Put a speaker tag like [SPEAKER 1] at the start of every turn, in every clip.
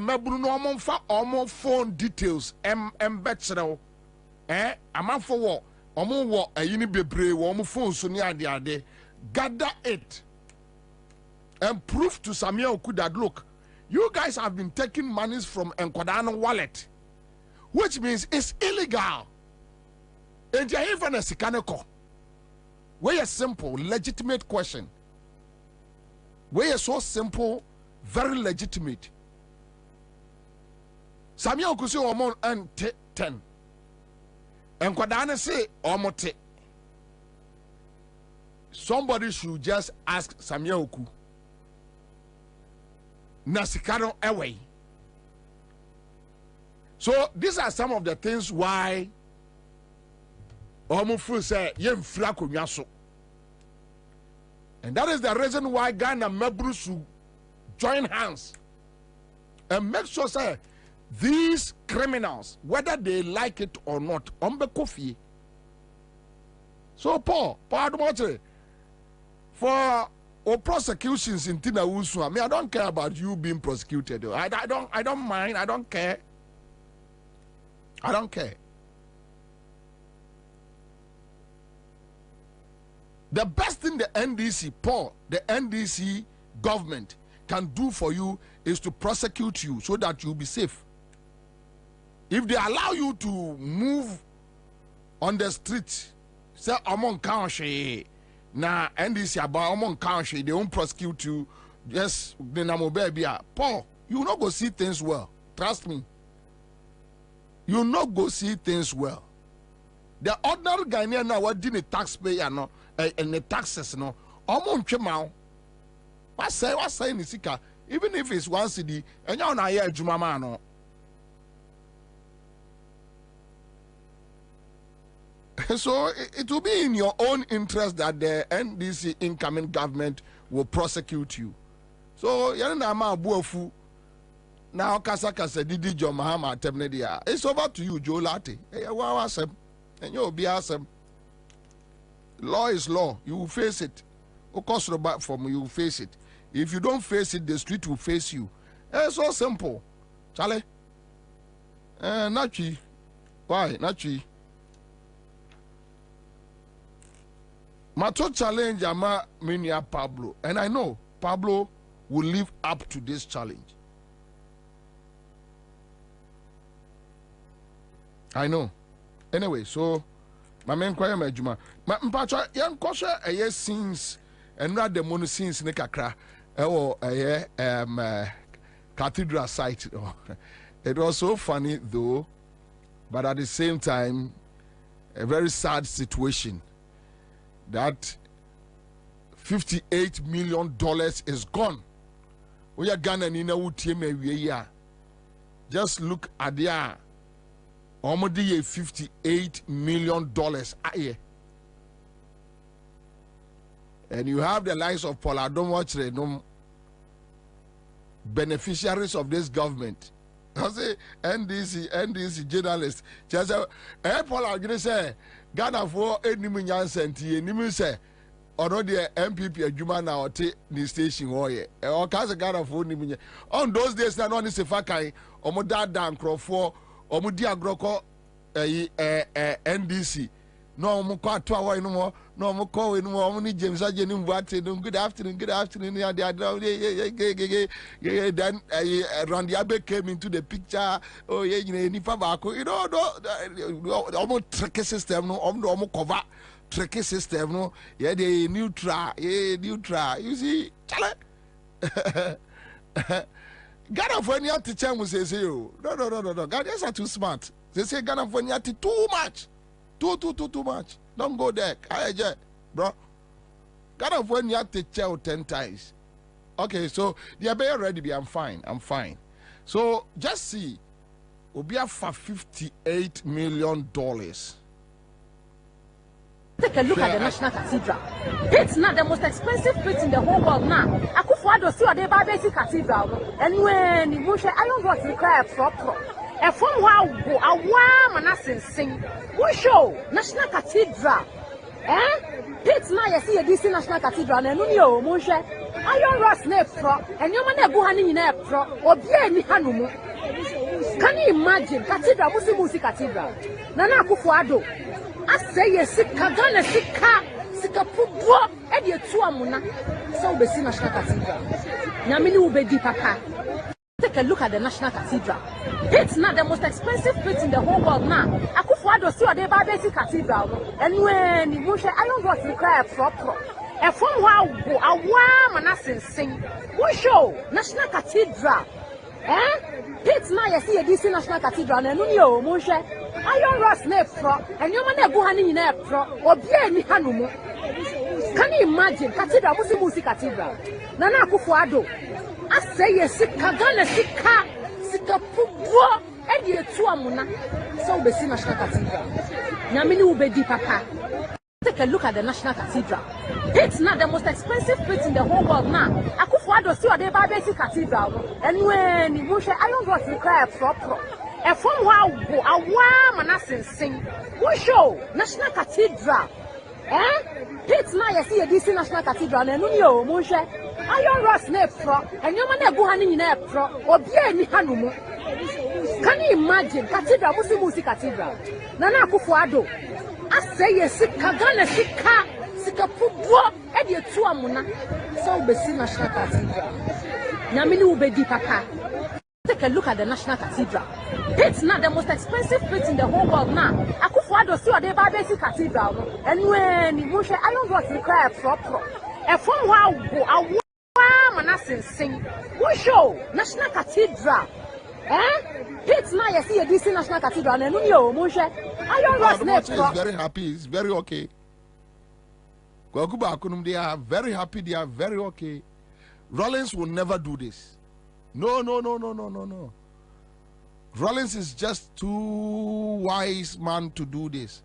[SPEAKER 1] mebru no omo phone details embetchero amanfo wo omo wo ayini bebre wo omo phone so ni ade gather it and prove to Samuel Oku that look, you guys have been taking monies from Nkwadano wallet, which means it's illegal. And you even a sikaneko. Where a simple, legitimate question. Where so simple, very legitimate. Samuel Oku say omo and 10. Nkwadano say omo te. Somebody should just ask Samuel Oku. Nasikano away. So these are some of the things why Omufu say yem flako nyaso. And that is the reason why Ghana Mebru should join hands and make sure say these criminals, whether they like it or not, ombe kofi. So Paul for or prosecutions in Tina Usu. I mean, I don't care about you being prosecuted. I don't mind. I don't care. I don't care. The best thing the NDC, Paul, the NDC government can do for you is to prosecute you so that you'll be safe. If they allow you to move on the street, say among country. Na NDC about among country, they won't prosecute you. Yes, Paul, you will not go see things well. Trust me. You will not go see things well. The ordinary Ghanaian now what did the taxpayer no and the taxes no. What say Nisika? Even if it's 1 cedi, and you're not here Jumama no. So it will be in your own interest that the NDC incoming government will prosecute you. So now kasa didi John Mahama temnedia. It's over to you, Joe Latte. And you'll be awesome. Law is law. You will face it. You will face it. If you don't face it, the street will face you. It's so simple. Charlie. Nachi. Why? Nachi. Mato challenge ama minia Pablo, and I know Pablo will live up to this challenge. I know. Anyway, so my main choir majuma. My mpacha young kosha a scenes and not the mono scenes ne kakra. Cathedral site. It was so funny though, but at the same time, a very sad situation. That $58 million is gone. We are Ghana in just look at the almost $58 million a year. And you have the likes of Paul Adom beneficiaries of this government. I say NDC journalists. Just Paul Adom say Ghana for any senti ni say ono the MPP adwuma na ote ni station hoye o ka say Ghana for ni on those days na no ni sefa kan omo dada nkrofo omo di agroko NDC no omo kwa to awo inu mo no omo ko inu mo omo ni James Ajeni Mbuate no good afternoon then Randiabe came into the picture. Oh yeah, you know, you know, omo trick system no omo cover trick system no yeah the neutral you see Ghana for any teacher will say no Ghanaians are too smart. They say Ghana for any too much. Too much. Don't go there. Bro. Ghana for any teacher 10 times. Okay, so they are very ready. I'm fine. So just see, Obia for $58 million.
[SPEAKER 2] Take a look at the National Cathedral. It's not the most expensive place in the whole world now. I could afford to see the Babesi Cathedral. And when you wish I don't want to require proper. A from wow, a warm and a sing. We show National Cathedral. It's now you see a DC National Cathedral and you Moshe. Iron Ross ne pro, and you man buhani in a pro, or bien ni hanumu. Can you imagine Cathedral, Musi Cathedral? Nana Kufuado. I say yes, Kagana Sika, Sika Pupo, and your Tuamuna. So the National Cathedral. Namini Ubedi Papa. Take a look at the National Cathedral. It's not the most expensive place in the whole world now. Akufuado see the Babesi Cathedral. And when you wish Iron Ross require proper. And from wow, a warm and sing. We show National Cathedral. It's now you see a DC National Cathedral and you Moshe. Iron Ross ne pro, and you man buhani in a pro, or bien ni hanumu. Can you imagine Cathedral, Musi Cathedral? Nana Kufuado. I say yes, Kagana Sika, Sika Pupo, and you Tuamuna. So the National Cathedral. Namini Ubedi Papa. Take a look at the National Cathedral. It's not the most expensive place in the whole world now. Akufuado see the Babesi Cathedral. And when you wish Iron Ross require proper. And from wow, a warm and sing. We show National Cathedral. It's now you see a DC National Cathedral and you Moshe. Iron Ross ne pro, and you man buhani in a pro, or bien ni hanumu. Can you imagine Cathedral, Musi Cathedral? Nana Kufuado. I say yes, Kagana Sika, Sika Pupo, and your Tuamuna. So the National Cathedral. Namini Ubedi Papa. Take a look at the National Cathedral. It's not the most expensive place in the whole world now. Akufuado see the Babesi Cathedral. And when you wish Iron Ross require proper. And from wow, a warm and sing. We show National Cathedral. It's now you see a DC National Cathedral and you Moshe. Iron Ross ne pro.
[SPEAKER 1] Is very happy. It's very okay. They are very happy. They are very okay. Rollins will never do this. No. Rollins is just too wise man to do this.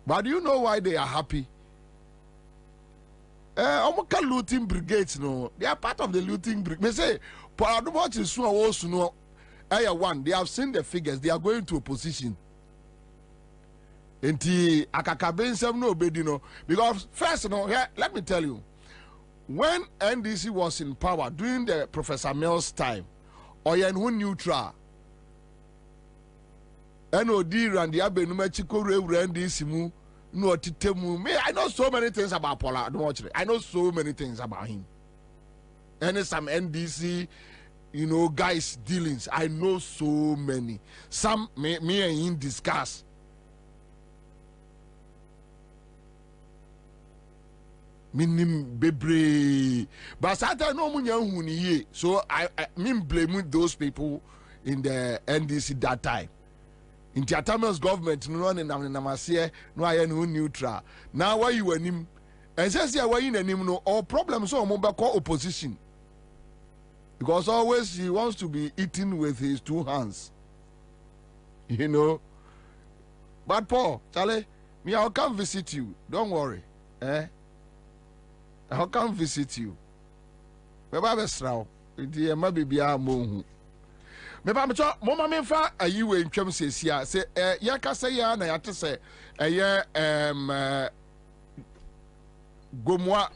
[SPEAKER 1] But do you know why they are happy? Omoka looting brigades, no. They are part of the looting brigade. Me say, one, they have seen the figures. They are going to opposition. Because first, here, let me tell you, when NDC was in power during the Professor Mills time, Oyenhu neutral, NOD ran the Abenuma Chikore NDC mu no titemu. Me, I know so many things about Paula. Don't watch it. I know so many things about him. And some NDC, guys dealings. I know so many. Some me and him discuss. Minim bebre, but I no munya. So I mean blame those people in the NDC that time. In the Atamas government, no one in Namasia, no I no neutral. Now why you and him? And says yeah, why in him no all problems so mobile opposition. Because always he wants to be eating with his two hands. But Paul, Charlie, me I'll come visit you. Don't worry. I'll come visit you. Maybe I'm a straw. It might be a moon. Maybe I'm a mama mefa a you in Chum says ya say yaka say ya na yata say a year gomwa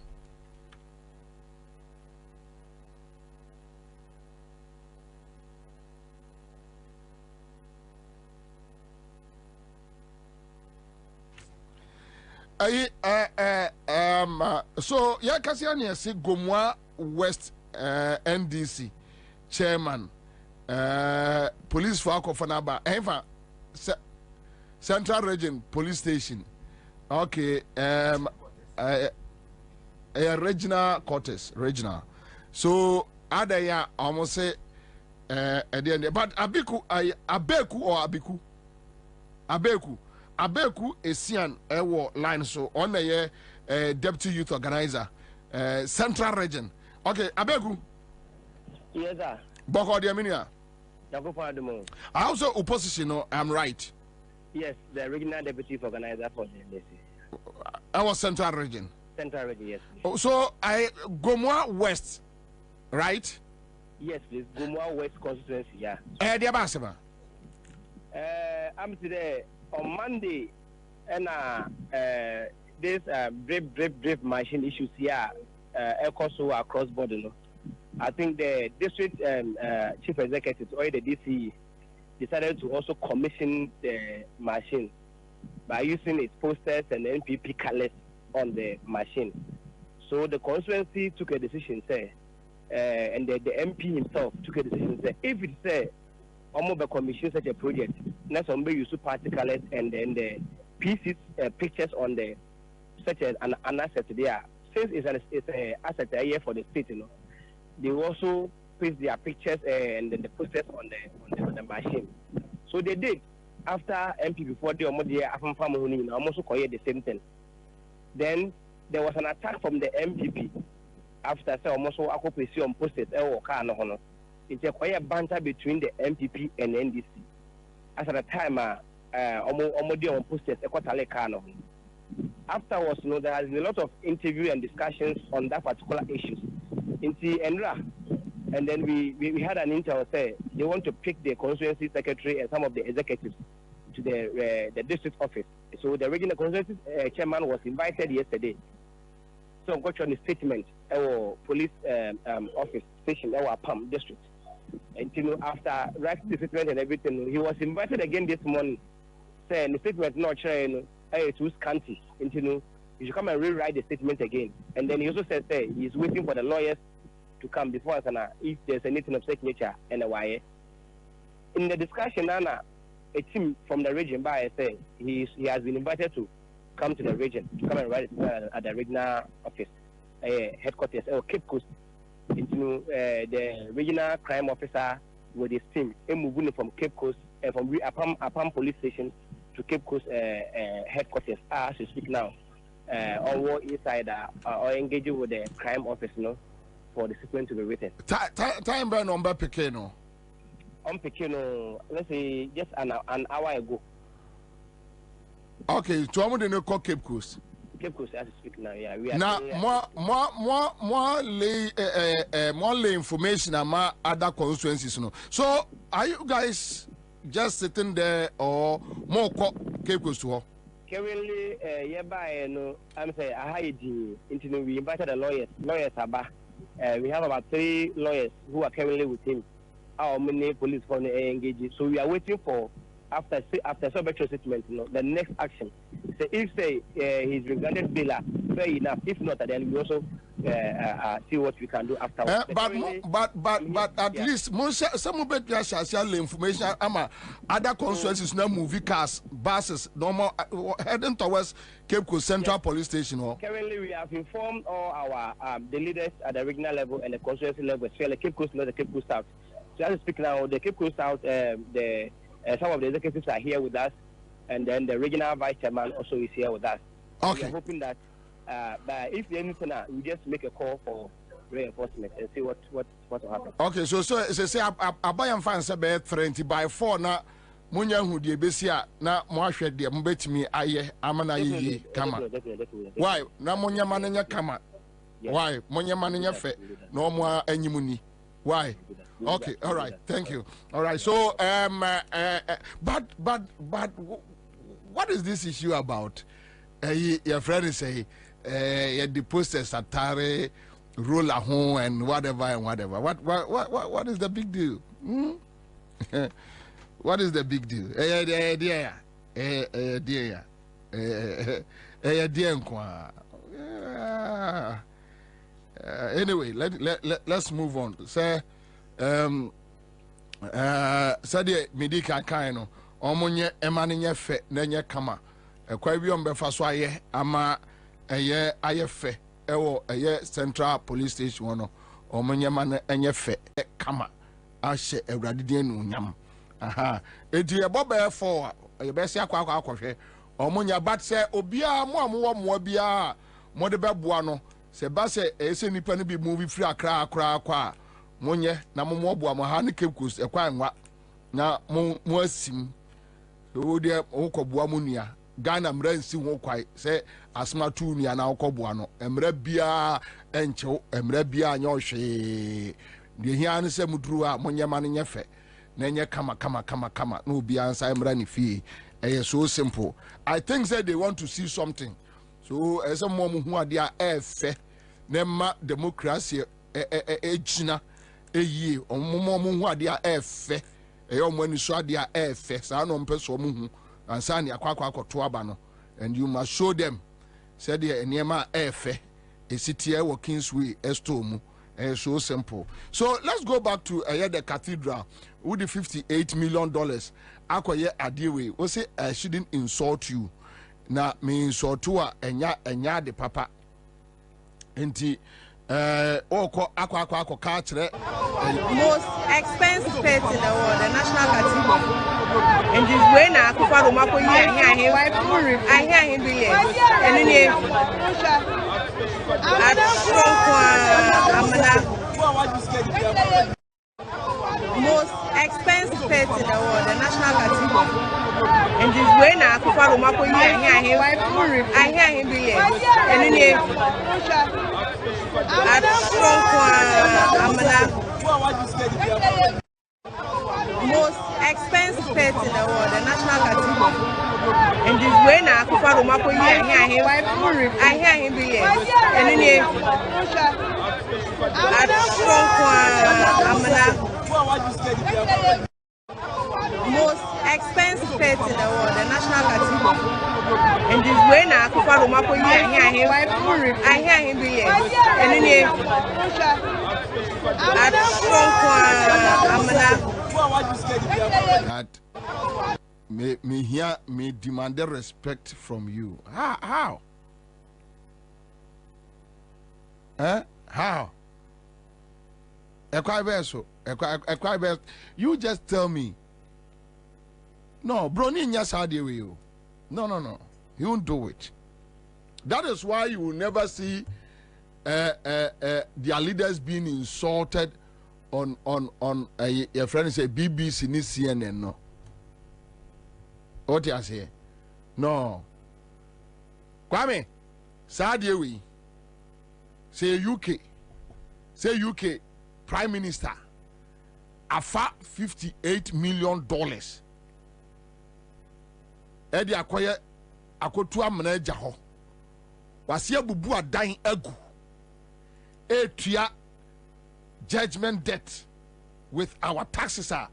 [SPEAKER 1] so ya Kasiani say Gomwa West NDC chairman police for Akofanaba Central Region Police Station. Okay, regional quarters, regional. So other ya almost say at the end, but Abeku or Abeku is Sian Ewo line, so on the deputy youth organizer, Central Region. Okay, Abeku.
[SPEAKER 3] Yes, sir.
[SPEAKER 1] Boko Diaminia. I also opposition, I'm right.
[SPEAKER 3] Yes, the regional deputy organizer for the NDC.
[SPEAKER 1] I was Central Region.
[SPEAKER 3] Central Region, yes.
[SPEAKER 1] Oh, so I Gomwa West, right?
[SPEAKER 3] Yes, please. Gomwa West constituency, yeah.
[SPEAKER 1] Dear Basima.
[SPEAKER 3] I'm today on Monday, and this brave machine issues here also across border. No? I think the district chief executive or the DCE decided to also commission the machine by using its posters and NPP colors on the machine. So the constituency took a decision, say, and the MP himself took a decision, say, if it say almost commission such a project, let's use party colors and then the pieces pictures on the such as an asset there. Since it's an asset here for the state, you know, they also place their pictures and then the posters on the machine. So they did. After MP before the almost the same thing. Then there was an attack from the MPP after almost on posters it's a quiet banter between the MPP and NDC. As at the time on posters afterwards, you know, there has been a lot of interview and discussions on that particular issue. And then we had an interview say they want to pick the constituency secretary and some of the executives to the district office. So the regional constituency chairman was invited yesterday. So got on the statement our police office station our PAM district. And you know, after writing the statement and everything, he was invited again this morning. Saying the statement not sharing it's too scanty. And you know, you should come and rewrite the statement again. And then he also said he's waiting for the lawyers to come before us if there's anything of signature and a wire. In the discussion, Anna, a team from the region by say he has been invited to come to the region to come and write at the regional office headquarters or Cape Coast into the regional crime officer with his team moving from Cape Coast from Apam police station to Cape Coast headquarters as we speak now or inside or engaging with the crime office, you know, for the statement to be written.
[SPEAKER 1] Time by number Pequeno.
[SPEAKER 3] On Pequeno, let's say just an hour ago.
[SPEAKER 1] Okay, so I'm going to call Cape Coast.
[SPEAKER 3] Cape Coast as we speak now, yeah. We are
[SPEAKER 1] now, more information about other constituencies. No? So, are you guys just sitting there or more Cape Coast to?
[SPEAKER 3] Currently, I'm saying, we invited the lawyers. Lawyers are back. We have about 3 lawyers who are currently with him. How many police for engaged? So we are waiting for after subject statement, you know, the next action. So if he's regarded bail, fair enough. If not, then we also see what we can do afterwards.
[SPEAKER 1] But at least some of it shall information. Other constituencies now movie cars, buses, normal heading towards Cape Coast Central Police Station.
[SPEAKER 3] Currently, we have informed all our the leaders at the regional level and the constituency level, especially Cape Coast North, the Cape Coast South. So as I speak now, the Cape Coast South, some of the executives are here with us, and then the regional vice chairman also is here with us.
[SPEAKER 1] Okay.
[SPEAKER 3] We are hoping that, but if anything, we just make a call for reinforcement and see what will happen.
[SPEAKER 1] Okay, so say I buy and find some 20 by 4 now. Munya who the besia na mwashwe de mbetimi aye amana yi kama. Why? Na munya manenya kama. Why? Munya manenya fe no mo anyimuni. Why? Okay, all right. Thank you. All right. So but what is this issue about? Your friend is saying the posters atare roll at home and whatever. What is the big deal? What is the big deal? Anyway, let's move on. Say, Sadia Medica Kaino, Omonye Emania Fe, Nanya Kama, a Quavium Befaswaye, Ama, a year Ayefe, Ewo, a year Central Police Station, Omonye Man and Yefe, Kama, Ashe, a Radidian Yam. Aha, it's your Bob for a best aqua, Omonia Bat say, Obia, more Bia, Modeba Buano, Sebase, a semi penny be movie free a cra. Monye na mo bo amahane Cape Coast e kwa nwa na mo asim o de o koboa mo nua Ghana mra nsi ho kwai se asma tu nua na okoboa no emra bia enchew emra bia anya ohwe de hia ne se muduru a monye ma ne nyefe na enye kama na obi ansa emra ne fie so simple. I think that they want to see something So as a mom who are there fair, nema democracy ejina ye on mom who are there fair, a young when you saw their fair, so I don't person who and sign your quack to abano, and you must show them, said the Nema fair, a city or Kingsway estomu. So simple. So let's go back to the cathedral with the $58 million. Akoye adiwe. We say I shouldn't insult you. Na me insult you enya de papa. Enti ako kachre.
[SPEAKER 4] Most expensive place in the world, the National Cathedral. And this way now, Kufa Romako I hear him billions. And then most expensive place in the world, the National Cathedral. And this way now, Kufa Romako I hear him billions. And then most expensive place in the world, the National Cathedral. And this way now, Kufa Romako I hear him billions. And then most expensive place in the world, the National Cathedral. And this way now, Kufa Romako I hear him billions. And then
[SPEAKER 1] that me here me demand respect from you. How? How? You just tell me. No, bro, you. No. You won't do it. That is why you will never see their leaders being insulted on your friend say BBC ni CNN no. What you say? No. Kwame, Sadia we say UK Prime Minister afa $58 million. Edi akoye akotu amana agya ho. Wase abubu adan agu. Etua judgment debt with our taxes are.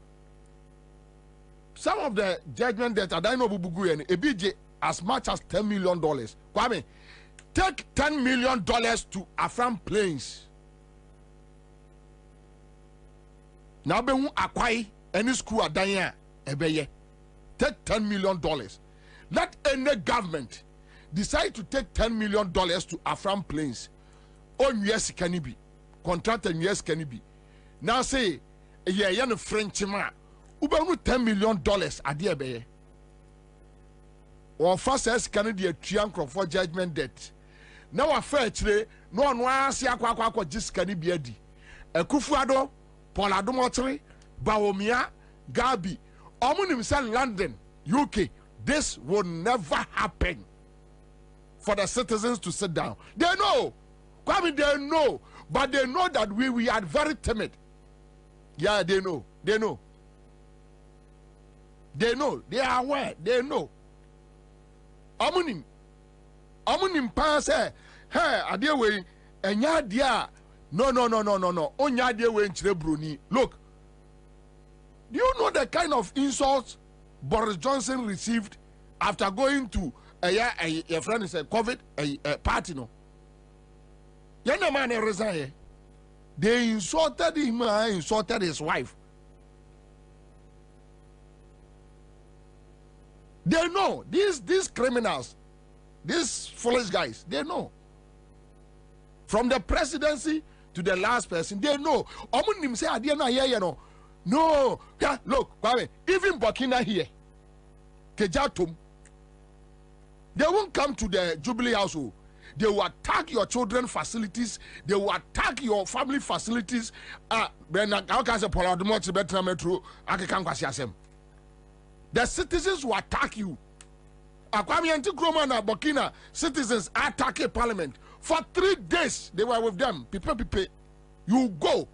[SPEAKER 1] Some of the judgment debt I don't know bubugu and ebije as much as $10 million. Kwame, take $10 million to Afram Plains. Now be akwai any school adan ebeye. Take $10 million. Let any government decide to take $10 million to Afram Plains. On US can it be? Contract and US can it be? Now say, yeah, no French man. Ubanu $10 million a dear bay. Or first as Canadian triumph for judgment debt. Now a fair today, no one wants ya just can it be a Kufuado, Poladomotri, Baomia, Gabi, Omunim San London, UK. This will never happen for the citizens to sit down. They know. Kwame, they know. But they know that we are very timid. Yeah, they know. They know. They know. They are aware. They know. Omunim pa say, hey, adia we enya dia. No. Onya dia we nchire broni. Look. Do you know the kind of insults Boris Johnson received after going to a friend is a COVID party? No. Young man resign. They insulted him, insulted his wife. They know these criminals, these foolish guys. They know. From the presidency to the last person, they know. Omunim say adiana here, you know. No, yeah, look, even Burkina here, Kejatum, they won't come to the Jubilee household. They will attack your children's facilities. They will attack your family facilities. The citizens will attack you. Burkina citizens attack a parliament. For 3 days, they were with them. Pipe. You go.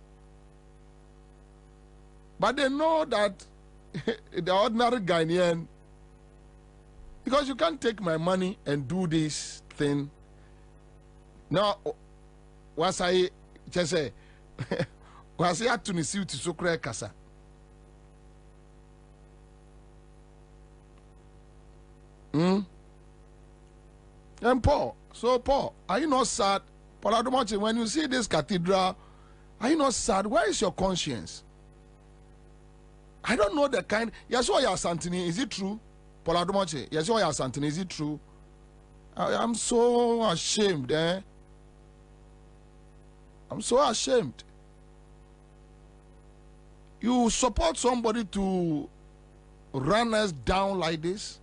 [SPEAKER 1] But they know that the ordinary Ghanaian, because you can't take my money and do this thing. No, was I just say, was I to receive to Socrates Casa? And Paul, are you not sad? Paul Adomache, when you see this cathedral, are you not sad? Where is your conscience? I don't know the kind. Yes, why you are Santini? Is it true? Paul Adomache, yes, why you are Santini? Is it true? I'm so ashamed, eh? I'm so ashamed. You support somebody to run us down like this?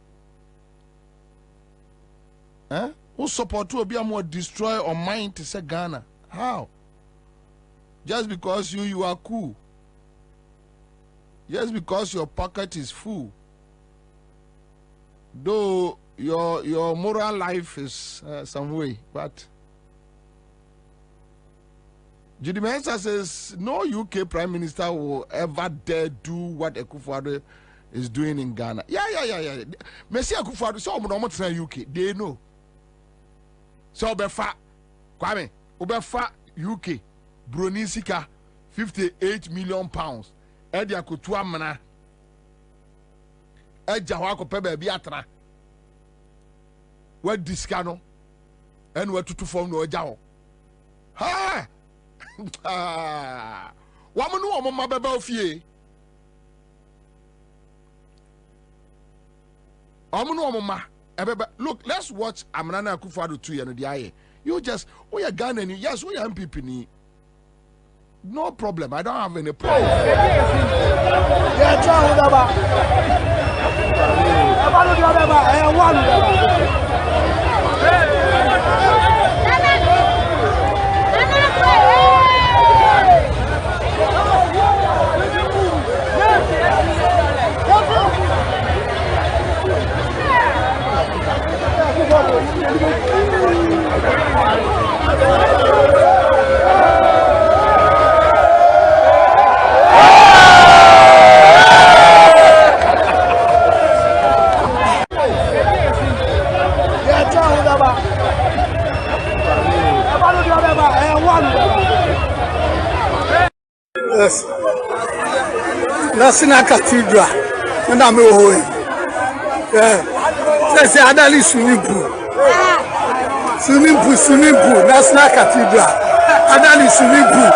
[SPEAKER 1] Eh? Who support to be a more destroy or mind to say Ghana? How? Just because you are cool. Just because your pocket is full. Though your moral life is some way, but Judy Mensa says no UK Prime Minister will ever dare do what Akufo-Addo is doing in Ghana. Yeah. Messi Akufo-Addo, so I'm not UK. They know. So Obefa, Kwame, Obefa UK, Bronisika, 58 million pounds. Edi akutua mana. Eja wako pebe biatra. We diskano. En we tutu form no eja ho. Ha! Wamunu omoma bebe ofie. Omunu omoma. Look, let's watch Amnana Akufo-Addo 2 years the aye. You just we are Ghana, yes, we are MPP ni. No problem. I don't have any problem.
[SPEAKER 5] Yes. National Cathedral. And I'm away. Yeah. Let's say Adali swimming pool. Swimming pool. National Cathedral. Adali swimming pool.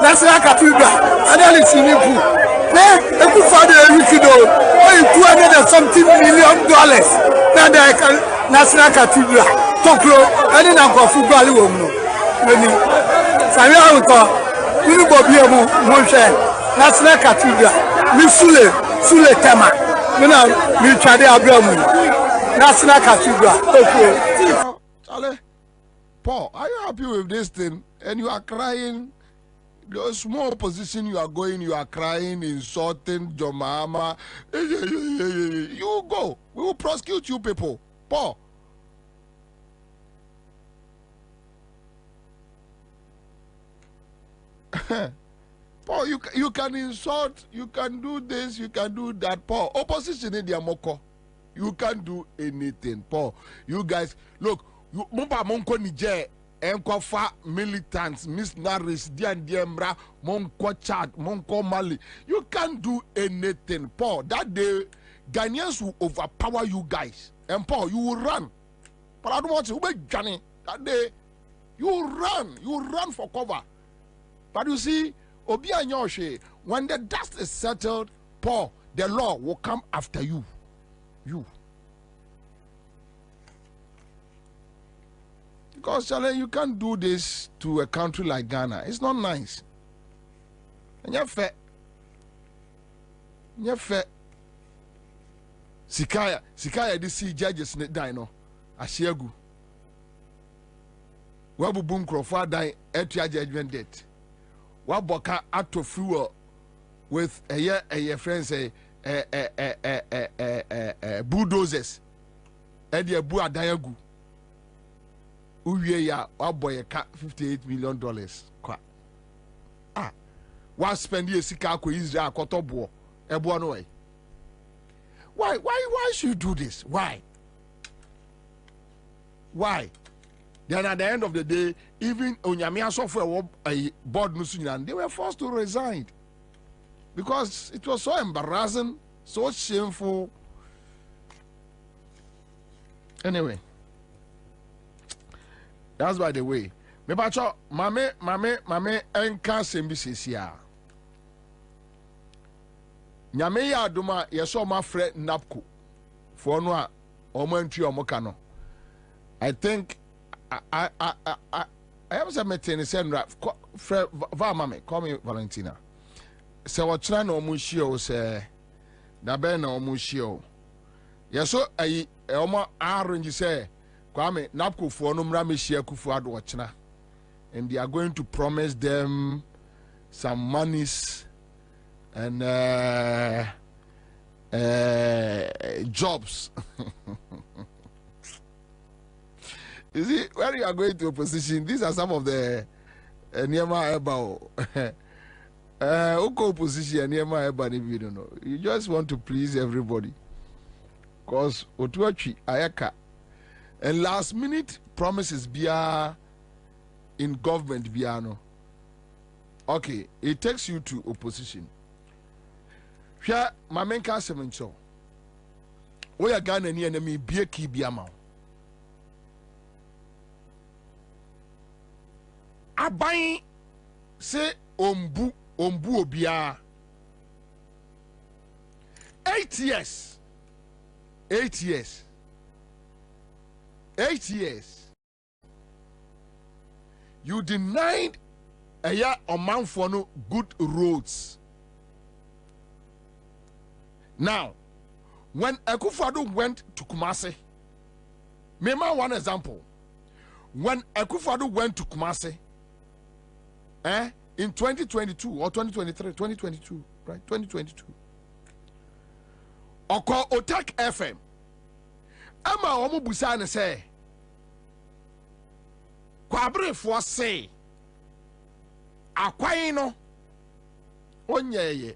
[SPEAKER 5] National Cathedral. Adali swimming pool. If you find a wikido, $200 million. Now they can National Cathedral. Tokyo, any number of football woman. Many. Samia Uto, Mini Bobie Monshe, National Cathedral, Sule Tema, Mina, Chade Abramu, National Cathedral, Tokyo.
[SPEAKER 1] Charlie, Paul, are you happy with this thing? And you are crying. The small position you are going, you are crying, insulting your mama. You go. We will prosecute you people. Paul. Paul, you can insult, you can do this, you can do that. Paul, opposition in the Amoko. You can't do anything. Paul, you guys, look, you Mumba Monko Niger, Enkofa militants, missionaries, Diandra, Monko Chad, Monko Mali. You can't do anything. Paul, that day, Ghanaians will overpower you guys. And Paul, you will run. But I don't want you to be Johnny. That day, you run for cover. But you see, Obi Anyoshe, when the dust is settled, Paul, the law will come after you. Because Charlie, you can't do this to a country like Ghana. It's not nice. And you're fair. Sikaya, this see judges ne dino. Ashiagu. Wabu boom croffa die at your judgment date. Waboka ato fuel with a year friends bulldozers. Eddie Bua Diagu. Uye ya waboy $58 million. Kwa. Wa spend ye sika ko Israel kotobo. Ebo no way. Why should you do this? Why? Then at the end of the day, even Onyamia software board Nusunyan, they were forced to resign because it was so embarrassing, so shameful. Anyway, that's by the way. Me bacho mame enka sembi sesia. Nyame ya aduma yeso ma fre napko. For no a omo antwi omo ka no. I think I have some meeting send fre va mame call me Valentina. Se wo kira na omo hie o se da be na omo hie o. Yeso ayi omo arrange say kwame napko for no mra me hie kufu ado okina. And they are going to promise them some monies and jobs. You see, when you are going to opposition, these are some of the Niema Eba. Oko opposition, Niema Eba, if you don't know. You just want to please everybody. Because Otuachi, Ayaka, and last minute promises be in government biano. Okay, it takes you to opposition. Here, my main councilman, we are Ghana ni enemy be ki biama. Abai say ombu obia. 8 years. 8 years. 8 years. You denied a year or month for no good roads. Now, when Akufo-Addo went to Kumasi, remember one example. When Akufo-Addo went to Kumasi, in 2022 or 2023, 2022, right? 2022. Oko Otak FM. Ama omo busa ne say. Kwabre for say akwan no onyeye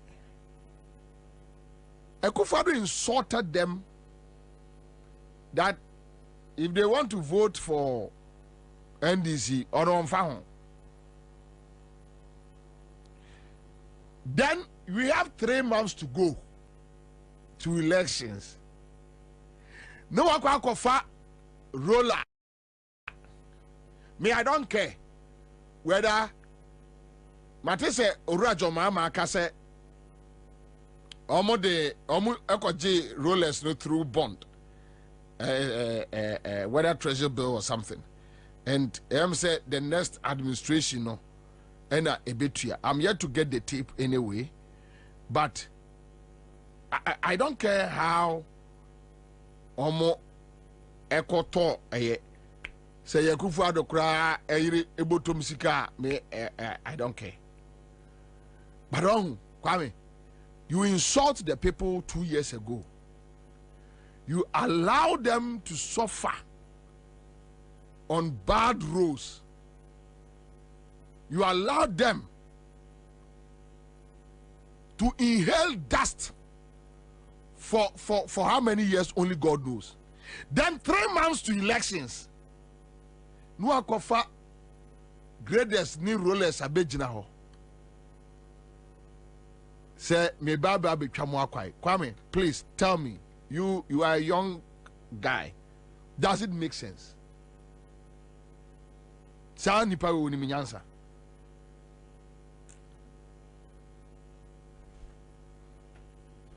[SPEAKER 1] Akufo-Addo insulted them that if they want to vote for NDC or on phone, then we have 3 months to go to elections. No one can offer roller. Me, I don't care whether Matisse Urajo Mama Kase Omo Ekoji rollers no through bond, whether treasure bill or something. And say the next administration no and a betia. I'm yet to get the tape anyway, but I don't care how Omo Ekoto say Akufo-Addo kra ebotom sika me I don't care. But Kwame, you insult the people 2 years ago. You allow them to suffer on bad roads. You allow them to inhale dust for how many years only God knows. Then 3 months to elections. No akofa graders ni rollers abegina ho. Say me baba be twamo akwai. Kwame, please tell me, you are a young guy. Does it make sense? Sa nipa we ni minyansa.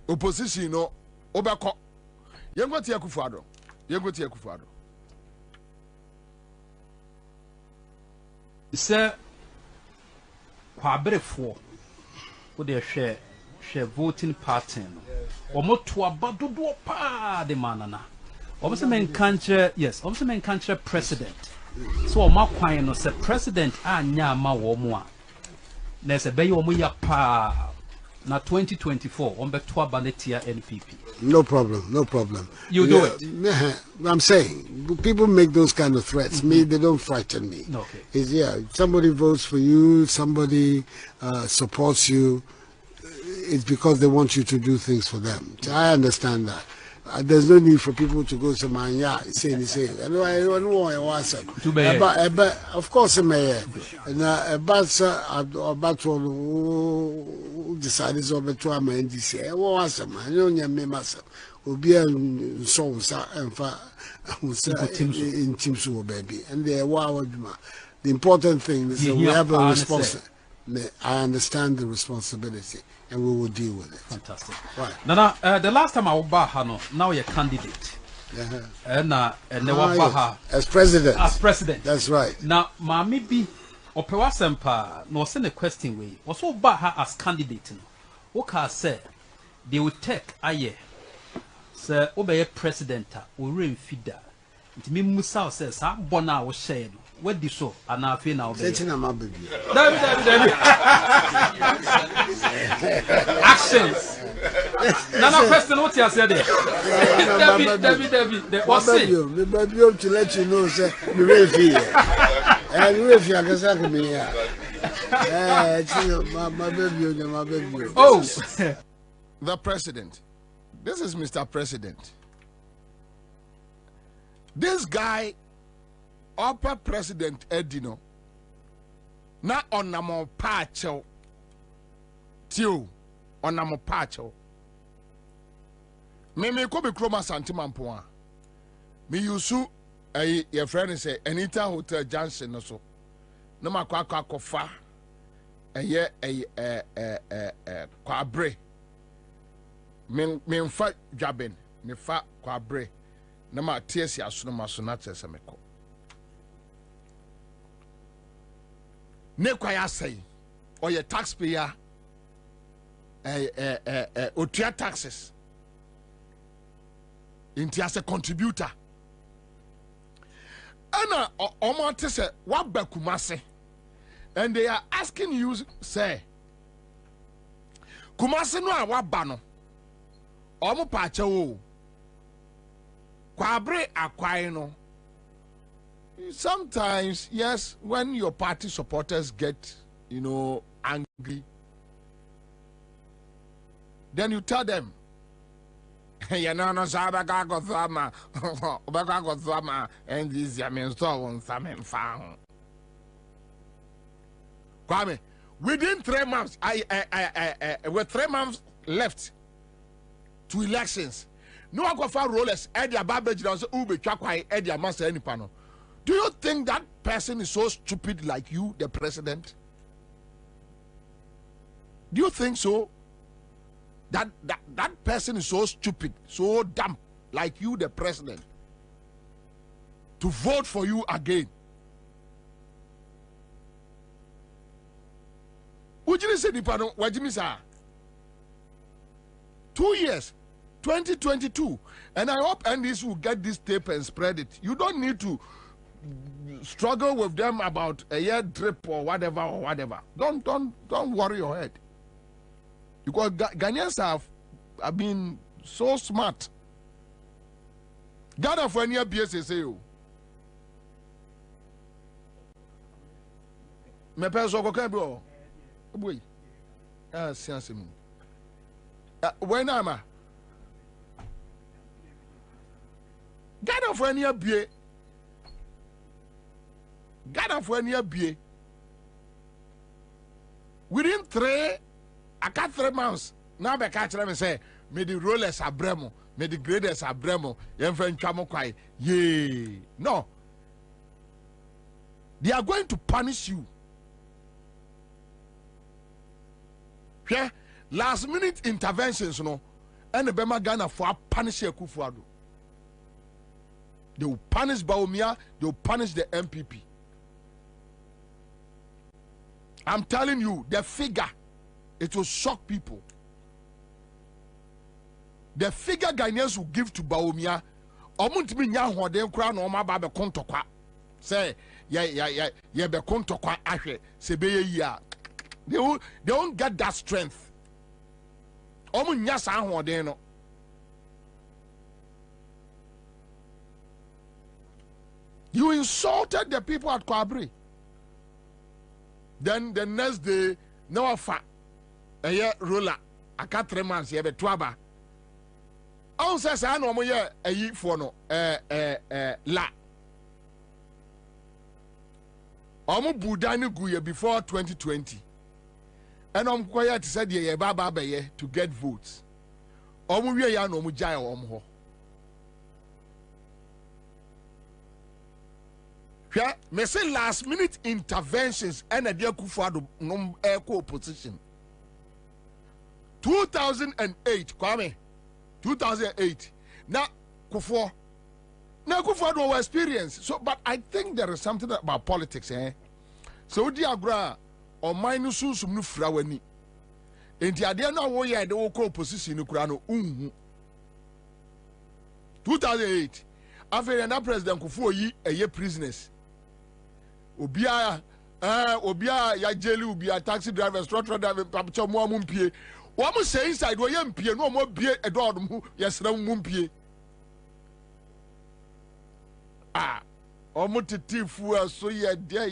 [SPEAKER 1] Opposition no obeko. Yengo ti Akufo-Addo. Yengo ti Akufo-Addo.
[SPEAKER 6] Sir Kwaberefo wo de hwe voting pattern omo to abadodo pa de manana omo se men kanche yes omo se men kanche president so omo kwan no se president anya ma wo mo a na se be omo ya pa na 2024 omo be to abanetia NPP.
[SPEAKER 7] No problem.
[SPEAKER 6] You do it.
[SPEAKER 7] I'm saying people make those kind of threats. Me, they don't frighten me.
[SPEAKER 6] Okay.
[SPEAKER 7] It's, somebody votes for you, somebody supports you. it's because they want you to do things for them. So I understand that. There's no need for people to go to man, yeah, say. And I don't want to but of course, and about what decided over to a man this year. Was a man, you know, me myself will be in songs and in Teams baby. And they wow. The important thing is that we have a responsibility. I understand the responsibility. And we will deal with it.
[SPEAKER 6] Fantastic.
[SPEAKER 7] Right.
[SPEAKER 6] Now, the last time I was Bahano, now you're candidate. And
[SPEAKER 7] yes. As president.
[SPEAKER 6] As president.
[SPEAKER 7] That's right.
[SPEAKER 6] Now, maybe Opewa Sempa, no send a question way. Also, Baha as candidate. Okay, say they will take a year. Sir, obey president, or ring feeder. It means Musa says, I'm Bona was saying. What do so? And I feel now.
[SPEAKER 7] David.
[SPEAKER 6] Actions. Nana question what you said there. David. What's it?
[SPEAKER 7] Me baby to let you know, sir. Me refi. And refi I can say me here. My baby.
[SPEAKER 6] Oh.
[SPEAKER 1] The president. This is Mr. President. This guy. Upper President Edino na onamo pacho tio onamo pacho me ko be kroma santimampo a me yusu your friend say Anita Hotel Junction no so na makwa akofa kwabre me mfa dwaben me fa kwabre na ma tiesi asono maso na tese meko ne kwaya say or your taxpayer otua taxes into as a contributor ana omante say waba Kumase and they are asking you say Kumase no a waba no omo pacha wo kwabre akwai no. Sometimes, yes, when your party supporters get, angry, then you tell them, you know, no, and this, I mean, so on some found. Kwame, within 3 months, with 3 months left to elections, no one go for rollers, Eddie Babbage, Ube Chakwai, Eddie Master, any panel. Do you think that person is so stupid like you, the president? Do you think so? That person is so stupid, so dumb like you, the president, to vote for you again? Would you say, what do you say? 2 years, 2022, and I hope NDC will get this tape and spread it. You don't need to struggle with them about a year drip or whatever. Don't worry your head, because Ghanaians have been so smart. Ghana for any BSSA. Me person ko kan bi o. Boy. Sianse mi. When am I? Ghana for any BSSA. Ghana for any BA. Within 3 months, now they catch them and say, may the rollers are bremo, may the graders are bremo, yay. No. They are going to punish you. Yeah? Last minute interventions, and the Bema Ghana for punish Kufuado. They will punish Baumia, they will punish the MPP. I'm telling you, the figure, it will shock people. The figure Ghanaians will give to Baumia, omuntimi nya hoden kura na oma ba be kontokwa. Say, yeah, be kontokwa ahwe, se be ye a. They won't get that strength. Omun nya sa hoden no. You insulted the people at Kwabri. Then the next day, no offer a year ruler aka 3 months ye be to aba on say say na omo ye ayi fo no la omo budan gu ye before 2020 and omo koya to say de ye baba be ye to get votes omo wie ya na omo jai omo ho hwa me say last minute interventions and a dia Kufuor no opposition 2008 kwame 2008 now Kufuor no experience so but I think there is something about politics so di agra o mine sunsum no fra wani enti ade na wo ye de wo opposition no kura no unhu 2008 after na president Kufuor yi eye prisoners obia ya jeli obia taxi drivers truck driver pacho mo amumpie wo mo say inside wo ye mpie no mo bie edodum hu yesra mo mpie omo titifu aso ye de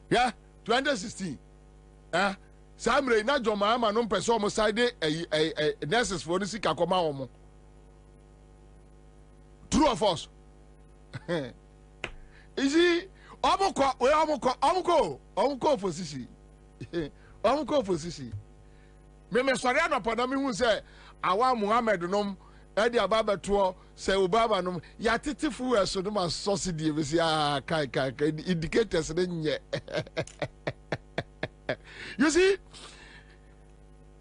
[SPEAKER 1] yeah 2016 samre na joma ama no mpese omo side nurses for nisi kakoma omo true of us isi omko opposition omko opposition me sori anopada mi hu say awa Muhammad nom edi ababa to say obaba nom ya titifu eso no ma subsidy be say kai indicators nye you see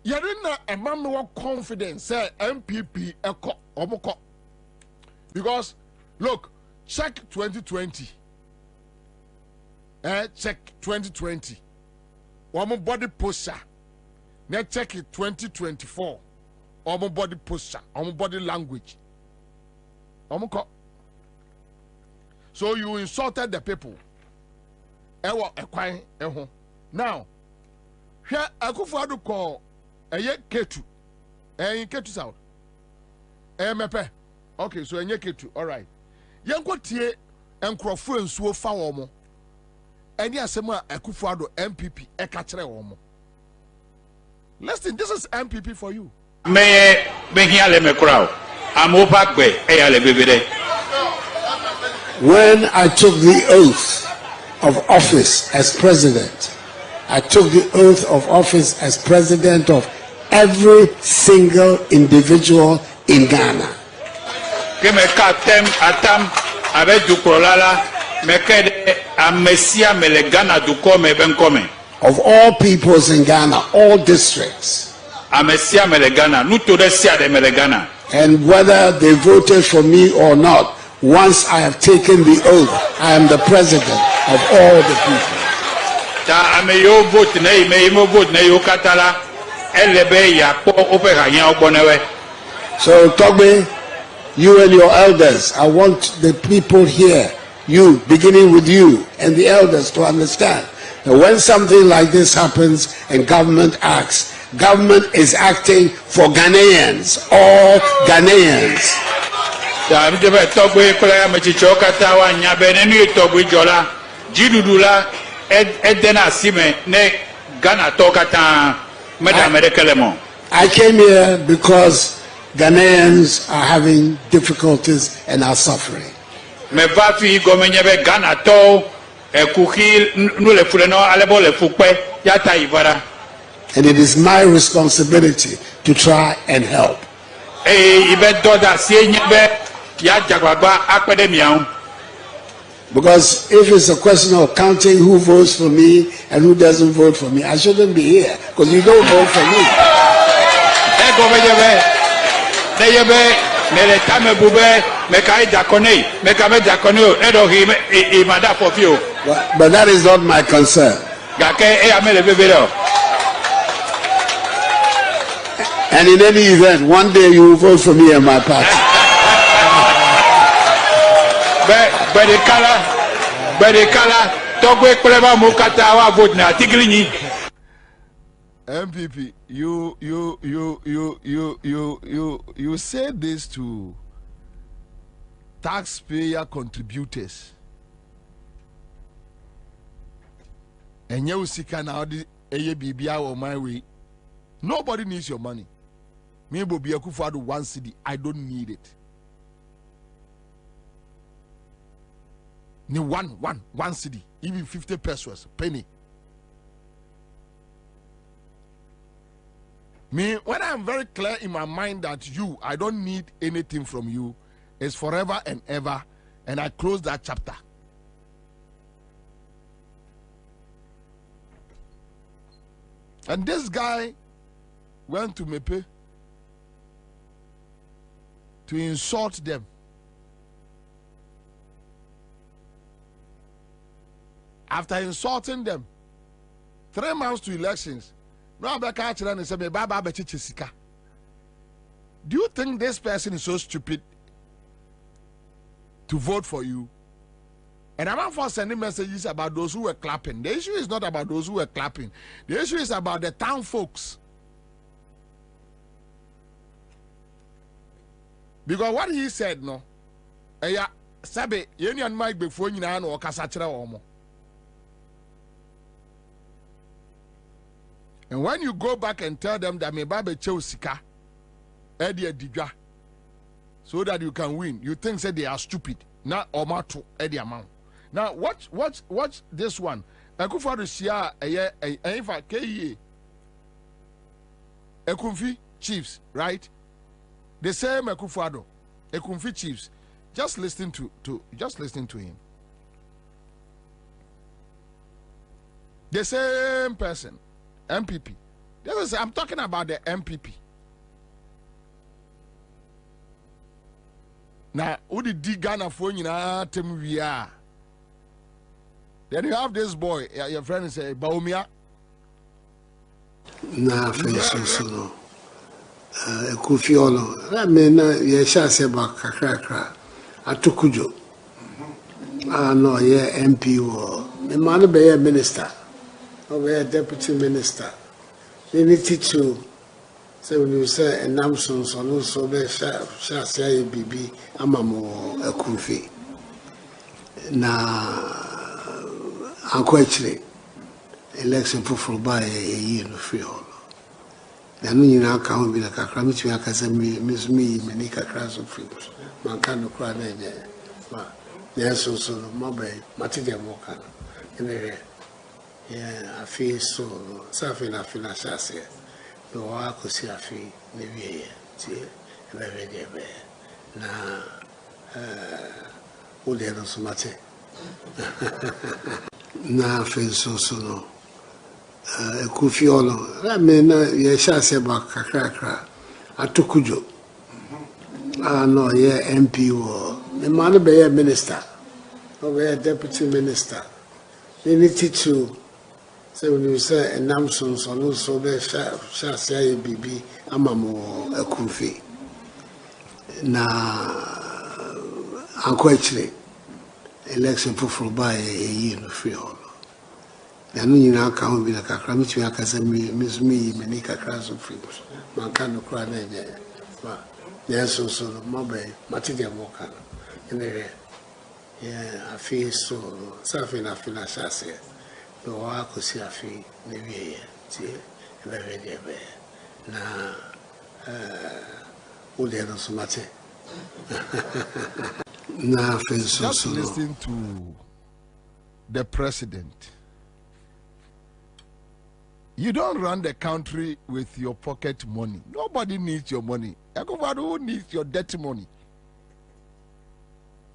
[SPEAKER 1] you didn't a man no confidence say MPP eko omko because look check 2020 check 2020 one body posture now check it 2024 one body posture one body language so you insulted the people now here Akufo-Addo call Ketu Ketu South mepe okay so Ketu all right yenko tie enkrofo ensuo fa wo mo eni asem a Akufo-Addo MPP eka kire wo mo listen this is MPP for you
[SPEAKER 8] me hia le me crowd am opagbe eya le bebede.
[SPEAKER 7] When I took the oath of office as president, I took the oath of office as president of every single individual in Ghana.
[SPEAKER 8] Keme katem atam avec du kolala mekede amesia mele Ghana du kome ben kome.
[SPEAKER 7] Of all peoples in Ghana, all districts.
[SPEAKER 8] Amesia mele Ghana, nuto sia de mele Ghana.
[SPEAKER 7] And whether they voted for me or not, once I have taken the oath, I am the president of all the people.
[SPEAKER 8] Ta ameyo vote na imo vote na yo katala elebe ya po opera yan ogbonewe.
[SPEAKER 7] So Togbe, you and your elders, I want the people here, you, beginning with you and the elders, to understand that when something like this happens and government acts, government is acting for Ghanaians, all Ghanaians.
[SPEAKER 8] Da mjebe Togbe kula ya mechicho kata wa nyabe nenu Togbe jola jidudula edena sime ne Ghana tokata meda medekelemo.
[SPEAKER 7] I came here because Ghanaians are having difficulties and are suffering.
[SPEAKER 8] Me va fi gomenyebe Ghana to kuki nule fuleno alebo le fukwe yata ivara.
[SPEAKER 7] And it is my responsibility to try and help. Because if it's a question of counting who votes for me and who doesn't vote for me, I shouldn't be here because you don't vote for me. But that is not my concern. And in any event, one day you will vote for me and my party.
[SPEAKER 1] MPP, you say this to taxpayer contributors. And you see can now the ABBI or my way. Nobody needs your money. Me Bobie Akufo-Addo 1 cedi. I don't need it. Ni one cedi. Even 50 pesos, penny. Me, when I'm very clear in my mind that I don't need anything from you, it's forever and ever, and I close that chapter. And this guy went to Mepe to insult them. After insulting them, 3 months to elections, do you think this person is so stupid to vote for you? And I'm not for sending messages about those who were clapping. The issue is not about those who were clapping. The issue is about the town folks. Because what he said, no, sabe, union mic before you know, or Kasachra Omo. And when you go back and tell them that me babe Chelsika, Eddie Dija, so that you can win, you think that they are stupid. Not Omato Eddie amount. Now watch this one. Akufo-Addo share a KE Ekumfi Chiefs, right? The same Akufo-Addo, Ekumfi Chiefs. Just listen to him. The same person. MPP. I'm talking about the MPP. Now, who did Ghana for you? Then you have this boy, your friend is Baumia.
[SPEAKER 7] Na so Kofi I mean, Yesha Seba Kakra, Atukujo. No, yeah, MP or the man be a minister. Over deputy minister. They need to say when you say and Namson so no so be shall say BB amamo a Kofi. Na actually election for by a year no free hall. The new now can be like a crammet me miss me many crash of films. Man can no cry there. Yes, so my bay, Matija Mokana. Yeah, I feel so. Something I feel as I say. The work I see, I feel maybe very dear. Now, all the other so much. Now, I feel so. Kofi-Addo, I mean, Yesha Seba Kakra, Atukujo. No, yeah, MP or the man be a minister, or a deputy minister. They need to. So when you say and Namson so no so be shall say BB amamo a Kofi. Na actually election for by a year no free hall. The new now can be like a crammet me miss me many crash of films. Man can no cry there. Yes, so my bay, Matija Mokana. Yeah, I feel so. Something I feel as I say. The work I see, I feel maybe very dear. Now, all the other so much. Now, I feel so.
[SPEAKER 1] Just listen to the president. You don't run the country with your pocket money. Nobody needs your money. Who needs your dirty money?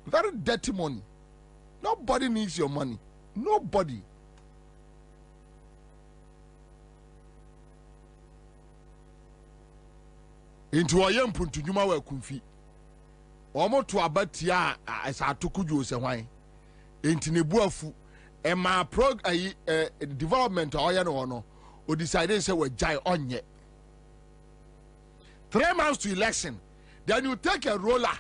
[SPEAKER 1] Very dirty money. Nobody needs your money. Nobody. Into a young puntunyuma we kumfi. Omo to abatia as atukuju se hwan. Enti nebuafu e ma development oya no o decided say we jai onye. 3 months to election, then you take a roller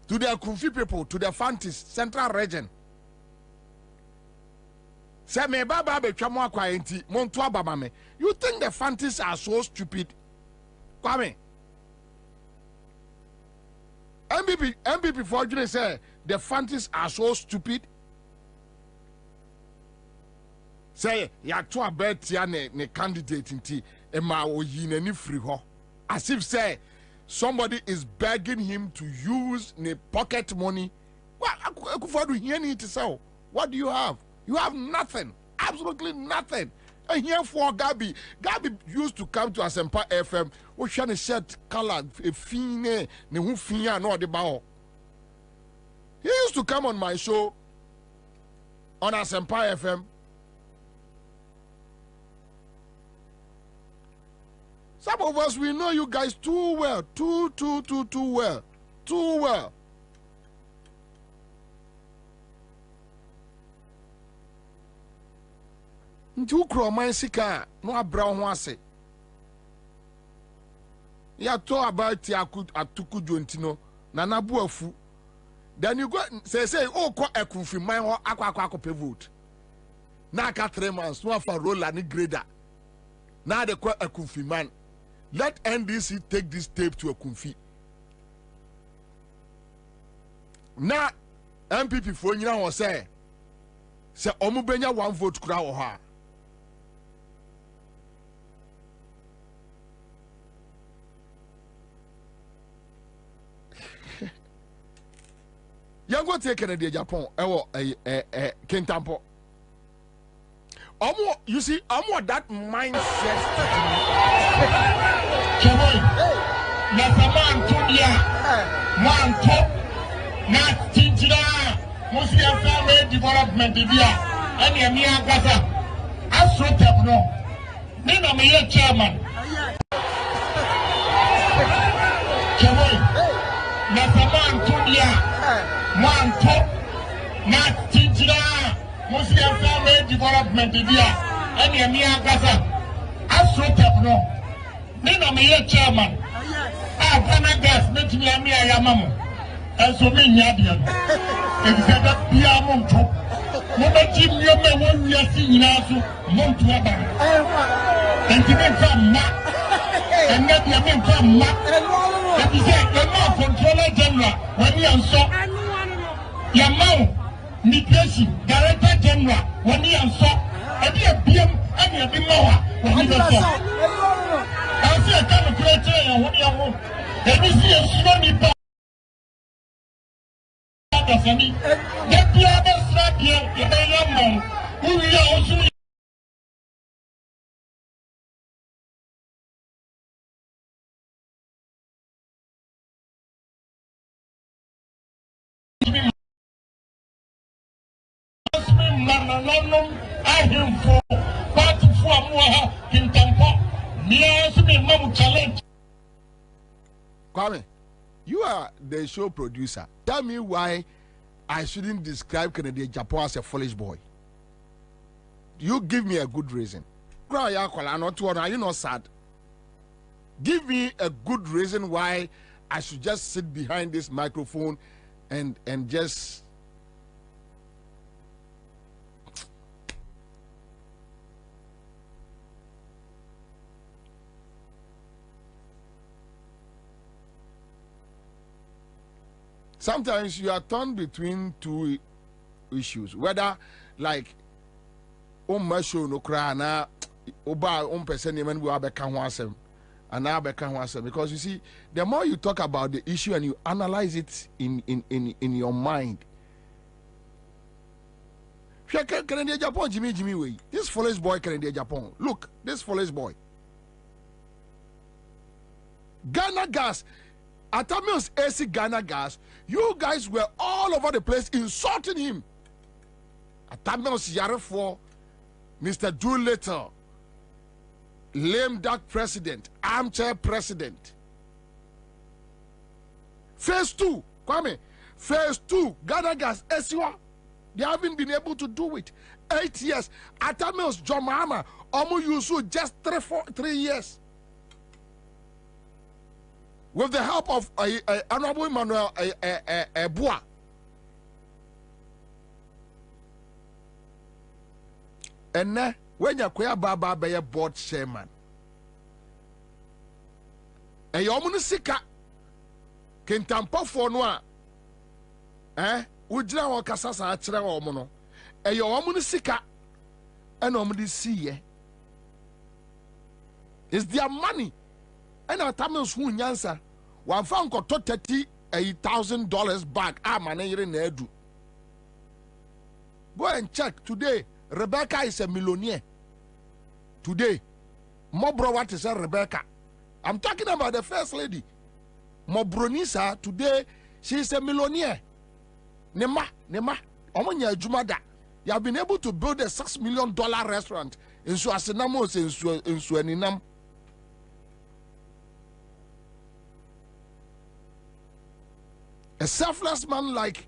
[SPEAKER 1] to the Kumfi people, to the Fantis Central Region. Say me baba be twamo akwaenti monto ababa me. You think the Fantis are so stupid? Kwame. MPP for you say the Fantis are so stupid. Say ya to abetia ne candidate inti Ema oyine ni free ho. As if say somebody is begging him to use the pocket money. What do you have? You have nothing. Absolutely nothing. And here for Gabi used to come to Asempa FM. We share a shirt color, a fine, ne hu fine no de bao. He used to come on my show on Asempa FM. Some of us, we know you guys too well. Too well. Too well. Ntu kro man sika no abra ho ase. Ya to about atuku dwontino na nabu afu. Then you go say oh ko ekunfi man ho akwa pe vote. Na aka 3 months no afa roller ni grader. Na de ko ekunfi man. Let NDC take this tape to a Kunfi. Now, MPP for you know say Omubenya 1 vote kura or her. You go take Canada Japan. Kentampo. You see, that mindset.
[SPEAKER 9] Cheboy, na zaman tudia, manto, na tijira, Muslim family development dia, ani amia gaza, aso tepno, nina miye chairman. Cheboy, na zaman tudia, manto, na tijira, Muslim family development dia, ani amia gaza, aso tepno. Nina miye chairman. Ghana gas make me a yamamu. And so me nyadian. Except that Pia Monto. Mona Jim Yome won yasi nasu Montuaba. And to make some mat. And not your men from mat. And he said, the law controller general when you saw Yamau Migration Director General when you saw a dear BM and your Bimoa when you saw. I see a kind of creator and what you want. Let me see a slowly back. Let the other slap here, the young who we are also. I am for part of more in Tampa.
[SPEAKER 1] Kwame, you are the show producer. Tell me why I shouldn't describe Canadian Japan as a foolish boy. You give me a good reason. Are you not sad? Give me a good reason why I should just sit behind this microphone and just. Sometimes you are torn between two issues, whether like show no cry na oba person even we abeka and now because you see, the more you talk about the issue and you analyze it in your mind. Canadian Japan Jimmy way. This foolish boy Canadian Japan. Look, this foolish boy. Ghana gas. Atamios AC Ghana gas, you guys were all over the place insulting him. Atamios Yarefo, Mr. Doolittle, lame duck president, armchair president. Phase 2, Kwame, phase 2, Ghana gas, Esiwa, they haven't been able to do it. 8 years. Atamios John Mahama, Omu Yusu, just 3 years. With the help of Honorable Emmanuel Bois. And now, when you are Baba be a board chairman, and you're Munisika can tamper for no, would you know Casasa at Mono? And you're Munisika and Omni see ye. It's their money. And our Tamils who nyansa, one found got $30,000 back. Go and check today. Rebecca is a millionaire. Today, Mobro, what is a Rebecca? I'm talking about the first lady. Mobronisa, today, she is a millionaire. Nema, Omonya Jumada. You have been able to build a $6 million restaurant in Suasinamos in Suaninam. A selfless man like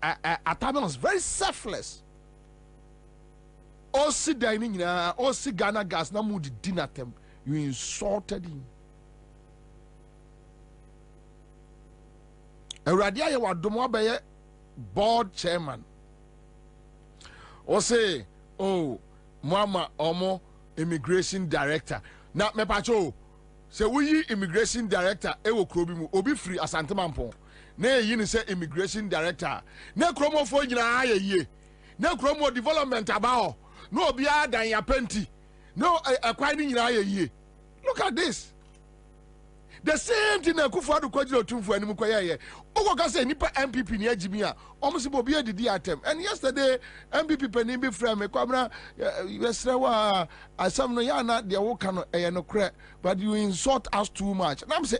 [SPEAKER 1] Ataman, very selfless. Osi dining na Osi Ghana gas na mood dinner them. You insulted him. Eradia ye wa domo abeye board chairman. Ose oh mama omo immigration director. Na me pacho se we immigration director e wo krobi mu obi free Asante Mampong. Na yi ni say immigration director. Na kromo fo nyina aye ye. Na kromo development about. No bia dan ya penti. No akwai ni nyina aye ye. Look at this. The same thing Akufo-Addo kwajiro tumfo anim kwaye. Ogo ka say nipa MPP ni agimi a omo se Bobie didi atem. And yesterday MPP pani bi frame me kwamra yesrewa asam no ya na de wo ka no eye no kre, but you insult us too much. And I'm say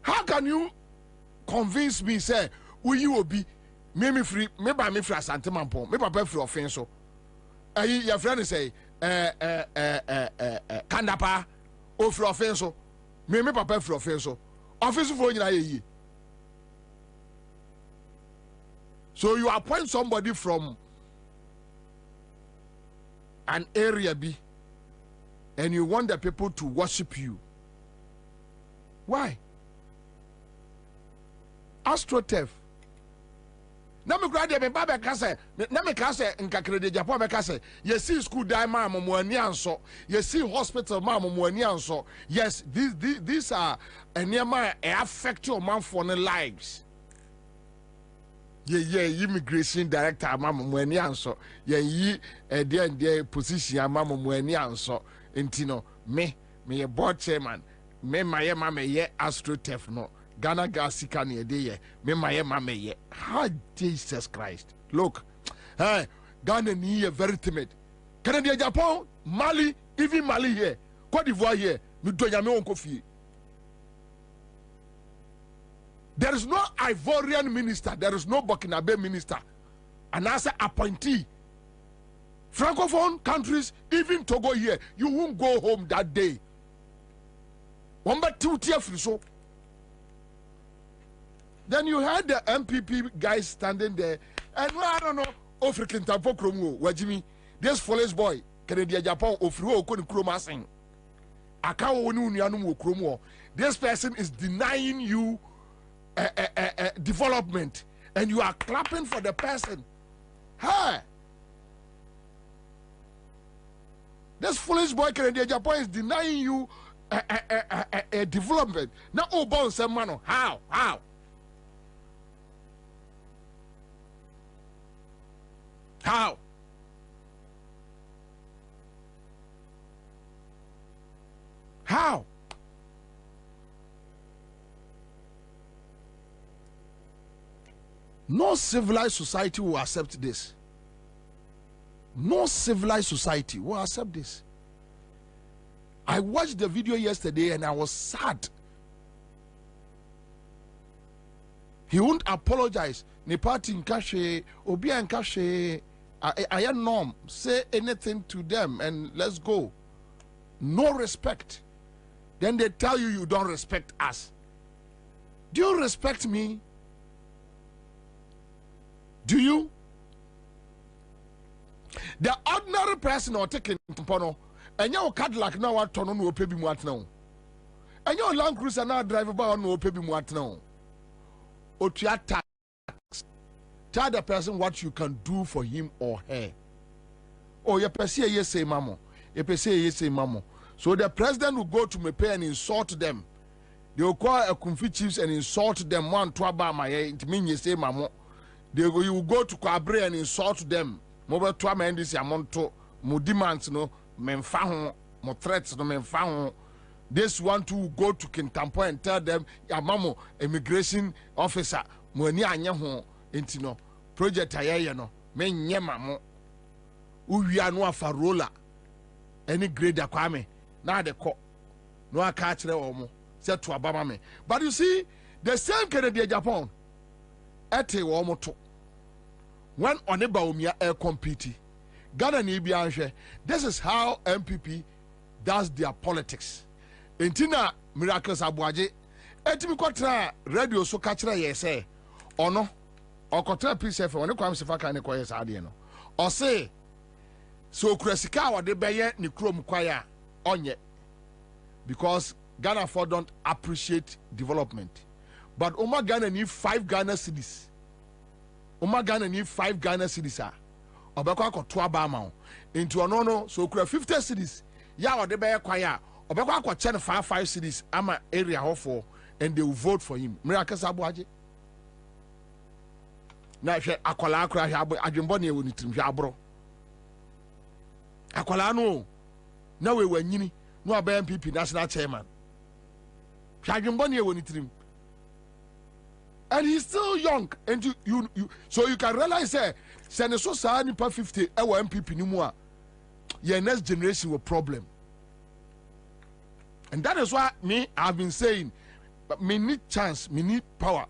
[SPEAKER 1] how can you convince me say we you be me free me ba me free Asante Mampong me papa free offense so your friend say kandapa o free offense so me papa free offense so offense for nyina ye. So you appoint somebody from an area B and you want the people to worship you. Why? AstroTurf. Na me grade me ba be kase na me kase nkakere de Japan be kase yes see school die ma mo ani anso yes see hospital ma mo ani anso. Yes, these are enema affect your man for the lives. Yeah immigration director ma mo ani anso yi there position ma mo ani anso ntino me ye board chairman me maye ma me ye AstroTurf no Ghana gas can ye me my ye. How Jesus Christ. Look, hey, Ghana ni very timid. Canada, Japan, Mali, even Mali here, Cote d'Ivoire here, me do yame on coffee. There is no Ivorian minister, there is no Burkinabe minister, and as an appointee. Francophone countries, even Togo here, you won't go home that day. One but 2 tier free so. Then you had the MPP guys standing there, and I don't know, African Tapo Kromo, Wajimi, this foolish boy, Canada Japan, Ofru, Koni Kromasing. Akawo Kromo. This person is denying you development, and you are clapping for the person. Hey! This foolish boy, Canada Japan, is denying you development. Now, oh, bounce, man, how? How? How? No civilized society will accept this. No civilized society will accept this. I watched the video yesterday and I was sad. He won't apologize. Ne party in Kashe, Obi and Kashe, I am norm. Say anything to them and let's go. No respect. Then they tell you you don't respect us. Do you respect me? Do you? The ordinary person or taking Pono, and your Cadillac now are turn on no pay me what now. And your Land Cruiser now drive about no pay me what now. Or tax. Tell the person what you can do for him or her. Oh, you say yes, say mamo. You say yes, say mamo. So the president will go to Mepe and insult them. They will call a Kumfi chiefs and insult them. One to about my it means you say mamo. you will go to KWABENA and insult them. Mobile to amend this amount to mo demands no menfa mo threats no menfa. This one to go to Kintampo and tell them Yamamo immigration officer mo ni anya ho enti no project ayeye no men nyema mo uwia no afarola any grade akwame na de ko no aka kire wo mo say to abama me. But you see the same Canadian Japan ete wo mo to when Oneba Umia air compete Ghana ni bi anhwe. This is how MPP does their politics. Entina Miracles Abuaje etimi kwatra radio so ka kire ye say ono okotra PCF one kwam sefa kan ne koye saade no o say so kurasika wode beye ne krom kwaya onye because Ghana for don't appreciate development. But Oma Ghana need 5 Ghana cities. Oma Ghana need 5 Ghana cities. Obekwa ko to abama into onono so kura 50 cities. Ya wode beye kwaya obekwa ko chen 5 cities ama area hofo and they will vote for him. Miracles Abuaje. Na hwe akola akura hwe adwembo ne ewo nitrim hwe abro. Akola no na we wanyini no aba MPP national chairman. Hwe adwembo ne ewo nitrim. And he's still young, and you so you can realize send so sa nipa 50 ewo MPP ni mu a your next generation will problem. And that is why I've been saying, but me need chance, me need power.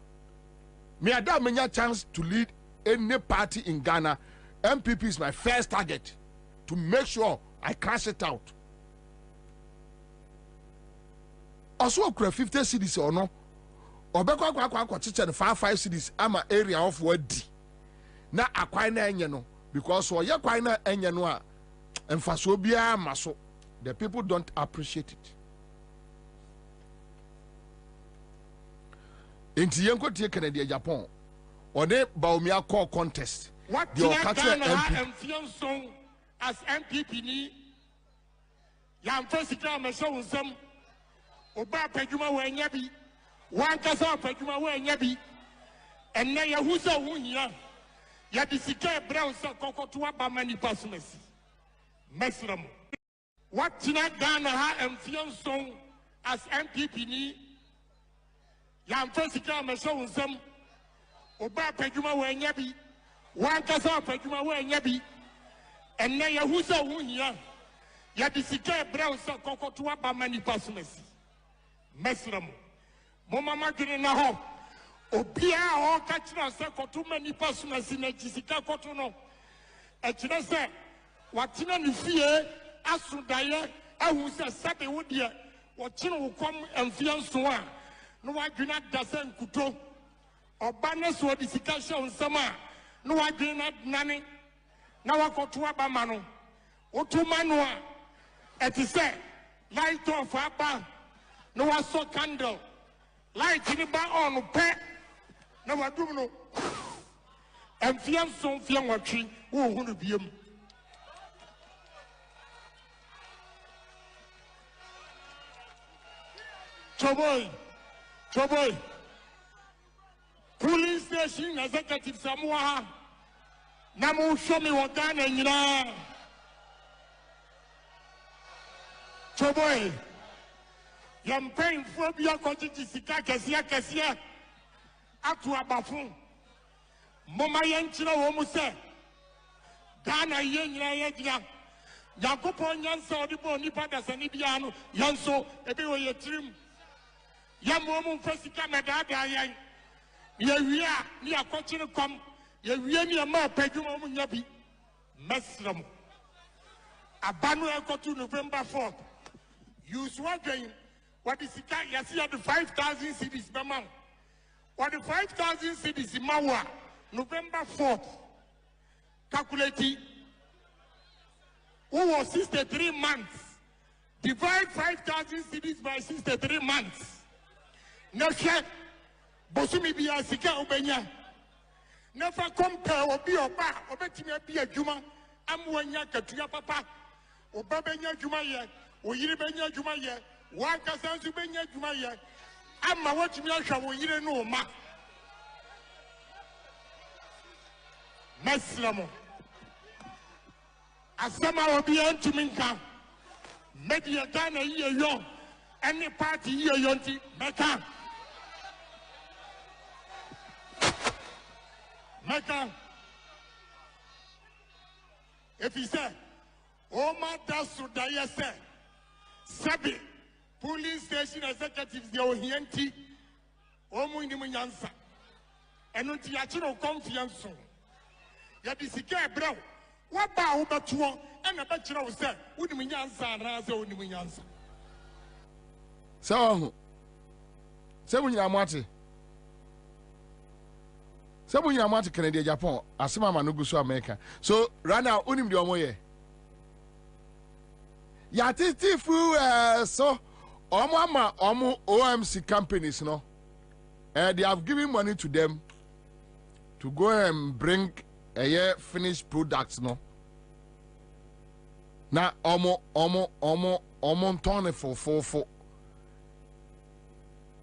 [SPEAKER 1] Me ada me chance to lead any party in Ghana. MPP is my first target to make sure I crash it out. Also, 50 cities or no. Obekwa chiche 5 cities ama area of wadi na akwai na enye no because so ye kwai na enye no a emfaso bia maso the people don't appreciate it. Enti yenko tie Canadian Japan one Baumia call contest
[SPEAKER 9] what
[SPEAKER 1] the Okatra
[SPEAKER 9] MP as MPP ni ya mfosika meso nsem oba padwuma wa nya bi one kasa padwuma wa nya bi enne ya huza hu hia ya disika brown so kokoto abama ni pasmesi mesram what tina Ghana ha emfianson as MPP ni ya mfosika meso nsem oba padwuma wa nya bi one kasa padwuma wa nya bi enne ya huza hu hia ya disika brown so kokoto abama ni pasmesi mesram Mama madwene na ho obia ho ka kira se kotuma nipa sumasi na jisika koto no e kira se watena ne fie asudaye ahu se sabe wodie wo kire wo kom amfia nso a no wadwena dasa nkuto oba ne so di sika hye onsama no wadwena nane na wakoto abama no otuma no a etise light off aba no waso candle light in ba on pe na wadum no emfiam so mfiam watwi wo hu no biem choboy police station executive Samoa na mo show me wo Ghana nyina choboy yam pain phobia konjiji sika kesia atu abafun moma yenchira wo mu se Ghana ye nyina ye gina yakopon nyansa odibo nipa dasani bia no yanso ebe wo yetrim yamo mu fasika medada yan ye wia ni akochire kom ye wia ni ma padwuma mu nyabi mesram abanu ekotu November 4th you swagin what is it? You see the 5,000 cities, Bama. What the 5,000 cities in Mawa, November 4th, calculating. Who was 63 months? Divide 5,000 cities by 63 months. Never, Bosumi be a Sika Obenya. Never compare or be a bar, or bet me be a Juma. I'm one Yaka Papa, or Babenya Jumaya, or Yiribenya Jumaya. One person to be near Jumaya. I'm watching me. I shall no ma. Mesramo. Asama obi antuminka. Media Ghana yo. Any party yonti meka. Meka. If he said, oh my dasu dayase, Sabi, police station executives, they are here. Omu ni munyansa. Enu ti achino confiance. Ya disike bro. Waba ubatuo ena bachira wo se uni munyansa na se uni munyansa.
[SPEAKER 1] So se munyina amate. Se munyina amate Canada Japan asema manugu so America. So right now unim de omoye. Ya titifu so omo OMC companies no. They have given money to them to go and bring a finished products, no. Now, omo tone for.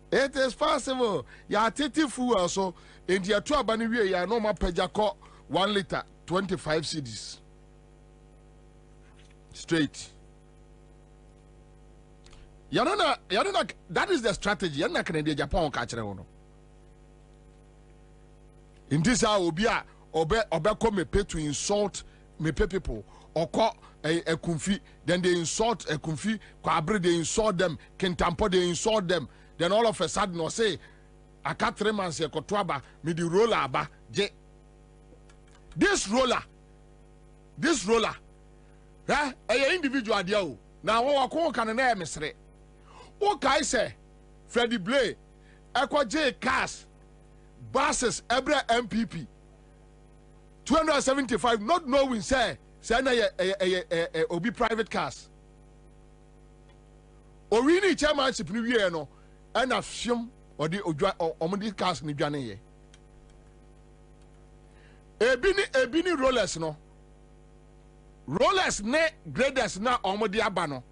[SPEAKER 1] It is possible. Ya titi fu also in the 2 abani ya no ma pejako 1 liter 25 cedis. Straight. Yanona, that is the strategy. Yanona Canada Japan catch no. In this hour, obe come pay to insult me pay people or call a kumfi, then they insult a kumfi, kwabre they insult them, kentampo they insult them, then all of a sudden or say I can't 3 months here kotwaba me the roller aba je. This roller, a individual dia now what can na mesre. Okay say Freddie Blay, Equa J cars. Buses every MPP 275 not knowing say na obi private cars o really chairmanship ni wie no and afim or the omudi cars ni dwane ye ebini rollers no rollers ne graders na omudi aba no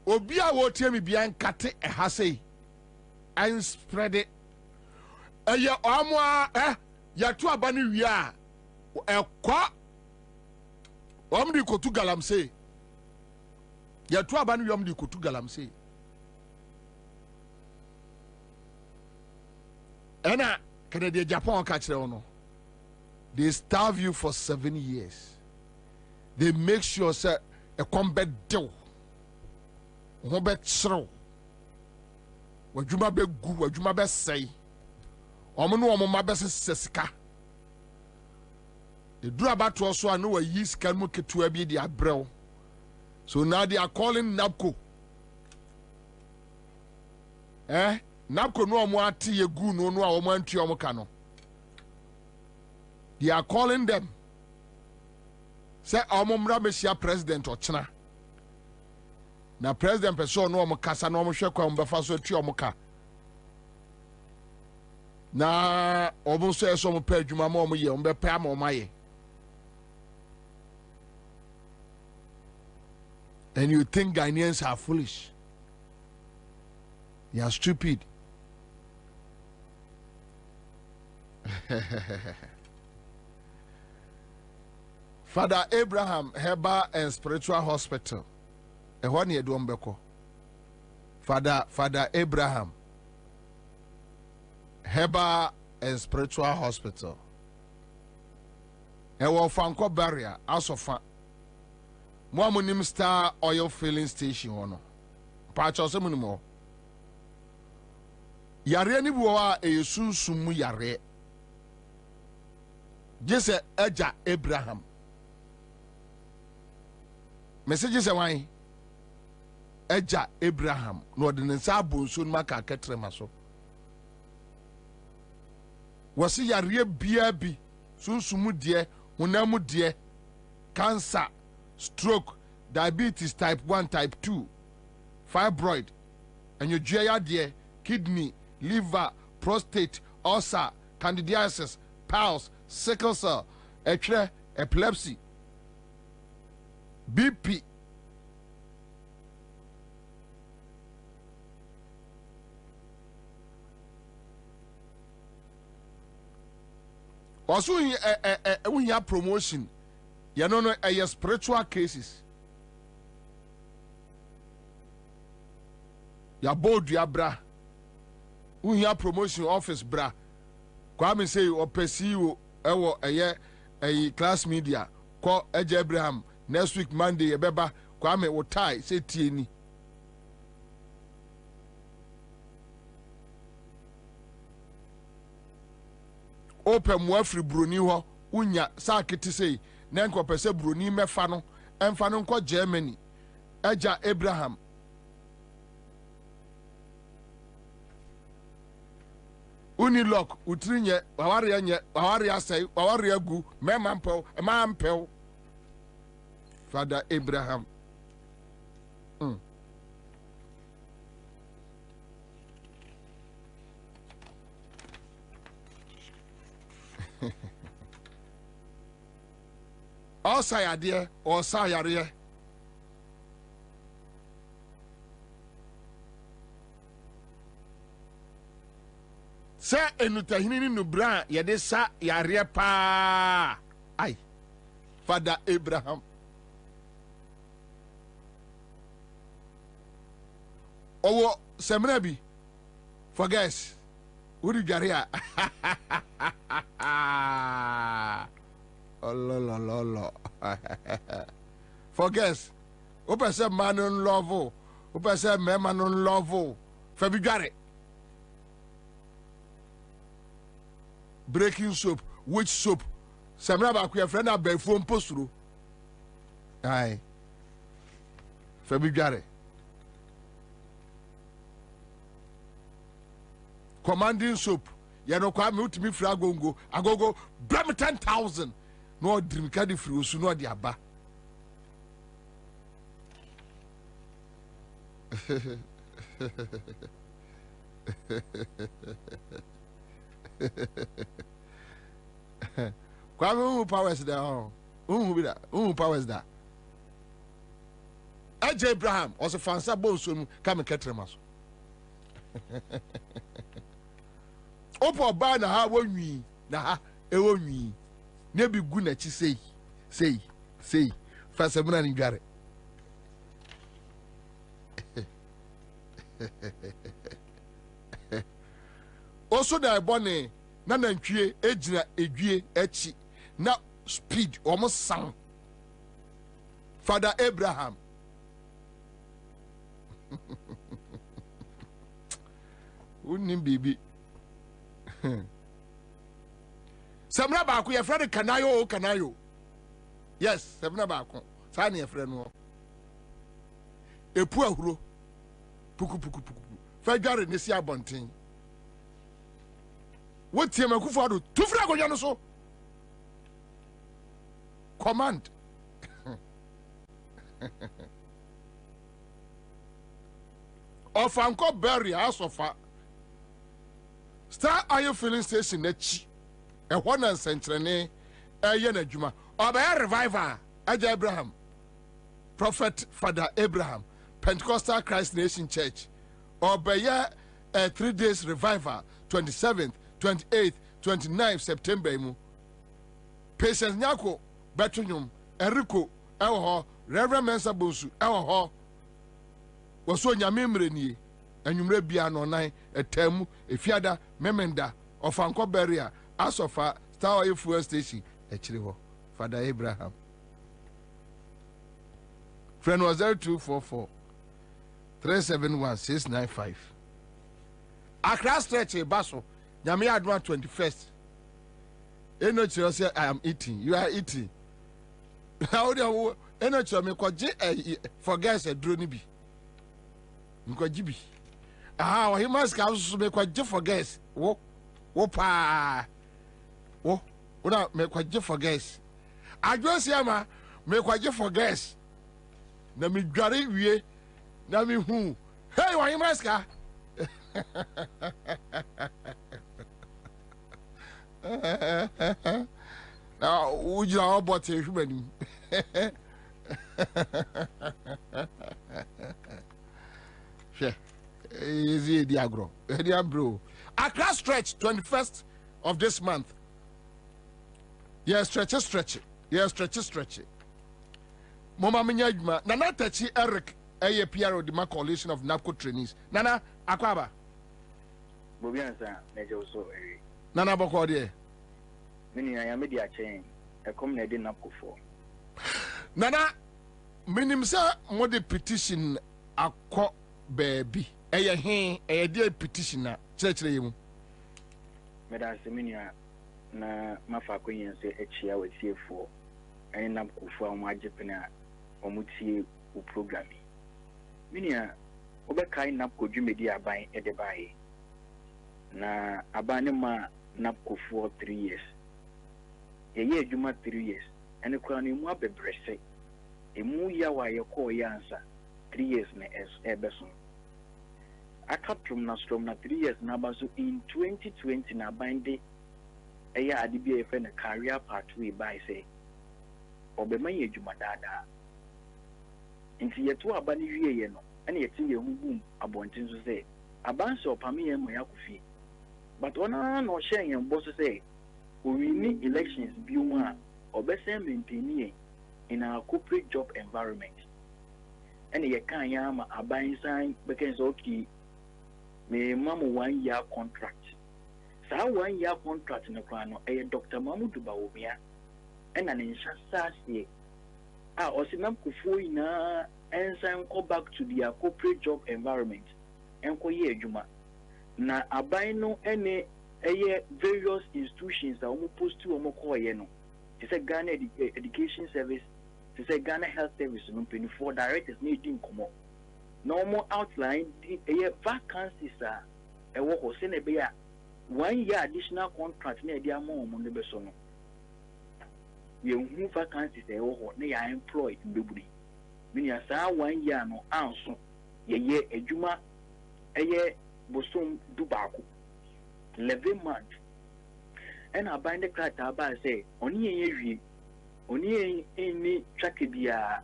[SPEAKER 1] obi a wo tie mi bia nkate ha sei and spread it. Ya amwa ya tu abani wia ekwa omdi kotu galamse ya tu abani wia omdi kotu galamse ena Canada Japan ka kire ono they starve you for 7 years they make sure say a combat deal ho be tsro wadwuma be gu wadwuma be sei omo mabese sesika the dura bato so anu wa yi sika mu ketua bi di abrel so now they are calling NABCO NABCO no omo ate yegu no a omo antu omo ka no they are calling them say omo mra mesia president ochena na president person no omo kasa no omo hwe kwa omo befa so atu omo ka na obo so eso mo pa adwuma ma omo ye omo be pa ma omo aye and you think Ghanaians are foolish, you are stupid. Father Abraham Herbal and Spiritual Hospital ehoni edom beko Father Abraham Herbal and Spiritual Hospital. Ewo Fanko Barrier, Asofa. Mwamunim Star Oil Filling Station ono. Pacho se munimo. Yare ni buwa eyesunsumu yare. Jese Eja Abraham. Message se why? Eja Abraham. No de nsa bonso maka ketre maso. Wasi yare bia bi sunsumu die hunamu die cancer, stroke, diabetes type 1, type 2, fibroid, and your GI die, kidney, liver, prostate, ulcer, candidiasis, piles, sickle cell, epilepsy, BP, Also, we have promotion. You know, spiritual cases. Ya bold ya bra. We have promotion office bra. Kwame say or pursue a class media. Call Edge Abraham next week Monday. Beba Kwame will tie say tieni. Open mwafri bruni ho unya sakiti say nenko pese bruni mefano emfano nko Germany eja Abraham Unilok utrinye wawari asay wawari agu memampel Father Abraham All sayade or sayare Say enutahini no bra yede sa yare pa ai Father Abraham Owo semna bi for guys uri jaria Allah for guys o pese man on love o pese man on love fa bi jare breaking soap which soap semna ba ku friend abefo mposturo ai fa bi jare commanding soap you know kwa me utimi free agogo bram 10,000 no dream ka di free osu no di aba kwa me powers there powers there AJ Abraham also fansa bonso mu ka me ketremaso Opo ba na ha wonwi na ha ewonwi na bi gu na chi sei fa semuna ni dware Oso da ebone na nantwie ejina edwie echi na speed omo san Father Abraham Unim bibi Semna ba ku ye friend kanayo yes semna ba ku sa na ye friend no epu ahuro puku fa dware ne si abonten wotie makufo ado tu fra gonya no so command Ofanko bury house of Star Iron filling station nechi ehwo na nsentrene eye na djuma obey revival Aja Abraham Prophet Father Abraham Pentecostal Christ Nation Church obey 3 days revival 27th 28th 29th September mu Patience Nyako Betunyum Eriko ewo Reverend Mensa Bonsu ewo waso nyame mrenie anwumre bia no nan etamu efiada memenda Ofanko Beria asofa Star Oil fuel station echiri ho Father Abraham friend was 0244 371 695 Accra stretch baso nyame adwa 21st eno chiro say I am eating you are eating how do eno chiro me koje for guys adro ni bi nkojibi wa himas ka so me kwaje for guys wo pa wo na me kwaje for guys adwosi ama me kwaje for guys na me dware wie na me hu hey wa himas ka na ujira obot ehumani Easy diagro. Bro. Accra stretch 21st of this month. Yes, stretch. Yes, stretch. Mama Minyajma, Nana Tachi Eric, a PRO, the coalition of NAPCO trainees. Nana Akwaba.
[SPEAKER 10] Bobie ANSAH, Major so.
[SPEAKER 1] Nana Bokode.
[SPEAKER 10] Mini I am media chain. I come near the NAPCO for.
[SPEAKER 1] Nana, Minimsa, mode petition akọ baby. A dear petitioner, church room.
[SPEAKER 10] Madam Seminia, na Mafakun say a chair with CF4. And NAPCO for my Japana or Muti programming. Minia, Obekai NAPCO Jumedia by Edebai. Na Abanema NAPCO for 3 years. A year Juma 3 years. And the crown in Wabe Bresse. A muya wa your call answer 3 years na as Eberson. I cut from Nostrom na 3 years nabaso in 2020 na binde a year ADBA friend a career pathway by say Obema ye Jumadada. Inti yetu abani ye no, and yet ye boom abontin to say Abanso Pami and Mayakufi. But one no sharing and boss say we need elections Buma or best maintaining in our corporate job environment. And ye can yama a buying sign because okay, me mama 1 year contract. So 1 year contract in the crown a Dr. Mamudu Baumia and an insurance ye. Or Sinam Kufuina and sign go back to their corporate job environment and Koye Juma. Na abino any various institutions that almost post to Omokoyeno. It's a Ghana education service. It's a Ghana health service. No, 24 directors needing come up. No more outline. The vacancies are a work or send a 1 year additional contract near the amount on the besono. You move vacancies a work they are employed. Nobody. Meaning as 1 year no answer. Ye a Juma a year bosom dubaku 11 months. And I bind the card about say, only any trackabia,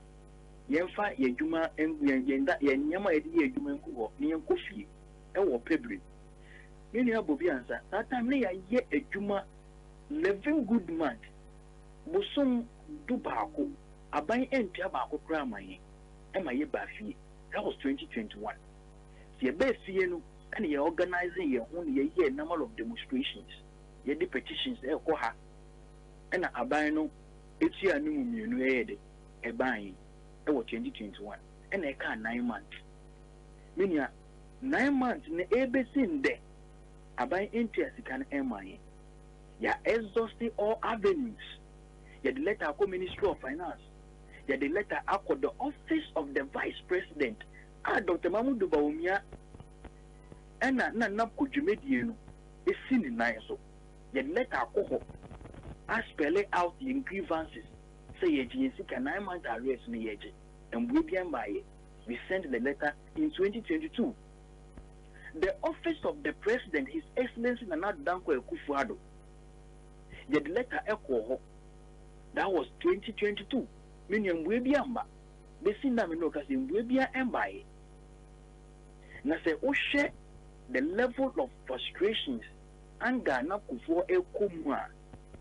[SPEAKER 10] Yenfa, Yajuma, and Yenda, Yama, Yajuman, near Kofi, or Pebble. Many of Bobie ANSAH, that time they are yet a Juma 11 good months. Bosom dubaku, I bind and Piabaco grammar, and my year baffy. That was 2021. The best year, and you're organizing your only a year number of demonstrations. Ye the petitions koha and abino it's your new a buying 2021 and I can 9 months. Minia 9 months in the ABC day a buying interest can MI. Ya exhausting all avenues. Ya the letter ako Ministry of Finance. Ya the letter ako the office of the Vice President. Dr. Mamudu Baumia and na NAPCO Jumediano is seen in Nayaso. The letter coho I spell it out in grievances. Say a GNC can 9 months arrest me and we began by it. We sent the letter in 2022. The office of the president, His Excellency Nana Danko Ekufuado. The letter echo that was 2022. Meaning we be amba. They see na no kasi we be amba. Na say o share the level of frustrations. Anger na kufuo ekomwa.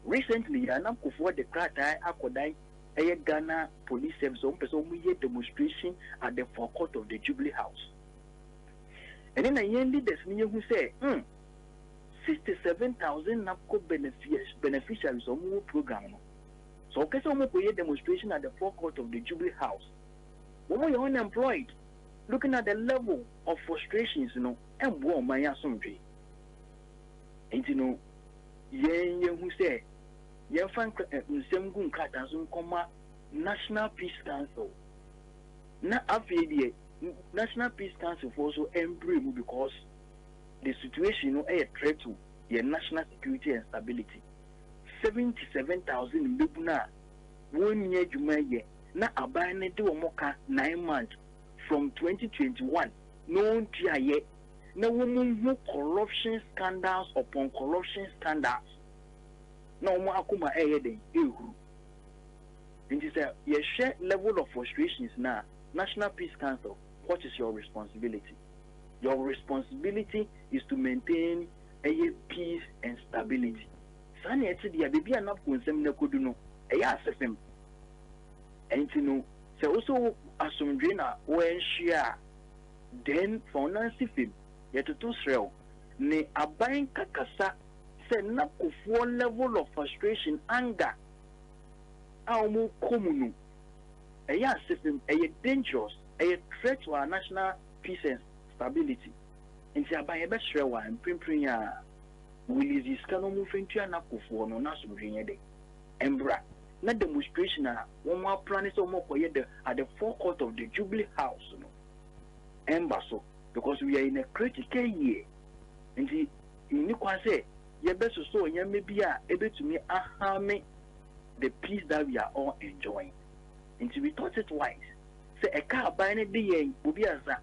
[SPEAKER 10] Recently, na kufuo the krata akodai a Ghana police service on person we demonstration at the forecourt of the Jubilee House. And then I leaders who say, 67,000 NAPCO beneficiaries on more program. So okay, so we demonstration at the forecourt of the Jubilee House. When we are unemployed, looking at the level of frustrations, and war my assembly. And who say, Nsem Katazun Koma National Peace Council. Na after National Peace Council also embrace because the situation a threat to your national security and stability. 77,000 Bibuna 1 year Jumaye na abane de omoka 9 months from 2021. No TIA. No woman who corruption scandals upon corruption scandals. No more akuma ehede ehu. It is a shared level of frustrations now. National Peace Council, what is your responsibility? Your responsibility is to maintain a peace and stability. Sunny at the baby and not consum no could no. A yes of him. And to know, so also assume Drina when she are then for Nancy film, yet to thrill. Ne a buying kakasa, said not of one level of frustration, anger. Our more common. A yes system, a dangerous, a threat to our national peace and stability. And say, by a best real and pimping Willis is canon moving to an apple for no national day. Embra, not demonstration, one more plan is almost at the forecourt of the Jubilee House. Embasso, because we are in a critical year. And he, you can say, your best so, you may be able to me harm the peace that we are all enjoying. And we thought it wise. Say a car buying a day, Bobiaza,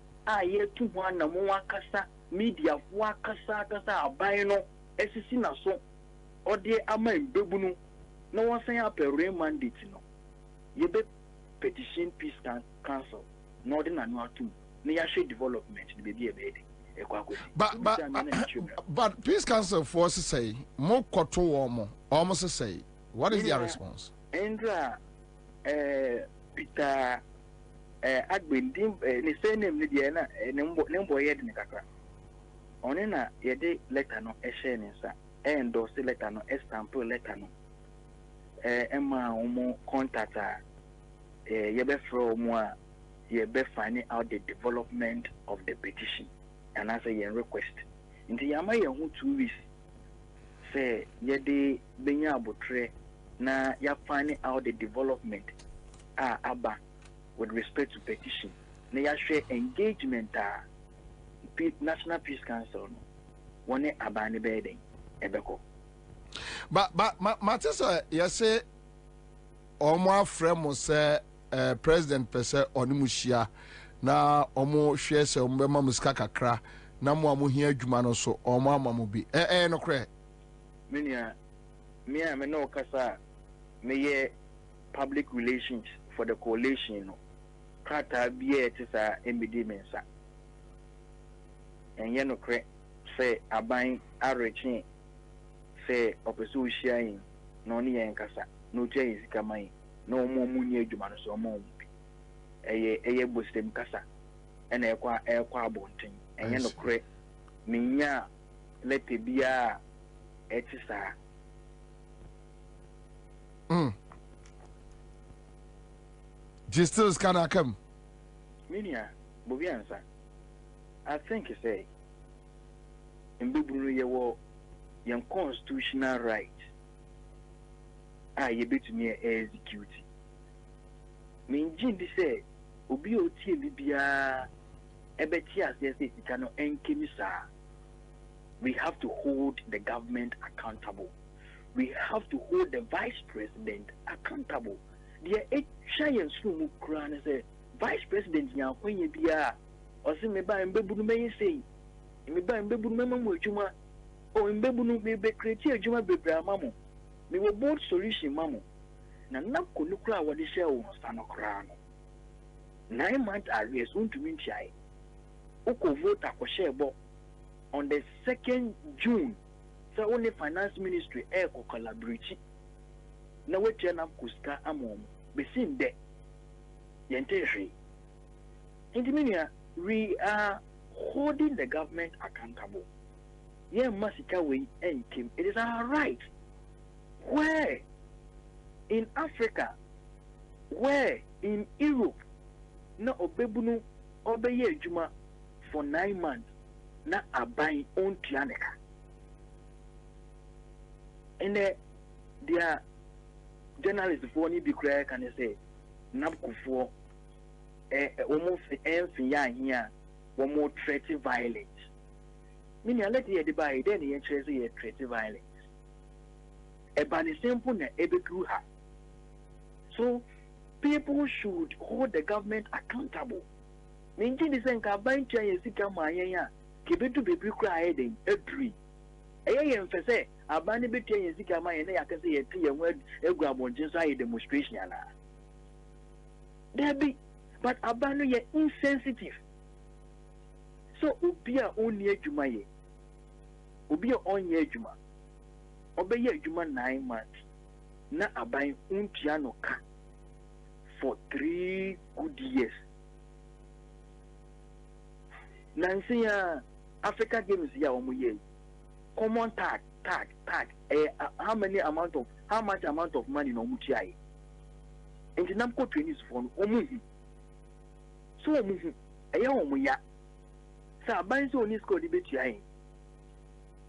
[SPEAKER 10] year 2 no more cassa, media, cassa, buying no, SCC so, or dear Aman Bebunu, no one saying up a real mandate, no. You bet petition peace council, Northern annual 2, near development, the baby a baby.
[SPEAKER 1] But peace council forces say, more koto or almost say, what is their response?
[SPEAKER 10] Andra. Peter Adwin ni say name ni dia na nembo ye de kakra one na ye de letter no e share ni sa endorse letter no stamp letter no ema omo contact ye be from a ye be finding out the development of the petition and as a request nti yama ye hu 2 weeks say ye de benya abotre na ya finding out the development aba with respect to petition na ya share engagement National Peace Council no one aba ne beden ebeko
[SPEAKER 1] but Matisa you say omo afrem say president pese onimuhia na omo hwe se omo bema musika kakra na mo amohia adwuma no so omo amamu bi no kre
[SPEAKER 10] me no kasa me public relations for the coalition no krata bia tisa MBD mensa enye no kre say aban arechi say opesu hia no ne yen kasa no tia yisika man no mo munye adwuma no so mo eye bostem kasa ena ekwa abonten enye no kre minya lete bia etisa
[SPEAKER 1] Justus can I come?
[SPEAKER 10] Minia, Bobie ANSAH. I think you say in Bibulu your constitutional right. You bet me execute. Mean Jim say Obi Oti Libya Ebetia says it cannot enkimisa. We have to hold the government accountable. We have to hold the vice president accountable. There are 8 giants who crown as a vice president. Now, when you be or see me by Mbebunu may say, me by Mbebunu Juma, or Mbebunu may be creative Juma Bebra Mammo. Me were both solution Mammo. Now, not Kunukra what the shell was stand a crown. 9 months are soon to mean shy. Oko vote a share on the 2nd June. So only finance ministry eko collaborate na wetia na kuska amom be seen there yenteshi intimia we are holding the government accountable ye masika we enkim it is our right where in Africa where in Europe na obebunu obeye adwuma for 9 months na aban on tianeka. And their journalists for any be clear can say Napkufo almost here one more threatening violence. Meaning I let you buy then he enters a threatening violence. But the simple na ebekruha. So people should hold the government accountable. Meaning the same cabin chain sika maya kebetu be cry then every say abani betia yezika ma yene yakase yeti yenwe egu abonjin so ayi demonstration ala there be but abano ye insensitive so obi a oni adwuma ye obi a onye adwuma obeye adwuma 9 months na aban untua no ka for 3 good years. Nancy Africa Games ya omuye common tag how much amount of money no mutua yi enti nam ko trainees for omuhu so omuhu eya omuya sa ban so oni score de betua yi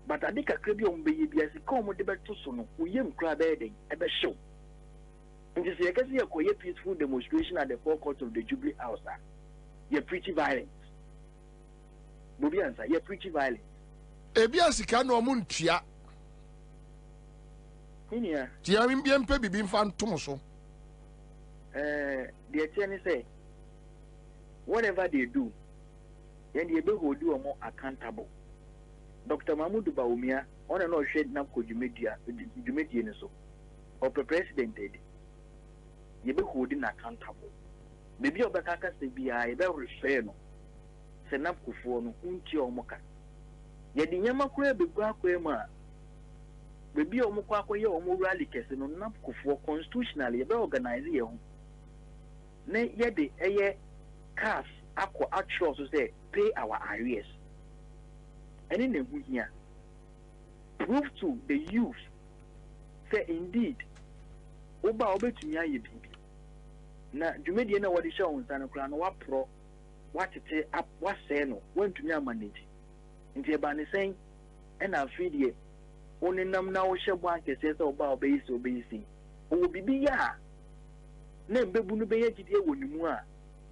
[SPEAKER 10] but ade kakra bi ombeye bia se ka omo de beto so no uyem kra be den ebe show enti se yakasi yakoye peaceful demonstration at the forecourt of the Jubilee House you preach violence. Bobie answer, you preach violence.
[SPEAKER 1] Ebia sika no omu ntua.
[SPEAKER 10] Inia.
[SPEAKER 1] Tia mi mpe bibi mfa ntom so.
[SPEAKER 10] The attorney say whatever they do, then they be hold you more accountable. Dr. Mahmoud Bawumia, on and all shed na ko Jumedia ni so. Or president did. You be holding accountable. Maybe obakaka se bia e be refer no. Senap kufuo no unti omoka ye di nyama kura begu akwema bebi omokwa akoye omo rally kese no nap kufuo constitutionally ye be organize ye ho ne ye de eye cash akọ actual so say pay our arrears any ne hu hia prove to the youth say indeed oba obetumi aye bibi na dwumedie na wodi hye onsa no kura no wapro watete up wase no wantumi amanage nti eba ne sen na afidie oninam na wo hye bwan kese se oba obeyisi o bibi ya na mbebu no beye gidie wonimu a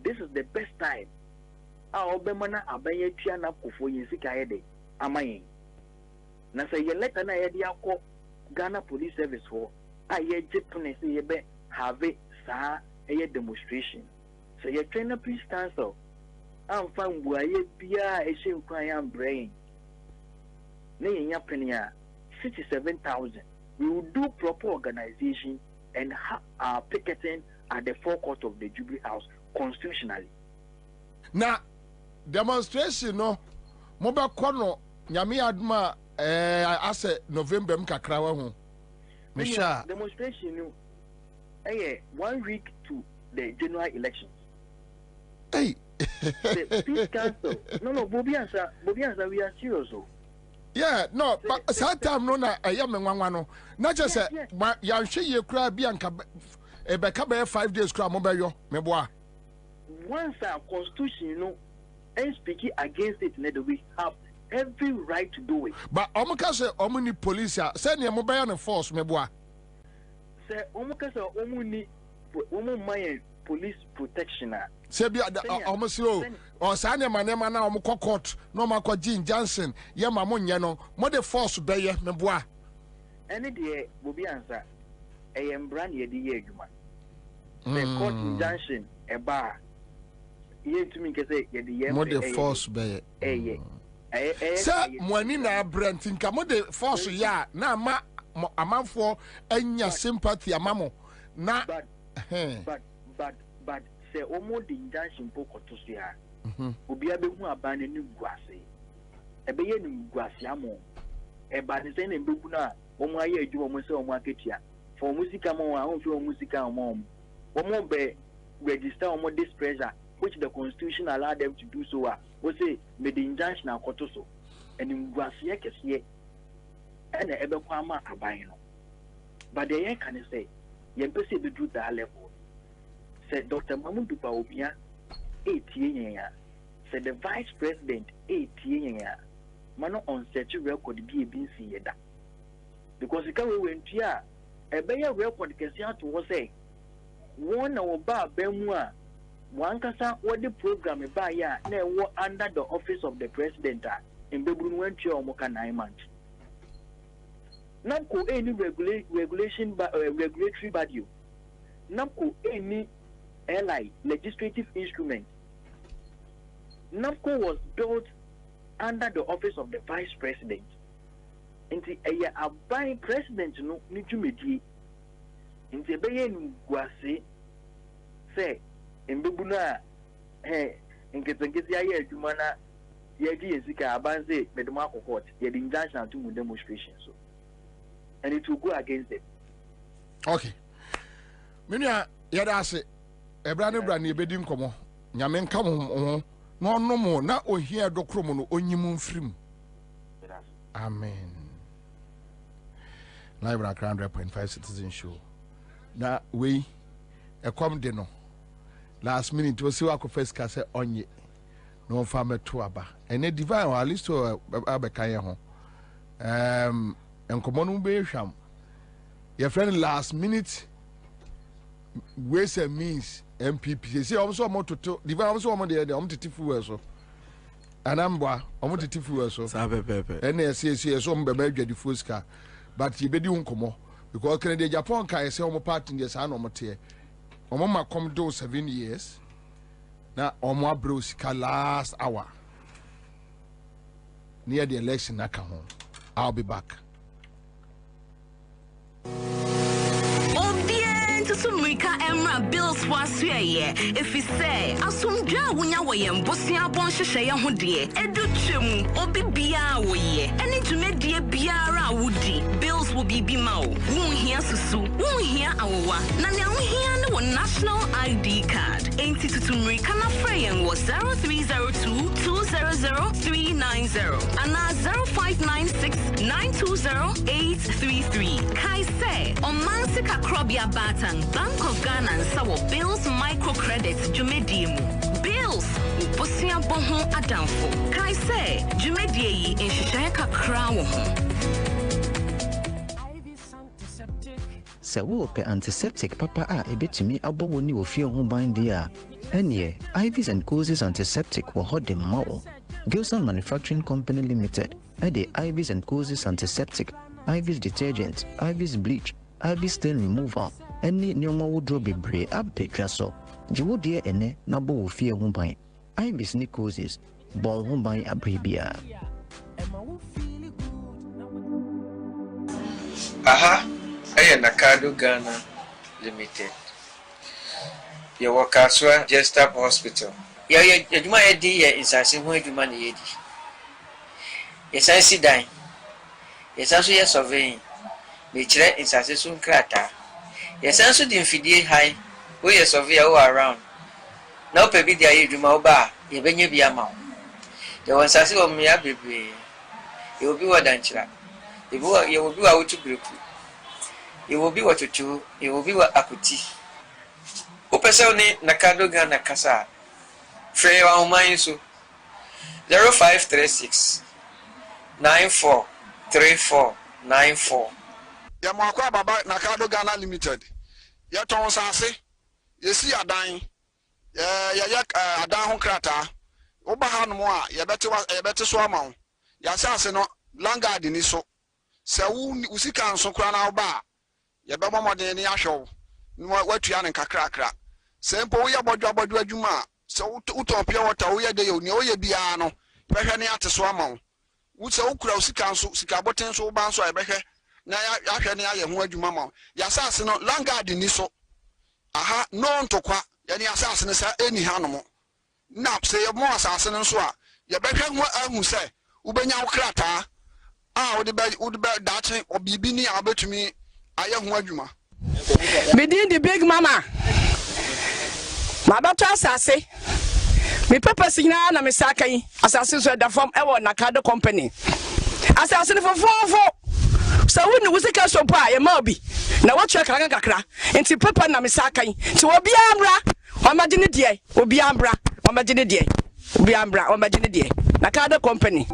[SPEAKER 10] this is the best time a obema na abanye tua na kofo yensika yede amayen na se ye letter na yede akọ Ghana Police Service ho a ye jepne se ye be have sa eye demonstration so ye trainer please cancel am fan buaye bia e she nkwan ya brain na yenya penia 67,000 we will do proper organization and picketing at the forecourt of the Jubilee House constitutionally.
[SPEAKER 1] Na demonstration no mo be kono nyame aduma ase November mkakra wa ho mesha
[SPEAKER 10] demonstration no 1 week to the general elections.
[SPEAKER 1] Hey
[SPEAKER 10] Please cancel. No, Bobie answer, we are serious.
[SPEAKER 1] Yeah, no, but that time no na me nwanwa no. Na just say ya hwe ye kura bi anka e be ka be 5 days kura mo be yo me boa.
[SPEAKER 10] Once our constitution no and speaking against it, we have every right to do it.
[SPEAKER 1] But omuka say omuni police say ne mo be ya no force me boa.
[SPEAKER 10] Say omuka say omuni mayen police protection.
[SPEAKER 1] Sebi almost or Sanya Manema na court no mako Jean Johnson yama monye no mo de force beye meboa
[SPEAKER 10] any day Bobie answer I am brand ye di adwuma the court injunction e ba ye to me say ye di
[SPEAKER 1] mo de force beye say money na brand nka mo de force ya na ama amanfo anya sympathy amamo na
[SPEAKER 10] but say omo the injunction pokoto so ya obi abehu abane ni guase ebe ye ni guase amo e ba de say na bebu na omo aye adwuma mo say omo aketia for musica mo a on fi musica omo be register omo this pressure which the constitution allow them to do so we say me the injunction akoto so and guase ye kese and ebe kwa ma aban no but the ye can say ye pese be do that level. Said Dr. Mahmoud Bawumia 8 years. Said the vice president 8 years. Mano on such a record be a BC yeda. Because the can went here a better record can see how to say one or bar Bemwa one casa what the program by ya never under the office of the president in Bebrun went to Moka 9 months. Namco any regulatory body. Namco any LI legislative instrument. NAMCO was built under the office of the vice president. Inti a buying president no nijumedi. Inti beye nguase say embebuna nketengezi aye adwuma na ye di ezika abanze medema court ye di injunction to demonstration so and it will go against it.
[SPEAKER 1] Okay. Minya yada se ebra ne bra ne ebedi nkomo. Nyame nka mo no no mo na ohia dokro mo no onyim mfrim. Amen. Live at 100.5 Citizen Show. Na we ekom de no. Last minute we see wa ko first ka say onye. No fa meto aba. Ene divine wa list to abeka ye ho. Enkomo no be hwam. Your friend last minute ways and means MPP. See, I'm so more to divine. I'm so more there. I'm to tifu so. And I'm to tifu so.
[SPEAKER 11] Sabe pepe.
[SPEAKER 1] And yes, so I'm the fuska. But you be doing come because Canada Japan can say I'm part in this and I'm here. I'm come do 7 years. Now I'm bros last hour near the election. I come home. I'll be back.
[SPEAKER 12] Sumrika Emra Bills was here. If he say, Asumja, when you were Bosnia Bonshaya Hoodie, Educhum, Obi Bia, and into Media Biara Woody, Bills will be Bimao, won't hear Susu, won't hear our Nana, we hear no national ID card. Ain't it to Sumrika Frayan was 0302 200 390 and 0596 920 833. Kai say, on Mansika Krobia Batang. Bank of Ghana and Sawo Bills microcredits Jumediemu. Bills Bosia Bonho Adamfo. Kai say Jumedie in Shishaka Crown.
[SPEAKER 13] Sawo pe antiseptic papa a ebetumi abowo ni ofie ho ban dia. Enye Ivy's and Causes antiseptic wo hot dem mao. Gilson Manufacturing Company Limited. Ede Ivy's and Causes antiseptic, Ivy's detergent, Ivy's bleach, Ivy's stain remover. Any nyoma wodro bebre abetwa so jiwo de ene na bo wo fie ho ban Ivy's ni Causes bon ho ban abrebia
[SPEAKER 14] aha aye nakado Ghana Limited ye wakaswa Jestap Hospital ye adwuma ye di ye insase ho adwuma na ye di ye sansi dan ye sanso ye surveying me kire insase so nkrata. Yes, answer the infidie high. We are surveyor around. Now, baby, they are you bar. You be be a mouth. There was a of me, baby. You will be what dancer. You will be out to group. You will be what you chew. You will be what akuti. Upesoni Nakado Gana Casa. Frey our mind so 0536 943494.
[SPEAKER 15] Yamakwa Baba Nakado Ghana Limited. Yaton Sase, Yesi Adan, Adan Krata, Obahan Moa, Yabete Swamon, Yasaseno, Langa Diniso, Sau Usikan Sokrana Oba, Yabama de Yasho, Wetian and Kakra, Sempo Yabodu Juma, so Utopia water, we are the Oye Biano, Pehaniata Swamon, Utsa Ukra Usikan Sikabotan so Banso Ebehe. Na ya hwe ne aye ho adwuma ma ya asase no langard ni so aha no ntokwa ya ne asase ne sa eni hanom na se ye mo asase no so a ye behwe ho ahu se ubenya wokrata a wo de dache obibi ni abetumi aye ho adwuma
[SPEAKER 16] within the big mama ma bato asase me papa signa na me sakai asase so da form e wo Nakado company asase ne fofofo. So when you was a cash of pie, a mobby. Now what your kakra, and see pepper na misakai. To be ambra, or imagine it, ye, or be ambra, or imagine it, ye, be ambra, or imagine it, ye. Nakado company.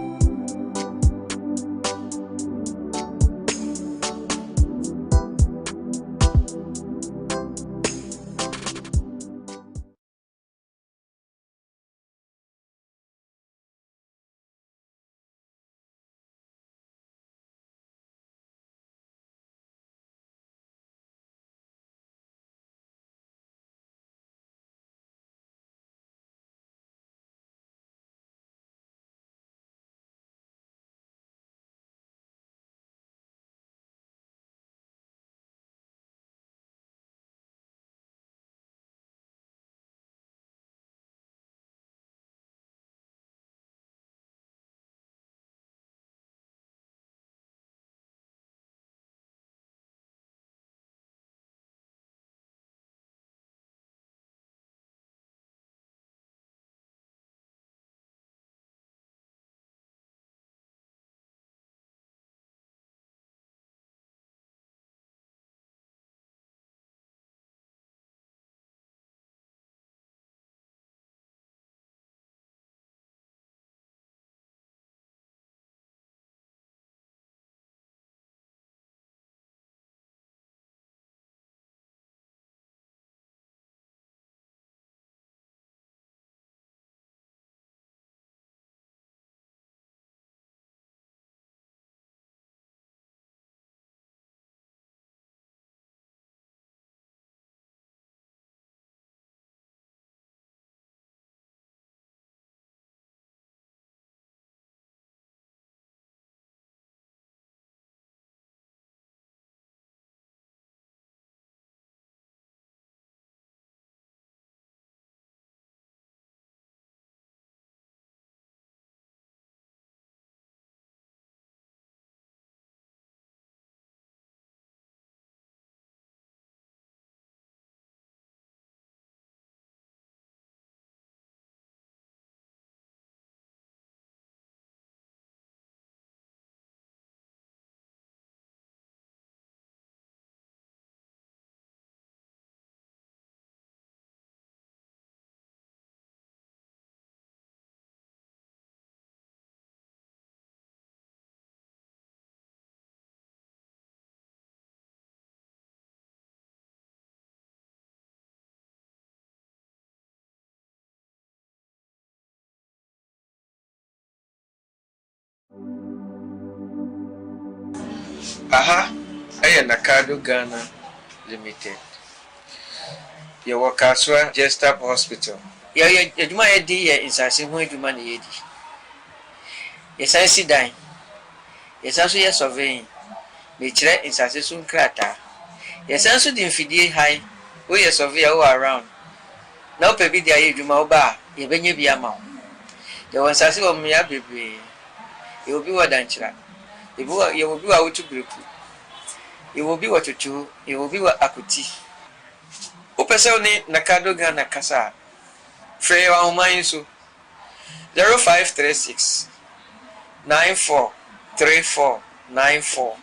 [SPEAKER 14] Aha, ɛyɛ Nakado Ghana Limited. Yɛwɔ Kaswa Jestab Hospital. Adwuma yɛdi yɛ nsase ho adwuma na yɛdi. Yɛsan si dan. Yɛsan so yɛ surveying. Mekyerɛ nsase so nkrataa. Yɛsan so di mfidie high. Woyɛ surveyor wo around. Na wopɛ bi de ayɛ adwuma wo ba a yɛbɛnya bi ama wo. Yɛwɔ nsase wɔ mmea bebree. Yɛwɔ bi wɔ dankyera. Yɛwɔ bi wɔ awotu breku. Yɛwɔ bi wɔ twotwo. Yɛwɔ bi wɔ akuti. Wopɛ sɛ wo ne Nakado Ghana kasa a frɛ yɛ ahoman so 0536 94 3494.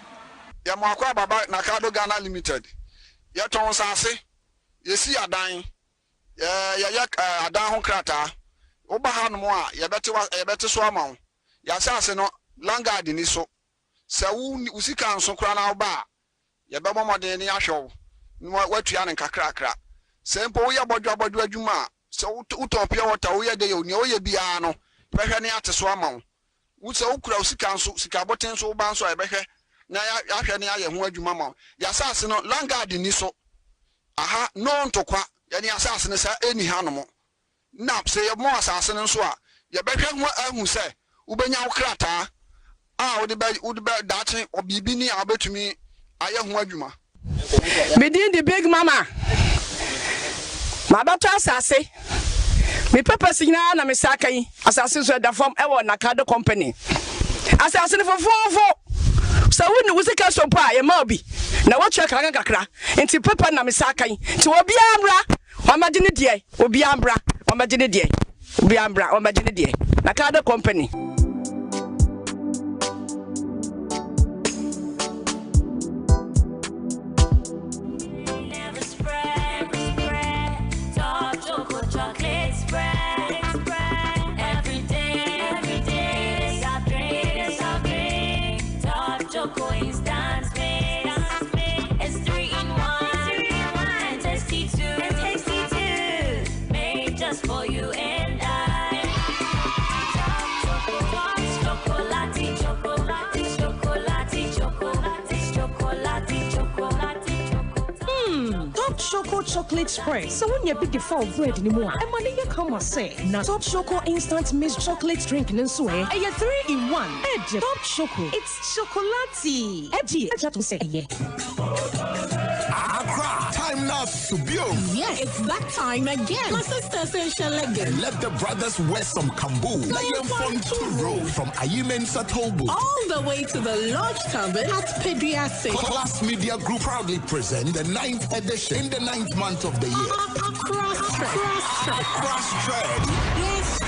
[SPEAKER 15] Yamakwa Baba Nakado Ghana Limited. Yaton Sase, Yesi Adan, Yayak Adan Krata, Obahan Moa, Yabete Swamon, Yasase no, Langa Diniso, Sawu Usikan Sokrana Ba, Yabama de Yasho, Wetian and Kakra, Sempo Yabodu Juma, so Utopia Wata, de Oye Biano, Pehania to Swamon, Utsa Ukra Usikan Sikabotin so Banso Ebehe. Na ya ni aye ho adwuma ma ya asase no langa de ni so aha no ntokwa ya ni asase no sa eni hanom na se ye mo asase no so a ye behwe ho ahu se ubenya wo krata a wo de ba dache obibi ni abetumi aye ho adwuma
[SPEAKER 16] Within the big mama ma bato asase me papa signa na me sakai asase so da form e wo Nakado company asase no fofofo so when you say so pa ye ma obi na what check kakra enti papa na me sakan ti obi ambra o ma gine die obi ambra o ma gine die obi ambra o ma gine die Nakado company
[SPEAKER 11] chocolate spread. So when you big fall bread anymore, and money you come say now Top Choco instant mixed chocolate drink in swear. And you 3-in-1. Edge Top Choco. It's chocolatey. Edgy. I just say yeah.
[SPEAKER 17] Accra, time now to build.
[SPEAKER 11] Yeah, it's that time again. My sister says she'll again.
[SPEAKER 17] Let the brothers wear some kambu. Lion fun to roll from Ayimen Satobu.
[SPEAKER 11] All the way to the Lodge Tavern at Pediastic.
[SPEAKER 17] Class Media Group proudly present the 9th edition in the 9th month of the year. Cross-stretch.
[SPEAKER 11] Yes,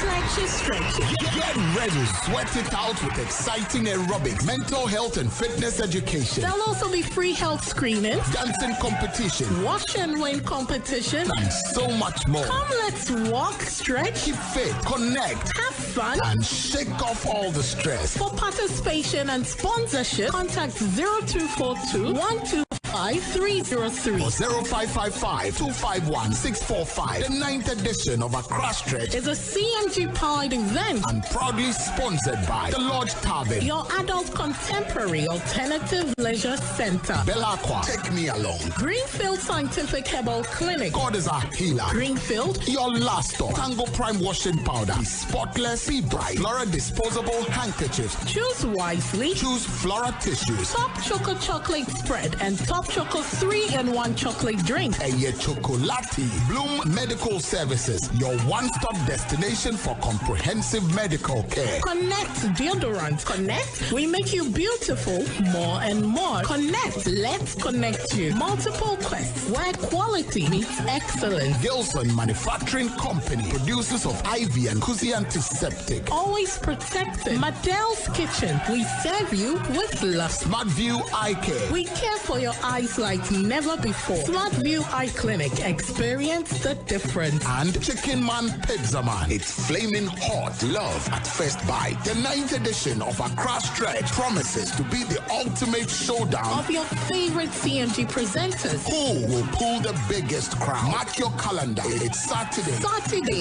[SPEAKER 11] stretchy.
[SPEAKER 17] Get ready. Sweat it out with exciting aerobics, mental health and fitness education.
[SPEAKER 11] There'll also be free health screening,
[SPEAKER 17] dancing competition,
[SPEAKER 11] wash and win competition,
[SPEAKER 17] and so much more.
[SPEAKER 11] Come, let's walk, stretch,
[SPEAKER 17] keep fit, connect,
[SPEAKER 11] have fun,
[SPEAKER 17] and shake off all the stress.
[SPEAKER 11] For participation and sponsorship, contact 0242 125 303
[SPEAKER 17] or 0555 251 645. The 9th edition of Accra Stretch
[SPEAKER 11] is a CMG powered event
[SPEAKER 17] and proudly sponsored by the Lodge Tavern,
[SPEAKER 11] your adult contemporary alternative leisure center,
[SPEAKER 17] Belacqua, Take Me Along,
[SPEAKER 11] Greenfield Scientific Herbal Clinic,
[SPEAKER 17] God is our healer,
[SPEAKER 11] Greenfield,
[SPEAKER 17] your last stop, Tango Prime Washing Powder, be spotless, be bright, Flora disposable handkerchiefs.
[SPEAKER 11] Choose wisely.
[SPEAKER 17] Choose Flora tissues.
[SPEAKER 11] Top Choco chocolate spread and Top Choco 3-in-1 chocolate drink.
[SPEAKER 17] Eye Chocolati. Bloom Medical Services, your one-stop destination for comprehensive medical care.
[SPEAKER 11] Connect deodorant. Connect. We make you beautiful more and more. Connect. Let's connect you. Multiple quests where quality meets excellence.
[SPEAKER 17] Gilson Manufacturing Company, producers of IV and Kuzi Antiseptic.
[SPEAKER 11] Always protected. Madel's Kitchen. We serve you with love.
[SPEAKER 17] Smart View Eye Care.
[SPEAKER 11] We care for your eye
[SPEAKER 18] eyes like never before. Smart View Eye Clinic. Experience the difference.
[SPEAKER 17] And Chicken Man Pizza Man. It's flaming hot. Love at first bite. The 9th edition of Accra Stretch promises to be the ultimate showdown
[SPEAKER 18] Of your favorite CMG presenters.
[SPEAKER 17] Who will pull the biggest crowd? Mark your calendar. It's Saturday,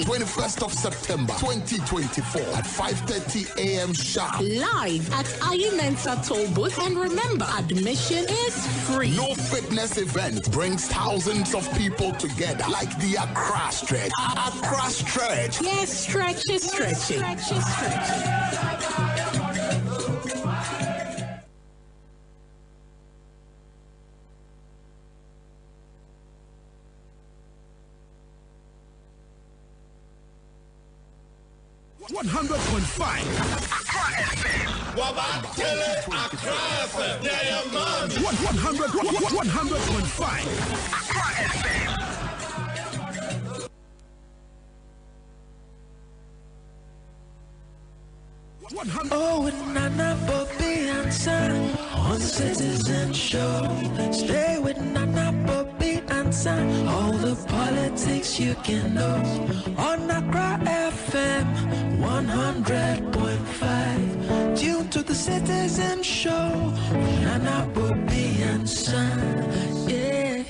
[SPEAKER 17] 21st of September 2024 at 5:30 a.m. sharp.
[SPEAKER 18] Live at Mensa Toll Booth. And remember, admission is free.
[SPEAKER 17] No fitness event brings thousands of people together like the Accra Stretch. Accra Stretch.
[SPEAKER 18] Yes, stretching.
[SPEAKER 17] 100.5
[SPEAKER 9] Accra FM. Wabatele Accra FM.
[SPEAKER 17] 100.5
[SPEAKER 9] Accra FM.
[SPEAKER 19] Oh, with Nana Bobie ANSAH on Citizen Show. Stay with Nana Bobie ANSAH. All the politics you can know on Accra FM 100.5. Tune to the Citizen Show. Nana Bobie ANSAH. Yeah.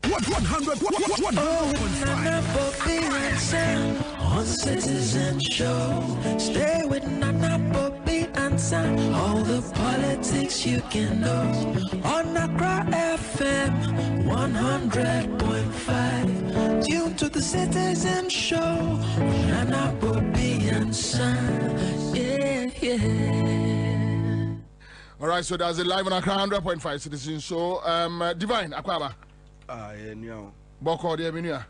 [SPEAKER 17] 100.5
[SPEAKER 19] Nana Bobie ANSAH on Citizen Show. Stay with Nana Bobie ANSAH. All the politics you can know on Accra FM 100.5. Tune to the Citizen Show. Nana Bobie ANSAH. Yeah.
[SPEAKER 1] All right, so that's it live on Accra 100.5 Citizen Show. Divine Akwaba. Boko de Minia.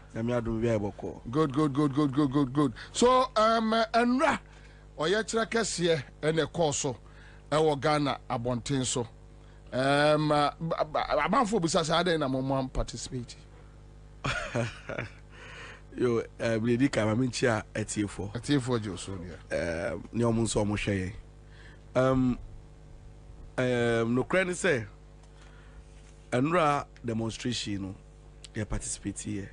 [SPEAKER 1] Good. So Enra Oyechra Kesiye ene koso ewo Ghana abonten so. Abanfo bisa say ade na mo participate.
[SPEAKER 20] Yo, Brady Kamaminchia etiefo.
[SPEAKER 1] Etiefo Joso
[SPEAKER 20] dia. Ne omo nso omo hweye. No credit say Enra demonstration no they participate here.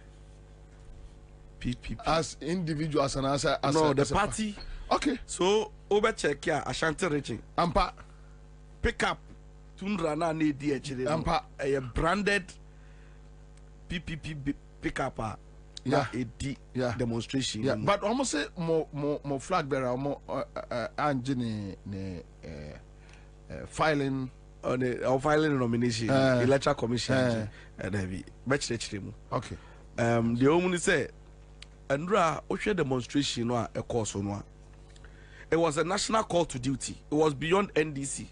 [SPEAKER 20] PPP
[SPEAKER 1] as individuals and as
[SPEAKER 20] no the party.
[SPEAKER 1] Okay.
[SPEAKER 20] So over check here Ashanti region.
[SPEAKER 1] Ampa
[SPEAKER 20] pick up Tundra na ne di echire.
[SPEAKER 1] Ampa
[SPEAKER 20] a branded PPP pick up a demonstration.
[SPEAKER 1] Yeah. But almost say more flag bearer more engine filing
[SPEAKER 20] on the filing nomination electoral commission and heavy match.
[SPEAKER 1] Okay.
[SPEAKER 20] The only say Andra Osha demonstration no a course no. It was a national call to duty. It was beyond NDC.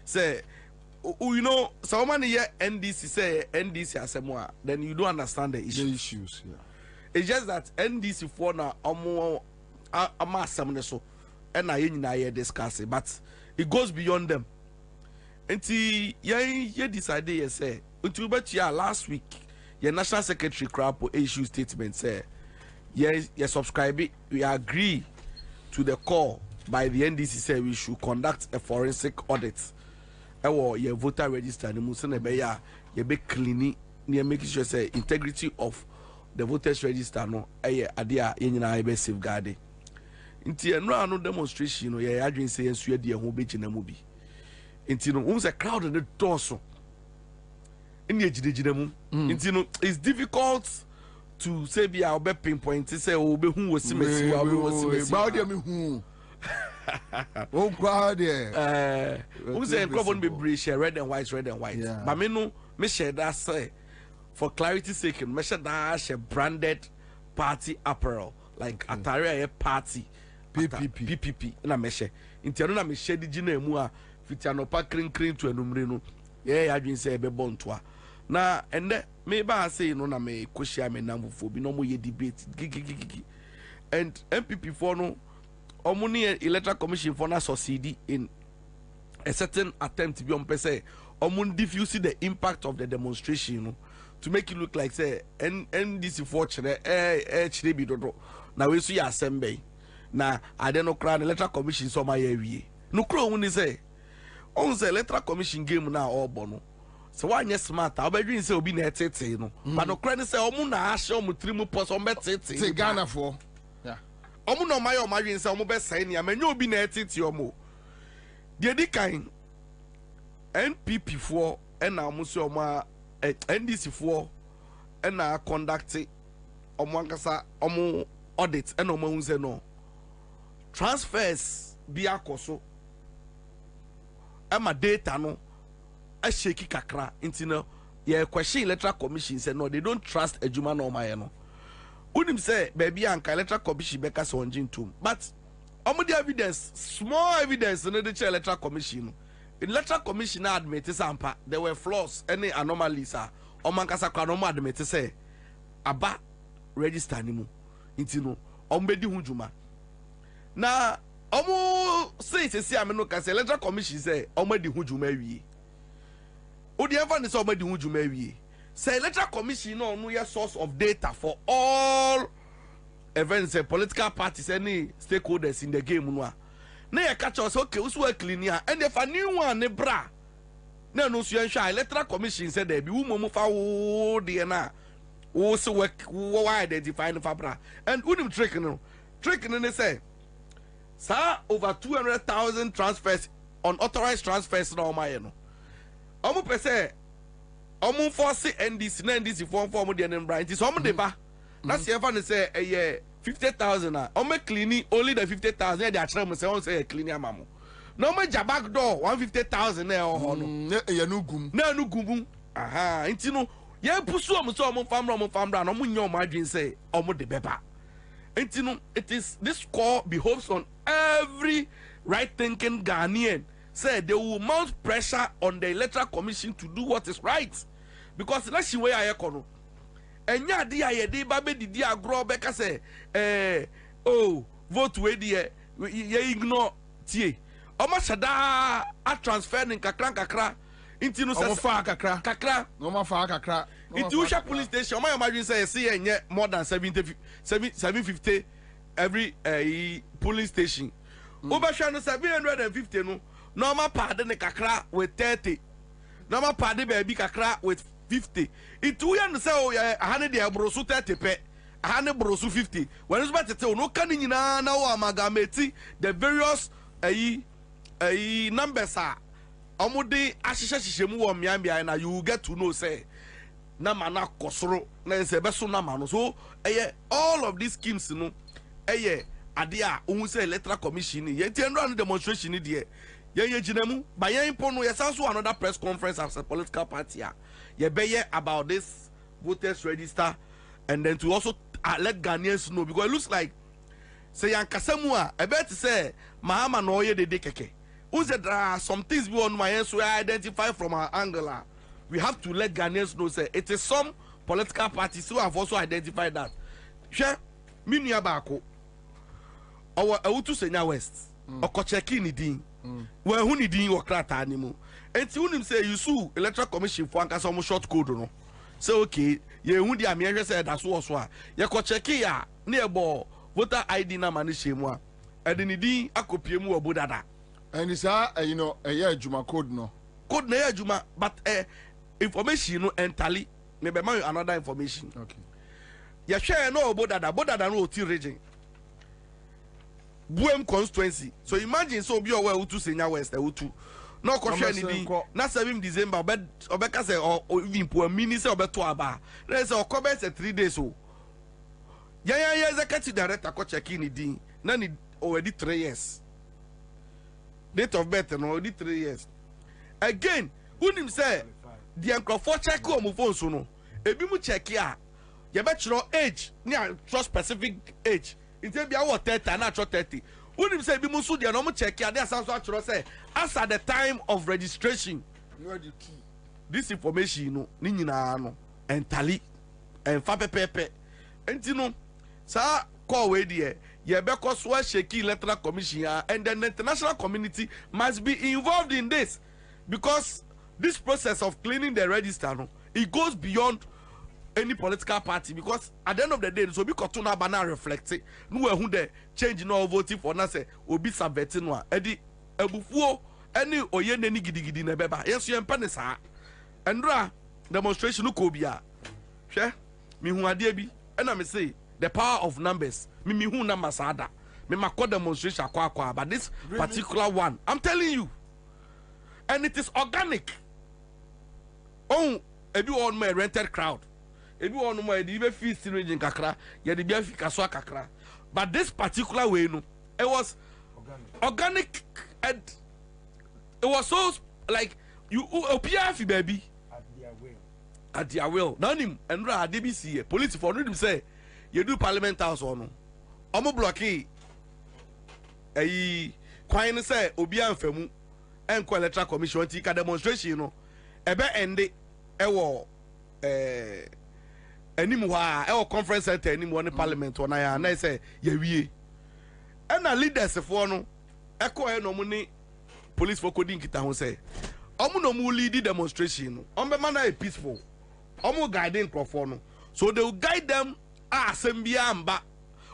[SPEAKER 20] Say you know someone here NDC say NDC asemwa, then you don't understand the issues.
[SPEAKER 1] Yeah.
[SPEAKER 20] It's just that NDC for now so and I discuss it, but it goes beyond them. Until you decided you say until but last week your national secretary crap issue statement say yes you subscribe it, we agree to the call by the NDC say we should conduct a forensic audit or your voter register and you be cleaning near making sure say integrity of the voters register no idea be safeguarded. Until no demonstration no yeah adwin say ensu ade ho be gina mu bi. Until no a crowd in the torso. It's difficult to say be our be pinpoint to say oh be who was simesi
[SPEAKER 1] who oh crowd there
[SPEAKER 20] who say crowd be british red and white but me no me share that say for clarity sake me share that share branded party apparel like atare party PPP na me share until no na me share the gina mu a fitianopa clean to enumre no yeah adwin say be bontoa na ende me ba say no na me koshia me namfo bi no mo ye debate gigi and MPP for no omuni electoral commission for na succeed in a certain attempt to be on say omun diffuse the impact of the demonstration no, to make it look like say NDC for chire bi dodo na we so ya assemble na ade no kra electoral commission so ma ya wie no crow when he say on the electoral commission game now all bono. So why yes smart? I'll be doing so be net no. But no credit say omuna asho mu trimu post on bet
[SPEAKER 1] say Ghana for. Yeah.
[SPEAKER 20] Omuno my o margin say omu be say ni amenyo obi na etete omo. The di kind NPP for and now omu say omu NDC for and now conduct omu ankasa omu audit and omu say no. Transfers bi akoso. Ama data no a shaky kakra into no yeah question electoral commission said no they don't trust a juma no my no unim say baby anka electoral commission beka so onjin tum but the evidence small evidence no the electoral commission electoral commission admit sampa there were flaws any anomalies omankasa kwa no admit say aba register ni mu into no ombedi hu juma na say say ameno ka say electoral commission say omedi hu juma wie odi ever ni say omedi hu juma wie say electoral commission no your source of data for all events political parties any stakeholders in the game no na ye catch us okay usu clean ya and if a new one ne bra na no so yenhwa electoral commission say there be wo fa wo de na wo so work wo identify no fa bra and unim trick no say sir, over 200,000 transfers, unauthorized transfers na oma no. Omu pese, omu force NDC na NDC form the name Brian. So omu deba. That's the one say 50,000 na. Omu cleaning only the 50,000. They are say cleaning amamu. No omu jabak door 150,000 na ono.
[SPEAKER 1] Ya no gum.
[SPEAKER 20] Na no gum. Aha, inti no. Ye pusu omu so omu famra no omu nyo margin say omu de beba. And you know, it is this call behoves on every right-thinking Ghanaian. Say they will mount pressure on the electoral commission to do what is right, because that's the way I econo. And ya di babe di agro beka say vote we di ye ignore tie. Oma shada a transfer in kakra. Inti no say kakra. It usual police station. My imagine say see more than 750 every police station. Over 750 no. Normal pardon the kakra with 30. Normal pardon baby kakra with 50. It we say oh yeah 100 brosu 30 pe. 100 brosu 50. When it's about to tell no can na amalgamate the various numbers are. Omudi ashisha mu wo miambia na you get to know say na mana kosoro na beso na mano so all of these schemes no ade a ohun say electoral commission ye tiendro demonstration de ye ginemu ba ye impo no ye sanso another press conference as a political party ye beye about this voters register and then to also let Ghanaians know, because it looks like say yankasemu a bet say mahama no ye de keke. Who said there are some things we on my hands we identify from our angle. We have to let Ghanaians know say it is some political parties who have also identified that. Share Minya Bako our Autu Senya West or Kocheki Nidin. Where who need or crata animal. And to him say you sue electoral commission for some short code no. So okay, ye wundi America said that's what's why. Ye Kocheki ya nearby voter ID na manishemwa. And then Nidin akopiemu obudada.
[SPEAKER 1] And it's you know a year Juma code no.
[SPEAKER 20] Code na year Juma, but information no entirely. Maybe another information.
[SPEAKER 1] Okay.
[SPEAKER 20] Ya share no bodada no oti region. Buem constituency. So imagine so be aware Utu Senya West Utu. No question ni na 7 December obeka say or even po mini say obeto aba. Let's say okobe say 3 days so. Ya executive director ko check in din. Na ni already 3 years. Date of birth no already 3 years. Again, who him say the for check on phone so no. Ebi mu check ya. You bet your age, near trust specific age. It will be our 30 and not 30. Who him say ebi mu so the normal check ya. There sounds actually say as at the time of registration. This information you know, ni nyina no entirely and fa pepe. Enti no sa call we there. Because we shaky electoral commission and then the international community must be involved in this, because this process of cleaning the register no, it goes beyond any political party, because at the end of the day so be kotuna bana reflect no who the change no voting for na say obi subverting no edi ebufuo ene oye nani gidigidi na beba yeso yempa ne saa endra demonstration ko bia hwe mi hu ade bi ena me say the power of numbers mi hu na masada me makọ demonstration akwa but this particular one I'm telling you, and it is organic. Oh, ebi on my rented crowd, ebi on my even feast region kakra, ya de bia fi kaso kakra, but this particular way no, it was organic and it was so like you opia fi baby at their will. Now him and ra DBC police for him say you do parliament house or no, omo blocky. Ayi kwan say obi anfamu enko electoral commission ti ka demonstration no ebe ende ewo animu ha ewo conference center animu on parliament on ya na say ya wie na leaders for no eko e no mu ni police for coding kita ho say omu no mu lead demonstration no ombe man na peaceful omu guiding crowd no so they will guide them assembly amba.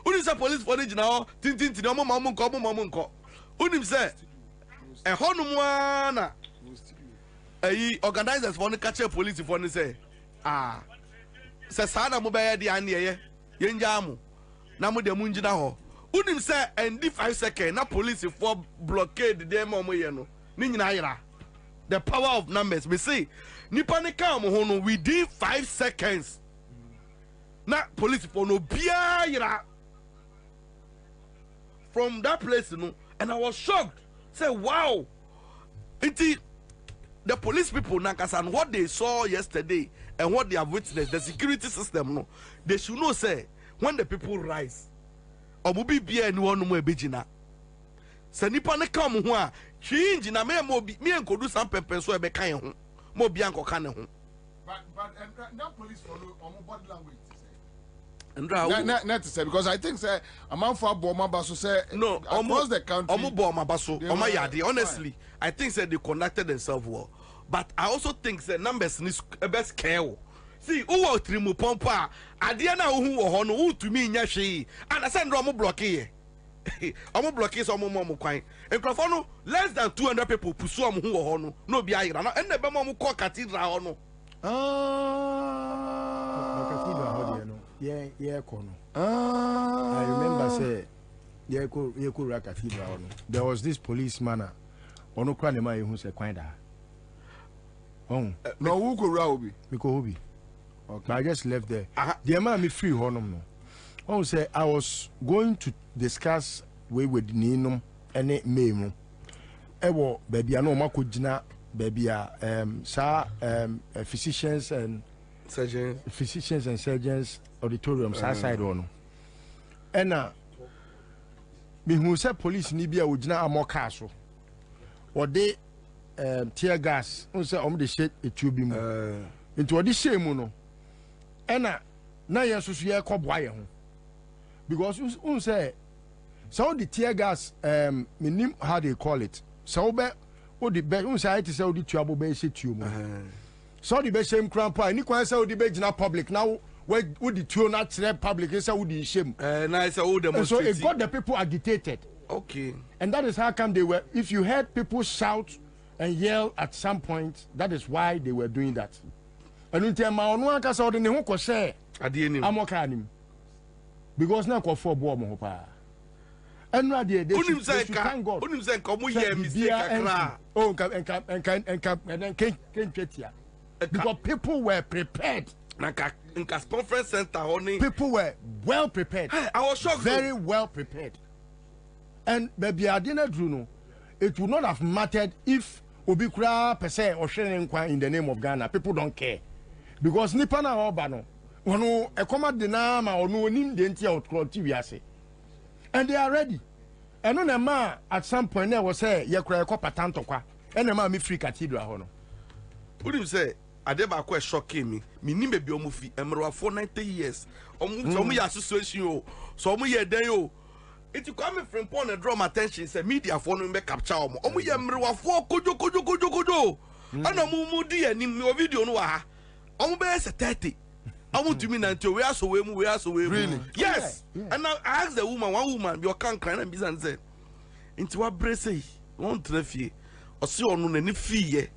[SPEAKER 20] Unim say police for the jina tintin omo mamu nko unim say e honu mu na ayi organizers for the catch police for say say sada mo be ye de ane ye yenja amu na mo de mu njina ho unim say endi 5 seconds na police for blockade dem omo ye no ni nyina yira the power of numbers we see nipa ne ka mo ho no within 5 seconds na police for no bia yira from that place, you know, and I was shocked. Say, wow, the police people, and what they saw yesterday and what they have witnessed, the security system, no, they should know, say, when the people rise, or will be and one more bijina. Say, Nipane come who change na me and could do some pepper so I be kind more bianco can.
[SPEAKER 1] But now police follow on body language.
[SPEAKER 20] Not
[SPEAKER 1] to say because I think say a man for Boma Basso say
[SPEAKER 20] no
[SPEAKER 1] across the country.
[SPEAKER 20] Boma Basso, honestly, I think say they conducted themselves well. But I also think say numbers is best care. See, who will trimu pompa? Adiana who or who to me nyashi and I send Romo blocky. Omo blocky so mo kwan. Enkrofo less than 200 people pursue am who or no be ayira. And the bema call cathedral no.
[SPEAKER 2] Yeah, Kono. I remember say, yeah, Cathedral. There was this policeman. Ono kranema who said, "Quinda." Oh,
[SPEAKER 1] no, who could Raubi?
[SPEAKER 2] Mikobi. Okay, I just left there. The man me free honum no. Oh, say I was going to discuss with Ninum and it me. Ewo baby, I know Makujina baby. Physicians and surgeons auditorium side one and me who said police ni bia ojina amoka so or they tear gas on say the shit a tube into this shame no and na yes so ye ko boy ho because un say so the tear gas me how they call it so be o the be un say it say o the tube be say tube so the be shame crampa ni kwan say o the be gina public now where would the two not public is would the shame
[SPEAKER 20] nice so
[SPEAKER 2] it got the people agitated.
[SPEAKER 20] Okay,
[SPEAKER 2] and that is how come they were. If you heard people shout and yell at some point, that is why they were doing that. And in terms of one case or the new say amokanim because now call for bomb hopa and now they should thank God. Oh and then can't get here because people were prepared.
[SPEAKER 20] In conference center,
[SPEAKER 2] people were well prepared.
[SPEAKER 20] I was shocked.
[SPEAKER 2] Very well prepared. And baby, I didn't know it would not have mattered if Obikra per se or sharing in the name of Ghana. People don't care because Nipana Obano, no a command the name or no Indian or TV, and they are ready. And on a man at some point there was say, Yakra Copa Tantoka, and a man me free cathedral.
[SPEAKER 20] What do you say? Adeba kwa shocking me. Me ni be omu fi emro for 90 years. Omu ya association o. So omu ye den yo. It come from point and draw my attention say media for no be capture omu. Omu ye emro for kojo. Ana mu di anim no video no ha. Omu be 30. Omu to me 90 we aso we mu.
[SPEAKER 1] Really?
[SPEAKER 20] Yes. Yeah. And now I asked the woman, one woman, your can cry and business said. Into what brace won trafie ɔse ɔno n'ani fiye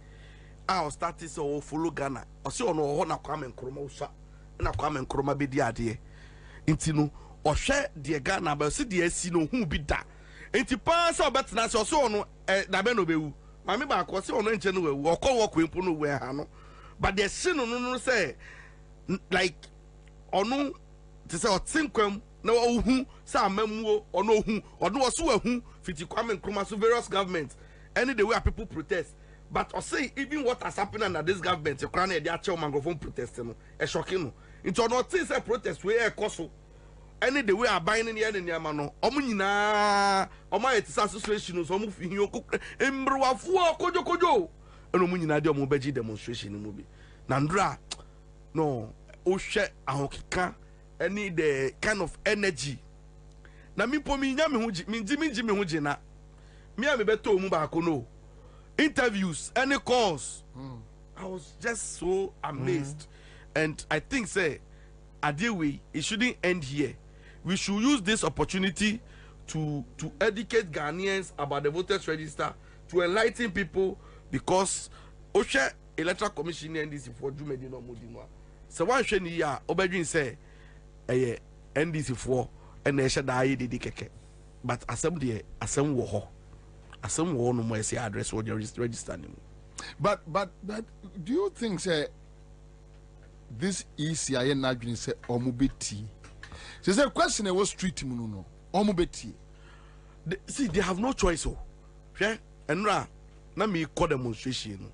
[SPEAKER 20] a started so follow Ghana ɔse ɔno ɔhɔ na Kwame Nkrumah usa na Kwame Nkrumah be di ade nti no ɔhwɛ de Ghana ba ɔse de asi no hu bi da nti pa sa obetena se ɔse ɔno na be no bewu mame ba ko ɔse ɔno nche no wewu ɔkɔ wɔ kwempo no we ha no but the sin no say like ɔno te say ɔtinkwam na ohu sa amamuo ɔno ohu ɔno ɔso ahu fiti Kwame Nkrumah so various governments any the way people protest but I say even what has happened under this government the crown the actual microphone protesting no e shocking no into no things say protest we e koso any the way aban ne ne nyama no omo nyina omo etisa association so omo fi hin okok embrowafo kojokojo eno omo nyina de omo beji demonstration mu bi na ndra no o hwe ahokeka any the kind of energy na mi po mi nya me hoji mi nji me hoji na me a me beto mu ba ko no interviews any calls I was just so amazed and I think say adewe it shouldn't end here. We should use this opportunity to educate Ghanaians about the voters register, to enlighten people, because Osha Electoral Commission NDC for Jumedi no Mudinwa. So one sheni ya obedrin say NDC for and they should die di keke. But asem wo ho. Asem wo no mo say address or register name.
[SPEAKER 1] But do you think say this ECIA Nadwin say omubeti? So the question was street no omubeti.
[SPEAKER 20] See, they have no choice. Yeah, and na me call demonstration.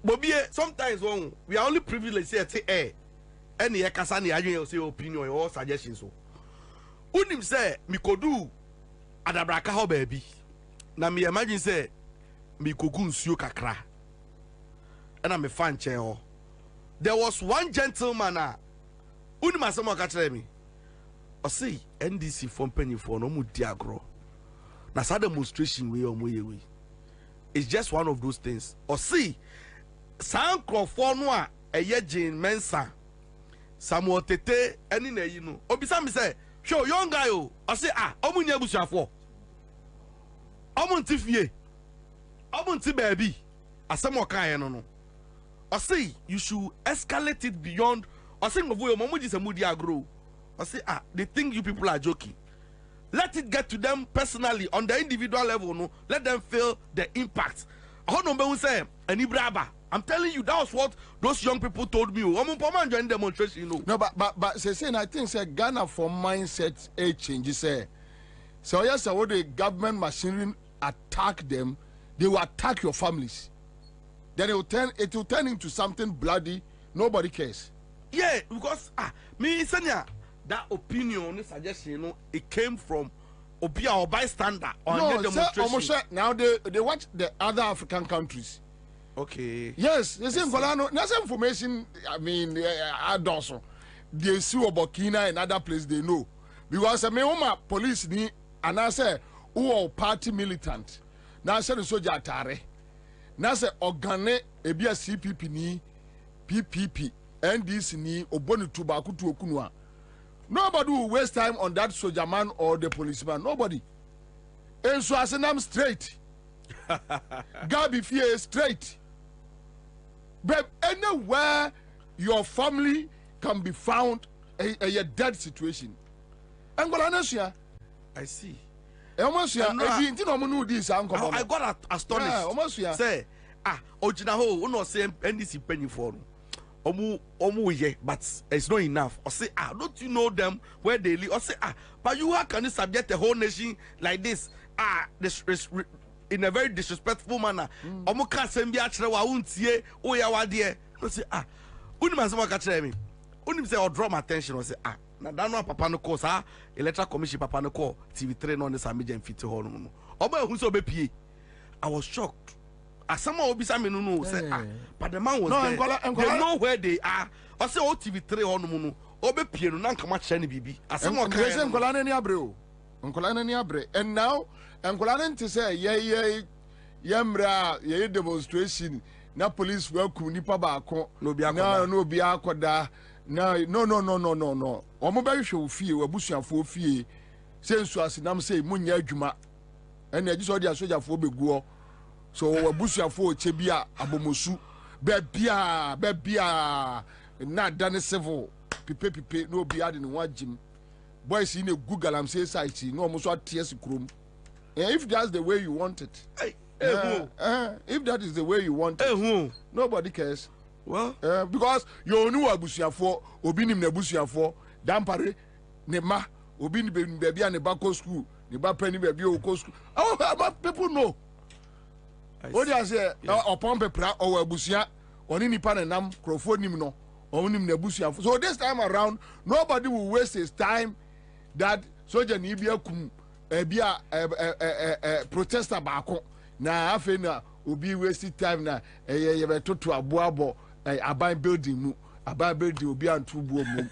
[SPEAKER 20] Bobie, sometimes when we are only privileged say any kasa ni adwin say opinion or suggestion so. Unim say me kodu adabraka ho baby. Na me imagine say me kogu nsuo kakra. And I'm a fan chair. There was one gentleman unim asemo ka kire me. O say NDC from penny for no mu diagro. Na sa demonstration we omoye. It's just one of those things. O see San Crawford no a eye Jane Mensa Samuel Tete eni na yi no obisa me say show young guy o say omunya busuafo omunti fie omunti baby asemo kan no I say you should escalate it beyond I say ngovo momuji samudi agro I say they think you people are joking. Let it get to them personally on the individual level no let them feel the impact. I don't know say any braba. I'm telling you, that was what those young people told me. I'm joining demonstration, you know.
[SPEAKER 1] No, but saying I think say Ghana for mindset a change. Say so yes, so what the government machinery attack them, they will attack your families. Then it will turn into something bloody. Nobody cares.
[SPEAKER 20] Yeah, because me Sanya, that opinion, suggestion, you know, it came from Obia or bystander on the demonstration.
[SPEAKER 1] Almost now they watch the other African countries.
[SPEAKER 20] Okay.
[SPEAKER 1] Yes, the same Colano. That's information. I mean, also they see Burkina and other places they know because I mean, police ni and I say who party militant. Now say the soldier atare. Now say organe ebia CPP ni PPP NDC ni obonu tubaku tu okunwa. Nobody will waste time on that soldier man or the policeman. Nobody. And so I say I'm straight. Gabi fear straight. But anywhere your family can be found a dead situation. And what I
[SPEAKER 20] see.
[SPEAKER 1] I
[SPEAKER 20] got astonished. Say, Ojina ho, no say NDC penny for omu but it's not enough. Or say, don't you know them where they live? Or say, but you how can you subject the whole nation like this? This in a very disrespectful manner. Omo ka sem bi akere wa untie o ya wade. No say unim asema ka kere me. Unim say or draw my attention or say na da no papa no call electoral commission papa no call TV3 no ne sameje mfiti ho no. Omo ehun so obepie. I was shocked. Asama obisa me no say but the man was there. They know where they are. I say o TV3 ho no no. Obepie no na nkama kere ne bibi. Asama o
[SPEAKER 1] kan. Nkola na ni abre o. Nkola na ni abre. And now Nkola to say yemra ye demonstration na police welcome nipa baako no bi akoda no omo ba hwe ofie wabusuafo ofie say nsu asinam say munya adwuma and I just saw the soldier for big war. So Busia for Chebia Abomosu Bebia not done civil pipe no be in one gym. Boys in a Google I'm saying site no almost what tears chrome. If that's the way you want it. If that is the way you want it, nobody cares.
[SPEAKER 20] Well,
[SPEAKER 1] because you know Abusia for Obinim Nebusia for Dampare Nema Obin baby and the Bako school, the Bapenny baby school. Oh, people know. What do I say? Or Pompepra or Abusia or any panam, Crofonim no, or Unim Nebusia. So this time around, nobody will waste his time that Soja Nibia kum be a protester bako. Na afena obi waste time na to aboabo aban building mu aban building obi antu buo mu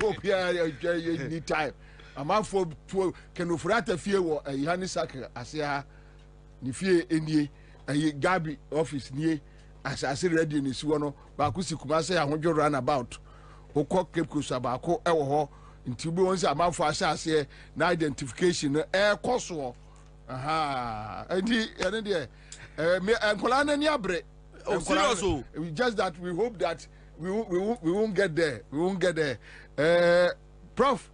[SPEAKER 1] obi any time amafo to kenofrata fie wo yani sakra ase ha ni fie enie gabi office nie asase radio ni siwo no ba ku sikuma se ahodwo run about okọ kepkusa ba ko ewo ho nti bi won se amafo asase na identification koso aha andi de me enkola na ni abre
[SPEAKER 20] serious
[SPEAKER 1] just that we hope that we won't get there prof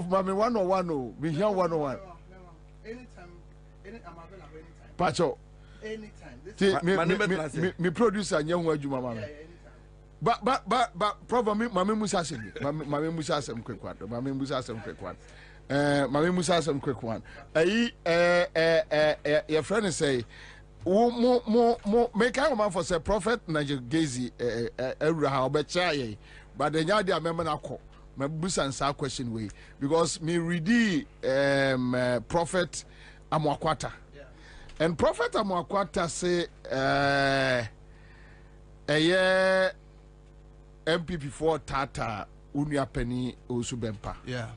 [SPEAKER 1] mami 101 we hear 101
[SPEAKER 21] anytime I'm available anytime
[SPEAKER 1] pacho
[SPEAKER 21] anytime
[SPEAKER 1] me producer nyehu adwuma mama but prof mami musa se mami musa se mkwekwa mami musa se mkwekwa mami musa se mkwekwa your friend say mo make a man for say prophet Najigezi every how becha but the nya dey amema na ko me busa nsa question way because me read prophet Amwakwata and prophet Amwakwata say MPP4 Tata Unia Penny Osubempa.
[SPEAKER 20] Yeah.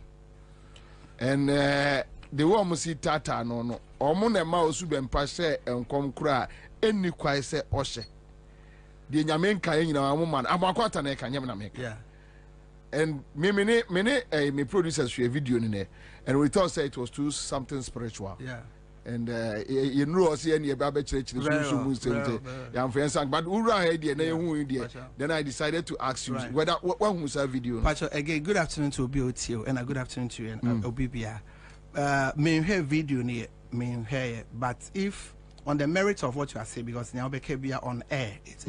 [SPEAKER 1] And the woman see Tata no. Omune ma Osubempa say and come cry any quite say Oshe. The Yamenka in our woman, Amakwata Neka Yamanameka.
[SPEAKER 20] Yeah.
[SPEAKER 1] And me producers a video in there. And we thought say it was too something spiritual.
[SPEAKER 20] Yeah.
[SPEAKER 1] And you know see any Baba church but then I decided to ask you whether what was that video.
[SPEAKER 21] Pacho, again, good afternoon to OBOTO and a good afternoon to you and OBBA. Me hear video near me hear, but if on the merits of what you are saying, because now BKB on air, it's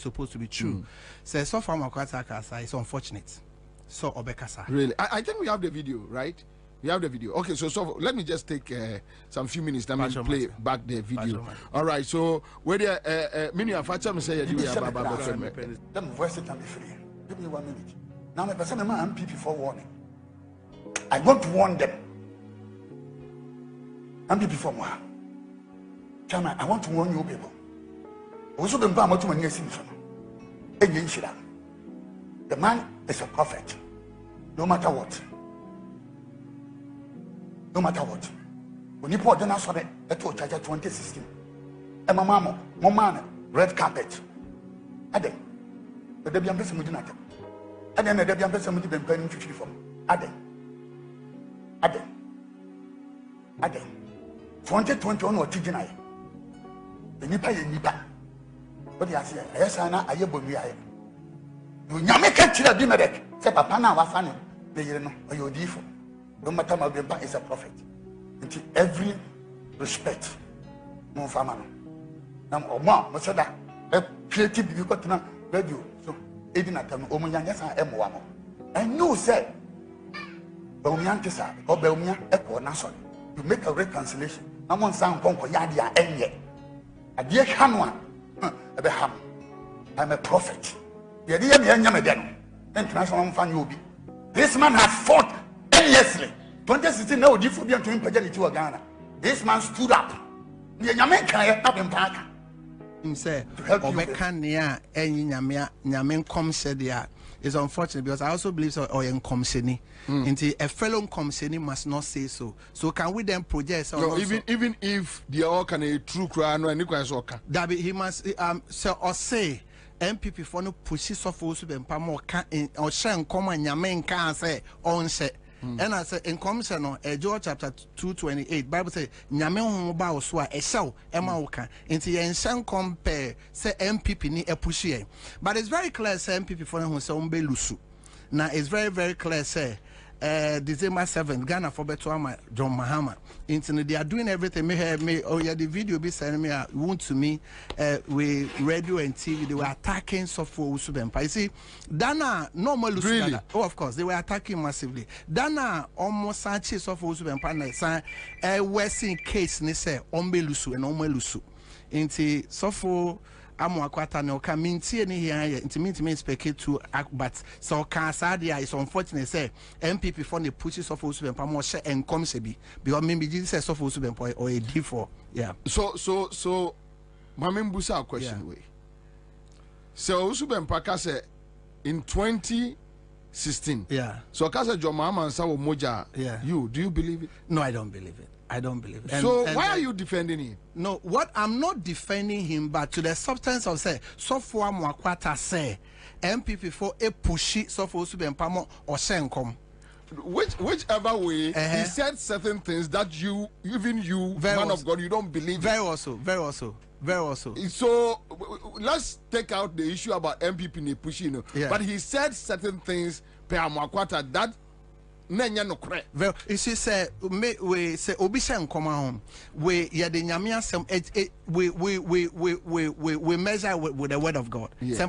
[SPEAKER 21] supposed to be true. So far Makwata it's unfortunate. So Obekasa.
[SPEAKER 1] Really, I think we have the video, right? We have the video. Okay, so let me just take some few minutes. Let me play back the video. All right. So where the many of us say you are Baba.
[SPEAKER 7] Them voice it and be free. Give me 1 minute. Now my person am MPP for warning. I want to warn them. MPP for more. Chairman, I want to warn you people. Also, the Bama to my near Simpson. The man is a prophet. No matter what. No matter what. When you put the national at 2016, and my mama, red carpet. Ade, the Debian person would not. And then the Debian person would be paying 50 for Ade. 2021 or Tijinai. The Nipa Nipa. But yes, yes, I know I am Bobie. You Yamaka Chila Dimedek, say Papana was funny. They know, or you're different. No matter my grandpa is a prophet. Into every respect, no family. Now, Oma, Masada, a creative because now radio. So, even at them, Omunyangas and Emwamo. And you said, Belmiantisa or Belmia, Echo Nason. You make a reconciliation. No one sound Conco Yadia and yet. A dear Hanwan, Abraham. I'm a prophet. The idea of Yamadan, international fan you be. This man has fought. Endlessly. 2016 now different to him to Ghana. This man stood up. The Yamenka up in Park.
[SPEAKER 21] Him say Obekania and Yamen come said yeah. It's unfortunate because I also believe so or in Comseni. Into a fellow Comseni must not say so. So can we then project
[SPEAKER 1] even if they all can a true crown and
[SPEAKER 21] that he must say MPP for no pushes of also been more or shan come and Yamen can say on set. And I say in commission Joel chapter 2:28 Bible say nyame ho ba wo so a ehyew ema wo ka nti yen hyan compare say MPP ni epushie but it's very clear say MPP for ho say umbe lusu now it's very clear say December 7th Ghana for beto John Mahama into they are doing everything me oh yeah the video be sending me want to me with radio and TV they were attacking software Usubempa. You see Dana normal really? Oh of course they were attacking massively. Dana almost Sanchez software Usubempa na say Western case ni say ombe lusu and ombe lusu into software Akwata no ka mintie ni here intimate speak to but so can sadia is unfortunate say MPP for the pushes of Usubempa mo share and come se bi because maybe Jesus of Usubempa or a D4 yeah
[SPEAKER 1] so Mame Mbusa question way so Usubempa ka say in 2016
[SPEAKER 21] yeah
[SPEAKER 1] so ka say John Mahama Ansah wo moja
[SPEAKER 21] yeah
[SPEAKER 1] do you believe it?
[SPEAKER 21] No, I don't believe it. I don't believe it.
[SPEAKER 1] So why are you defending him?
[SPEAKER 21] No, what I'm not defending him, but to the substance of say, so for Mwakwata say, MPP for a pushy, so for Usubempa mo or senkom.
[SPEAKER 1] Whichever way, he said certain things that even you, man of God, you don't believe.
[SPEAKER 21] Very also.
[SPEAKER 1] So let's take out the issue about MPP ne pushing, but he said certain things per Mwakwata that.
[SPEAKER 21] Well, you see, say we say obisha nkoma home. We ya the nyame asem we measure with the word of God. Yes.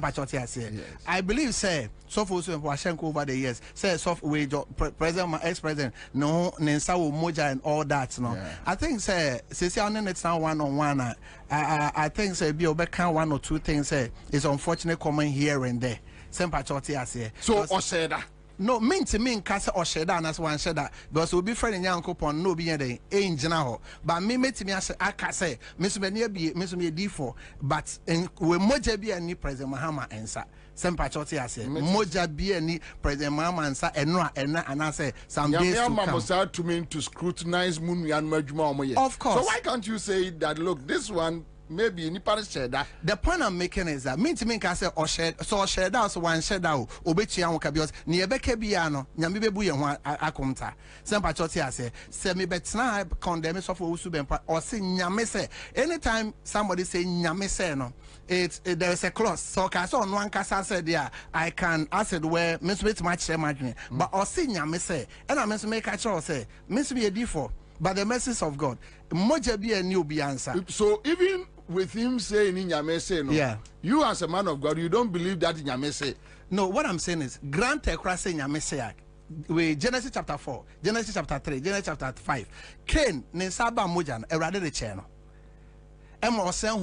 [SPEAKER 21] I believe say so for Washenko over the years. Say so we president ex-president no nensa wo moja and all that no. Yeah. I think say on it's now one on one. I think say be obeka one or two things say it's unfortunate coming here and there. So
[SPEAKER 1] Osheda.
[SPEAKER 21] No, mean to me, Casa or Sheda, as one Sheda, because we'll be friendly young coupon, no be a general. But me, to me, I can say, Miss Benia be Miss Me D4, but we moja be any President Mahama answer. Some patriotic, I say, moja be any President Mahama answer, and I say, some days
[SPEAKER 1] to me to scrutinize Moon and Majma.
[SPEAKER 21] Of course.
[SPEAKER 1] So why can't you say that, look, this one, maybe in the
[SPEAKER 21] the point I'm making is that mean to me can say or shed so shed out so one shed out obechi an because near beke biano nyame bebu ye ho akomta sem patriotic say me betna condemn so for Usubempa or say nyame say anytime somebody say nyame say no there is a clause so can so on one kasa said there I can acid where miss bit much share margin but or say nyame say and I miss make a choice say miss be a D4 but the message of God moja be a new be answer.
[SPEAKER 1] So even with him saying in Nyame no,
[SPEAKER 21] yeah,
[SPEAKER 1] you as a man of God, you don't believe that in Nyame say.
[SPEAKER 21] No, what I'm saying is grant a cross in Nyame say. We Genesis chapter 4, Genesis chapter 3, Genesis chapter 5. Cain ne saba moja erade the channel.
[SPEAKER 1] So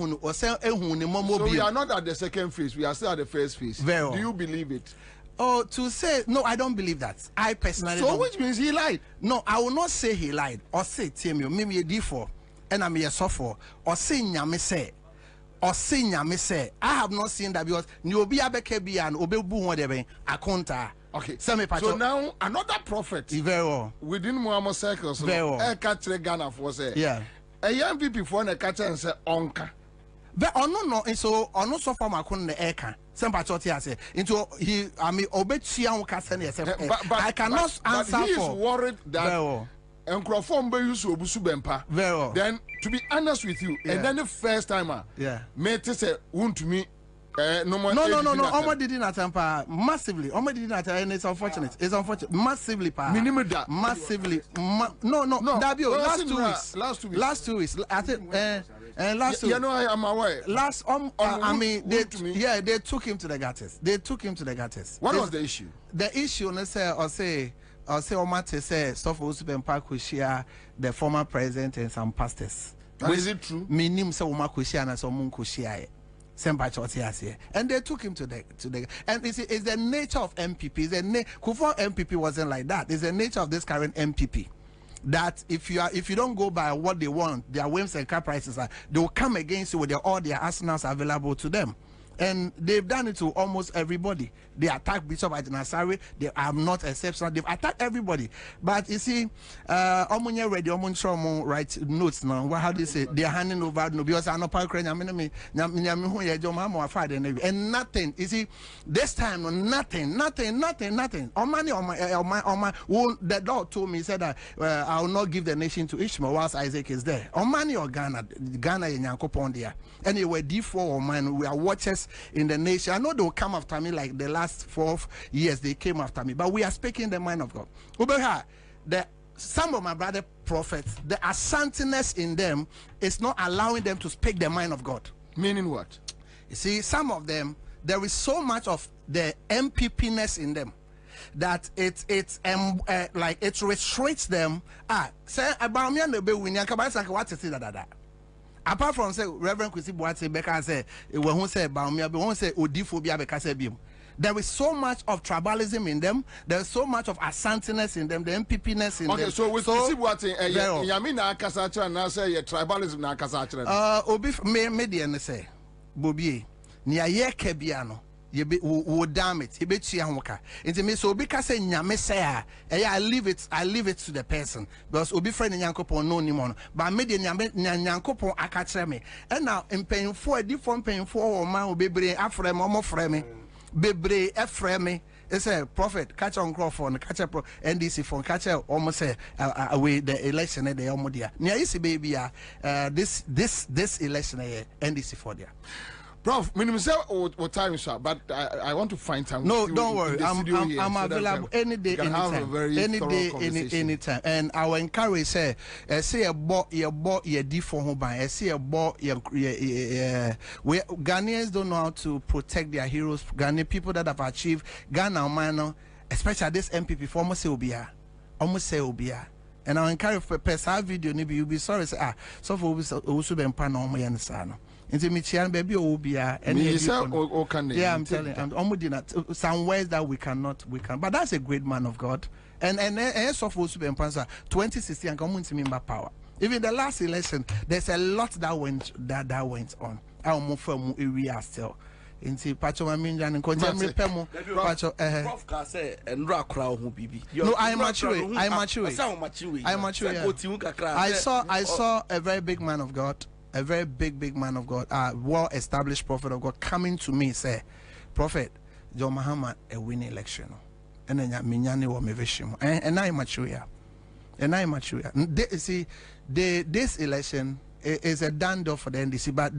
[SPEAKER 1] we are not at the second phase, we are still at the first phase.
[SPEAKER 21] Very
[SPEAKER 1] Do you believe it?
[SPEAKER 21] Oh, to say no, I don't believe that. I personally
[SPEAKER 1] so
[SPEAKER 21] don't.
[SPEAKER 1] Which means he lied?
[SPEAKER 21] No, I will not say he lied or say Timmy, maybe a D4 and I'm a software or say nyame say or say nyame say. I have not seen that because you be a bekebi and obebu whatever akonta.
[SPEAKER 1] Okay. So now another prophet within Muhammad circles catch Ghana for say a young people for the catch and say onka.
[SPEAKER 21] But no, so no so far makon the eka. Some patriotic say into he I mean obechian kasen yourself. I cannot answer
[SPEAKER 1] but he
[SPEAKER 21] for.
[SPEAKER 1] Is worried that Enkrofon be use Obusubempa. Then to be honest with you, and then the first timer, mate say won't me. No, Omo
[SPEAKER 21] didn't attempt massively. Omo didn't attempt, and it's unfortunate. It's unfortunate. Massively, massively. No. Last 2 weeks. I think. And last
[SPEAKER 1] you know I am aware.
[SPEAKER 21] Last I mean they took him to the gutters.
[SPEAKER 1] What was the issue?
[SPEAKER 21] The issue, let's say Omate say stuff Usubempa could share the former president and some pastors.
[SPEAKER 1] Is it true?
[SPEAKER 21] Minim say Oma could share and some could share. And they took him to the and it's the nature of MPP. Kufuor MPP wasn't like that. It's the nature of this current MPP. That if you don't go by what they want, their whims and caprices are, they will come against you with all their arsenals available to them. And they've done it to almost everybody. They attack Bishop Ajinasari. They are not exceptional. They've attacked everybody. But you see, Omunye ready, Omunye write notes now. What how they say? They are handing over no because I know and nothing. You see, this time nothing. On my. The Lord told me, he said that I will not give the nation to Ishmael whilst Isaac is there. On money or Ghana in Yankopon there. Anyway, D4 or man, we are watchers in the nation. I know they will come after me like the last 4 years they came after me, but we are speaking the mind of God. Some of my brother prophets, the asantiness in them is not allowing them to speak the mind of God.
[SPEAKER 1] Meaning what?
[SPEAKER 21] You see, some of them, there is so much of the MPP-ness in them that it restricts them. Say about me and the baby, what is it? Apart from say Reverend Kwesi Boateng Beka say when who say about me, but who say Odiphobia Beka say bim. There is so much of tribalism in them. There is so much of asantiness in them, the MPP-ness in them.
[SPEAKER 1] Okay, so with Kwesi Boateng, Yamina Akasacha na say tribalism na Akasacha.
[SPEAKER 21] Obi me say Bobie ni aye kebiano. Will damn it. It's me so because say nyame say I leave it to the person because obi friend nyankopon no ni mo but me de nyankopon aka me and now in paying for a different paying for man bebre afre me omo frɛ me bebre afre me it's a prophet catch on Crawford catch a NDC phone catch almost say away the election the omodia nya isi baby this election NDC for there.
[SPEAKER 1] Prof, minimum say what time is up, but I want to find time.
[SPEAKER 21] No, don't worry. I'm available any day, anytime. Any day, anytime. And I will encourage say a boy, your D for home by. See a boy, where Ghanaians don't know how to protect their heroes. Ghanaian people that have achieved Ghana, man, especially this MPP for almost say Obia. And I encourage for person video. Maybe you'll be sorry. Say so for also be empowered on my understand. Into Michian baby Obia and yeah, I'm telling you, some ways that we can, but that's a great man of God. And so for also be empowered 2016 and come to me by power. Even the last election, there's a lot that went on. I'll move from area still. Inti pacho maminja and contemporary pemo pacho
[SPEAKER 20] prof ka say enra kra ho bibi.
[SPEAKER 21] No, I'm mature. I saw a very big man of God, a very big man of God, well-established prophet of God coming to me say, Prophet John Muhammad a win election. And then minyane wo meveshim. And I mature. See, this election is a done deal for the NDC, but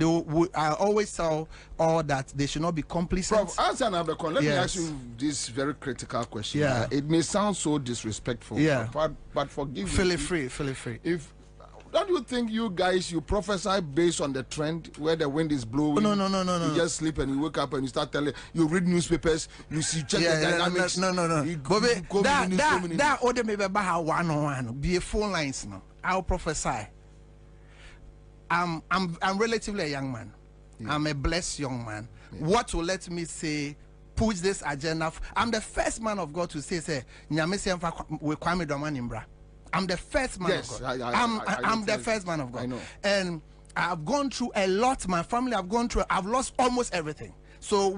[SPEAKER 21] I always tell all that they should not be complicit.
[SPEAKER 1] Prof, answer another question. Let me ask you this very critical question.
[SPEAKER 21] Yeah.
[SPEAKER 1] It may sound so disrespectful.
[SPEAKER 21] Yeah.
[SPEAKER 1] But forgive me.
[SPEAKER 21] Feel free. If
[SPEAKER 1] don't you think you guys you prophesy based on the trend where the wind is blowing?
[SPEAKER 21] No.
[SPEAKER 1] You just sleep and you wake up and you start telling. You read newspapers. You see check the dynamics.
[SPEAKER 21] No. That order maybe about 1 be a phone lines now. I'll prophesy. I'm relatively a young man. Yeah. I'm a blessed young man. Yeah. What will let me say push this agenda? I'm the first man of God to say Nyame we Kwame Domanimbra. I'm the first man of God. I'm the first man of God.
[SPEAKER 1] I know.
[SPEAKER 21] And I've gone through a lot. My family have gone through. I've lost almost everything. So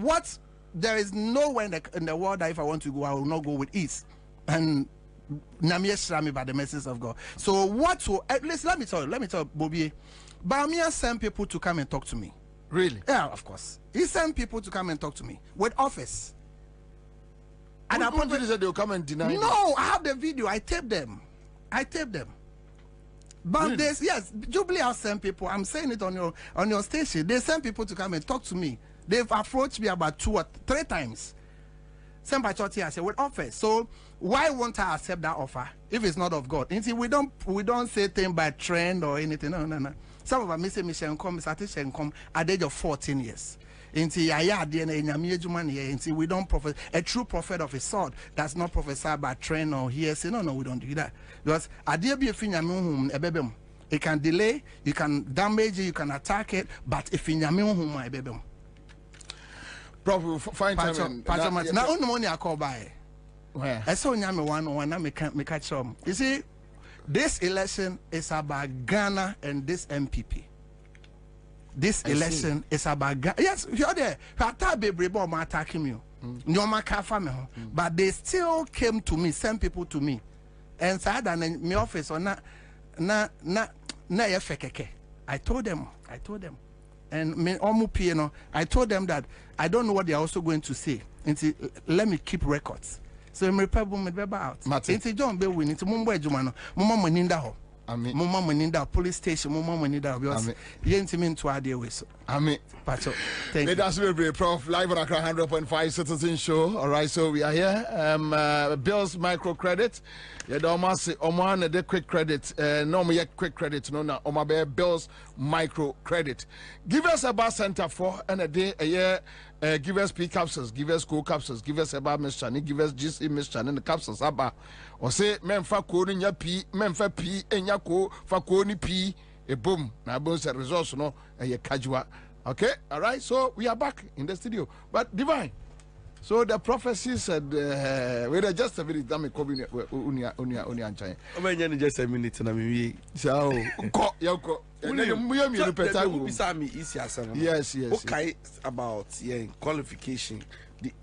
[SPEAKER 21] there is nowhere in the world that if I want to go, I will not go with ease. And Namie Shrami by the message of God. So at least let me tell Bobie. Bamia sent people to come and talk to me.
[SPEAKER 1] Really?
[SPEAKER 21] Yeah, of course. He sent people to come and talk to me with office.
[SPEAKER 1] And I probably said they'll come and deny.
[SPEAKER 21] No, I have the video. I taped them. But really? Yes, Jubilee House sent people. I'm saying it on your station. They sent people to come and talk to me. They've approached me about 2 or 3 times. Sent by church here, I said with offers. So why won't I accept that offer if it's not of God? You see, we don't say things by trend or anything. No. Some of us say Michelle come, Satisha come at the age of 14 years. We don't prophesy. A true prophet of a sort does not prophesy by trend or hearsay. No, we don't do that. Because it can delay, you can damage it, you can attack it, but if in Yamu,
[SPEAKER 1] Prof, find time.
[SPEAKER 21] Now, only money I call by.
[SPEAKER 1] Where?
[SPEAKER 21] I saw Nyame one, I catch some. You see, this election is about Ghana and this MPP. this election is about yes, you're there. Attacking me. But they still came to me, send people to me, and said that in my office or na I told them, and me I told them that I don't know what they are also going to say. And let me keep records. So I'm out. It's John be winning to Mumbai Jumano, Mumma Maninda ho. Mumma Maninda police station, Mumma Maninda. Yentimin to our dear way. Pacho. Thank you.
[SPEAKER 1] That's very Prof. Live on Accra 100.5 Citizen Show. All right, so we are here. Bills microcredit. Yeah, the almost Oman the quick credit. No more quick credit. No, Omabe Bills microcredit. Give us a bar center for and a day a year. Give us P capsules, give us co capsules, give us a bar mission, give us GC mission and the capsules. Abba or say men fa code in your P, men fa P and your co for cone P. A boom. Now bones a resource no a casual. Okay, all right. So we are back in the studio. But Divine. So the prophecy said, wait just a minute. Damn it, unia chai.
[SPEAKER 20] I'm just a minute and I'm
[SPEAKER 1] so yoko. Yes.
[SPEAKER 20] Okay, about qualification.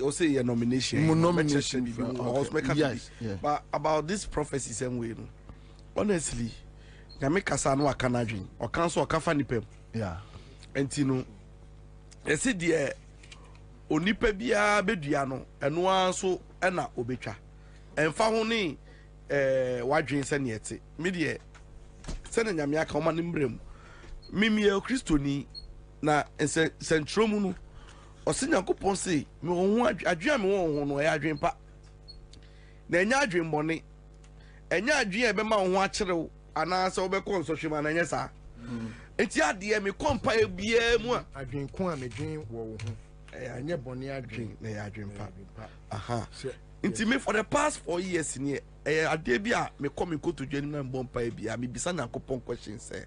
[SPEAKER 20] Also your nomination.
[SPEAKER 1] Yes.
[SPEAKER 20] But about this prophecy same way. Honestly, I make a son or Canadian or council or Kafanipem.
[SPEAKER 1] Yeah.
[SPEAKER 20] And you know, I said, yeah. Onipa bia bedua no eno anso na obetwa emfa ho ni wadwen se ne yete me de se na nyame aka oma ne mbrem mimie kristoni na sentro mu no osinya kopon se me ho adwen me ho no ya adwen pa na enya adwen bone enya adwen e be ma ho akyerew ana se obekọ nsohwema na enya sa enti ade me kompa e bia mu
[SPEAKER 3] adwen ko a medwen wo ho
[SPEAKER 20] anya boni adwen na ya adwen pa aha nti me for the past 4 years ni ade bia me come ko to dwani na mbompa e bia me bisa Nyankopon question se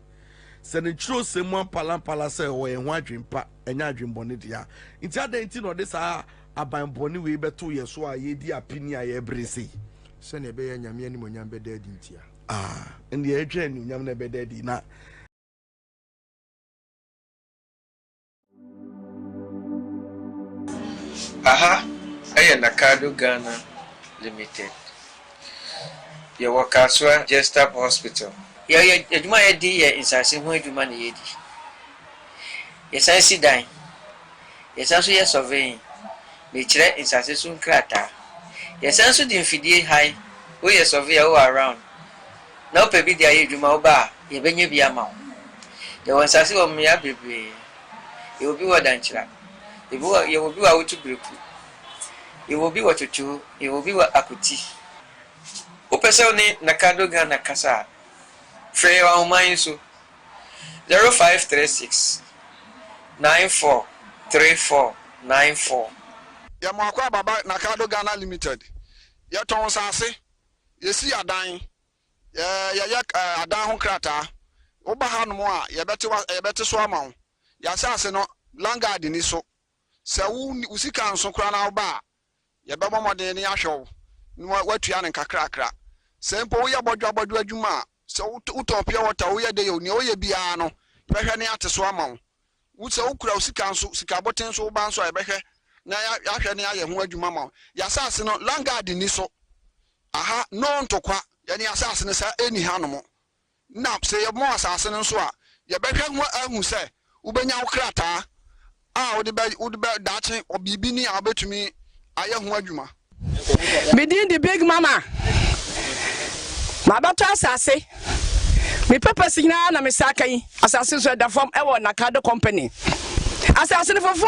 [SPEAKER 20] ne tro se mu ampala se wo ye ho adwen pa anya adwen boni dia nti ade nti no de sa aban boni we beto ye so a ye di apini a ye brese
[SPEAKER 3] se ne be ya nyame ani monyam be da di ntia
[SPEAKER 20] ndi e dwen ni nyam na be da di na
[SPEAKER 14] Aha, Nakado Ghana Limited. Your workers were just up hospital. You might be in Sassi when you money. Yes, I see dying. Yes, also yes, surveying. Nature in Sassi soon crater. Yes, also the infidel high. We are surveyor all around. Now, baby, there you do my bar. You bring you be a mount. There was Sassi or me, baby. You will be what than chat. You will be out to break. You will be what you chew. You will be what akuti. Upesoni Nakado Ghana Kasa. Frey wa umayin so 0536 943494.
[SPEAKER 15] Ya mwakwa baba Nakado Ghana Limited. Ya ton sase. Yesi adan. Ya adan ho krata. Oba hanom a ya bete so amawo. Ya sase no langard ni so. Se usika nso kra na oba ya bebo modern ni ahwew. Watua ne kakrakra. Se mpo wo ya bodwa adwuma so utopia water wo ye de yo ne wo ye bia no behwe ne ate so amawo wo se wo kura usika nso sika boten so ba nso ebehwe na ya hwe ne aye ho adwuma mawo ya sase no langard ni so aha no ntokwa ya ne asase ne sa eni hanom na se ye mo asase ne nso a ye behwe ho ahu se wo benya wo krata wo de dache obibi ni abetumi aye ho adwuma
[SPEAKER 16] Within the big mama. My daughter Assassin. Me papa signa na me sakai. Assassin so da form e won Nakado company. Assassin for 4.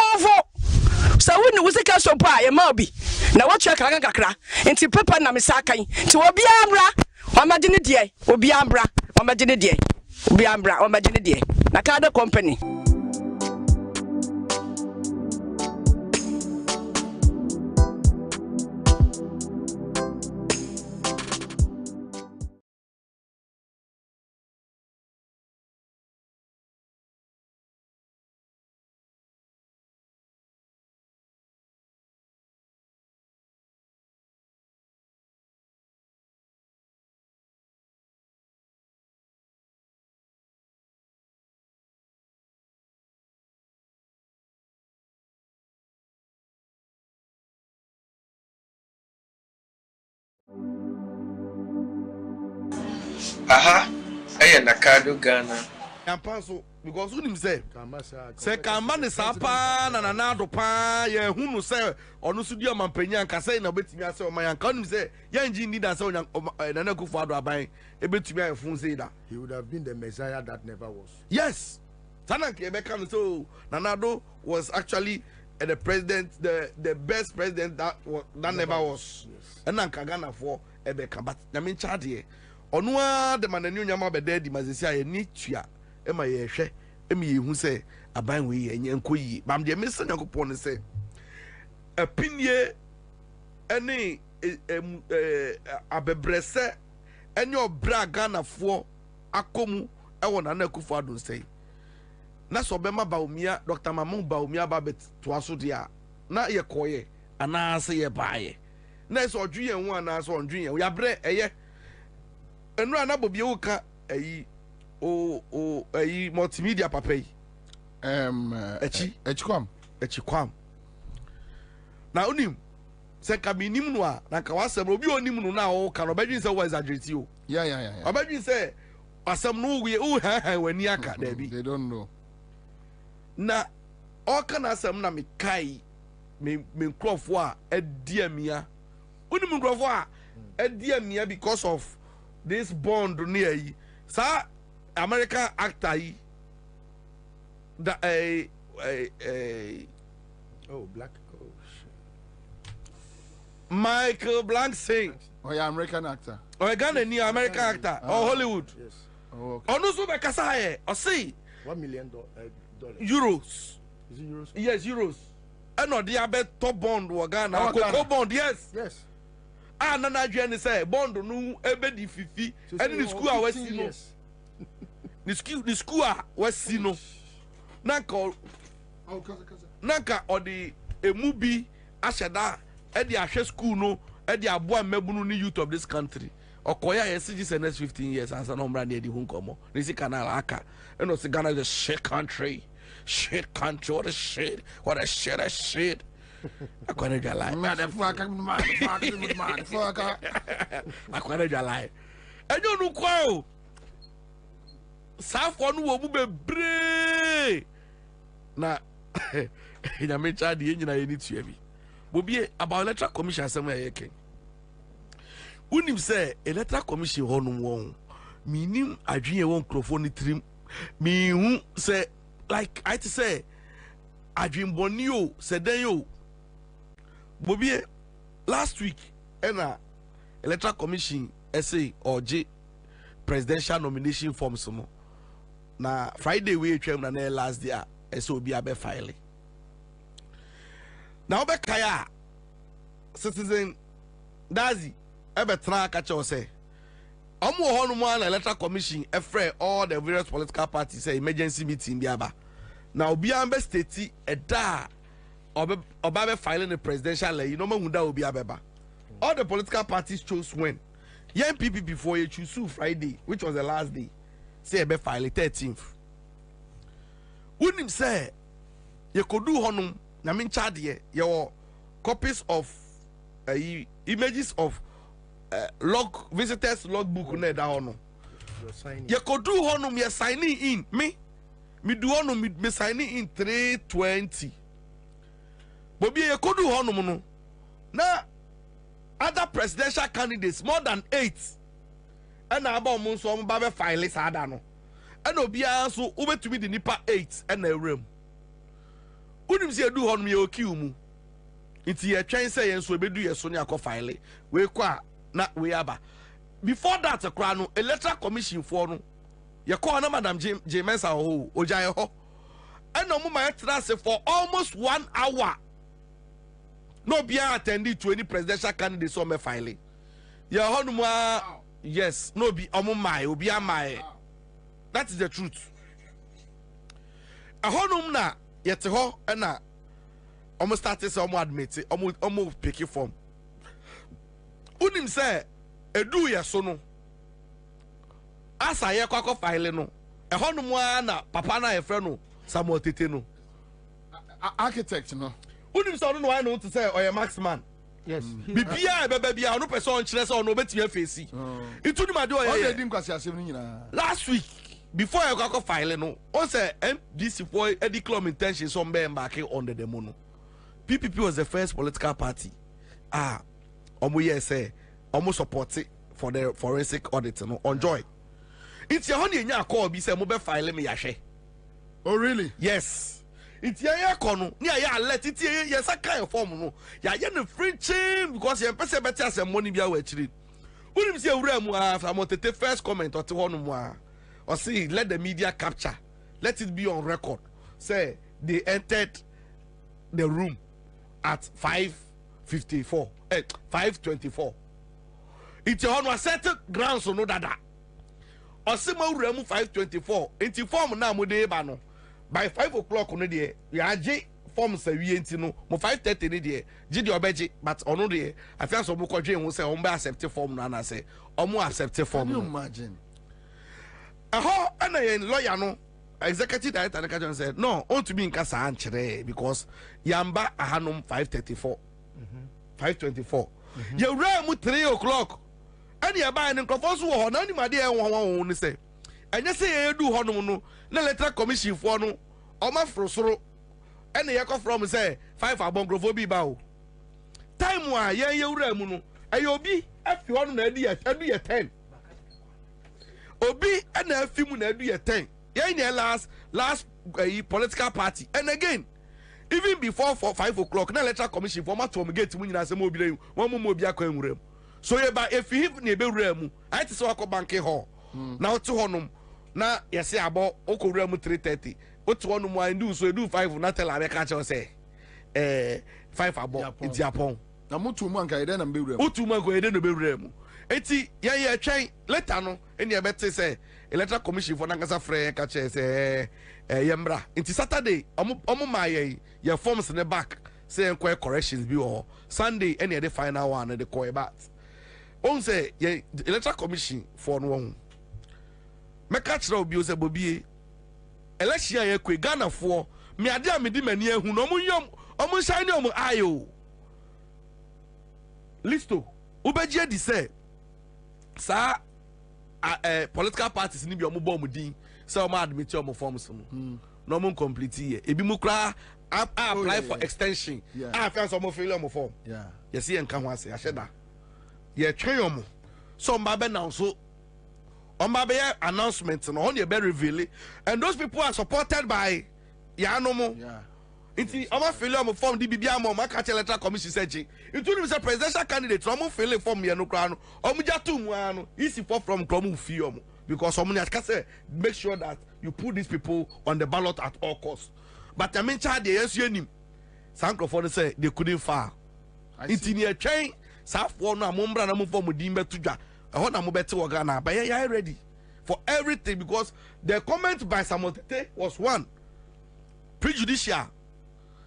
[SPEAKER 16] So when we say so pa ye ma obi. Na what you kakra. Enti papa na me sakai. Ti obi ambra. O ma gine die. Obi ambra. O ma gine die. Obi ambra. O ma gine die. Nakado company.
[SPEAKER 14] Aha, nakado Ghana.
[SPEAKER 20] Yampanso because unim say kamba ne sapa na nado pa ye hunu say onu su dia mampanya nka say na betimi ase o man nka unim say ye nji need ase onya Nana Akufo-Addo aban e betimi afun say that
[SPEAKER 3] he would have been the Messiah that never was.
[SPEAKER 20] Yes, Tanak Ebeka so Nanado was actually the president, the best president that never was. And Nanka Ghana for Ebeka, but Namin Chadie. Onua the Mananu Yama Bede, Mazisia, Nitia, Emma Yeshe, Emi, who say, Abanwi and Yankui, Bam de Mr. Yakupon say, a pinye, any abebrese, and your bra Ghana for Akomu, I want Nana Akufo-Addo say. Na so bema Baumia, Dr. Mamu Baumia Babet to aso dia. Na ye koye, ana se ye baye. Na so dwuye hu ana so ndwuye. Ya bre eye. Enu ana bobie wo ka eyi eyi multimedia papa yi. Echikwam. Na onim se ka minim no a na ka wasem obi onim no na wo ka no badwin se wo exaggerate o.
[SPEAKER 1] Yeah.
[SPEAKER 20] Obadwin se asem no we o ha wani aka da bi.
[SPEAKER 1] They don't know.
[SPEAKER 20] Na oka na asem na me kai me nkrofo a adiamia uni nkrofo a adiamia because of this bond near yi sa American actor yi da
[SPEAKER 3] Black
[SPEAKER 20] Michael Blanc saying
[SPEAKER 1] yeah, American actor
[SPEAKER 20] Ghana ni American actor or Hollywood.
[SPEAKER 3] Yes.
[SPEAKER 20] Oh, okay. Onu so be kasa here o say
[SPEAKER 3] $1 million
[SPEAKER 20] euros.
[SPEAKER 3] Is it euros?
[SPEAKER 20] Yes, euros. And no, they have a top bond wa Ghana. Cocoa bond, yes.
[SPEAKER 3] Yes.
[SPEAKER 20] Ah, Nana Jenny say bond no ebe di fifi. And the school was sino. The school was sino. Nanka or the movie ashada e di ahwe school no e di aboa mabunu ni youth of this country. Okoya yes the next 15 years as an omra near the hunkomo. Nisi kanal aka. And no Ghana is a shit country. Shit country, what a shit. I can't read your life.
[SPEAKER 1] Motherfucker.
[SPEAKER 20] I can't read your life. And you know, quo. South one will be brave. Now, in a major, the engine I need to heavy. Will be about electoral commission somewhere. When you say electoral commission on meaning I drink one microphone trim, me say. Like I say, I dream Bonio said yo. Bobie last week, electoral commission essay or J presidential nomination form some. Na Friday we came na last year, so be a filing. Now be kaya citizen Dazi ebe tra catch or say. Omo honuma electoral commission efre all the various political parties say emergency meeting biaba. Now obi ambe state eda oba filing the presidential lay you know munda obi abeba. All the political parties chose when. Young people before you choose Friday, which was the last day. Say ebe file 13th. Unim say you could do honum na min chadie your copies of images of visitors logbook na da hono. You could do honum you signing in me do honum me signing in 320. Bobie you could do honum no. Na other presidential candidates more than 8 and about mo so mo ba be file sada no. And obia so ubetumi the nipa 8 and a room. Unim se do honum ye okiu mu. Nti ye twen say yen so ebedu ye so ne akọ file. We kwa na we aba. Before that akra no electoral commission for no ye call na Madam J Mensa ho ojaye ho. And no ma trust for almost 1 hour. No be attending to any presidential candidate so me filing. Ye honum yes, no be omo mai obi amai. That is the truth. A honum na yet ho na almost started some admit it almost pick it from. Unim say edu ye so no. Asa ye kwakọ file no. A honum na papa na ye friend no Samuel Tete no.
[SPEAKER 1] Architect no.
[SPEAKER 20] Unim so no why no to say or a maxman. Yes. Bibia bebia no person chire say ono betime face. Itu ni made oye. Last week before I go file no, on say MDC for Eddie Club intention some be embarking on the demo no. PPP was the first political party. Omo say almost support it for the forensic audit no on joy. It's your honey nya call be say mo be file me yahwe.
[SPEAKER 1] Oh really?
[SPEAKER 20] Yes. It's ya kono ni ya let it yes a kind of form no. Ya no free chain because you person better as money bia wa chiri. Unim say ewura mu after mo tete first comment or to hono mu or see let the media capture. Let it be on record. Say they entered the room at 5:54 5:24. It's on a certain grounds so no dada. Or see mo ewura mu 5:24. Enti form na mo dey ba no. By 5 o'clock on the ya je form say we enti no mo 5:30 ni de je de obeje but ono de I feel so mo ko dwen ho say on be accept form na na say omo accept form.
[SPEAKER 1] Can you imagine?
[SPEAKER 20] And a lawyer no executive director Nakajan said no on to be in kasa ankyere because yamba ahanom 5:34 5:24 you ran mu 3 o'clock and you buy an crofo so ho na ni made e won ni say enye say e du honom no na electoral commission for no oma frosoro and ye ko from say 5 abon crofo bi ba o time a ye wura mu no e obi afi hono na adu ye 10 obi and a film na do 10 yeah last political party and again even before 5 o'clock na electoral commission for matter me get mu nyina se mo bi re won mo obi akwa nwura mu so ye ba if you na be wura mu I ti so akọ bank hall na otu honom na yesi abo okowura mu 3:30 otu honom I do so do 5 na tell America cha say 5 abo iti apon
[SPEAKER 1] na mutu mu anka ide na be wura mu
[SPEAKER 20] otu mu anka ide no be wura mu eti ye twen later no eni ebete say electoral commission for nangasa frɛ ka che say yembra enti Saturday omo ma ye forms in the back say enquire corrections bi or Sunday eni the final one the call back on say ye electoral commission for no one meka kyerɛ obi o say bobie election ye kwe Ghana for me ade a me di mani ehu no omo shine omo ayo listo ubeje di say sa political parties ni bi omo bom din say omo admit omo forms no no mo complete here ebi mu kra apply for extension after some of omo form yes ye nka ho ase aheda ye twen omo so mba be now so omba be announcement no on ye be reveal and those people are supported by yanomo Inti ama failure am form di bibia am ma catch electoral commission searching. It will be presidential candidate am fail form ye no kra no. Omu jatu mu anu. Easy for from krom fi omu because omu na say make sure that you put these people on the ballot at all costs. But I mean child dey yes nim. Sankrofo say they couldn't file. Inti ni etwen safo no amombra na mo form din betudwa. Ehon na mo beti wo Ghana ba ye ready for everything because the comment by Samotete was one prejudicial.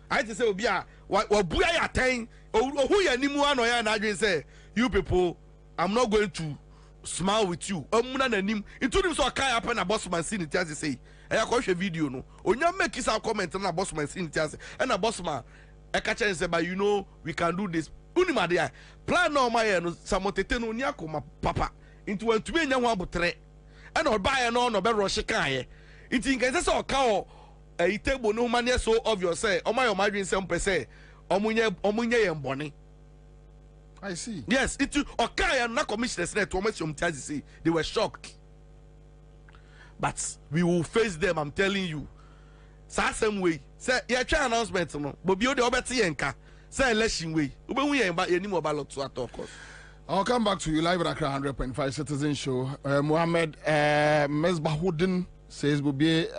[SPEAKER 20] I just say obia wabuya ya 10 who ya nimu ano ya na adwen say you people I'm not going to smile with you omuna na nim into nim so kai happen na boss man see ntia say e ya ko hwe video no onya make sa comment na boss man see ntia say e na boss man e ka chen say but you know we can do this unima dey plan no ma ye no Samotete no nya ko ma papa into wan tumi nya ho abotre e na oba ye no be rush kan ye it nkan say o ka o a table no man so obvious say o my imagine some say omunye yembone.
[SPEAKER 1] I see.
[SPEAKER 20] Yes, it okay na commissioners net to say they were shocked. But we will face them, I'm telling you. Sa same way. Say ya try announcement no. Bobie de obeti yenka. Say election way. Ubehu yemba yenimo ballot to at of course.
[SPEAKER 1] I'll come back to you live at Accra 100.5 Citizen Show. Mohammed Mesbahudin says Bobie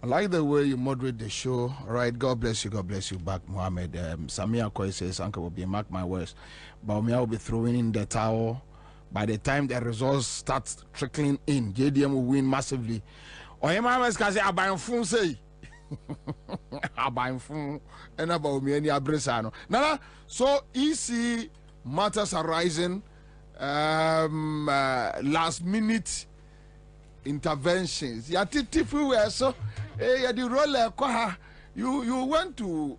[SPEAKER 1] I like the way you moderate the show. All right, God bless you back, Mohammed. Samia Koi says, Uncle will be mark my words. Baumia will be throwing in the towel. By the time the results start trickling in, JDM will win massively. Or your mama can say, Abayam Fun say, Abayam Fun, and about me any abresano. Now, so EC matters arising, last minute interventions. Ya titifu we so. Ya di roller kwa you went to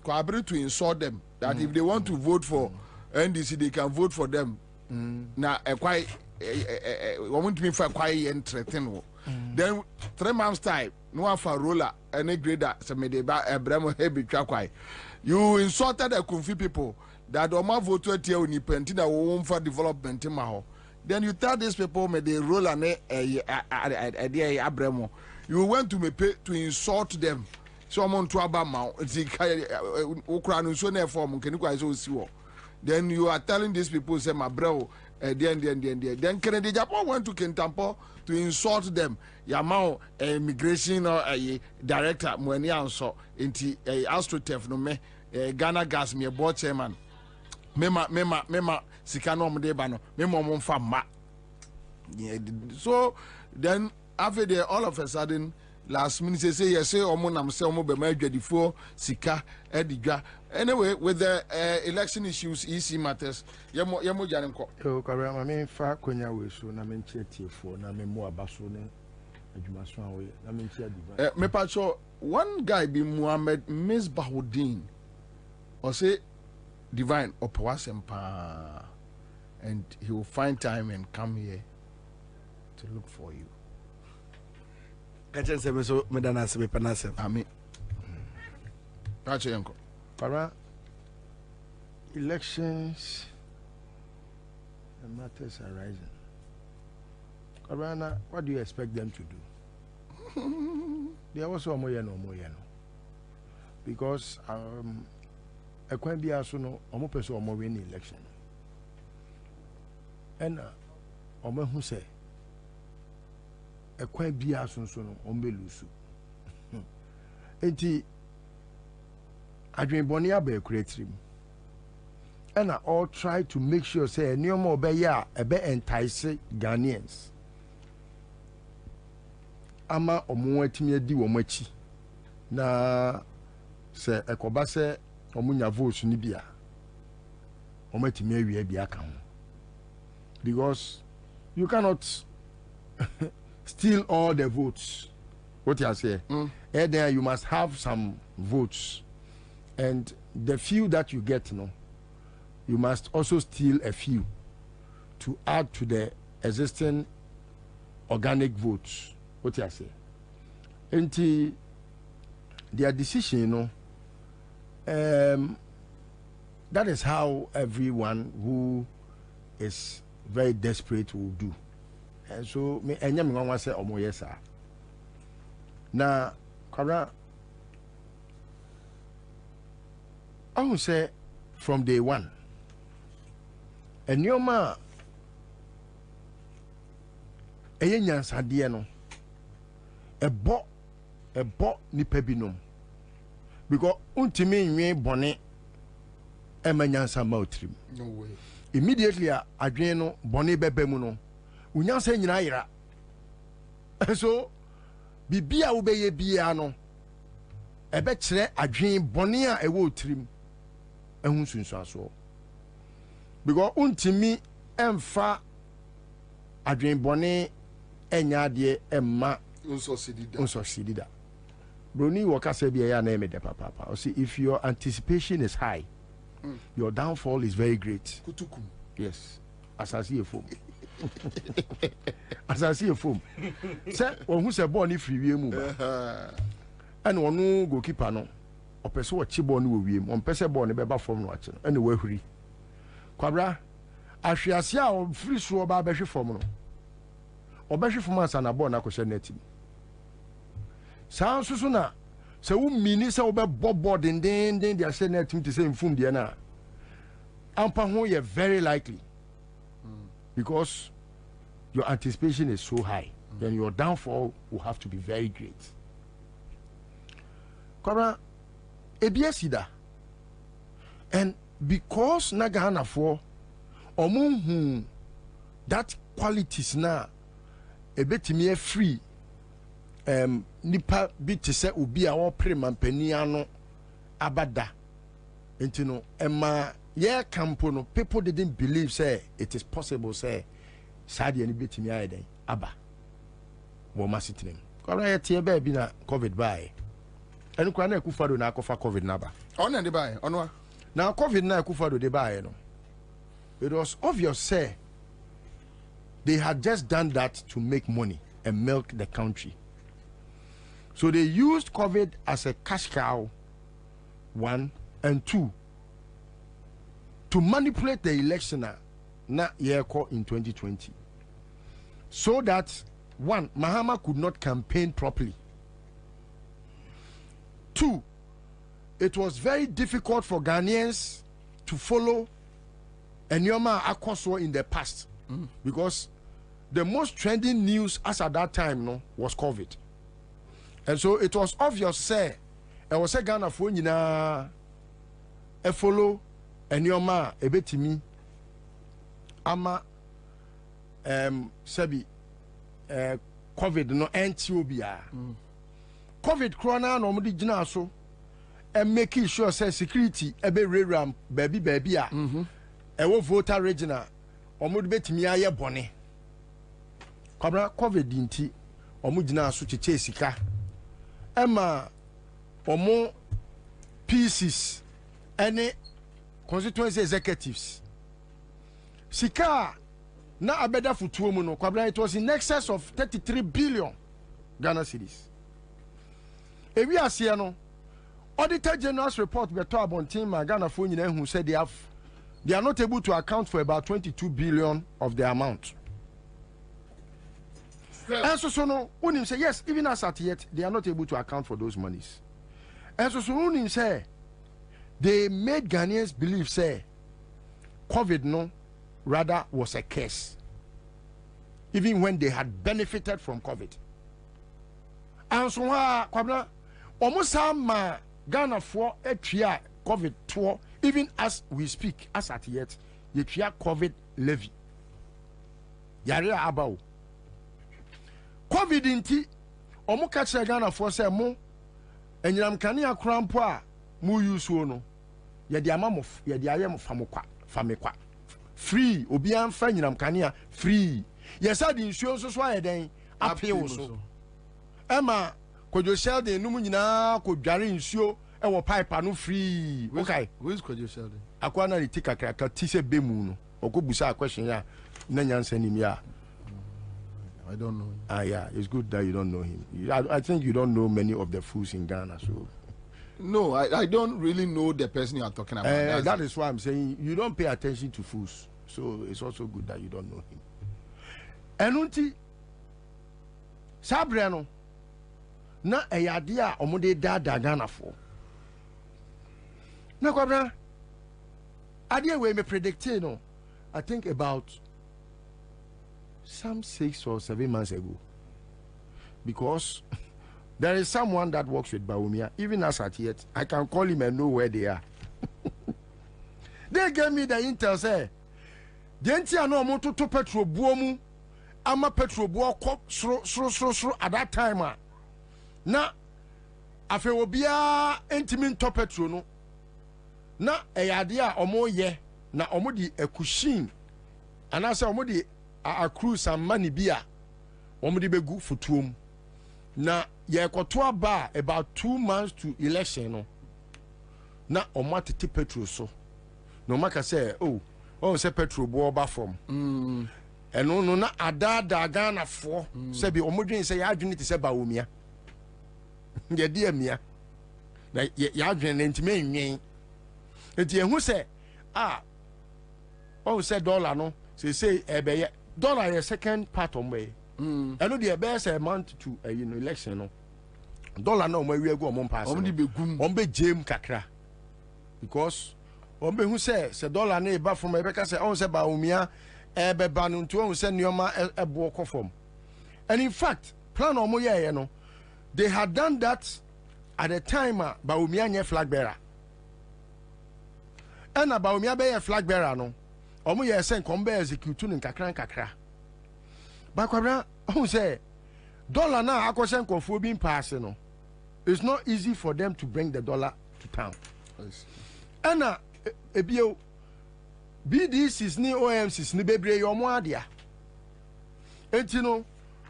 [SPEAKER 1] collaborate to insult them that if they want to vote for NDC, they can vote for them. Now, quite want me for quite entertaining. Then 3 months time, no one for roller any grader. So me deba Abraham heavy track. You insulted the Kunfi people that Oma vote to tell you penti that won't for development in Maho. Then you tell these people me they roll an Abraham. You went to me pay to insult them. Someone to Abama, Ukraine, so therefore, can you so see? Then you are telling these people, say, my bro, then Kennedy Japan went to Kentampo to insult them. Yamao, immigration or a director, Mwenya, so into a AstroTurf, no me, Ghana Gas, me a board chairman. Mema, Sikano Mdebano, Memo Fama. So then, after there, all of a sudden, last minute say yes, say Omonam say Omo be major before Sika Edija. Anyway, with the election issues, EC matters, Yamo Janko.
[SPEAKER 3] Oh, Karam, I mean, far Konya we so na men chetty for na me more basone. Ajumaswan we na men chia
[SPEAKER 1] me pacho one guy be Muhammad Misbahuddin or say divine or Pawasempa, and he will find time and come here to look for you.
[SPEAKER 20] Kachen se me so me dana se me panase.
[SPEAKER 1] Amen. Pacho yanko.
[SPEAKER 3] Para elections and matters arising. Karana, what do you expect them to do? They are also moyeno. Because a quite be also no omo person omo win election. And omo who say a quite be also no ombe lusu. Enti Adrian Bonia be creative. And I all try to make sure say no more be ya a be entice Ghanaians. Ama omo etimi adi wo machi. Na se ekoba se omo nya votes ni bia. Omo etimi awie bia kan. Because you cannot steal all the votes. What you say? And then you must have some votes. And the few that you get, you must also steal a few to add to the existing organic votes. What you say? And their decision, that is how everyone who is very desperate will do. And so, me anyam ngwa say omo yesa. Na kwara I would say from day one, and your ma a nyansadeɛ no ɛbɔ nipa binom because untimi nwe bɔne ɛma nyansa ma otrim.
[SPEAKER 1] No way.
[SPEAKER 3] Immediately adwen no bɔne bɛbɛ mu no unyansa nyina yira. So bibia wo bɛyɛ bia no ɛbɛ kyerɛ adwen bɔne a ɛwɔ otrim. Ehunsunsuaso because untimi emfa adwen bɔne enya de emma unsosidida broni wakasa bia ya na emede papa o say if your anticipation is high your downfall is very great.
[SPEAKER 1] Kutukum.
[SPEAKER 3] Yes, asasi efom asasi efom say ohun se ball ni free wie mu ba and onu goalkeeper no opese wo chibo no wiem on pese ball ne beba form no ache no ene wahuri kwabra ahwease a free so ba behwe form no obehwe form asa na ball na kwhye net saa nso so na se wo mini se wo be bobo den dia hye net to say mfum de na ampa ho ye very likely because your anticipation is so high then your downfall will have to be very great. Kwabra ebiasida and because Nagana for omunhu that qualities na ebetimi free nipa bi te se obi a wo premampani ano abada entino ema ye campo no people didn't believe say it is possible say sadi ani betimi ayeden aba wo masitinem kwara ye tie ba bi na covid by And Kwana Kufado na kofa COVID naba.
[SPEAKER 1] On and the buy, on what?
[SPEAKER 3] Now COVID na Kufado de buy no. It was obvious say they had just done that to make money and milk the country. So they used COVID as a cash cow, 1, and 2, to manipulate the election na year in 2020. So that 1, Mahama could not campaign properly. 2, it was very difficult for Ghanaians to follow Enyoma Akoso in the past because the most trending news as at that time was COVID. And so it was obvious say I was a Ghana for nyina e follow Enyoma ebetimi ama sebi COVID no antibia. COVID corona no mudi gina so and making sure say security ebe reram baby a ewo voter regional omudi betimi aye bone. Kabra COVID inti omu gina so cheche sika Emma omo pieces any constituency executives sika na abeda futuo mu no kwabla it was in excess of 33 billion Ghana cedis. Ewi ase no Auditor General's report beto abontin ma Ghana fo nyina hu said they are not able to account for about 22 billion of the amount. And so no, Unim say yes, even as at yet, they are not able to account for those monies. And so Unim say they made Ghanaians believe say COVID no rather was a curse, even when they had benefited from COVID. And so kwabna almost ma Ghana for a tria COVID tour, even as we speak, as at yet, the tria COVID levy. Yare abao. COVID inti omo catch Ghana for say mo enyam kania krampo a mu use no ye de amamo ye de ayem famekwa free obi amfa nyam kania free ye sa di nsuo so so ayeden apeo so ema kojo sheldon num nyina ko dware nsuo e wo pipe no free okay
[SPEAKER 1] where's kojo sheldon
[SPEAKER 3] akwa na ti kakra ka ti se bemu no okobusa question ya na nyansa nim ya
[SPEAKER 1] I don't know him.
[SPEAKER 3] Yeah, it's good that you don't know him. I think you don't know many of the fools in Ghana. So,
[SPEAKER 1] no, I don't really know the person you are talking about.
[SPEAKER 3] That is why I'm saying you don't pay attention to fools. So it's also good that you don't know him. Enunti Sabriano na eyadia omude da Ghana for. Na kwabra adia we me predict no. I think about some 6 or 7 months ago, because there is someone that works with Baumia, even as at yet, I can call him and know where they are. They gave me the intel say, Gentia no moto to petrol buomu, ama petrol buo sro at that time. Na afe obia entimin to petrol no. Na eyadia omo ye na omo di ekushin. Anasa omo di accrue some money bia omudi begu futuom na ye koto aba about 2 months to election no na omatete petrol so no maka say oh say petrol bo oba from eno no na ada Ghana for say bi omodwen say ya adwene te say Baomia ye de amia na ya adwene ntime nwen enti ehu say say dollar no say ebeye dollar is second part on way. I know the best amount to election. No dollar no my we go on pass. On be jam kakra because on be who say dollar na eba from Rebecca say on say Baomia ebe banu to on say nyoma ebo from. And in fact, plan on moye no they had done that at the time Baomia nye flag bearer. And Baomia be a flag bearer no. Omo ye sen kombe execute in kakra bakwabra who say dollar na akoshen konfo bin pass no it's not easy for them to bring the dollar to town. Ana ebio BDCs ni OMCs ni bebre yo mo adia enti no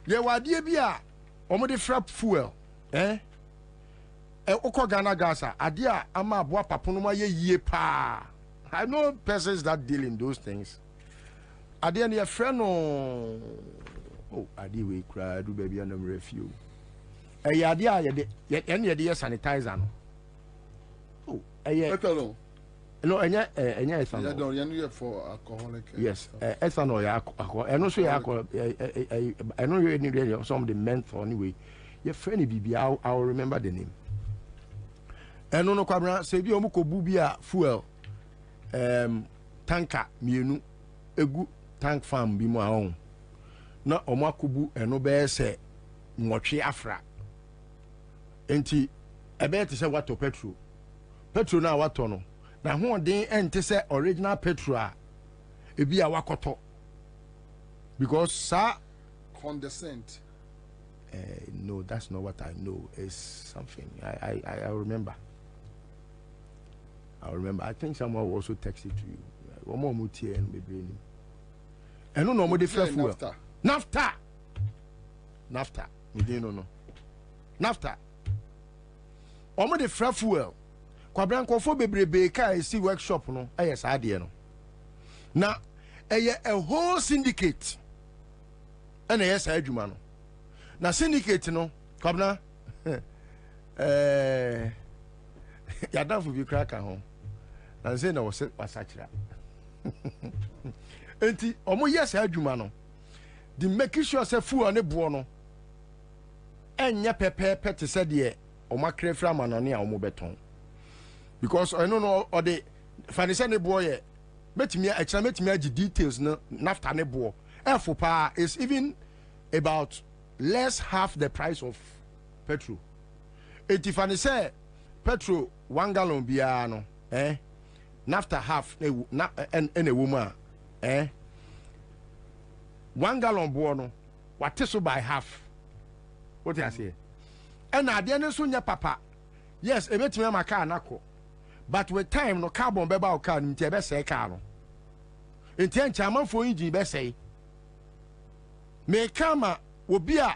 [SPEAKER 3] ye wadie bi a omo de frap fuel oko Ghana Gaza adia ama aboa paponoma ye pa. I know persons that deal in those things. Adia ne friend no oh adi we cry do baby and refuel. Adia ye de sanitizer no. Oh
[SPEAKER 1] ethanol.
[SPEAKER 3] No enye ethanol.
[SPEAKER 1] Yeah, don't you for alcoholic.
[SPEAKER 3] Yes, ethanol ya alcohol. Eno so ya alcohol. Eno you need some of the menthol anyway. Your friend bibi I'll remember the name. Eno no kwabra se bi omu ko bu bia fuel tanker mienu egu tank farm bi mu ahon. Na omu akobu eno be se nwotwe afra. Enti ebe te se wato petrol. Petrol na wato no. Na ho den ente se original petrol a ebi a wakoto. Because sa
[SPEAKER 1] condescent.
[SPEAKER 3] No, that's not what I know. It's something I remember. I remember. I think someone will also text it to you. One more mutie and maybe. And no more different fuel. Nafta. We didn't know. Nafta. Omo de fra fuel. Kwabran kofo bebrebe ka esi workshop no. Yes, ade no. Na a whole syndicate. And yes, adwuma no. Na syndicate no kwabna yadafu bi kraka ho na say na wasachira enti omo yes adwuma no the make sure say fu ne bo no enya pepe te say de omo akrefra manone a omo beton because I no or the fanise ne bo ye metimi agi details no nafta ne bo efo pa is even about less half the price of petrol. If I say petrol 1 gallon biya no, nafta half and a woman, 1 gallon bono, what is so by half? What I say? And I didn't soon papa. Yes, a bit me my car nako. But with time no carbon beba can tebe say car. Intent chairman for engine be say. Me kama obi a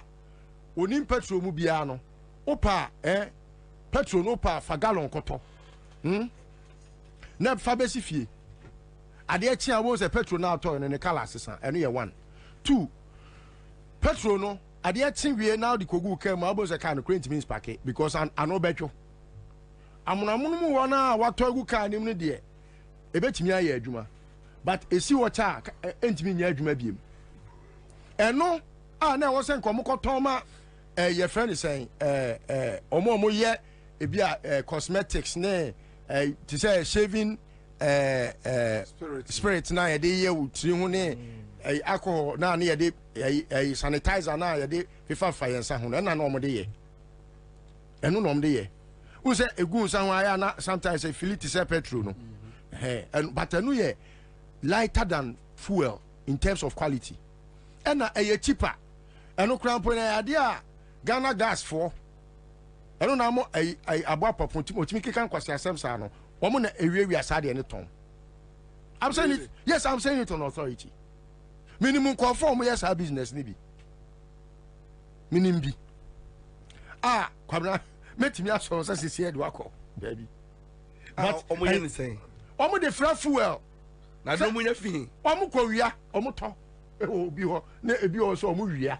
[SPEAKER 3] onim petrol mu bia no opa petrol no pa fa gallon koto na fa besi fie ade achi a wo se petrol na ato ne kala asesa eno ye 1 2 petrol no ade achi wie na de kogu ka mu abo se ka no current means pack because an no betwo amunamunu mu wona wato agu ka nim ne de ebetimi aye adwuma but esi wo cha entimi nya adwuma biem eno na wo sen komo kotoma your friend is saying omo ye ebia cosmetics ne to say shaving spirit na ye de ye wutri hu ne alcohol na ye de sanitizer na ye de fifa yensa hu na na omo de ye eno no omo de ye who say egu nsa hu aya na sometimes a fility say petrol no but eno ye lighter than fuel in terms of quality and a cheaper eno krampo na ade a Ghana gas for eno na mo abo apopon otimi kekan kwase asem sa no wo mo na ewie asade ne ton I'm saying it, yes, I'm saying it on authority. Minimum conform yes our business ni bi minimum bi kwabra metimi aso so sisi e do akọ baby but
[SPEAKER 20] omo ye ni say
[SPEAKER 3] omo de fra fuel
[SPEAKER 20] na do mo nya fi
[SPEAKER 3] omo ko wia omo to obi ho na ebi o so omo wia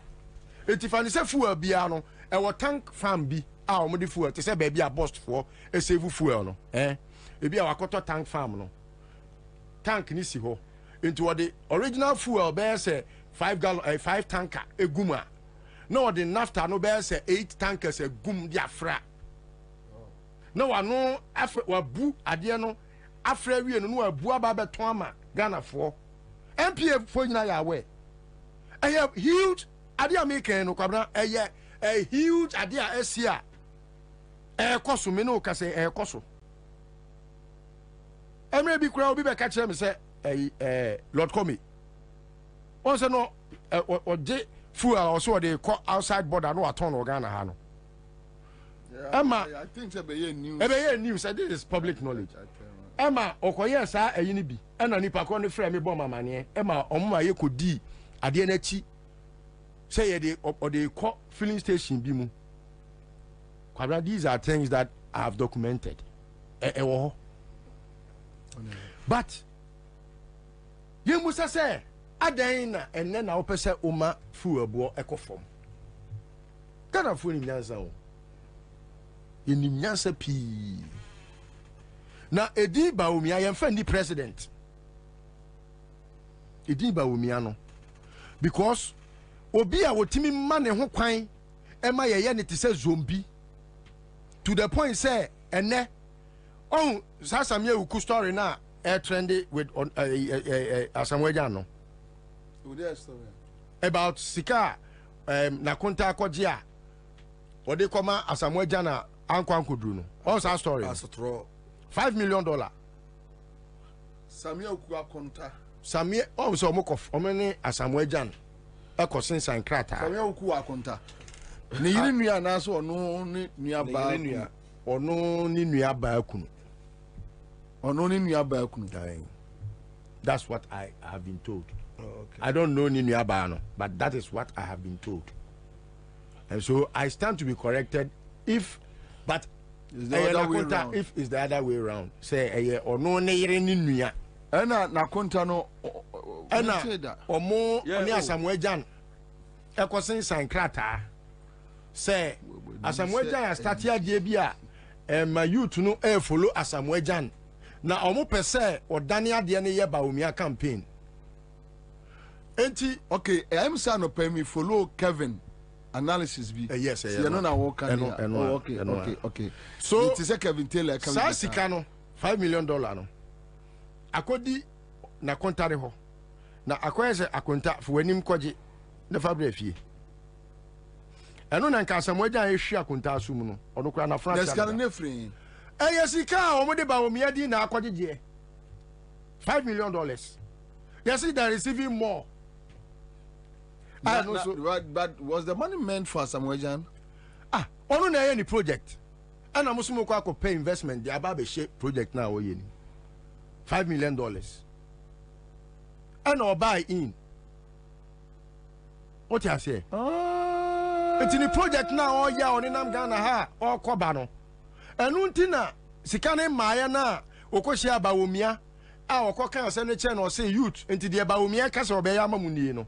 [SPEAKER 3] etifani se fuel bia no e wo tank farm bi omo de fuel te se ba bia bust for e save fuel no ebi a wakoto tank farm no tank ni si ho into the original fuel be say 5 gallon 5 tanker eguma no the naphtha no be say 8 tankers egum dia fra no wano afre wabu ade no afra wie no wabu aba beton ama Ghana for MPA for nyina ya we huge ade American no kwabra a huge ade a asia koso me no ka say koso emre bi kura obi be ka kire me say Lord Comey on say no oje fuel also they call outside border no aton no Ghana ha no
[SPEAKER 1] I think say be
[SPEAKER 3] news say this is public knowledge Emma okoye sa eyini bi ena nipa ko ne frɛ me bɔ mamane Emma omma ye kodi ade na chi say ye de call filling station bi mu kwabra these are things that I have documented. But you must say, Adana, and then I'll pass Uma fu a boy echo form. Can I fool in Yazao? In Yasa P. Now, Edi Baumi, I am friendly president. Edi Baumiano. Because Obi, I would timi man and who quine, am I a yanity says zombie? To the point, say, and ne. Oh, Sasamia Uku story now, air trendy with Asamwejano. About Sika, Nakunta Kojia, or they come Asamwejana, Uncle Kudruno. Also, our story. $5 million.
[SPEAKER 1] Samia Ukuakonta.
[SPEAKER 3] Samia, oh, so Mokov, Omeni Asamwejan, Eko Sinsa and Krata.
[SPEAKER 1] Samia Ukuakonta. Ni yiri nua na so ono ni nua ba nua
[SPEAKER 3] ono ni nua ba kunu
[SPEAKER 1] ono ni nua ba kunu.
[SPEAKER 3] That's what I have been told. Okay. I don't know ni nua ba no, but that is what I have been told. And so I stand to be corrected if but
[SPEAKER 1] is the other way around.
[SPEAKER 3] If it's the other way around say ono ni yiri ni nua
[SPEAKER 1] ena na konta no
[SPEAKER 3] ena omo oni Asamwejan Eko Sinsa Krata. Say Asamwejan start here dey bia my youth no follow Asamwejan na omo pese odane ade ne ye Baumia campaign enti
[SPEAKER 1] okay I'm saying no pay me follow Kevin analysis be
[SPEAKER 3] yes
[SPEAKER 1] you know na work okay so it is a Kevin Taylor
[SPEAKER 3] sa sika no $5 million no akodi na kontare ho na akoyese akonta fo wanim koje na fabra fie eno na nka Asamwejan ehwi akonta asum no ono kura na France
[SPEAKER 1] desika na free
[SPEAKER 3] sika o mo de Baumia di na akogege $5 million. You see they're receiving more.
[SPEAKER 1] But was the money meant for Asamwejan?
[SPEAKER 3] Ono na any project and I'm also going to pay investment the about shape project now $5 million and or buy in what you say it's in the project now or ya on nam Ghana ha or Kobano and untina sikane maya na okoshia Baumia or kokan senator or say youth into the Baumia castle be yamamuni no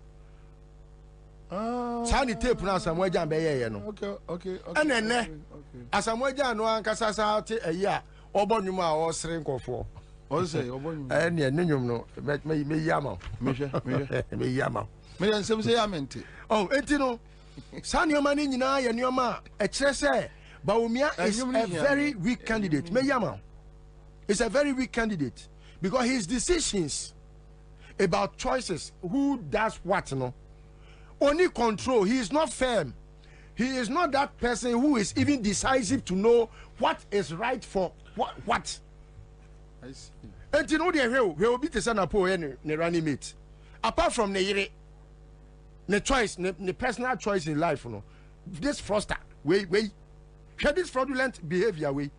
[SPEAKER 3] Sani tape na Asamwejan be ye no.
[SPEAKER 1] Okay.
[SPEAKER 3] And then Asamwejan no ankasa sa te eya obonwum a o sere nkofo.
[SPEAKER 1] O say obonwum.
[SPEAKER 3] Ne nenwum no me yama. Me yama.
[SPEAKER 1] Me nsem say yamente.
[SPEAKER 3] Oh, enti no. Sani o mani nyina ye nioma e kire se Baumia is a very weak candidate. Me yama. It's a very weak candidate because his decisions about choices who does what no only control. He is not firm. He is not that person who is even decisive to know what is right for what.
[SPEAKER 1] I see.
[SPEAKER 3] And you know the hell will be the son of poor ne running mate. Apart from the choice, the personal choice in life, you know, this fraudster, wait, share this fraudulent behavior way,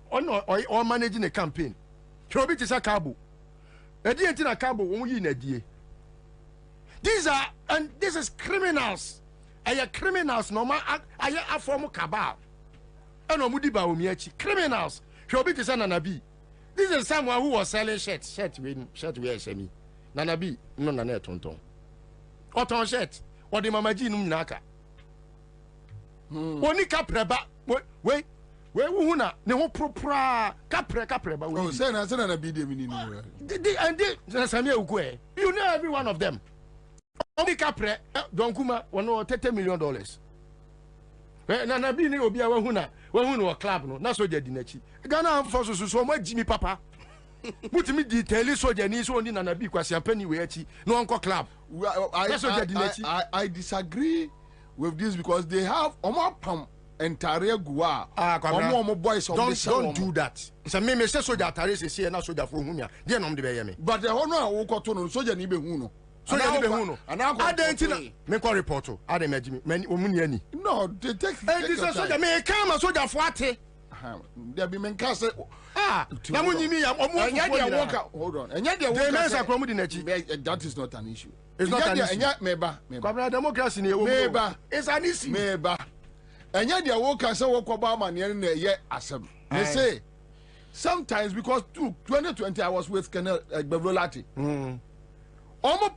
[SPEAKER 3] or managing a campaign. Will be the cabo. A dear in a cabo won't you in a dear. These are, and this is criminals. Are criminals? No man, are a form of cabal. And no mudi Baumia criminals. Shall be the son of Nabi. This is someone who was selling shirts we SME. Nanabi, no nana tonton. Or ton shirt, or the mamaji naka. Only capreba, wait, where wuna, no propra capreba.
[SPEAKER 1] Oh, send us a be the meaning.
[SPEAKER 3] And Samia Ukwe. You know every one of them. Only Capre, Don Kuma, $30 million. Nana Bini will be a wahuna club, no, not so Jadinechi. Ghana forces so much Jimmy Papa. Put me detail so Janis only Nana Biquas and Penny Wechi, no Uncle Club.
[SPEAKER 1] I disagree with this because they have Omapam and Tare Gua. Boys
[SPEAKER 3] don't do that. It's a meme so that Tare is here, not so that for whom you are the Bayami.
[SPEAKER 1] But the honor will cotton so Janibe Huno.
[SPEAKER 3] So you be who no? I don't me call report. I don't imagine many women.
[SPEAKER 1] No, they take.
[SPEAKER 3] This is so that me come and so that what?
[SPEAKER 1] There be men cast.
[SPEAKER 3] Now when you mean
[SPEAKER 1] hold on. And yet that is not an issue.
[SPEAKER 3] It's not an issue.
[SPEAKER 1] Meba.
[SPEAKER 3] Democracy
[SPEAKER 1] Meba.
[SPEAKER 3] It's an issue.
[SPEAKER 1] Meba. enya dia wo ka se wo ko ba ma ne na ye asem they say sometimes because 2020 I was with Colonel Bevolati omo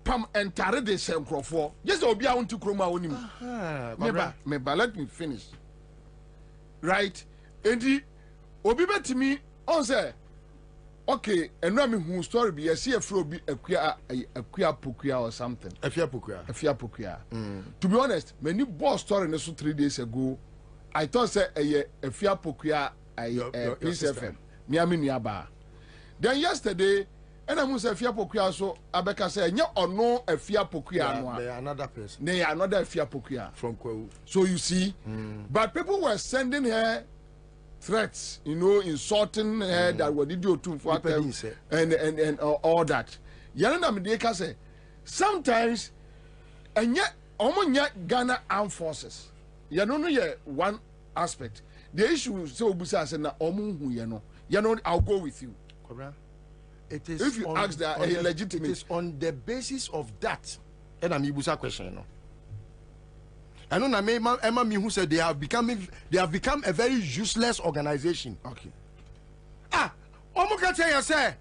[SPEAKER 1] pam entare de senkrofo just obi a wonti kroma wonim me let me finish right enti obi betimi on say okay eno me hu story bi yesi afro bi akua pokua or something afia pokua to be honest many boss story ne so 3 days ago I thought say afia pokua Peace FM me aminu aba then yesterday and I'm say afia pokua so abeka say nya ono afia pokua no
[SPEAKER 3] another person
[SPEAKER 1] ne another afia pokua
[SPEAKER 3] from Kwawu.
[SPEAKER 1] So you see but people were sending her threats, you know, insulting her that what did you do for them and all that. Yana Medeka say sometimes and yet almost Ghana Armed Forces. You know one aspect. The issue so Busa said na omu you know I'll go with you.
[SPEAKER 3] It is
[SPEAKER 1] if you ask that legitimate.
[SPEAKER 3] It is on the basis of that. And I'm Busa question, no. I know Emma me who said they have become a very useless organization.
[SPEAKER 1] Okay.
[SPEAKER 3] Omuka tell you say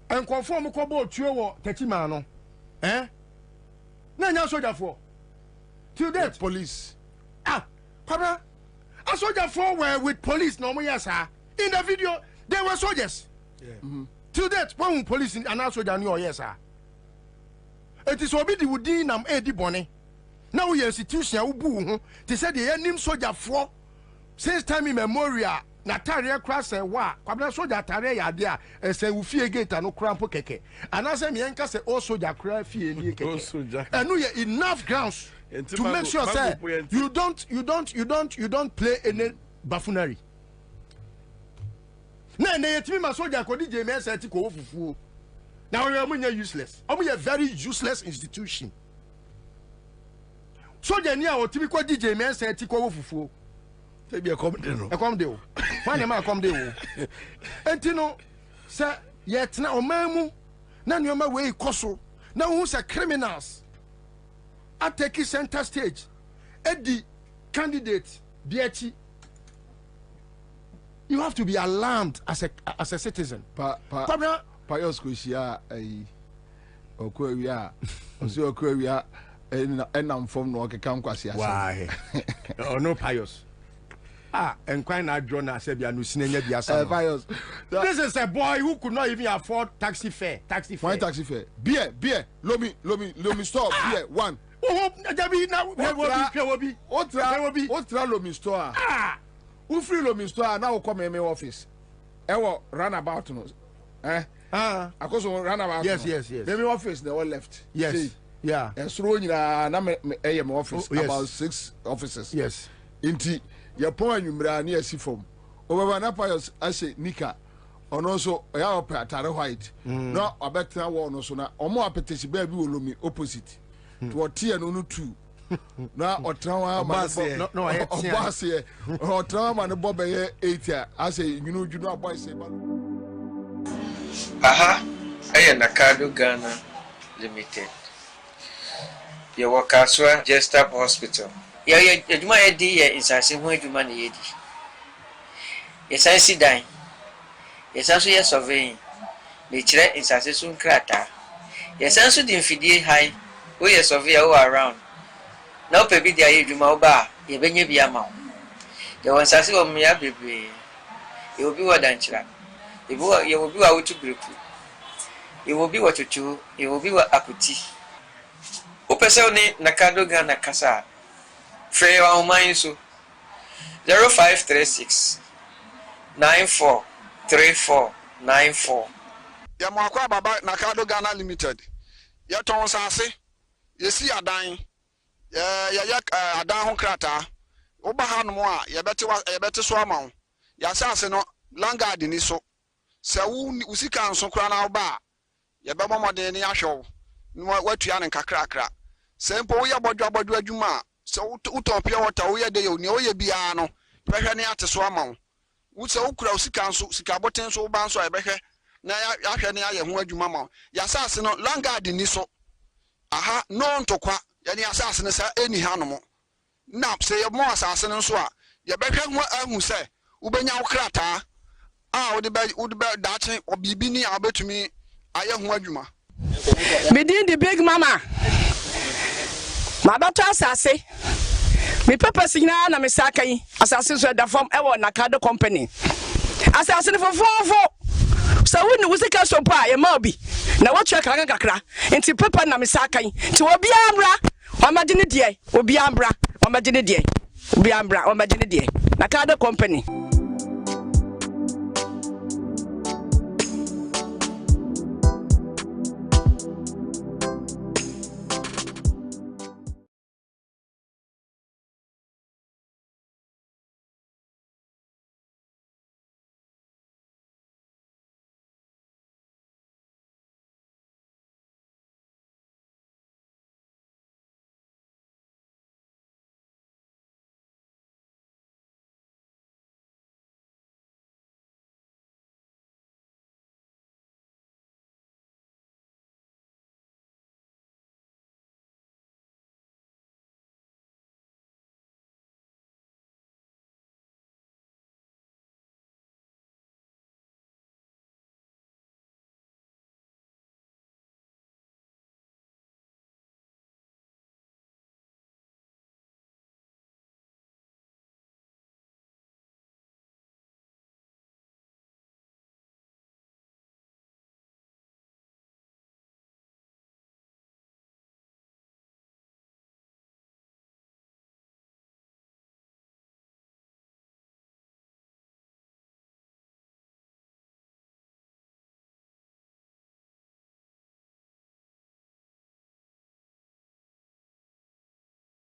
[SPEAKER 3] and conform ko bo tuo wo tetima no. Na nya soldier for. Till date
[SPEAKER 1] police.
[SPEAKER 3] Papa, a soldier for were with police no mo yes in the video they were soldiers. Yeah. Till date when police and now soldier no yes it is obi di wudi nam edi bone. Now we institution ubu they said the name soldier for since time immemorial na tare cross and wa kwabna soldier tare ya dia e say we fie gate no crampo keke and I say me enka say o soldier cry fie ni keke and no enough grounds to make sure say you don't play any buffoonery na yetimi ma soldier ko DJ me say ti ko fufu now we are useless a very useless institution. So ni a otimi ko DJ me say ti ko fufuo
[SPEAKER 20] say be come dey no
[SPEAKER 3] come dey o fine ma come dey o enti no say yet na omamu na nyoma we ikoso na hu say criminals ateki center stage edi candidate biachi you have to be alarmed as a citizen
[SPEAKER 1] pa yos ko shia ai okowia osi okowia enam from no kekan kwase ase
[SPEAKER 3] why no pious and quite not drawn as a pious. This is a boy who could not even afford taxi fare.
[SPEAKER 1] Why taxi fare? Beer, lomi store, beer, one. Otra lomi store. Free lomi store now come in my office. Ewo runabout no. I also runabout.
[SPEAKER 3] Yes.
[SPEAKER 1] Maybe office they all left.
[SPEAKER 3] Yes.
[SPEAKER 1] See?
[SPEAKER 3] Yeah.
[SPEAKER 1] And so na AM office about 6 offices.
[SPEAKER 3] Yes.
[SPEAKER 1] Inti your point you na esi form. Over na pious ase nika. Ono so ya opatare white. No abetena wo no so na omo apetesi ba bi olomi opposite. To tie no no 2. Na otrawa ma
[SPEAKER 3] no
[SPEAKER 1] obase otrawa ma no bobe ye 8 ase yunu aboy se ba.
[SPEAKER 14] Aha, Nakado Ghana Limited. Your workers were just up hospital. Yeah, you might be in Sassin when you money. Yes, I see dying. Yes, also yes, surveying. Nature in Sassin crater. Yes, also the infidel high. Oh, yes, survey all around. Now, baby, there you do my bar. You been your amount. There was Sassin of me, baby. You will be what danger. You will be out to group. You will be what you do. You will be what akuti. Opesoni Nakado Ghana Kasa. Frey wa umain so 0536 943494.
[SPEAKER 15] Ya mwakwa baba Nakado Ghana Limited. Ya ton sase. Yesi adan. Ya adan ho krata. Oba hanu mo a ye bete so ama wo. Ya sase no langard ni so. Se usika nso kra na oba. Ye be momode ni ahwew. Watua ne kakrakra. Sempo wo ya bodwa adwuma so uton pia water wo ya de yo ne wo ya bia no behwe ne ate so ama wo se ukura usika nso sika boten so ba nso a behwe na ya hwe ne aye ho adwuma ma ya sase no langard ni so aha no ntokwa ya ne asase ne sa eni hanom na say ye mo asase no so a ye behwe ho ahu say ubenya wo krata a wo de dache obibi ni a betumi aye ho adwuma
[SPEAKER 16] Medin the big mama ma bato asase me purpose nyina na me saka yi asase so da form e wo nakado company asase no fofofo so woni wusika so pa ye ma obi na wo twa kakra enti papa na me saka yi ti obi ambra o ma de ne die obi ambra o ma de ne die obi ambra o ma de ne die nakado company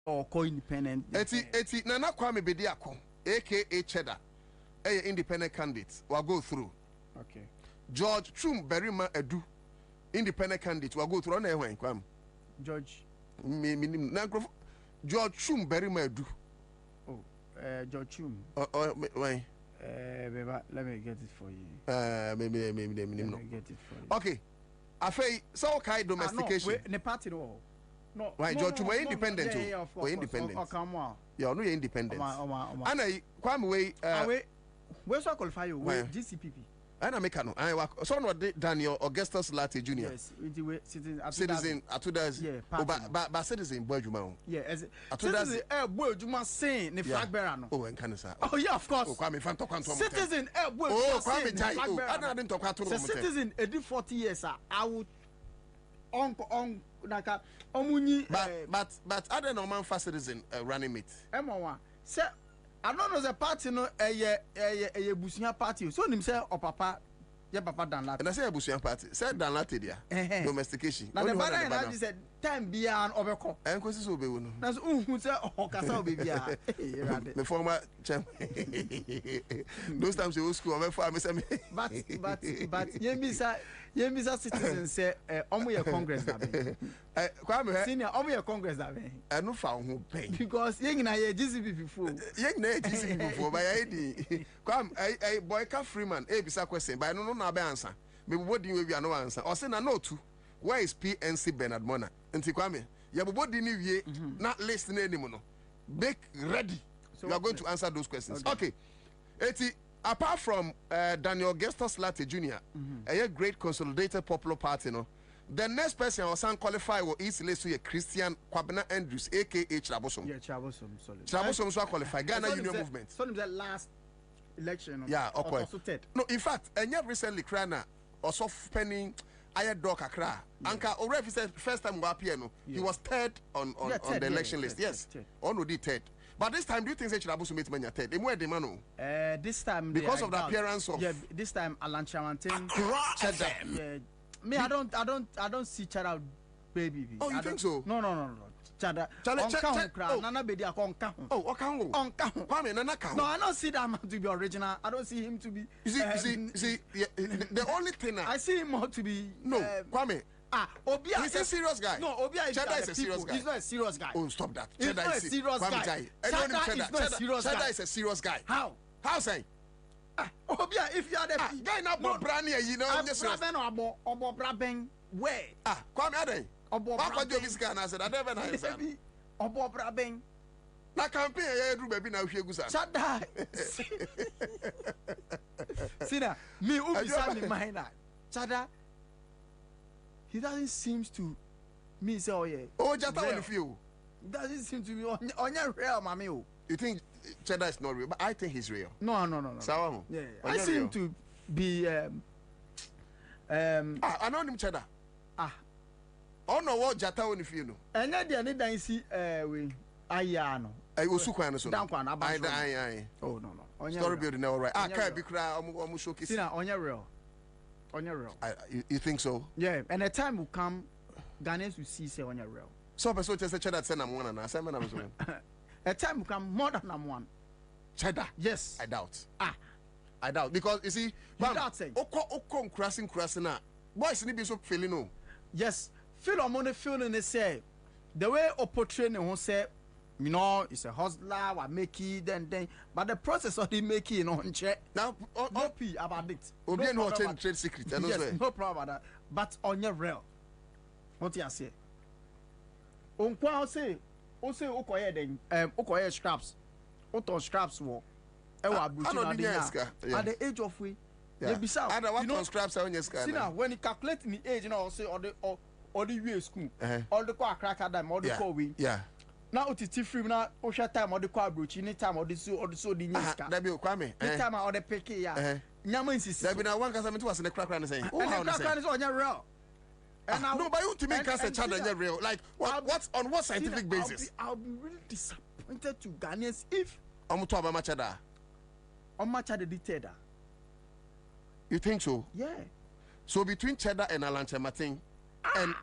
[SPEAKER 21] or co-independent.
[SPEAKER 3] Eti Nana Kwame Bediako, aka Cheddar, a independent candidate, will go through.
[SPEAKER 21] Okay.
[SPEAKER 3] George Chum Berima Edu, independent candidate, will go through. On air, Kwame.
[SPEAKER 21] George.
[SPEAKER 3] George Chum Berima Edu.
[SPEAKER 21] Oh, George Chum.
[SPEAKER 3] Why?
[SPEAKER 21] Let me get it for you.
[SPEAKER 3] Let me
[SPEAKER 21] get it for you.
[SPEAKER 3] Okay. Afei, so okay domestication.
[SPEAKER 21] No, party no. No.
[SPEAKER 3] Right, George Chum, we're independent. We're independent. Yeah, no, you're independent. Anna, Kwame,
[SPEAKER 21] where's I qualify you? GCPP.
[SPEAKER 3] Anna Mekano. I work. So no, Daniel Augustus Latte Jr.
[SPEAKER 21] Yes,
[SPEAKER 3] citizen. Atudas.
[SPEAKER 21] Yeah,
[SPEAKER 3] but citizen boy Juma.
[SPEAKER 21] Yeah, citizen. Boy Juma saying the flag bearer.
[SPEAKER 3] Oh, and Canasa.
[SPEAKER 21] Oh yeah, of course.
[SPEAKER 3] Oh, Kwame Fan talk
[SPEAKER 21] citizen. Boy.
[SPEAKER 3] Oh, Kwame Jai. Oh, I didn't talk to
[SPEAKER 21] citizen. 40 years. I would on naka omunyi.
[SPEAKER 3] But I don't know man for citizen running mate.
[SPEAKER 21] Emma say. I don't know the party no a busunya party. So him say o papa ya papa dan latte.
[SPEAKER 3] And I say a busunya party. Say dan latte dia. Domestication.
[SPEAKER 21] Na the bad na said time bia an obeko.
[SPEAKER 3] Enko si so be wono.
[SPEAKER 21] Na so unhu say o kasa o be bia.
[SPEAKER 3] Me former champ. Those times you school me for me say me.
[SPEAKER 21] But Yemisa citizen say omo ye congress na be.
[SPEAKER 3] Kwame
[SPEAKER 21] senior omo ye congress na be.
[SPEAKER 3] No fa ho pen.
[SPEAKER 21] Because yengina ye GCP before.
[SPEAKER 3] Yengina ye GCP before by ID. Kwame boy ka Freeman bisa question by no na be answer. Me body we no answer. O say na no too. Where is PNC Bernard Mona? Nti Kwame, ya body ni wie na list na enimu no. Make ready. So you are going to answer those questions. Okay. Eti apart from Daniel Augustus Latte Jr., a great consolidated popular party, no, the next person was qualified was easily to a Christian KWABENA Andrews, aka Chabosom.
[SPEAKER 21] Yeah, Chabosom, solid.
[SPEAKER 3] Chabosom so qualified. Ghana Union Movement.
[SPEAKER 21] So the last election.
[SPEAKER 3] Yeah, okay. No, in fact, and yet recently, Krana also penning Aya Doka Kra. Anka already said first time Wapiano, he was third on the election list. Yes, only third. But this time, do you think they should have meet me third?
[SPEAKER 21] This time
[SPEAKER 3] because of the appearance of
[SPEAKER 21] this time Alan Chamantin. Me, I don't see Chada baby.
[SPEAKER 3] Oh, you think so?
[SPEAKER 21] No. Chada. Nana Bedi Akonka.
[SPEAKER 3] Oh, Kwame Nana.
[SPEAKER 21] No, I don't see that man to be original. I don't see him to be.
[SPEAKER 3] You see, the only thing
[SPEAKER 21] I see him more to be.
[SPEAKER 3] No, Kwame.
[SPEAKER 21] Obia
[SPEAKER 3] he's a serious guy.
[SPEAKER 21] No, Obia is
[SPEAKER 3] a serious guy.
[SPEAKER 21] He's not a serious guy.
[SPEAKER 3] Oh, stop that.
[SPEAKER 21] He's not a serious guy.
[SPEAKER 3] Cheddar is a serious guy.
[SPEAKER 21] How say? Obia, if you are the
[SPEAKER 3] guy now, brand new, you know,
[SPEAKER 21] Obo Braben, where?
[SPEAKER 3] Kwame Ade. Obo Braben. I said, I never know.
[SPEAKER 21] Obo Braben.
[SPEAKER 3] Na campaign ya do baby na hwe gusa.
[SPEAKER 21] Chada. Sina, me who be Sammy Minor. Chada. He doesn't seem to me say oh yeah.
[SPEAKER 3] Oh, Jata on the field.
[SPEAKER 21] Doesn't seem to be on your real mommy.
[SPEAKER 3] You think Cheddar is not real, but I think he's real.
[SPEAKER 21] No.
[SPEAKER 3] So,
[SPEAKER 21] yeah. I seem to be
[SPEAKER 3] I know him Cheddar. Oh no, what Jata on the field no.
[SPEAKER 21] And then the other see we ayano.
[SPEAKER 3] I was so quiet so.
[SPEAKER 21] Aye. Oh no.
[SPEAKER 3] Story building all right. Can't be cry omu showcase.
[SPEAKER 21] See now on your real.
[SPEAKER 3] You think so?
[SPEAKER 21] Yeah, and a time will come Ghanaians will see say on your real.
[SPEAKER 3] So person just say Cheddar send am one and I say man am so.
[SPEAKER 21] A time will come more than one.
[SPEAKER 3] Cheddar?
[SPEAKER 21] Yes.
[SPEAKER 3] I doubt. I doubt because you see,
[SPEAKER 21] you doubt saying.
[SPEAKER 3] Oko crossing na. Boys need be so feeling no.
[SPEAKER 21] Yes. Feel on money feeling they say the way o portray who say you know it's a hustler or make it then but the process of the making you know check
[SPEAKER 3] now
[SPEAKER 21] no p about it.
[SPEAKER 3] Obi no trade secret.
[SPEAKER 21] Yes, no problem about that. But on your real. What you say? On kwa say okoye den okoye scraps. Oto scraps wo. E wa abuchi na dey at the age of we. They be sound.
[SPEAKER 3] You know scraps on your scar.
[SPEAKER 21] See now when you calculate the age you know say or the way school. All the kwa crack adam all the kwa we.
[SPEAKER 3] Yeah.
[SPEAKER 21] Now utiti free na o share time or the kwa abuchi ni time or the so the nyiska.
[SPEAKER 3] That be Kwame.
[SPEAKER 21] The time or the peke ya. Nyama insisi.
[SPEAKER 3] That be na one kasa me to was in the crack and saying.
[SPEAKER 21] Oh how na say. On your real.
[SPEAKER 3] No, but you to me can't say Chad and real. Like what's on what scientific basis?
[SPEAKER 21] I'll be really disappointed to Ghanaians if
[SPEAKER 3] to about Machada.
[SPEAKER 21] On Machada dictator.
[SPEAKER 3] You think so?
[SPEAKER 21] Yeah.
[SPEAKER 3] So between Cheddar and Alan Chematin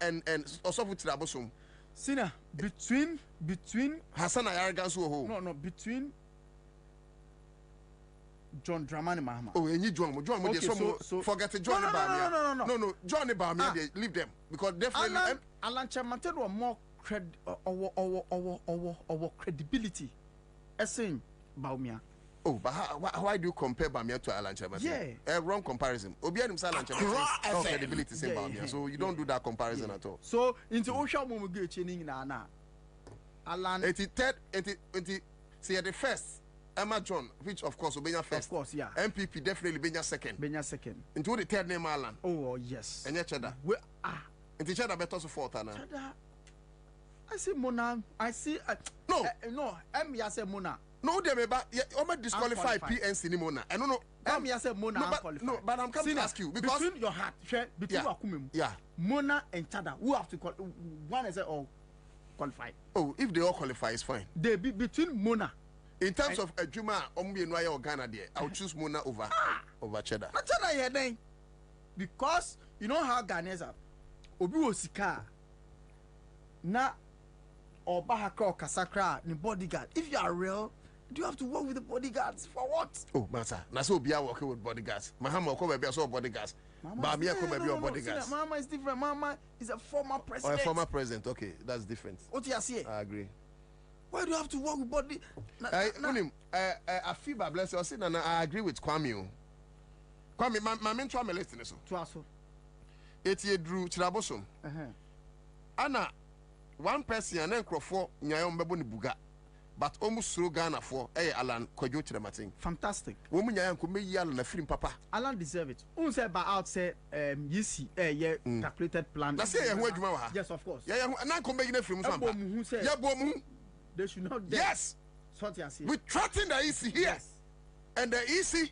[SPEAKER 3] and also with Trabosum.
[SPEAKER 21] Sina, between
[SPEAKER 3] Hassan Ayargan so
[SPEAKER 21] no, between John Dramani Mahama.
[SPEAKER 3] Oh, and you John okay, so forget to John
[SPEAKER 21] No.
[SPEAKER 3] No, Johnny Bamia, they leave them because definitely
[SPEAKER 21] Alan Chematin was more credibility. Essaying Baumia.
[SPEAKER 3] Oh, but why do you compare Bamia to Alan Chematin? Yeah. Wrong comparison. Obianim Alan Chematin no credibility same Bamia. So you don't do that comparison at all.
[SPEAKER 21] So into Osha Momuge chaining na Alan
[SPEAKER 3] 83rd see at the first Emma John, which of course Obenya first.
[SPEAKER 21] Of course, yeah.
[SPEAKER 3] MPP definitely Benya second. Into the third name Alan.
[SPEAKER 21] Oh yes.
[SPEAKER 3] And Cheddar. Into Cheddar better so fourth na.
[SPEAKER 21] Cheddar. I see Mona. I see no. I say Mona.
[SPEAKER 3] No, they may disqualify PNC ni Mona. I don't know.
[SPEAKER 21] I say Mona unqualified.
[SPEAKER 3] No, but I'm coming to ask you because
[SPEAKER 21] between your heart, between Wakumim.
[SPEAKER 3] Yeah.
[SPEAKER 21] Mona and Cheddar, who have to call one is all qualified.
[SPEAKER 3] Oh, if they all qualify, it's fine.
[SPEAKER 21] They be between Mona.
[SPEAKER 3] In terms of Juma, or Ghana there, I would choose Mona over Cheddar.
[SPEAKER 21] But Cheddar here then, because you know how Ghanaians are. Obi Osika na Obahaka Kasakra ni bodyguard. If you are real, do you have to work with the bodyguards for what?
[SPEAKER 3] Oh, Masa, na so Bia working with bodyguards. Mahama ko be so bodyguards. Bamia ko be bodyguards.
[SPEAKER 21] Mama is different. Mama is a former president.
[SPEAKER 3] Oh, a former president. Okay, that's different.
[SPEAKER 21] What you say?
[SPEAKER 3] I agree.
[SPEAKER 21] Why do you have to work with body?
[SPEAKER 3] I feel bad, bless you. I agree with Kwame. Kwame, my main trauma listening so.
[SPEAKER 21] Twaso.
[SPEAKER 3] It's a Drew Chirabosom. Anna, one person and then Crawford, Nyayom Baboni Buga, but almost through Ghana for Alan Kojo Chiramatin.
[SPEAKER 21] Fantastic.
[SPEAKER 3] Woman Yayan could make Yal and a film papa.
[SPEAKER 21] Alan deserve it. Unse by out say see calculated plan.
[SPEAKER 3] That's it,
[SPEAKER 21] yes, of course.
[SPEAKER 3] Yeah, and I come making a film. Yeah, Bomu.
[SPEAKER 21] They should not.
[SPEAKER 3] Yes. We threaten the EC here. Yes. And the EC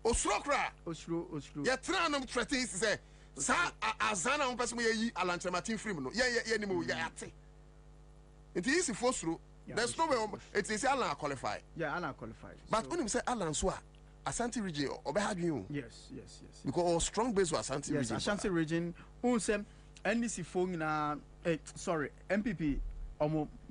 [SPEAKER 3] Osrokra.
[SPEAKER 21] Osro.
[SPEAKER 3] Yeah, Tranum threaten EC say, Sa Azana on person ye Alan Chematin film no. Yeah, anymore. Yeah, ate. It is force through. There's no way it is Alan qualified.
[SPEAKER 21] Yeah, Alan qualified.
[SPEAKER 3] But when you say Alan Swa, Ashanti region, you.
[SPEAKER 21] Yes.
[SPEAKER 3] Because strong base was Ashanti region.
[SPEAKER 21] Yes, Ashanti region. Unsem NDC phone na MPP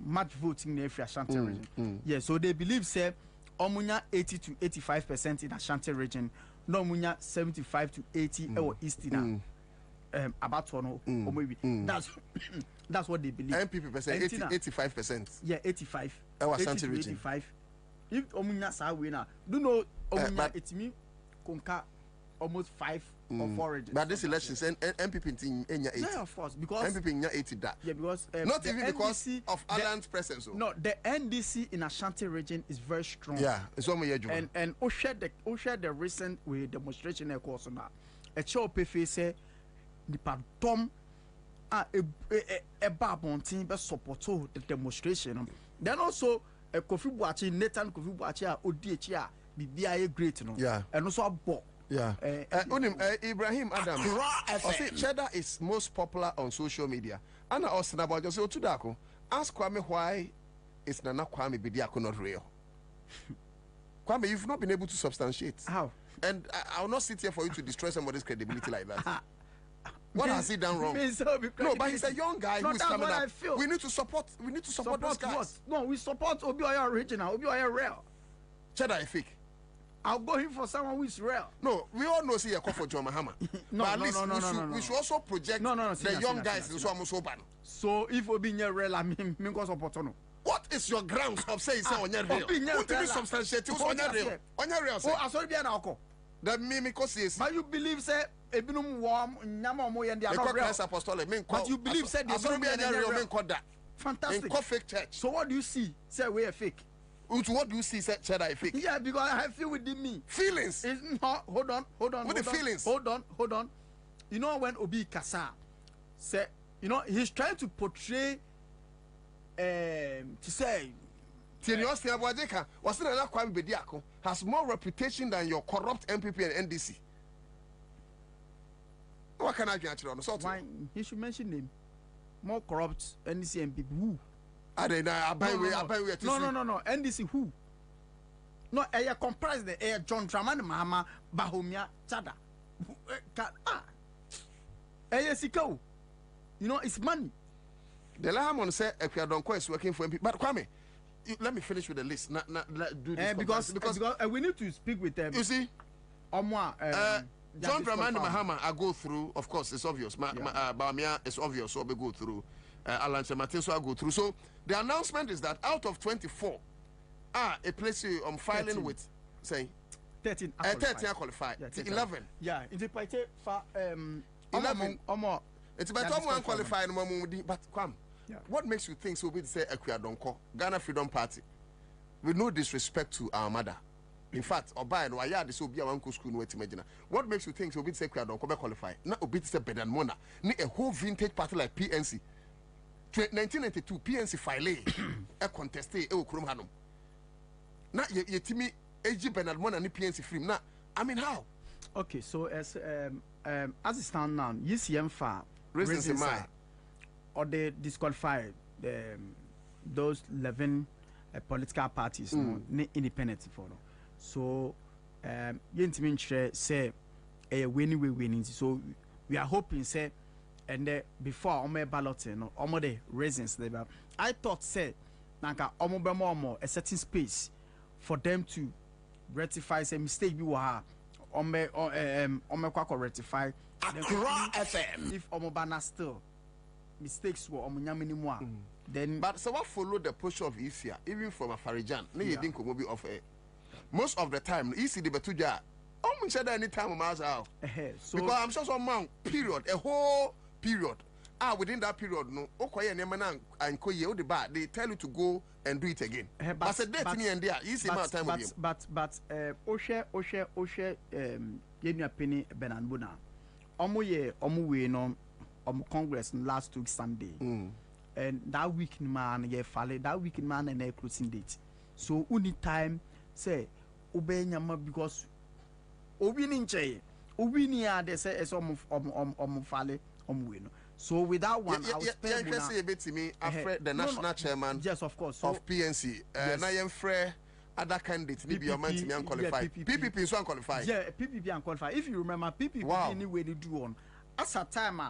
[SPEAKER 21] match voting in every Ashanti region. Yeah, so they believe say omunya 80 to 85% in Ashanti region, no omunya 75 to 80 or Eastern. About one or maybe that's what they believe.
[SPEAKER 3] MPP percent 85%.
[SPEAKER 21] Yeah, 85.
[SPEAKER 3] Ashanti region.
[SPEAKER 21] 85. If omunya sa we na do know omunya etimi konka almost 5 or 4 regions.
[SPEAKER 3] But this election, MPP in 80.
[SPEAKER 21] Yeah, of course, because
[SPEAKER 3] MPP in 80 that.
[SPEAKER 21] Yeah, because
[SPEAKER 3] not even because of Alan's presence. So.
[SPEAKER 21] No, the NDC in Ashanti region is very strong.
[SPEAKER 3] Yeah, it's one year.
[SPEAKER 21] And we share the recent with demonstration course now. A show PF say the pardon a babontin be support the demonstration. Then also a Kofi Boachi, Nathan Kofi Boachi, ODH, BBI great, no.
[SPEAKER 3] Yeah,
[SPEAKER 21] and also a bo.
[SPEAKER 3] Yeah. Ibrahim Adams. Cheddar is most popular on social media. And I was about just to Dako. Ask Kwame why is Nana Kwame Bidiako not real. Kwame, you've not been able to substantiate.
[SPEAKER 21] How?
[SPEAKER 3] And I will not sit here for you to destroy somebody's credibility like that. What has he done wrong? No, but he's a young guy who is coming up. We need to support. We need to support those guys.
[SPEAKER 21] What? No, we support Obioya original. Obioya real.
[SPEAKER 3] Cheddar is fake.
[SPEAKER 21] I'll go in for someone who is real.
[SPEAKER 3] No, we all know see a call for John Mahama. We should also project the young guys in Swamo.
[SPEAKER 21] So if Obinya real, I mean support no.
[SPEAKER 3] What is your grounds of saying on your real? What is substantiate on your real? On your real.
[SPEAKER 21] Oh, I saw be an alcohol.
[SPEAKER 3] The mimicos is.
[SPEAKER 21] But you believe say ebinum warm nyama mo and they are not real. But you believe say they don't be real. Fantastic.
[SPEAKER 3] Fake church.
[SPEAKER 21] So what do you see? Say we are fake.
[SPEAKER 3] What do you see said Cheddar fake?
[SPEAKER 21] Yeah, because I feel within me.
[SPEAKER 3] Feelings.
[SPEAKER 21] It's not, hold on.
[SPEAKER 3] What the feelings?
[SPEAKER 21] Hold on. You know when Obi Kasa say, you know, he's trying to portray to say
[SPEAKER 3] has more reputation than your corrupt MPP and NDC. What can I get on?
[SPEAKER 21] Why he should mention him. More corrupt NDC and people who?
[SPEAKER 3] No.
[SPEAKER 21] NDC who? No, I comprise the John Dramani Mahama Bahomia Chada. Sikao. You know, it's money.
[SPEAKER 3] The Lamon said Ekwadonko is working for MP. But Kwame, let me finish with the list. Do this
[SPEAKER 21] because we need to speak with them.
[SPEAKER 3] You see,
[SPEAKER 21] John
[SPEAKER 3] Dramani Mahama, I go through. Of course, it's obvious. Bamia is obvious, so we go through. Alan Chematin, so I go through. So the announcement is that out of 24, a place I'm filing 13. With, say
[SPEAKER 21] 13.
[SPEAKER 3] 13 qualified. 11.
[SPEAKER 21] Yeah, it's a for
[SPEAKER 3] 11. It's about one qualified, but come. Yeah. What makes you think so? We say Ekwadonko, Ghana Freedom Party, with no disrespect to our mother. In fact, Oba no aya this will be one school no imagine. What makes you think so? We say Ekwadonko be qualified. Now Obi say better than Mona. Ni a whole vintage party like PNC. 1992 PNC file a contested e okrom hanom na yetimi ag Bernard Mona ni PNC free na I mean how.
[SPEAKER 21] Okay, so as it stand now UCM fa
[SPEAKER 3] reasons in mind
[SPEAKER 21] or they disqualified those 11 political parties no independent for no. So yentimi say winning so we are hoping say and before omo balloting no omo the reasons there. I thought say nanka omo be more a certain space for them to rectify say mistake be wa omo kwa rectify
[SPEAKER 3] Accra FM
[SPEAKER 21] if omo bana still mistakes were omo nyamini mu then
[SPEAKER 3] but so what follow the push of Isia even from a Farijan na you think omo be of most of the time Isi the betuja omo share any time o mass out so because I'm sure some man period a whole period within that period no okoye neme na ankoye o de ba they tell you to go and do it again but say date ni end there you see my time with
[SPEAKER 21] but oshe yenu penny benanbuna omo we no congress last week Sunday and that week man ye fale that week man and a closing date so only time say obeyama because obi ni nche obi ni ade say es omo fale. So with that one, I will spend
[SPEAKER 3] after the national chairman
[SPEAKER 21] yes, of course,
[SPEAKER 3] of PNC. Na yem free other candidates be your man to be unqualified. PPP is unqualified.
[SPEAKER 21] Yeah, PPP unqualified. If you remember, PPP anyway they do on. As a time,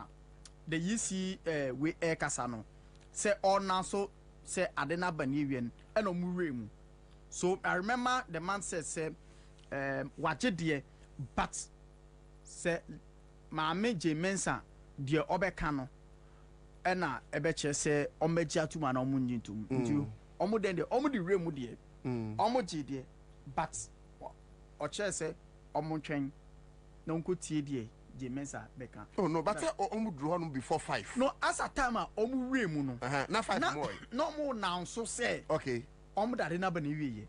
[SPEAKER 21] the EC we air Casano say all now so say Adena Banivian and Omuremu. So I remember the man said watch it dear, but say Mame J Mensa. Dear Obeka no ena ebeche se omegia to man omunyi to nti omo den de omo di remu de omo gi de but oche se omo twen no unko tie die Jemensa beka.
[SPEAKER 3] Oh no, but omu drew on before 5.
[SPEAKER 21] No, as a time omu we mu no.
[SPEAKER 3] Na 5 more.
[SPEAKER 21] No more now so say.
[SPEAKER 3] Okay.
[SPEAKER 21] Omu da na ba na wiye.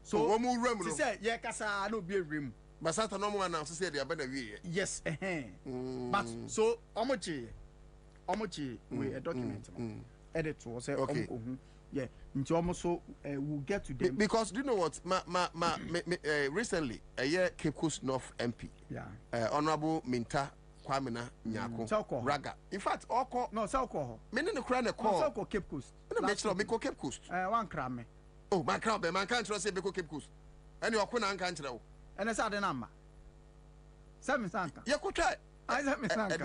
[SPEAKER 3] So omu rem no.
[SPEAKER 21] Say ye kasa no be rem.
[SPEAKER 3] But Santa no more now say they ba na wiye.
[SPEAKER 21] Yes, But so omu chi we a document no. Edit to say omu yeah, nti omu so we'll get to them.
[SPEAKER 3] Because do you know what recently a year Cape Coast North MP.
[SPEAKER 21] Yeah.
[SPEAKER 3] Honorable Minta Kwamina Nyako Raga. In fact, Oko
[SPEAKER 21] no Sauko.
[SPEAKER 3] Many the crown a call
[SPEAKER 21] Sauko Cape Coast.
[SPEAKER 3] No make sure Miko Cape Coast.
[SPEAKER 21] One crame.
[SPEAKER 3] Oh, my crowd, man can't trust say Miko Cape Coast. And you are Kuna can't know.
[SPEAKER 21] And I saw the number. Sami Sanka.
[SPEAKER 3] You could try.
[SPEAKER 21] I said Miss Sanka.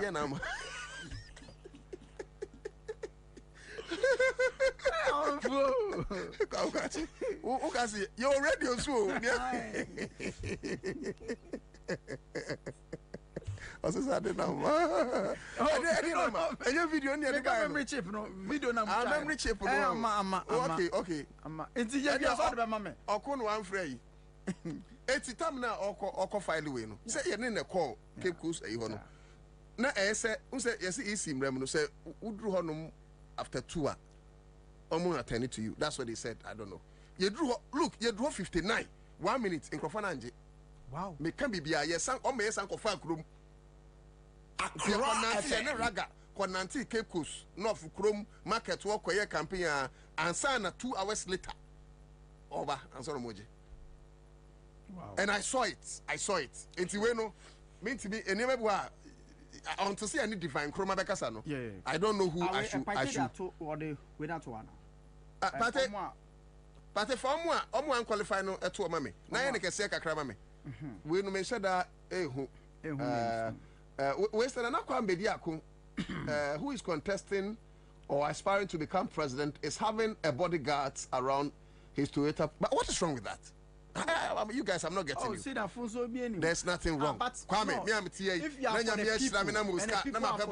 [SPEAKER 3] Ukasi, you're radio show. Ose sa de number. Ade number. Enye video ni ade guy.
[SPEAKER 21] Memory chip no. Video na
[SPEAKER 3] mo. Memory chip no. Okay.
[SPEAKER 21] Enti ye bia so de be ma me.
[SPEAKER 3] Okon one free. Eti tam na oko file we no. Say ye ne ne call Cape Coast e ho no. Na say unse ye say isi mrem no say udru ho no after 2 hours. Omo attend it to you. That's what they said. I don't know. You drew 59. 1 minute in Krofananje.
[SPEAKER 21] Wow.
[SPEAKER 3] Me can be yes, or may san kofa krum. Raga, Konanti Cape Coast, North Chrome, Market Walk, campaign, and sign 2 hours later. Over and so moji.
[SPEAKER 21] Wow.
[SPEAKER 3] And I saw it. It's bueno, mean to be a name. I want to see any divine chroma bekasano.
[SPEAKER 21] Yeah.
[SPEAKER 3] I don't know who I should.
[SPEAKER 21] Or the without one.
[SPEAKER 3] But if I'm unqualified no at two mammy. Now I can say kakra mammy. We no mention that Western Anakwan Bediaku, who is contesting or aspiring to become president, is having a bodyguard around his Toyota. But what is wrong with that? You guys, I'm not getting you.
[SPEAKER 21] See that phone so be
[SPEAKER 3] there's nothing wrong.
[SPEAKER 21] But
[SPEAKER 3] Kwame, me am TA.
[SPEAKER 21] If you are for the
[SPEAKER 3] people,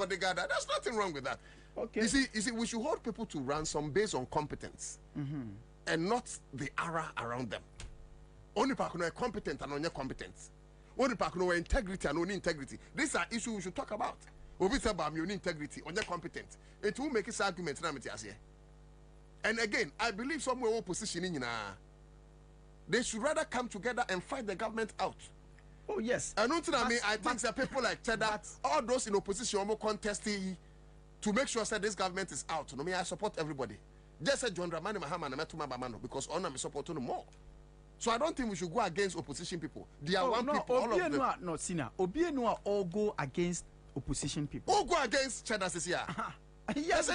[SPEAKER 3] there's nothing wrong with that.
[SPEAKER 21] Okay.
[SPEAKER 3] You see, we should hold people to ransom based on competence and not the aura around them. Only people are competent and only competence. Only people are integrity and only integrity. These are issues we should talk about. Obi say about your integrity, only competent. It will make this argument na metiase. And again, I believe somewhere opposition in they should rather come together and fight the government out.
[SPEAKER 21] Oh yes.
[SPEAKER 3] And until I think that people like Cheddar, all those in opposition almost contesting to make sure that this government is out. No, me I support everybody. Just say John Dramani Mahama na metuma bamano because on me support no more. So I don't think we should go against opposition people. They are people. All of them.
[SPEAKER 21] No, Sina. Obienua all go against opposition people.
[SPEAKER 3] All go against Cheddar this year.
[SPEAKER 21] Yes,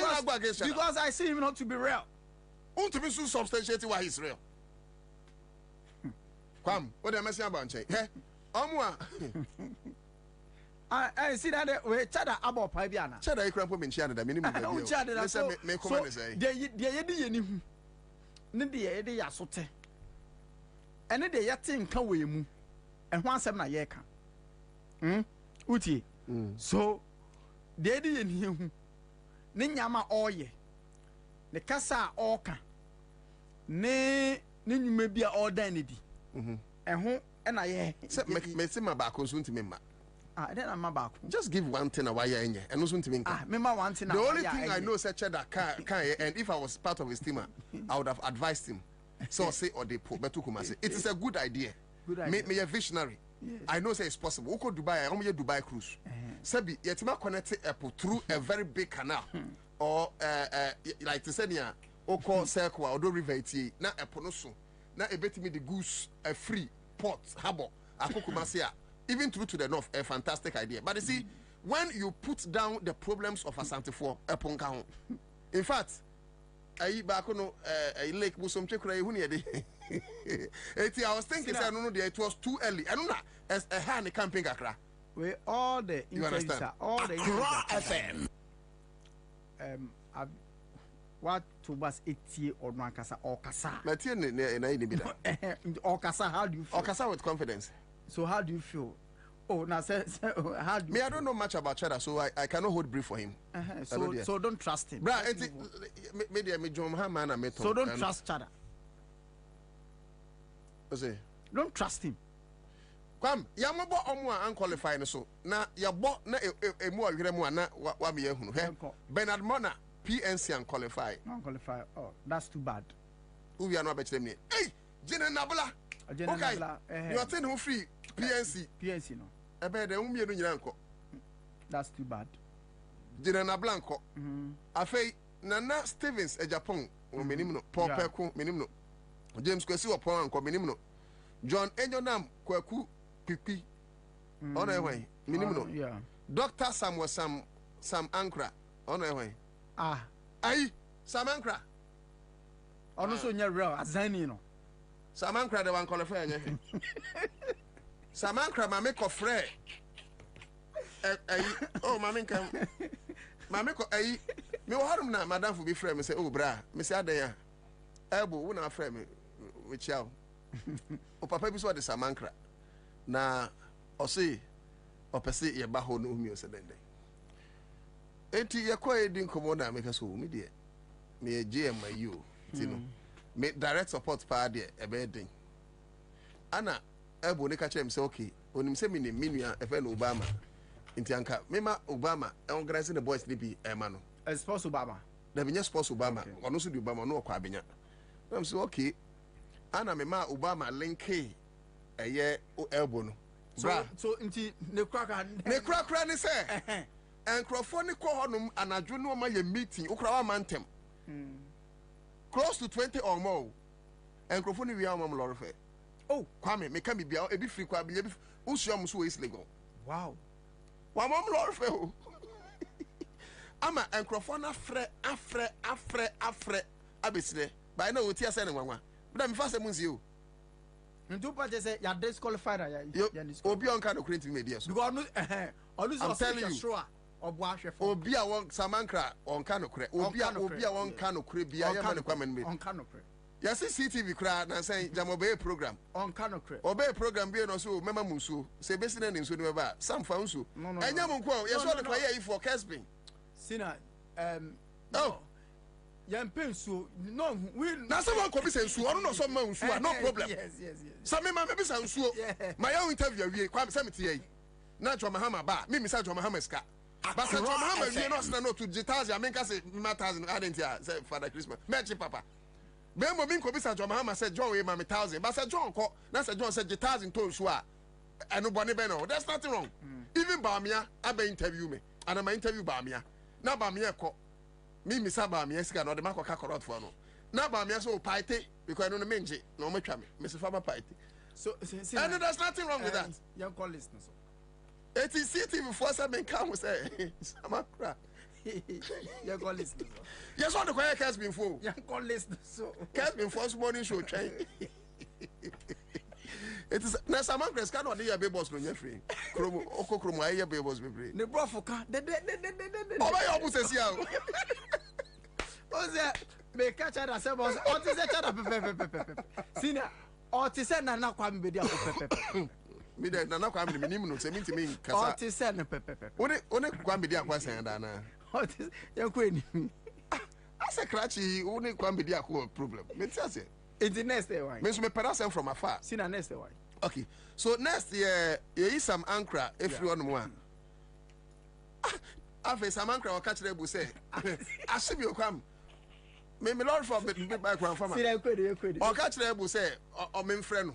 [SPEAKER 21] because I see him not to be real.
[SPEAKER 3] To be so substantiated why he's real. Come, what am I saying about Che?
[SPEAKER 21] I see that we Cheddar about Pibiana.
[SPEAKER 3] Cheddar, you can't put me in China. The minimum.
[SPEAKER 21] No, Cheddar.
[SPEAKER 3] Listen, me come and say.
[SPEAKER 21] The yedi Nindi yasote. And the yatin can we mu. And one seven a year can. Uti. So, the yedi in him. Ninyama oye. The casa oka. Ne maybe all dandy. And who and I
[SPEAKER 3] say my back was to me.
[SPEAKER 21] Then I'm back.
[SPEAKER 3] Just give one thing a wire in here and also to me.
[SPEAKER 21] Remember one thing.
[SPEAKER 3] The only thing I know is Cheddar can and if I was part of his team, I would have advised him. So say or they put Betukumase. It is a good idea.
[SPEAKER 21] Good idea.
[SPEAKER 3] Me a visionary. Yes. I know say it's possible. Oko Dubai, I'm here Dubai cruise. Sebi, yetima connected airport through a very big canal. Or like to say near Oko Circle or Do River iti na eponoso. Na ebetimi the goose a free port harbor. Akokumasia. Even through to the north, a fantastic idea. But you see, when you put down the problems of Asante 4, in fact, I lake Musom Chekra. I was thinking, I don't know, it was too early. I don't know, as a hand camping Accra.
[SPEAKER 21] We all the
[SPEAKER 3] interviews,
[SPEAKER 21] all the
[SPEAKER 3] FM.
[SPEAKER 21] What to was 80 or Nankasa or Kasa?
[SPEAKER 3] Or Kasa, how do you feel? Or Kasa with confidence.
[SPEAKER 21] So how do you feel? Oh, now how do you
[SPEAKER 3] me? I don't know much about Cheddar, so I cannot hold brief for him.
[SPEAKER 21] So don't trust him.
[SPEAKER 3] So
[SPEAKER 21] don't trust Cheddar.
[SPEAKER 3] What's it?
[SPEAKER 21] Don't trust him.
[SPEAKER 1] Kwam, yamobo omo unqualified no so. Na yabo na emu ahwere mu ana wa me yehunu. He. Bernard Mona PNC unqualified.
[SPEAKER 21] Unqualified. Oh, that's too bad.
[SPEAKER 1] Who we are not better than me. Hey, Jene Nabla. Okay. You are saying who free PNC.
[SPEAKER 21] PNC no.
[SPEAKER 1] Ebe de umie no nyina nko.
[SPEAKER 21] That's too bad.
[SPEAKER 1] Jene Nabla nko. Afei Nana Stevens e Japan o menim no. Paul Peku menim no. James Kwesi o Paul nko menim no. John Enyonam Kwaku Pipi. Ona ehwan menim no.
[SPEAKER 21] Yeah.
[SPEAKER 1] Dr. Sam Ankra. Ona ehwan.
[SPEAKER 21] Ah.
[SPEAKER 1] Ai Sam Ankra.
[SPEAKER 21] Ono so nya real azani no.
[SPEAKER 1] Sam Ankra de wan qualify nya. Sam Ankra ma make of frɛ. Oh mama nkam. Mama ko me wo harum na madam fu bi frɛ me say oh bra me say adan ya. Ebo wo na frɛ me we chiao. O papa bi so de Sam Ankra. Na o say o pese ye ba ho no mi o se den den. Enti ye ko edin komo na me ka so me de me GM you tino. Me direct support pa de ebedin. Ana ebo ne ka chem say okay onim say me ne minua e fe no Obama. Nti anka mema Obama e organize the boys ni bi e ma no.
[SPEAKER 21] Sports Obama.
[SPEAKER 1] Da binya sports Obama. Ono so di Obama no kwa abenya. I'm say okay. Ana mema Obama link eye elbow no.
[SPEAKER 21] So nti ne krakra
[SPEAKER 1] ni say. Enkrofo ni ko honum anadwo no ma ye meeting ukra wa mantem. Close to 20 or more. Enkrofo ni wi amam lorfe. Oh, Kwame, me can be bia e bi free kwa bi usuam so is legal.
[SPEAKER 21] Wow.
[SPEAKER 1] Wa mom lorfe o. Ama enkrofo na afre abesire. By na oti ase ne nwanwa. Bda me fa se munzi o.
[SPEAKER 21] Ndu pa je say ya disqualified ya
[SPEAKER 1] obi on kind of creating media so.
[SPEAKER 21] Because I'm telling you. Sure.
[SPEAKER 1] Obi a won Samankra on kanokre. Obi a won kanokre bia ya mane kwame nbe.
[SPEAKER 21] On kanokre.
[SPEAKER 1] Yes, CTV kra na say jamobe program.
[SPEAKER 21] On kanokre.
[SPEAKER 1] Obey program bi no so mema munsu. Se besi na nsu ne ba. Sam fa nsu. Enya mo nko. Yes what the here for Caspin.
[SPEAKER 21] Sina
[SPEAKER 1] oh.
[SPEAKER 21] Yan pensu no we
[SPEAKER 1] na someone ko bi se nsu. Ono no so ma nsu no problem.
[SPEAKER 21] Yes.
[SPEAKER 1] Some me be sa nsu. My own interview wie kwam se mete yi. Na John Mahama ba. Me say John Mahama ska. But John Mahama we no no to G1000 I mean ka say me 1000 adentia say Father Christmas. Me chi papa. Me mo bin ko bi sa John Mahama say John we ma me 1000. But say John ko na say John say G1000 to nsu a. Eno bone be no. There's nothing wrong. Even Bamia abe interview me. And my interview Bamia. Na Bamia ko me sa Bamia sika no de makoka correct for no. Na Bamia so paite because no menje no matwa me. Me se fama paite.
[SPEAKER 21] So
[SPEAKER 1] and there's nothing wrong with that.
[SPEAKER 21] Young call listeners.
[SPEAKER 1] It is CTV before something come say Samakra.
[SPEAKER 21] Young call listeners.
[SPEAKER 1] Yes, what the quiet has been for.
[SPEAKER 21] Young call listeners. So
[SPEAKER 1] has been first morning show train. It is na Samakra cannot be a baby's when you're free. Kromo oko kromo aye baby's be.
[SPEAKER 21] Ne brofoka.
[SPEAKER 1] Oba yo bu sesi a.
[SPEAKER 21] Oze me catch that say boss. O ti say chada pepe. Sina o ti say na kwa me be dia pepe.
[SPEAKER 1] Me de na kwa me nim no se minti me kasa.
[SPEAKER 21] O ti say na pepe.
[SPEAKER 1] One kwa me dia kwa sen da na.
[SPEAKER 21] O ti yanko eni.
[SPEAKER 1] Asa krachi one kwa me dia kwa problem. Me ti ase.
[SPEAKER 21] It's the next day why.
[SPEAKER 1] Me so me perasem from afar.
[SPEAKER 21] Sina next day why.
[SPEAKER 1] Okay. So next year you is some Ankra if you want more. Afa some Ankra o catch the say. Asimi okwam. Me lord for me background farmer.
[SPEAKER 21] See that kwede.
[SPEAKER 1] O catch the able say o me mfre no.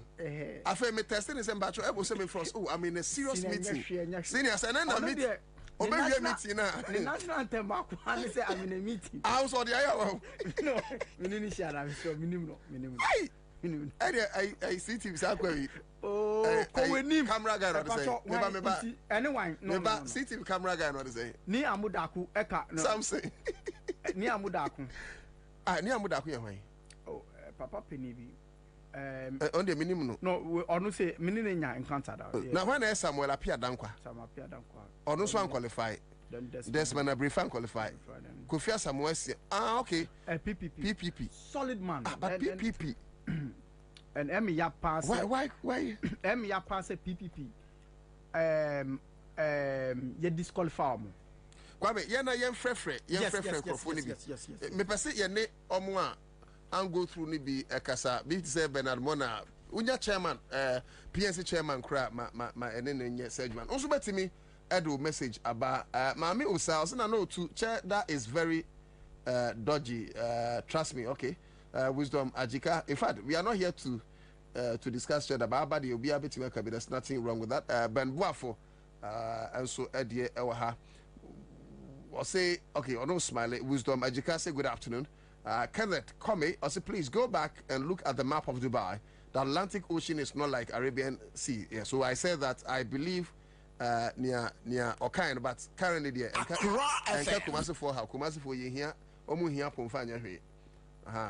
[SPEAKER 1] Afa me testing say mbacho able say me frost. Oh, I'm in a serious meeting. Senior say na meeting. Obewie meeting na.
[SPEAKER 21] The national anthem akwa say I'm in a meeting.
[SPEAKER 1] How so the aya?
[SPEAKER 21] No, me ni share so minimum.
[SPEAKER 1] Hey. I see TV sa kwa wi.
[SPEAKER 21] Oh, kowenim
[SPEAKER 1] camera guy no say. Me
[SPEAKER 21] anyone no.
[SPEAKER 1] Me CTV camera guy no say.
[SPEAKER 21] Ni amudaku eka no.
[SPEAKER 1] Something.
[SPEAKER 21] Ni amudaku.
[SPEAKER 1] Ni amudaku ye hwan?
[SPEAKER 21] Oh, papa penny bi.
[SPEAKER 1] On the minimum
[SPEAKER 21] no onu say minimum nya encounter da.
[SPEAKER 1] Na when na Samuel Apia Dankwa.
[SPEAKER 21] Samuel Apia Dankwa.
[SPEAKER 1] Onu so qualify. Desmond Abrifa qualify. Kofi Samuel okay. PPP.
[SPEAKER 21] Solid man.
[SPEAKER 1] But PPP.
[SPEAKER 21] And Emmy ya pass.
[SPEAKER 1] Why?
[SPEAKER 21] Emmy ya pass PPP. Ye disqualify mo.
[SPEAKER 1] Kwabe ye na ye frefre krofo ni bi. Me pese ye ne omo a and go through ni bi ekasa bi say Bernard Mona
[SPEAKER 4] unya chairman PNC chairman kra ma enenenye segment also betimi edo message about Mami Usa so na no to chair that is very dodgy, trust me. Okay, wisdom Ajika. In fact, we are not here to discuss gender, but you'll be able to make a bit. There's nothing wrong with that. Ben Buafo, and so Eddie Ewaha, or say okay, or no smiley. Wisdom Ajika say good afternoon. Kenneth Kome, or say please go back and look at the map of Dubai. The Atlantic Ocean is not like Arabian Sea. Yeah, so I said that I believe. Near Okain, but currently there and Kumasi for how Kumasi for you here.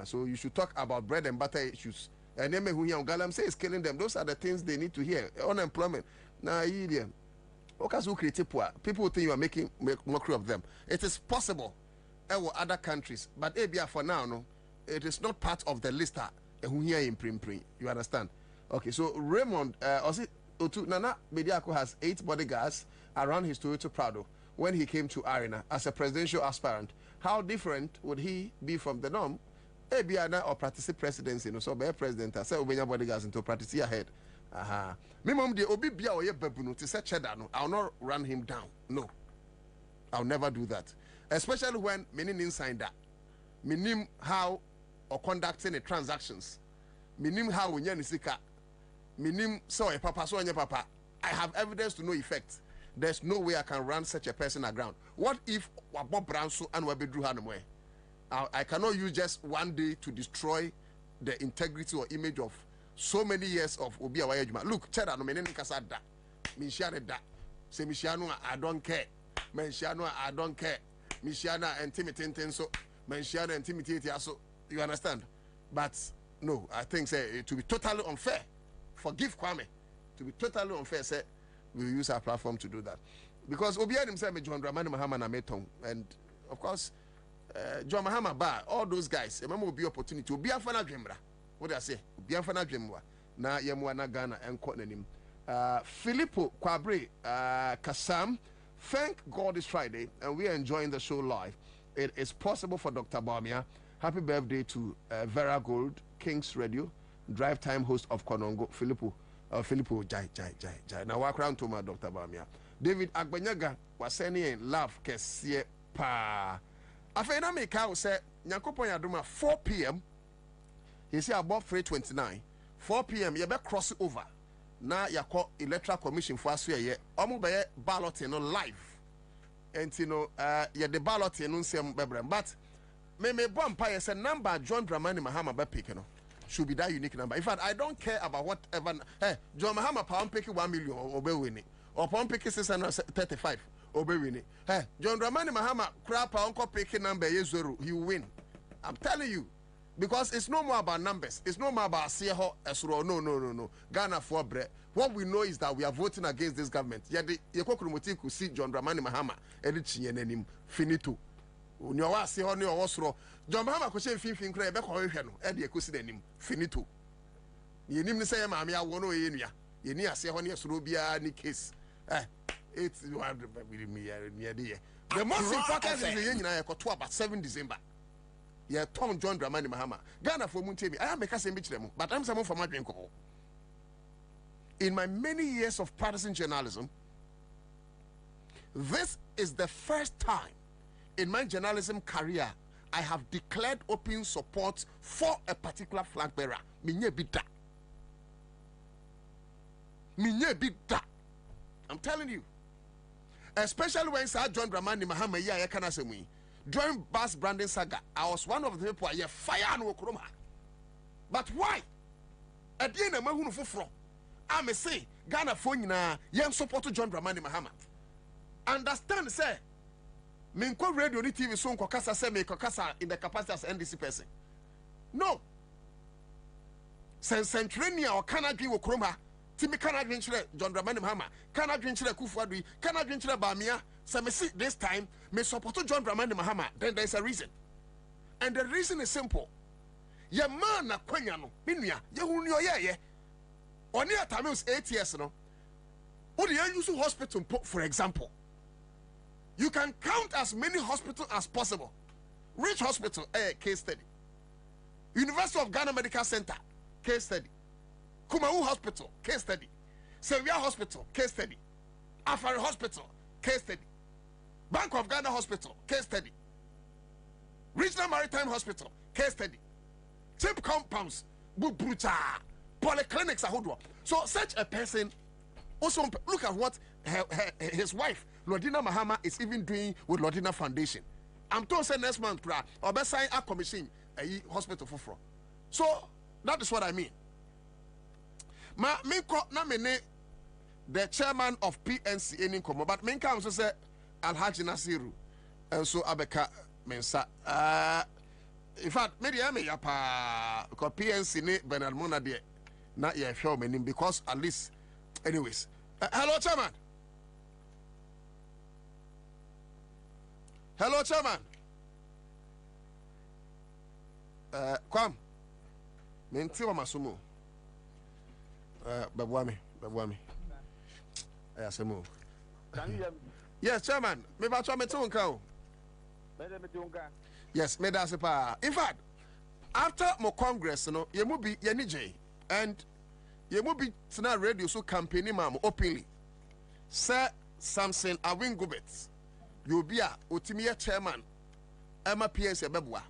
[SPEAKER 4] So you should talk about bread and butter issues. And then who here Galam say is killing them. Those are the things they need to hear. Unemployment. Now, people think you are making mockery of them. It is possible. Other countries, but ABA for now, no, it is not part of the list. Who here in print. You understand? Okay, so Raymond, Nana Bediako has 8 bodyguards around his Toyota Prado when he came to Arena as a presidential aspirant. How different would he be from the norm? Ebiana or practice presidency, no, so be president. I say Obenya bodyguards into practice ahead. Mimum de Obi Bia or Yebabuno to set Chedano. I'll not run him down. No, I'll never do that. Especially when meaning inside that. Minim how or conducting the transactions. Minim how we nisika. Minim so papa so papa. I have evidence to no effect. There's no way I can run such a person aground. What if Wabo Branso and Wabedru Hanamwe? I cannot use just one day to destroy the integrity or image of so many years of Obi Awayejuma. Look, Cheda no menen kasada. Mishiane da. Say Mishiano I don't care. Mishiano I don't care. Mishiana intimidate so Mishiana intimidate so you understand? But no, I think say to be totally unfair. Forgive Kwame. To be totally unfair, say we use our platform to do that. Because Obiya himself, John Dramani Mahama na Metong, and of course, John Mahama Ba, all those guys, remember will be opportunity. Obiya Fana Jemra. What do I say? Obiya Fana Jemwa. Na Yemwana Ghana and Kotnenim. Filippo Kwabre Kasam, thank God it's Friday and we are enjoying the show live. It is possible for Dr. Bamia. Happy birthday to Vera Gold, King's Radio. Drive time host of Konongo, Filippo Jai. Now walk around to my Dr. Bamia. David Agbanyaga was sending love kesie pa. Afena me ka say Nyankopon yadoma 4 p.m. He say about 3:29. 4 p.m. you be cross over. Na yako electoral commission for aso ye. Omo be balloting no live. And you know ye the balloting no nsem bebrem. But me bompa ye say number John Dramani Mahama be pick no. Should be that unique number. In fact, I don't care about whatever. Hey, John Mahama pound pick 1 million or be winning, or pound pick 635 or be winning. Hey, John Dramani Mahama crap uncle pick number is 0. He will win. I'm telling you, because it's no more about numbers. It's no more about Seho Esro. No. Ghana for bread. What we know is that we are voting against this government. Yet the Yekokrumotik could see John Dramani Mahama editing and him finito. Unyawa se ho ne owosoro John Mahama ko she finfin kra ebe ko hwehwe no e de ekosi danim finito yenim ne say maame awo no ye nua ye ni ase ho ne esoro bia ni case it's you have with me near there the most important is ye nyina ye ko to about 7 December ye Tom John Dramani Mahama Ghana for muntemi I am make asem bi kire mu but I'm some for madwen ko in my many years of partisan journalism this is the first time in my journalism career, I have declared open support for a particular flag bearer. Minye bida. I'm telling you. Especially when Sir John Dramani Mahama ya kana semui. During bus branding saga, I was one of the people who fire no kroma. But why? At the end of my fufro, I may say Ghana for nyina yem support John Dramani Mahama. Understand, sir? Minko radio ni TV so nko kasa se me kasa in the capacity as NDC person. No. Centrania or Canada wo kroma. Timi Canada dwenchire John Dramani Mahama. Canada dwenchire Kufuadu. Canada dwenchire Bamia. So me see this time me support John Dramani Mahama. Then there's a reason. And the reason is simple. Ye man na kwanya no. Minua ye hunu yo ye. Oni atame was 8 years no. Wo dey use hospital for example. You can count as many hospitals as possible. Rich Hospital, case study. University of Ghana Medical Center, case study. Kumawu Hospital, case study. Sevilla Hospital, case study. Afari Hospital, case study. Bank of Ghana Hospital, case study. Regional Maritime Hospital, case study. Cheap compounds, Bubruta, polyclinics, Ahudwa. So such a person also look at what his wife, Lordina Mahama, is even doing with Lordina Foundation. I'm told say next month, or best sign a commission a hospital for fraud. So that is what I mean. Ma minko na mene the chairman of PNC in Nkomo, but minka also say Alhaji Nasiru, and so Abeka Mensa. In fact, maybe I may yapa because PNC ne Bernard Mona de not yet show me because at least, anyways. Hello, chairman. Hello, chairman. Kwam. Menti wa masumo. Babwami. Ayasemo. Yes, chairman. Me ba chwa metu nka. Yes, me da sepa. In fact, after mo congress no, ye mu bi ye nije and ye mu bi tena radio so campaign mam openly. Sir Samson Awingubet. You be a Otimiya chairman. Emma PNC Ebebwa.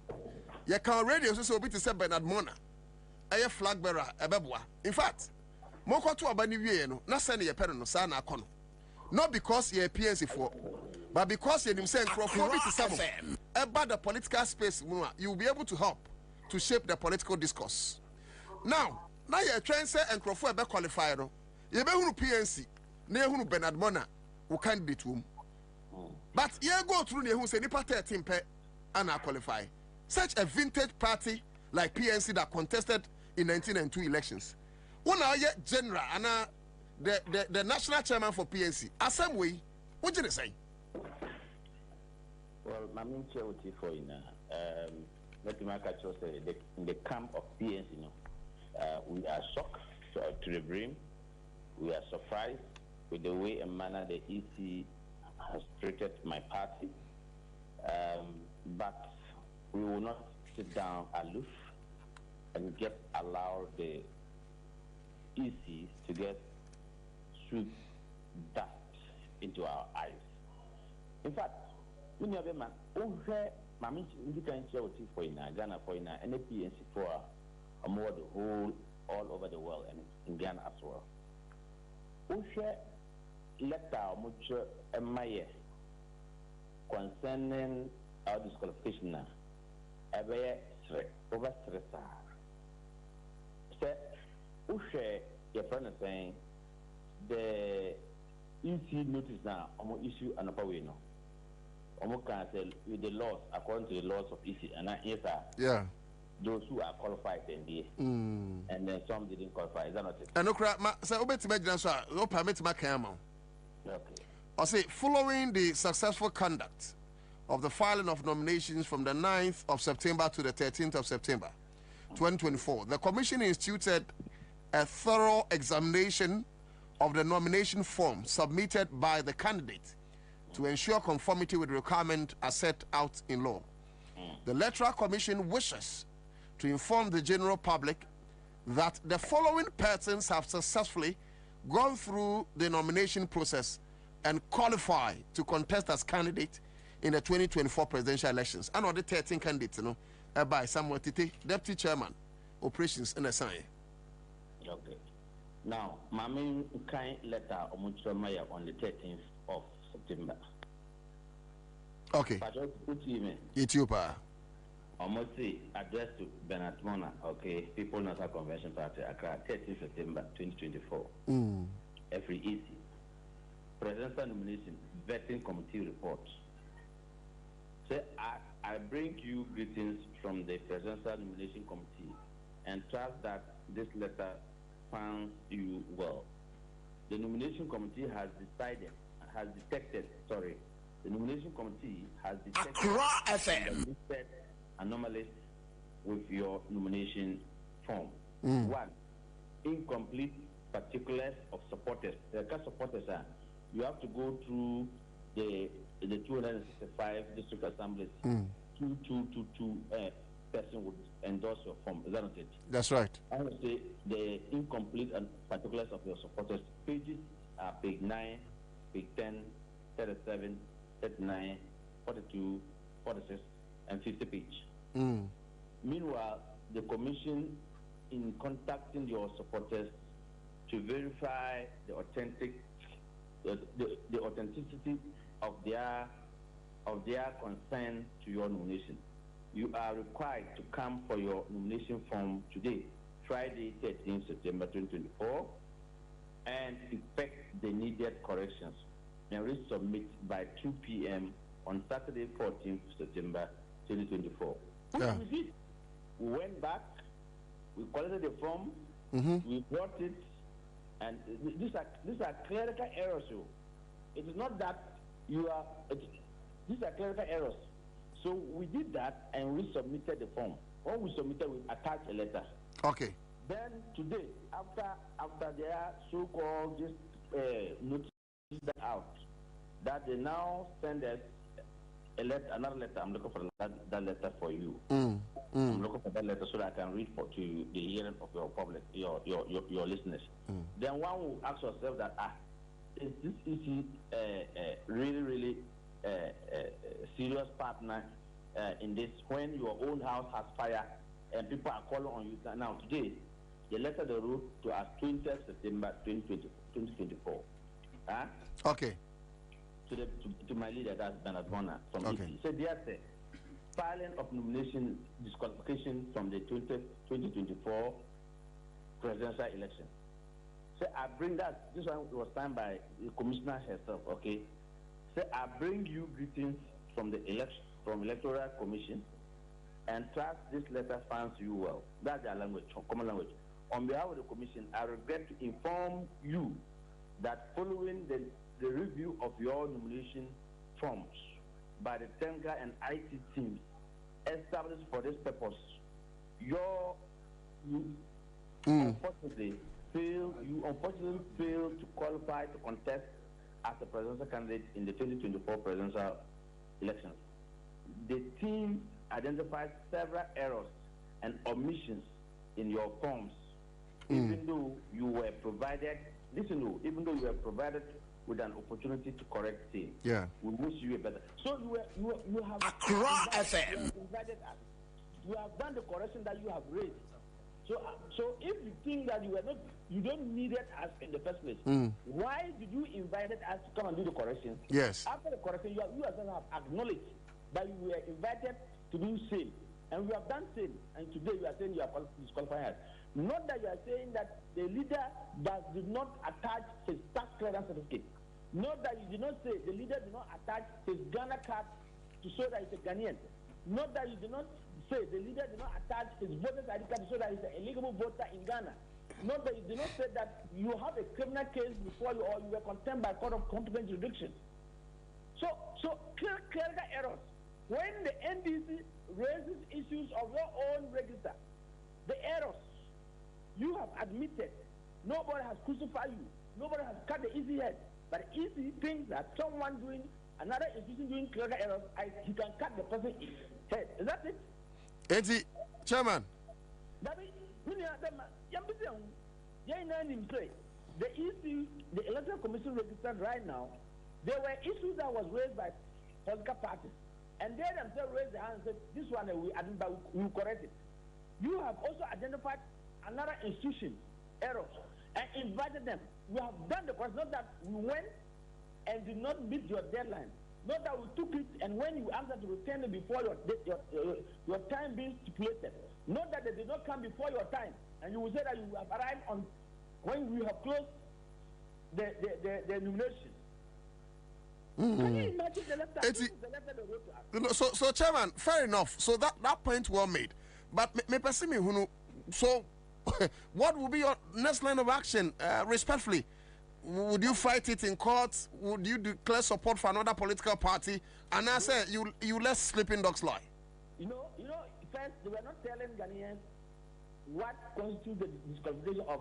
[SPEAKER 4] You can radio so be to say Bernard Mona. A flag bearer Ebebwa. In fact, Moko to Abani no, not sending a parent no sana kono. Not because you're PNC for, but because you're himself to some about the political space, you will be able to help to shape the political discourse. Now you're trying to say and Crawford be qualified. You be who PNC, near who Bernard Mona, who candidate whom. But you go through the who say Nipa 13 pe and are qualified. Such a vintage party like PNC that contested in 1992 elections. One are yet general and the national chairman for PNC. As some way, what did you say?
[SPEAKER 5] Well, my main chair would for in let me say in the camp of PNC, we are shocked to the brim. We are surprised with the way and manner the EC has treated my party, but we will not sit down aloof and just allow the EC to get sweep dust into our eyes. In fact, we never man over Mammy can show for Ghana for and the PNC for a more the whole all over the world and in Ghana as well. Ushe letter much MIA concerning our disqualification now. Over stress. Say, Ushe, your friend is saying the EC notice now, issue an opawino. Can say with the laws, according to the laws of EC, and yes,
[SPEAKER 4] yeah.
[SPEAKER 5] Those who are qualified then and then some didn't qualify. Is that not it?
[SPEAKER 4] And no crap, so obey to make answer, no permit my camera.
[SPEAKER 5] Okay.
[SPEAKER 4] I say, following the successful conduct of the filing of nominations from the 9th of September to the 13th of September 2024, the Commission instituted a thorough examination of the nomination form submitted by the candidate to ensure conformity with the requirement as set out in law. The Electoral Commission wishes to inform the general public that the following persons have successfully gone through the nomination process and qualify to contest as candidate in the 2024 presidential elections. And the 13 candidates, by Samuel Tite, Deputy Chairman, Operations in the sign.
[SPEAKER 5] Okay. Now, my main kind letter on the 13th of September.
[SPEAKER 4] Okay. Ethiopia.
[SPEAKER 5] Almost addressed to Bernard Mona, okay, People National Convention Party, Accra, 13th September 2024. Every EC. Presidential nomination vetting committee report. So I bring you greetings from the Presidential Nomination Committee and trust that this letter finds you well. The nomination committee has detected
[SPEAKER 17] Accra FM
[SPEAKER 5] anomalies with your nomination form. 1. Incomplete particulars of supporters. The supporters are you have to go through the 265 district assemblies, 2222 person would endorse your form. Is that not it?
[SPEAKER 4] That's right.
[SPEAKER 5] I would say the incomplete and particulars of your supporters pages are page 9, page 10, 37, 39, 42, 46, and 50 page. Meanwhile, the commission, in contacting your supporters to verify the authenticity of their consent to your nomination, you are required to come for your nomination form today, Friday, 13 September 2024, and effect the needed corrections and resubmit by 2 p.m. on Saturday, 14th September 2024.
[SPEAKER 4] Yeah.
[SPEAKER 5] We went back, we collected the form, we brought it, and these are clerical errors. It is not that you are. These are clerical errors. So we did that and we submitted the form. When we submitted, we attached a letter.
[SPEAKER 4] Okay.
[SPEAKER 5] Then today, after their so-called notice that out, that they now send us a letter, another letter. I'm looking for that letter for you. I'm looking for that letter so that I can read to the hearing of your public, your listeners. Then one will ask yourself that is this issue really serious partner in this when your own house has fire and people are calling on you now today? The letter they wrote to us 20th September 2024.
[SPEAKER 4] Okay.
[SPEAKER 5] To my leader, that's Bernard Bonner from
[SPEAKER 4] Okay.
[SPEAKER 5] EC. So dear sir, filing of nomination disqualification from the 2024 presidential election. So I bring that, this one was signed by the commissioner herself, okay? So I bring you greetings from the Electoral Commission and trust this letter finds you well. That's their language, common language. On behalf of the commission, I regret to inform you that following the review of your nomination forms by the Tenga and IT teams established for this purpose, you unfortunately failed to qualify to contest as a presidential candidate in the 2024 presidential elections. The team identified several errors and omissions in your forms, even though you were provided. Even though you were provided with an opportunity to correct things.
[SPEAKER 4] Yeah.
[SPEAKER 5] We wish you a better. So you have
[SPEAKER 17] Accra FM.
[SPEAKER 5] invited us. You have done the correction that you have raised. So if you think that you don't need us in the first place, why did you invite us to come and do the correction?
[SPEAKER 4] Yes.
[SPEAKER 5] After the correction, you yourself have acknowledged that you were invited to do same, and we have done same. And today you are saying you are disqualifying us. Not that you are saying that the leader did not attach his tax clearance certificate. Not that you did not say the leader did not attach his Ghana card to show that he's a Ghanaian. Not that you did not say the leader did not attach his voter's ID card to show that he's an illegal voter in Ghana. Not that you did not say that you have a criminal case before you or you were condemned by court of competent jurisdiction. So clerical errors. When the NDC raises issues of your own register, the errors, you have admitted. Nobody has crucified you. Nobody has cut the easy head. But easy thinks that someone doing another institution doing clerical errors, he can cut the person's head. Is that it?
[SPEAKER 4] Eti, Chairman.
[SPEAKER 5] The issue, the Electoral Commission registered right now, there were issues that was raised by political parties. And they themselves raised their hand and said, this one we will correct it. You have also identified another institution errors and invited them. We have done the correction, not that we went and did not meet your deadline. Not that we took it and when you asked us to return it before your time being stipulated. Not that they did not come before your time and you will say that you have arrived on when we have closed the nomination. Can you imagine the letter they wrote to us?
[SPEAKER 4] So Chairman, fair enough. So that point well made. But me persimi hunu. So what will be your next line of action? Respectfully, would you fight it in court? Would you declare support for another political party? And I say you let sleeping dogs lie.
[SPEAKER 5] You know. First, they were not telling Ghanaians what constitutes the disqualification of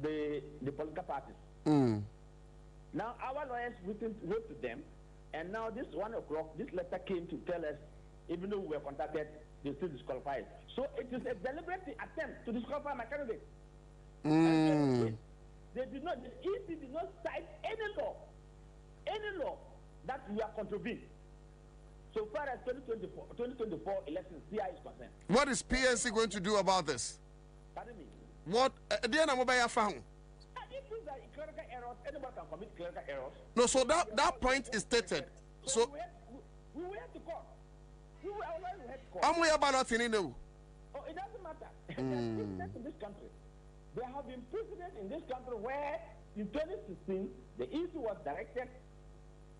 [SPEAKER 5] the political parties. Now our lawyers wrote to them, and now this 1 o'clock, this letter came to tell us, even though we were contacted, they still disqualify it. So it is a deliberate attempt to disqualify my candidate. They did not, the EC did not cite any law that we are contravened. So far as 2024 elections, CI is concerned.
[SPEAKER 4] What is PNC going to do about this?
[SPEAKER 5] Pardon me?
[SPEAKER 4] What? If
[SPEAKER 5] that clerical errors, anybody can commit clerical errors.
[SPEAKER 4] No, so that point is stated. So
[SPEAKER 5] we went to court. We were already head court.
[SPEAKER 4] I'm way about nothing in
[SPEAKER 5] Oh, it doesn't matter. There's precedent in this country. There have been precedents in this country where in 2016 the EC was directed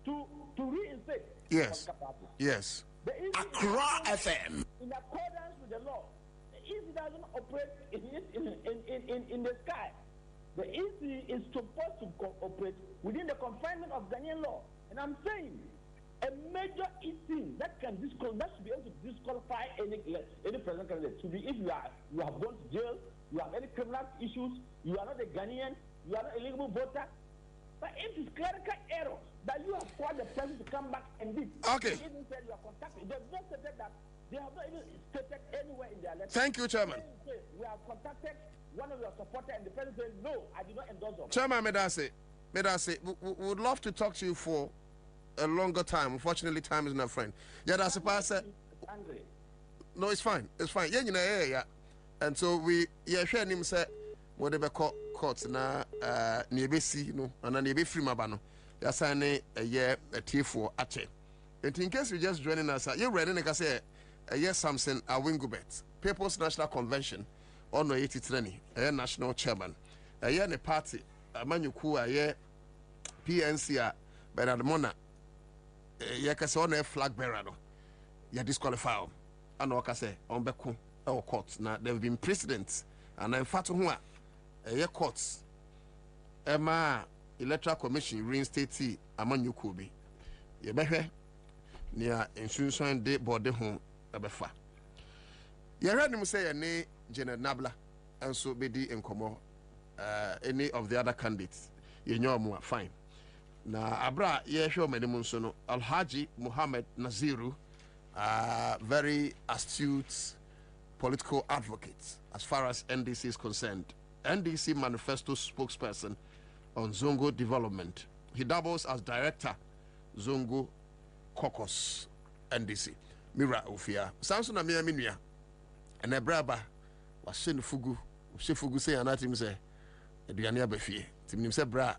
[SPEAKER 5] to reinstate.
[SPEAKER 4] Yes. Yes.
[SPEAKER 17] Accra FM.
[SPEAKER 5] In accordance with the law, the EC doesn't operate in the sky. The EC is supposed to operate within the confinement of Ghanaian law. And I'm saying a major EC that can should be able to disqualify any president candidate should be if you have gone to jail, you have any criminal issues, you are not a Ghanaian, you are not a legal voter. But it is clerical errors that you have called the person to come back and did.
[SPEAKER 4] Okay.
[SPEAKER 5] They even said you are contacted. They have not stated that. They have not even stated anywhere in their letter.
[SPEAKER 4] Thank you, Chairman.
[SPEAKER 5] We have contacted one of your supporters and the president said, no, I do not endorse them.
[SPEAKER 4] Chairman Medase, we would love to talk to you for a longer time. Unfortunately, time is not a friend. Yeah, that's a passer.
[SPEAKER 5] Angry.
[SPEAKER 4] No, it's fine. It's fine. Yeah. And so share him say what they call courts na nebesi no and nebe free mabano. Ya sign a year a T4 ache. And in case you just joining us, you ready to say a year Samson a Wingubet, People's National Convention on no 83 a national chairman. A year ne party a manuku a year PNC Bernard Mona. Ya kase on a flag bearer no. Ya disqualify. And waka say on beko or courts. Now there have been precedents and in fact a courts Emma Electoral Commission reinstate amanyuku bi. Ye behwe near insunsun de body home ebefa. Ye heard him say ne General Nabla and so be di enkomo any of the other candidates. Ye nyomo fine. Na abra ye hwe omanimu nso no Alhaji Muhammad Naziru, very astute political advocate as far as NDC is concerned. NDC manifesto spokesperson on Zongo development. He doubles as director Zongo Caucus NDC. Mira Ufia. Samson na miya minua. And Ebraba was shen fugu. Fugu say anatim say eduane abafie. Timnim say bra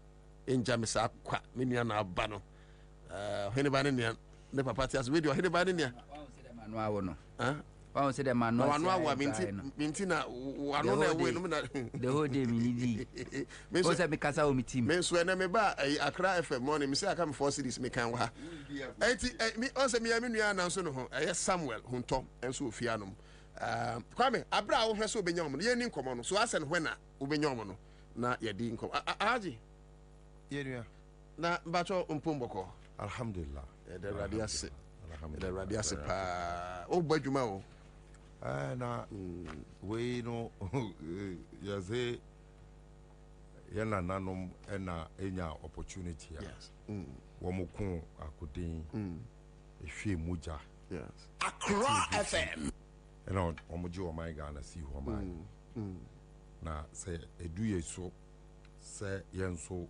[SPEAKER 4] enja me sa kwa minua na abano. Hene ba ne ne papa ti as we do hene ba ne nia.
[SPEAKER 6] Manuwa wono.
[SPEAKER 4] Wow, say the man. No, minti na wano na we no na.
[SPEAKER 6] The whole day me need. Me so say me kasa o mi team.
[SPEAKER 4] Me so na me ba Accra FM morning me say aka me 4 cities me kan wa. Enti me on say me nua na so no ho. Samuel Hunto enso ofia no. Kwame abra wo hwe so obenya mo no. Ye ni nkomo no. So asen hwe na obenya mo no. Na ye di nkomo. Aji.
[SPEAKER 3] Ye nua.
[SPEAKER 4] Na mbacho mpomboko.
[SPEAKER 3] Alhamdulillah.
[SPEAKER 4] The radiase. The radiase pa. O gbadwuma o.
[SPEAKER 3] Na we no yaze yana nanom na enya opportunity
[SPEAKER 4] yes
[SPEAKER 3] womuku akudin ehwe muja
[SPEAKER 4] yes
[SPEAKER 17] Accra FM
[SPEAKER 3] na omuji o my Ghana si ho man na say edu yeso say yenso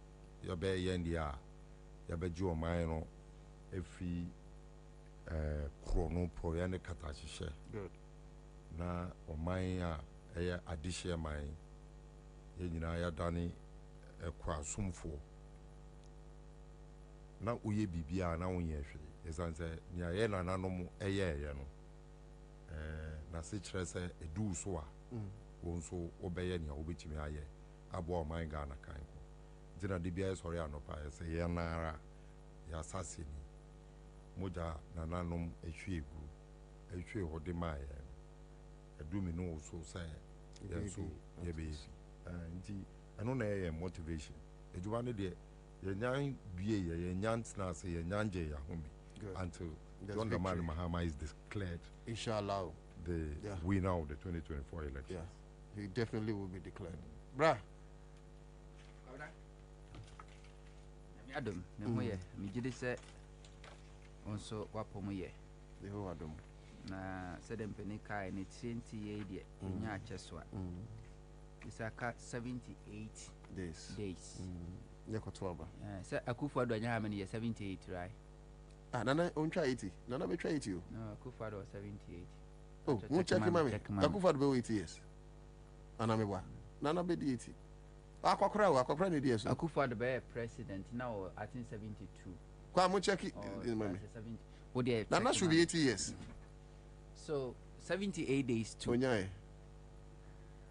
[SPEAKER 3] yobe yendia yabeji o man no efi krono pro ya ne kata hihye
[SPEAKER 4] good
[SPEAKER 3] na oman a eya adihye man ye nyina ya dane ekwa sumfo na uye bibia na wonye hwe esanse nya ye na nanom eye no na se kire se edu so a wonso obeye nya obetimi aye abo oman Ghana kan ko dina de bia sori anopa se ye nara ya sasini moja na nanom ehwe hode maye edumi no so say yes so ye be nti eno na ye motivation ejuba ne de ye nyan bie ye nyan na say ye nyan je ya home until John Dramani Mahama is declared
[SPEAKER 4] inshallah
[SPEAKER 3] the winner of the 2024 election.
[SPEAKER 4] Yeah, he definitely will be declared. Bra
[SPEAKER 6] Adam, me moye, me gide se onso wapo moye.
[SPEAKER 4] The who Adam.
[SPEAKER 6] na said them penny car and it's 28 years. Yeah, just one. It's a 78 days.
[SPEAKER 4] Yeah, Kotoba.
[SPEAKER 6] So Akufo do how many years? 78, right?
[SPEAKER 4] Nana on try 80. Nana be try 80. No,
[SPEAKER 6] Akufo was 78.
[SPEAKER 4] Oh, won't check him, Akufo be 80 years. Anamewa. Nana be 80. Akokra ni years.
[SPEAKER 6] Akufo do be president now. I think 72.
[SPEAKER 4] Kwa mo check it. Nana should be 80 years.
[SPEAKER 6] So 78 days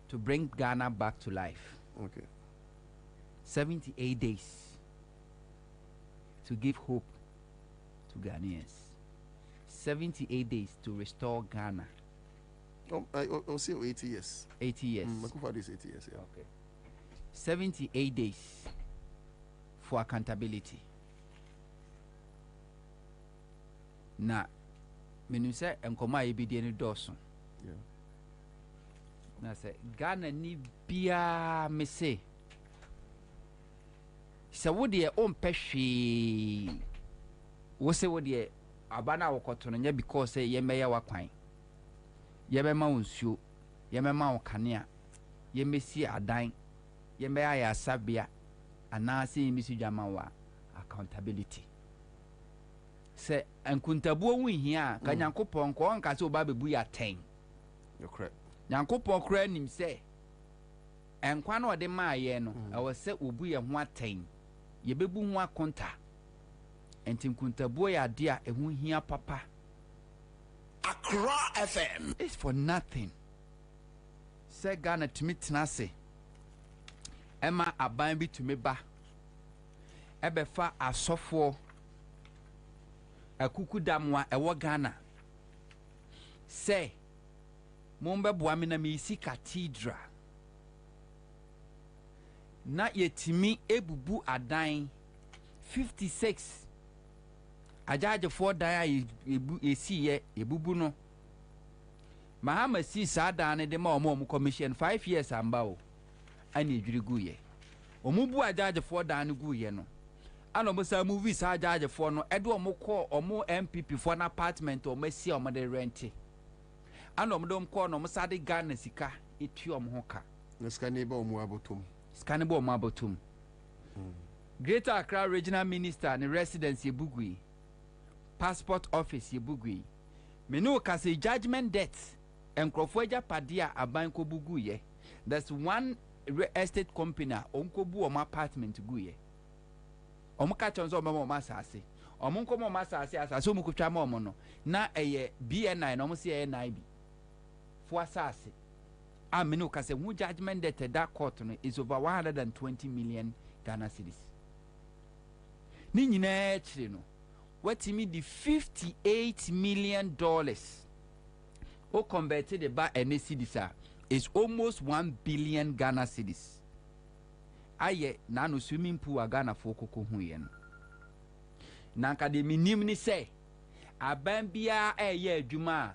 [SPEAKER 6] to bring Ghana back to life.
[SPEAKER 4] Okay.
[SPEAKER 6] 78 days to give hope to Ghanaians. 78 days to restore Ghana.
[SPEAKER 4] I'll say 80 years.
[SPEAKER 6] 80 years.
[SPEAKER 4] Makufa is 80 years, yeah.
[SPEAKER 6] Okay. 78 days for accountability. Na menu say enkoma ebidi ni doso.
[SPEAKER 4] Yeah.
[SPEAKER 6] Na say Ghana ni bia me say wo de on pehwe wo se wo de abana wokoto no nya because ye meya wakwan ye be ma wonsuo ye me ma wokane ye mesi adan ye meya ya sabia ana se mesi dwama wa accountability se enkuntabuo wu hia ka Nyankopon ko onka se oba bebu ya 10.
[SPEAKER 4] You're correct.
[SPEAKER 6] Nyankopon kra nim se enkwa na ode ma ye no ewo se obu ye ho 10 ye bebu ho akonta enti nkuntabuo ya de a ehu hia papa.
[SPEAKER 17] Accra FM
[SPEAKER 6] is for nothing. Se Ghana tumi tena se ema aban bi tumi ba ebefa asofo akuku damwa ewo Ghana se mombe boame na misi cathedral na yetimi ebubu adan 56 ajaje for dan esi ye ebubu no mahama si sada de ma omo commission 5 years amba o ani edwiri guye omubu ajaje for dan guye no ano mo sa movie sa ajaje for no edo omo call omo MPP for na apartment o masi omo de rent ano mo dom call no mo sa de Ghana sika etu omo hoka
[SPEAKER 4] na skani ba omo abotum
[SPEAKER 6] skani ba omo abotum Greater Accra Regional Minister and Residence Yebugui Passport Office Yebugui menu kase judgment debt enkrofoja padia abanko buguye. There's one estate company onkobu oma apartment guye omuka chonzo omo masase omunko mo masase asase omukutwa mo no na eye BNI no mo se eye NIB fo asase menu kase hu judgment debt that court no is over 120 million Ghana cedis. Ni nyina chire no watimi di $58 million o converted the ba any cedis is almost 1 billion Ghana cedis. Aye na no swimming pool a Ghana for koko hu ye no na nka de minim ni say aban bia eye adwuma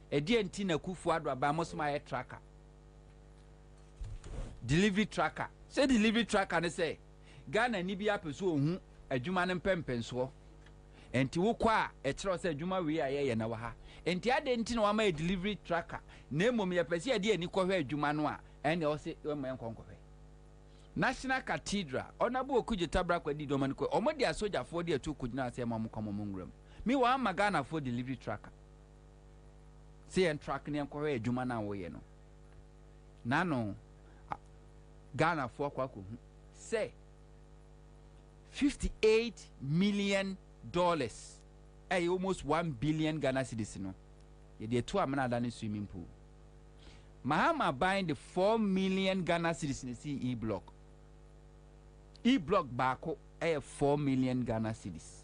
[SPEAKER 6] e de enti na kufu ado aban mosoma ye tracker delivery tracker say delivery tracker ne say Ghana ni bia peso ohu adwuma ne mpempenso enti wo kwa e kire say adwuma we aye na wa ha enti ade enti na wa ma delivery tracker na emom ye pese ade ani kɔ hwe adwuma no a ene o se o ma enkonkɔhwe National Cathedral onabu okuje tabra kwa di domani ko omodi asoja for di atu kujina ase ma mkomo mungram mi wa ma Ghana for delivery tracker say en track ne enkohwe adwuma na wo ye no nano Ghana for kwa ko say $58 million almost 1 billion Ghana cedis no ye de to amana da ne swimming pool Mahama buying the 4 million Ghana cedis in the E-block bako 4 million Ghana cedis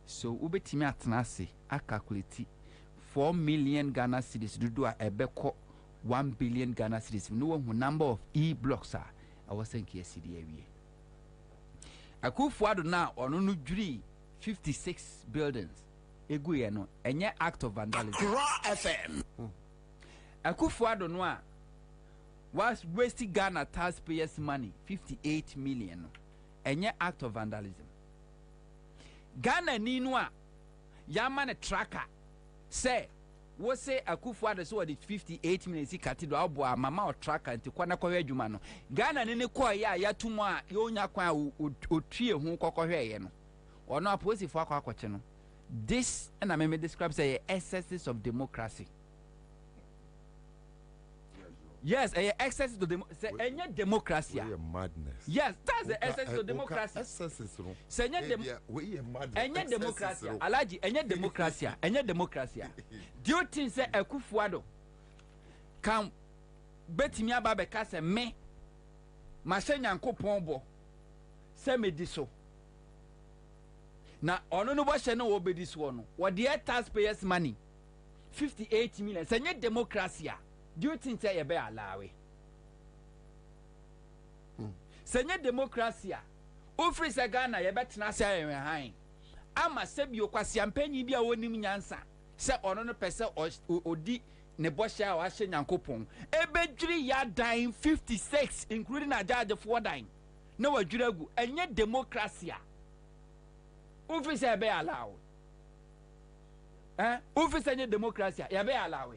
[SPEAKER 6] so ubetimi atnase a calculate 4 million Ghana cedis do a ebeko 1 billion Ghana cedis no number of E-blocks are I was saying KCD area Akufo-Addo na ono no dwiri 56 buildings egu ye no enye act of vandalism
[SPEAKER 17] Accra FM
[SPEAKER 6] Akufo-Addo no a was wasting Ghana taxpayers money 58 million no enye act of vandalism Ghana ni no a yama ne tracker say wo say Akufo-Addo so the 58 minutes cathedral abo a mama o track anti kwana kwohwe adwuma no Ghana ne kɔ ya yatum a ye onya kwan otue hu kokɔhwe ye no ono aposifo akɔkɔkye no this and I may describe say excesses of democracy. Yes, excess to any democracy.
[SPEAKER 8] Madness.
[SPEAKER 6] Yes, that's the excess to democracy. Say any democracy. Alaji, any democracy. Any democracy. Do you think say Akufo-Addo can bet me about because me Masenya Nkopon say me diso. Na ono no bo she no obedi so no. What the taxpayers money 58 million. Say any democracy. Do you think say you be allow it? Senye democracy ofri se Ghana ye betena se han ama se bi okwasi ampanyi bi a wonim nyansa se ono no pese odi ne bosha a wahye Nyankopon ebedwiri ya dan 56 including a judge for dan na wadwira gu enye democracy ofri se be allow ofri se enye democracy ye be allow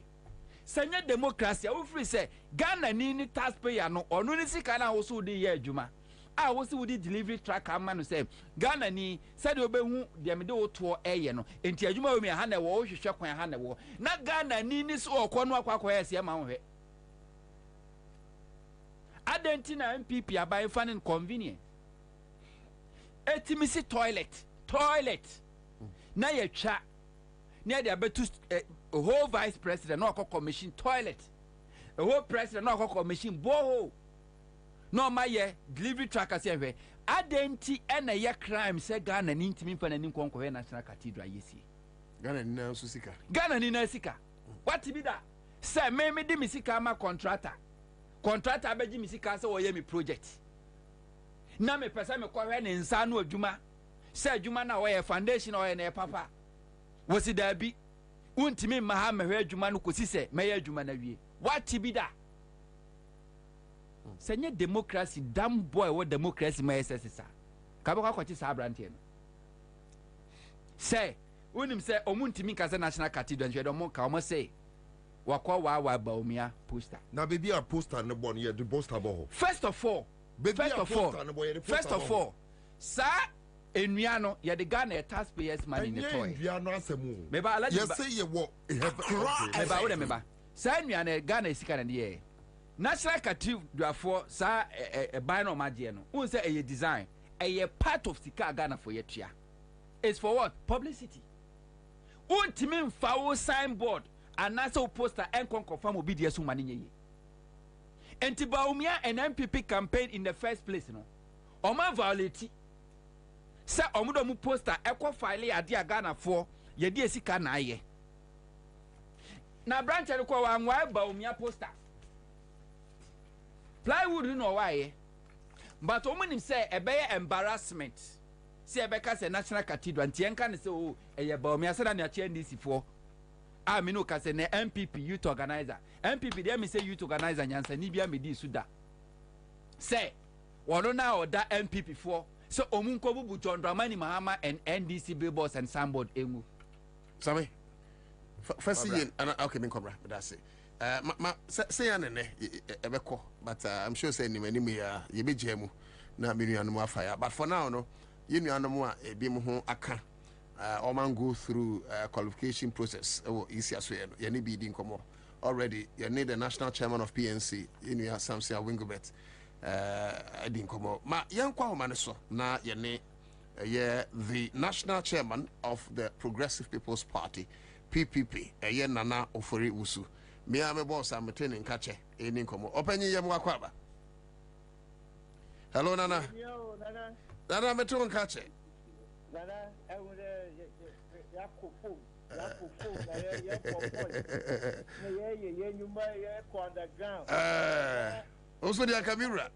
[SPEAKER 6] Senye democracy ofri se Ghana ni taxpayer no ono ni sika na wo so de ye adwuma a wo so de delivery track ama no se Ghana ni se de obehu de me de wo to eye no enti adwuma wo mi ha na wo hwehwe kwan ha na wo na Ghana ni so okọ no akwa ye ma hwe adentina MPP abai fan inconvenient etimisi toilet na ye twa na de abetu a whole vice president no commission toilet a whole president no commission boho no ma ye delivery tracker say hwe adenti ena ye crime say Ghana ni ntimi fa na ni nkonko national cathedral yesi
[SPEAKER 4] Ghana ni na sika what be that say me
[SPEAKER 6] di misika ma contractor abeji misika say wo ye mi project na me pesa me kohwe ne nsa no adwuma say adwuma na wo ye foundation o ye na papa wo si da bi untimi maha mehwe adwuma no kosi se meye adwuma na wie what be that senye democracy damn boy what democracy my SSSA ka ba kwachi sa brante no say unim say omuntimi kase national cathedral nhwe do mo ka o say wakwa wa baumia poster
[SPEAKER 8] na baby a poster no bon ye the poster bo
[SPEAKER 6] first of all sa enuano ye the Ghana taxpayers money in the toy
[SPEAKER 8] enuano asemu
[SPEAKER 6] meba alaji
[SPEAKER 8] you say ye wo
[SPEAKER 6] meba wo meba sa enuano Ghana sika na de national cathedral for sa e buy no magie no won say e design e part of sika Ghana for ye tua is for what publicity untimi mfa wo signboard anasa wo poster enkon confirm obidie so mane nye Baumia and MPP campaign in the first place no oma violate say omudo mu poster ekwo file ade Ghana for ye de sika na aye na branch e ko wa nwa Baumia poster plywood no why but omunim say ebeye embarrassment say ebeka say national cathedral ntienka ne say o eye Baumia say na na NDC for me no ka say na MPP youth organizer MPP dey me say youth organizer nyansa ni bia me di suda say wono na oda MPP for so omunko bubu John Dramani Mahama and NDC billboards and signboard emu
[SPEAKER 4] Sami first yin okay me come that's it say an ne ebeko but I'm sure say ni mani ya ye be jemu na me nuanom afaya but for now no ye nuanom a ebi mo ho aka all man go through qualification process easy as well you need be in komo already you need the national chairman of PNC in your Samson Wingobet din komo ma yankwa homa ne so na ye ne the national chairman of the Progressive People's Party PPP ye Nana Ofori Usu me am boss am training kache in komo openyi yem wakwaba hello nana nana me tun kache
[SPEAKER 22] Nana, I would
[SPEAKER 4] also the camera.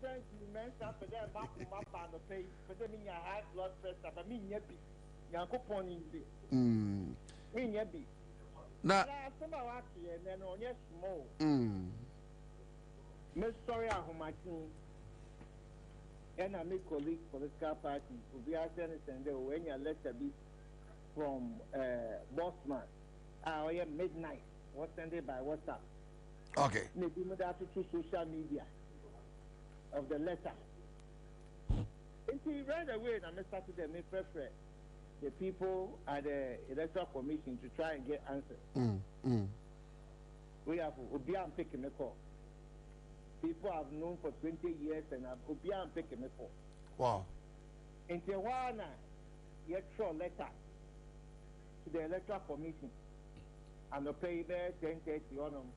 [SPEAKER 4] Now,
[SPEAKER 22] and I make colleague political party will be asking and when your letter be from Bossman midnight. Was sent it by WhatsApp.
[SPEAKER 1] Okay.
[SPEAKER 22] Maybe we have to social media of the letter. Until right away, I started to prefer the people at the electoral commission to try and get answers. We have Obia and picking a call. People I've known for 20 years and have Obia and picking a call.
[SPEAKER 1] Wow.
[SPEAKER 22] Until one yet throw letter to the electoral commission and the pay there 10:30 on them.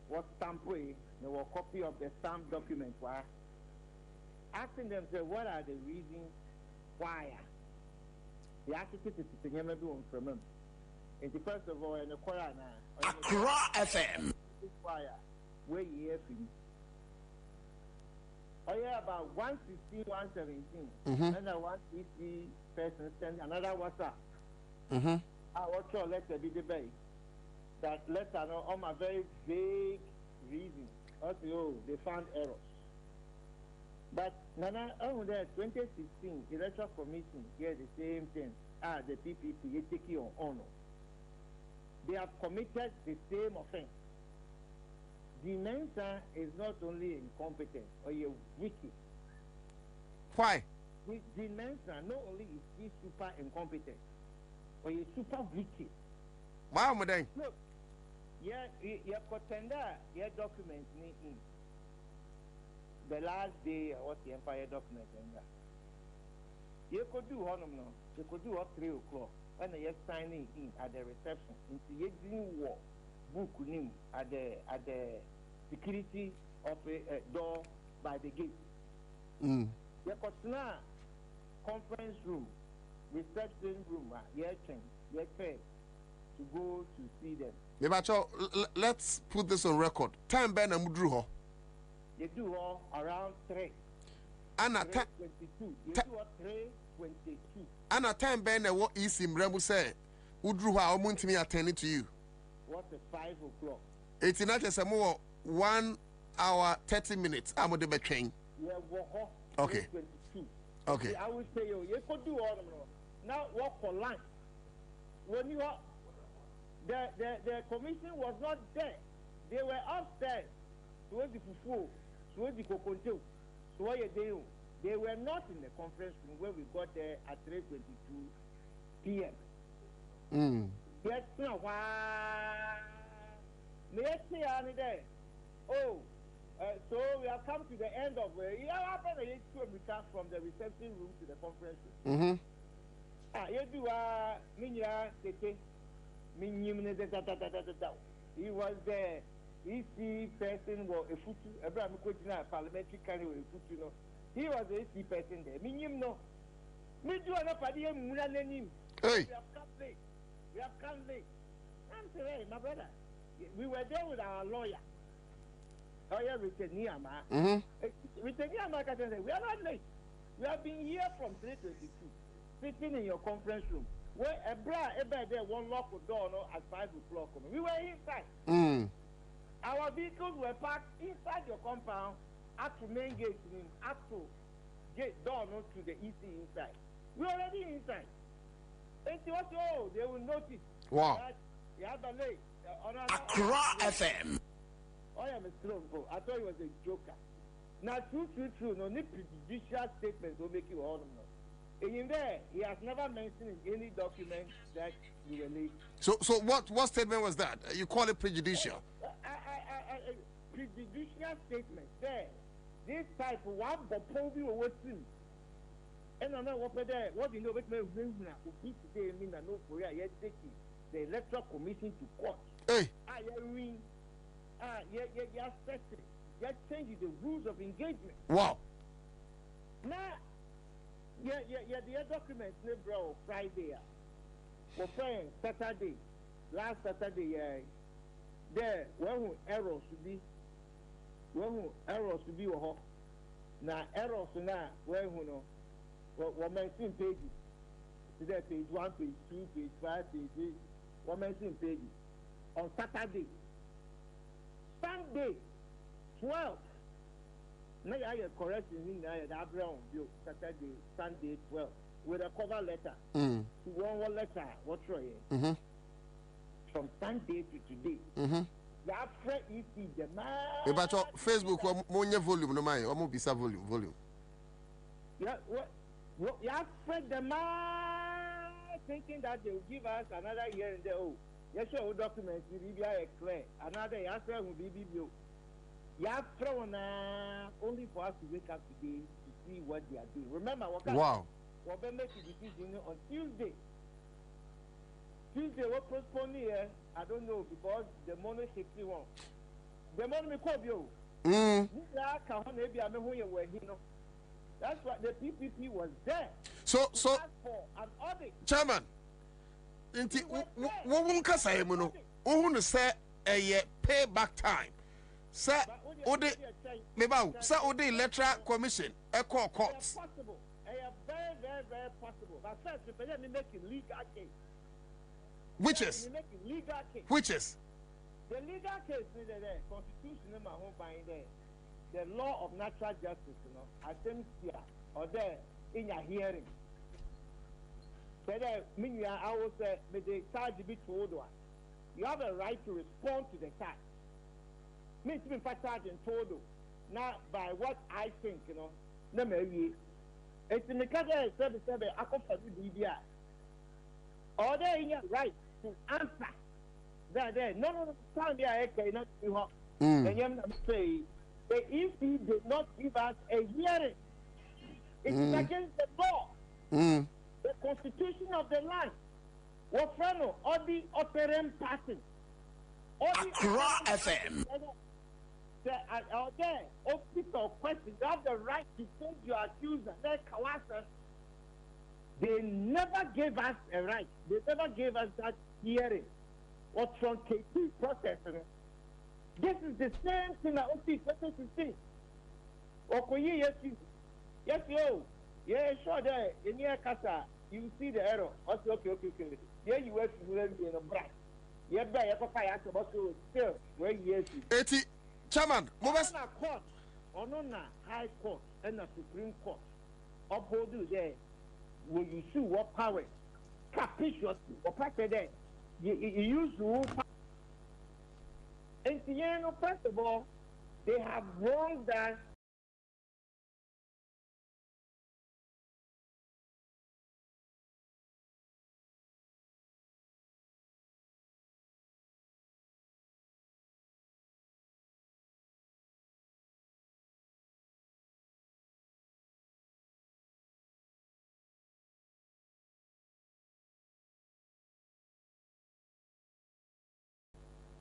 [SPEAKER 22] What stamp way? They were copy of the stamp document. Why? Asking them, say, what are the reasons why? The architect is never doing from them. And the first of all, in the Quran,
[SPEAKER 17] Accra FM.
[SPEAKER 22] Why? Where you hear from? Oh yeah, about 116, 117, and 160 persons send another WhatsApp. I want to let the debate. That letter on my very vague reason. Also, they found errors. But Nana, over there, 2016 electoral commission here the same thing. The PPP you take it on honor. They have committed the same offense. The Mensa is not only incompetent or you're wicked.
[SPEAKER 1] Why?
[SPEAKER 22] The Mensa not only is he super incompetent or you're super wicked.
[SPEAKER 1] Wow, madam.
[SPEAKER 22] Look. Yeah, you contender your documents in the last day what the Empire document in that. You could do one no, you could do up 3 o'clock when you're signing in at the reception into your war book name at the security of a door by the gate. You could now conference room, reception room, you're trained to go to see them.
[SPEAKER 1] Let's put this on record. Time Ben and Mudruho.
[SPEAKER 22] You do all around 3.
[SPEAKER 1] Anna
[SPEAKER 22] 22. You do all 3:22.
[SPEAKER 1] Anna time Ben and what is him Rebu say? Udruha or Muntimi attending to you.
[SPEAKER 22] What's the 5 o'clock?
[SPEAKER 1] It's not just a more 1 hour 30 minutes. I'm on the train.
[SPEAKER 22] Yeah,
[SPEAKER 1] okay.
[SPEAKER 22] 22.
[SPEAKER 1] Okay.
[SPEAKER 22] I will say you could do all of them. Now walk for lunch. When you are the commission was not there. They were upstairs. So the fufu, so the coconto, so they were not in the conference room where we got there at 3:22 p.m. Yes, no. Oh, so we have come to the end of it. We come from the reception room to the conference room. He was there. EC person was a foot. Abraham Kojina parliamentary candidate was a foot. He was the EC person there. Minim no. Me do not party muna name. We have come late. We have come late. I'm saying, hey, my brother, we were there with our lawyer. Lawyer Richard Niyama. Richard Niyama can say we are not late. We have been here from 3:22, sitting in your conference room. Where a bra there one lock the door no, at 5 o'clock. We were inside. Our vehicles were parked inside your compound at the main gate, at the gate door no, to the EC inside. We already inside. And they will notice.
[SPEAKER 1] Wow.
[SPEAKER 22] You have a late.
[SPEAKER 17] Accra FM.
[SPEAKER 22] I am a strong. I thought it was a joker. Now, true. No need prejudicial statements will make you all know. In there, he has never mentioned in any document that you were late.
[SPEAKER 1] So what statement was that? You call it prejudicial?
[SPEAKER 22] Prejudicial statement. There, this type of one proposal was seen. And I know what there. What you know with me, we today mean that no Korea yet taking the electoral commission to court.
[SPEAKER 1] Hey.
[SPEAKER 22] You're setting. You're changing the rules of engagement.
[SPEAKER 1] Wow.
[SPEAKER 22] Now. Yeah, the documents, bro, Friday. For friends, Saturday, last Saturday, there, when errors to be, now, errors now, when you know, what mention pages. Today, page 1, page 2, page 5, page 8, what mention pages. On Saturday, Sunday, 12. Now I have correction in the background view Saturday, Sunday 12 with a cover letter. One letter, what's right? from Sunday to today. That friend is the man.
[SPEAKER 4] But Facebook, more volume, no mind. Or more bisa volume.
[SPEAKER 22] Yeah, what? Yeah, friend the man thinking that they will give us another year in the yes, sure, documents will be clear. Another year will be bill. Yeah, thrown only for us to wake up today to see what they are doing. Remember,
[SPEAKER 4] wow.
[SPEAKER 22] We'll make a decision on Tuesday. Tuesday, what postpone here? I don't know because the money shifty one. The money me call you. That's why the PPP was there.
[SPEAKER 4] So,
[SPEAKER 22] for an audit.
[SPEAKER 4] Chairman, inti won't say mono. Who say a payback time? Sir, ode meba sir ode electoral commission e call courts.
[SPEAKER 22] Possible. Very possible. But first, we let me make a legal case.
[SPEAKER 4] Which is? Which is?
[SPEAKER 22] The legal case is the constitution in my home by the law of natural justice, you know, I think here or there in your hearing. But I will say, may the charge be told one. You have a right to respond to the charge. Means to be charge and told not by what I think, you know. No, maybe it's in the case of 77, I come for the DBI. Or they in your right to answer. There. No, can't be a not to help. And you say, the EC did not give us a hearing. It is against the law. The constitution of the land. What friend or the operant person.
[SPEAKER 17] Accra FM.
[SPEAKER 22] Out there, official questions. You have the right to send your accuser. They never gave us a right. They never gave us that hearing. Or truncated process. This is the same thing that OP 2016. Okoye, yes, yeah, sure, there, in your casa, you see the error. Okay. Yeah, you have to learn in a bright. Yeah, by a papa, still, where yes,
[SPEAKER 4] 80, Chairman,
[SPEAKER 22] Mobas Court, or no, High Court, and the Supreme Court, uphold you there. Will you sue what power? Capriciously, or practice there. You use rule. And first of all, they have wronged us.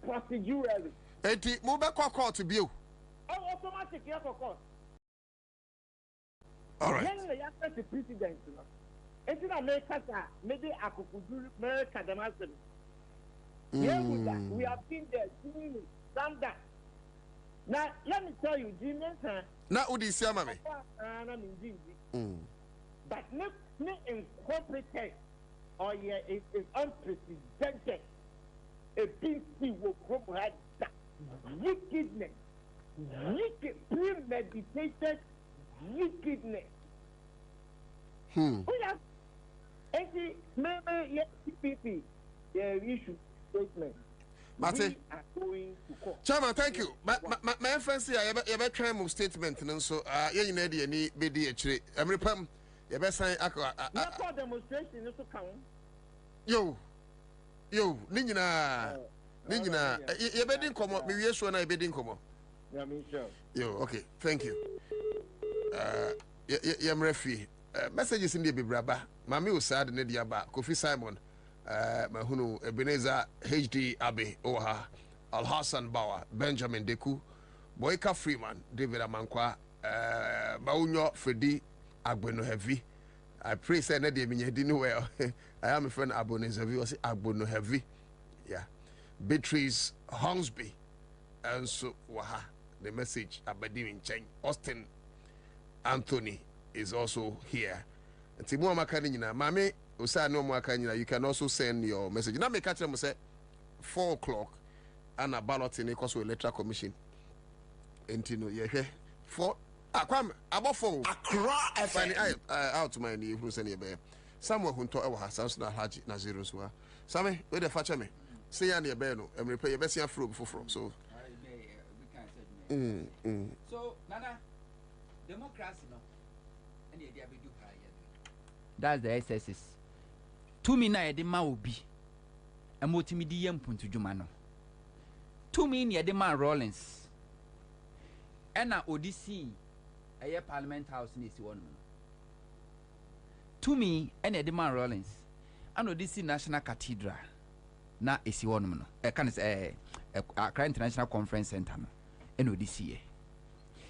[SPEAKER 22] Procedurally.
[SPEAKER 4] Eti mobile court to view.
[SPEAKER 22] Automatic court.
[SPEAKER 4] All right.
[SPEAKER 22] Then the president. It's in America, maybe I could do America the master. We have been there doing it. That. Now let me tell you, Jimmy.
[SPEAKER 4] Now would you say, Mammy?
[SPEAKER 22] But not incorporated or it is unprecedented. A BC will provide that wickedness, premeditated wickedness. Maybe PPP, issue statement.
[SPEAKER 4] Mate, Chairman, thank you. My friends here, you better try move statement, and so you need any BD actually. I'm repam. You better sign a
[SPEAKER 22] demonstration.
[SPEAKER 4] Yo, Nina, you bedding come up. Maybe you I bedding come up. Yo, okay, thank you. Yam refi. Messages in the Bibraba. Mami was sad in the Diaba. Kofi Simon. Mahunu Ebenezer HD Abe Oha. Al Hassan Bauer. Benjamin Deku. Boyka Freeman. David Amankwa. Baunyo Freddy Agbono Heavy. I pray say na dey me didn't well. I am a friend Abonezavi was Agbono Heavy. Yeah. Beatrice Hornsby. And so waha the message Abedi in Cheng. Austin Anthony is also here. And Timu Makanina, Mame, Usa no Makanina, you can also send your message. Now make catch them say 4 o'clock and a ballot in a cost electoral commission. And you know, yeah, 4 about 4
[SPEAKER 17] Accra FM
[SPEAKER 4] out to my who's any bear. Somewhere who told our Hasan Haji Nazirus were. Sammy, where the fatcher me? say ya near Beno, and repair your best fruit from. So,
[SPEAKER 6] so, Nana, democracy, no, and the do that's the SSS. To me, na the man will be a multimedium point to Jumano. To me, near the man Rollins, and now ODC, a Parliament House in this one. To me, and the man Rollins, and ODC National Cathedral. Na esi wonum no e kan say Accra International Conference Center no e no this year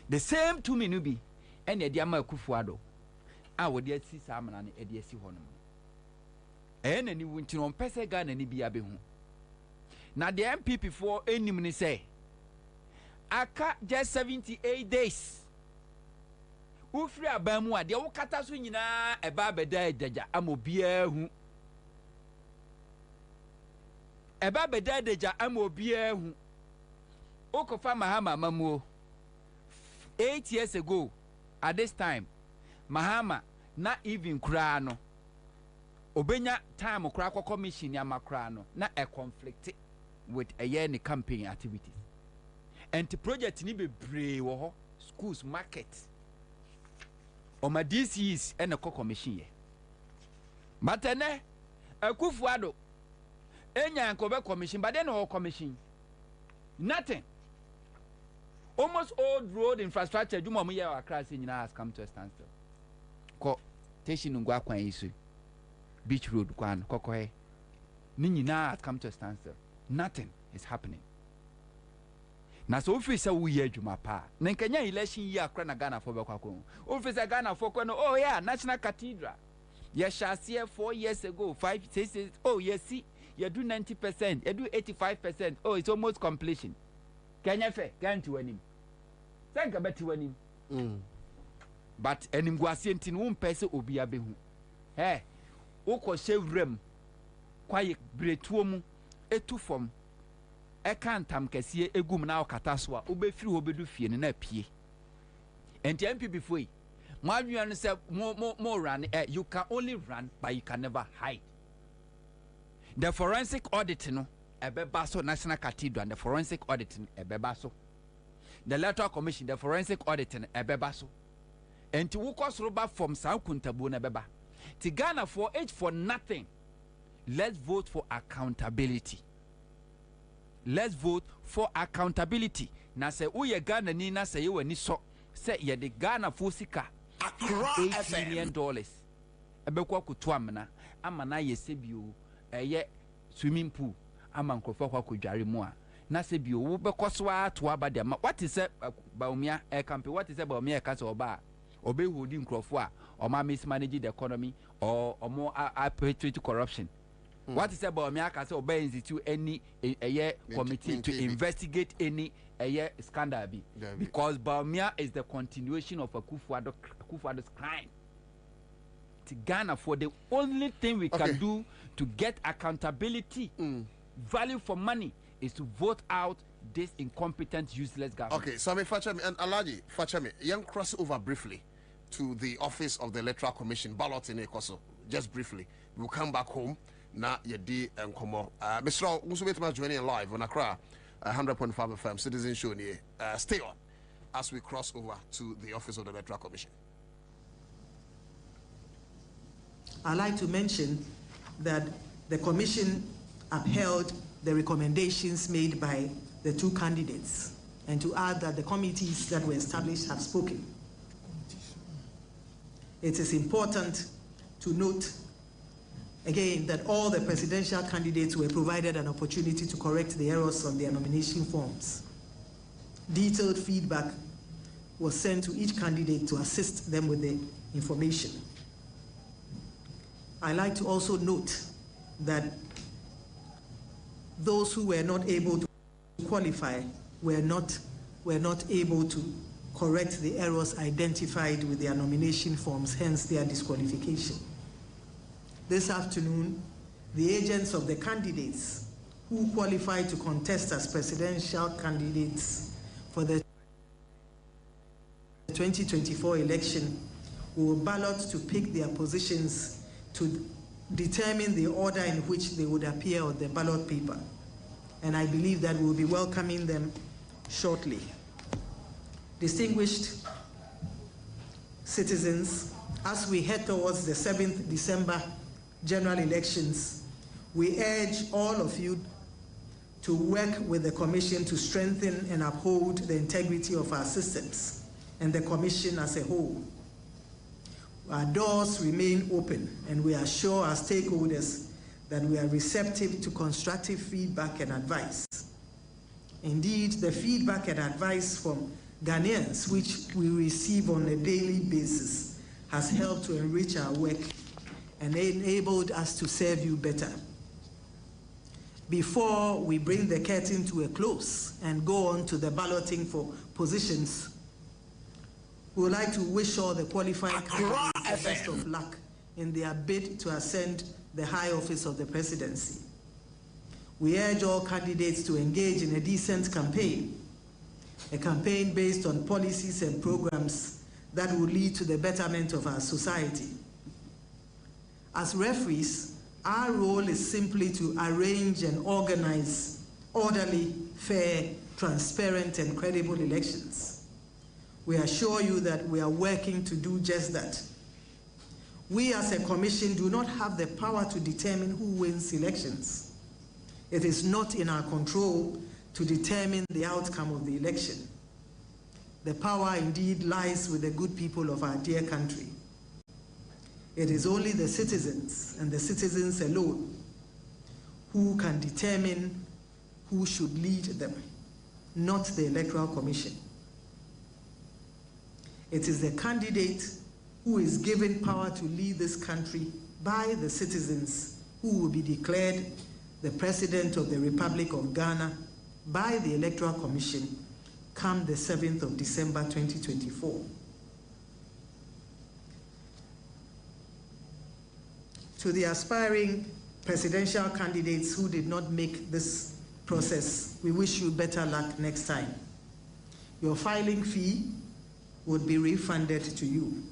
[SPEAKER 6] the same to me no bi e na dia ma Akufuado a wo dia si sa amana ne e dia si honum e na ni wunti no pese ga na ni bia be hu na the MPP for enim ni say aka just 78 days ufri abamu a de wo kata so nyina e ba beda edaja amobia hu eba bedadeja amobia hu okofa Mahama mamuo 8 years ago at this time Mahama na even kura no obenya time kura kwa commission ya makra no na a conflict with a year ni campaign activities and the project ni bebre wo ho schools market o ma DCs and a commission ye matene Akufuado Enya Nkobe commission, but then no commission. Nothing. Almost all road infrastructure, do more year across in has come to a standstill. Ko Teshin Ngwa Kwan Isu Beach Road Kwan Kokoe Nina has come to a standstill. Nothing is happening. Na so officer we year Juma pa. Nenkanya election year Krana Ghana for Bakako. Officer Ghana for Kono, oh yeah, National Cathedral. Yes, shall see 4 years ago, 5 6 oh yes, see. You do 90%, you do 85%. Oh, it's almost completion. Can you say? Can't you win? Thank you, bet you win. But enim guasientin won pese obi abehu. Hey, woko shevrem kwaye bretuo mu etu fom. E kan tam kese egum na okata so a obefiri obedu fie ne na pie. Enti MPP foi. Mo adwuan say mo run, you can only run but you can never hide. The forensic auditing no ebebaso National Cathedral and the forensic auditing ebebaso. The electoral commission the forensic auditing ebebaso. And to walk us rubber from South Kuntabu nebeba. To Ghana for age for nothing. Let's vote for accountability. Let's vote for accountability. Na se uye Ghana ni na se yewe ni so se ye de Ghana for sika $8 million. Ebekwa kutuamna ama na yesebio eye swimming pool ama nkrofo kwa kudware mu a na se bi wo bekoso a to abade ma what is baumia camp what is baumia ka se oba obe hodi nkrofo a o ma mismanage the economy or more perpetrate corruption. What is baumia ka se oba institute any eye committee to investigate any eye scandal bi because baumia is the continuation of Akufuado's crime. To Ghana for the only thing we can do to get accountability, value for money is to vote out this incompetent, useless government.
[SPEAKER 4] Okay, so Fachami and Alaji Fachami, young cross over briefly to the office of the Electoral Commission, ballot in Ekoso. Just briefly, we'll come back home. Na Yedi and Komo. Mr. Musubetma joining live on Accra, 100.5 FM, Citizen Show. Stay on as we cross over to the office of the Electoral Commission.
[SPEAKER 10] I'd like to mention that the Commission upheld the recommendations made by the two candidates and to add that the committees that were established have spoken. It is important to note again that all the presidential candidates were provided an opportunity to correct the errors on their nomination forms. Detailed feedback was sent to each candidate to assist them with the information. I'd like to also note that those who were not able to qualify were not able to correct the errors identified with their nomination forms, hence their disqualification. This afternoon, the agents of the candidates who qualified to contest as presidential candidates for the 2024 election will ballot to pick their positions to determine the order in which they would appear on the ballot paper. and I believe that we'll be welcoming them shortly. Distinguished citizens, as we head towards the 7th December general elections, we urge all of you to work with the Commission to strengthen and uphold the integrity of our systems and the Commission as a whole. Our doors remain open, and we assure our stakeholders that we are receptive to constructive feedback and advice. Indeed, the feedback and advice from Ghanaians, which we receive on a daily basis, has helped to enrich our work and enabled us to serve you better. Before we bring the curtain to a close and go on to the balloting for positions, we would like to wish all the qualified candidates the best of luck in their bid to ascend the high office of the presidency. We urge all candidates to engage in a decent campaign, a campaign based on policies and programs that will lead to the betterment of our society. As referees, our role is simply to arrange and organize orderly, fair, transparent, and credible elections. We assure you that we are working to do just that. We as a commission do not have the power to determine who wins elections. It is not in our control to determine the outcome of the election. The power indeed lies with the good people of our dear country. It is only the citizens and the citizens alone who can determine who should lead them, not the Electoral Commission. It is the candidate who is given power to lead this country by the citizens who will be declared the President of the Republic of Ghana by the Electoral Commission come the 7th of December 2024. To the aspiring presidential candidates who did not make this process, we wish you better luck next time. Your filing fee would be refunded to you.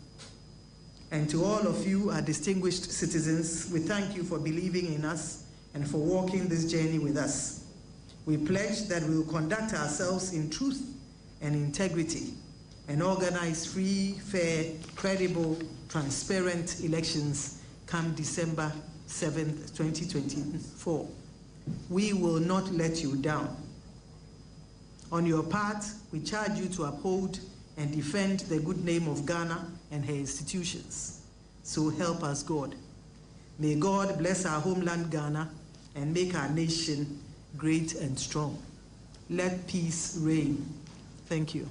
[SPEAKER 10] And to all of you, our distinguished citizens, we thank you for believing in us and for walking this journey with us. We pledge that we will conduct ourselves in truth and integrity and organize free, fair, credible, transparent elections come December 7th, 2024. We will not let you down. On your part, we charge you to uphold and defend the good name of Ghana and her institutions. So help us God. May God bless our homeland Ghana and make our nation great and strong. Let peace reign. Thank you.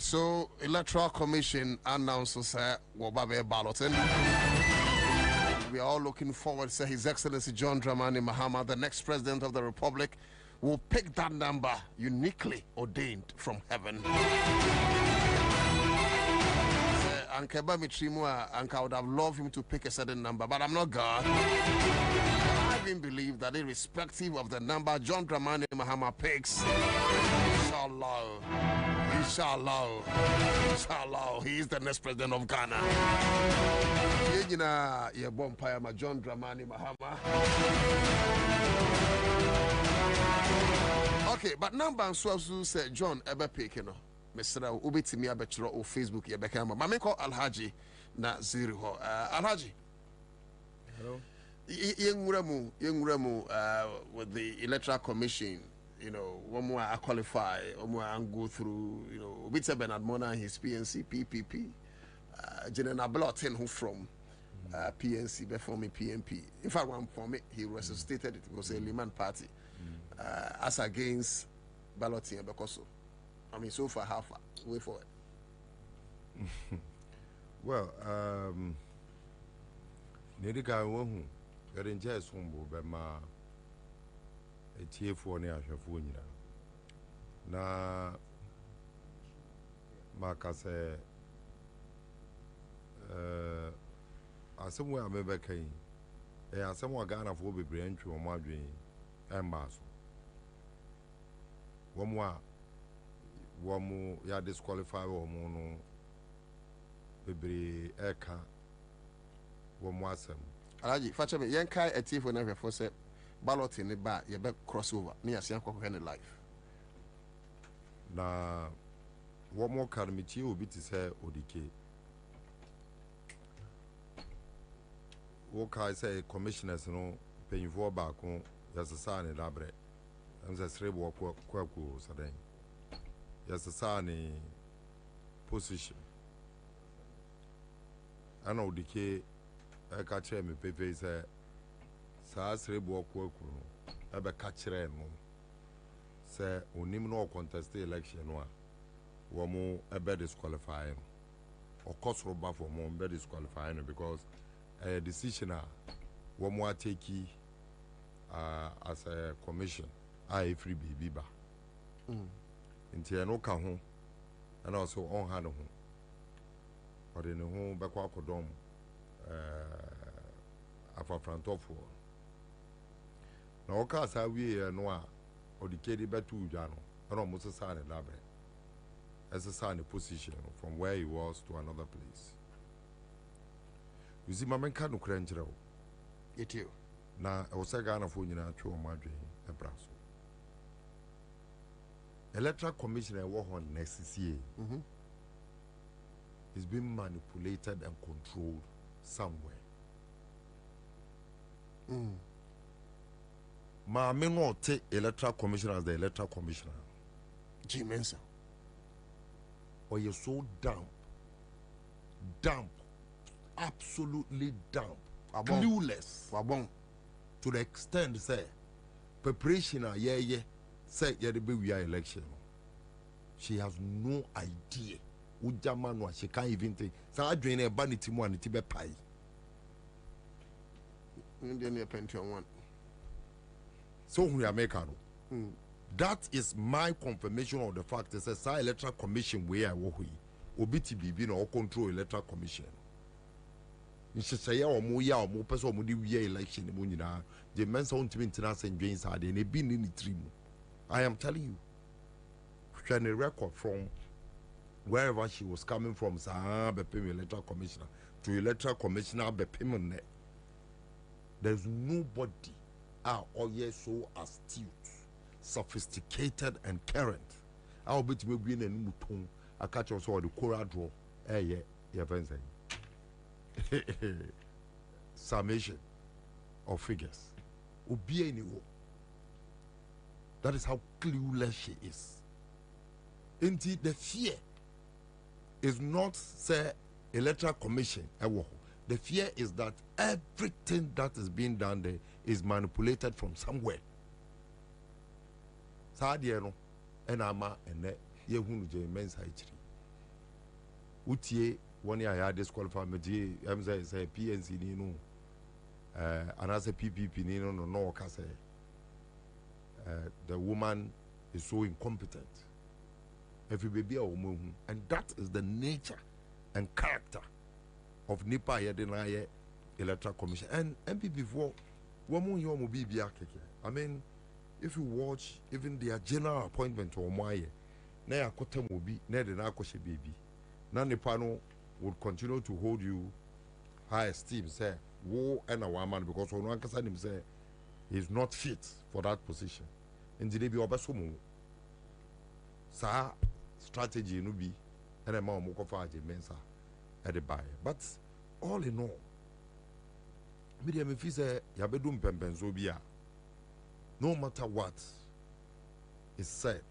[SPEAKER 4] So, Electoral Commission announces BOBIE balloting. We are all looking forward to His Excellency John Dramani Mahama, the next President of the Republic, will pick that number uniquely ordained from heaven. Ankeba Mitrimu, Anka would have loved him to pick a certain number, but I'm not God. I even believe that irrespective of the number John Dramani Mahama picks, Inshallah, he is the next president of Ghana. John Dramani Mahama. Okay, but number and so said John Ebe Pekino. Mr. Ubitimi Abetro or Facebook Yabekama. Mameko Alhaji na zero. Alhaji.
[SPEAKER 3] Hello.
[SPEAKER 4] Young Remu with the Electoral Commission. You know, one more I qualify, one more I go through, you know, Mr. Bernard Mona and his PNC, PPP, General Blotin, who from PNC, before me PNP. In fact, one for me, he resuscitated it, was a Liman party, as against balloting because I mean, so far, how far? Wait for it.
[SPEAKER 3] Well, Nedika won't get in just one, but my. Etiefoɔ ne ahwɛfoɔ nyinaa na maka sɛ
[SPEAKER 8] asɛm wɔ a mebɛka yi ɛyɛ asɛm wɔ Ghanafoɔ bebree ntwe wɔn adwene ɛmmaa so wɔn a wɔn yɛ disqualify wɔn no bebree ɛka wɔn asɛm.
[SPEAKER 4] Alaji fakyɛ me yɛn kae atiefo na hwɛfo sɛ ballot ne ba yɛbɛ crossover ne yɛaseɛ akɔkɔhwɛ ne live
[SPEAKER 8] na wɔn ka no metie obi te sɛ odike wɔkae sɛ commissioners no mpanyinfoɔ baako yɛsesaa ne dabrɛ ɛm sɛ sereboɔ kwakuo sɛdɛn yɛsesaa ne position ɛna odike ɛka kyerɛ me pefei sɛ saa sereboɔ kwakuo no ɛbɛka kyerɛ no sɛ onim na ɔcontest election no a wɔn ɛbɛ disqualify no ɔkɔ soro ba for wɔn bɛ disqualify no because a decision wɔn ateki as a commission a free baby ba nti ɛno ka ho ɛna ɔsɛ ɔnha ne ho ɔde ne ho bɛkɔ akɔdɔm afafrantɔfoɔ na ɔka saa wie no a ɔde kedi bɛto dwa no ɛna ɔmo sesa ne dabrɛ ɛsesa ne position from where he was to another place. You see, Mamma can't no cranch. It you. Now, I was a Ghana for you now, true, my dream, a brasso. Electoral Commissioner on necessary. Is being manipulated and controlled somewhere. Ma may not take Electoral Commissioner as the Electoral Commissioner.
[SPEAKER 4] G Mensa.
[SPEAKER 8] Or you're so damp, absolutely dumb, clueless, to the extent say preparation say we are election. She has no idea. Ujamano, she can't even think. So I join a vanity one to be pie. So we are making. That is my confirmation of the fact that it's a electoral commission where we OBTB no control electoral commission. Say or more person would be election the monina. The men's own to maintenance and James had in a bin in the dream. I am telling you. Can a record from wherever she was coming from, electoral commissioner to electoral commissioner Bepimone. There's nobody all yet so astute, sophisticated and current. I'll bet we be in a new tone. I catch also the Cora draw. Yeah, summation of figures. That is how clueless she is. Indeed, the fear is not say electoral commission. The fear is that everything that is being done there is manipulated from somewhere. Sadiano and ama and yehunu men's utie one year I had disqualified me. I'm say PNC Nino, and as a PPP Nino no case. The woman is so incompetent. Every baby a woman, and that is the nature and character of Nipa Yadena Electoral Commission and MP before woman you will be. I mean, if you watch even their general appointment or my na kotem will be na the nakoshe baby. Na Nipano would continue to hold you high esteem, say, wo and a woman because one can him say he's not fit for that position. And the baby obesumu. Sa strategy no be and a man mokofa mensa at the buyer. But all in all, medium if he say yabedum pempenzobia, no matter what is said,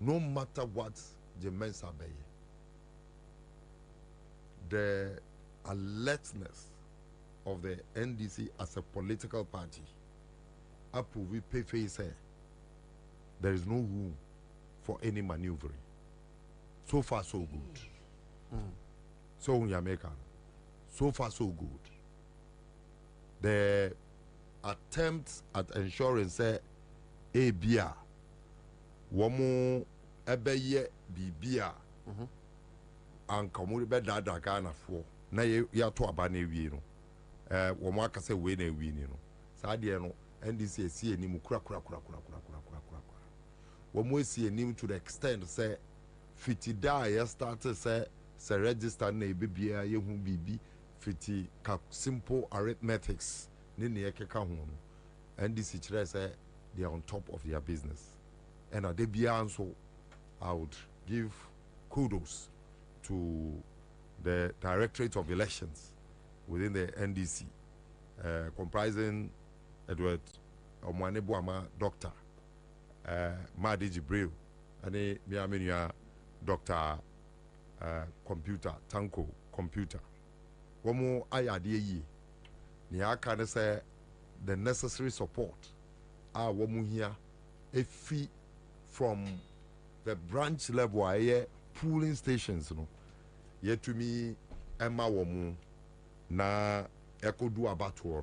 [SPEAKER 8] no matter what the mensa bay, the alertness of the NDC as a political party approve pay face there is no room for any maneuvering. So far so good. So in Jamaica, so far so good. The attempts at ensuring say a beer womo ebeye bibia anka mo be dada Ghana for na ya to aba na ewie no wo mo aka se we na ewie ni no saa de no NDC esi enim kura wo mo esi enim to the extent say fiti da ya start say register na ebibia ye hu bibi fiti ka simple arithmetics ni ne yekeka ho no NDC kire say they are on top of their business and they be also I would give kudos to the Directorate of Elections within the NDC, comprising Edward Omwanebuama, Doctor Madi Jibril, and Miaminia Doctor Computer, Tanko Computer. One more ayadi ni can say the necessary support. Woman here, a fee from the branch level, pooling stations, you know. Yet to me, Emma Womu na Echo do about no.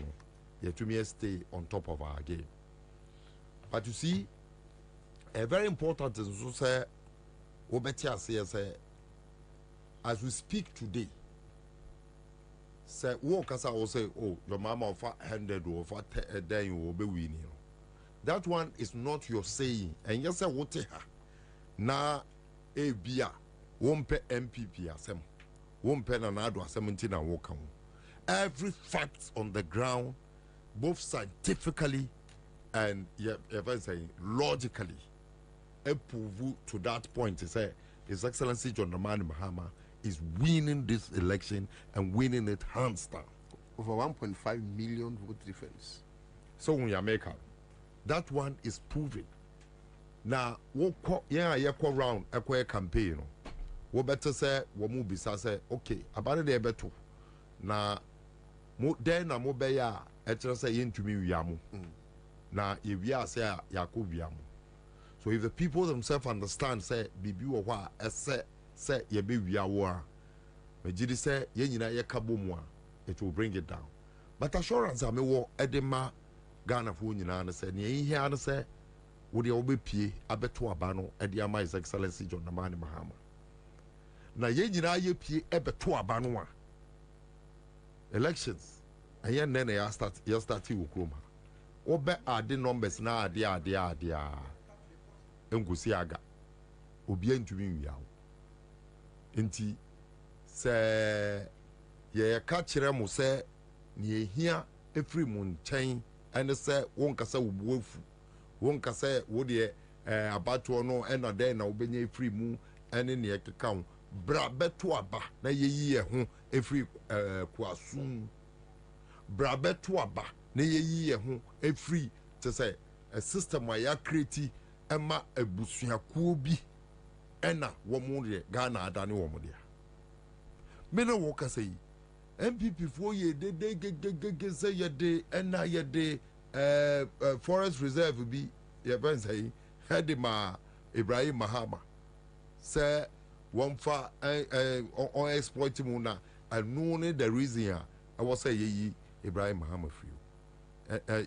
[SPEAKER 8] Yet to me, stay on top of our game. But you see, a very important is to say, Obetia says, as we speak today, say, walk as I will say, oh, your mama of 100 or 10 then you will be winning. That one is not your saying. And yes, I will tell her. Na a beer won't pay MPP asem, won't pay another 17 and walk on. Every fact on the ground, both scientifically and if I say logically, prove to that point to say His Excellency John Dramani Mahama is winning this election and winning it hands down.
[SPEAKER 4] Over 1.5 million vote difference.
[SPEAKER 8] So when you make up. That one is proven. Now, what round a campaign? What better say, what movie say, okay, about it, better. Now, then I'm mobile, I say into me, yamu. Now, if we are say, Yakub yamu. So if the people themselves understand, say, Bibi or what, say, ye be we are war. Majidi say, Yenina Yakabumwa, it will bring it down. But assurance, I may war Edema. Ghana for nyina na say ne here na say wo de obepie abeto aba no e de ama His Excellency John Dramani Mahama na ye nyina ye pie ebeto aba no a elections aye na ya start wo kroma wo be ade numbers na ade a engusi aga obi antumi nwiawo enti se ye ka kire mo se ne hia efri mu nchen and say won kasa wubuafu won kasa wo de abato no e na den na obenye free mu ene ne ekeka bra beto aba na yeyi ho efri kwasun bra beto aba na yeyi ho efri to say a system where ya create ema abusuakuo bi ena wo mu de Ghana adane wo mu de me na wo kasa yi MPP for ye de say ye de ena ye de forest reserve bi ye ben say head ma Ibrahim Mahama say one fa on exploit mu na anu the reason I was say ye Ibrahim Mahama free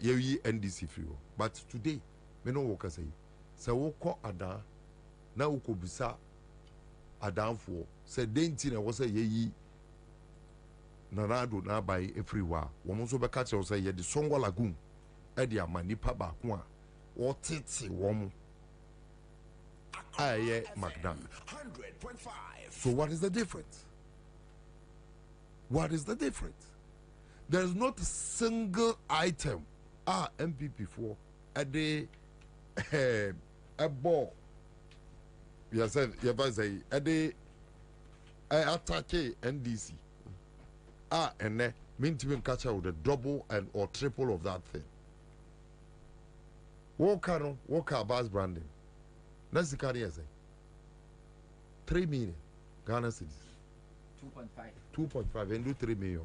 [SPEAKER 8] ye NDC free but today me no work say wo ko ada na wo ko bisa adanfo say denti na wo say ye Narado na by everywhere. Woman so be catch us say the Songo Lagoon. Eddie Manipa Bakwa. What titty woman. Aye, Macdan. 100.5. So what is the difference? What is the difference? There is not a single item. MPP for a day a ball. You said you say a day attack NDC. And then mean to catch out with the double and or triple of that thing. Walk bus branding. That's the carrier say 3 million Ghana cedis. 2.5 and do 3 million.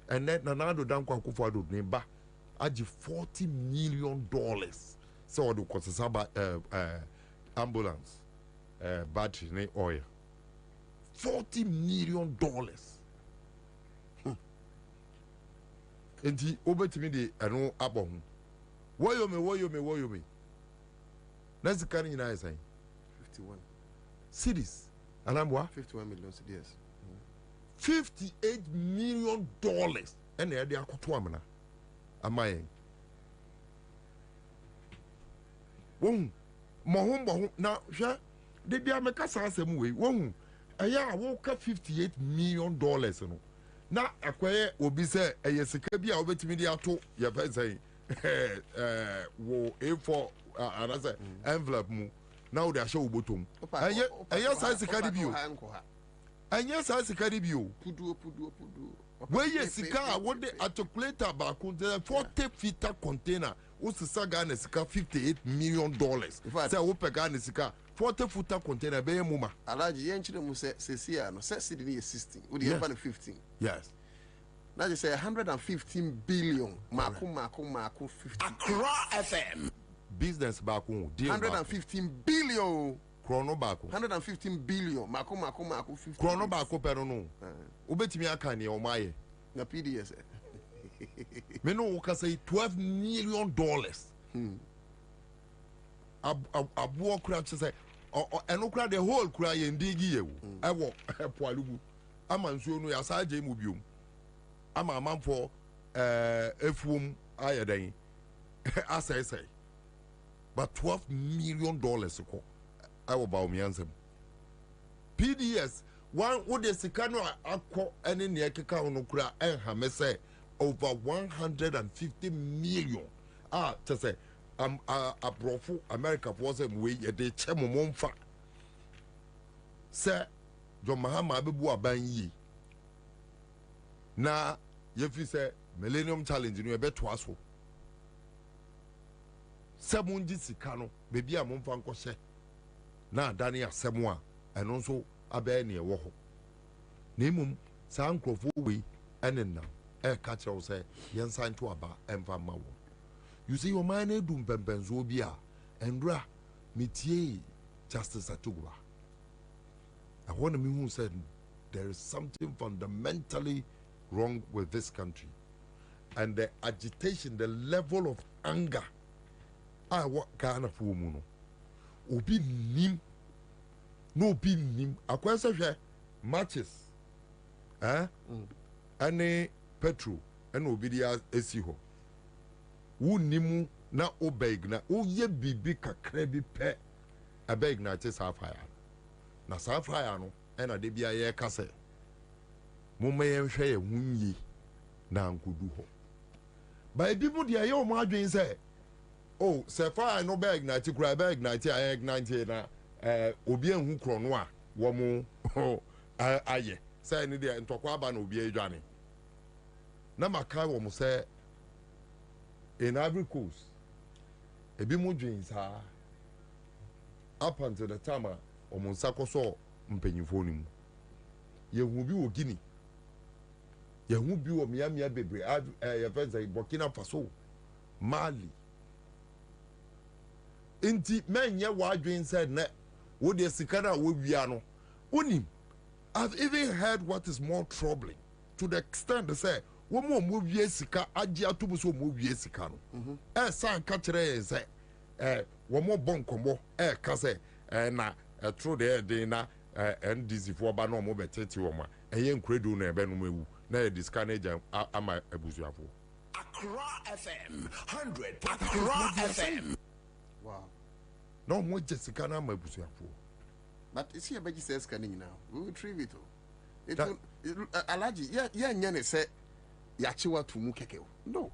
[SPEAKER 8] And then Nanado Danko Akufo-Addo Nimba aji $40 million. So the Kosasaba ambulance battery ne oil. $40 million. Enti obetimi de eno abon woyo me na zikani nyina yasan
[SPEAKER 4] 51
[SPEAKER 8] cities And I'm what?
[SPEAKER 4] 51 million cedis.
[SPEAKER 8] $58 million. And they are Kotuamana. Am I? Won't Mahom now, sure. They be a Macassa some way. Won't I woke up $58 million. Now, acquire will be said a Yesicabia over to media to your say, wo A4 another envelope. Now they are show bottom. And yes, I see Caribbean. And yes, I see Caribbean. Where yes, car, what they articulate about 40-feet container. What's the saga and $58 million? If I say, Open Gun is a car, 40-footer container, Bay Muma.
[SPEAKER 4] Alaji Yanchino Musa says here, no, says it in 16, with the 15.
[SPEAKER 8] Yes.
[SPEAKER 4] Now you say 115 billion. Marco 50.
[SPEAKER 17] Accra FM.
[SPEAKER 8] Business back home.
[SPEAKER 4] 115 billion.
[SPEAKER 8] Chrono back.
[SPEAKER 4] 115 billion. Marco 50.
[SPEAKER 8] Chrono back pero no. Ubeti mi akani o maye.
[SPEAKER 4] Na PDS.
[SPEAKER 8] Me no we can say $12 million. Abu kura say eno kura the whole kura ye ndigi ye wo. Ewo poalugu. Ama nsuo no ya saje mu biom. Ama amanfo efuom ayadan. Asay say. But $12 million ko. I will bow me answer. PDS one would the Sikano akko any near Kaka no kura and Hamese over 150 million. To say a brofu America was a way a day chemo monfa. Sir John Mahama Abu Abanyi. Na if you say Millennium Challenge in your bed to us. Semunji Sikano, baby a monfanko she. Na Dania Semwa, and also a bear near Woho. Nemum, San Crofo, and now, a catcher will say, Yan sign to a bar and Famawo. You see, your man, Dum Benzobia, and Ra, Mitier, Justice Atugua. I want to mean who said there is something fundamentally wrong with this country. And the agitation, the level of anger. I what kind of woman? Obi nim, no be nim. Akwese hwe matches, ane petrol, ane obi dia esi ho. Wo nimu na obeg na oye bibi kakra bi pe abeg na che safaya. Na safaya no ena de bia ye kase. Mo me ye hwe ye hunyi na nkodu ho. Ba ebi mu dia ye o ma adwen say oh, so far I know bag 90 cry bag 90 I 90 na obi enhu kro no a wo mo aye say ni dey ntokwa aba na obi adwane na maka wo mo say in Ivory Coast ebi mu dwen sa up until the time o mo nsakoso mpanyimfo ni mu ye hu bi wo Guinea ye hu bi wo miamia bebre ye fenza Burkina Faso Mali inti men ye wadwen said na wo de sikana wo wia no onim. I've even heard what is more troubling to the extent they say wo mo wia sika agi atobu so mo wia sika no san ka kire ye say wo mo bonkomo ka say na through the day na NDC for ba no mo betete wo ma ye nkredu na ebe no mewu na ye discanage ama abusuafo.
[SPEAKER 17] Accra FM 100. Accra FM.
[SPEAKER 4] Wow.
[SPEAKER 8] No more Jessica na mabusuafo.
[SPEAKER 4] But is here Beji says canning now. We will retrieve it. It will Alaji, yeah, nyane say yachiwa to mukeke. No.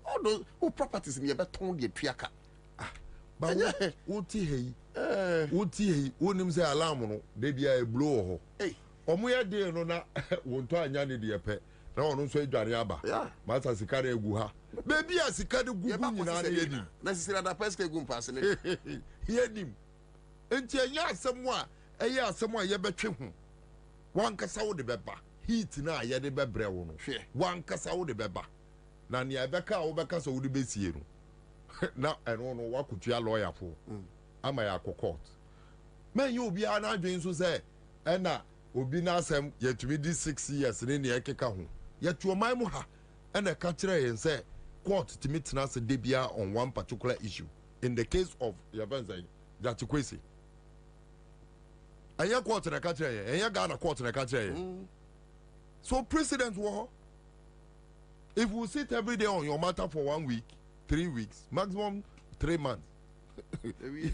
[SPEAKER 4] All those properties in your beton de piaka.
[SPEAKER 8] But uti hei, unim say alarm no, they be a blow ho.
[SPEAKER 4] Hey.
[SPEAKER 8] Omuya de no na wonto anyane de pe. Na ono so adware aba. Masa sikare egu ha. Baby a sikare gugu nyina na yedim.
[SPEAKER 4] Na sisira da peske gu mpase ne.
[SPEAKER 8] Yedim. Enti anya asem a eye asem a ye betwe ho. Wankasa wo de beba. Heat na ye de bebre wo no. Wankasa wo de beba. Na ne abeka wo beka so wo de besie no. Na eno no wakotua lawyer fo. Ama ya court. Men you obi ana adwen so say ena obi na asem yetumi di 6 years ne ne ekeka ho. Yetu oman mu ha ena ka kire yen say court timi tena se debia on one particular issue in the case of Yavanzai Jatikwesi And you quote in a country, and you got a quote in a country. So, President War, if we sit every day on your matter for 1 week, 3 weeks, maximum 3 months,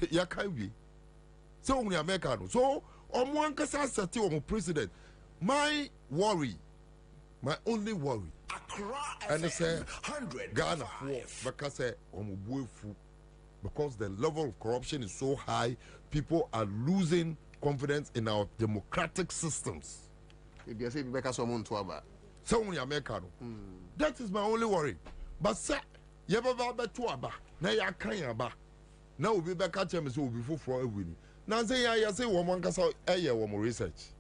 [SPEAKER 8] you can't be. So, we are making so, on one case, on president, my worry, my only worry, and I say, Ghana, because the level of corruption is so high, people are losing confidence in our democratic systems. So that is my only worry. But sir, you have a two aba. Now you can't aba. Now we be back at him so before for a winning. Now say I say woman can say a year one more research.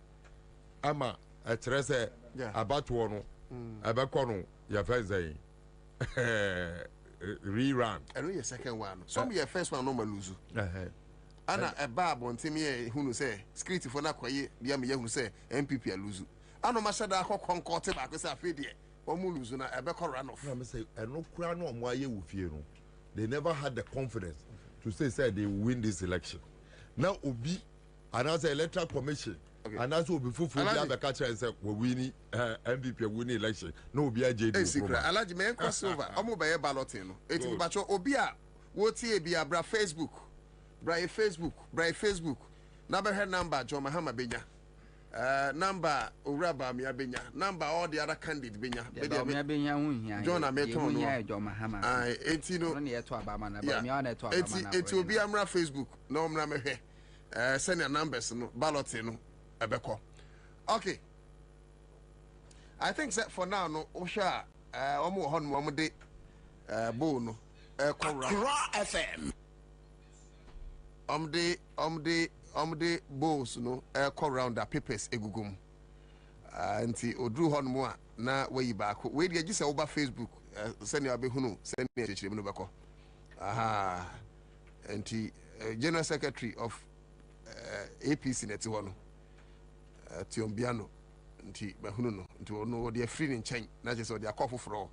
[SPEAKER 8] Ama a trese about one about kono your first day. Rerun.
[SPEAKER 4] I know your second one. Some your first one no lose. Ana a bab on Timmy who say security for na kwaye bia me who say MPP lose. Ano mashada ko konkote ba ko say afedie. Omu lose na ebe ko run off.
[SPEAKER 8] Me say no kura no mo aye wo fie no. They never had the confidence to say they will win this election. Now Obi announce electoral commission. And that's what before we have the catcher and say we win MVP winning election. No be a JD.
[SPEAKER 4] Secret. Alaji me cross over. Omo be balloting. Eti bi bacho obi a wo tie bi abra Facebook. Bra Facebook. Na be her number John Mahama Benya. Number Uraba mi abenya. Number all the other candidate benya.
[SPEAKER 6] Be mi abenya hu hia.
[SPEAKER 4] John Ameton
[SPEAKER 6] no. John Mahama.
[SPEAKER 4] Eti no.
[SPEAKER 6] No ne to abama na ba mi ana to abama na.
[SPEAKER 4] Eti obi amra Facebook. No amra me hwe. Send your numbers no balloting no. Okay. I think that for now, no, Osha, omo hon mo de bono Accra FM. De boss no round the papers egugum. Anti odru hon mo na we back. We dey just over Facebook. Send your abehunu, send me chechire no beko. Aha. Anti General Secretary of APC neti hono. Tiombiano nti bahunu no nti ono de free in chain na je so de akofo fro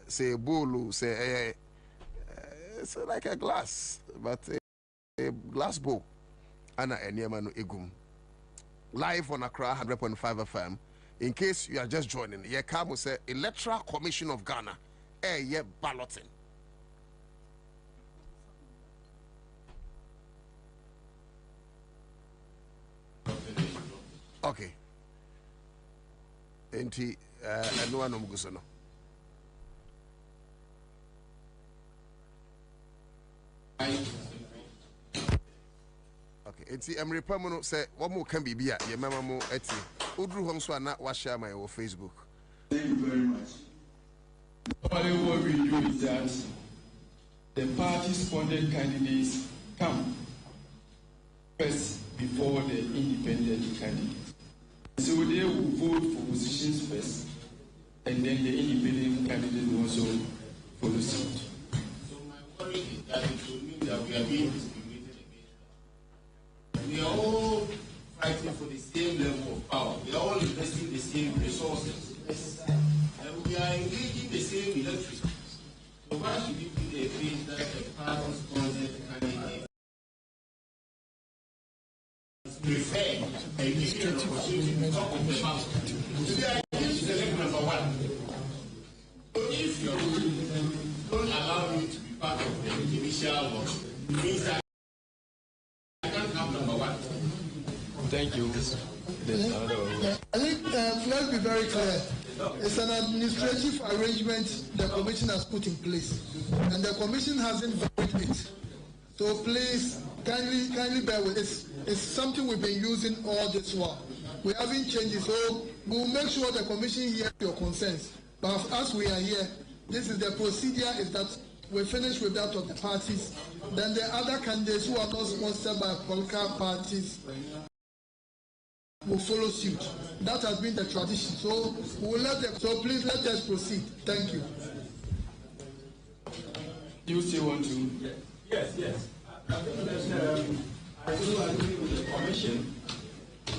[SPEAKER 4] say bolu say it's like a glass but a glass bowl ana eniema no egum live on Accra 100.5 FM. In case you are just joining, ye come say Electoral Commission of Ghana ye balloting. Okay. Enti no one mugusono. Okay. Enti Emre Pamono say what more can be bia ye mama mo eti. Udru hom so na wa share my Facebook.
[SPEAKER 12] Thank you very much. Normally what we do is that the party-sponsored candidates come first before the independent candidates. So they will vote for positions first, and then the independent candidate will also follow suit.
[SPEAKER 13] So my worry is that it will mean that we are being discriminated against. We are all fighting for the same level of power. We are all investing the same resources. And we are engaging the same electorate. So why should it be the case that the party-sponsored candidate prefer administrative opportunity top of the mountain? Today I give select number one. So if you don't allow me to be part of the initial work, it means that I can't have number one.
[SPEAKER 12] Thank you.
[SPEAKER 23] I think let's be very clear. It's an administrative arrangement the commission has put in place, and the commission hasn't voted it. So please, kindly bear with it. It's something we've been using all this while. We haven't changed it, so we'll make sure the commission hears your concerns. But as we are here, this is the procedure: is that we finish with that of the parties, then the other candidates who are not sponsored by political parties will follow suit. That has been the tradition. So we will let them. So please let us proceed. Thank you.
[SPEAKER 12] You still want to?
[SPEAKER 24] Yes. I do agree with the commission.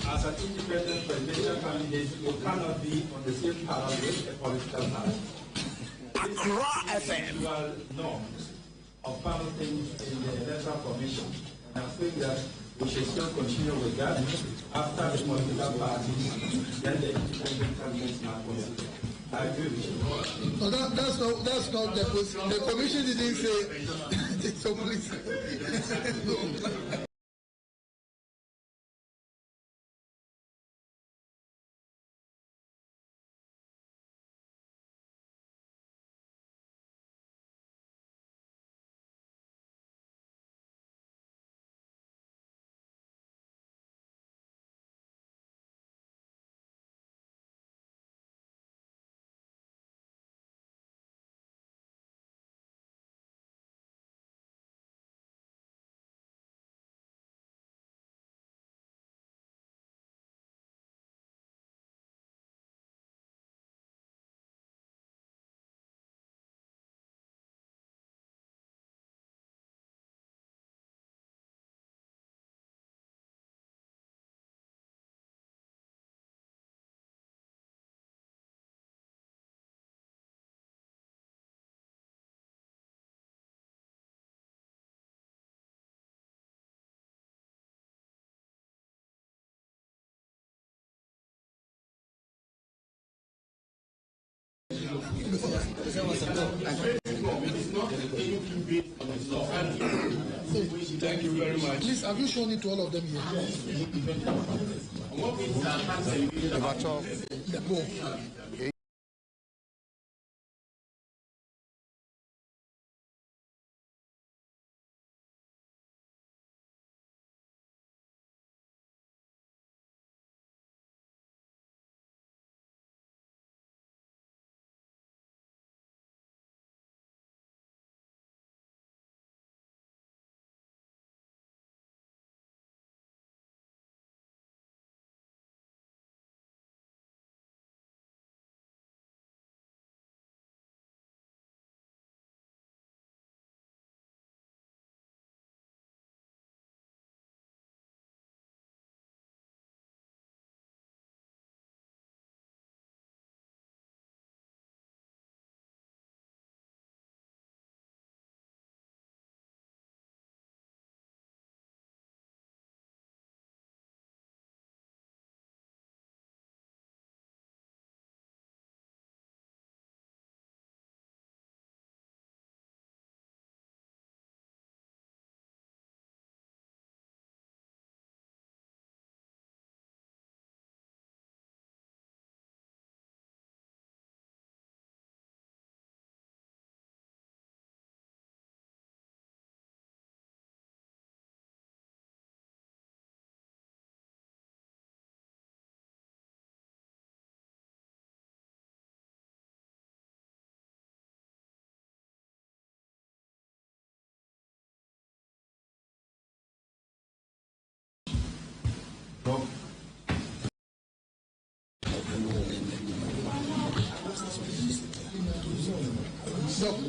[SPEAKER 24] As an independent presidential candidate, you cannot be on the same panel with a political party.
[SPEAKER 17] Accra FM.
[SPEAKER 24] Norms of balloting in the electoral commission. And I think that we should still continue with that. After the political parties, then the independent candidates are considered. I agree with you.
[SPEAKER 23] No, that's not the position. The commission didn't say so please.
[SPEAKER 24] Thank you very much.
[SPEAKER 23] Please, have you shown it to all of them here?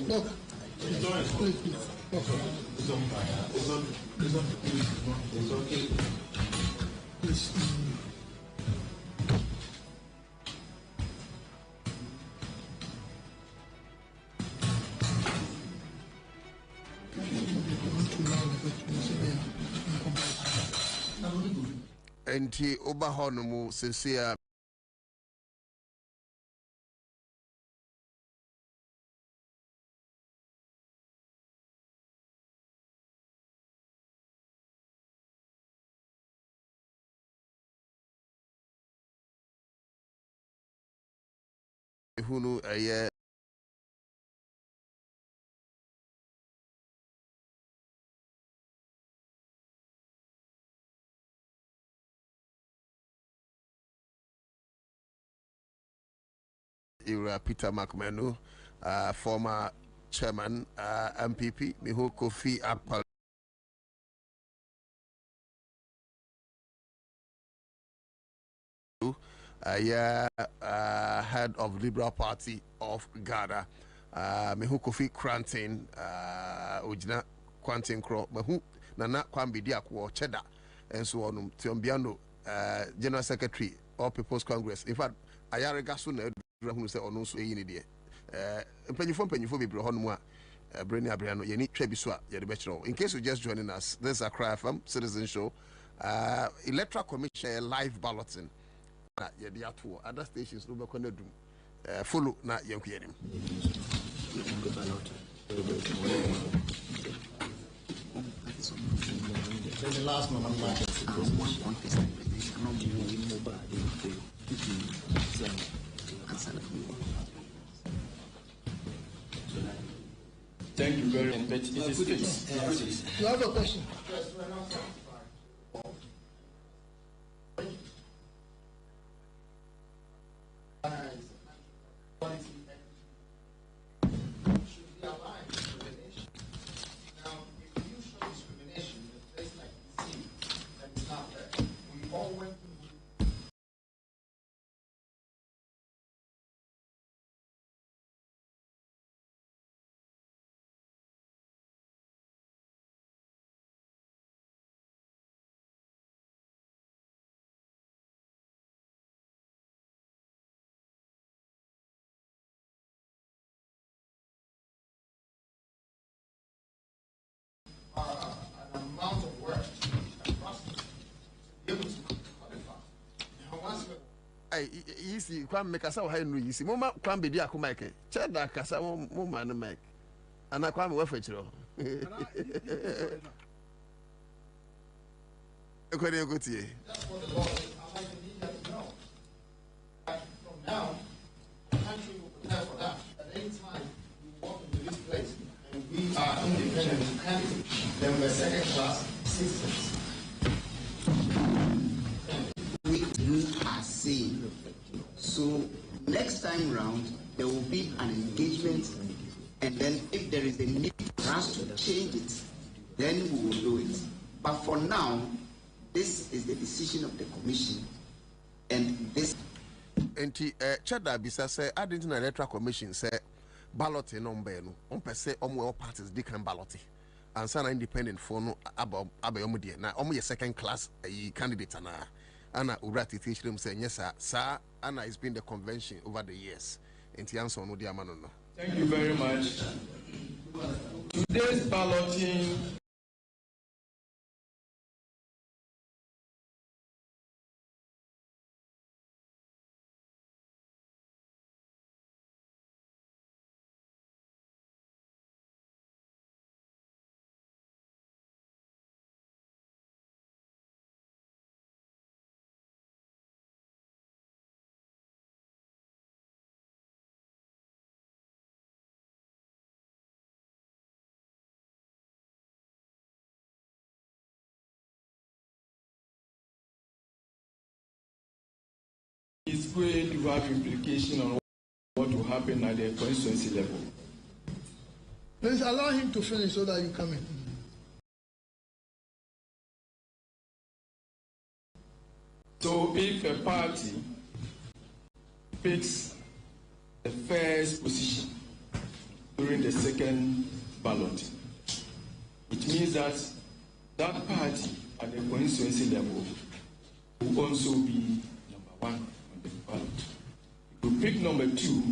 [SPEAKER 23] Look. It's okay. Please.
[SPEAKER 4] Enti oba hɔ no mu sese a hunu ɛyɛ Ira Peter McMenu, former chairman, MPP, Miho Kofi Akpal. Head of Liberal Party of Ghana, Miho Kofi Krantin, Ujina Kwantin Kro, Mahu Nana Kwambi Diakwo Cheda, and so on. Tiombiano, General Secretary of People's Congress. In fact, Ayarigasu who say ono so yini de mpanyifo bebre ho no a Breni Abriano ye ni twa bi so a ye de be kire. In case you just joining us, this is Accra FM Citizen Show Electoral Commission live balloting. Yeah, the other stations no be gonna do. Follow na yankuyerim.
[SPEAKER 9] The last one.
[SPEAKER 12] Thank you very much. It is fixed.
[SPEAKER 23] You have a question?
[SPEAKER 9] An amount of work across to be able to qualify. Now, once we
[SPEAKER 4] Easy, come make us how no easy. Mama come be dia ko Mike. Check that kasa mama no Mike. Ana kwa me we fa chiro. Ekwere egotie.
[SPEAKER 9] That's what the law is. I'd like the media to know that from now, the country will prepare for that. At any time we walk into this place and we are independent candidates, then we're second-class citizens.
[SPEAKER 11] You are saying. So next time round, there will be an engagement, and then if there is a need for us to change it, then we will do it. But for now, this is the decision of the commission, and this.
[SPEAKER 4] Enti Chada bisa say I didn't know electoral commission say ballot no mbeno. On per se all parties they can ballot. And sana independent for no aba yomu na omo ye second class candidate na. Anna Urati teach them say yes sir Anna has been the convention over the years. Enti answer no dia mano no.
[SPEAKER 12] Thank you very much. Today's balloting is going to have implication on what will happen at the constituency level.
[SPEAKER 23] Please allow him to finish so that you come in.
[SPEAKER 12] So if a party picks the first position during the second ballot, it means that that party at the constituency level will also be number one on the ballot. If you pick number two,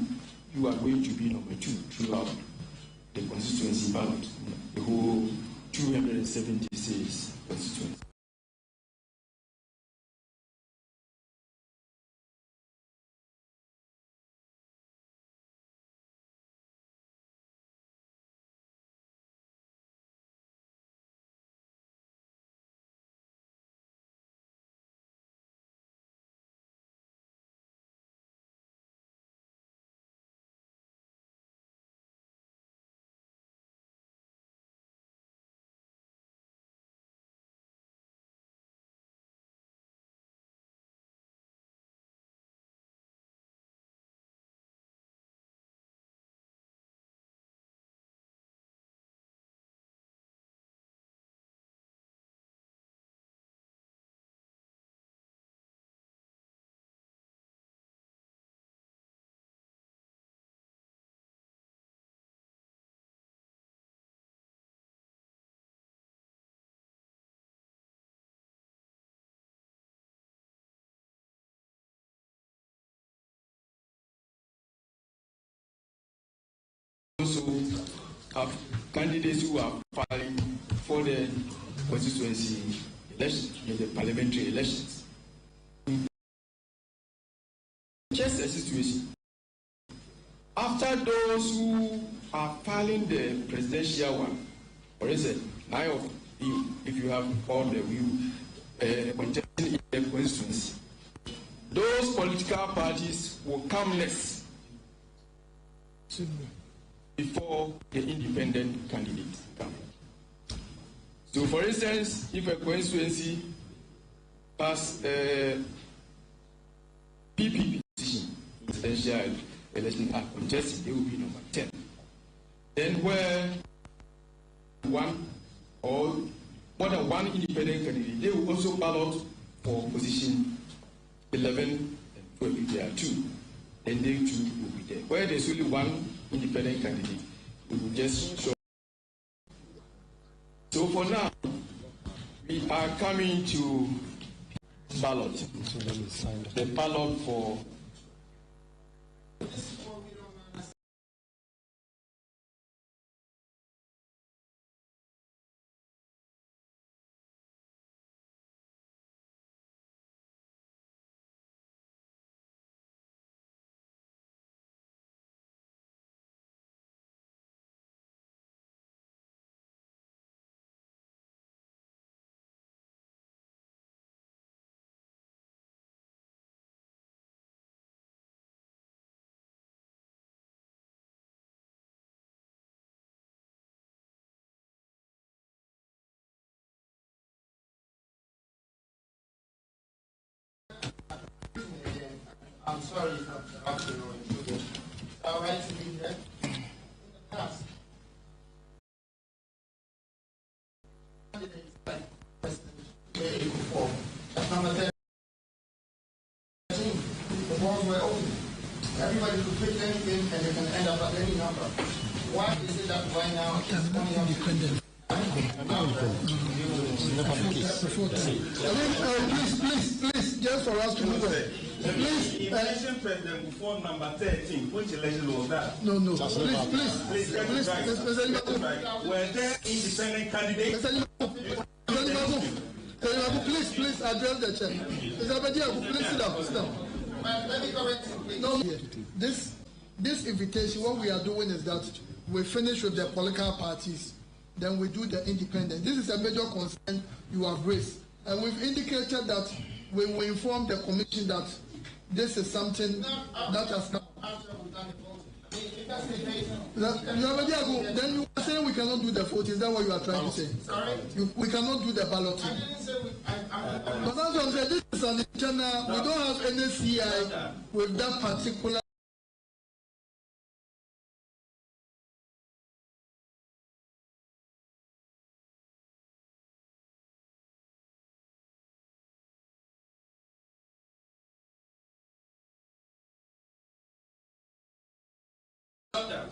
[SPEAKER 12] you are going to be number two throughout the constituency ballot, the whole 276 constituencies. Also have candidates who are filing for the constituency elections, in the parliamentary elections. Just a situation. After those who are filing the presidential one, for instance, 9 of you, if you have all the contesting in the constituency, those political parties will come next before the independent candidates come. So, for instance, if a constituency has a PPP position, presidential election are contested, they will be number 10. Then where one or more than one independent candidate, they will also ballot for position 11 and 12 if there are 2. Then they too will be there. Where there's only one independent candidate, we will just show. So for now, we are coming to ballot. The ballot for
[SPEAKER 9] I'm sorry if I'm interrupting or intruding. All right to be here. In the past, candidates like President before, number 13, the balls were open. Everybody could pick anything and they can end up at any number. Why is it that right now it's only independent? Please, just for us to move on. Please,
[SPEAKER 24] election president before number 13. Which election was that?
[SPEAKER 9] No. Please,
[SPEAKER 24] were there independent candidates?
[SPEAKER 9] Please address the chair. Mr. Bediaku, please sit down. Let me correct you. No, this invitation, what we are doing is that we finish with the political parties, then we do the independent. This is a major concern you have raised, and we've indicated that we will inform the commission that this is something that has come. Then you are saying we cannot do the vote. Is that what you are trying to say? Sorry? We cannot do the balloting. I didn't say but that's what I'm saying. This is an internal. We don't have any CI with that particular.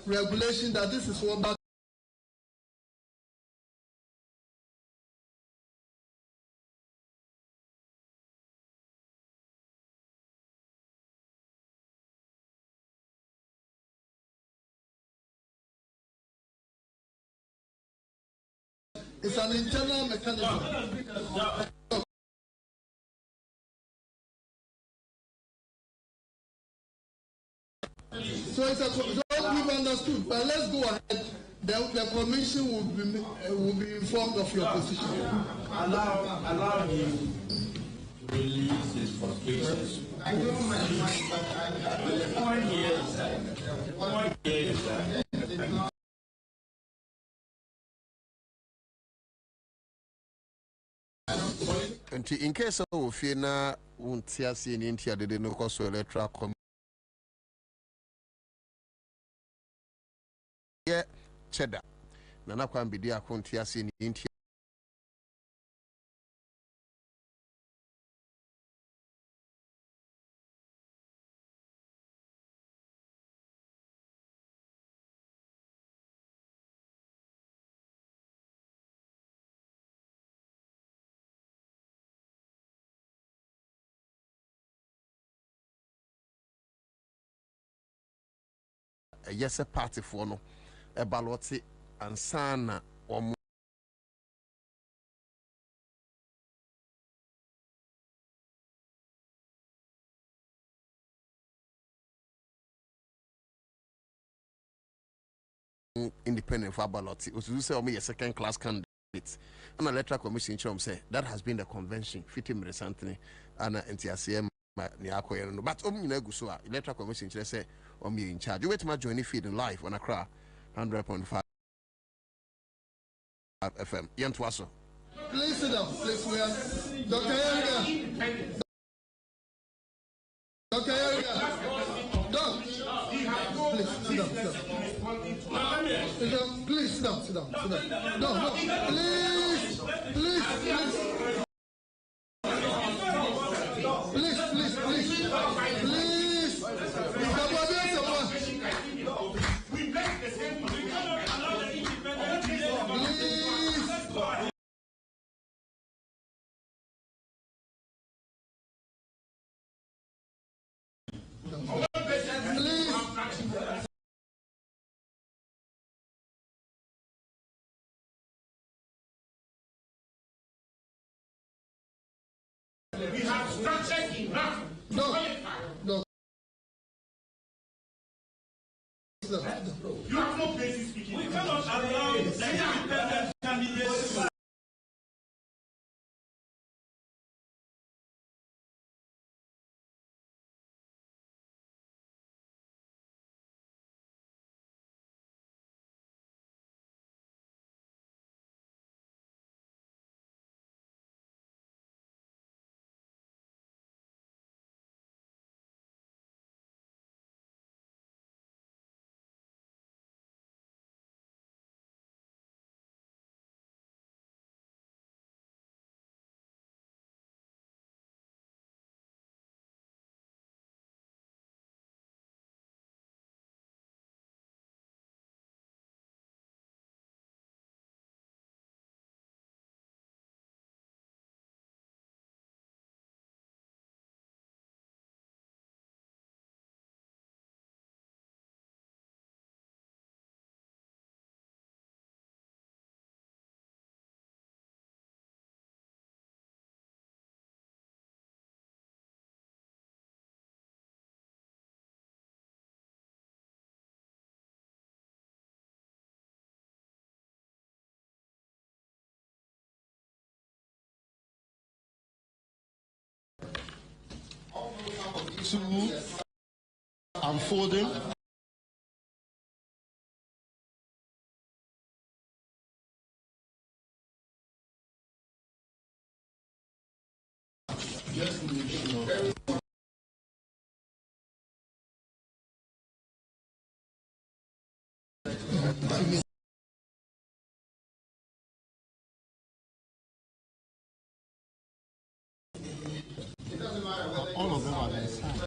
[SPEAKER 9] Regulation that this is what it's an internal mechanism. So we've understood, but let's go ahead. The commission will be informed of your position.
[SPEAKER 24] Allow him to release his frustrations.
[SPEAKER 9] I don't mind, but
[SPEAKER 24] the point here is that
[SPEAKER 4] in case of Fina won't see us in India, they didn't cost electoral commission. Yeah, cheddar. Nana can be there, Contias in India. Yes, a party for no. A ballot and sana or independent for ballot. It was to say me a second class candidate. And electoral commission chom say that has been the convention fitting recently and NTSM Niako. But Gusua, electoral commission say me in charge. You wait my journey feeding live on Accra 100.5 FM. Yantwaso.
[SPEAKER 23] Please sit down. Please, we are Dr. Yerga. Dr. Yerga. Doc. Please sit down. Sit down. Please sit down. Sit down. Sit down. No. Please. Please. Mr. Bobby, someone. We make the same. We cannot allow the independent. Please. We have structured enough. No. You have no basis speaking. We cannot allow independent candidates. To unfolding. All of them are inside.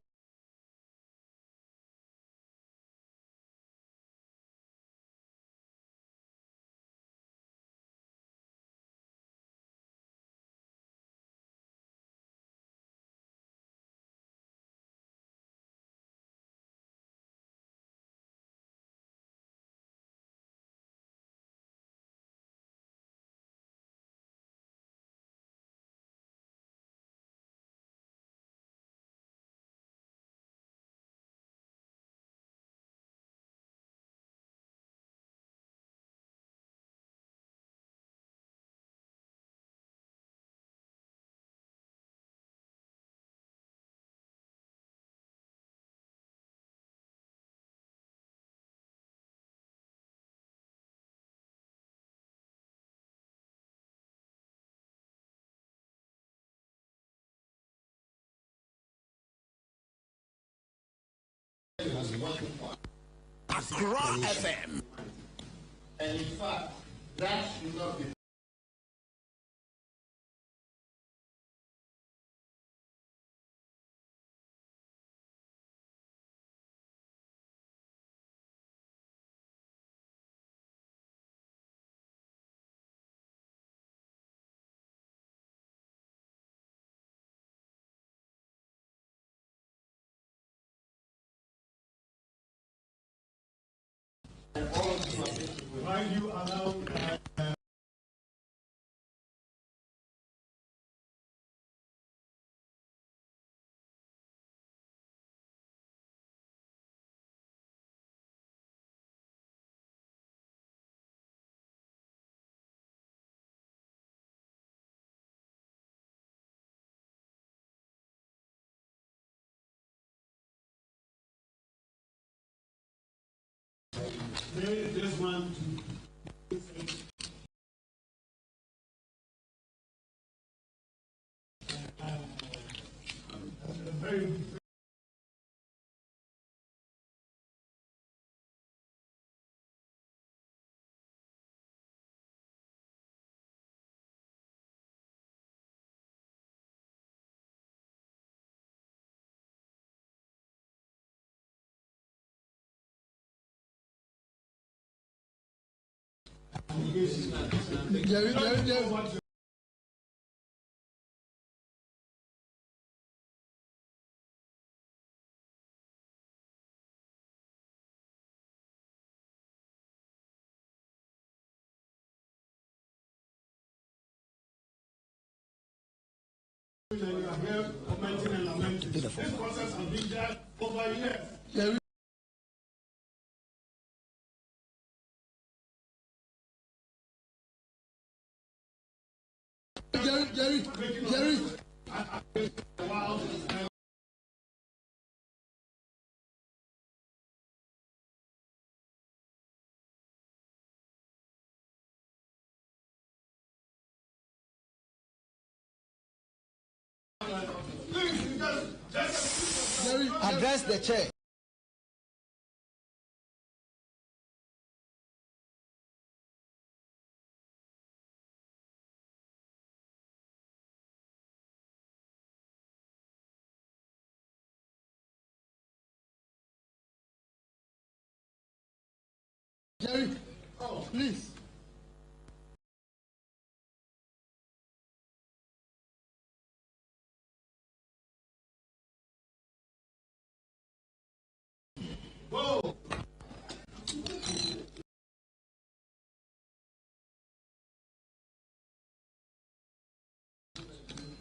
[SPEAKER 17] Accra FM.
[SPEAKER 13] And in fact, that should not be
[SPEAKER 23] Why you allow
[SPEAKER 24] This one. Very. This process has been there over years. Jerry.
[SPEAKER 2] Address the chair.
[SPEAKER 23] Jerry, please.
[SPEAKER 24] Whoa.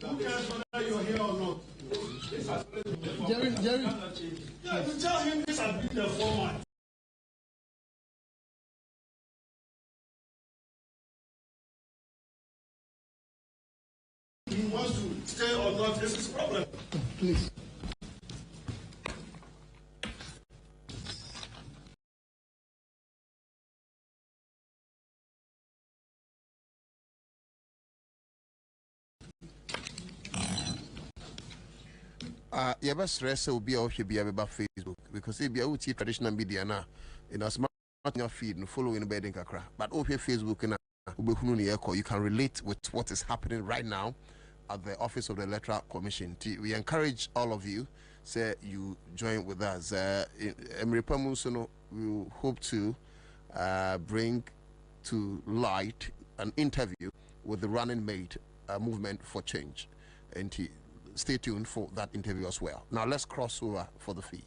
[SPEAKER 24] Who cares whether you're here or not?
[SPEAKER 23] Jerry.
[SPEAKER 24] Yeah, you tell him this has been the format. He wants to stay or not, this is problem.
[SPEAKER 23] Please.
[SPEAKER 4] Yeah, but stress will be off be about Facebook because if you see traditional media now, in as much your feed and following the bedding kakra, but over Facebook and you can relate with what is happening right now at the Office of the Electoral Commission. We encourage all of you, say you join with us. We hope to bring to light an interview with the running mate movement for change, and stay tuned for that interview as well. Now let's cross over for the feed.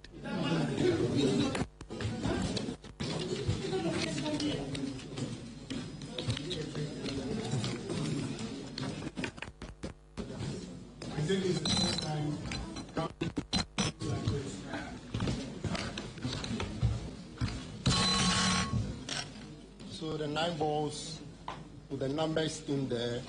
[SPEAKER 23] So the 9 balls with the numbers in there.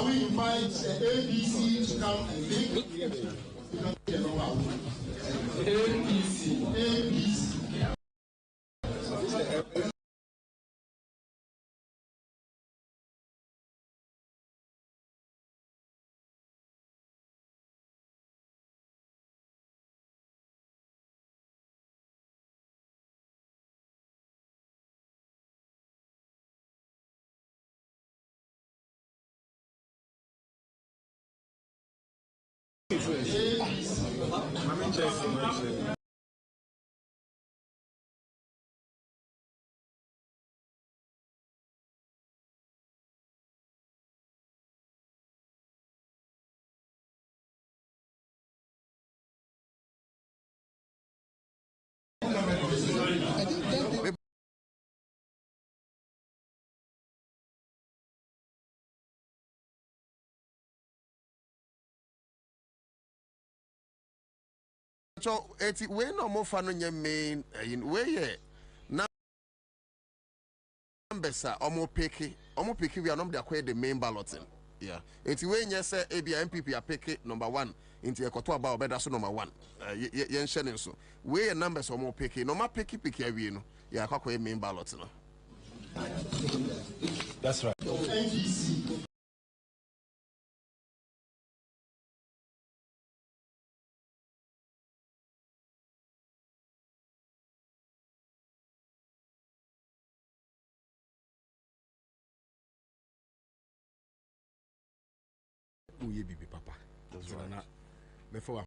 [SPEAKER 23] We invite ABC to come and lead. ABC.
[SPEAKER 4] So it's when no more fun on your main in way numbers are almost picky we are not the main balloting. Yeah, it's when you say ABI MPP are picky number 1 into a koto about better so number 1. Yen shedding so where numbers are more picky, no more picky we know. Yeah, I main ballot.
[SPEAKER 3] That's right.
[SPEAKER 7] Uye bibi papa. That's right. Before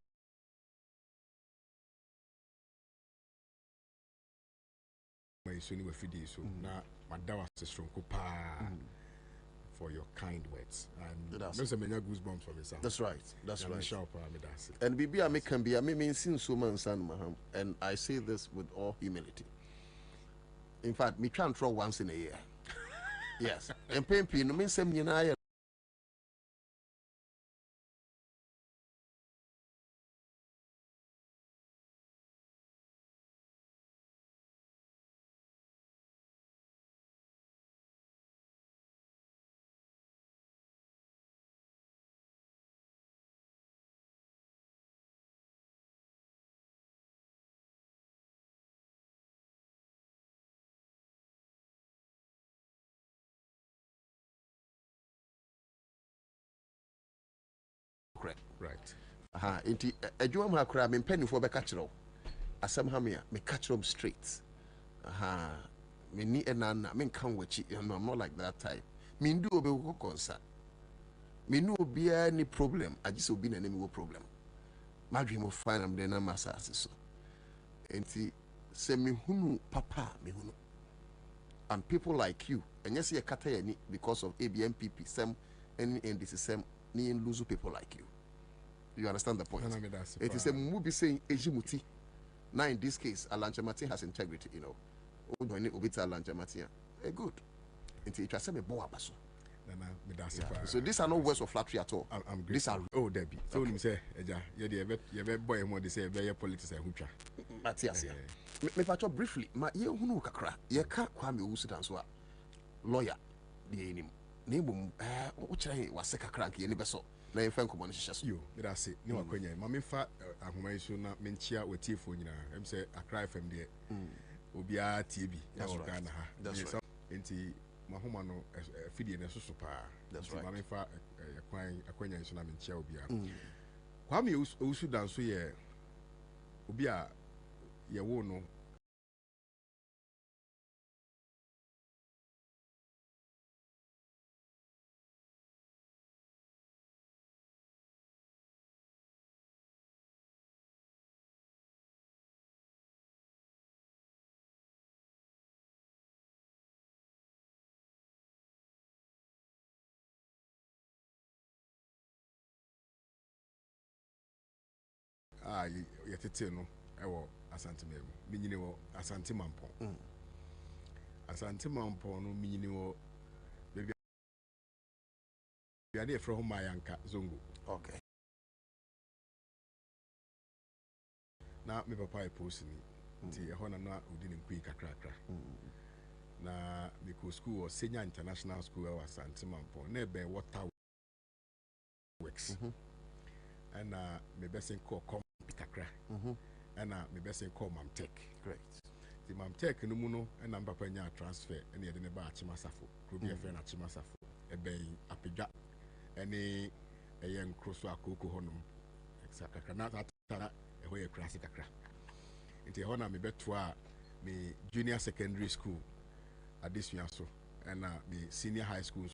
[SPEAKER 7] my son we feed so na madawa se stronko pa for your kind words and those are many goosebumps for myself.
[SPEAKER 4] That's right. That's right.
[SPEAKER 7] Sharp,
[SPEAKER 4] and bibi I can be I mean since so man san maham and I say this with all humility. In fact, me can't throw once in a year. Yes. And pempi no mean some nyina correct.
[SPEAKER 7] Right.
[SPEAKER 4] Inti adwuma mu akora me mpanifo be ka kire wo asem ha me me ka kire straight me ni enana me kan wachi I'm not like that type me ndu obe ko konsa me nu obi any problem agise obi na me wo problem madwe mo fine am de na masase so enti se me hunu papa me hunu and people like you and yes you kata yani because of ABMPP sem any NDC same lose people like you. You understand the point? It is a movie saying Ejimuti. Now in this case, Alancha Martin has integrity, you know. Obita Alancha Martin. Good. Until it was a boa basso. So these are not words of flattery at all.
[SPEAKER 7] I'm
[SPEAKER 4] these are
[SPEAKER 7] Debbie. So him say, you boy more they say be politics and hucha.
[SPEAKER 4] Matthias. Me pacho briefly, ma ye hunu kakra. Ye ka Kwame Owusu so lawyer the name. Name uche was kakra nke ni beso. Na yɛmfa nkɔmmɔ no hyehyɛ so
[SPEAKER 7] yo meda se ne wakwanya ma memfa ahoma yi so na menkyia watiefo nyinaa ɛm sɛ Accra FM deɛ obiara tie bi ɛwɔ Ghana ha nti mahoma no afidie no ɛsoso paa nti ma memfa akwanya yi so na menkyia obiara Kwame Owusu da nso yɛ obi a yɛwo no yɛtete no ɛwɔ Asante mu menyini wɔ Asante Mampɔn Asante Mampɔn no menyini wɔ baabi ade ɛfrɛ ho Mayanka Zongo
[SPEAKER 4] okay
[SPEAKER 7] na me papa post ni nti ɛhɔ na odi ne nkui kakrakra na me ko school wɔ Senior International School wɔ Asante Mampɔn na ɛbɛn water works and me best call kakra and me best call Mamtek.
[SPEAKER 4] Great.
[SPEAKER 7] The Mamtek no muno and I'm papa nya transfer and yɛ de ne ba Achimasafo. Could be a friend Achimasafo. Ebe apija any a young crosso akoko honum. Exactly. Na tara e ho ye krasi kakra. Nti ho na me betwa me junior secondary school at this year so and me senior high school.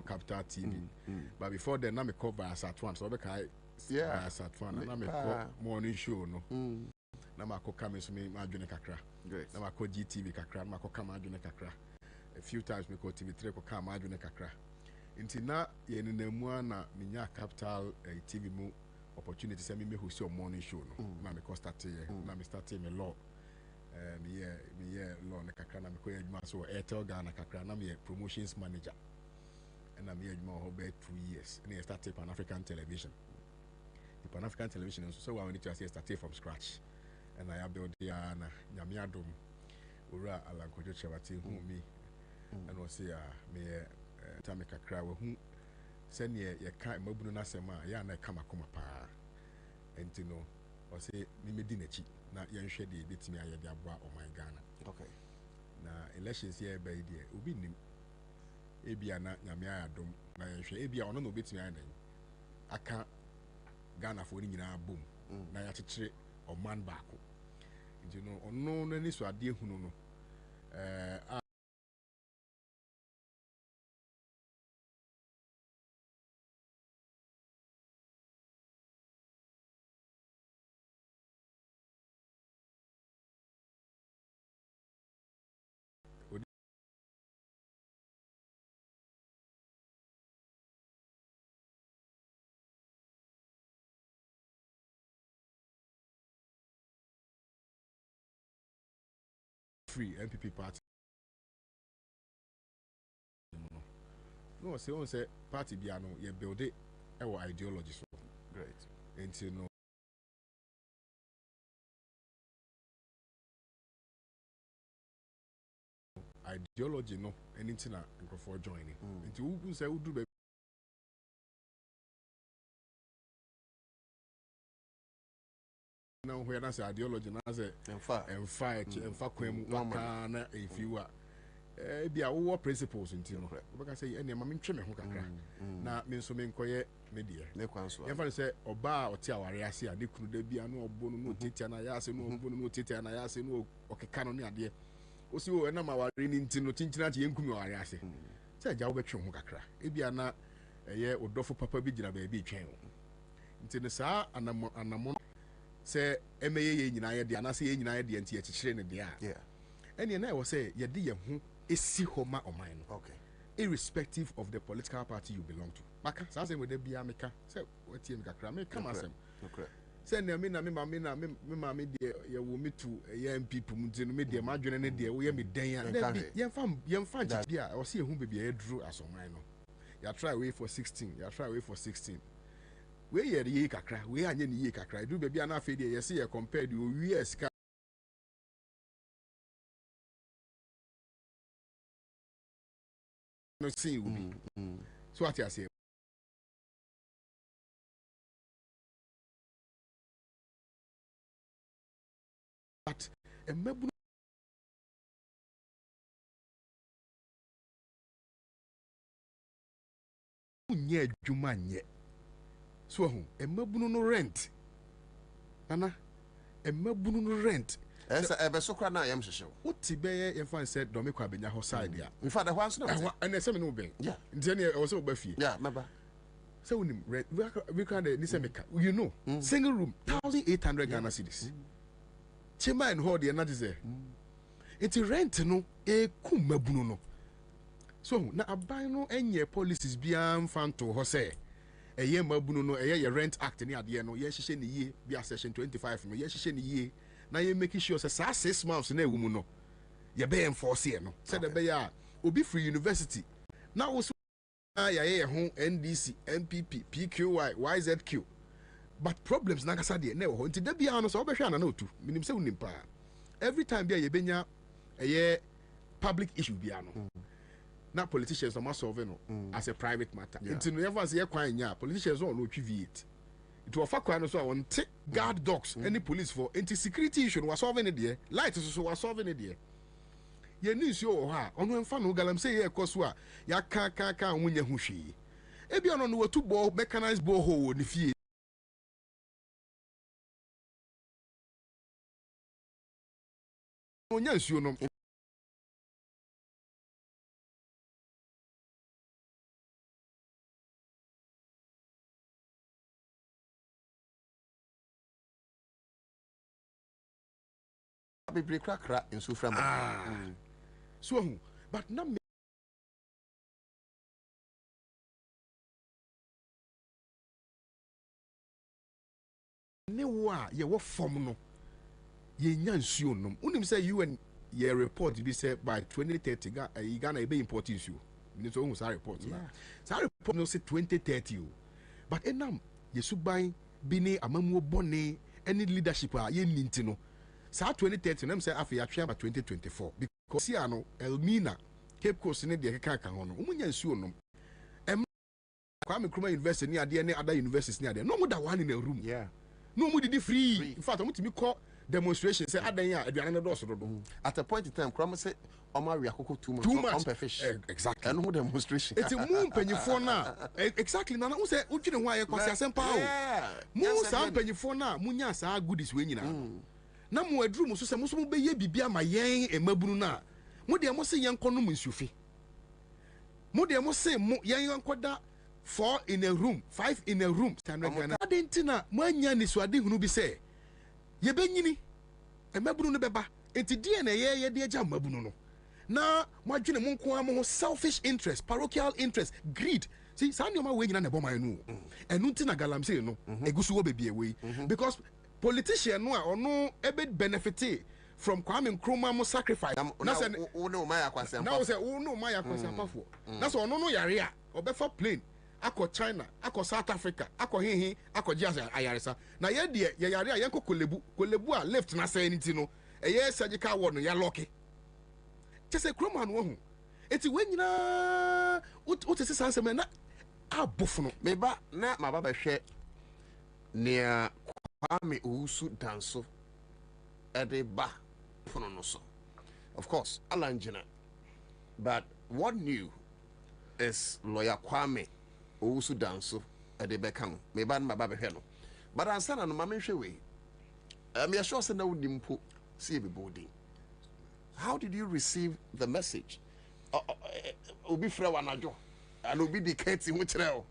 [SPEAKER 7] Capital TV. But before then, I call by Sat1. So I Sat1. And I call morning show. No. Now I call coming to me, my junior kakra. Now I call GTV kakra. Now I call come junior kakra. A few times we call TV3 call come junior kakra. Until now, you know, na minya Capital TV mo opportunity. Say me host your morning show. No. Now I call start here. Now I start me law. Me law na kakra. Now I call you so Airtel Ghana kakra. Now me promotions manager. And I'm here more about 2 years. And I started Pan African Television. The Pan African Television, so I need to say started from scratch. And I built the Yamiadum, Ura Alankojo Chavati, who me, and was here, me, Tamika Crow, who send ye can't Mobuna Sema, Yana Kamakuma Pa, and to know, or say, Mimidinechi, not young shady, bit me, I had or my Ghana.
[SPEAKER 4] Okay.
[SPEAKER 7] Now, elections here by dear, Ubin. Ebia na nyame ayadom na yɛhwɛ ebia ɔno na obetumi ayɛ nan aka Ghana fo ni nyinaa bom na yɛakyekyere ɔman baako nti no ɔno no ni so ade ehunu no free MPP party. No, say party biano, you build it our ideology so.
[SPEAKER 4] Great.
[SPEAKER 7] Into no. Ideology no anything for joining. Into who say who do now where that's ideology now say and far kwem if you are be our principles into no because say any mama ntwe me ho kakra na me so me nkoye media
[SPEAKER 4] ne kwanso
[SPEAKER 7] e fa say oba oti aware ase ade kunu da bia no obo no tete na ya ase no obo no tete na ya ase no okeka no ne ade osi o na ma ware ni ntino tinchina che yenkumi ware ase say agya wo betwe ho kakra e bia na eye odofo papa bi gina ba bi twen ntino saa anamo say emeye ye nyina ye de anase ye nyina ye de nti ye chichire ne de a ene na e wo say ye de ye ho esi homa oman no
[SPEAKER 4] okay
[SPEAKER 7] irrespective of the political party you belong to maka sa say we de bia meka say wetie me kakra me come asem
[SPEAKER 4] okay
[SPEAKER 7] say na me ma me de ye wo me to ye people mu de no me de ma dwene ne de wo ye me den ya ye fa bia o say ehu bebia e duru asoman no ya try way for 16 we ye ye kakra we anye ne ye kakra do bebia na afi de ye say ye compare the US ka no see will be so what you say but a mebu nye adwuma nye so ho e mabunu no rent ana e mabunu no rent
[SPEAKER 4] esa ebe so kra na yam hwehwe
[SPEAKER 7] uti be ye fan said do me kwa benya ho side ya
[SPEAKER 4] in fact the ones no
[SPEAKER 7] and se me no ben
[SPEAKER 4] yeah
[SPEAKER 7] ntia ne o se oba fie
[SPEAKER 4] yeah meba
[SPEAKER 7] so unim rent we can ni se meka you know single room 1800 Ghana cedis chema and hold na dize it rent no e ku mabunu no so na aban no enye policies bia mfanto ho se eye mabunu no eye rent act ni ade no ye hihye ne yie bia section 25 no ye hihye ne yie na ye make sure say 6 months na ewu mu no ye be enforce ye no say the be ya obi free university na wo so ye ho NDC MPP PQY YZQ but problems na kasa de na wo nti da bia no so obehwe ana na otu minim se unim pa every time bia ye benya eye public issue bia no na politicians are solving no as a private matter nti no ever say ye kwan nya politicians on no twi it was fakwa so on take guard dogs any police for anti security issue was solving it there light so was solving it there ye news yo ha ono emfa no galam say ye ekoso a ya ka onye hu hwe e bia no watu ball mechanized borehole ni fie onya nsuo no
[SPEAKER 4] be krakra in sufram
[SPEAKER 7] so but na ne wa ye wo form no ye nya nsuo no unim say UN ye report be say by 2030 Ghana e be import nsuo ni so hu sa report na sa report no say 2030 but enam ye suban bi ni amamuo bone any leadership a ye ninti no sa 2030 na say afi atwe ba 2024 because here no Elmina Cape Coast ne de keka ho no umunya nsuo no Kwame Nkrumah University ni ade ne other universities ni ade no mu da one in a room no mu didi free in fact mu timi call demonstration say adan ya aduane no do so do
[SPEAKER 4] at a point in time Nkrumah say Oma we akoko too much on fish
[SPEAKER 7] exactly
[SPEAKER 4] and no demonstration
[SPEAKER 7] it's a mu mpanyifo na exactly na u say udwene ho aye kwase asem pa o mu sa mpanyifo na munya sa goodies we nyina na mu aduru mu so se mu so mu be ye bibia ma yen emabunu na mu de mo se yen kono mu nsufi mu de mo se mu yen nkoda 4 in a room 5 in a room standard Ghana adentina mu anya ni so ade hunu bi se ye benyini emabunu no beba enti die na ye de agya mabunu no na mo adwene mu nko am selfish interest parochial interest greed see sanyo ma we nyina na boman no enu ntina galamsey no egusu wo bebie we because politician no a ono ebe benefit from Kwame Nkrumah mo sacrifice
[SPEAKER 4] na say no my akwasem
[SPEAKER 7] na say no my akwasem pafo na say ono no yare a obefa plane akɔ China akɔ South Africa akɔ hihi akɔ gye ayaresa na yɛ deɛ yɛ yare a yɛnkɔ kolebu a lift na sɛ nti no ɛyɛ surgical ward no yɛ lɔke kyɛ sɛ kuroma no wahu eti wɔn nyinaa wote sɛ sansɛm na abofo no
[SPEAKER 4] meba na maba bɛhwɛ nea Kwame Owusu danso ɛde ba pono no so. Of course, Alanjina. But what new is lawyer Kwame Owusu danso ɛde bɛka meba na maba bɛhwɛ no. But ansa na no mama nhwɛ we. Me sure say na wodi mpo see everybody. How did you receive the message? Obi fra wanajo and obi dictate mu kyerɛ.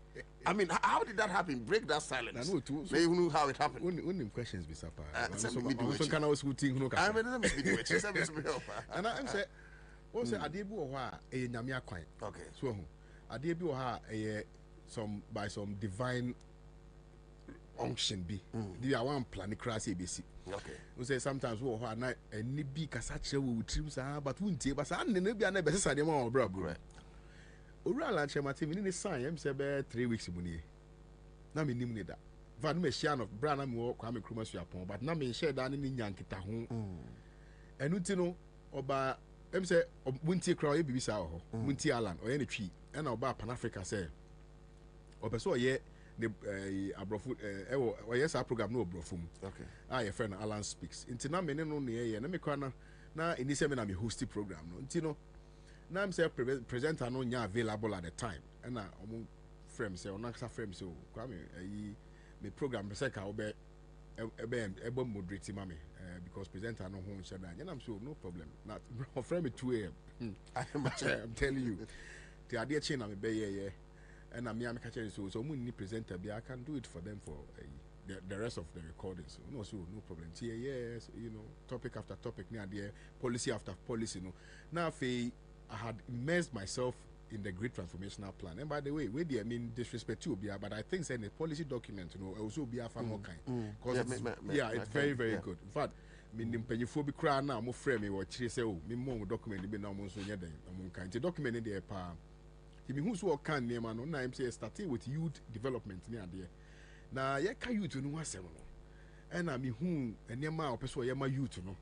[SPEAKER 4] I mean, how did that happen? Break that silence.
[SPEAKER 7] I know too.
[SPEAKER 4] So you know how it happened.
[SPEAKER 7] Only questions be sapa.
[SPEAKER 4] So can
[SPEAKER 7] I also think no ka.
[SPEAKER 4] I mean, let me do it.
[SPEAKER 7] And I'm say, what say ade bi wo ha e nyame akwan.
[SPEAKER 4] Okay.
[SPEAKER 7] So hu. Ade bi wo ha some by some divine unction bi. They are one plan crash ABC.
[SPEAKER 4] Okay.
[SPEAKER 7] We say sometimes wo ha na any bi kasa kyerɛ wo trim sa but wuntie ba sa ne bi na be sesa de ma wo bra bro. Owura lanche mate me ni sign em say be 3 weeks mu ni na me nim ni da va no me share no bra na me wo kwa me kroma su apon but na me share da ni nyankita ho enu ti no oba em say muntie kra ye bibisa ho muntie alan oye ne twi e na oba pan Africa say obeso oye ne abrofo ewo oye sa program no obrofo mu
[SPEAKER 4] okay
[SPEAKER 7] your friend Alan speaks inti na me ne no ne ye na me kwa na ini se me na me host program no inti no now I'm say presenter no nya available at the time and na omo frame say onakasa frame so Kwame me program say ka obe ebo moderate ma me because presenter no ho nhyɛ dan and I'm so no problem na frame me 2 am I'm telling you the idea chain na me be ye and na me am catch so mo ni presenter bi I can do it for them for the rest of the recordings no problem yes you know topic after topic ni idea policy after policy no now I had immersed myself in the great transformational plan. And by the way, where I mean disrespect to Obia, but I think saying a policy document, you know, also be a fan more kind. Because it's very, very good. In fact, I mean, peniphobic crowd now, more frame me or say, oh, me more document be now so yeah, then kind. The document in the power. He mean who's what can name and I'm saying starting with youth development near there. Now, yeah, can you to know what's and I mean who and your ma or person yeah, my youth, you know.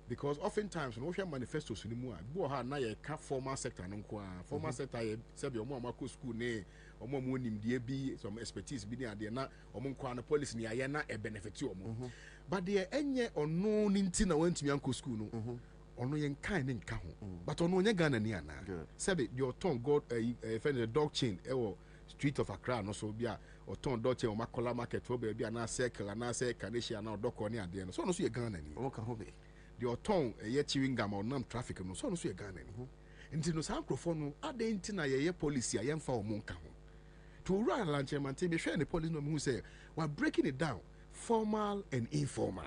[SPEAKER 7] Because oftentimes when we have manifestos in the mua, we have na ka formal sector no kwa formal sector ye sabi omo amako school ne omo mo nim de bi some expertise bi ne ade na omo kwa na policy ne aye na e benefit omo but the enye ono ni nti na wantumi anko school no ono yen kan ne nka ho but ono nya Ghana ni ana sabi your tongue god friend the dog chain street of Accra no so bia or ton dog chain o makola market for be bia na circle na circle Kanesia na odoko ni ade no so no so ye Ghana ni
[SPEAKER 4] o ka ho be
[SPEAKER 7] the tongue a chewing gum or non traffic no so no so Ghana ni nti no sa microphone no ade nti na ye policy a ye mfa o monka ho to run lunch man te be share the policy no who say we're breaking it down formal and informal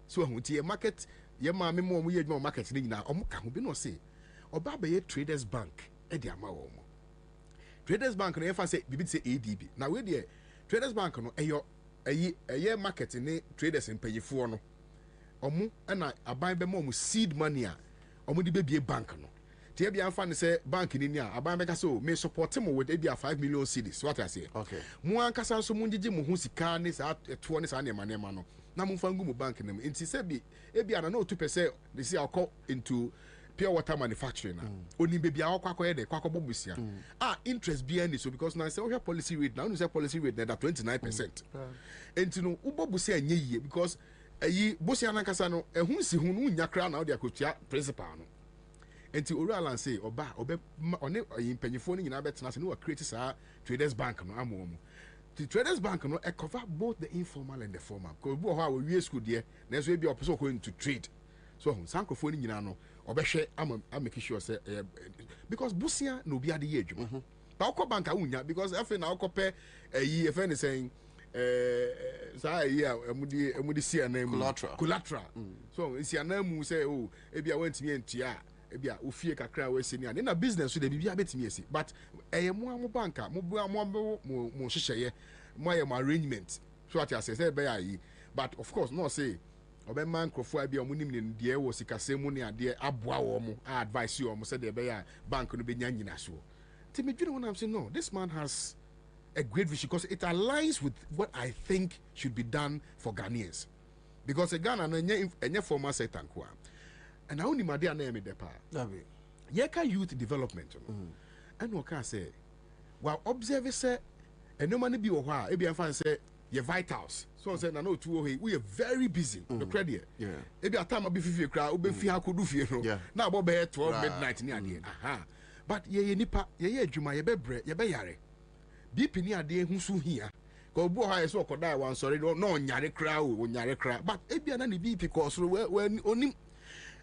[SPEAKER 7] so who tie market ye ma me mo ye dwuma market ni na o ka ho bi no say oba be ye traders bank e de ama wo mo traders bank no ye fa say bibi say ADB na we de traders bank no eyo market ni traders mpanyifo no omu na aban be mo seed money a omu di bebie bank no tie bia amfa ne say bank ni a aban be ka so me support mo with ebia 5 million cedis what I say
[SPEAKER 4] okay
[SPEAKER 7] mo ankasa so mo ngige mo ho sika ne sa eto ne sa ne ma no na mo mfa ngu mo bank nem nti say bi ebia na 2% they say akọ into pure water manufacturing na oni bebia akọ de kwakọ bobusia interest bia ni so because na say we have policy rate now you say policy rate na 29% enti no ubobusia nye yie because ayi bosia na kasa no ehun si hu no nya kra na ode akotua principal no enti oru alan say oba one mpanyifo no nyina betena se no wa create sa traders bank no amo mo the traders bank no cover both the informal and the formal because bo ho we school there na so e bi opeso going to trade so hun sankofo no nyina no obehwe am make sure say because bosia no bi ade ye adwuma ba okọ bank a unya because afi na okọpe ayi efe ne saying say yeah emudi sia na mu collateral so sia na mu say oh e bia wantimi entua e bia ofie kakra we sini ane na business so de bibia betimi esi but mo am banka mo hyehyeye mo aye mo arrangement so at say be ayi but of course no say obe man krofo abia omunim ne de wo sikasemu ne ade aboa wo mo advice yo mo say de be ya bank no be nya nyina so ti me dwene wona am say no this man has a great vision because it aligns with what I think should be done for Ghanaians. Because Ghana no formal sector and I only my dear name in the power. Yeka youth development. And what can I say? Well, observe say, and no money be a while, if you say your vitals. So I said, I know we are very busy. The credit. Yeah. If you time, I'll be 50 crowd, be fear could do fear. Now, Bob 12 midnight near the aha. But ye nipa, ye Juma, ye be bread, ye be yare. Be penny a day who's here. Go boy, I saw Koda one, sorry, no, yare crowd, when yare crowd. But if you are any be because when only.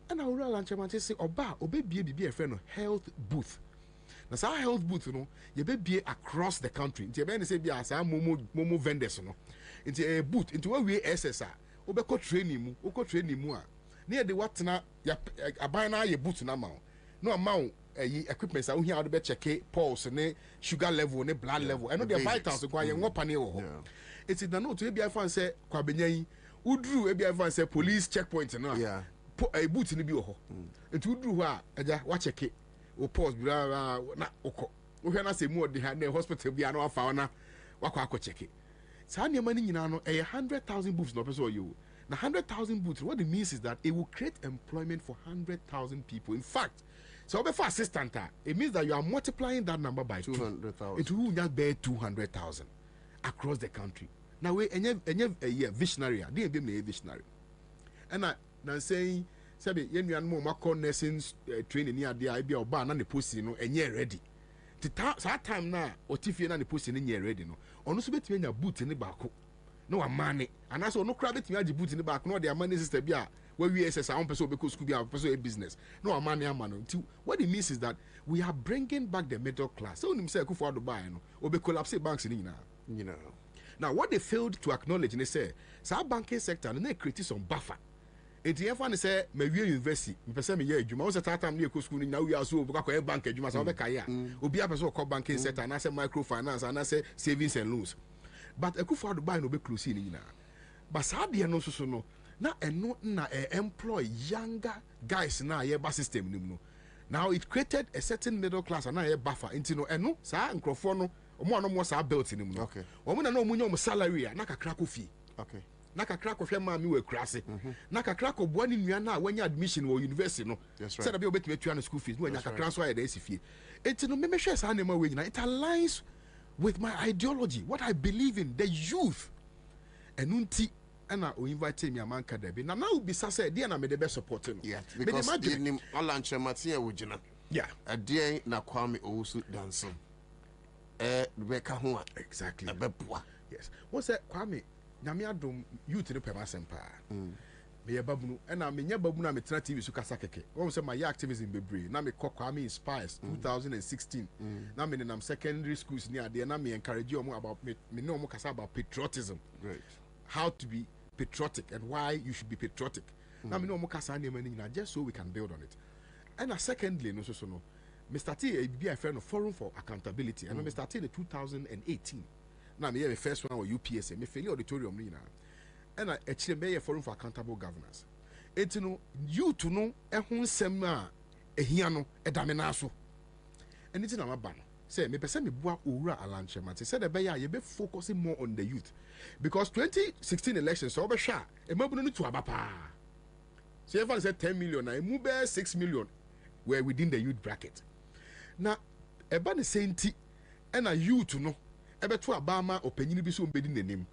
[SPEAKER 7] And I will launch a say, Oba, obey be a friend of health booth. Now, our health booth, you know, you be across the country. Into a say, be as momo vendors, you know, into a booth, into a way SSR, Obeko training mu, near the what now, a buy now your booth now. No amount equipment, I will hear the check pulse and sugar level, and blood level. I know the vitals require one panel. It's in the note to be a fan say, KWABENA, who drew a be a fan say police checkpoint, yeah. A boot in the bio. It would do watch a kid or pause, blah, we cannot say more than the hospital be an fauna. Wako check it. Sanya money in 100,000 booths, no person you. Now 100,000 booths, what it means is that it will create employment for 100,000 people. In fact, so before assistant, it means that you are multiplying that number by 200,000. It will just bear 200,000 across the country. Now we a visionary, they be a visionary. And now saying, Sabi, yen more macro nursing training near the idea of bar and the pussy, no, and you're ready. That time now, or Tiffy and the pussy in you're ready, no. On also bet me a boot in the back. No money, and also no crab it me the boot in the back, no, their money system, yeah, where we assess our own person because could be our person business. No money, man. What it means is that we are bringing back the middle class. So, himself, who for the buy, no, or be collapse banks in you know. Now, what they failed to acknowledge, and they say, our banking sector, and they create some buffer. And the F1 say, maybe university, person me year, you must have time near school now. We are so a bank, you must have a career. Will be a person called banking sector, and I say microfinance, and I say savings and loans. But a good for the buy no be close in now. But sadly, no so no. Now, and not na employ younger guys now, yeah, bus system. No. Now it created a certain middle class and now a buffer into no, and no, sir, and crofone, or more are built in him. Okay. Or when I know when salary, naka crack fee. Okay. Naka crack of your mammy were crassy. Naka crack of one in Yana when your admission or university. No, that's right. Said about bet me 200 school fees when Naka transfer the fee. It's no member shares animal wage. It aligns with my ideology, what I believe in, the youth. And unti and I invite me a man Kadebi. Now be said, dear, I made the best supporting. Yeah, because imagine Alanche Matia Wujina. Yeah, a dear na Kwame also dancing. Rebecca Hoa. Exactly. Yes. What's that, Kwame? Namiadum youth in the Pemasempa. Me a babu, and I mean, Yababu, I'm a TV Sukasake. One say my activism be brave. Now me Kwame inspires 2016. Now me in secondary schools near there. Now me encourage you more about me know more about patriotism. Great. How to be patriotic and why you should be patriotic. Now me know more just so we can build on it. And secondly, no so no. Me started be a friend of Forum for Accountability, and me started in 2018. Now me the first one or UPSA. Me failure auditorium ni na. And actually be a Forum for Accountable Governance. It's no you to know ehun sem a ehia no edamena so. And it's na ban. Say me person me bua owura alanche mate. Say the be ya be focusing more on the youth. Because 2016 elections so be sha e mabunu no to abapa. So everyone said 10 million na e mu be 6 million were within the youth bracket. Now eba ne senti and a youth no ebe to abama opanyini bi so mbedi nanim.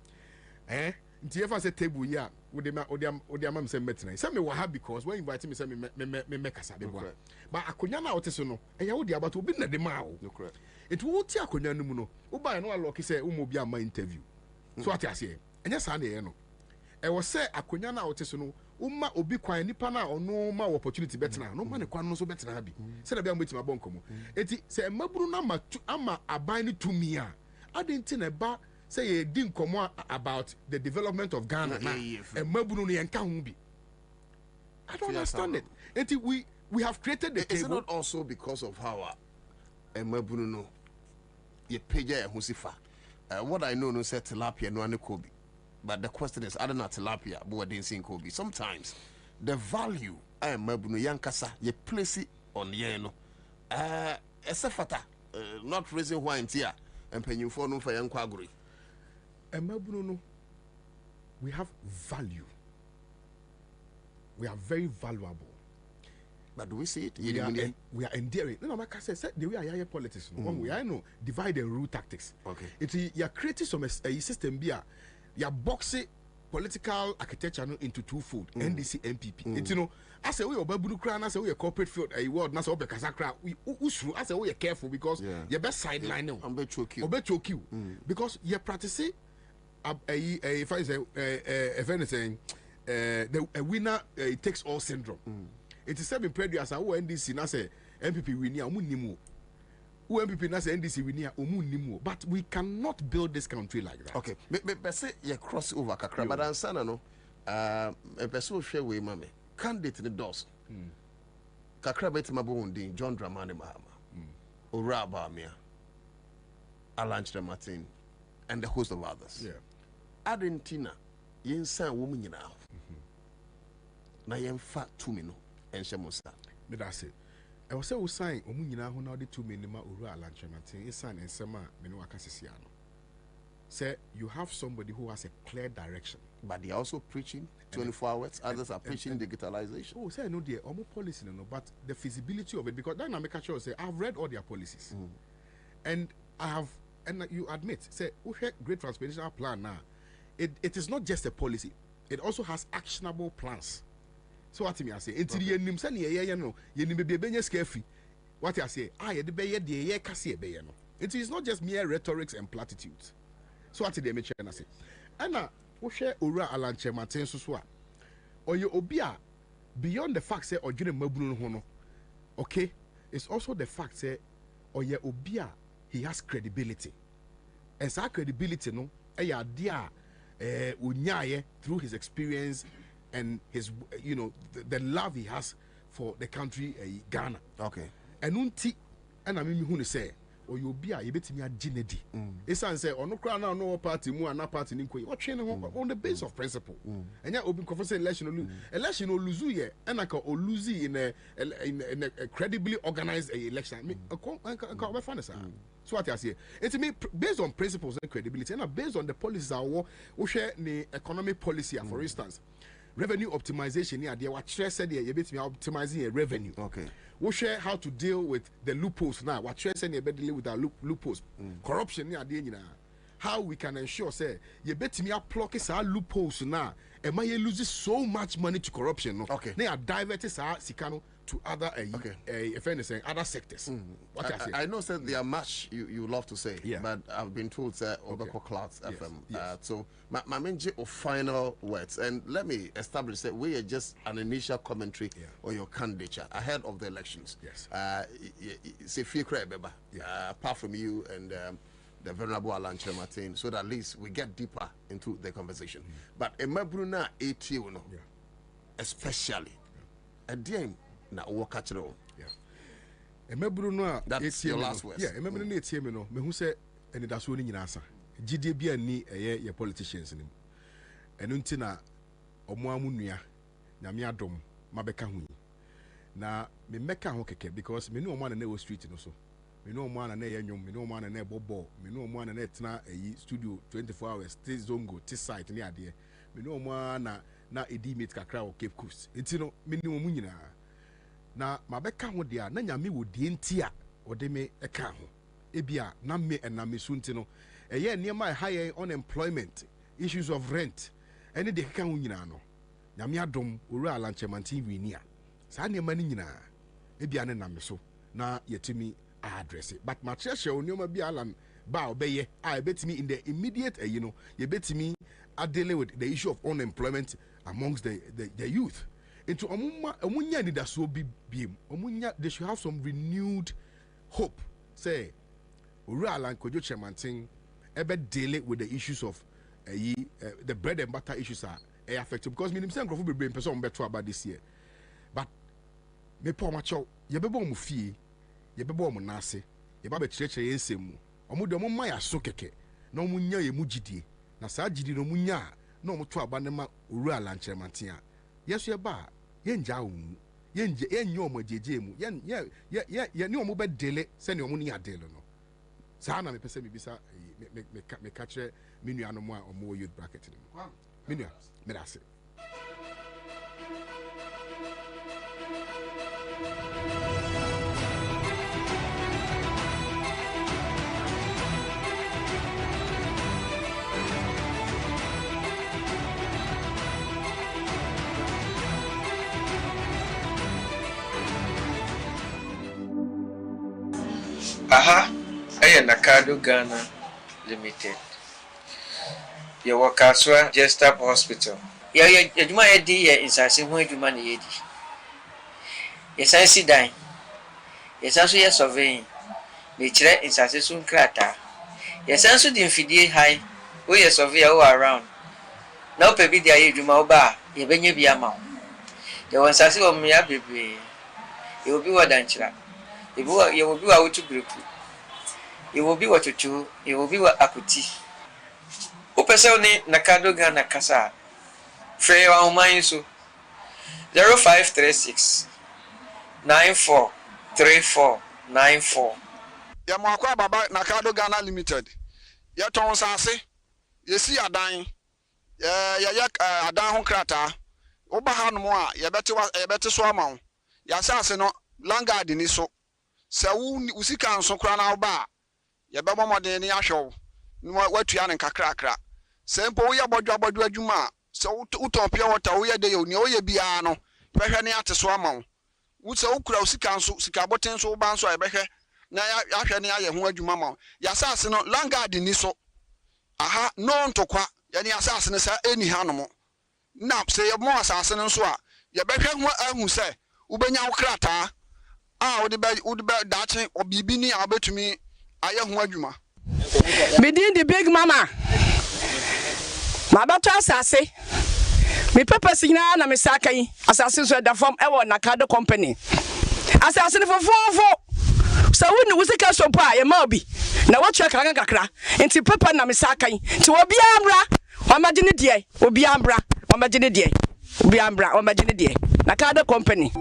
[SPEAKER 7] Nti efa say table ya odiama say metena say me wa ha because when invite me say me kasa be boa but akonya na wote so no eya wo dia bato obi na de ma wo it wo ti akonya no mu no wo ba no allow say wo mo bi ama interview so ati ase enya sa na ye no e wo say akonya na wote so no wo ma obi kwan nipa na ono ma opportunity betena no ma ne kwan no so betena bi say na bia mo betima bonkomo enti say maburu na ama aban ni tumi a adenti na ba say you didn't come about the development of Ghana and Mabunu and Kahumbi. I don't understand it. Until we have created the table. Is it not also because of how Mabunu you pay Husifa? What I know no said tilapia no ane Kobe. But the question is, I don't know tilapia, but I didn't see Kobe. Sometimes the value Mabunu Yankasa you place it on yeno. Esefata not raising wine here.
[SPEAKER 4] empenyimfo no fa yankwa agori.
[SPEAKER 7] Emabunu no, we have value. We are very valuable.
[SPEAKER 4] But do we see it?
[SPEAKER 7] We are endearing. No, like I said, the way I hear politics, we are no divide and rule tactics.
[SPEAKER 4] Okay.
[SPEAKER 7] You're creating some a system here. You're boxing political architecture into two-fold, NDC, MPP. It's, you know, I say we are babu kran, I say we are corporate field, a word, na say we kasakra. I say we are careful because your best sideline now.
[SPEAKER 4] I'm bet choke
[SPEAKER 7] you. Because you're practicing if I say if anything, a winner takes all syndrome. It is seven previous as NDC na say MPP winia omunimu. MPP na say NDC winia omunimu. But we cannot build this country like that.
[SPEAKER 4] Okay. Me say you cross over kakra, but ansana no. Person share we mame. Candidate the doors. Kakra beti mabundi John Dramani Mahama. Uraba Mia. Alan Martin and the host of others.
[SPEAKER 7] Yeah.
[SPEAKER 4] Argentina yen san woman yina. Na yen fat 2 minutes.
[SPEAKER 7] But that's it. I was saying, sign Omunina who now the 2 minima Ura Lanchamantin is sign and Sama Menuacasiano. Say you have somebody who has a clear direction.
[SPEAKER 4] But they are also preaching 24 hours, others are preaching digitalization.
[SPEAKER 7] Oh, say no, dear, almost policy, no, but the feasibility of it, because then I make a sure say I've read all their policies. And I have, and you admit, say, okay, great transformational plan now. It is not just a policy, it also has actionable plans. So what I say, until you nim say ye no, ye nim be benye scarefree. What I say, ye de be ye kase be no. It is not just mere rhetorics and platitudes. So what they mention na say. Ana wo hwe Owura Alanche Martin so a. Oye obi a beyond the fact say odwene mabunu ho no. Okay, it's also the fact say oye obi a he has credibility. And that credibility no e ya de a unyaye through his experience and his, you know, the love he has for the country, Ghana.
[SPEAKER 4] Okay.
[SPEAKER 7] And unti, and I mean, who say, or you'll be a bit me a ginedy. It's say, or no crown, no party, more, and party, what training on the base of principle. And yet, open conversation election or lose ye, and I call or lose in a credibly organized election. I can't find us. So what I say, it's me based on principles and credibility, and based on the policies we share the economic policy, for instance. Revenue optimization here, they were said here, you bet me optimizing a revenue.
[SPEAKER 4] Okay.
[SPEAKER 7] We share how to deal with the loopholes now. What said you dealing with our loopholes. Corruption here, how we can ensure say you bet me pluck our loopholes now. And my loses so much money to corruption. No?
[SPEAKER 4] Okay.
[SPEAKER 7] They are diverted Sikano to other if anything, other sectors. What
[SPEAKER 4] I know that there are much you love to say, but I've been told that Obeko Clouds FM.
[SPEAKER 7] Yes.
[SPEAKER 4] So my main final words, and let me establish that we are just an initial commentary on your candidature ahead of the elections.
[SPEAKER 7] Yes.
[SPEAKER 4] Say apart from you and the venerable Alanche Martin, so that at least we get deeper into the conversation. But Emabruna ATO, especially a DM. Na wo catch it all.
[SPEAKER 7] Emeburu no
[SPEAKER 4] that's your last words.
[SPEAKER 7] Yeah, emeburu no etie no me hu se eni da so ni nyina asa. Gidie bia ni ye politicians nim. Enu nti na omo amunua nyame adom mabeka hu yi. Na me meka ho keke because me ni omo na wo street no so. Me ni omo na ye nyom, me ni omo na bobo, me ni omo na tena studio 24 hours, stay zongo, ti site ni ade. Me ni omo na edi meet kakra o Cape Coast. Nti no me ni omo nyina. Na mabeka ho dia na nyame wo die nti a ode me eka ho ebia na me na me sunti no eye niema high unemployment issues of rent any de keka ho nyina no nyame adom Owura Alanche Martin winia sa niema ni nyina ebia ne na me so na yetimi address but ma cheshe onioma bia Alan ba obeye a ebetimi in the immediate you know ye betimi dealing with the issue of unemployment amongst the youth. Into omunya ni daso biem omunya they should have some renewed hope say Owura Alanche Martin ebe deal with the issues of the bread and butter issues are affected because me say nkrofo bebre person beto about this year but me po macho ye bebo mu fie ye bebo mu nase ye ba be kirekire yensem mu omo de omo ma ya so keke na omunya ye mu gidie na saa gidi no munya na omo to aba ne ma Owura Alanche Martin yeso ye ba yenja omu yenye omo jeje mu ye ni omo be dele se ni omo ni adele no Sana me pese me bisa me catch me nua no mo a omo youth bracket no. Me nua me da se.
[SPEAKER 14] Aha, ɛyɛ Nakado Ghana Limited. Yɛwɔ Kaswa Jestab Hospital. Yɛyɛ adwuma yɛdi yɛ nsase ho adwuma na yɛdi. Yɛsan si dan. Yɛsan so yɛ surveying. Na ɛkyerɛ nsase so nkrataa. Yɛsan so di mfidie high. Woyɛ surveyor wo around. Na wopɛ bi de ayɛ adwuma wo ba a, yɛbɛnya bi ama wo. Yɛwɔ nsase wɔ mmea bebree. Yɛwɔ bi wɔ Dankyira. Yɛwɔ bi wɔ Awotu Breku. Yɛwɔ bi wɔ Twotwo. Yɛwɔ bi wɔ Akuti. Wopɛ sɛ wo ne Nakado Ghana kasa a, frɛ yɛn ahoma yi so 0536 943494.
[SPEAKER 15] Yɛmɔakɔ ababa Nakado Ghana Limited. Yɛtɔn nsase. Yɛsi adan. Yɛyɛ adan ho krataa. Woba ha no mu a yɛbɛte so ama wo. Yɛasase no langard ni so. Sɛ wo sika nso kora na woba a yɛbɛbɔ mmɔden ne ahwɛ wo. Na watua ne nkakrakra. Sɛ mpo woyɛ bɔdwa adwuma a sɛ wotɔn pure water woyɛ de yɛ woyɛ biara no bɛhwɛ ne ate so ama wo. Wo sɛ wokura sika nso sika boten so woba nso a yɛbɛhwɛ na yɛahwɛ ne ayɛ ho adwuma ma wo. Yɛasase no langard ni so. Aha no ntokwa yɛne asase no sɛ ɛni ha no mo. Na sɛ yɛbɔ asase no nso a yɛbɛhwɛ ho ahu sɛ wobɛnya wo krataa a wode bɛ daakye obibi ni a wobɛtumi ayɛ ho adwuma.
[SPEAKER 16] Within the big mama. My battle assassin. Me purpose in na me sakai. Assassin so the form ever Nakado company. Assassin for 4. So when you say so pa ye mabi. Na what check kakra. Enti papa na me sakai. Ti obi ambra. O magine die. Obi ambra. O magine die. Obi ambra. O magine die. Nakado company.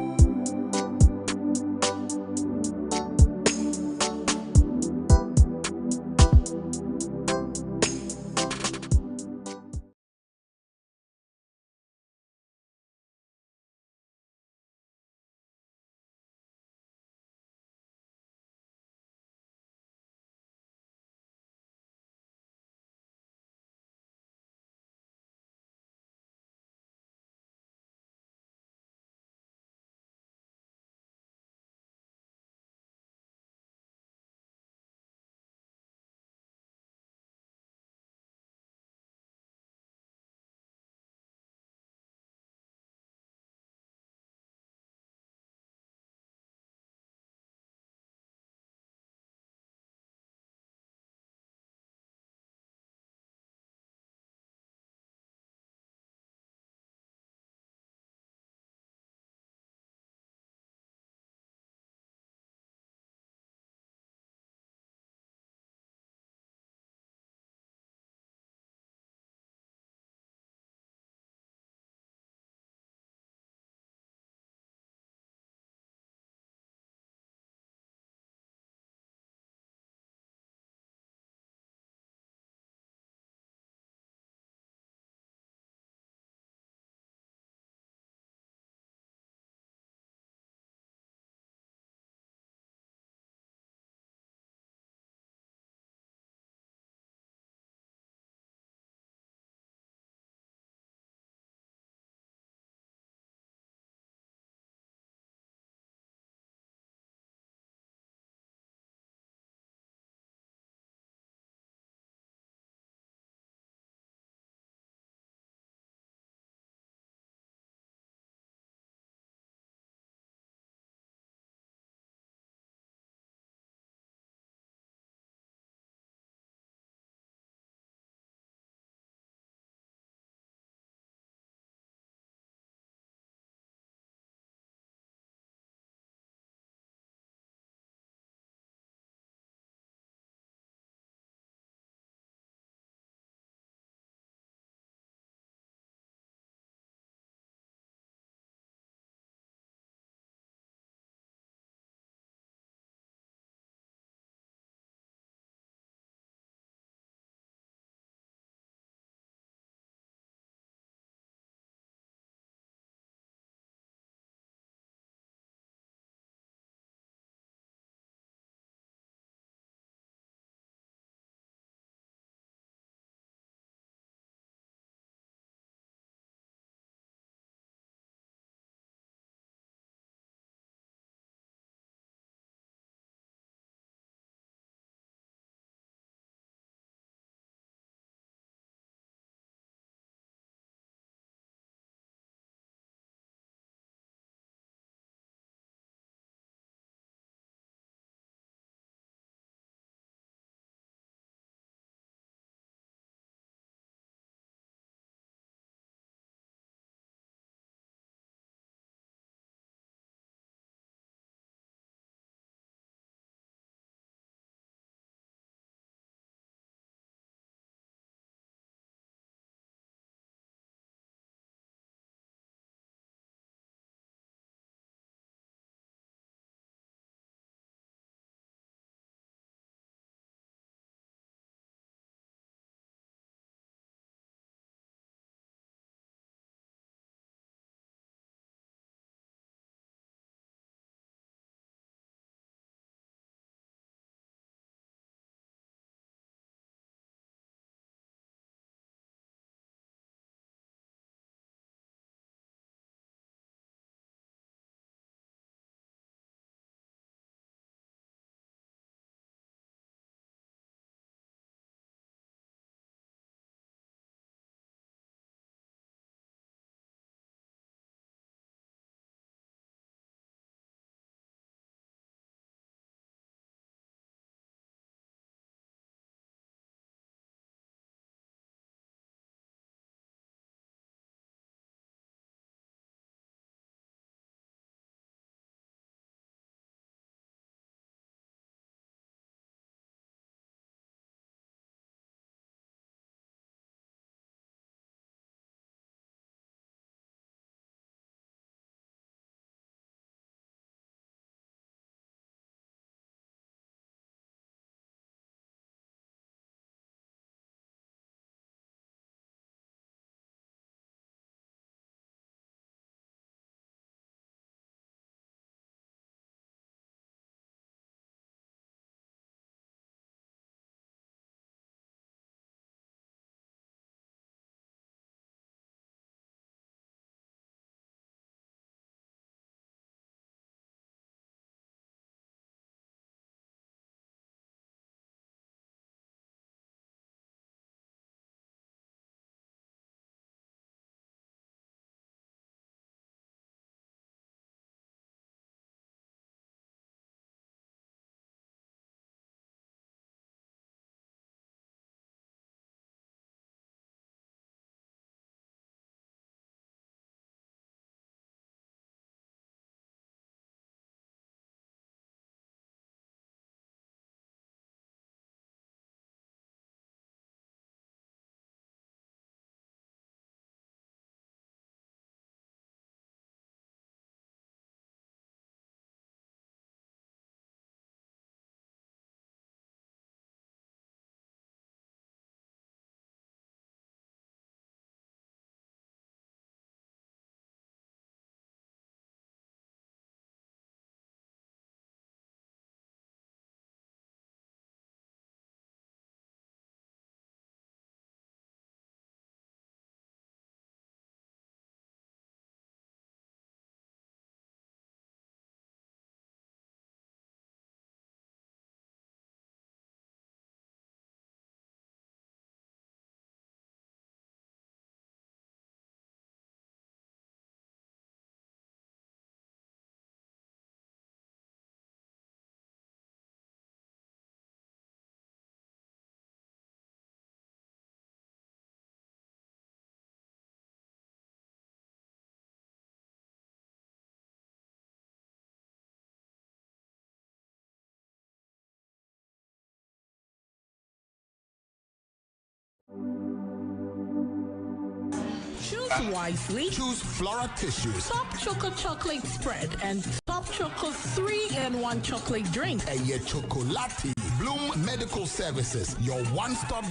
[SPEAKER 18] Choose wisely.
[SPEAKER 17] Choose Flora tissues.
[SPEAKER 18] Top Choco chocolate spread and Top Choco 3-in-1 chocolate drink.
[SPEAKER 17] Eye Chocolati. Bloom Medical Services, your one-stop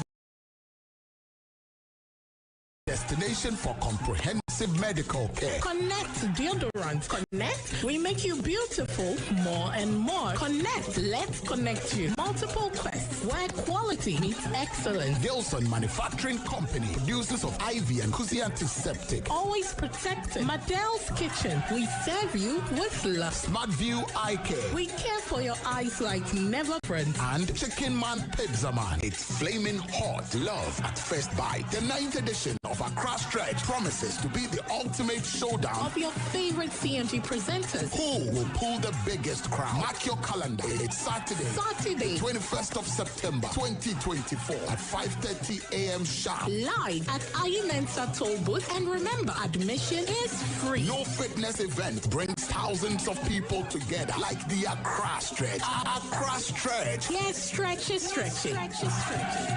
[SPEAKER 17] destination for comprehensive medical care.
[SPEAKER 18] Connect deodorant. Connect. We make you beautiful more and more. Connect. Let's connect you. Multiple quests where quality meets excellence.
[SPEAKER 17] Gilson Manufacturing Company, producers of IV and Kuzi antiseptic.
[SPEAKER 18] Always protected. Madel's Kitchen. We serve you with love.
[SPEAKER 17] Smart View Eye Care.
[SPEAKER 18] We care for your eyes like never, friends.
[SPEAKER 17] And Chicken Man Pizza Man. It's flaming hot. Love at first bite. The 9th edition of Accra Stretch promises to be the ultimate showdown
[SPEAKER 18] of your favorite CMG presenters.
[SPEAKER 17] Who will pull the biggest crowd? Mark your calendar. It's Saturday, 21st of September 2024 at 5:30 a.m. sharp.
[SPEAKER 18] Live at Mensa Toll Booth. And remember, admission is free.
[SPEAKER 17] No fitness event brings thousands of people together like the Accra Stretch. Accra Stretch.
[SPEAKER 18] Yes, stretch it, stretch it. Stretch it, stretch it.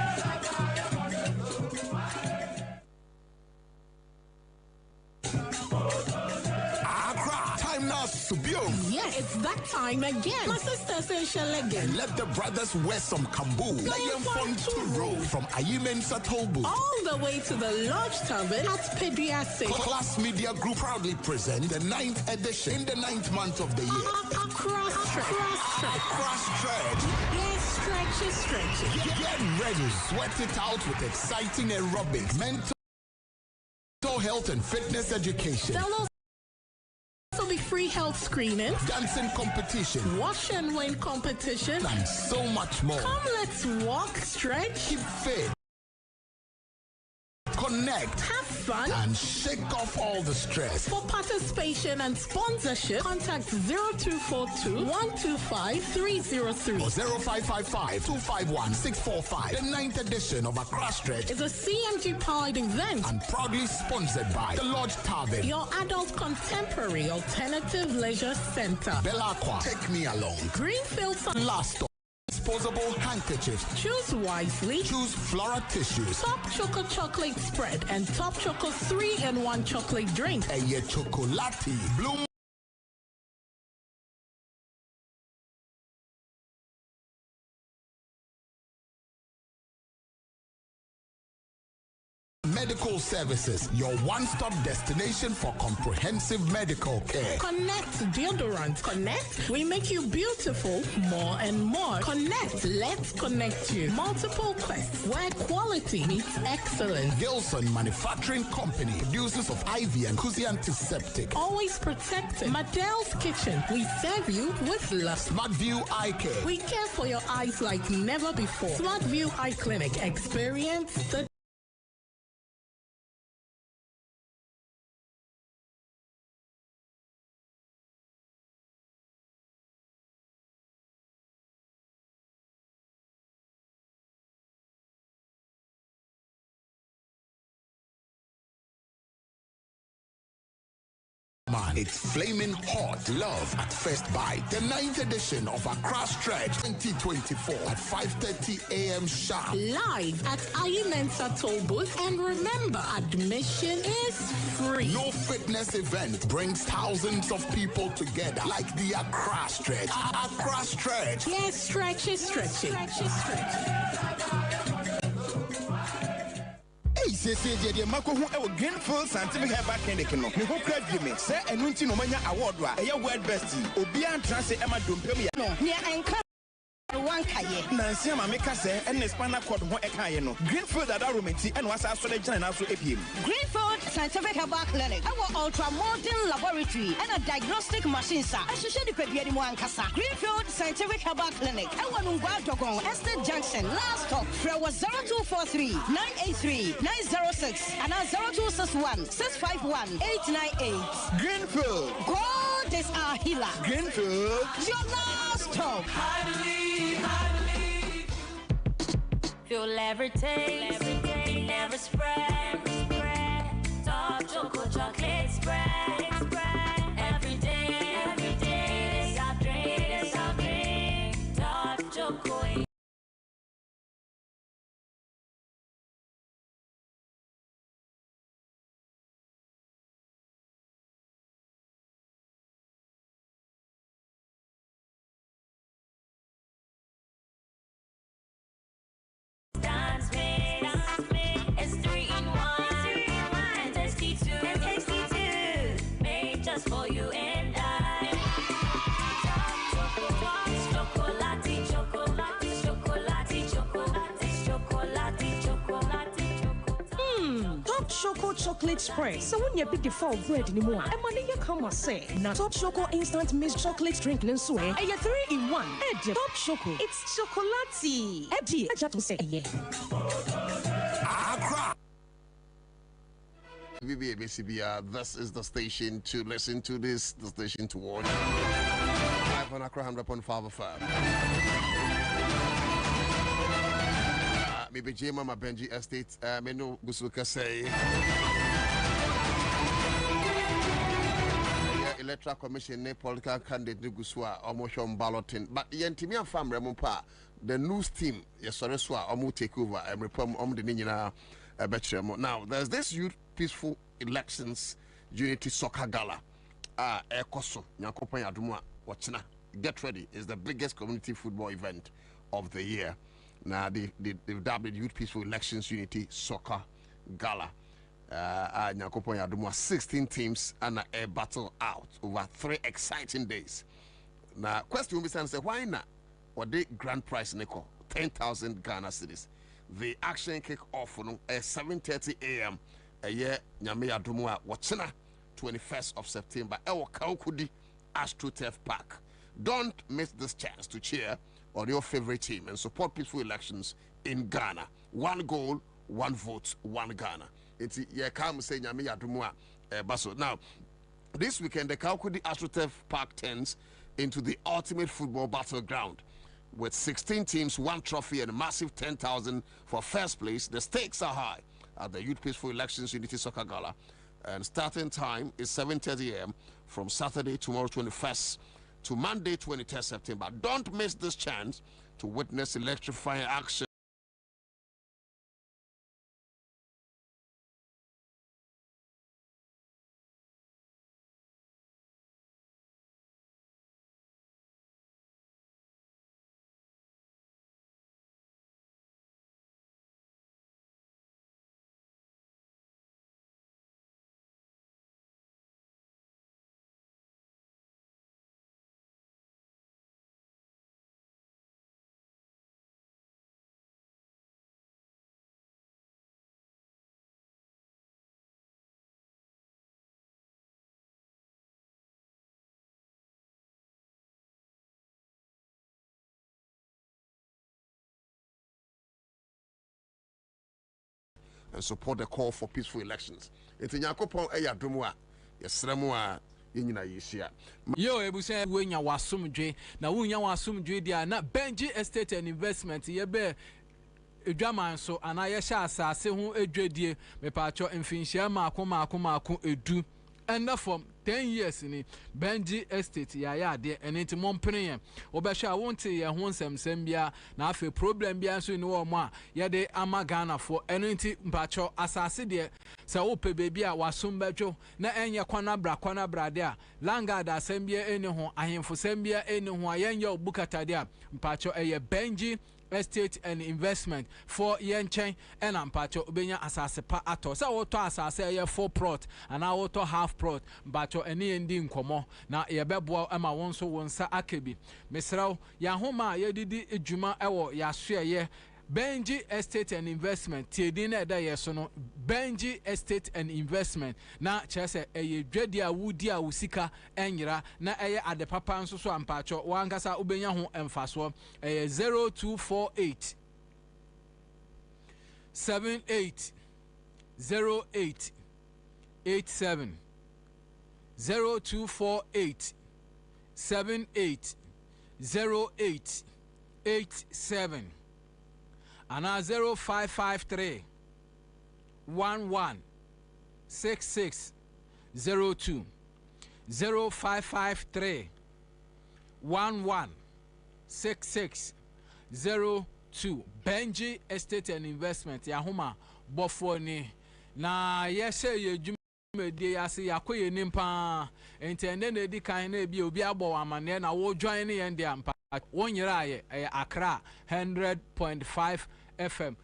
[SPEAKER 18] Yeah, it's that time again. My sister says again.
[SPEAKER 17] Let the brothers wear some kambu. Lion fun to roll from Mensa Toll Booth.
[SPEAKER 18] All the way to the Lodge Tavern at Pediastic.
[SPEAKER 17] Class Media Group proudly present the 9th edition in the 9th month of the year.
[SPEAKER 18] Accra Stretch.
[SPEAKER 17] Yes,
[SPEAKER 18] stretch it, stretch it.
[SPEAKER 17] Get ready. Sweat it out with exciting aerobics, mental health and fitness education.
[SPEAKER 18] Also be free health screening,
[SPEAKER 17] dancing competition,
[SPEAKER 18] wash and win competition,
[SPEAKER 17] and so much more.
[SPEAKER 18] Come, let's walk, stretch,
[SPEAKER 17] keep fit, connect,
[SPEAKER 18] have fun,
[SPEAKER 17] and shake off all the stress.
[SPEAKER 18] For participation and sponsorship, contact 0242 125 303
[SPEAKER 17] or 0555 251 645. The 9th edition of Accra Stretch
[SPEAKER 18] is a CMG powered event
[SPEAKER 17] and proudly sponsored by the Lodge Tavern,
[SPEAKER 18] your adult contemporary alternative leisure center.
[SPEAKER 17] Belacqua, take me along.
[SPEAKER 18] Greenfield,
[SPEAKER 17] last stop. Disposable handkerchiefs.
[SPEAKER 18] Choose wisely.
[SPEAKER 17] Choose Flora tissues.
[SPEAKER 18] Top Choco chocolate spread and Top Choco 3-in-1 chocolate drink.
[SPEAKER 17] Eye Chocolati. Bloom Medical Services, your one-stop destination for comprehensive medical care.
[SPEAKER 18] Connect deodorant. Connect. We make you beautiful more and more. Connect. Let's connect you. Multiple quests where quality meets excellence.
[SPEAKER 17] Gilson Manufacturing Company, producers of IV and Kuzi antiseptic.
[SPEAKER 18] Always protected. Madel's Kitchen. We serve you with love.
[SPEAKER 17] Smart View Eye Care.
[SPEAKER 18] We care for your eyes like never before. Smart View Eye Clinic. Experience the
[SPEAKER 17] It's flaming hot. Love at first bite. The 9th edition of Accra Stretch 2024 at 5:30 a.m. sharp.
[SPEAKER 18] Live at Mensa Toll Booth. And remember, admission is free.
[SPEAKER 17] No fitness event brings thousands of people together like the Accra Stretch. Accra Stretch.
[SPEAKER 18] Yes, stretch it, stretch it. Stretch it, stretch it.
[SPEAKER 19] Dear Marco, who Greenfield Scientific Herbal Clinic, no, who credit me, say, and Nunti Nomania Award, a word bestie, Obian Transit Emma Dumpemia.
[SPEAKER 18] No, near and one kaye.
[SPEAKER 19] Nancy Mamika say, and the Spana Cod, who Ekayeno, Greenfield at Arumenti, and was after the and also APM.
[SPEAKER 20] Greenfield Scientific Herbal Clinic, our ultra modern laboratory, and a diagnostic machine, sir. I should show the Pepiani Wankasa. Greenfield Scientific Herbal Clinic, our Nungadogon, Estate Junction, last stop, Fred was 0243 983 906, and 0261 651 898.
[SPEAKER 19] Greenfield,
[SPEAKER 20] God is our healer.
[SPEAKER 19] Greenfield,
[SPEAKER 20] your last stop.
[SPEAKER 21] I believe. Feel every taste, never spread. Top chocolate chocolate spread. Every day, stop drink. Top chocolate.
[SPEAKER 20] Choco chocolate spread. So when you pick the fall bread anymore, and money you come and say, now Top Choco instant mixed chocolate drink and so and you 3-in-1. Ed Top Choco. It's chocolatey. Eddie, I just say yeah.
[SPEAKER 4] BBCB, this is the station to listen to this, the station to watch. Live on Accra 100.5 FM. Maybe J Mama Benji Estate, Meno Gusuka say. Electoral Commission, ne political candidate Gusua, almost on balloting. But the Antimia farm Remumpa, the news team, yes, Almost take over and reform the Nina. Now, there's this youth peaceful elections unity soccer gala. Ekoso, Nyakopan Yadumwa, Wachina. Get ready. It's the biggest community football event of the year. Now, they've dubbed it Youth Peaceful Elections Unity Soccer Gala. Nyakopan Yadumwa, 16 teams and a battle out over 3 exciting days. Now, question will be saying, why not? What the grand prize, Nico? 10,000 Ghana cedis. The action kick off at 7:30 a.m. a year Nyame Adumwa Wachina 21st of September Ewo Kaukudi AstroTurf Park. Don't miss this chance to cheer on your favorite team and support peaceful elections in Ghana. 1 goal, 1 vote, 1 Ghana. It's yeah come say Nyame Adumwa Baso. Now this weekend the Kaukudi AstroTurf Park turns into the ultimate football battleground. With 16 teams, 1 trophy, and a massive 10,000 for first place, the stakes are high at the Youth Peaceful Elections Unity Soccer Gala. And starting time is 7:30 a.m. from Saturday, tomorrow 21st to Monday, 23rd September. Don't miss this chance to witness electrifying action. And support the call for peaceful elections. It's in Yakopon Eyadumwa, Yesremua, Yina Yisia.
[SPEAKER 1] Yo, Ebusa, when you wasumdre, now when you wasumdre, they are not Benji Estate and Investment, Yebe. Drama so and I shall say who a dread me patcho and finishia Marco edu. And from 10 years in Benji Estate, ya dear, and into Montpellier. Obasha won't say ya won some sembia, now for problem be answering no more. Ya de Amagana for anything pacho assassi dear. So ope baby was soon bejo, na enya kwana bra there. Langa da sembia anyhow, I am for sembia anyhow, yen yo bukatadia, pacho a Benji. Estate and investment for yenchen and ampacho benya asase pa ato sa woto asase ye 4 plot and na woto half plot bacho eni endi nkomo na ye beboa ama wonso wonsa akebi mesraw ya homa ye didi ejuma ewo ya soe ye Benji Estate and Investment tiedi na eda yeso no Benji Estate and Investment na chese eye dwedi a wudi a wusika enyira na eye ade papa nso so ampacho wankasa ubenya ho emfaso eye 0248 78 08 87 0248 78 08 87 and 0553 11 66 02 0553 11 66 02 Benji Estate and Investment Yahuma Bofoni na yese ye dwumedi ase yakoye nimpa entende na edi kan na bi obi agbo amane na wo join ye ndi ampa wonyira ye Accra 100.5 FM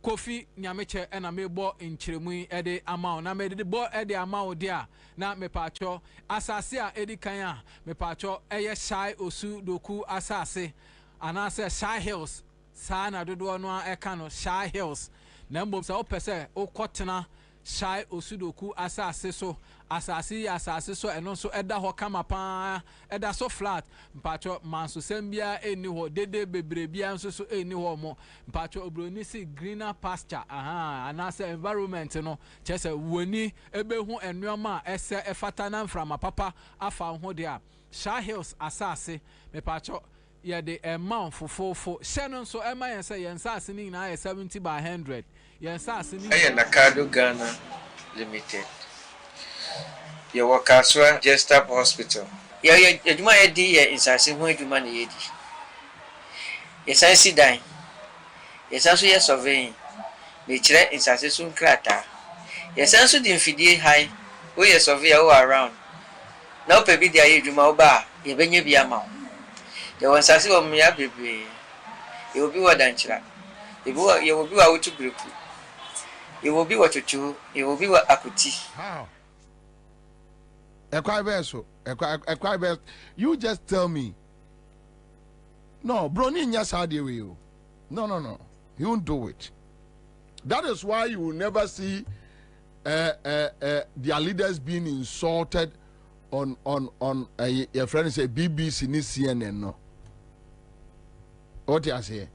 [SPEAKER 1] Kofi Nyameche ena mebo nchiremu ede amao na medede bo ede amao dia na mepacho asase a edi kan a mepacho eye Shai Osu Doku asase anase Shai Hills sana dodo no eka no Shai Hills na mbom sa opese okotena Shai Osudoku asase so asase so eno so eda ho kama pa eda so flat mpacho manso sembia eni ho dede bebre bia nso so eni ho mo mpacho obroni si greener pasture anase environment no chese woni ebehu enwoma ese efata na mframa papa afa ho de a Shah Hills asase mepacho ye de amount fofofo shenon so ema yen say yen sase ni na 70 by 100 yen sase ni
[SPEAKER 14] KWABENA Limited. Your Wakaswa Jessup Hospital. Yajuma edi ye insase ho adwuma na yedi. Yesansi dan. Yesanso ye surveying. Me kire insase so nkrata. Yesanso di mfidie high. We ye surveyor all around. Na opebi dia ye adwuma oba ye benye bia ma. Ye wansase wo mya bebre. Ye obi wadanchira. Ye obi wa wutu breku. Ye obi wa chuchu, ye obi wa akuti.
[SPEAKER 3] How? You just tell me. No, bro, no. You won't do it. That is why you will never see their leaders being insulted on your friend say BBC ni CNN no. What you say?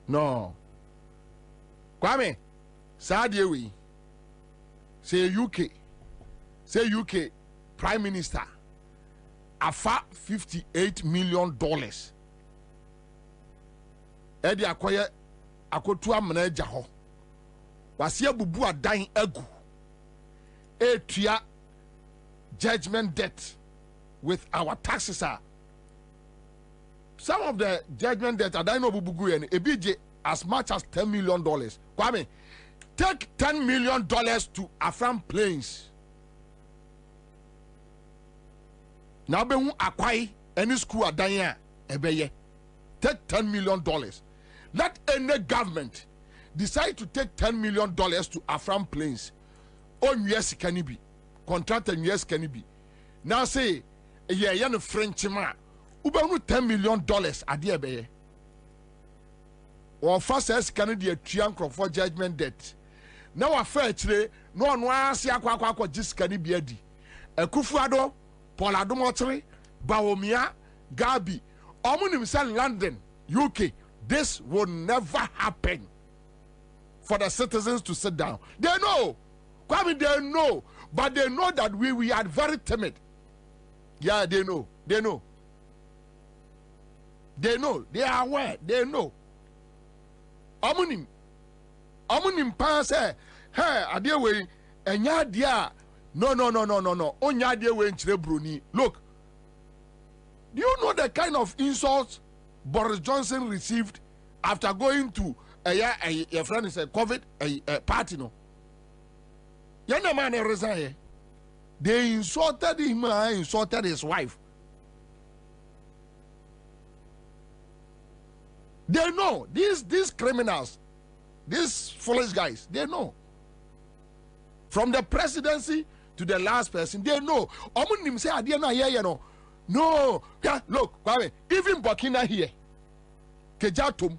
[SPEAKER 3] No. Kwame, Sadiewi. Say UK Prime Minister afa $58 million. Edi akoye akotu amana agya ho. Wase abubu adan agu. Etua judgment debt with our taxes are. Some of the judgment debt I don't know bubugu and ebije as much as $10 million. Kwame, take $10 million to Afram Plains. Now be akwai any school adanya ebeye. Take $10 million. Let any government decide to take $10 million to Afram Plains. On yes can be contract and yes can be. Now say yeah no French man. Ubanu $10 million ade ebeye. Or first as Canada triangle for judgment debt. Now affair chile no one wants akwa just can be edi. Ekufuado Paul Adomotri, Baomia, Gabi, Omunim London, UK. This will never happen for the citizens to sit down. They know. Kwame, they know. But they know that we are very timid. Yeah, they know. They know. They know. They are aware. They know. Omunim pa say, hey, adewe, enya dia. No. Onya de we nchire broni. Look. Do you know the kind of insults Boris Johnson received after going to a friend is a COVID a party no? Yana man resign. They insulted him, insulted his wife. They know these criminals, these foolish guys, they know. From the presidency to the last person, they know. Omunim say adiana here, you know. No, yeah, look, Kwame, even Burkina here, Kejatum,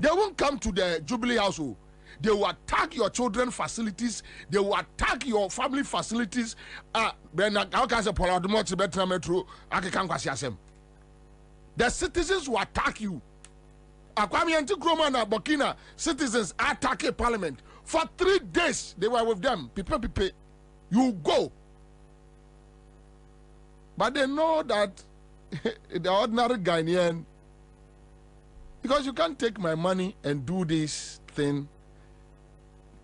[SPEAKER 3] they won't come to the Jubilee household. They will attack your children's facilities. They will attack your family facilities. The citizens will attack you. Akwami Anti-Kroma and Burkina citizens attack a parliament. For 3 days, they were with them. Pipe. You go. But they know that the ordinary Ghanaian, because you can't take my money and do this thing.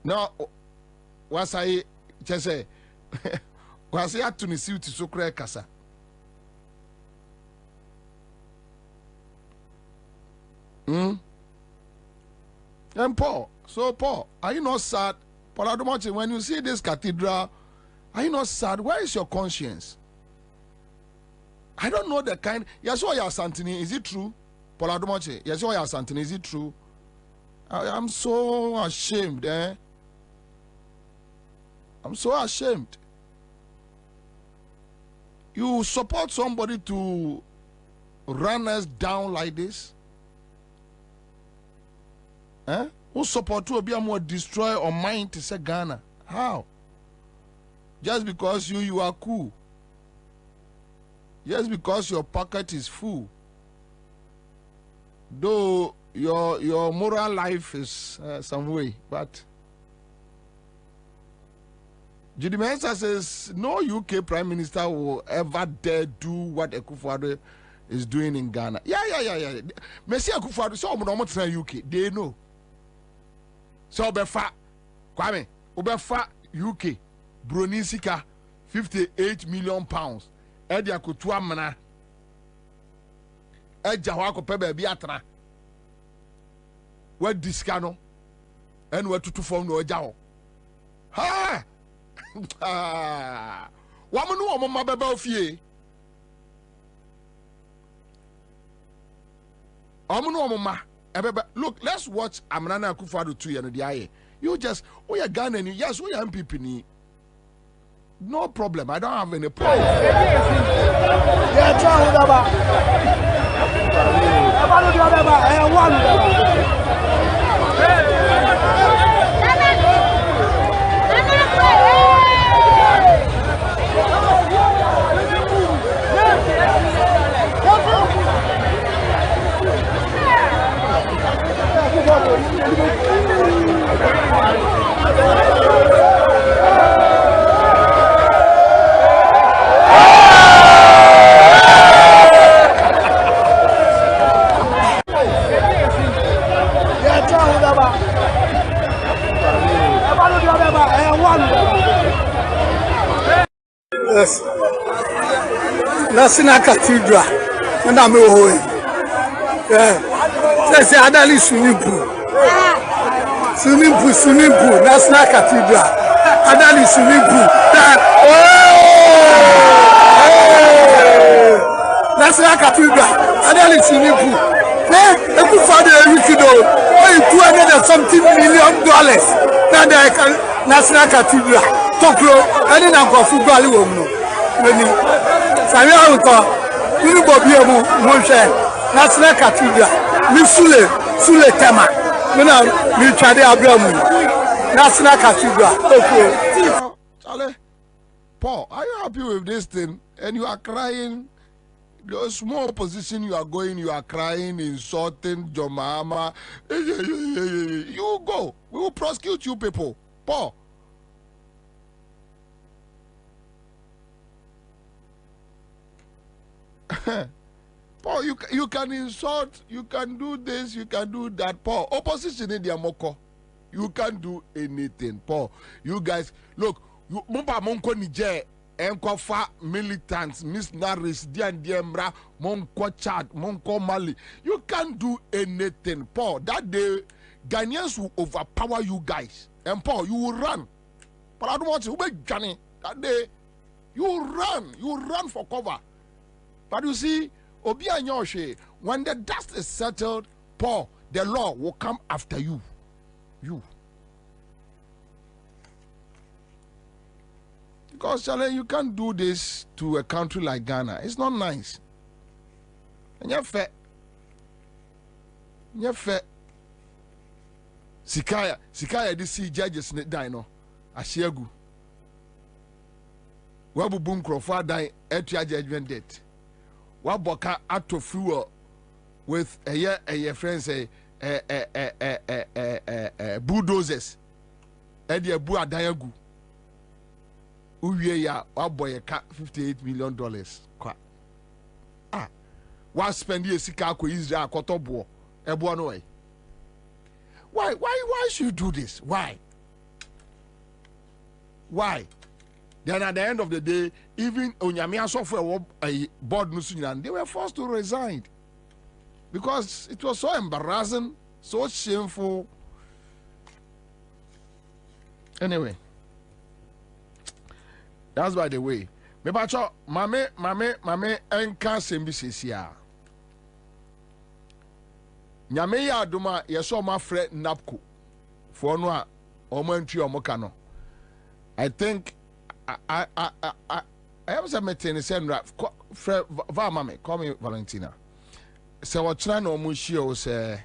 [SPEAKER 3] Now, was I just say, was I to receive to Sokre Kasa? And Paul, are you not sad? Paul Adomachi, when you see this cathedral, are you not sad? Where is your conscience? I don't know the kind. Yes, what you are Santini, is it true? Paul Adomachi, yes, what you are Santini, is it true? I'm so ashamed, I'm so ashamed. You support somebody to run us down like this? who support to be more destroy or mind to say Ghana. How? Just because you are cool. Just because your pocket is full. Though your moral life is some way, but Judy Mensah says no UK Prime Minister will ever dare do what Akufo-Addo is doing in Ghana. Yeah. Messi Akufo-Addo, so I'm UK. They know. So Obefa, Kwame, Obefa UK, Bronisika, 58 million pounds. Edia kutua mana. Eja wako pebe biatra. We diskano. En we tutu form no ejao. Ha! Wamunu wamama bebe ofie. Wamunu wamama. Look, let's watch Amnana Akufo-Addo 2 years the aye. You just, oh yeah, Ghana, yes, oh yeah, MPP ni. No problem. I don't have any problem.
[SPEAKER 2] Yes. National Cathedral. And I'm away. Yeah. Say Adali swimming pool. Swimming pool. National Cathedral. Adali swimming pool. National Cathedral. Adali swimming pool. Akufo-Addo everything though. $200 million. Now they can National Cathedral. Tokyo. Any number of football woman. Many. Sami Auto. Ni BOBIE mo share. National Cathedral. Ni Sule Tema. Mi twade Abraham. National Cathedral. Tokyo.
[SPEAKER 3] Charlie. Paul, are you happy with this thing? And you are crying. The small position you are going, you are crying, insulting Jomama. You go. We will prosecute you people. Paul. Paul, you can insult, you can do this, you can do that. Paul, opposition in the Moko. You can't do anything. Paul, you guys, look, you Mumpa Monko Niger. Enkofa militants, missionaries, Diandra, Monko Chad, Monko Mali. You can't do anything, Paul. That day, Ghanaians will overpower you guys. And Paul, you will run. But I don't want you to make Johnny. That day, you run for cover. But you see, Obi Anyoshe, when the dust is settled, Paul, the law will come after you. Because Charlie, you can't do this to a country like Ghana. It's not nice. And you're fair. Sikaya, this see judges dino. Ashiegu. Wabu boom croffa die at your judgment date. Waboka out of fuel with a year friends bulldozers. Eddie Bua Diagu. Uye ya waboye ka $58 million. Kwa. Wa spend ye sika ko Israel kotobo. Ebo no way. Why should you do this? Why? Then at the end of the day, even Onyamia software board Nusunan, they were forced to resign. Because it was so embarrassing, so shameful. Anyway. That's by the way. Me bacho mame enka sembi sesia. Nyame ya aduma yeso ma fre napko. For no a omo ntwi omo ka no. I think I have some meeting send fre va mame call me Valentina. Se wo try na omo hie o se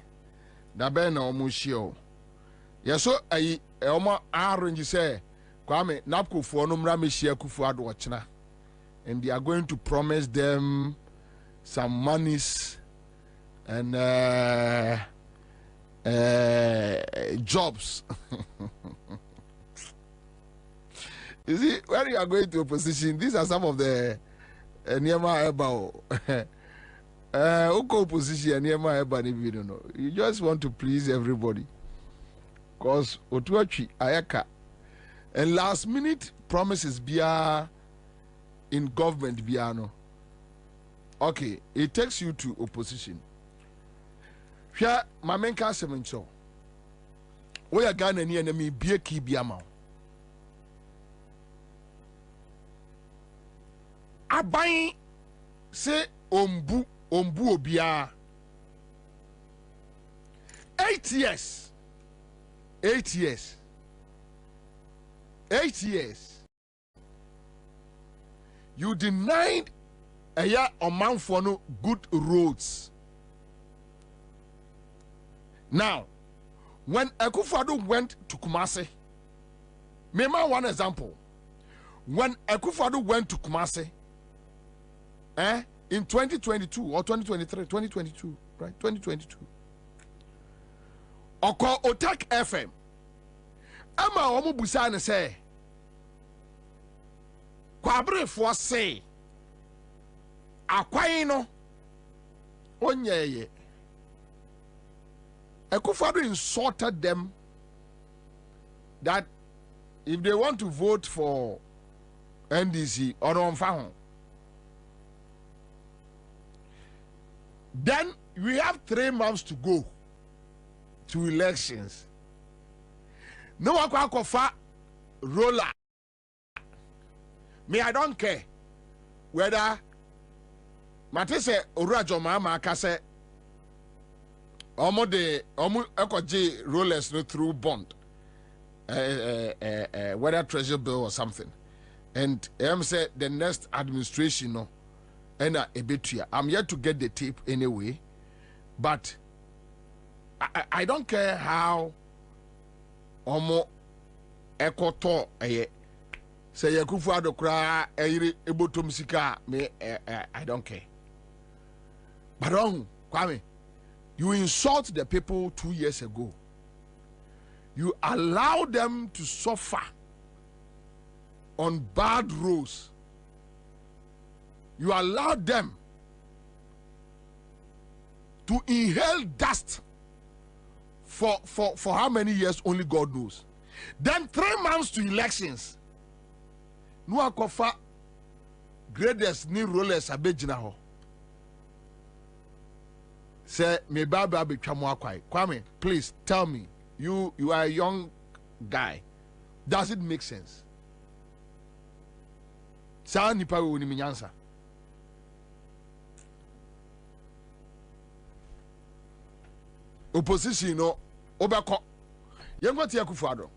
[SPEAKER 3] da be na omo hie o. Yes, so I almost arrange say, Kwame, Napko for no Mramishia Kufuado Wachna. And they are going to promise them some monies and jobs. You see, when you are going to opposition, these are some of the Niema Ebao. Opposition Niema Eba, if you don't know. You just want to please everybody. Because Otuachi, Ayaka, and last minute promises bia in government biano. Okay, it takes you to opposition. Here, my main Semencho. We are Ghana ni enemy bia ki biama. Abai say ombu obia 8 years. 8 years. 8 years. You denied a year or month for no good roads. Now, when Akufo-Addo went to Kumasi, remember one example. When Akufo-Addo went to Kumasi, in 2022 or 2023, 2022, right? 2022. Oko Otak FM. Ama omo busa ne say. Kwabre for say. Akwan no. Onyeye. Akufo-Addo insulted them that if they want to vote for NDC or Onfahon, then we have 3 months to go to elections. No one can offer roller. Me, I don't care whether Matese Urajo Mama Kase Omo Ekoji rollers no through bond, whether treasure bill or something. And say the next administration no. I'm yet to get the tape anyway, but I don't care how Omo Ekoto say Akufo-Addo kra ebotom sika me I don't care. But Kwame, you insult the people 2 years ago. You allow them to suffer on bad roads. You allow them to inhale dust for how many years only God knows. Then 3 months to elections. No akofa graders ni rollers abegina ho. Say me baba be twamo akwai. Kwame, please tell me, you are a young guy. Does it make sense? Sa nipa we ni nyansa. Opposition no obeko yengoti Akufo-Addo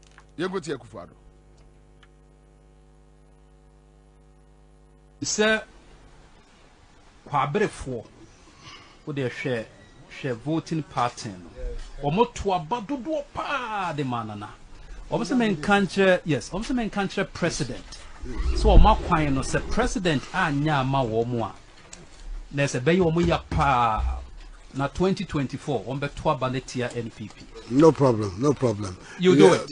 [SPEAKER 5] sɛ kwaberefo wo de hwɛ voting pattern no omo to abadodo pa de manana omo se men kanche yes omo se men kanche president so omo kwan no sɛ president anya ma wo mo a na sɛ bɛyɛ omo ya pa na 2024 on beto abaletia NPP.
[SPEAKER 8] No problem.
[SPEAKER 5] You do it.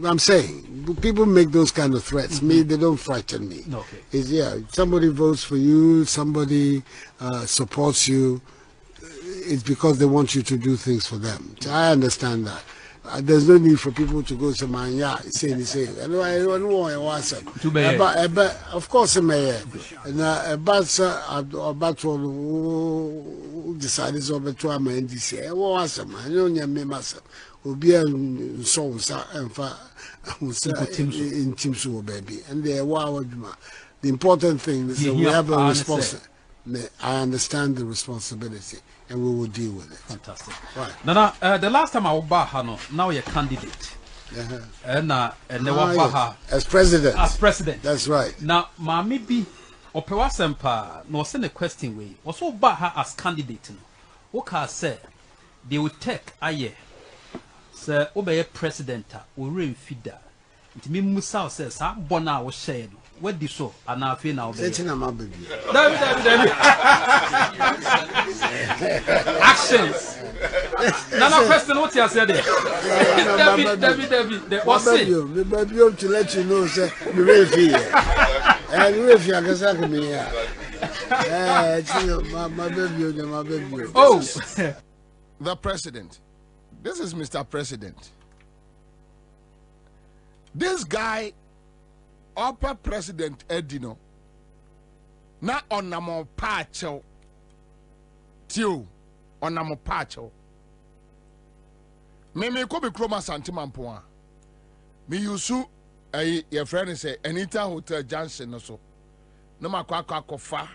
[SPEAKER 8] I'm saying people make those kind of threats. Me, they don't frighten me.
[SPEAKER 5] Okay.
[SPEAKER 8] It's somebody votes for you, somebody supports you. It's because they want you to do things for them. So I understand that. There's no need for people to go to man, say. I don't want to answer. Of course, I may. And about decided over to a man this year. Was a man, you know, me myself. Will be a song and in Teams baby. And they are the important thing is that we have a responsibility. I understand the responsibility. And we will deal with it.
[SPEAKER 5] Fantastic.
[SPEAKER 8] Right.
[SPEAKER 5] Now, the last time I was back, now you're candidate. And
[SPEAKER 8] as president.
[SPEAKER 5] As president.
[SPEAKER 8] That's right.
[SPEAKER 5] Now, maybe Opewasempa no send a question way. Also, back as candidate. What can I say? They will take a year. sɛ wobɛyɛ president a wɔwerɛ mfida nti memusa wo sɛ saa bɔ no a wohyɛe no wadi so anaa afei na wobɛyɛ actions nana question what you said there David what's it
[SPEAKER 8] me baby to let you know say me real fee and real fee akasa ke me ya my baby
[SPEAKER 7] oh the president, this is Mr. President. This guy upper president Edino na onamo pacho tio onamo pacho me ko be kroma santima mpo a me yusu your friend say Anita Hotel Johnson no so no makwa akofa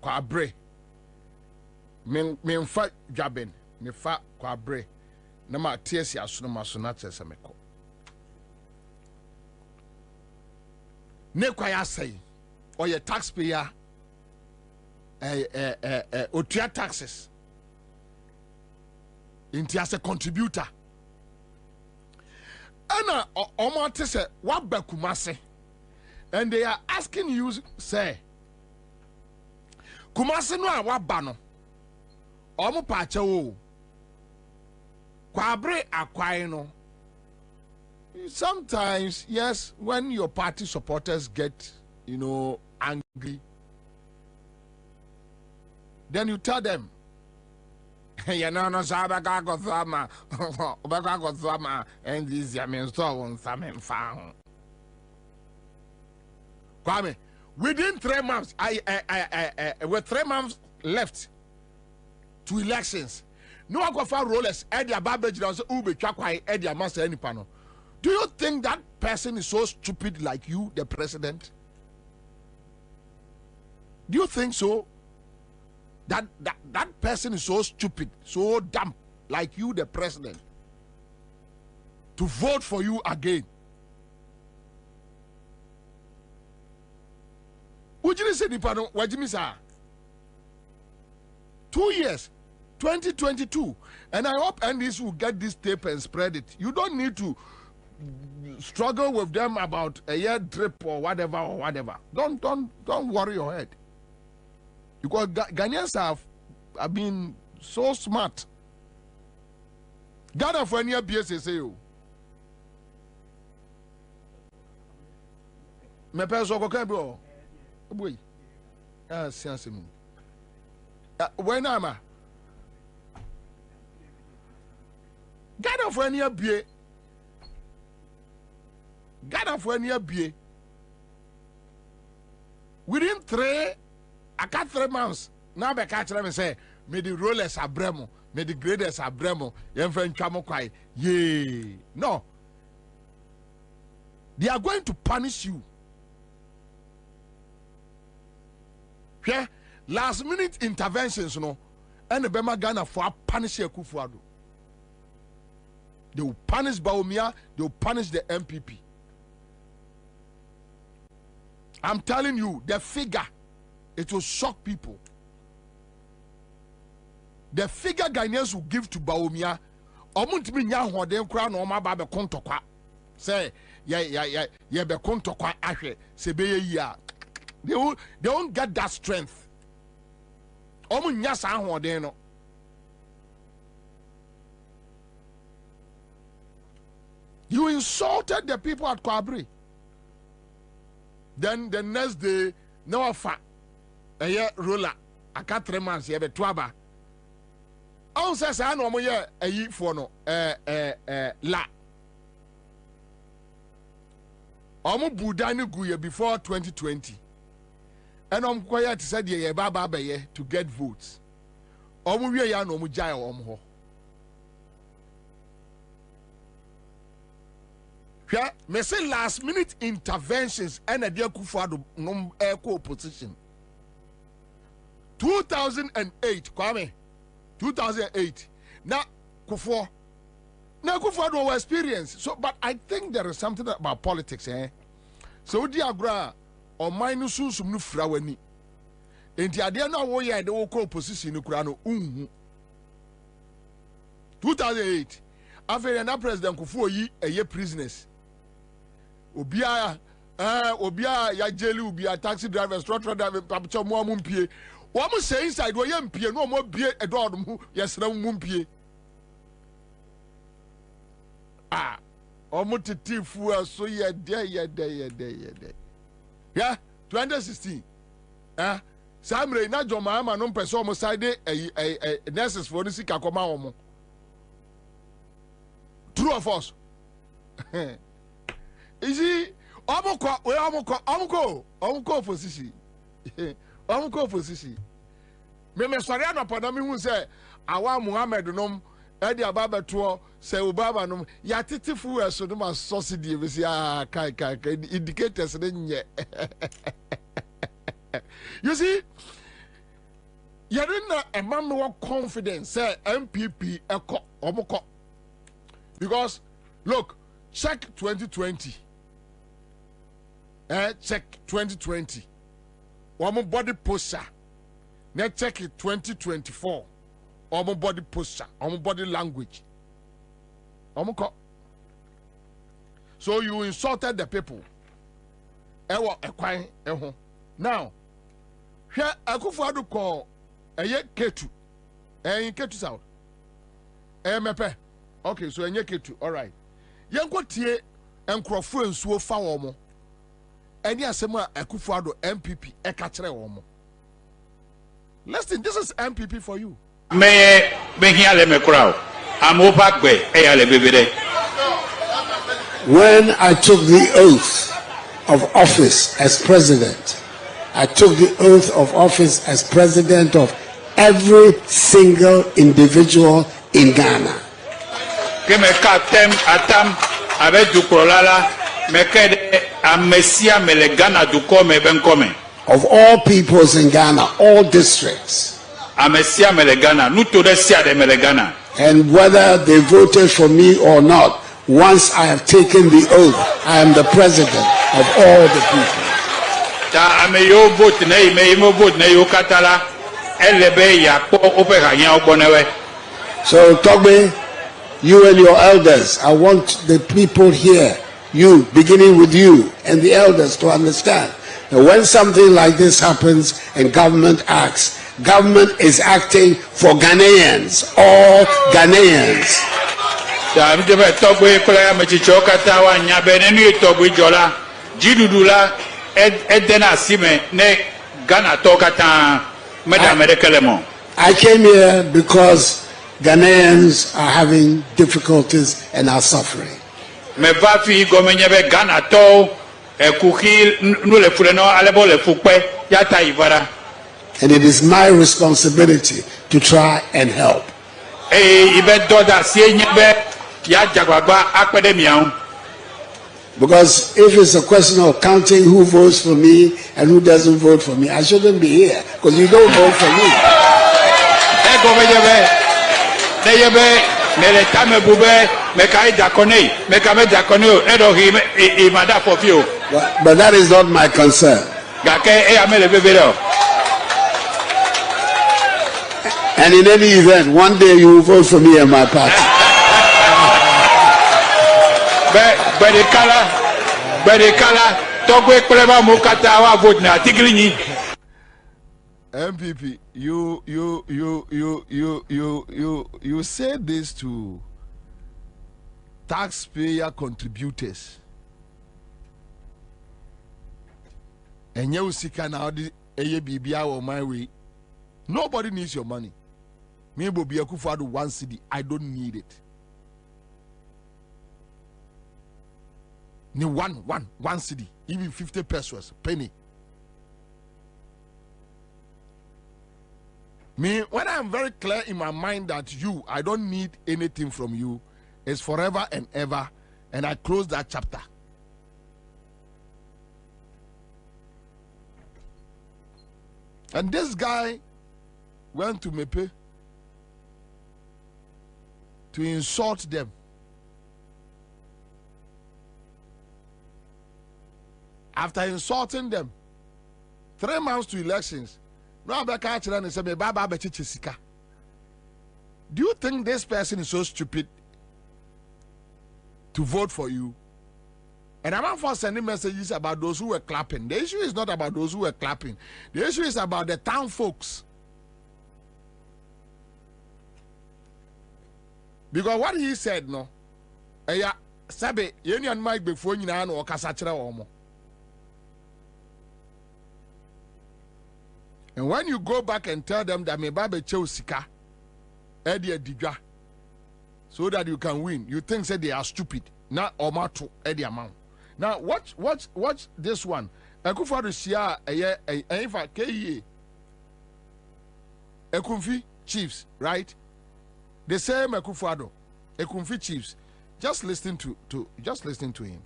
[SPEAKER 7] kwabre me fa dwaben me fa kwabre na ma tiesi asono maso na tese meko ne kwaya say oye taxpayer otua taxes inti as a contributor ana omo te se waba Kumase and they are asking you say Kumase no a waba no omo pacha wo kwabre akwai no. Sometimes, yes, when your party supporters get, angry, then you tell them, and this means so something found. Kwame, within 3 months, with 3 months left to elections, no one go for rollers, Eddie Babbage, Ube Chakwai, Eddie Master, any panel. Do you think that person is so stupid like you, the president? Do you think so? That person is so stupid, so dumb like you, the president, to vote for you again? Would you say the pardon? What do you mean, 2 years, 2022, and I hope NDC will get this tape and spread it. You don't need to struggle with them about a year drip or whatever. Don't worry your head, because Ghanaians have been so smart. Ghana for any BSSA. Me peso ko kan bi o. Boy. Sianse mu. When am I? Ghana for any BSSA. Ghana for any BA. Within 3 months, now I catch them and say, may the rollers are bremo, may the graders are bremo, your friend Chamokwai. Yay. No. They are going to punish you. Yeah? Last minute interventions, and the Bema Ghana for punish Kufuado. They will punish Baumia, they will punish the MPP. I'm telling you, the figure, it will shock people. The figure Ghanaians will give to Baumia, omuntimi nya hoden kra no ma ba be kontokwa. Say, yeah, be kontokwa ahwe se be yi a. They won't get that strength. Omu nya sa hoden no. You insulted the people at Kwabri. Then the next day, no offer. A year ruler, I can't 3 months, you have a twaba. On says I know more a year for no, la. Omo Budani Guya before 2020. And I'm quiet to say, yeah, Baba to get votes. Omo ya no mujaya omho. Yeah, me say last minute interventions and a dear Kufuado no echo opposition. 2008, Kwame. 2008. Now Kufuado was experience. So, but I think there is something about politics, So diagra or minus sum no fraweni. And the idea now we are the opposition no krano
[SPEAKER 3] 2008 after na president Kufuor yi eye prisoners obia ya jeli obia taxi drivers truck driver pacho mo mpie wo mo say inside wo ye mpie no mo bie edo mu yesra mu mpie omo titifu so ye de yeah 2016 Samre na joma ama no mpese omo side nurses for the sika koma omo true of us isi omuko position omuko position me sori anopada mi hu se awa Muhammad nom edi ababa to se obaba nom ya titifu eso no ma subsidy be si kai indicators ne nye. You see, you didn't a man more confidence say MPP echo omoko. Because look, check 2020. Check 2020. Omo body posture. Now check it 2024. Omo body posture, omo body language. Omoko. So you insulted the people. Ewo ekwai eho. Now, here Akufo-Addo call eye Ketu. Ketu South. Mepe. Okay, so enye Ketu. All right. Yenko tie enkrofo nsuo fa wo mo. Eni asem a Akufo-Addo MPP e ka kire wo mo. Listen, this is MPP for you.
[SPEAKER 6] Me hiale me crowd. I'm opakbe eyale bebede.
[SPEAKER 8] When I took the oath of office as president, I took the oath of office as president of every single individual in Ghana. Of all peoples in Ghana, all districts. And whether they voted for me or not, once I have taken the oath, I am the president of all the people. So Togbe, you and your elders, I want the people here, you, beginning with you and the elders, to understand that when something like this happens and government acts, government is acting for Ghanaians, all Ghanaians. I came here because Ghanaians are having difficulties and are suffering. And it is my responsibility to try and help. Because if it's a question of counting who votes for me and who doesn't vote for me, I shouldn't be here because you don't vote for me. But that is not my concern. And in any event, one day you will vote for me and my party.
[SPEAKER 3] MPP, you say this to taxpayer contributors. And you see can now the ABBI or my way. Nobody needs your money. Me Bobie Akufo-Addo 1 cedi. I don't need it. Ni one cedi, even 50 pesos, penny. Me, when I'm very clear in my mind that you, I don't need anything from you, it's forever and ever, and I close that chapter. And this guy went to Mepe to insult them. After insulting them, 3 months to elections, no Abeka Chiran said, me baba bechi sika. Do you think this person is so stupid to vote for you? And I'm not for sending messages about those who were clapping. The issue is not about those who were clapping. The issue is about the town folks. Because what he said, no, yeah, sabe, yeni and Mike before you know, or kasachira omo. And when you go back and tell them that me babe Chelsea, Eddie Diga, so that you can win, you think that they are stupid. Not Omato Eddie amount. Now watch this one. Ekufa to share a KE Ekumfi Chiefs, right? The same Ekufado, Ekumfi Chiefs. Just listen to him.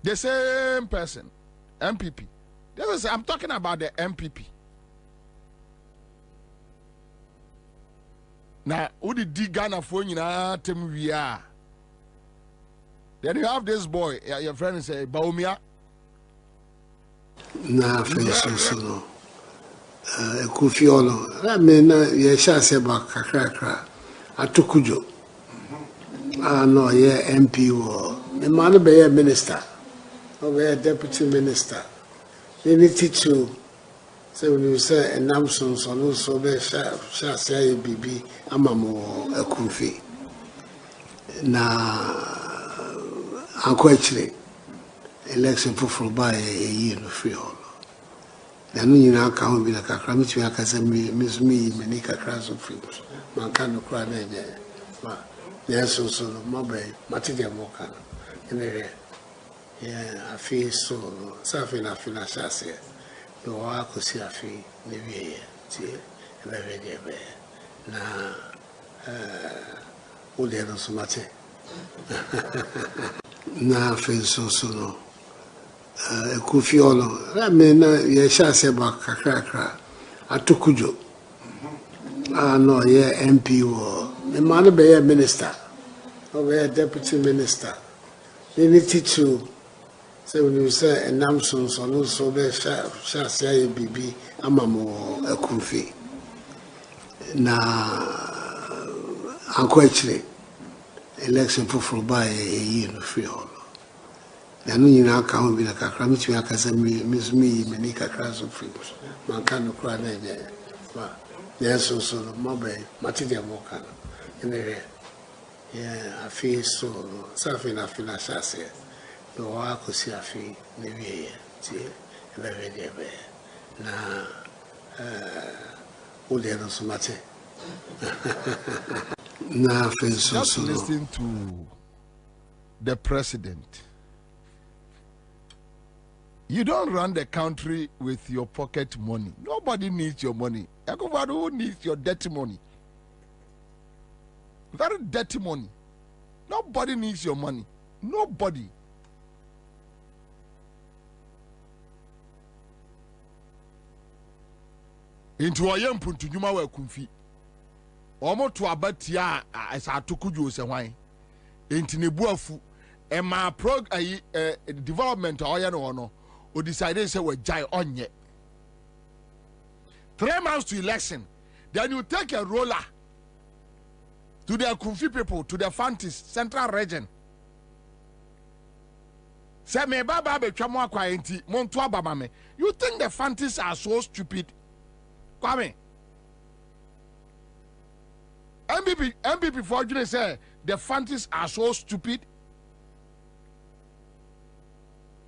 [SPEAKER 3] The same person, MPP. I'm talking about the MPP. Now, who did Ghana for you now? We are. Then you have this boy, your friend say, Baumia.
[SPEAKER 8] Na face no. Kufiolo. I mean, yesha seba kakra. Atukujo. No, yeah, MP wo. The man be a minister. Or be a deputy minister. They need to say when you say and Namson so so be sha say bibi amamo akufi. Na Uncle actually, election for by a year no free hall. The new year can't be like a cram to miss me, many crash of free. Man can't cry there. Yes, so mobile, material mocha. Yeah, I feel so. Something I feel as I say. No, I could see a fee, maybe very dear. Now, all the other so much. Na face so no Kufiolo. I mean, yesha seba kakra. Atukujo. No, yeah, MP wo. The man be a minister. Or be a deputy minister. They need to say when you say and Namson so so be sha say bibi amamo akufi. Na Uncle actually election for by a year no free hall. The new year can't be like a cram to miss me, many crash of free. Man can't cry there. Yes, so mobile, material mocha. Yeah, I feel so. Something I feel as I say. No, I could see a fee, maybe very dear. Now, all the other so much. Nah, just
[SPEAKER 3] listen to the president. You don't run the country with your pocket money. Nobody needs your money. Everybody who needs your dirty money. Very dirty money. Nobody needs your money. Nobody. Into a young puntu juma we kumfi. Omo to abatia as atukuju se hwan enti ne buafu e ma development oye no no o decide say we jai onye 3 months to election, then you take a roller to the Kumfi people, to the Fantis Central Region. Say me baba be twamo akwa enti monto abama me. You think the Fantis are so stupid? Kwame MPP fortunately say the Fantis are so stupid.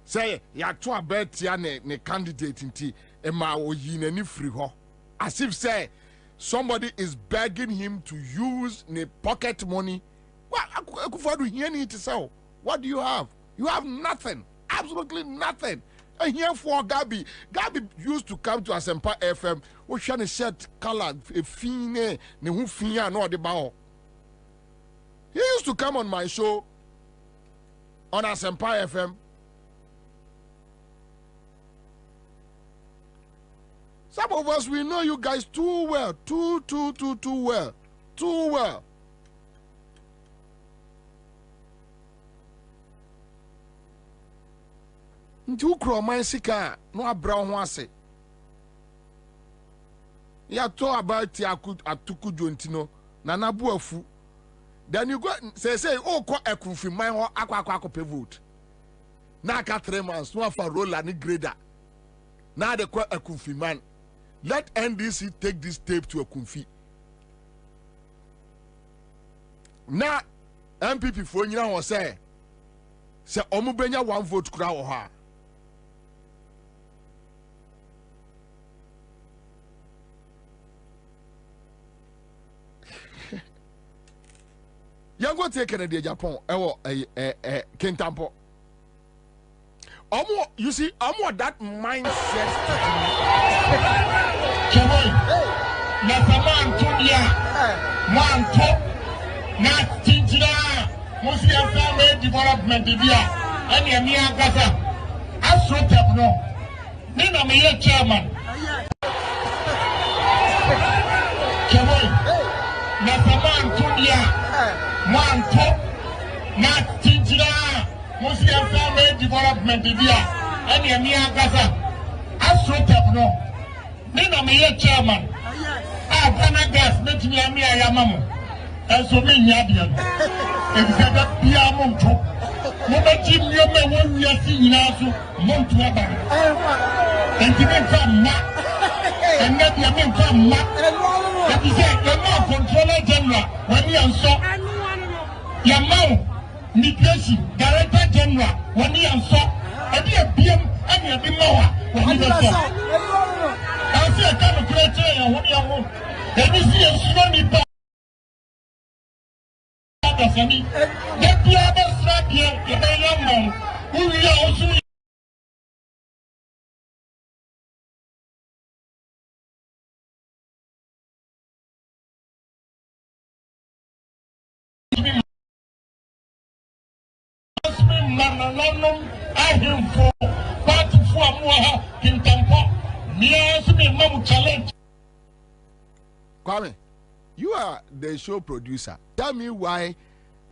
[SPEAKER 3] Say ya to abetia ne candidate nti e ma oyi nani free ho. As if say somebody is begging him to use ne pocket money. What do you have? You have nothing. Absolutely nothing. And here for Gabi used to come to Asempa FM. We shall shirt color a fine ne hu finya no de bao. He used to come on my show on Asempa FM. Some of us, we know you guys too well. Too well. Too well. Nti ukro man sika no abra ho ase. ya to about atuku jontino na nabu afu. Then you go say oh ko ekunfi man ho akwa vote. Na ka 3 months no for roller ni grader. Na de ko ekunfi man. Let NDC take this tape to Ekunfi. Na MPP for nyina ho say omu benya 1 vote kura wo ha. Yango take Canada Japan ewo Kintampo. You see, that mindset.
[SPEAKER 10] Na tinjira Muslim family development dia ani amia gaza asrotep no ni na me chairman Kemoy na saman tudia manto na tinjira Muslim family development dia ani amia gaza asrotep no ni na me chairman Ghana gas metimi amia yamamu Enso me nyabia. Exada bia monto. Mo ba jim yo me won wiase nyina so monto aba. Enti me fa ma. Enna bia me fa ma. Enti se e ma controller general wani anso. Ya mawo migration director general wani anso. E bia biem ani e bi mawa wani anso. Asi e ka no kreche ya wani anwo. E bi si e suno ni ba Sami, get the other strap here, the young man who we are also. I him for part for more in Tampa. Me challenge.
[SPEAKER 3] Kwame, you are the show producer. Tell me why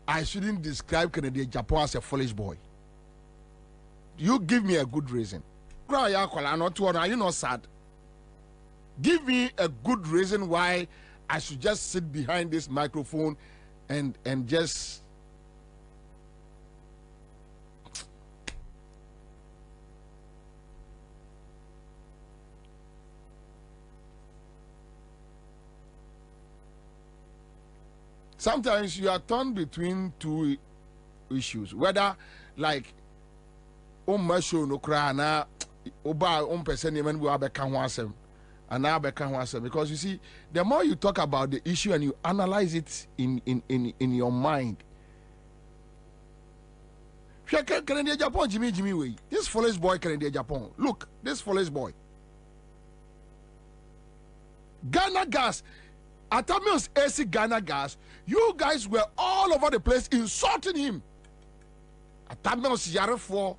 [SPEAKER 3] I shouldn't describe Canadian Japan as a foolish boy. You give me a good reason. Are you not sad? Give me a good reason why I should just sit behind this microphone and just sometimes you are torn between two issues, whether like masho no cry na oba person even we abeka and now because you see, the more you talk about the issue and you analyze it in your mind. Canadian Japan, Jimmy way. This foolish boy Canadian Japan. Look, this foolish boy. Ghana gas. Atamios AC Ghana gas. You guys were all over the place insulting him. Atamios Yarefo,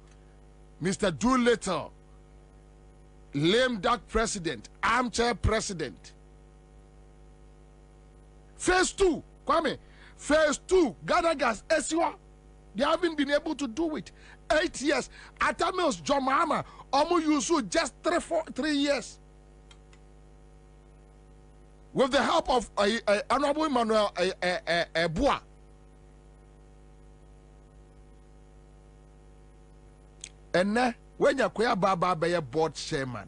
[SPEAKER 3] Mr. Doolittle, lame duck president, armchair president. Phase 2, Kwame. Phase 2, Ghana gas, Esiwa. They haven't been able to do it. 8 years. Atamios John Mahama, Omu Yusu, just 3 years. With the help of Honorable Emmanuel Bois. And now, when you are Baba be a board chairman,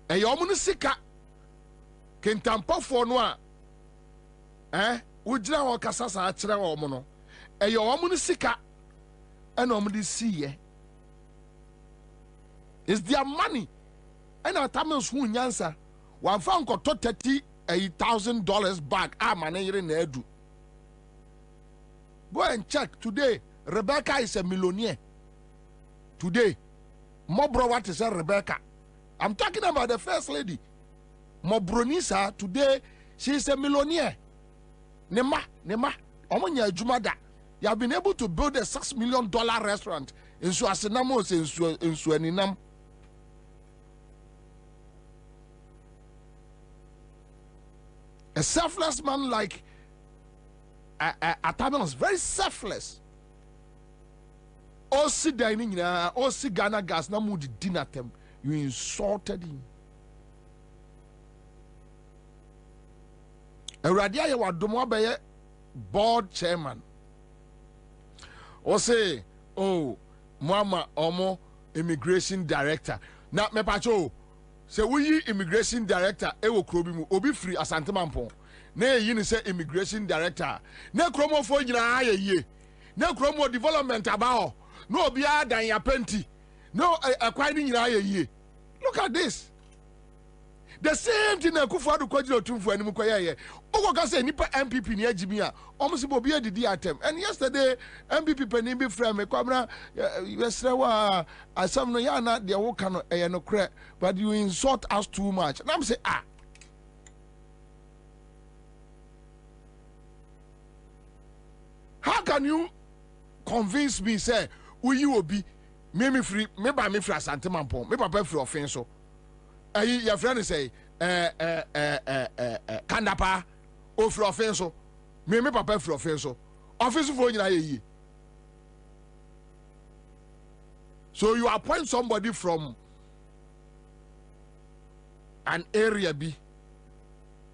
[SPEAKER 3] and you are sika can tamper for no, would you know Casasa Achra or Mono? And you are sika and omni see it's their money. And our Tamils who answer. One found got $30,000 back. Edu. Go and check today. Rebecca is a millionaire. Today, Mobro, what is a Rebecca? I'm talking about the first lady. Mobronisa, today, she is a millionaire. Nema, Omonya Jumada. You have been able to build a $6 million restaurant in Suasinamos in Suaninam. A selfless man like Atamios, very selfless. Osi dining, Osi Ghana gas, na mudi dinner them. You insulted him. Awurade aye wadom abeye board chairman. O say, oh, mama omo immigration director. Na me pacho say we immigration director e wo kro bi mu obi free Asante Mampong. Na yi ni say immigration director. Na kromo fo nyina aye ye. Na kromo development about. No obi adan ya penti. No akwai ni nyina aye ye. Look at this. The same thing na Kufuor kwajiro tumfu anim koyeye. Ogo ka say nipa MPP ni agimi a omo Bobie didi atem. And yesterday MPP pani bi frame me kwamra yesre wa asam no ya na de wo ka no eye no kre, but you insult us too much. And I'm say how can you convince me say we obi me free me ba me free Asante Mampong me papa free offense so your friend say Kandapa o free offense so me papa free offense so offense for nyina ye. So you appoint somebody from an area B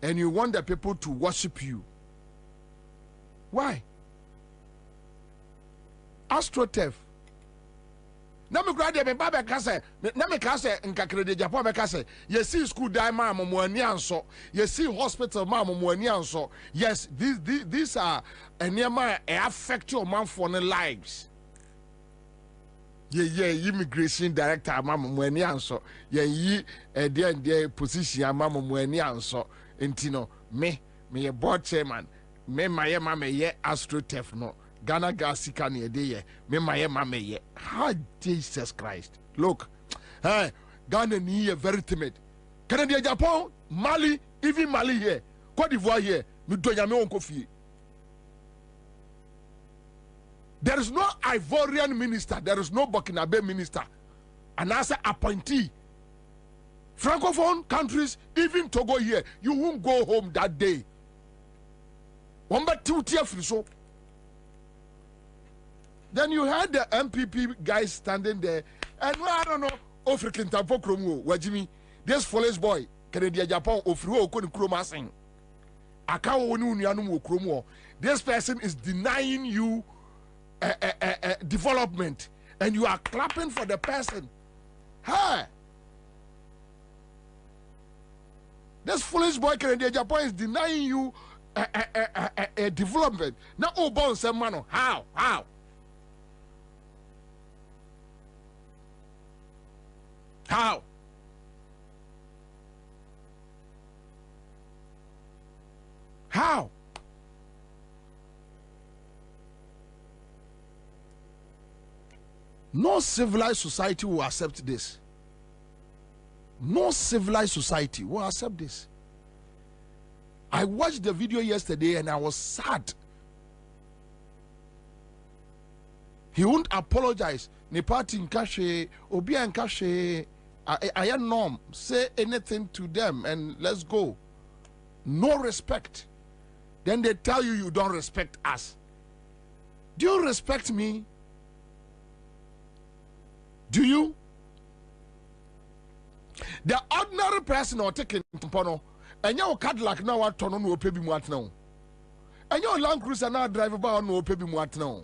[SPEAKER 3] and you want the people to worship you. Why? AstroTurf. Na me grade me ba be ka se na me ka se nkakere de Japan be ka se ye see school die ma mo ani anso, ye see hospital ma mo ani anso. Yes, these are enema affect your man for the lives. Ye immigration director ma mo ani anso, ye yi there position ma mo ani anso. Entino me ye board chairman, me ye AstroTurf no. Ghana gas can ye day, me my mama ye. How Jesus Christ. Look, hey, Ghana ni very timid. Canada, Japan, Mali, even Mali here, Cote d'Ivoire here, me do yame on coffee. There is no Ivorian minister, there is no Burkinabe minister, and as an appointee. Francophone countries, even Togo here, you won't go home that day. One but 2 tier free so. Then you had the MPP guys standing there, and I don't know, African Tampo Kromo, Wajimi, this foolish boy, Canada, Japan, Ofru, Okon Kromasing. Kromo. This person is denying you development, and you are clapping for the person. Hey! This foolish boy, Canada, Japan, is denying you development. Now, oh, bones, man, how? How? How? No civilized society will accept this. No civilized society will accept this. I watched the video yesterday and I was sad. He won't apologize. Ni party in kashe, obia in kashe. I am norm. Say anything to them and let's go. No respect. Then they tell you you don't respect us. Do you respect me? Do you? The ordinary person or taking pono, and your Cadillac now what turn on no pay me what now. And your Land Cruiser now drive about no pay me what now.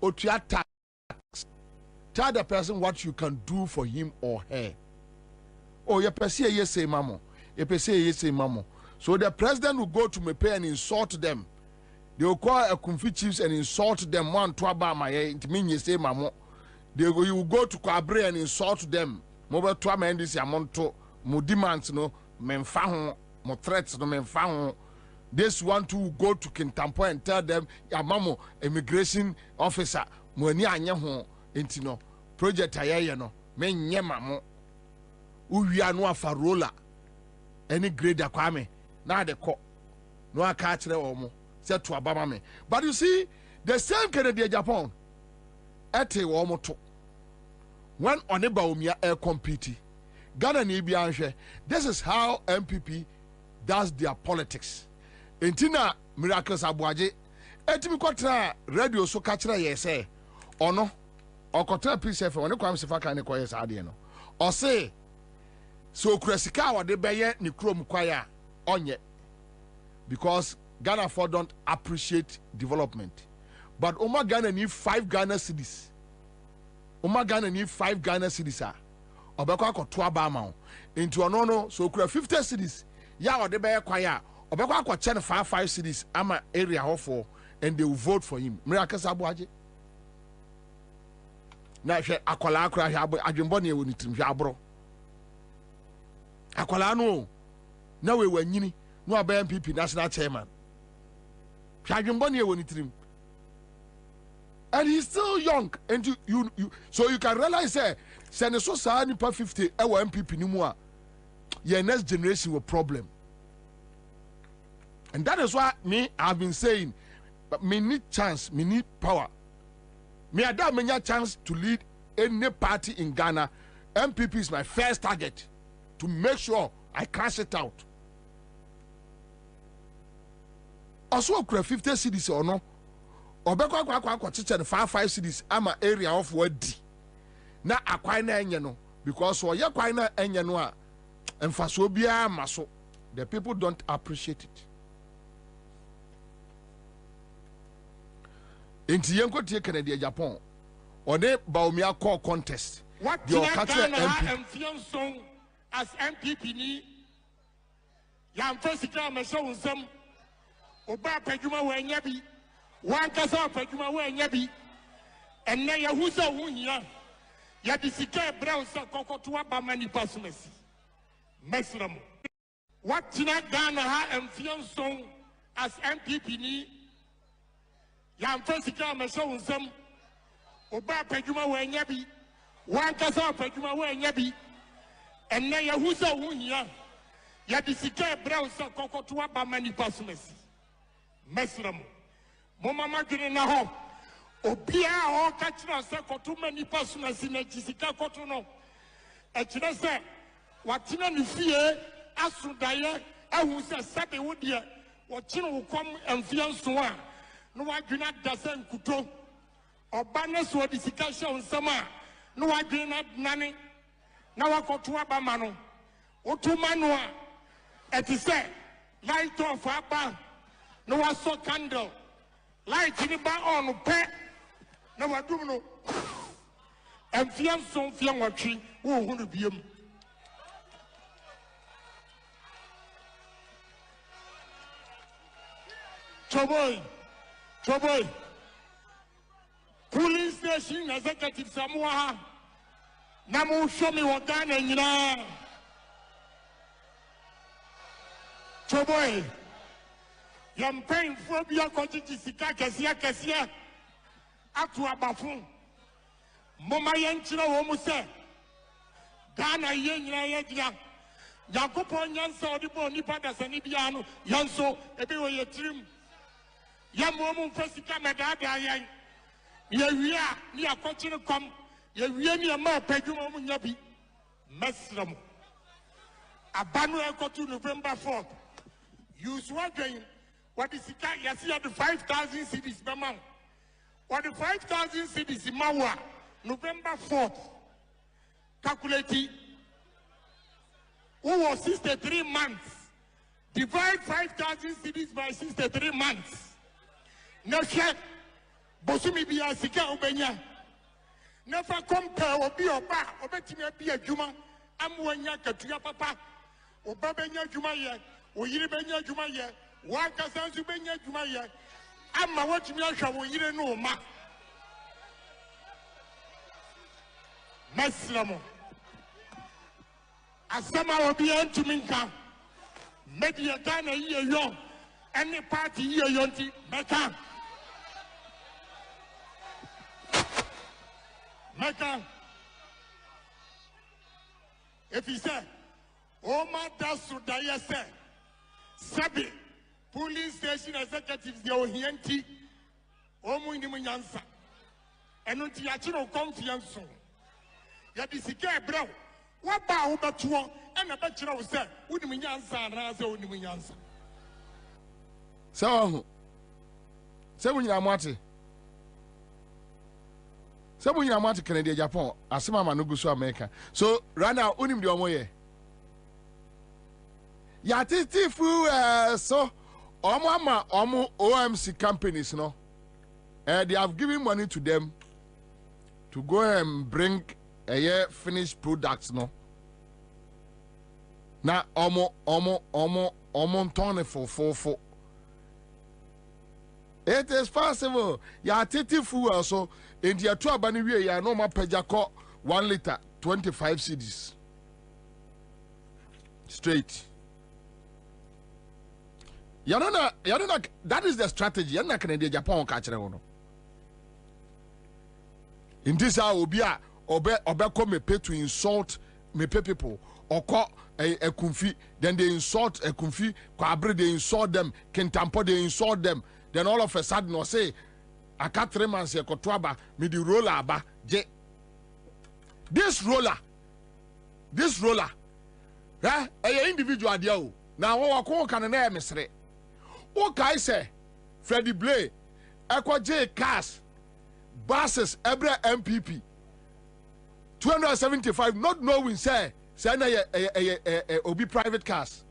[SPEAKER 3] Or to attack. Tell the person what you can do for him or her. Oh, you per se yes say mamo. You per se yes say mamo. So the president will go to me pay and insult them. They will call a Kumfi chiefs and insult them one to about my it mean you say mamo. You will go to Kwabre and insult them. Mobile to amend this amount to mo demands no menfa mo threats no menfa. This one to go to Kintampo and tell them ya mamo immigration officer mo ani anya ho enti no project ayeye no men nyema mo uwia no afarola any grade akwame na de ko no aka kire wo mo say to abama me. But you see the same Canada Japan ete wo mo to when oneba omia air compete Ghana ni bia nhwe. This is how MPP does their politics. Entina Miracles Abuaje etimi kwatra radio so ka kire ye say ono okotra PCF one kwam sefa kan ne koye saade no o say so kurasika wode beye ni krom kwaya onye because Ghana for don't appreciate development. But Oma Ghana need 5 Ghana cities. Oma Ghana need 5 Ghana cities. Obekwa ko 2 Bama. Into onono so kura 50 cities. Ya ode be kwaya. Obekwa ko chen 5 cities ama area hofo and they will vote for him. Miracle Sabuaje. Na hwe akola akura hwe adwembo na ewo nitrim hwe abro. Akola no na we wanyini no aba MPP national chairman. Hwe adwembo na ewo nitrim. And he's still young, and you so you can realize say so sa nipa 50 ewo MPP ni mu a your next generation will problem. And that is why I've been saying, but me need chance, me need power. Me ada me need chance to lead any party in Ghana. MPP is my first target to make sure I crash it out. Also, 50 cities or no. Obekwa chichen 5 cities ama area of wadi na akwai na enye no because so ye kwai na enye no a emfaso bia maso the people don't appreciate it. Enti yenko tie Canada Japan one Baumia call contest
[SPEAKER 10] what
[SPEAKER 3] the
[SPEAKER 10] MP as MPP ni yam fasika meso unsam oba padwuma wanya bi one kasa padwuma wanya bi enne ya huza wunya ya disika brown sa kokoto aba mani pasumesi mesram what tina Ghana ha emfianson as MPP ni yam fasika meso unsam oba padwuma wanya bi one kasa padwuma wanya bi enne ya huza wunya ya disika brown sa kokoto aba mani pasumesi mesram Mama madwene na ho obia ho ka kira se kotuma ni pasuna sina jisika koto no e kira se watena ni fie asudaye ahu se sabe wodie wo kire wo kom amfia nso a no wadwena dasa nkuto oba ne so disika hye onsama no wadwena nane na wakoto aba ma no otuma no a etise light off aba no waso candle light ni ba on pe na wadum no emfiam so mfiam watwi wo hunu biem Choboy police station executive Samoa na mo show me what Ghana nyina Choboy yam pain phobia konjiji sika kesia atu abafun moma yenchira wo mu se Ghana ye nyina ye dia Yakopo nyansa odibo nipa dasani bia no yanso ebe wo yetrim yamo mu fasika medada yan ye wia ni akochire kom ye wie ni ma padwuma mu nyabi mesram abanu ekotu November 4th use wagin. What is it? Yes, you have the 5,000 cities per month. What the 5,000 cities in Mawa, November 4th, calculating who was 63 months. Divide 5,000 cities by 63 months. No check. Bosumi biya sika obenya. Never compare obi oba obetimi biya juma amwanya katuya papa. Oba benya juma ye, oyire benya juma ye. Waka sansu benya juma ye amma watimi ahwa wo yire no ma maslamo asama obi antumi nka media Ghana yiye yo any party yiye yo nti meka if he said o ma dasu da yese sabi police station executives they are here anti omo ndi munyansa eno nti ya kire confiance ya disika ebra wa ba wo beto e na be kire wo se woni munyansa na se woni munyansa
[SPEAKER 3] so se munyina mwate se munyina mwate Canada Japan asema ma no guso America so right now unim de omo ye ya titifu so Omo OMC companies, no. They have given money to them to go and bring finished products, no. Now, omo turn for. It is possible. Ya titi fu also in the 2 abani we ya no ma pejako 1 liter 25 cedis. Straight. Yanona, that is the strategy. Yana Canada Japan catch no. In this hour, obe come me pay to insult me pay people or call a kumfi. Then they insult a kumfi. Kwabre they insult them. Kentampo they insult them. Then all of a sudden, no say, I can't 3 months here, Kotwaba, me the roller aba, je. This roller, eh, a individual deal. Now, what can an air mesre? What can I say? Freddie Blay, Equa J cars, buses, every MPP, 275, not knowing, say, Obi private cars.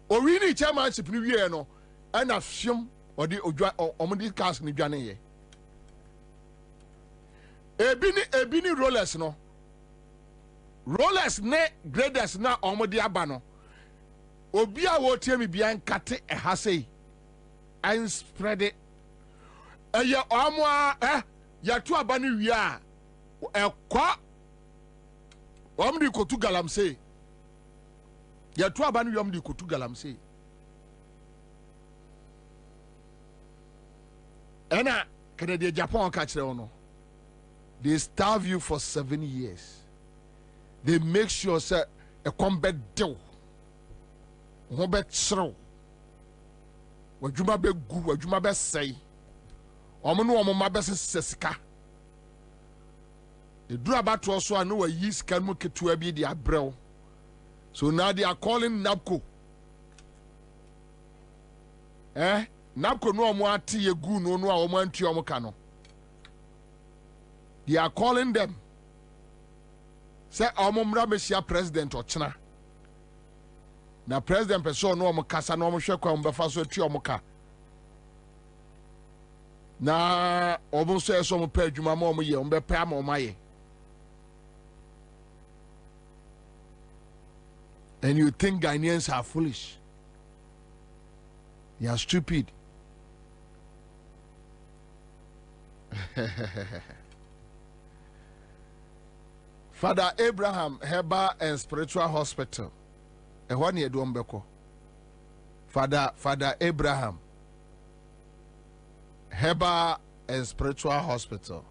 [SPEAKER 3] Or really chairmanship new year, no. And a film or the cars in Johnny. Ebini rollers no. Rollers ne graders na omodi abano. Obia wo tie me bia nkate ehase. And spread it. Eye omo ya tu abani wi a ekwa omdi kotu galamse. Ya tu abani wi omdi kotu galamse. Ena Canada Japan catch no. They starve you for 7 years. They make sure say a combat deal. Combat slow. Wajuma be gu, wajuma be say. Omunu omoma be sesika. They do about to also know a yeast can make it to be their brow. So now they are calling NABCO. NABCO no more tea ye gu no omo anti omo kano. They are calling them. Say omomra mesia president ochina. Na president person no omo kasa no omo hwe kwa mbefa so ati omo ka. Na omo so eso omo pa adwuma ma omo ye omo be pa ma omo aye. And you think Ghanaians are foolish? You are stupid. Father Abraham Herbal and Spiritual Hospital. Ehwa ne edu ombeko. Father Abraham Herbal and Spiritual Hospital.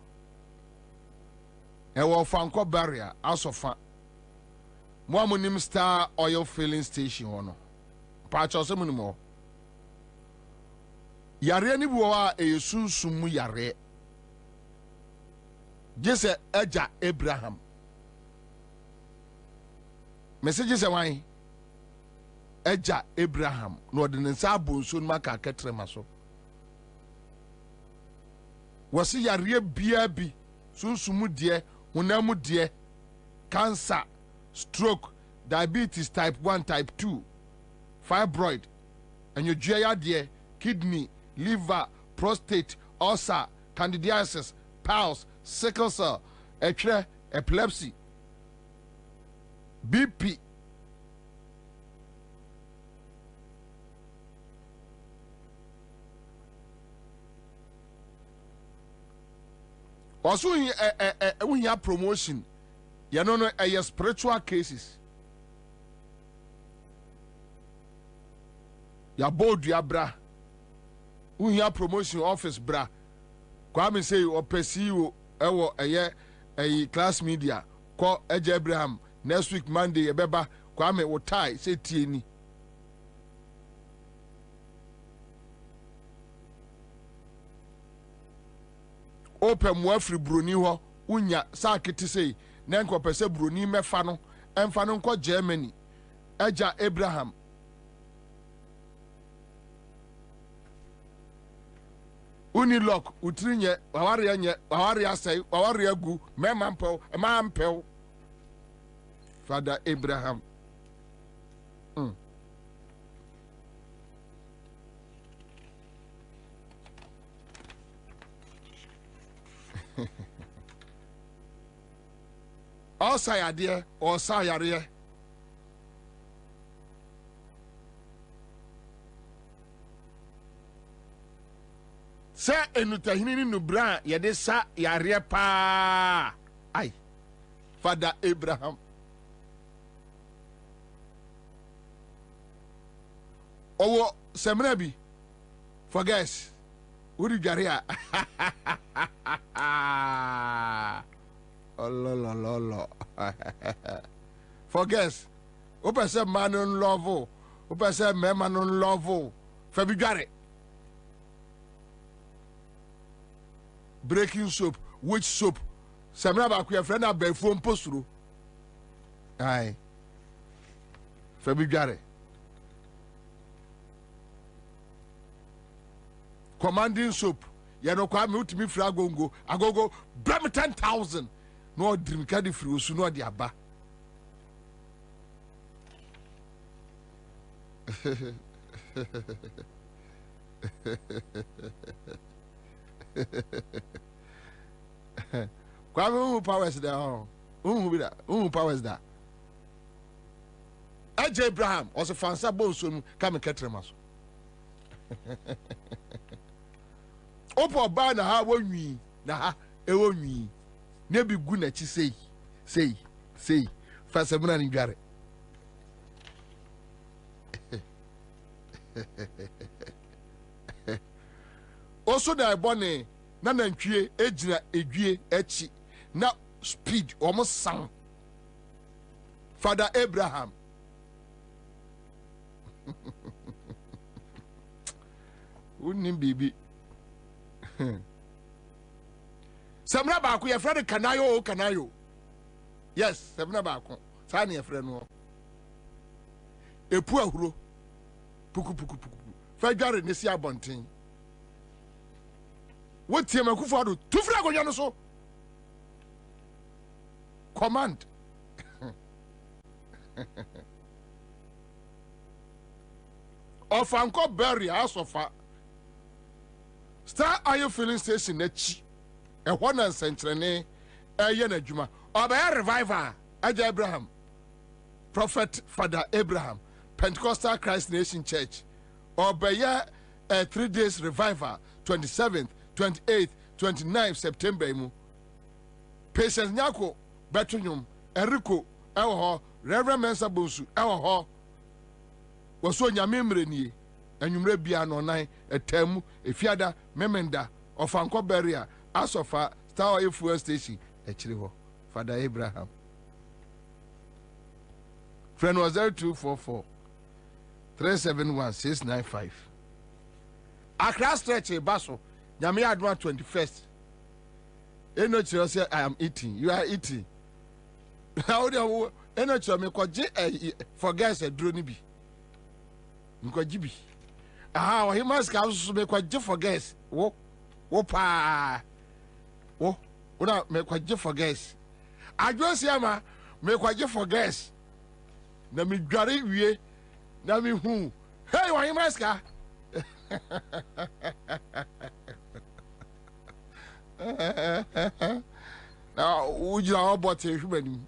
[SPEAKER 3] Ewo Fanko Barrier asofa. Mo amonim Star Oil Filling Station hono. Pa cho se munimo. Yare ni bo a esunsun mu yare. Jese Eja Abraham. Message say why? Eja Abraham no de nsa bonso maka ketrema so. Wasi yare bia bi sunsumu de hunamu de cancer, stroke, diabetes type 1, type 2, fibroid, and your GIA, kidney, liver, prostate, ulcer, candidiasis, piles, sickle cell, epilepsy, BP. Also, we have promotion. You know, spiritual cases. Ya board ya bra. We have promotion office bra. Kwame say o pesi o a class media. Call Eja Abraham next week Monday ebeba Kwame wo tie say tie ni. Open mo afri broni ho unya saketi say na nko pese broni mefa no emfa no nko Germany. Eja Abraham Unilok utrinye wawari asay wawari agu memampel Father Abraham All sayade or sayare. Say enutahini no bra yede sa yare pa. Ai. Father Abraham. Owo semna bi for guys. Uri jaria. Oh lo. For guys. Opa say man on love. Opa say man on love. Fabi jare. Breaking soap, which soap? Samra ba ku friend na be phone posturu. Aye. Fabi jare. Commanding soap. You know, kwa me utimi fra agogo. Agogo bram 10,000. No dream kadi free osu no di aba. Kwa me powers there. Who be that? Who powers that? AJ Abraham was a fansa bonso come ketremaso. Opo ba na ha wonwi na ha e wonwi na bi gu na chi sei fa semna ni dware oso da ebone na nantwie ejira edwie echi na speed omo san Father Abraham unim bibi Samra ba ku ye frere kanayo. Yes, samra ba ku. Sa na ye frere no. Epu ahuro. Puku. Fa dware ne si abonten. Wotie makufa do. Tu frere go no so. Command. Ofanko bury asofa. Star Oil filling station nechi. E hona nsentrene eye na djuma. Obey revival Aja Abraham. Prophet Father Abraham. Pentecostal Christ Nation Church. Obey a 3 days revival 27th, 28th, 29th September mu. Patience nyako betunyum Eriko ewo ho Reverend Mensa Bonsu ewo ho. Woso nyame mrenie anwumre bia no nan etamu efiada memenda ofanko beria asofa Star Oil fuel station echire ho Father Abraham friend was 0244 371 695 Accra stretch baso nyame adwa 21st eno chiro say I am eating you are eating how do eno chiro me kwaje for guys edro ni bi nkwaji bi aha o himas ka so me kwaje for guys wo pa wo una me kwaje for guys adwosi ama me kwaje for guys na mi dware wie na mi hu hey o himas ka na ujira obot ehumani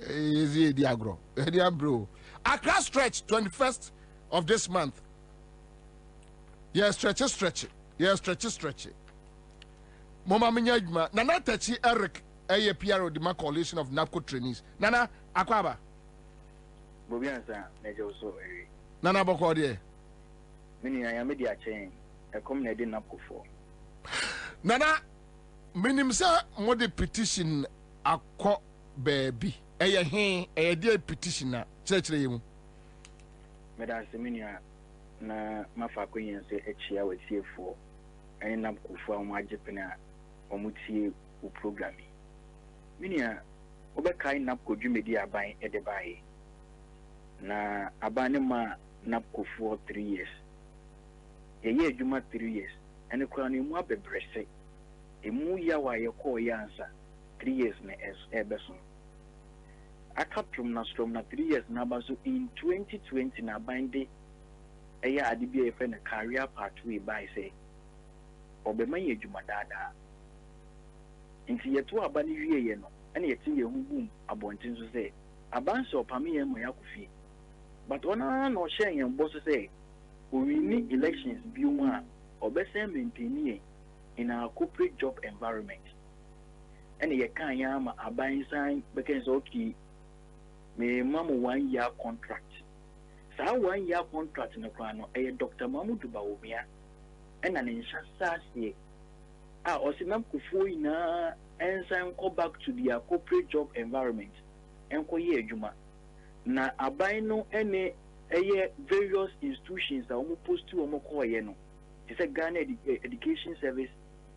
[SPEAKER 3] easy diagro bro Accra stretch 21st of this month. Yes, stretch. Yes, stretch. Mama minyajuma nana tachi Eric eye PRO the coalition of NAPCO trainees. Nana akwaba.
[SPEAKER 9] Bobie ANSAH mejo so eri.
[SPEAKER 3] Nana boko de.
[SPEAKER 9] Mini ya media chain e come na de NAPCO for.
[SPEAKER 3] Nana minim sa mo de petition akọ baby. Eye hen eye de petition na church yemu.
[SPEAKER 9] Meda seminia na mafa kwenye se echia wetiefo. Ene NAPCO for o magepena o mutie o programi. Minia obekai NAPCO dwumedi aban ede bae. Na abane ma NAPCO for 3 years. Ye adwuma 3 years. Ene kwa ni mu abebrese. Emu ya wa ye ko ya ANSAH 3 years na ebeso. Akaprum na strom na 3 years na baso in 2020 na binde ɛyɛ ade bi a yɛfrɛ no career pathway by sɛ ɔbɛma yɛ adwuma daadaa nti yɛto aba no wieɛ no ɛna yɛte yɛ huhum abɔnten so sɛ aban sɛ ɔpame yɛn ma yɛakɔ fie but ɔno na ɔhyɛ yɛn bɔ so sɛ ɔwini elections bio mu a ɔbɛsɛn maintain yɛn in our corporate job environment ɛna yɛka yɛn ama aban san bɛka sɛ okay mema mo 1 year contract saa 1 year contract no koraa no ɛyɛ Dr. Mahmoud Bawumia ɛna ne nhyɛ saaseɛ a ɔsinam kufuo nyinaa ɛnsan kɔ back to their corporate job environment ɛnkɔ yɛ adwuma na aban no ɛne ɛyɛ various institutions a wɔn post wɔn kɔɔyɛ no te sɛ Ghana Education Service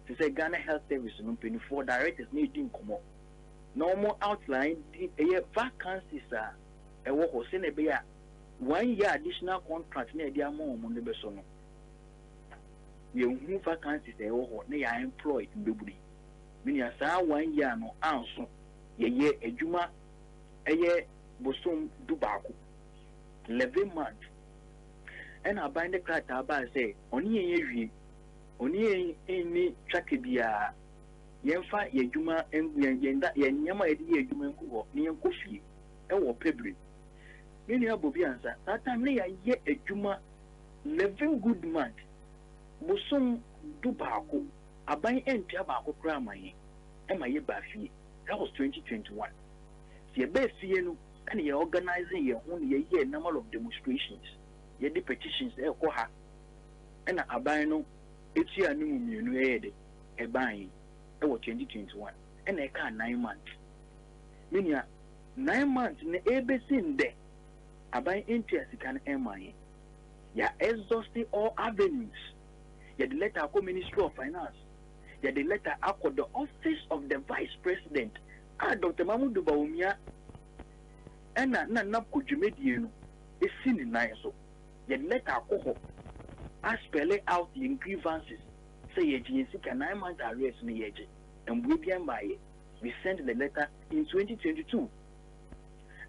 [SPEAKER 9] te sɛ Ghana Health Service no mpanyinfoɔ directors na edi nkɔmɔ na wɔn outline di ɛyɛ vacancies a ɛwɔ hɔ sɛ na ɛbɛyɛ a 1 year additional contract na ɛde ama wɔn no bɛ so no yɛhu vacancies a ɛwɔ hɔ na yɛ employed mbɛburi minia saa 1 year no anso yɛyɛ adwuma ɛyɛ bosom du baako 11 months ɛna aban de krataa baa sɛ ɔne yɛn yɛwie ɔne yɛn ɛnni twake biara yɛmfa yɛ adwuma yɛn nneɛma yɛde yɛ adwuma ngu hɔ ne yɛnkɔ fie ɛwɔ pɛbiri minia bobi ansa saa time ne yɛayɛ adwuma 11 good months bosom du baako aban ɛntua baako koraa ama yɛn ɛma yɛ baa fie that was 2021 sɛ yɛbɛɛ fie no and you're organizing your own year number of demonstrations. You the petitions and a bino it's your new head a buying over 2021 and I can 9 months. Meaning 9 months in the ABC in there. A buying interest can MI. You exhausted all avenues. You the letter of Ministry of Finance. You the letter of the office of the Vice President. Dr. Mahmoud Bawumia. Ɛna na kɔdwumadie no ɛsi ne nan so yɛde letter akɔ hɔ aspell out the grievances sɛ yɛgye yɛn sika 9 months arrears no yɛgye mbue bi mbaeɛ we sent the letter in 2022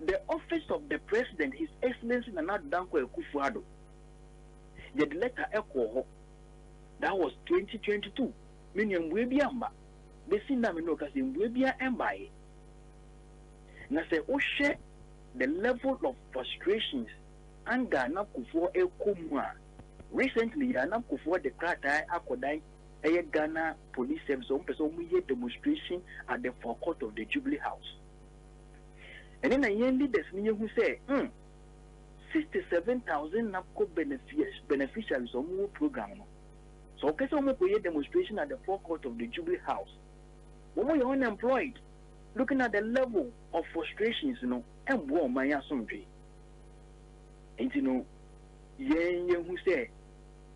[SPEAKER 9] the office of the president his excellency Nana Dankwa Akufo-Addo yɛde letter ɛkɔ hɔ that was 2022 meaning mbue bi amba bɛsi na me no kasi mbue bi mbaeɛ na sɛ wohwɛ the level of frustrations anger na kufuo ekomua recently na kufuo the krata akodai Ghana police service on person demonstration at the forecourt of the Jubilee House and then yen leaders ni who say 67,000 NAPCO beneficiaries on more program no so okay so mo demonstration at the forecourt of the Jubilee House when you're unemployed looking at the level of frustrations and war my assumption. And yen who say,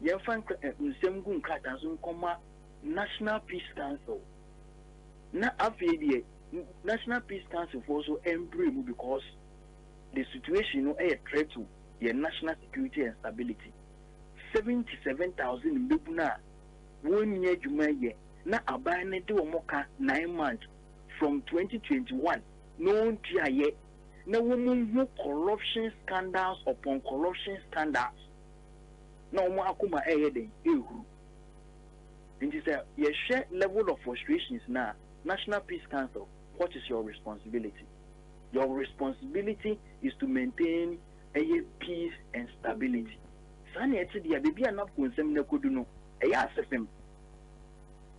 [SPEAKER 9] yen fan Semgun Katansun Koma National Peace Council. Na affair National Peace Council also embrace because the situation a threat to your national security and stability. 77,000 Bibuna 1 year Jumaye na abane de omoka 9 months from 2021. No TIA. No woman corruption scandals upon corruption scandals. No more akuma ehede ehu. It is a share level of frustrations now. National Peace Council, what is your responsibility? Your responsibility is to maintain peace and stability. Sani eti dia baby anap kunsem na koduno eya asefem.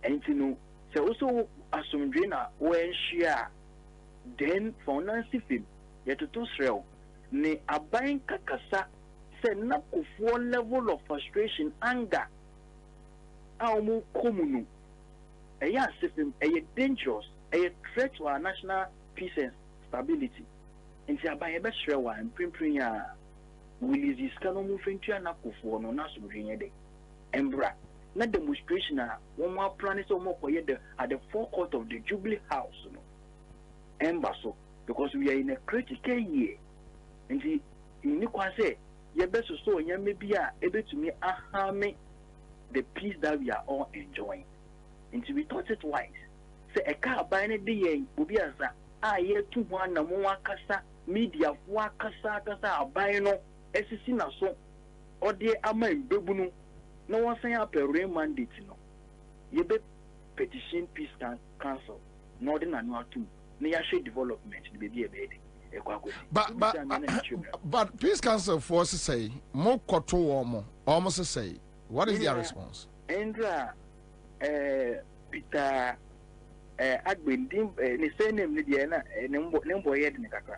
[SPEAKER 9] Enti no se also asumdwe na wen share then finance film yetoto srel ne aban kakasa se na kofuo level of frustration anger amu komunu eya system dangerous threat to our national peace and stability nti aban ebe srel wa mprimprin ya release skano mu fentua na kofuo no na asumdwe de embra na demonstration one more plan so more at the forecourt of the Jubilee House no embassy because we are in a critical year and the in say ye best so nya maybe able to me harm the peace that we are all enjoying until we thought it wise say a car by any day obi asa ye tu one na mo akasa media fo akasa buy no esisi na so or the Aman Bebunu, no one saying up a real mandate, no. You be petition Peace Council, Northern Annual 2, near development, the baby a bed.
[SPEAKER 3] But Peace Council forces say, more koto warmo, almost say, what is their response?
[SPEAKER 9] Andra, Peter, Agbindim, the same name, Lydiana, and Numbo Yed Nikaka.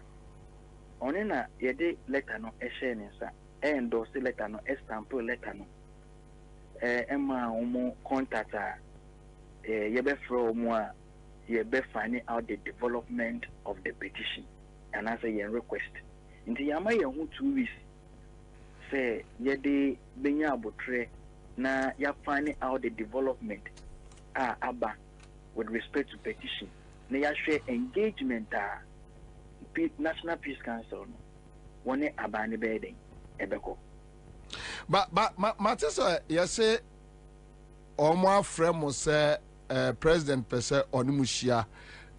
[SPEAKER 9] Onena, Yede letter no, a shenesa, and those letter no, a stamp letter no. Emma, Omo, contact her, Yebe Fro Moa, Yebe finding out the development of the petition. And as a request. In the Yamaya 2 weeks, say, Yede Benya Botre, na ya finding out the development Abba with respect to petition. Na ya share engagement National Peace Council. One Abani Beding, Ebeko.
[SPEAKER 3] But Matissa, you say, Omwa Fremo say, President Pese Onimushia.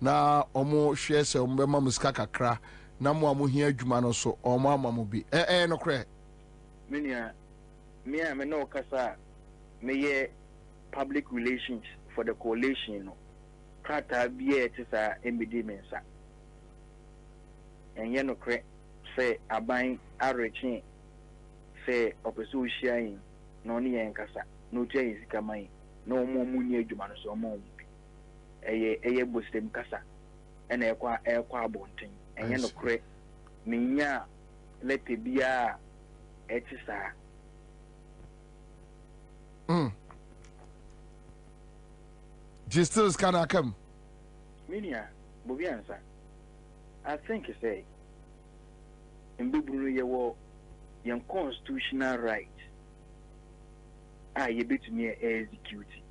[SPEAKER 3] Na omo hwe se ombe ma muska kakra na mo amu hia adwuma no so omo amamu bi no kre
[SPEAKER 9] me no kasa me public relations for the coalition no kata bia etisa embedi mensa enye no kre se aban arechi se opeso hia no ne yen kasa no tia yisika man no mo mu ni adwuma no so omo eye bostem kasa ena ekwa abonten enye no kre minya lete bia etisa
[SPEAKER 3] Justus can come
[SPEAKER 9] minia Bobie ANSAH I think you say in Bibulu yewo your constitutional right ye bit me execute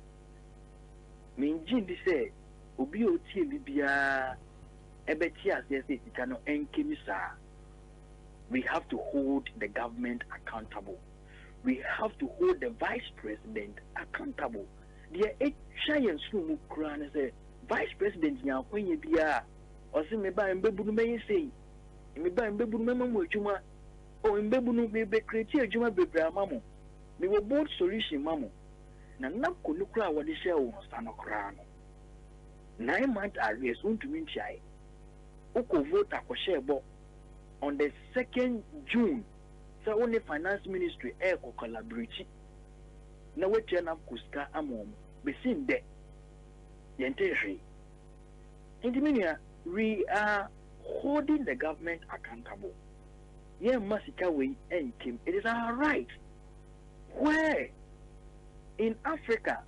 [SPEAKER 9] minjin di say obi otie bibia ebeti asese sika no enkemisa. We have to hold the government accountable. We have to hold the vice president accountable. The science room kran say vice president nya kwenye bia osi me ba mbebunu me say me ba mbebunu me mamu adwuma o mbebunu me be create adwuma bebra mamu me wo board solution mamu na napko nukra wode share wo sano kra no 9 months arrears untumi ntiae uko vote akoshebo on the 2nd June so only finance ministry ko collaborate na wetia na kuska amom besin de yenteshi indiminia we are holding the government accountable masika we enkim it is our right where in Africa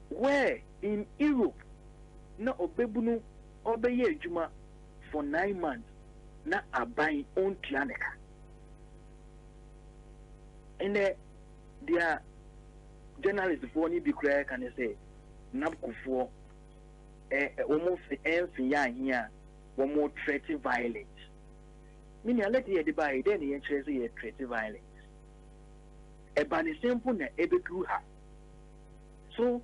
[SPEAKER 9] where in Europe na obebunu obeye adwuma for 9 months na abai on tianeka and their journalists for ni bi kra can say napkufo almost enfia here one more threat violence mini let here the by then you say say threat violence simple na ebekru ha so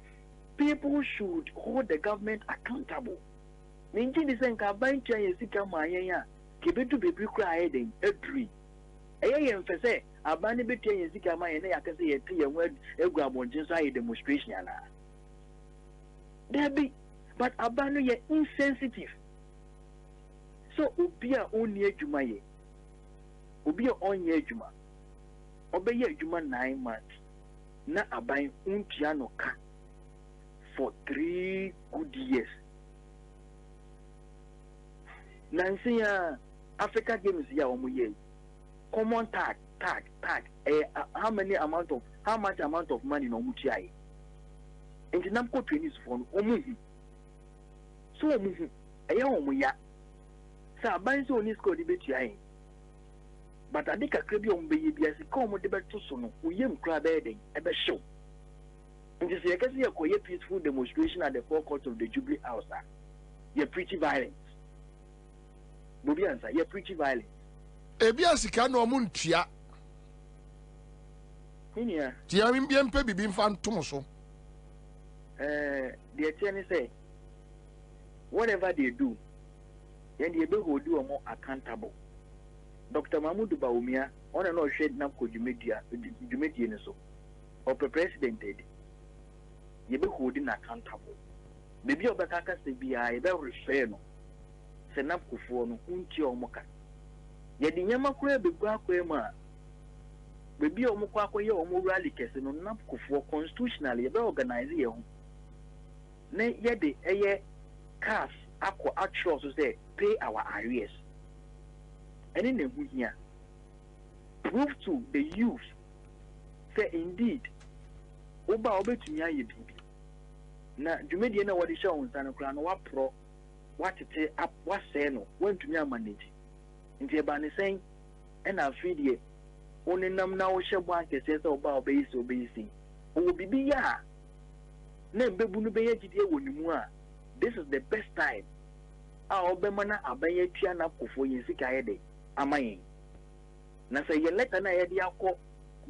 [SPEAKER 9] people should hold the government accountable. Minji ni senka bancha yesika mayenya kebetu bebi kra eden edri. Eye yemfese abani betu yesika mayenya yakase yeti yenwe egu abonjin so ayi demonstration ana. Debi but abanu ye insensitive. So obia oni adwuma ye. Obia onye adwuma. Obeye adwuma 9 months. Na aban untia no ka for 3 good years. Nancy Africa Games ya omuye. Common tag. How much amount of money no mutia? And the number trainees for omuhu. So omuhu. Aya omuya. Sa banzo oni score debate ya. But I think a crabby on baby as a common debate to sono. Uyem crab bedding ebe show. And you see, I can see a peaceful demonstration at the forecourt of the Jubilee House. You're pretty violent. Bobie ANSAH, you're pretty violent.
[SPEAKER 3] Ebia sika no muntia.
[SPEAKER 9] Hinia.
[SPEAKER 3] Tia mpe bibi mfa ntom so.
[SPEAKER 9] The attorney say, whatever they do, then they be hold you more accountable. Dr. Mahmoud Baumia on and on shed Napco Jumedia so or president you be holding accountable. Maybe your Bakaka say be I very fair no. Senapco for no unti or moka. Yet the Yamakwe be Guaquema. Maybe your Mokwakoya or more rally case no Napco for constitutionally about organizing. Nay, yet the air cast aqua actual to say pay our arrears. And in the here, prove to the youth, say indeed, Oba Obe to me, baby. Now, you made you know what the show on Santa Clan, what pro, what to say up, what say no, when to me manage. In the Abani saying, and I'll feed ye. Only nam now shall one can say so about base obeying. Oh, baby, ya. Name Babunu Bay, this is the best time. Our Bemana Abaye Tiana Kufo Yisika. Amayin. Na say ye letter na ye dia ko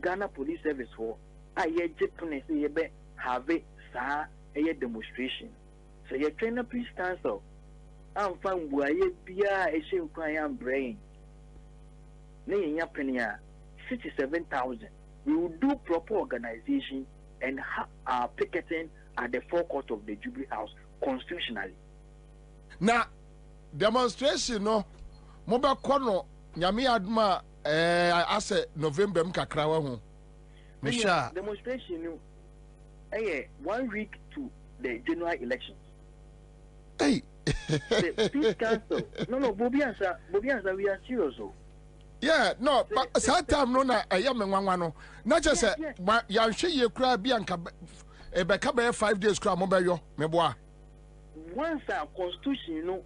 [SPEAKER 9] Ghana Police Service for aye jipne say ye be have sa a demonstration. So ye trainer please cancel. Am fan buaye bia e she kwan am brain. Na ye nya penia 67,000. We will do proper organization and picketing at the forecourt of the Jubilee House constitutionally.
[SPEAKER 3] Now demonstration no mobile corner nyame aduma ase November mkakra wa ho mesha
[SPEAKER 9] demonstration no 1 week to the general elections.
[SPEAKER 3] Hey
[SPEAKER 9] please cancel. No Bobie answer we are serious.
[SPEAKER 3] Yeah, no, but that time no na menwanwa no na just say ya hwe ye kura bi anka e be ka be 5 days kura mo be yo meboa
[SPEAKER 9] once our constitution no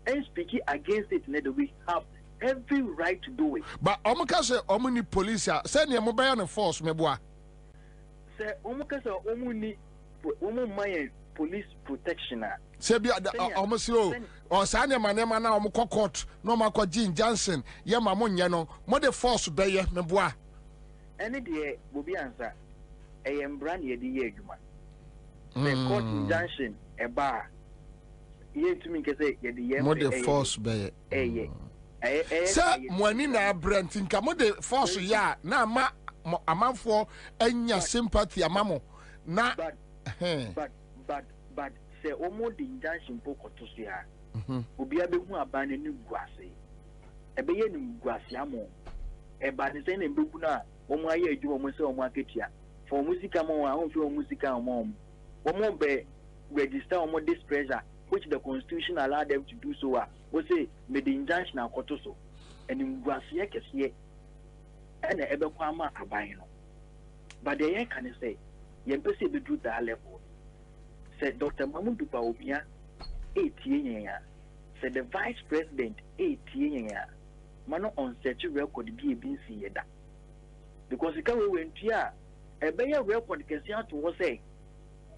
[SPEAKER 9] and speaking against it, we have every right to do it.
[SPEAKER 3] But Omukase Omuni police say near mobile force meboa.
[SPEAKER 9] Say Omukase Omuni my police protection.
[SPEAKER 3] Say be Omusiro or Sanya Manema na Omuko court no mako Jean Johnson ye mamunya no mo de force be ye meboa.
[SPEAKER 9] Any day Bobie answer brand ye di adwuma. The court injunction a bar.
[SPEAKER 3] Mode force be sir money na brent nka mode force ya na ama amanfo anya sympathy amamo na
[SPEAKER 9] but say omo the injunction poko to so ya obi abehu abane ni guase ebe ye ni guase amo e ba ni say na mbebu na omo aye adwuma mo say omo aketia for musica mo ahun fi musica mo be register omo this pressure which the constitution allowed them to do so. We say, may the injunction are so. And in Guasia Cassia and the Ebequama Abino. But the air can say, Yempesi be do that level. Said Dr. Mahmoud Baumia, 8 years. Said the vice president, 8 years. Mano on such a record be being seen. Because the car went here, a better record can see to say,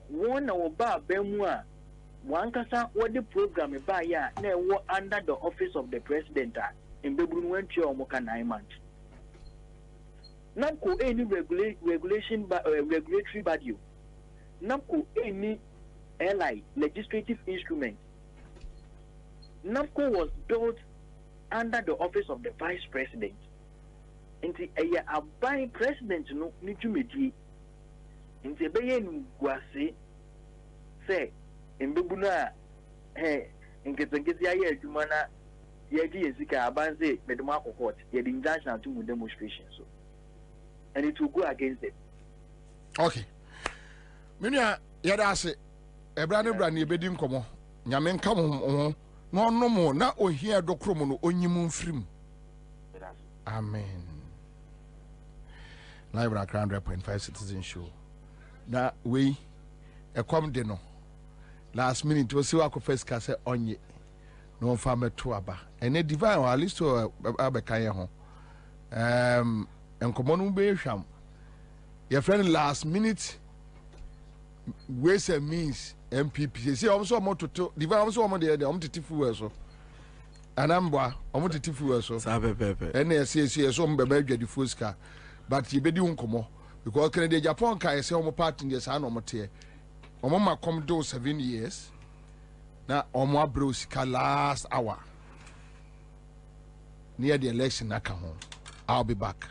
[SPEAKER 9] one or bar Bemua. One kasa what the program by ya na wo under the office of the president in Bebrun went to Omoka 9 months. Namco any regulation regulatory body. Namco any ally legislative instrument. Namco was built under the office of the vice president. Inti a by president no ni jumedi. Inti beye nguase say in Bubuna, in Ketangizia, Jumana, Yadi and Zika, Abanze, Medemarco Court, yet injunction to demonstrations. So, and it will go against it.
[SPEAKER 3] Okay. Minia, Yadase, a brand new bedding come on. Yamen come on, no more, not or here do cromo, only moon frim. Amen. Live at 100.5 Citizen Show. That we a come dinner. Last minute we see what first case onye no farmer to aba and a divine or at least to abekaya ho enkomo no be hwam your friend last minute ways and means MPP say also mo to divine also mo dey titifu so anambwa omo titifu so
[SPEAKER 1] sabepepe
[SPEAKER 3] and say so mo be adwadi fuska but you be di nkomo because Canada Japan kai say omo part in the san omo te Omama come do 7 years. Now Omo Brosika last hour. near the election aka ho. I'll be back.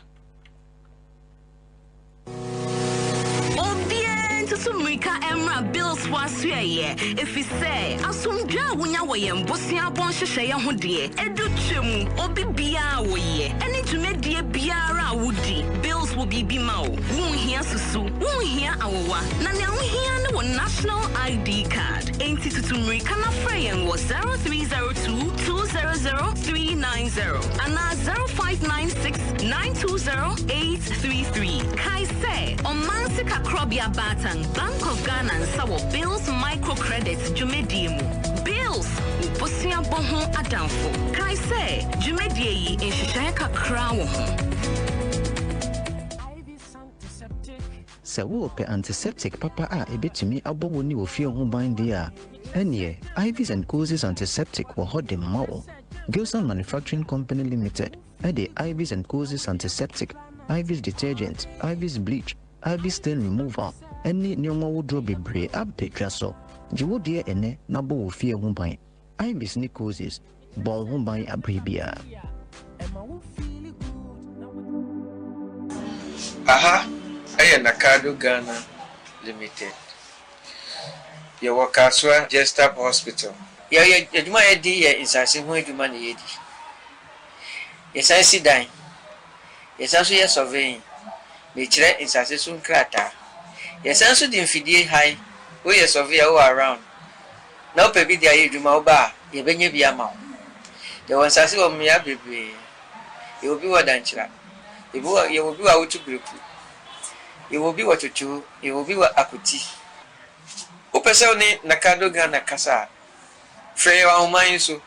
[SPEAKER 11] Mrika Emra Bills was here. If you say, Asumja Wunya Wayam, Bosia Bon Shaya Hodie, Edu Chum, Obi Bia Waye, any to make dear Biara Woody, Bills will be Bimao, won't hear Susu, won't hear Awa, Nana here no national ID card. Ain't it to Mrika Frayan was 0302 200 390 and 0596 920 833. Kai say, on Mansika Krobia Batang. Bank of Ghana and Sawo Bills microcredits Jumediemu. Bills Uposia Bonhon Adamfo. Kai say Jumedie in Shishaka Crown.
[SPEAKER 12] Sawo pe antiseptic papa a ebetumi abowo ni ofie ho ban dia. Enie Ivy's and Causes antiseptic were hot the mao. Gilson Manufacturing Company Limited. Ede Ivy's and Causes antiseptic, Ivy's detergent, Ivy's bleach, Ivy's stain remover. Any nyoma wodro bebre abetwa so jiwo de ene na bo wo fie ho ban Ivy's ni causes bon ho ban abribia
[SPEAKER 14] aha nakado Ghana Limited ye wakaswa Jestap Hospital ye adwuma ye di ye insase ho adwuma na ye di ye sansi dan ye sanso ye surveying me kire insase so nkrata. Yes, also the infidie high. We are surveyor around. Now, baby, they are you bar. You benye be a mount. The ones I see on me, baby. You will be what dancer. You will be out to group. You will be what you chew. You will be what akuti. Opesoni Nakado Ghana Casa. Freya on mine so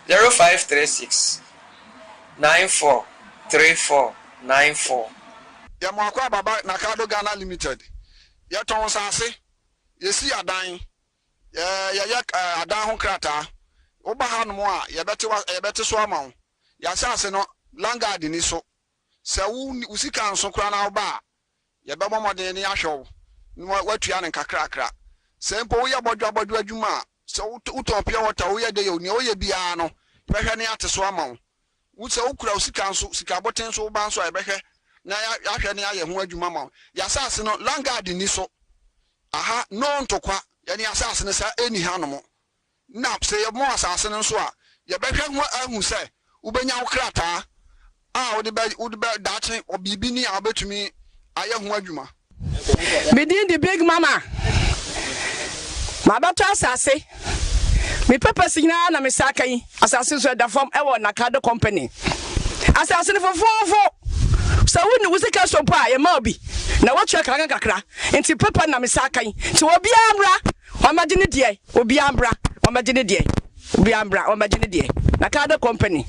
[SPEAKER 14] 0536 943494.
[SPEAKER 15] Yamakwa Baba Nakado Ghana Limited. Yaton Sase, Yesi Adan, Adan Krata, Obahan Moa, Yabeti Swamon, Yasaseno, Langa Diniso, Sau Usikan Sokrana Ba, Yabama de Niasho, Wetian and Kakrakra, Sempo Yabodra Juma, so Utopia Oya de Unioya Biano, Behania to Swamon, Would so Usikan Sikabotin so Banso Ebehe. Na ya hwe ne aye ho adwuma ma ya asase no langa de ni so aha no ntokwa ya ne asase ne sa eni hanom na se ye mo asase no so a ye behwe ho ahu se ubenya wo krata a wo de dache obibi ni a betumi aye ho adwuma
[SPEAKER 16] Bedin the big mama ma bato asase me purpose nyina na me saka yi asase so da form e wo nakado company asase ne fofofo. So when we say so pa ye ma obi na what check kakra enti paper na me sakan ti obi ambra o ma gine die obi ambra o ma gine die obi ambra o ma gine die na Nakado company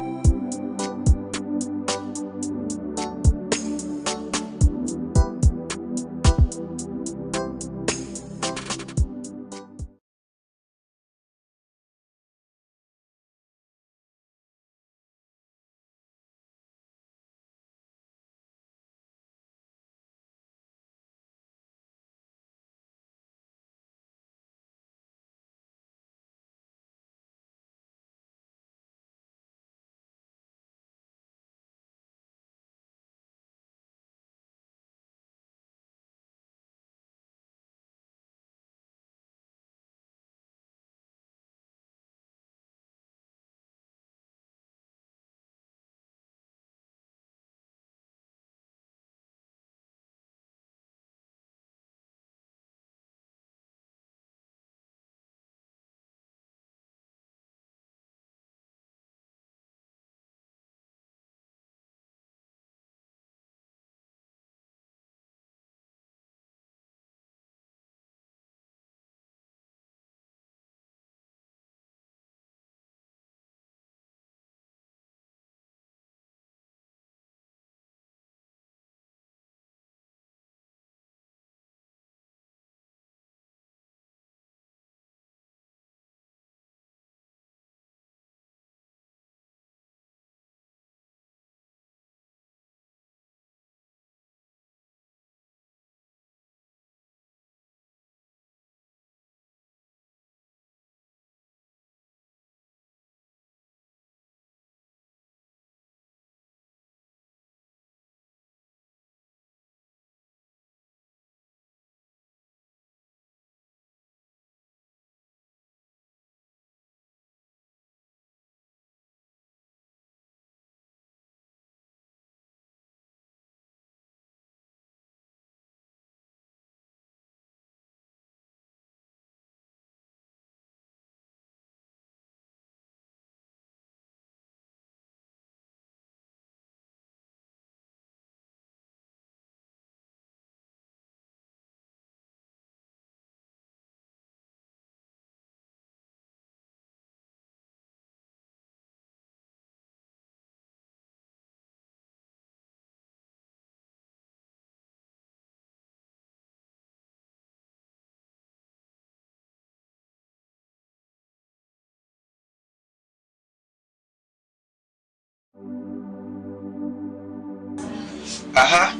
[SPEAKER 14] Aha,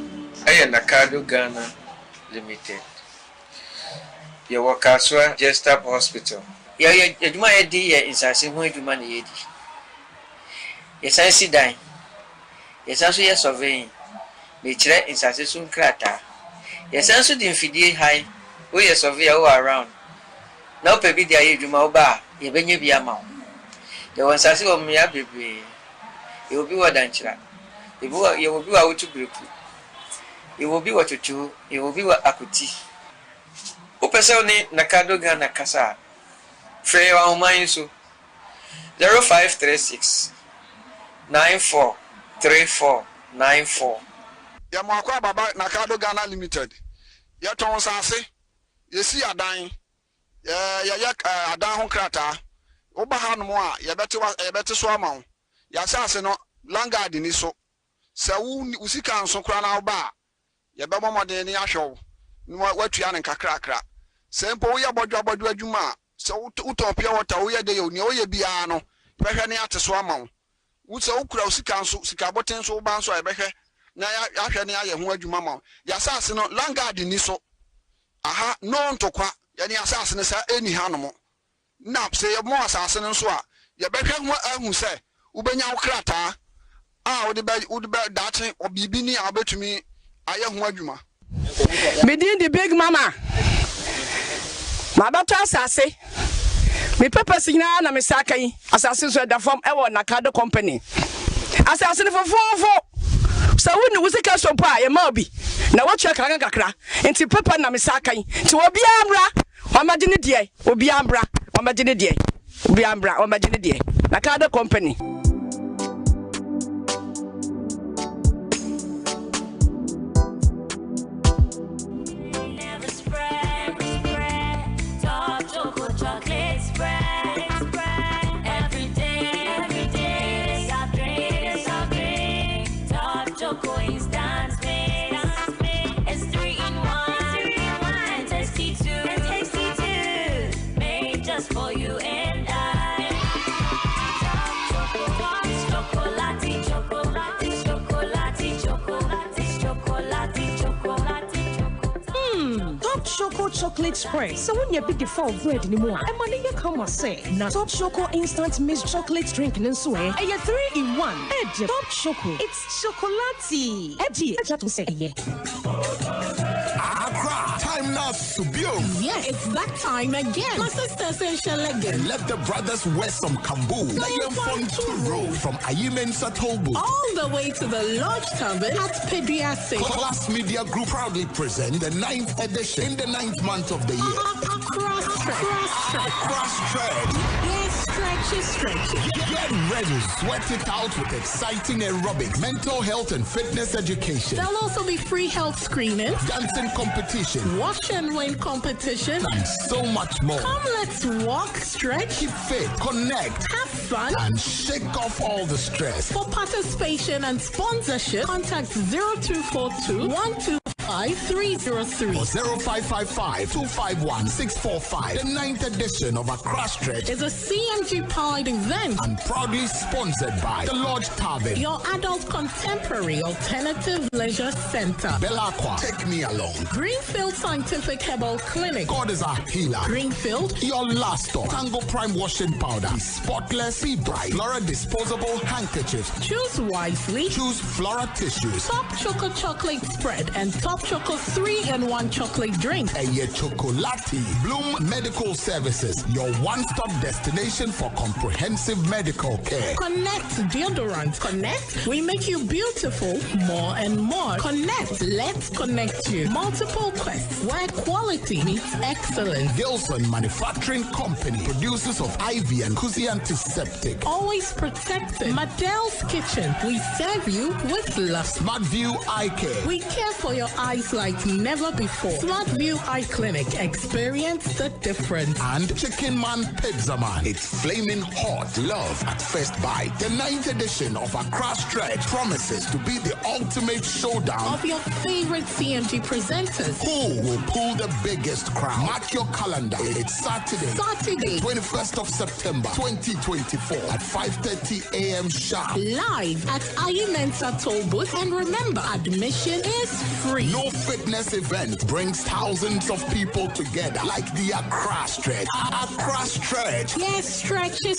[SPEAKER 14] I am Nakado Ghana Limited. Your work as well, Just Up Hospital. You might be in Sassin when you money. Yes, I see dying. Yes, also yes surveying. Nature in Sassin Crata. Yes, also the infidel high. We are survey all around. Now, baby, there you do my bar. You bring you be a mount. There was Sassi of me, baby. You will be what dancer. You will be out to group. You will be what you do. You will be what akuti. Upesoni Nakado Ghana Kasa. Frey wa umayin so 0536 943494.
[SPEAKER 15] Ya mwakwa baba Nakado Ghana Limited. Ya ton sase. Yesi adan. Ya adan ho krata. Oba hanu mo a ya bete so ama. Ya sase no langard ni so. Se usika nso kra na oba. Ya be momode ni ahwew. Watua ne kakrakra. Se mpo ya bodwa adwuma. So utopia water we de yo ne oye bia no behwe ne ate so ama wo se ukura usika nso sika boten so ba nso e behwe na ya hwe ne aye ho adwuma ma ya sase no langard ni so aha no ntokwa ya ne asase ne sa eni hanom na se ye mo asase ne nso a ye behwe ho ahu se ubenya ukrata a wo de dache obibi ni abetumi aye ho adwuma
[SPEAKER 16] Medin the big mama my daughter asase me purpose nyina na me saka yi asase so da form e wo Nakado company asase ne fofofo so woni wusika so pa ye ma obi na wo twa kakra enti papa na me saka yi ti obi amra o ma gine die obi amra o ma gine die obi amra o ma gine die Nakado company.
[SPEAKER 13] Choco chocolate spread. So when you pick the fall bread anymore, and money you come and say, now Top Choco instant mixed chocolate drink in Sway, and you 3-in-1. Edge Top Choco. It's chocolatey. Edgy. I just say, yeah.
[SPEAKER 17] Accra, time now to build.
[SPEAKER 18] Yeah, it's that time again. My sister says she'll again.
[SPEAKER 17] Let the brothers wear some kambu. Lion fun to roll from Ayimensa Tollbooth.
[SPEAKER 18] All the way to the Lodge Tavern at Pediatric.
[SPEAKER 17] Class Media Group proudly present the 9th edition in the 9th month of the year.
[SPEAKER 18] Cross stretch. Yes, stretchy.
[SPEAKER 17] Get ready, sweat it out with exciting aerobics, mental health and fitness education.
[SPEAKER 18] There'll also be free health screenings,
[SPEAKER 17] dancing competition,
[SPEAKER 18] wash and win competition,
[SPEAKER 17] and so much more.
[SPEAKER 18] Come, let's walk, stretch,
[SPEAKER 17] keep fit, connect,
[SPEAKER 18] have fun,
[SPEAKER 17] and shake off all the stress.
[SPEAKER 18] For participation and sponsorship, contact 0242 125-303
[SPEAKER 17] or 0555-251-645. The 9th edition of Accra Stretch
[SPEAKER 18] is a CMG-powered event
[SPEAKER 17] and proudly sponsored by the Lodge Tavern,
[SPEAKER 18] your adult contemporary alternative leisure center.
[SPEAKER 17] Belacqua, take me along.
[SPEAKER 18] Greenfield Scientific Herbal Clinic,
[SPEAKER 17] God is our healer.
[SPEAKER 18] Greenfield,
[SPEAKER 17] your last stop. Tango Prime washing powder, be spotless, be bright. Flora disposable handkerchiefs.
[SPEAKER 18] Choose wisely.
[SPEAKER 17] Choose Flora tissues.
[SPEAKER 18] Top Choco chocolate spread and Top Choco 3-in-1 chocolate drink.
[SPEAKER 17] And your chocolati. Bloom Medical Services, your one-stop destination for comprehensive medical care.
[SPEAKER 18] Connect deodorant. Connect. We make you beautiful more and more. Connect. Let's connect you. Multiple quests where quality meets excellence.
[SPEAKER 17] Gilson Manufacturing Company, producers of IV and Kuzi antiseptic.
[SPEAKER 18] Always protected. Madel's Kitchen. We serve you with love.
[SPEAKER 17] Smart View Eye Care.
[SPEAKER 18] We care for your eye eyes like never before. Smart View Eye Clinic. Experience the difference.
[SPEAKER 17] And Chicken Man Pizza Man. It's flaming hot love at first bite. The 9th edition of Accra Stretch promises to be the ultimate showdown
[SPEAKER 18] Of your favorite CMG presenters.
[SPEAKER 17] Who will pull the biggest crowd? Mark your calendar. It's Saturday, 21st of September 2024 at 5:30 a.m. sharp.
[SPEAKER 18] Live at Mensa Toll Booth. And remember, admission is free.
[SPEAKER 17] No fitness event brings thousands of people together like the Accra Stretch. Accra Stretch.
[SPEAKER 18] Yes, stretchy.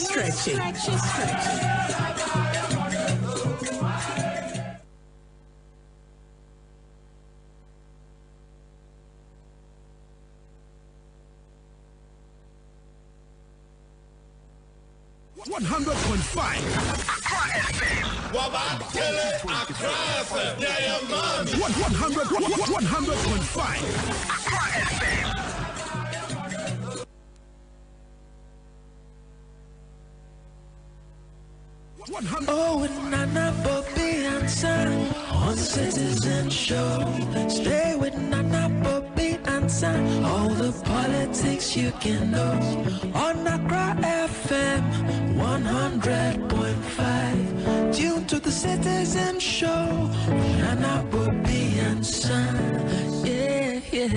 [SPEAKER 17] 100.5
[SPEAKER 10] Accra FM. Wabatele Accra FM. Yeah, yeah, man.
[SPEAKER 17] 100.5
[SPEAKER 10] Accra FM.
[SPEAKER 19] Oh, with Nana Bobie ANSAH on Citizen Show. Stay with Nana Bobie ANSAH. All the politics you can know on Accra FM 100.5. Tune to the Citizen Show. Nana Bobie ANSAH. Yeah, yeah.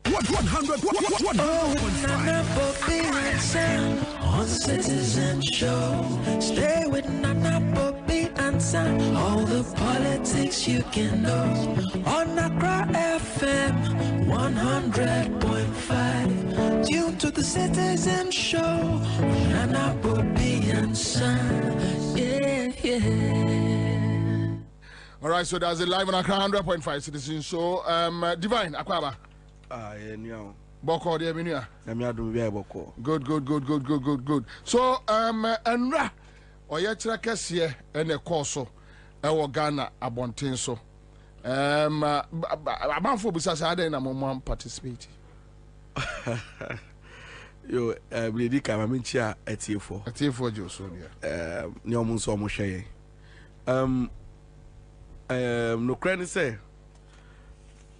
[SPEAKER 17] 100.5
[SPEAKER 19] Nana Bobie ANSAH on Citizen Show. Stay with Nana Bobie ANSAH. All the politics you can know on Accra FM 100.5. Tune to the Citizen Show. Nana Bobie ANSAH. Yeah, yeah.
[SPEAKER 7] All right, so that's it live on Accra 100.5 Citizen Show. Divine Akwaba. Boko de Minia. Good. So Enra Oyechra Kesie and a Corso Ewo Ghana Abontin so. Abanfo Bisasa Ada na mom participate.
[SPEAKER 22] Yo, Bledi Kamaminchia etiefo.
[SPEAKER 7] Etiefo Joso dia.
[SPEAKER 22] Ni omun so mo hweye. No crane say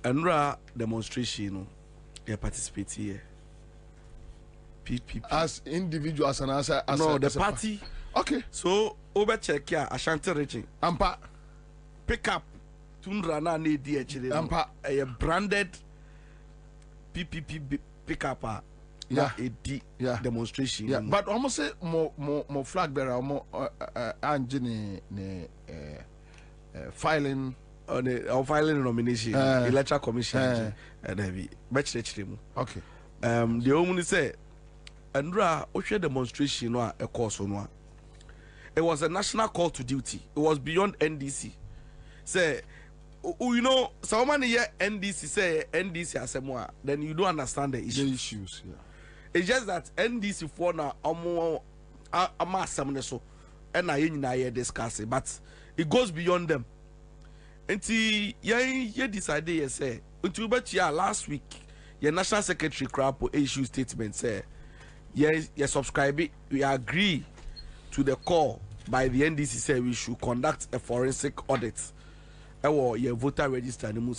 [SPEAKER 22] Enra demonstration no they participate here. PPP
[SPEAKER 7] as individuals and as
[SPEAKER 22] no the party.
[SPEAKER 7] Okay.
[SPEAKER 22] So over check here Ashanti region.
[SPEAKER 7] Ampa
[SPEAKER 22] pick up Tundra na ne di actually.
[SPEAKER 7] Ampa
[SPEAKER 22] a branded PPP pickup.
[SPEAKER 7] Yeah,
[SPEAKER 22] a demonstration.
[SPEAKER 7] Yeah, but almost say more flag bearer, more engine filing
[SPEAKER 22] on a filing nomination, electoral commission, and heavy. Okay. The only say, Andra, Osha demonstration or a course on. It was a national call to duty. It was beyond NDC. Say, you know, so many year NDC say NDC as more, then you don't understand the issues.
[SPEAKER 7] Yeah.
[SPEAKER 22] It's just that NDC for now so and I discuss it, but it goes beyond them. Until you decided you say until but last week your national secretary Krapo issue statement say you subscribe it, we agree to the call by the NDC say we should conduct a forensic audit. Your voter register and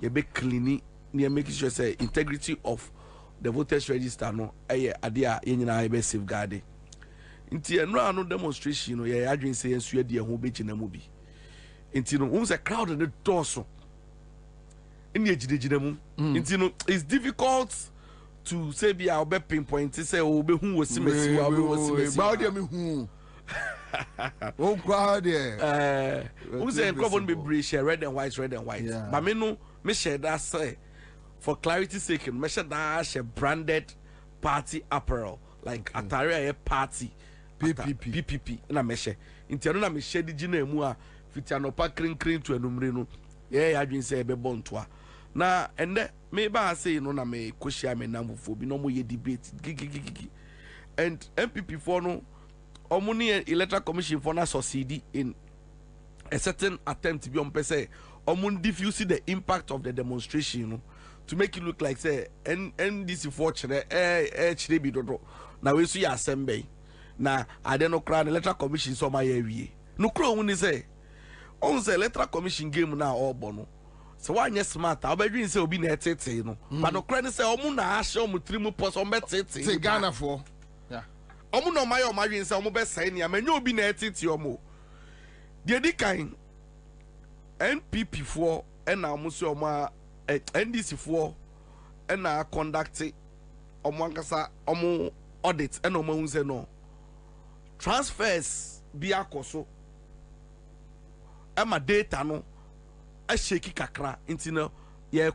[SPEAKER 22] you be cleaning near making sure say integrity of the voters register no adia yenyina be safeguard nti enra no demonstration no ye adwen say ensu de ho be gina mu bi nti no won say crowd the doso eni ejidejina mu nti no it's difficult to say be our be pinpoint say o be hu wosimesi wa be wosimesi
[SPEAKER 7] ba o me hu o kwa de
[SPEAKER 22] won say crowd be breach red and white but me no me share that say for clarity's sake, measure dash a branded party apparel like Atari a party PPP na measure. Intiano na me share di jina emu a fitiano pa clean to enumre yeah adwin say be bontoa. Na ende me ba say no na me koshia me namfo bi no mo ye debate gigi. And MPP for no omuni electoral commission for na succeed in a certain attempt to be on pese omun diffuse the impact of the demonstration, you know, to make it look like say NDC fortunate bi dodo na we so ya assemble na I don't know crown electoral commission so my we no crow when he say on the electoral commission game now all bono. So why yes smart? I'll be doing so be net no. But no credit say omuna asho mu trimu post on bet
[SPEAKER 7] say Ghana for. Yeah.
[SPEAKER 22] Omuno my o marine say omo be say ni amenyo obi na etiti omo. The di kind NPP for and now musu omo NDC for and now conduct omo ankasa omo audit and omo hu say no. Transfers bi akoso. Ema data no a shaky kakra into no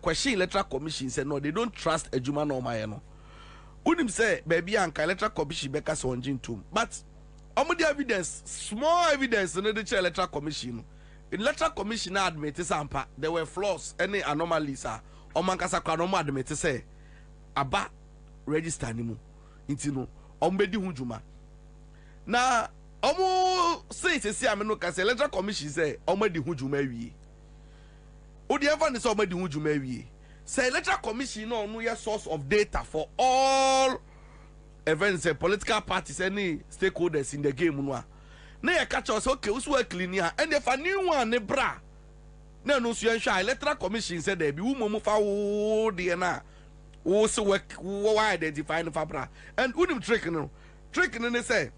[SPEAKER 22] question electoral commission said no, they don't trust a Juma no my no. Wouldn't say baby anka electoral commission beka so onjin too. But the evidence, small evidence in the electoral commission. In electoral commission admit sampa there were flaws, any anomalies are omankasa kwa admit say aba register nimu into no ombedi hunjuma. Na omo say say ameno ka electoral commission say omedi hunjuma wi. Odi ever ni say omedi hunjuma wi. Say electoral commission no your source of data for all events political parties any stakeholders in the game no. Na you catch us okay usu clean here and if a new one ne bra na no so ensure electoral commission say there be wo fa wo de na wo so work wo identify no fa bra and unim trick no say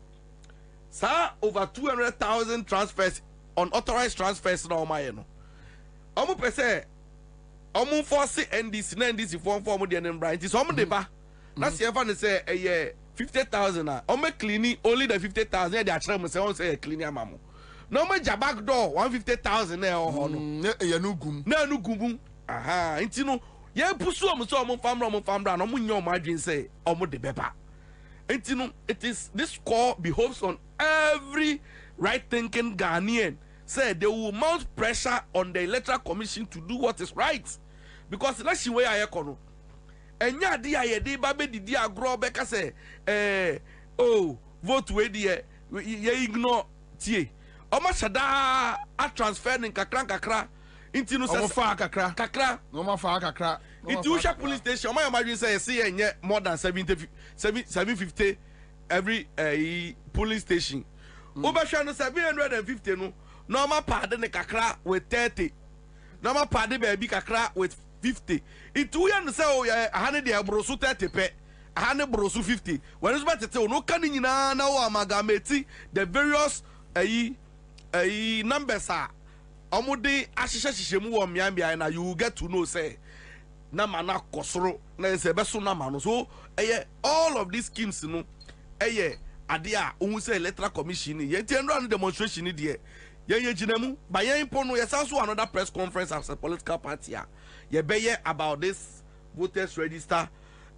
[SPEAKER 22] sir, over 200,000 transfers, unauthorized transfers na omaye no. Omo pese, omo force NDC form the nembra. It is omo deba. Na si efa ne say 50,000 na. Omo cleaning only the 50,000. They actually say on say cleaning amamo. No omo jabak door 150,000 na ho no.
[SPEAKER 7] Ya no gum.
[SPEAKER 22] Na no gum. Aha, inti no ye pusu omo so omo famra no omo nya omo adwin say omo de beba. It is this call behoves on every right-thinking Ghanaian. Say they will mount pressure on the electoral commission to do what is right, because that's the way I echo. And ya di babe di agro beka say vote we di ye ignore tie. Omo shada a transfer in kakra into no kakra
[SPEAKER 7] no ma fa kakra.
[SPEAKER 22] Into Usha police station, my imagine say more than 750 every police station. Over 750 no. Normal pardon the kakra with 30. Normal pardon baby kakra with 50. Into we say oh yeah, 100 de brosu 30 pe. 100 brosu 50. When it's better to no can na amalgamate the various numbers are. Omode ashisha mu wo miambia na you get to know say na mana kosoro na se beso na mano so all of these schemes no ade a ohun say electoral commission ye tendro demonstration ni de ye ginemu ba ye impo no ye sanso another press conference as a political party ye be about this voters register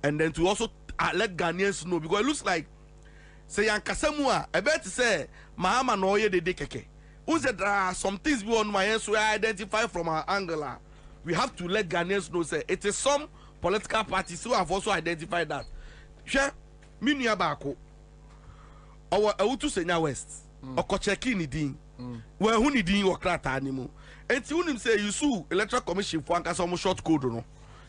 [SPEAKER 22] and then to also let Ghanaians know, because it looks like say yankasamu a bet say mahama no ye de keke. There are some things we on my hands we identify from our angle. We have to let Ghanaians know say it is some political parties who have also identified that. Share minia bako. Our Autu Senya West. Oko cheki ni din. We hu ni din okrata animu. Enti unim say you sue electoral commission for anka some short code no.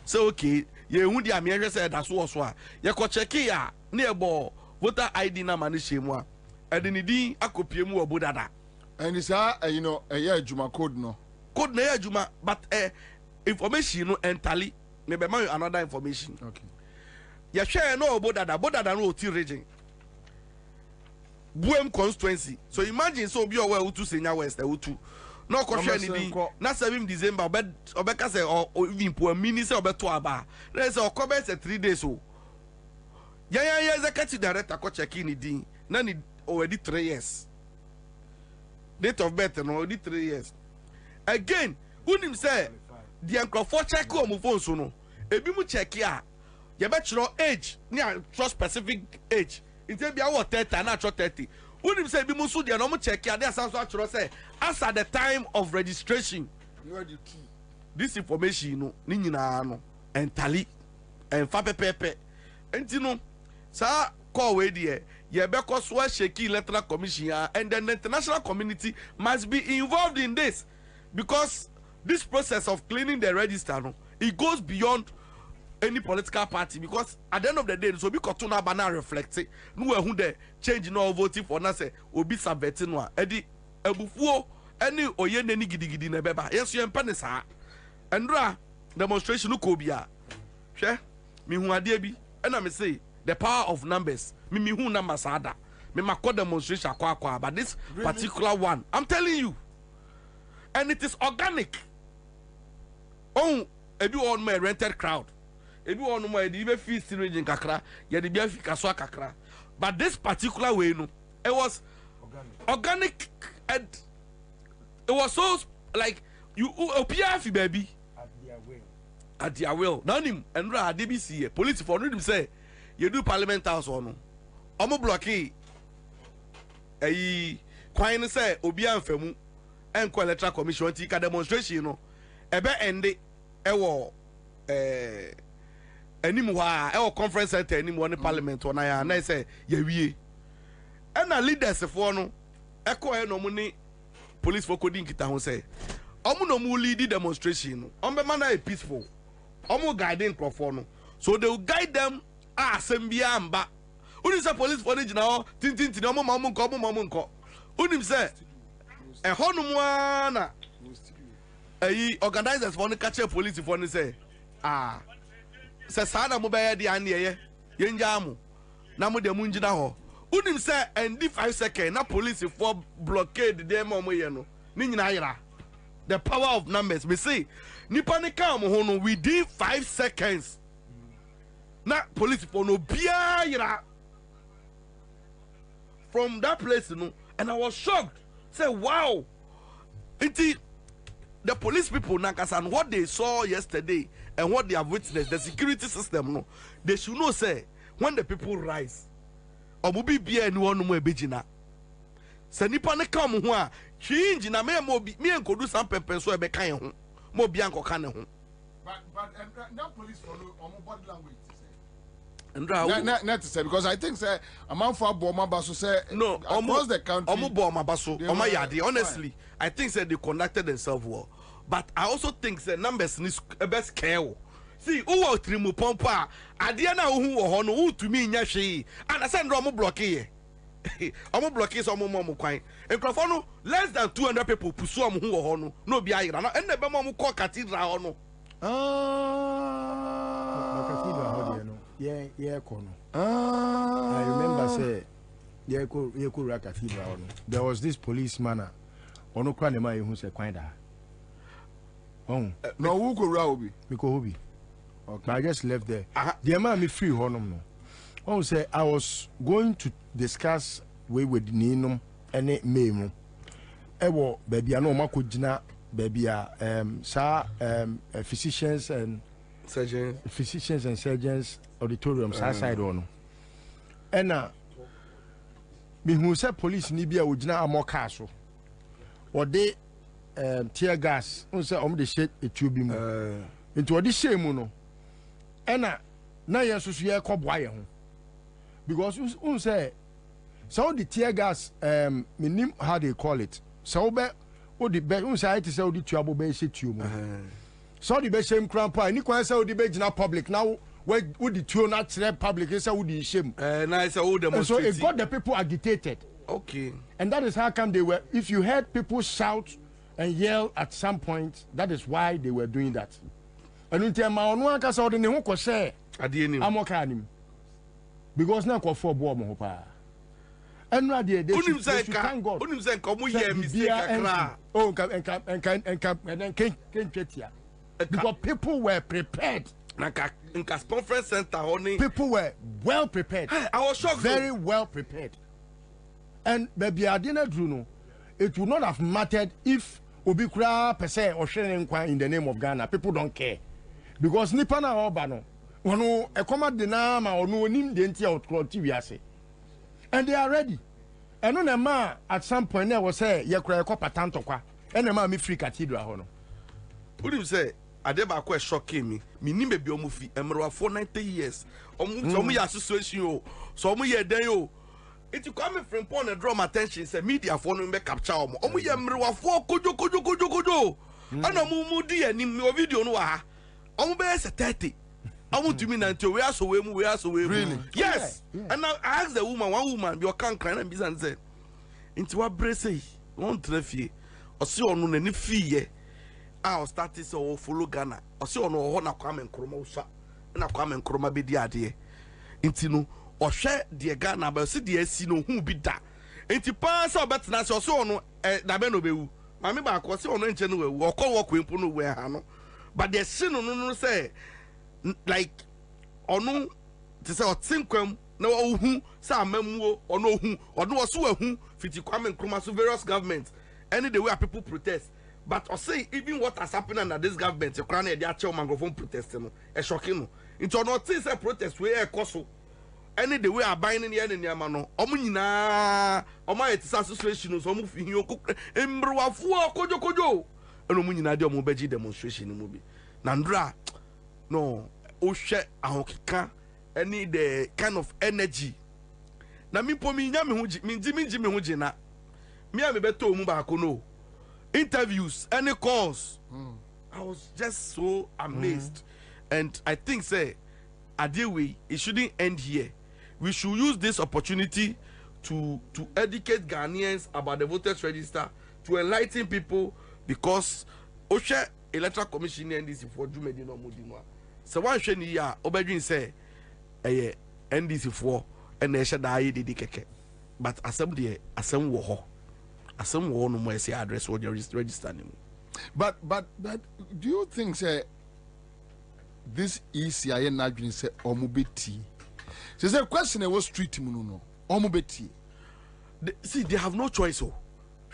[SPEAKER 22] Say okay, ye hu di ame say that so a. Ye ko cheki ya na ebo voter ID na mani shemu a. Ede ni din akopie mu obodada.
[SPEAKER 7] And it's Juma code no.
[SPEAKER 22] Code na Juma, but information no entirely. Maybe another information.
[SPEAKER 7] Okay.
[SPEAKER 22] Ya share no bodada no ti region. Buem constituency. So imagine so be aware Utu Senya West Utu. No ko share ni din. Na 7 December obeka say or even poor mini say obeto aba. There say okobe say 3 days so. Ya executive director ko check ni din. Na ni already 3 years. Date of birth no already 3 years. Again, unim say the uncle for check on phone so no. Ebi mu check ya. You bet your age, near trust specific age. In tell be our 30 and not 30. Unim say ebi mu so the no check ya. There sounds what say as at the time of registration.
[SPEAKER 7] You are the key.
[SPEAKER 22] This information no ni nyina no entirely and fa pepepe. Enti no sa call we there. Yeah, because we shaky electoral commission and then the international community must be involved in this, because this process of cleaning the register, no, it goes beyond any political party, because at the end of the day, so be cotton abana reflecting no who the change no voting for na say obi subverting no edi ebufuo any oye nani gidigidi na beba yes you empa ne saa endra demonstration ko bia hwe me hu ade bi na me say the power of numbers me hu numbers ada me makọ demonstration akwa but this particular one I'm telling you and it is organic oh ebi on my rented crowd ebi on my the be fee region kakra ye the bia fi kaso kakra but this particular way no it was organic and it was so like you opia fi baby at their will now him and ra DBC police for him say you do parliament house on omo blockade kwan say obi anfamu enko electoral commission ti ka demonstration no ebe ende ewo animu ha ewo conference center animu on parliament on ya na say ye wie na leaders for no eko no mu ni police for coding kita ho say omo no mu lead demonstration no ombe man na peaceful omo guiding crowd no so they will guide them assembly amba unim say police for the general tintin omo ma nko unim say honum na organizers for the catch police for the say say sana mo be de an ye yenjamu na mo de mu njina ho unim say and 5 seconds na police for blockade them mo ye no ni nyina yira the power of numbers we say nipa ne kam ho no within 5 seconds na police for no bia yira from that place no and I was shocked say wow the police people nakas and what they saw yesterday and what they have witnessed the security system no they should know say when the people rise omubi bia ni wonu mo ebegina se nipa ne kam ho a change na me enkodu some pepper so ebe kan ho mo bia nkoka ne ho
[SPEAKER 7] but that police follow omo body language
[SPEAKER 22] and
[SPEAKER 7] not to say because I think say a man for Boma Basso say
[SPEAKER 22] no
[SPEAKER 7] across the country
[SPEAKER 22] omo Boma Basso omo yadi honestly I think say they conducted themselves well but I also think say numbers ni best care see who wa trimu pompa ade na hu wo ho no hu tumi nya hwe and say ndo omo block ye omo block so omo mo kwan enkrofo no less than 200 people pusu omo hu wo ho no no bi ayira na enne be mo call cathedral ho no
[SPEAKER 3] Yeah, kono. I remember say yeah ko cathedral. There was this policeman ono kwa nema ye hu se kwan da. Oh.
[SPEAKER 7] No who go ra obi?
[SPEAKER 3] Me ko obi. Okay. I just left there. The man me free honum no. Oh say I was going to discuss with Ninum ene memu. Ewo baby ano makogina baby physicians and surgeons auditorium side on ena me hu say police ni bia ogina amoka so or they tear gas un say om de shit etubi mu into odi shame no ena na yesusu ye koboa ye ho because un say so the tear gas minim how they call it so be odi be un say it say odi tuabo be she tuomu so the be shame crampa ni kwan say odi be gina public now where would the two not public is would the shame
[SPEAKER 22] nice so
[SPEAKER 3] it got the people agitated.
[SPEAKER 22] Okay,
[SPEAKER 3] and that is how come they were, if you heard people shout and yell at some point, that is why they were doing that. And until my own one case or the Nehoko say I'm because now call for bomb hopa. And they should thank God. Oh, and then can't because people were prepared.
[SPEAKER 22] Conference center honey.
[SPEAKER 3] People were well prepared.
[SPEAKER 22] I was shocked.
[SPEAKER 3] Very well prepared. And baby Adina Druno, it would not have mattered if Obikra per se or sharing in the name of Ghana. People don't care. Because Nipana Obano, one a command the name or no nim denti or TV. And they are ready. And on a man at some point there was say, Yakra Copa Tantokwa, and a man me free cathedral.
[SPEAKER 22] What do you say? Adeba kwa shocking me. Me ni be omo fi emro for 90 years. Omo ya association o. So omo ye den o. It come from point and draw my attention say media for no be capture omo. Omo ye emro for kojo. Ana mu di anim no video no ha. Omo be 30. Omo to me 90 we aso we mu.
[SPEAKER 7] Really?
[SPEAKER 22] Yes. Yeah. And now I asked the woman, one woman be can cry and business say. Into what brace on trefie o se onu na ni fie a o start say o follow Ghana o se onu ho na Kwame Nkrumah usa na Kwame Nkrumah be di ade nti no o hwe de Ghana ba se de asi no hu bi da nti pa sa obetena se o se onu da be no bewu mame ba ko se onu enche no wewu o ko wo kwempo no we ha no but the sin no say like onu te say o tinkwam na o hu sa amamuo ono hu ono wo so hu fiti Kwame Nkrumah so various governments any the way people protest but I say even what has happened under this government e kra na dey ache microphone protest no e shocking no into ono tin say protest we e koso any the way aban ne ne niam no omo nyina omo ayetisa association so omo fi hin embrowafo kojokojo eno mu nyina de omo beji demonstration mu bi na ndra no o hwe ahokeka any the kind of energy na mi po mi nya me hu ji na me a me beto mu ba ko no interviews any calls I was just so amazed and I think say Adewe it shouldn't end here. We should use this opportunity to educate Ghanaians about the voters register, to enlighten people, because Osha Electoral Commission NDC for Jumedi no Mudinwa. So one sheni ya Obedrin say NDC for and they should die the keke. But assembly wo ho. Asem wo no mo say address or register name.
[SPEAKER 3] But do you think say this is ya na adwin say omubeti? So the question was street mu no omubeti.
[SPEAKER 22] See, they have no choice. Oh,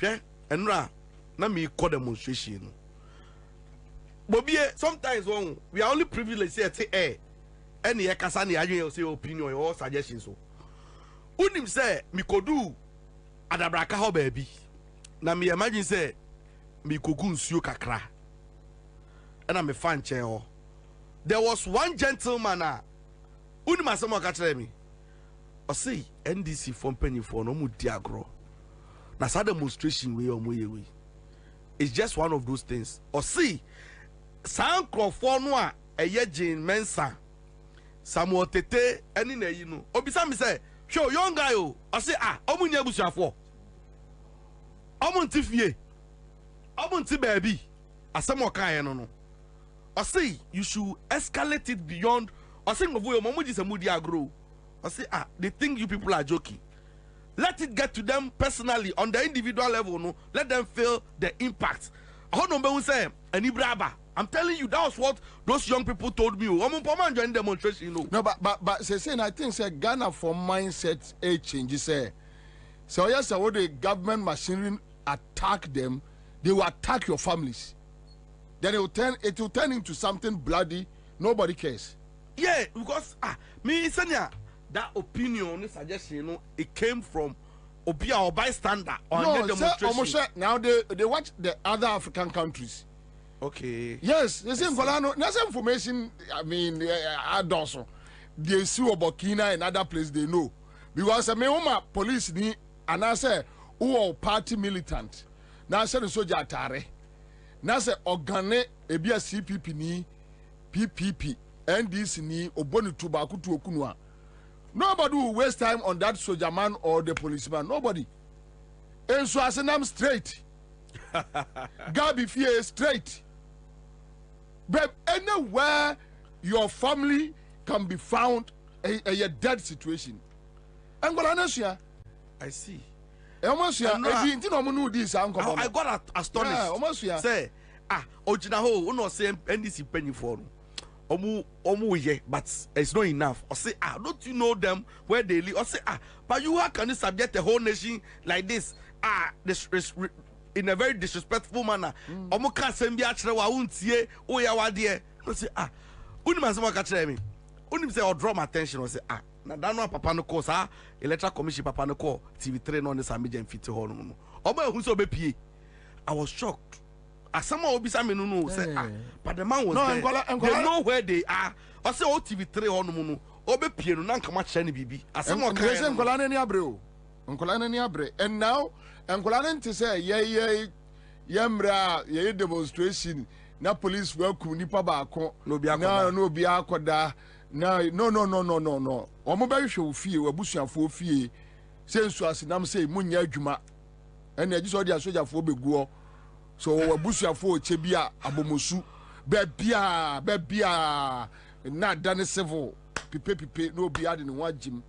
[SPEAKER 22] yeah, and na me call demonstration. Bobie, sometimes when we are only privileged to say, any kasani adwin say opinion or suggestions. So, unim say me kodu adabraka ho baby. Na me imagine say me kogu nsuo kakra. And I'm a fan chair. There was one gentleman unim asemo ka kire me. O say NDC from penny for no mu diagro. Na sa demonstration we o moye we. It's just one of those things. O say sankrofo no a eye Jane Mensa. Samuel Tete eni na yi no. Obisa me say, "Show young guy o." I say, omu nya busuafo. Omu ntifie. Omu nti baby. Asemo kan no no. I say you should escalate it beyond. I say ngovo yo momu jise mudi agro. I say they think you people are joking. Let it get to them personally on the individual level. No, let them feel the impact. I don't know say anibraba. I'm telling you, that was what those young people told me. I'm joining demonstration.
[SPEAKER 3] No, but saying I think say Ghana for mindset a change. Say so yes, what the government machinery attack them, they will attack your families. Then it will turn into something bloody. Nobody cares.
[SPEAKER 22] Yeah, because me senior that opinion, suggestion, it came from Obia or bystander on the demonstration.
[SPEAKER 3] Now they watch the other African countries.
[SPEAKER 22] Okay.
[SPEAKER 3] Yes, the same information. I mean, also they see Burkina and other places they know because I mean, police ni and I say who party militant. Now I say the soldier atare. Now say organe ebia CPP ni PPP NDC ni oboni tubaku tu okunwa. Nobody will waste time on that soldier man or the policeman. Nobody. And so I say I'm straight. Gabi fear straight. But anywhere your family can be found a dead situation.
[SPEAKER 22] I see.
[SPEAKER 3] I
[SPEAKER 22] got astonished.
[SPEAKER 3] Yeah,
[SPEAKER 22] say, Ojinaho, uno say NDC penny for omu but it's not enough. Or say, don't you know them where they live? Or say, but how can you subject the whole nation like this? In a very disrespectful manner. Omu can't send me actually wa untie o ya wadie. No say unim asema ka kire me. Unim say or draw my attention or say na dano papa no call sa electoral commission papa no call TV3 no this amage fit hall no. Omo ehun so be pie. I was shocked. As someone obisa me no say but the man was there. They know where they are. I say o TV3 hall no obe pie no na nkama kire ne bibi. Asema ka
[SPEAKER 3] nkola na ni abre o. Nkola na ni abre. And now nkola to say yemra ye demonstration na police welcome nipa baako no bi akoda na no omo ba hwe ofie wabusuafo ofie sensu asinam say munya adwuma and I just saw the soldier for Beguo. So Busia for Chebia, Abomosu, Bebia, not done civil, Pipe, no beard in one gym.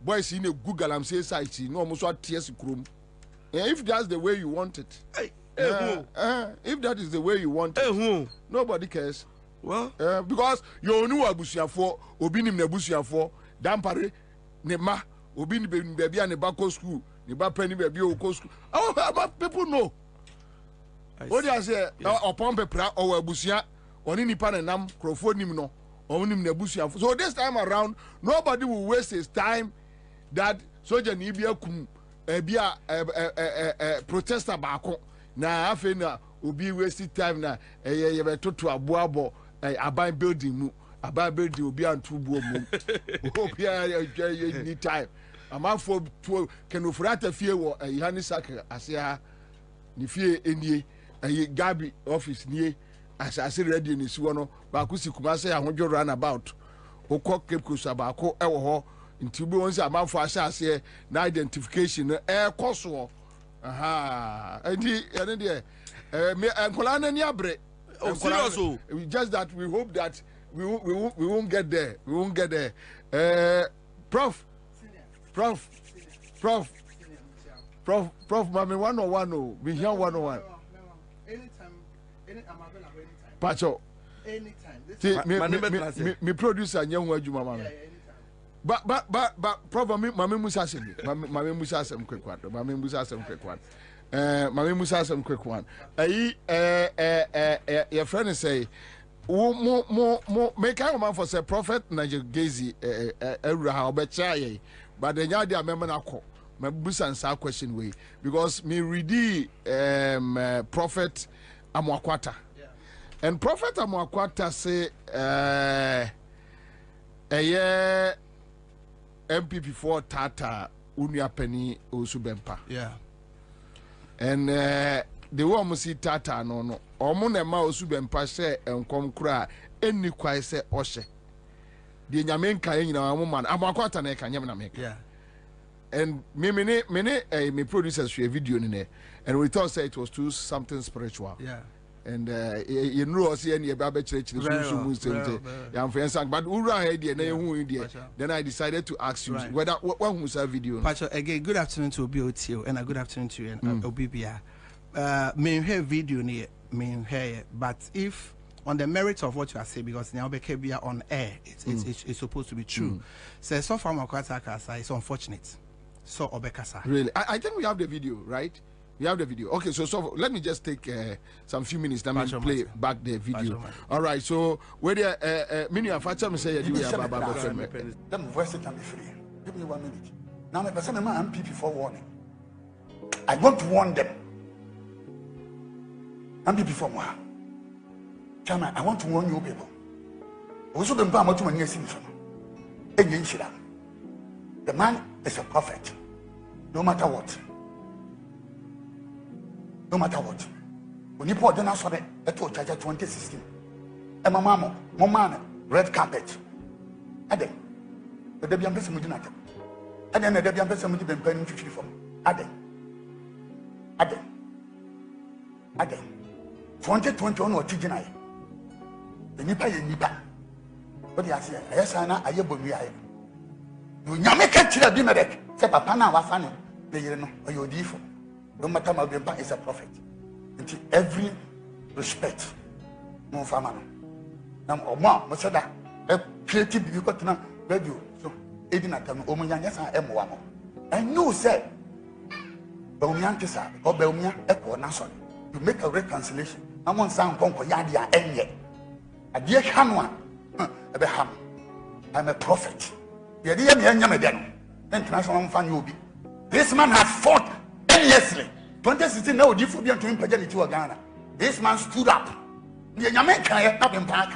[SPEAKER 3] Boys in a Google, I'm saying, site, no almost what tears room. If that's the way you want it, if that is the way you want it, nobody cares.
[SPEAKER 22] Well,
[SPEAKER 3] because you know Abusia for, Obinim Nebusia for, Dampare, Nema, Obin baby and the Bako school, the Bapenny baby or school. Oh, people know. What do I say? Or Pompepra or Abusia, or any Panam, Crofonium no, or Nim Nebusia. So this time around, nobody will waste his time that Soja Nibia kum. Be a protester bako na afe na obi waste time na ye beto to aboabo aban building mu aban building obi antu buo mu obi any time amafo to kenofrata fie wo yani sakre asia ni fie enie Gabi office nie asase radio ni si wono ba ko sikuma se ahodwo run about okọ Cape Coast abako ewo ho nti bi won say amanfo asase na identification koso enti ene de me enkola na ni abre
[SPEAKER 22] serious
[SPEAKER 3] just that we hope that we won't get there prof mami 101 oh we hear 101 anytime I'm available anytime pacho anytime me producer nyanwu adwuma mama but probably Mami Musa said Mami Musa some quick one. Mami Musa some quick one. Mami Musa some quick one. Your friend say more make a man for say prophet Niger Gazi how better but the yard member na call my Musa answer question way because me ready prophet Amwakwata and prophet Amwakwata say MPP for Tata Unia Penny Osubempa.
[SPEAKER 22] Yeah.
[SPEAKER 3] And the woman see Tata no. Omune ma Osubempa say and come cry any quite say Oshe. The Yamenka in our woman, Amakwata ne Kanyamana make.
[SPEAKER 22] Yeah.
[SPEAKER 3] And me producers share video in there. And we thought say it was too something spiritual.
[SPEAKER 22] Yeah.
[SPEAKER 3] And you know, see any Bible church, but then I decided to ask you whether one was a video.
[SPEAKER 20] Pastor, again, good afternoon to OBOTO and a good afternoon to you and OBBA. May hear video near may hear, but if on the merits of what you are saying, because now BKB on air, it's supposed to be true. So far, Makwata is unfortunate. So Obekasa.
[SPEAKER 3] Really, I think we have the video, right? We have the video. Okay, so let me just take some few minutes. Let me play back the video. All right. So where the many of us say you do Baba.
[SPEAKER 21] Let me voice it and be free. Give me 1 minute. Now my person am MPP for warning. I want to warn them. MPP for more. Chairman, I want to warn you people. Also, the man is a prophet. No matter what. No matter what. When you put the answer at 2016, and my mama, red carpet. Adam, the Debian person would not. And then the Debian person would have been paying 50 for Adam. 2021 or Tijinai. The Nipa. But yes, yes, I know. You Yamaka Chila Bimerek, say Papana Wafani, they know, or your default. No matter my grandpa is a prophet. Into every respect, no family. Now, or more, Masada, a creative you got to know, radio. So, Edina, Omoyan, yes, I am one. I know, say, Belmiantisa, or Belmia, Echo, Nason. You make a reconciliation. I'm on San Conco Yadia, and yet. A dear Hanwa, Abraham. I'm a prophet. The idea me and Yamadan, international fan you be. This man has fought. Endlessly. 2016 now the phobia to him to Ghana. This man stood up. The Yamaka up in park.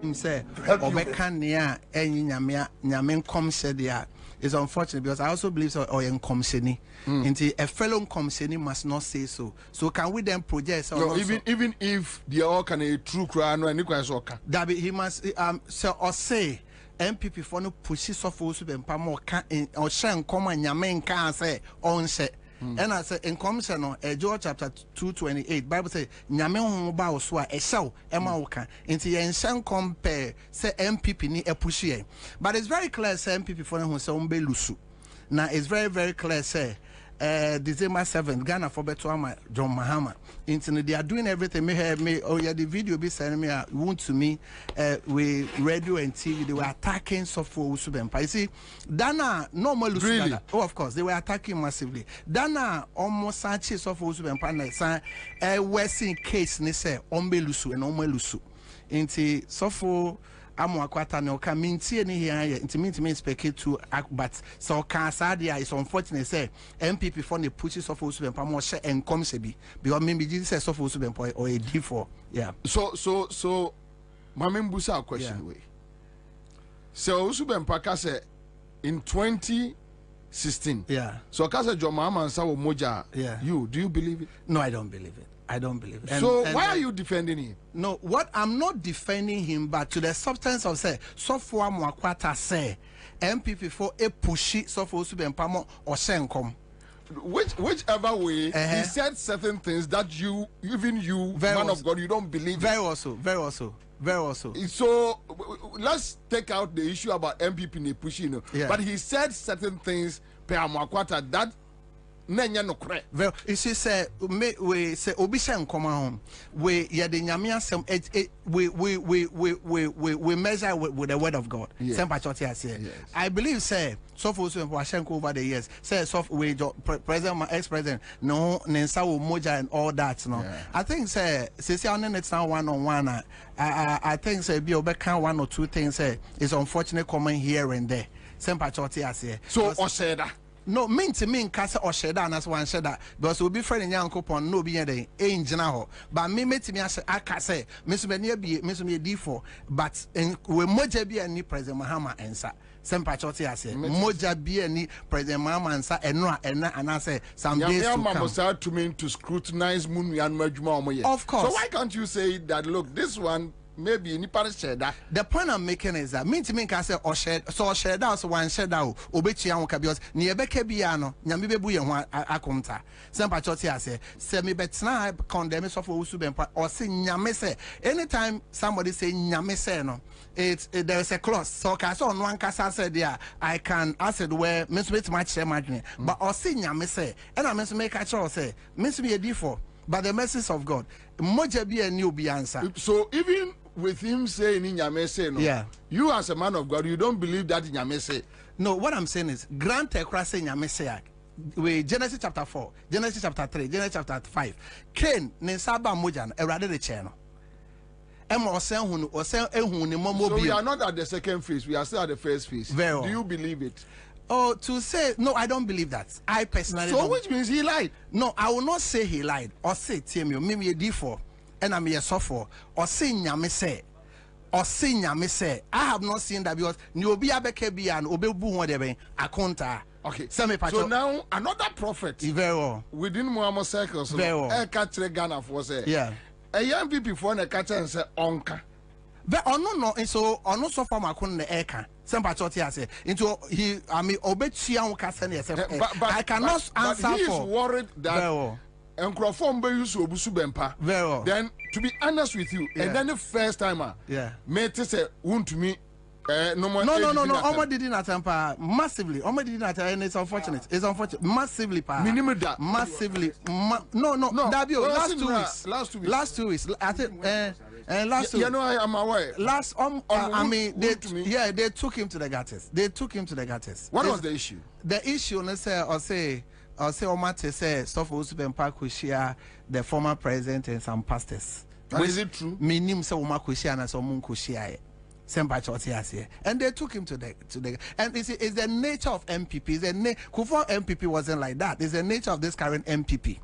[SPEAKER 20] Him say Obeka near any Yamen come said there is unfortunate because I also believe so or in Comseni. Into a fellow Comseni must not say so. So can we then project
[SPEAKER 3] even if they all can a true crown and
[SPEAKER 20] that he must say MPP for no pushes of also been more or shan come and Yamen can say on say And I say in commission Joel chapter 2:28 Bible say nyame ho ba wo so a ehyew ema wo ka nti yen hyen compare say MPP ni epushie. But it's very clear say MPP for who say umbe lusu. Now it's very clear say December 7th, Ghana for Betuama, John Mahama. They are doing everything. The video be sending me wound to me with radio and TV. They were attacking Sofo Usubempa. You see, Dana normal really? Oh, of course, they were attacking massively. Dana almost Sachi Sofo Usubempa. Western case, they say, Ombe Lusu and Ome Lusu. Inti Sofo. Amu akwata no ka mintie ni here intimate speak to but so can sadia is unfortunate say MPP for the pushes of Usubempa mo share and come sebi because maybe Jesus of Usubempa or a D4 yeah
[SPEAKER 7] so mama mbusa a question way so Usubempa ka say in 2016
[SPEAKER 20] yeah
[SPEAKER 7] so ka say John Mahama Ansa wo moja
[SPEAKER 20] yeah
[SPEAKER 7] do you believe it?
[SPEAKER 20] No, I don't believe it. I don't believe it.
[SPEAKER 7] So why are you defending him?
[SPEAKER 20] No, what I'm not defending him, but to the substance of say, so for Mwakwata say, MPP for a pushy, so for Usubempa or Senkom.
[SPEAKER 7] Whichever way, he said certain things that even you, man of God, you don't believe.
[SPEAKER 20] Very also.
[SPEAKER 7] So let's take out the issue about MPP pushing.
[SPEAKER 20] Yeah.
[SPEAKER 7] But he said certain things per Mwakwata that.
[SPEAKER 20] Well, you see, say we say obisha nkoma home. We the nyame asem we measure with the word of God.
[SPEAKER 7] Yes.
[SPEAKER 20] I believe say so for Washenko over the years. Say so we president ex-president no nensa wo moja and all that no. Yeah. I think say it's now one-on-one. I think say be obeka one or two things say it's unfortunate coming here and there. So
[SPEAKER 7] Oseda.
[SPEAKER 20] No, mean to me, Casa or Sheda, and as one Sheda, because we'll be friendly young coupon, no be a angel now. But me, me, I can say, Miss Menia be Miss Me D4, but we moja be any President Mahama answer. Some patriotic, I say, moja be any President Mahama answer, and I say, some days
[SPEAKER 7] to me to scrutinize Moon and Majma.
[SPEAKER 20] Of course.
[SPEAKER 7] So why can't you say that, look, this one, maybe any part share that.
[SPEAKER 20] The point I'm making is that mean to me can say or share so share that so one share that obechi an because near beke bia no nyame bebu ye ho akonta sem patriotic say me betna condemn so for Usubempa or say nyame say anytime somebody say nyame say no there is a clause so can so on one kasa say there I can ask it where me so much share margin but or say nyame say and I mean make a choice say me so be a D4 by the mercies of God moja be a new be answer.
[SPEAKER 7] So even with him saying in Nyame no,
[SPEAKER 20] yeah,
[SPEAKER 7] you as a man of God, you don't believe that in Nyame.
[SPEAKER 20] No, what I'm saying is grant a cross in Nyame with Genesis chapter 4, Genesis chapter 3, Genesis chapter 5. Cain ne saba mojan erade the channel. So
[SPEAKER 7] we are not at the second phase, we are still at the first phase.
[SPEAKER 20] Very.
[SPEAKER 7] Do you believe it?
[SPEAKER 20] Oh, to say no, I don't believe that. I personally
[SPEAKER 7] so
[SPEAKER 20] don't.
[SPEAKER 7] Which means he lied?
[SPEAKER 20] No, I will not say he lied or say Timmy, me a D4 and I'm a suffer or say nyame say I have not seen that because you be a bekebi and obebu whatever a conta.
[SPEAKER 7] Okay. So now another prophet within Muhammad circles catch Ghana for say a young people for the catch and say onka.
[SPEAKER 20] But no, so or no so far my con the eka. Some patriotic say into he I mean obechian kasen yourself. But I cannot answer
[SPEAKER 7] he is
[SPEAKER 20] for
[SPEAKER 7] worried that and Crawford use Obusubempa. Then to be honest with you, and then the first timer, made to say wound to me. No. Almost
[SPEAKER 20] did not temper massively. Almost did not, and it's unfortunate. It's unfortunate. Massively,
[SPEAKER 7] minimum that.
[SPEAKER 20] Massively. No. Dabio. Last 2 weeks. I think. And last,
[SPEAKER 7] you know, I am aware.
[SPEAKER 20] Last, I mean, they took him to the gutters.
[SPEAKER 7] What was the issue?
[SPEAKER 20] The issue, let's say, Omate say, stuff Usubempa could share the former president and some pastors.
[SPEAKER 7] Is it true?
[SPEAKER 20] Minim say Oma could share and some could share. And they took him to the and it's the nature of MPP. Kufuor MPP wasn't like that. It's the nature of this current MPP.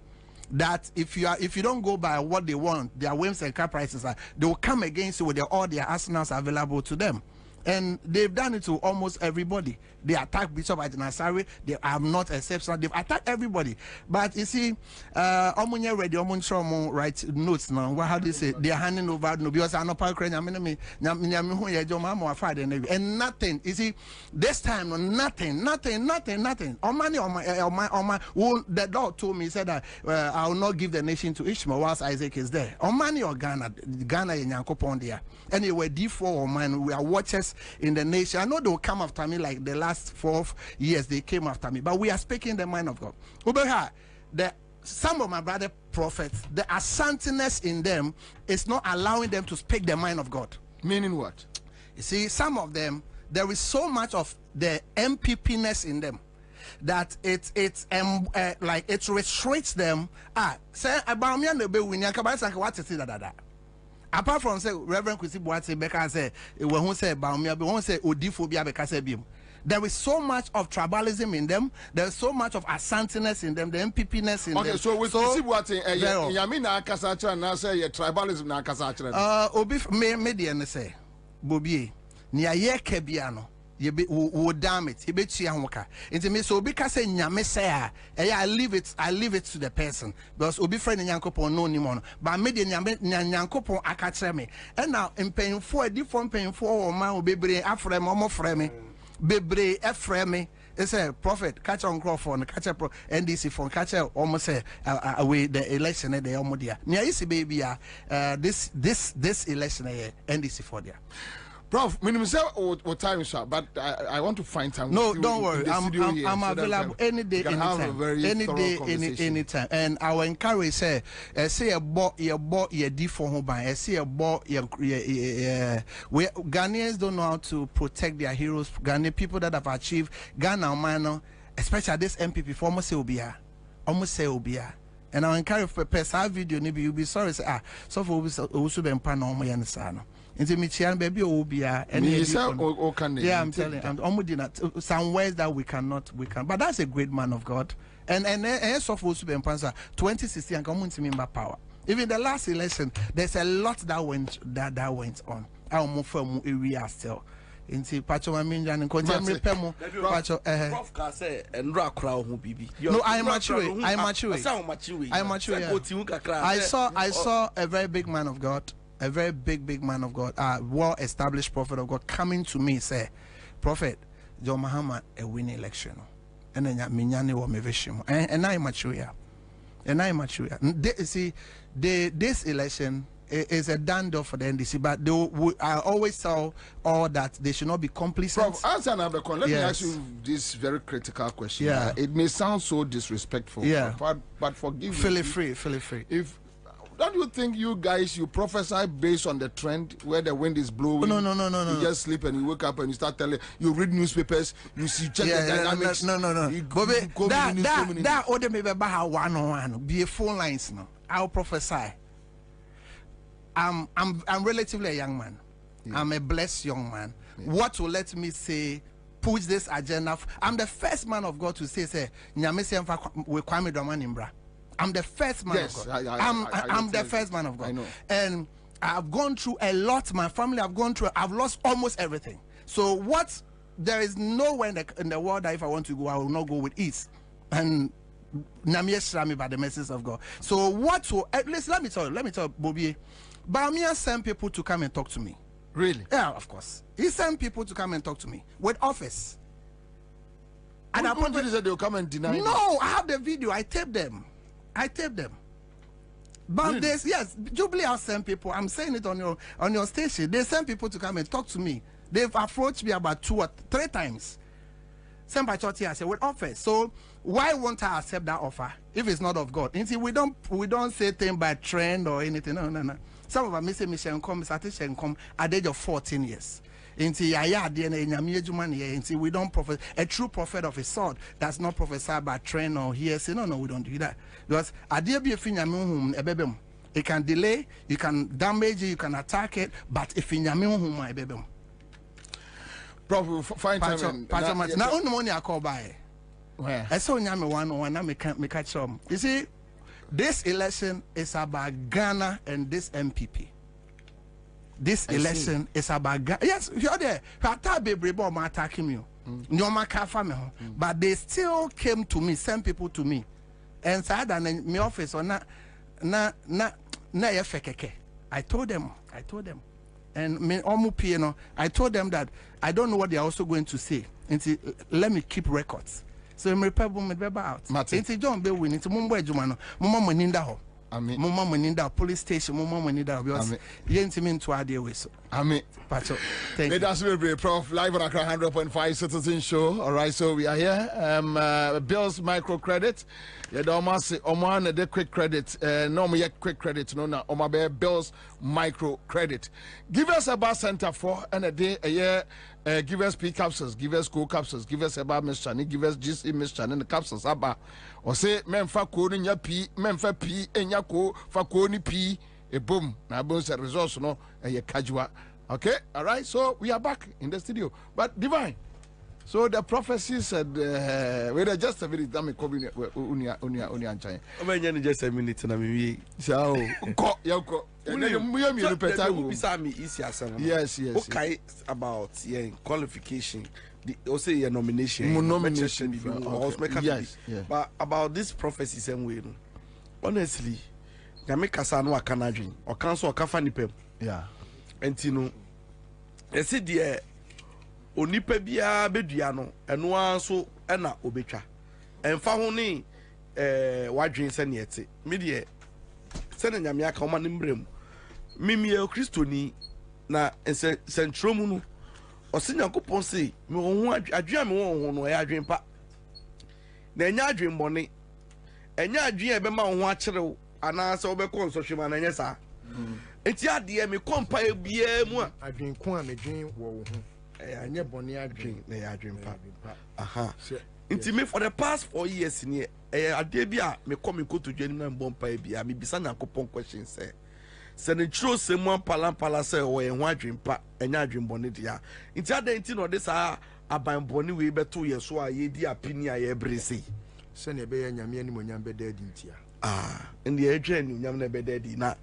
[SPEAKER 20] That if you don't go by what they want, their whims and caprices are, they will come against you with all their arsenals available to them. And they've done it to almost everybody. They attack Bishop Ajinasari. They are not exceptional. They've attacked everybody. But you see, Omunye ready, Omunye write notes now. What how do you say? They are handing over no because I know and nothing. You see, this time nothing. The Lord told me, he said that I will not give the nation to Ishmael whilst Isaac is there. Omani or Ghana in Yankopon there. Anyway, D4 or man, we are watchers in the nation. I know they will come after me like the last 4 years they came after me, but we are speaking the mind of God. Some of my brother prophets, the asantiness in them is not allowing them to speak the mind of God.
[SPEAKER 7] Meaning what?
[SPEAKER 20] You see, some of them, there is so much of the MPP-ness in them that it restricts them. Say about me and the baby, what is it? Apart from say Reverend Kwesi Boateng Beka say when who say about me, who say Odiphobia Beka say bim. There is so much of tribalism in them. There is so much of asantiness in them, the MPP-ness in them.
[SPEAKER 7] Okay, so with Kwesi Boateng, Yamina Akasacha na say tribalism na Akasacha.
[SPEAKER 20] Obi me dey say Bobie ni aye kebiano. You damn it. You bet you into me. So Obi say nyame say I leave it to the person because Obi friend Nyankopon no ni mono. But me de Nyankopon akatre me. And now in paying for a different paying for man Obi bre afre me omo fre me. Bebre efre me. It's a prophet catch on Crawford catch up NDC phone catch almost say away the election the omodia. Nia isi baby this election NDC for there.
[SPEAKER 7] Prof, minimum say what time is but I want to find time.
[SPEAKER 20] No, don't worry. I'm available any day, anytime. Anytime. And I will encourage say a boy D for home by a boy Ghanaians don't know how to protect their heroes. Ghanaian people that have achieved Ghana man, especially this MPP for almost say Obia. And I encourage per video maybe you'll be sorry say so for also be empower no into Michian baby Obia and yeah, I'm telling you, some ways that we can, but that's a great man of God. And so for Super Panzer 2016 and come to me by power. Even the last election, there's a lot that went on. I'll move from area still. Into Pacho Minjan and Contemporary Pemo.
[SPEAKER 22] Prof can say and rock crowd who BB.
[SPEAKER 20] No, I'm mature. I saw a very big man of God. A very big man of God, well-established prophet of God, coming to me say, Prophet, John Muhammad a win election, and then minyane wa meveshimo, and I mature, See, this election is a done deal for the NDC, but I always tell all that they should not be complacent.
[SPEAKER 7] Prof, answer another question. Let me ask you this very critical question.
[SPEAKER 20] Yeah,
[SPEAKER 7] it may sound so disrespectful.
[SPEAKER 20] Yeah,
[SPEAKER 7] but forgive me.
[SPEAKER 20] Feel free.
[SPEAKER 7] Don't you think you guys, you prophesy based on the trend where the wind is blowing?
[SPEAKER 20] No.
[SPEAKER 7] You just sleep and you wake up and you start telling, you read newspapers, you see, check the dynamics.
[SPEAKER 20] No. That order me about how 101 be a phone lines now. I'll prophesy. I'm relatively a young man. Yeah. I'm a blessed young man. Yeah. What will let me say push this agenda? I'm the first man of God to say, Nyamese we Kwame Dramanimbra. I'm the first man of God. I'm the first man of God.
[SPEAKER 7] I know.
[SPEAKER 20] And I've gone through a lot. My family have gone through. I've lost almost everything. So there is nowhere in the world that if I want to go, I will not go with ease. And Namie me by the message of God. So at least let me tell you, Bobie, Baumia sent people to come and talk to me.
[SPEAKER 7] Really?
[SPEAKER 20] Yeah, of course. He sent people to come and talk to me with office.
[SPEAKER 7] And I probably said they'll come and deny.
[SPEAKER 20] No, I have the video. I taped them. But really? Yes, Jubilee has sent people. I'm saying it on your station. They send people to come and talk to me. They've approached me about 2 or 3 times. Send by church here, I say with offers. So why won't I accept that offer if it's not of God? You see, we don't say things by trend or anything. No. Some of them say Michelle come, Satisha come at the age of 14 years. We don't prophet. A true prophet of a sort that's not prophesied by trend or hearsay. No, we don't do that. Because it can delay, you can damage it, you can attack it, but if in Yamu,
[SPEAKER 7] Prof, find time.
[SPEAKER 20] Now, only money I call by.
[SPEAKER 7] Where?
[SPEAKER 20] I saw Yami one, I can't catch some. You see, this election is about Ghana and this MPP. this election is about yes, you're there. I'm attacking you. But they still came to me, sent people to me, and said that in my office or na I told them, and me I told them that I don't know what they are also going to say. And let me keep records. So I'm out. It's John be winning to Mumbai Jumano, Mumma Ninda ho. Mumma Ninda police station, Mumma Ninda because Yentimin to idea with so. Pacho. Thank you.
[SPEAKER 7] That's really Prof. Live on Accra 100.5 Citizen Show. All right, so we are here. Bill's microcredit. Yeah, the Oman the quick credit. No more quick credit. No, no. Omabe Bill's microcredit. Give us a bar center for and a day a year. Give us P capsules, give us co capsules, give us a bar mission, give us GC mission and the capsules. Abba or say men fa code in your P, men fa P and your co for cone P. A boom. Now bones a resource no and your casual. Okay, all right. So we are back in the studio. But Divine. So the prophecy said, wait just a minute. I'm coming. Unia China.
[SPEAKER 22] I'm just a minute and I'm
[SPEAKER 7] so Yoko. Yes.
[SPEAKER 22] Okay, about qualification. Also your nomination.
[SPEAKER 7] Yes.
[SPEAKER 22] But about this prophecy, same way. Honestly, Yamika Sano Kanadrin or council or Kafanipem.
[SPEAKER 7] Yeah.
[SPEAKER 22] And you I said, dear, onipa bia beduano, and one so ena obecha. And Fahoni, wadrin seniete, media, sending Yamiaka Oman imbrem. Mimi Christoni na centromunu, or senior coupon say, me won't a dream one where I dream pa. Then ya dream money, and ya dream a man watcher, and answer over social man and yes, sir. It's ya dear me compare be more.
[SPEAKER 3] I drink one, I drink woe. I never bonny, I drink, I drink pap.
[SPEAKER 22] Aha. It's me for the past 4 years in here. A debia me come go to genuine bompa be. I be besana coupon question say. Send it true someone palampala say or a white dream pa and ya dream bonnet ya. It's ya the or this a buying bonny way but 2 years so I ye dear opinion I every say.
[SPEAKER 3] Send a bay and Yamian when you're dead in tia.
[SPEAKER 22] Ah, in the agent, you never dead na.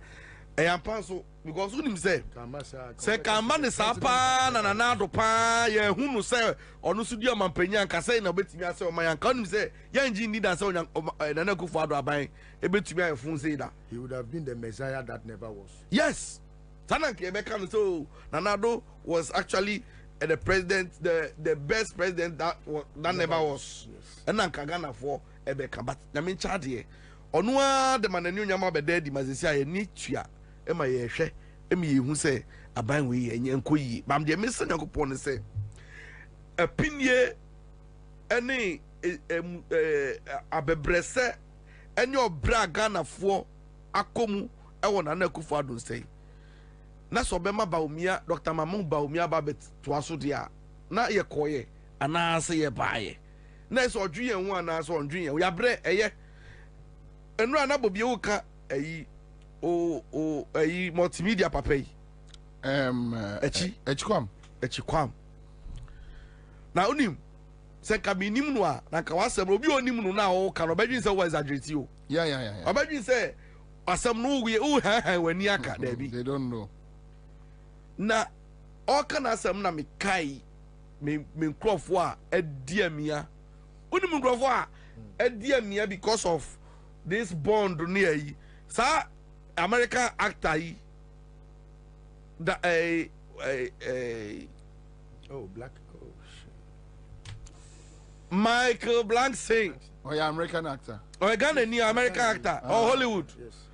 [SPEAKER 22] I am panso because who him say Kambani Sapa and another pa, yeah, who say or no studio man penya can say no bet me. I say, my uncle say, young Jin need us on an echo father buying a bit to me. A phone say that
[SPEAKER 3] he would have been the Messiah that never was.
[SPEAKER 22] Yes, Tanaki Bekan so Nanado was actually the president, the best president that never was. And then Kagana for Ebeka, but I mean, Chadie. Onwa the man new nyama be dead mazisia ni tua e ma ye hwe e me hu se aban we ye nko yi bam de mesen yakopon se apinie ene abebrese enye obra ganafo akomu e wona na akufo adon sei na so be ma baumia Dr. Mamu baumia ba bet to aso dia na ye koye ana se ye baaye na so odwen hu ana so ondwen ye ya bre eye enu ana BOBIE woka ayi ayi multimedia papa yi echikwam na onim se ka minim no a na ka wasem obi onim no na wo ka no badwin se wo exaggerate o
[SPEAKER 7] yeah
[SPEAKER 22] obadwin se asem no we o ha wani aka da bi
[SPEAKER 7] they don't know
[SPEAKER 22] na o ka na asem na me kai me nkrofo a adiamia onim nkrofo a adiamia because of this bond near yi sa American actor yi da
[SPEAKER 3] black
[SPEAKER 22] Michael Blanc saying
[SPEAKER 7] yeah, American actor
[SPEAKER 22] Ghana ni American actor or Hollywood
[SPEAKER 3] yes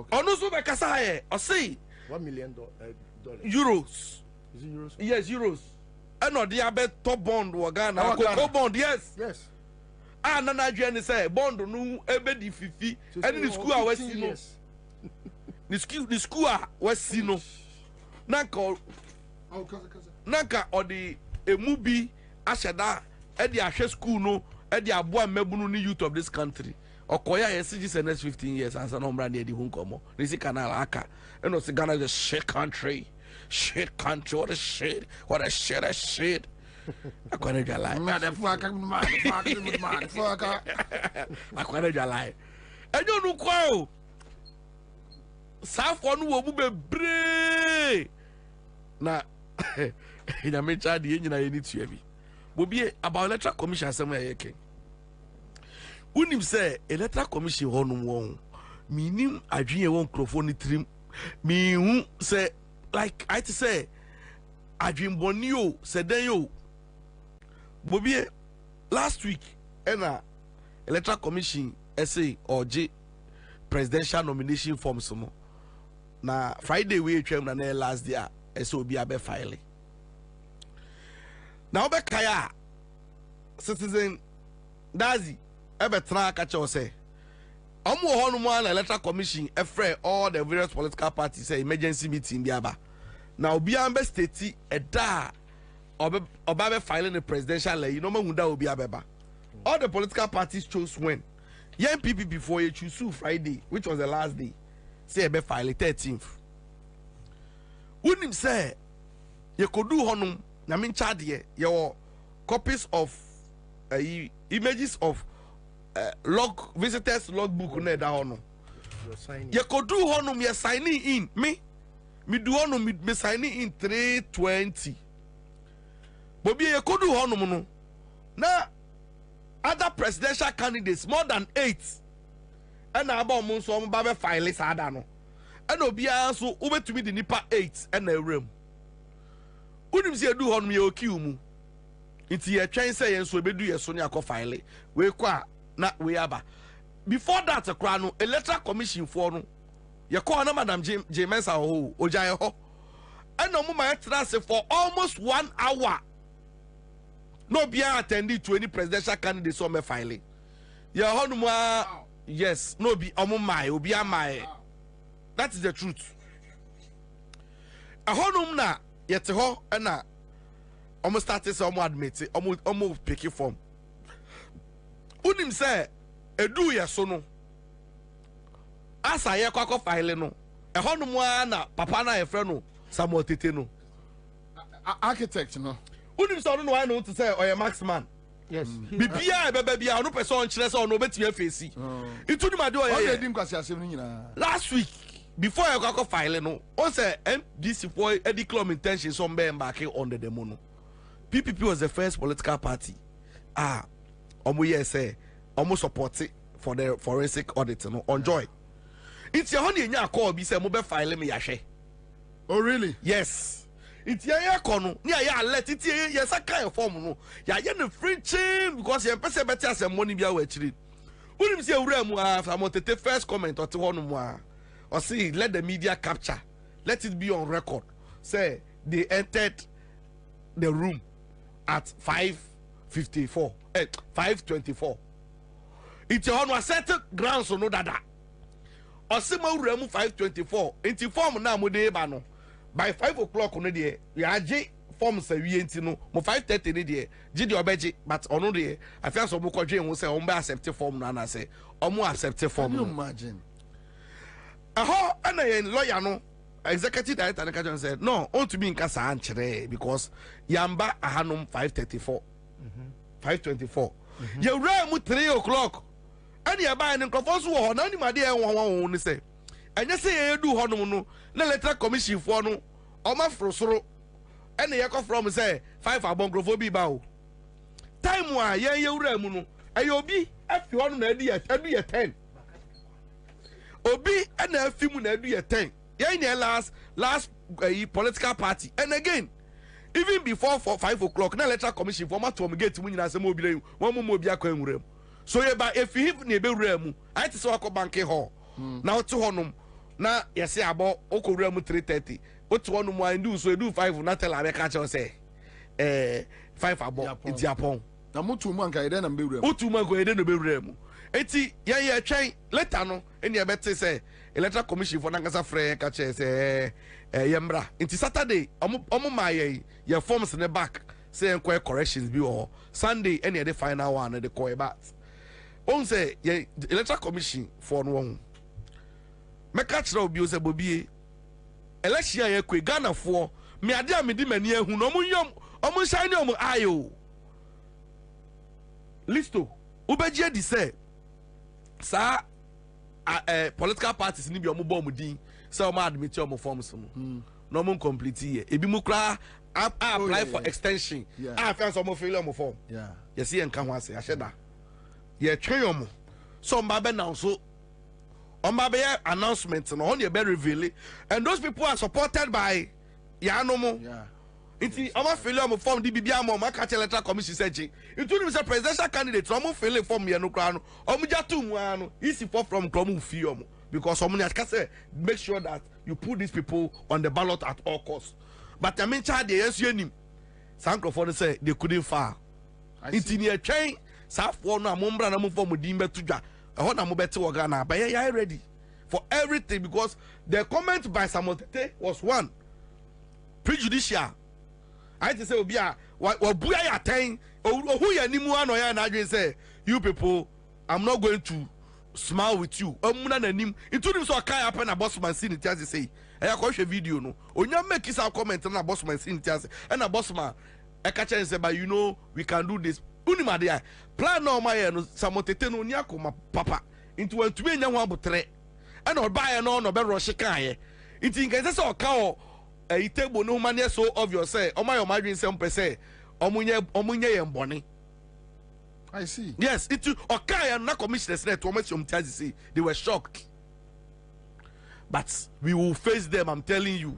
[SPEAKER 22] ono so be kasa here o say
[SPEAKER 3] $1 million
[SPEAKER 22] euros.
[SPEAKER 3] Is it euros?
[SPEAKER 22] Yes, euros. And the abet top bond wa Ghana Coco bond yes na Nigeria say bond no ebe di fifi and the school we see no the school we see no nanka or the movie ashada e di ahwe school no e di aboa mabunu ni youth of this country okoya yes this next 15 years as an umbrella near the hunkomo this canal aka and no Ghana is a shit country what a shit akwana jalai
[SPEAKER 7] motherfucker
[SPEAKER 22] akwana jalai enyo nu kwa o safo nu wo mu bebre na nyame cha de nyina ye ni tua bi bobie about electoral commission asem ya yeke unim say electoral commission honum won minim adwene won microphone trim mi hu say like I to say adwene boni o sedan yo bobie last week ena electoral commission essay oje presidential nomination forms no na Friday we twem na last day eso obi abe file na obe kaya citizen dazi ebe tra ka che say omo honu mo na electoral commission efre all the various political parties say emergency meeting bi aba na obi ambe state eda oba be filing the presidential you know ma obi abeba all the political parties chose when young people before you choose Friday which was the last day say ebe file 13th unim say you could do honum na min chade your copies of images of visitors logbook na da honum you could do honum you signing in me do honum me signing in 320 bobie you could do honum no na other presidential candidates more than 8 and about mon so ba be file sada no and obia so ubetumi the nipa 8 and a room unim se do honum ye okiu mu nti ye twen say ye so bedu ye so ne akọ file we kwa na we aba before that kra no electoral commission for no ye call na madam J Mensa ho ojaye ho and no ma trance for almost 1 hour no be attending to any presidential candidate so me file ya honum yes no be omo mai obi amai that is the truth a honum na yete ho na omo start say omo admit omo pick form unim say edu ye so no asa ye kwakọ file no e honum na papa na ye frɛ no Samuel Tete no
[SPEAKER 7] architect no
[SPEAKER 22] unim so no why no to say oye maxman yes bibia bebe bia no person kire say no betimi afesi itu ni made oye
[SPEAKER 7] dim kwasi asem ni nyina
[SPEAKER 22] last week before you go file no on say MDC for a declare intention some be embarking on the demo no PPP was the first political party omo yes say omo support it for the forensic audit no enjoy it's your honey nya call be say mo be file me yahwe
[SPEAKER 7] oh really
[SPEAKER 22] yes it's ya kono ni ya alert it ya saka form no ya no free chain because ya pese better as money bia wa chiri unim se ewura mu Samuel Tete first comment or te hono mu or see let the media capture let it be on record say they entered the room at 5:54 5:24 it's on certain grounds no dada or see ma ewura mu 5:24 into form na mo de ba no by 5 o'clock no de ya age form sa wie enti no mo 5:30 ni de gidi obeji but ono de afia so mo kodwe hu say o mba accept form no na say o mo accept form no
[SPEAKER 7] imagine
[SPEAKER 22] and a lawyer no executive director na ka said no on to be in kasa ankere because yamba ahanum 5:34 5:24 you ram 3 o'clock and ya buy en crofo so ho na ni made en won ni say enye say ye do honum no na electoral commission for no o ma frosoro and ye ko from say 5 abon crofo bi ba o time wa ye wura mu no e obi afi ho no na adu ye 10 obi and afi mu na adu ye 10 ye last political party and again even before 5 o'clock na electoral commission for ma to gate mu nyina say mo obi re mo obi akwa nwura mu so ye ba if he na be wura mu I ti so akọ bank hall na otu honum na yesi abo okowura mu 3:30 otu honum a ndu so edu 5 na tell abeka che say 5 abo Japan
[SPEAKER 7] na mutu mu anka ide na be wura mu
[SPEAKER 22] otu mu anka ide na be wura mu eti ye twen later no eni ebete say electoral commission for nangasa frɛ ka che say yembra enti Saturday omo ma ye forms in the back say enquire corrections bi or Sunday eni the final one the call back on say electoral commission for no meka kira obi o say bobie election ya kwe Ghana for me ade a me di mani ehun no omo shine omo ayo listo ubeji di say sa political parties ni bi omo bo omo din say omo admit omo forms no no mo complete here ebi mu kra apply for extension fans omo failure mo form yes ye nka ho ase aheda ye twen omo so mba be now so mba be announcement no on ye be reveal and those people are supported by Yanomo inti omo failure mo form di bibia mo ma catch electoral commission searching into the presidential candidate omo fail form ye no kra no omo jatu mu anu easy for from krom fi omo because someone has say make sure that you put these people on the ballot at all costs. But I mean, child, yes, you need. Sankrofon say they couldn't file. It's in your chain. Safwa na mumbra na mufo mudimbe tuja. I want na mubeti wagana. But yeah, ready for everything because the comment by Samotete was one prejudicial. I just say obia wabuya ya ten. Who ya nimu ano ya na say you people, I'm not going to smile with you. Omuna na nim. Into them so kai happen na boss man see it as say. I watch a video no. Onya make his comment na boss man see it as. And na boss man I catch and say but you know we can do this. Unima dey. Plan no my no Samotete no nya ko ma papa. Into when to be nya ho abotre. And or buy no no be rush kan ye. It in case so ka o e table no man so obvious say o my madwin say mpese omunye ye mbone.
[SPEAKER 3] I see.
[SPEAKER 22] Yes, it okay and not commissioners net say they were shocked. But we will face them, I'm telling you.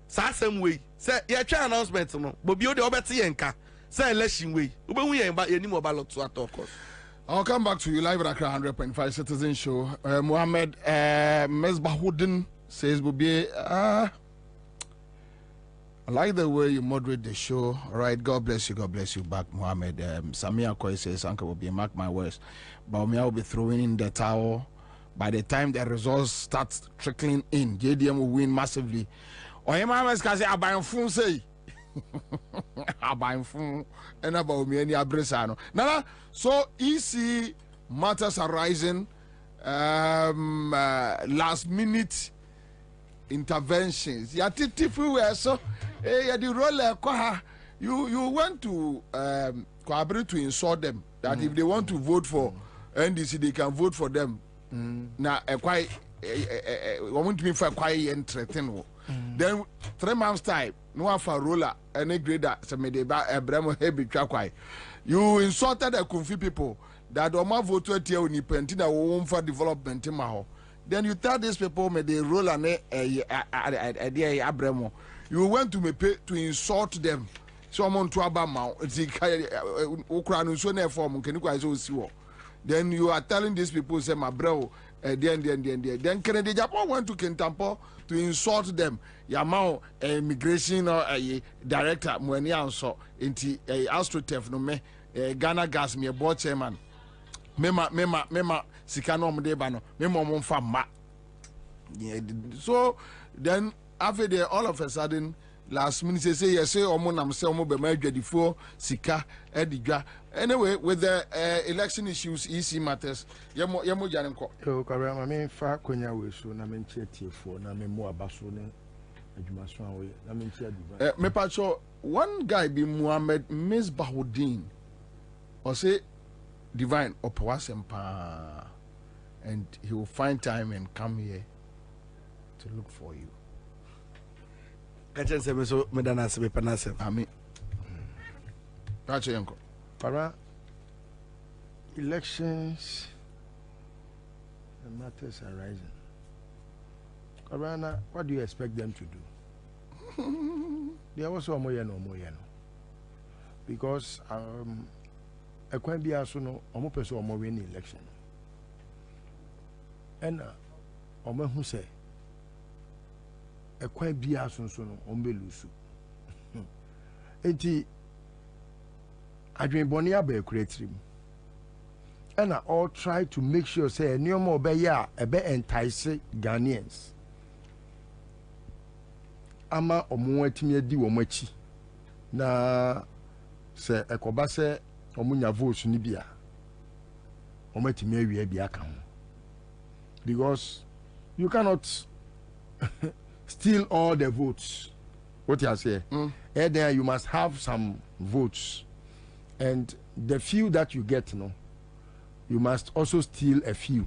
[SPEAKER 22] Same way. Say yeah, try announcement no. Bobie de obeti yenka. Say election way. Ube hu yen ba eni mo ballot to of course.
[SPEAKER 3] I'll come back to you live at Accra 100.5 Citizen Show. Mohammed Mesbahudin says Bobie I like the way you moderate the show. All right, God bless you back, Mohammed. Samia Koi says, Uncle will be mark my words. Baumia will be throwing in the towel. By the time the results start trickling in, JDM will win massively. Or your mama can say, I buy phone say. I buy phone and about me any abresano. Nana, so EC matters arising, last minute interventions. Ya titifu we so ya the role you want to collaborate to insult them that if they want to vote for NDC they can vote for them. Na quite want to be for quite entertaining. Then 3 months time no one for roller any grader so me de ba Abraham heavy kwai. You insulted the Kunfi people that oma vote to tie oni penti na wo for development ma ho. Then you tell these people may they roll an Abramo. You went to me pay to insult them. Someone to Abama, then you are telling these people, say, my bro, then Kennedy Japan went to Kentampo to insult them. Yamao, immigration or a director, Mwenia, so into a AstroTurf, no me, Ghana Gas, me a board chairman. Mema sikano mdebano memo monfa ma. So then after there all of a sudden last minute say yes say omo nam say omo be ma adwadifo sika edigwa. Anyway with the election issues EC matters yemo jare nko o kare ma me fa konya we so na me ntie tiefo na me mo abaso ne adwuma so awe na me ntie adiva me pacho one guy be Mohammed Mesbahudin or say Divine Opawasempa, and he will find time and come here to look for you.
[SPEAKER 22] Kachen sebe so medana sebe panase.
[SPEAKER 3] Ami. Kache yanko. Para elections and matters arising. Karana, what do you expect them to do? They are also moyeno. Because a quite be also no almost person or win election. And Omo who say a quite be also no ombelusu. Enti I dream Bonia be creative. And I all try to make sure say no more be ya a be entice Ghanaians. Ama omo etimi di wo machi na se ekoba se omunya votes ni bia omatimi awie bia kan because you cannot steal all the votes. What you say? And then you must have some votes, and the few that you get, you must also steal a few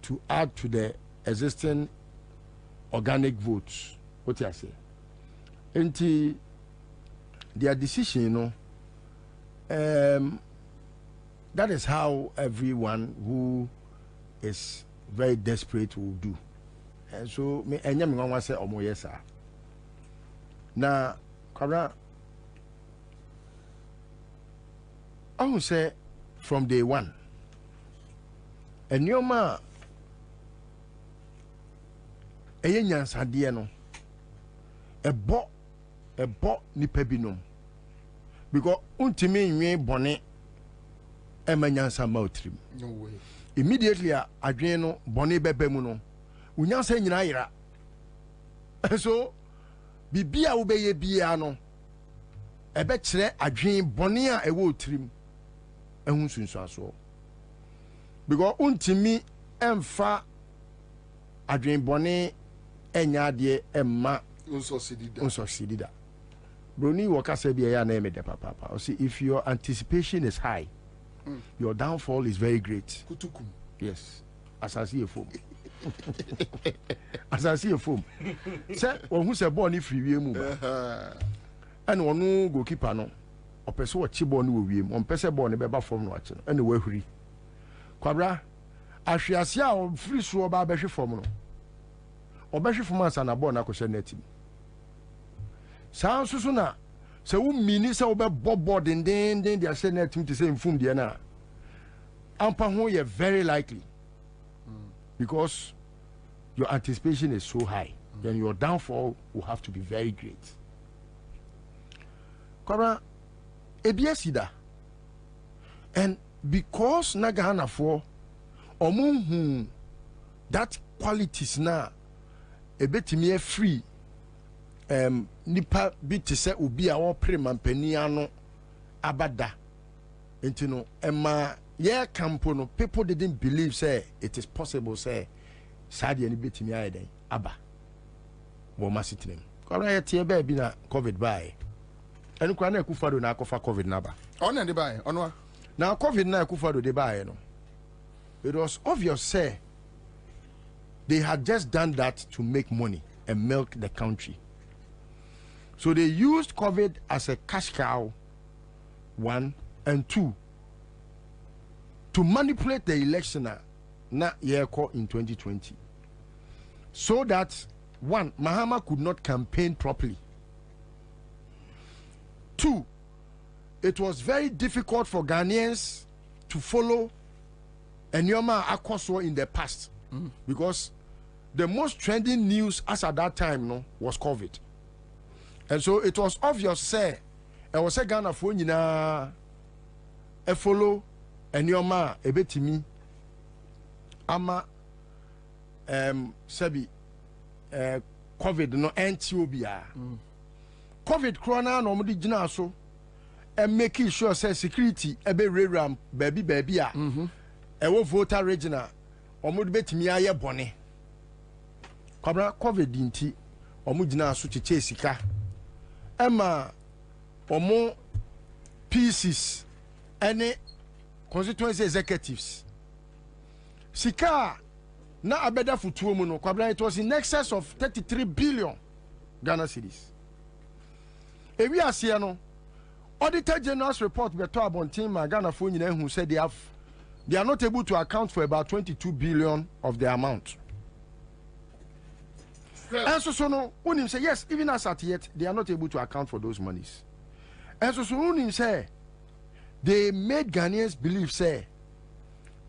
[SPEAKER 3] to add to the existing organic votes. what you say enti their decision no that is how everyone who is very desperate will do. And so me enya me wan say omo yesa na kwabra I will say from day one enyoma eye nyansade no ebo nipa binom because untimi nwe bone ema nyansa ma otrim
[SPEAKER 7] no way
[SPEAKER 3] immediately adwen no bone bebe mu no unyansa nyina yira so bibia wo beye bia no ebe kire adwen bone a ewo otrim ehun sunsuaso because untimi emfa adwen bone enya de emma unsucceedida broni wakasa bia ya na emede papa o see if your anticipation is high your downfall is very great.
[SPEAKER 7] Kutukum.
[SPEAKER 3] Yes. As I see a foam. As I see a foam. Say, who say born if you move. And one no goalkeeper no. Or person what chibon will be on person born a beba form watching. Anyway, free. Quabra, I shall see our free so about beshi form no. Or beshi for months and a born a question netting. Sounds sooner. So mini so be board and then they are saying that to say inform Diana. Ampa ho you very likely. Because your anticipation is so high, then your downfall will have to be very great. Kora ebiasida. And because nagahana for omunhu that qualities na ebetimi free nipa bi te se obi a wo premampani ano abada enti ema ye campo no people didn't believe say it is possible say sadia ni betimi ayeden aba wo masitinem kwara ye tie ba bi na covid bae enu kwa na ekufado na akofa covid na ba
[SPEAKER 7] ona de bae onwa
[SPEAKER 3] na covid na ekufado de bae no it was obvious say they had just done that to make money and milk the country. So they used COVID as a cash cow, 1, and 2, to manipulate the election na year in 2020. So that, 1, Mahama could not campaign properly. 2, it was very difficult for Ghanaians to follow Enyoma Akoswo in the past. Because the most trending news as at that time was COVID. And so it was obvious, say, I was a Ghana for nyina a follow and your ma a betimi ama sabi COVID no antibia COVID corona no mudi jina so and making sure say security ebe reram baby a e wo voter regional omudi betimi aye bone kwabra COVID inti omudina so cheche sika Emma omo pieces any constituency executives sika na abeda futuo mu no kwabra it was in excess of 33 billion Ghana cedis ewi ase no Auditor General's report beto abontin ma Ghana fo nyina hu said they are not able to account for about 22 billion of the amount. And so no, Unim say yes, even as at yet, they are not able to account for those monies. And so Unim say they made Ghanaians believe say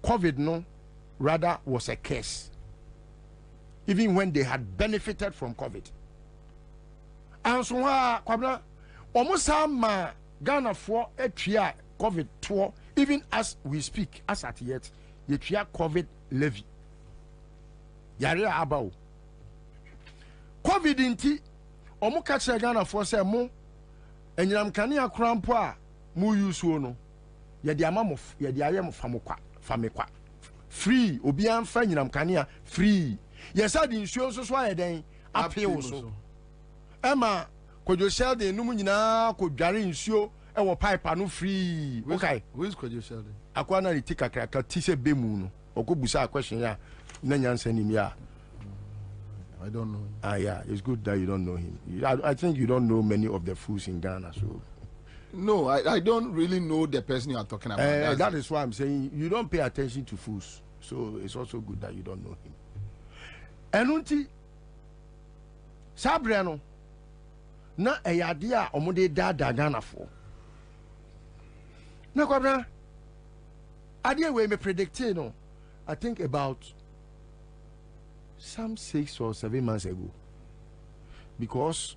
[SPEAKER 3] COVID no rather was a curse, even when they had benefited from COVID. And so kwabla almost ma Ghana for a tria COVID tour, even as we speak, as at yet, the tria COVID levy. Yare about COVID inti omo ka che Ghana for say mo enyinam kane akrampo a mu use no ye de amamof ye de ayem famekwa free obi anfa enyinam kane free ye sa di nsuo so so ayeden apeo so ema kojo shelde num nyina kodware nsuo e wo pipe no free okay
[SPEAKER 7] who is kojo shelde
[SPEAKER 3] akwa na ri kakra ka ti se bemu no okobusa question ya na nyansa nim ya
[SPEAKER 7] I don't know him.
[SPEAKER 3] Yeah, it's good that you don't know him. I think you don't know many of the fools in Ghana, so.
[SPEAKER 7] No, I don't really know the person you are talking about.
[SPEAKER 3] That is why I'm saying you don't pay attention to fools, so it's also good that you don't know him. Enunti Sabriano na eyade a omode da Ghana for. Na kwabra ade we me predicting no, I think about some 6 or 7 months ago, because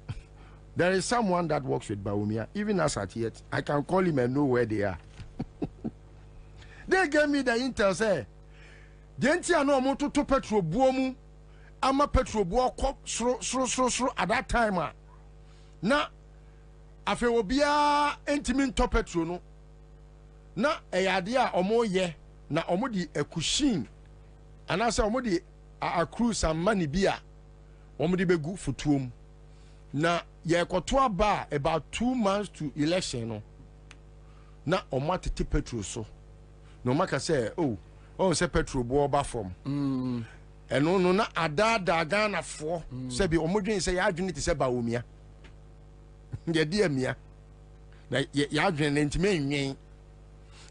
[SPEAKER 3] there is someone that works with Bawumia, even as at yet I can call him and know where they are. They gave me the intel say denti ano mo to petrol buomu ama petrol buo sro at that time na afi obia entimin to petrol no na eyade a omo ye na omo di ekushin anase omo di accrue some money bia omo di begu futuom na ye koto aba about 2 months to election no na omo atete petrol so no maka say oh say petrol bo ba from eno no na ada Ghana fo say bi omo dwen say ya adwene ti say Bawumia ye di amia na ya adwene ntime nwen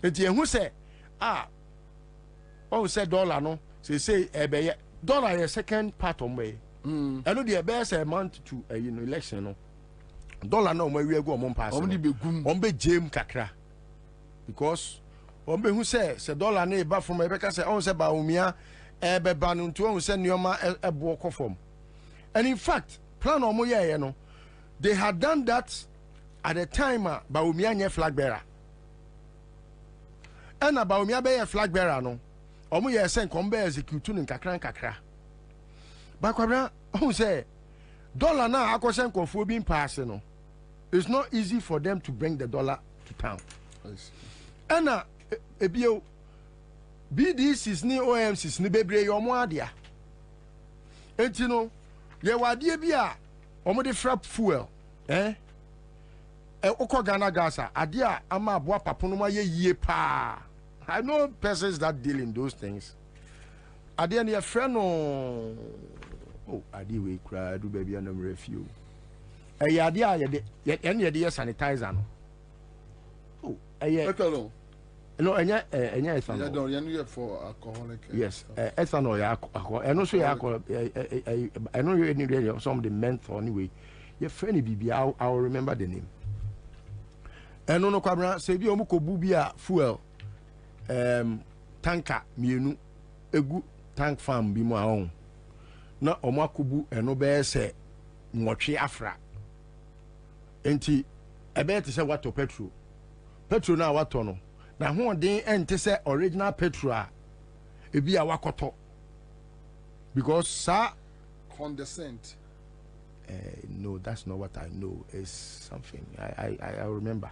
[SPEAKER 3] enti ehu say say dollar no say ebe dollar ye second part on way eno the best amount to election no dollar na omo wi egu omo pass omo di begum omo be jem kakra because omo be hu say dollar na e ba from e be ka say say Bawumia ebe ba no ntu say nioma ebo kofom. And in fact plan omo ye no, they had done that at the time Bawumia nye flag bearer, and Bawumia be flag bearer no omo ye say kom be execute no kakra bakwabra who say dollar na akoshen konfo bin pass no, it's not easy for them to bring the dollar to town. And ebio BDCs ni OMCs ni bebre yomo adia enti no ye wadie bi a omo de frap fuel okọ Ghana gas ade a ama aboa papono ma ye yie pa. I know persons that deal in those things. Ade na ye friend no ade we kra do baby anam refuel ade a ye de sanitizer no ethanol. No, enya ethanol.
[SPEAKER 7] Yeah, no, for alcoholic.
[SPEAKER 3] Yes, ethanol ya alcohol. And also ya alcohol. I know you need some of the menthol anyway. Your friend bibi, I'll remember the name. And no kwabra say bi omo ko bu bia fuel tanker mienu egu tank farm bi mo ahon. Na omo akubu eno be se nwotwe afra. Enti ebe te se wato petrol na wato no na ho den ente say original petrol ebi a wakoto because sa
[SPEAKER 7] condescend.
[SPEAKER 3] No, that's not what I know. It's something I remember.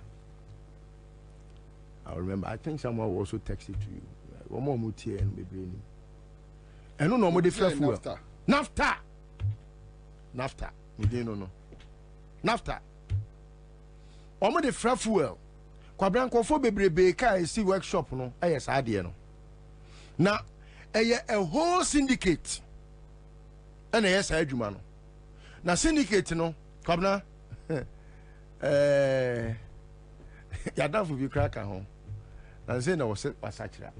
[SPEAKER 3] I think someone will also text it to you. One more mutie and maybe. And no more different fuel. Nafta. We didn't know. Nafta. Omo de fra fuel. Kwabran kofo bebrebe ka esi workshop no yes ade no. Na a whole syndicate. And yes adwuma no. Na syndicate no kwabna yadafu bi kraka ho. Na say na wasachira.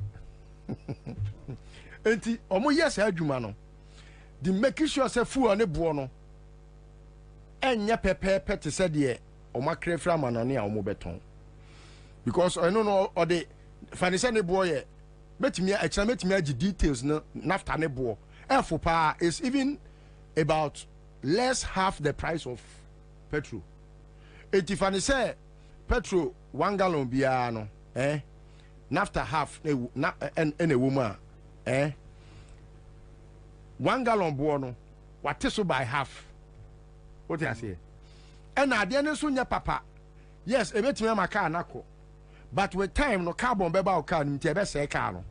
[SPEAKER 3] Enti omo yes adwuma no. The make sure say fuel ne bo no. Enya pepe te se de omo krefra manane a omo beton. Because I don't know or the financial ne boy metimi agi details no nafta ne bo. For pa is even about less half the price of petrol. If I say petrol 1 gallon biya no nafta half and a woman 1 gallon bo no what so by half. What I say? And na de so nya papa. Yes, e betimi ma car nako. But with time no carbon beba o car nti be say car no.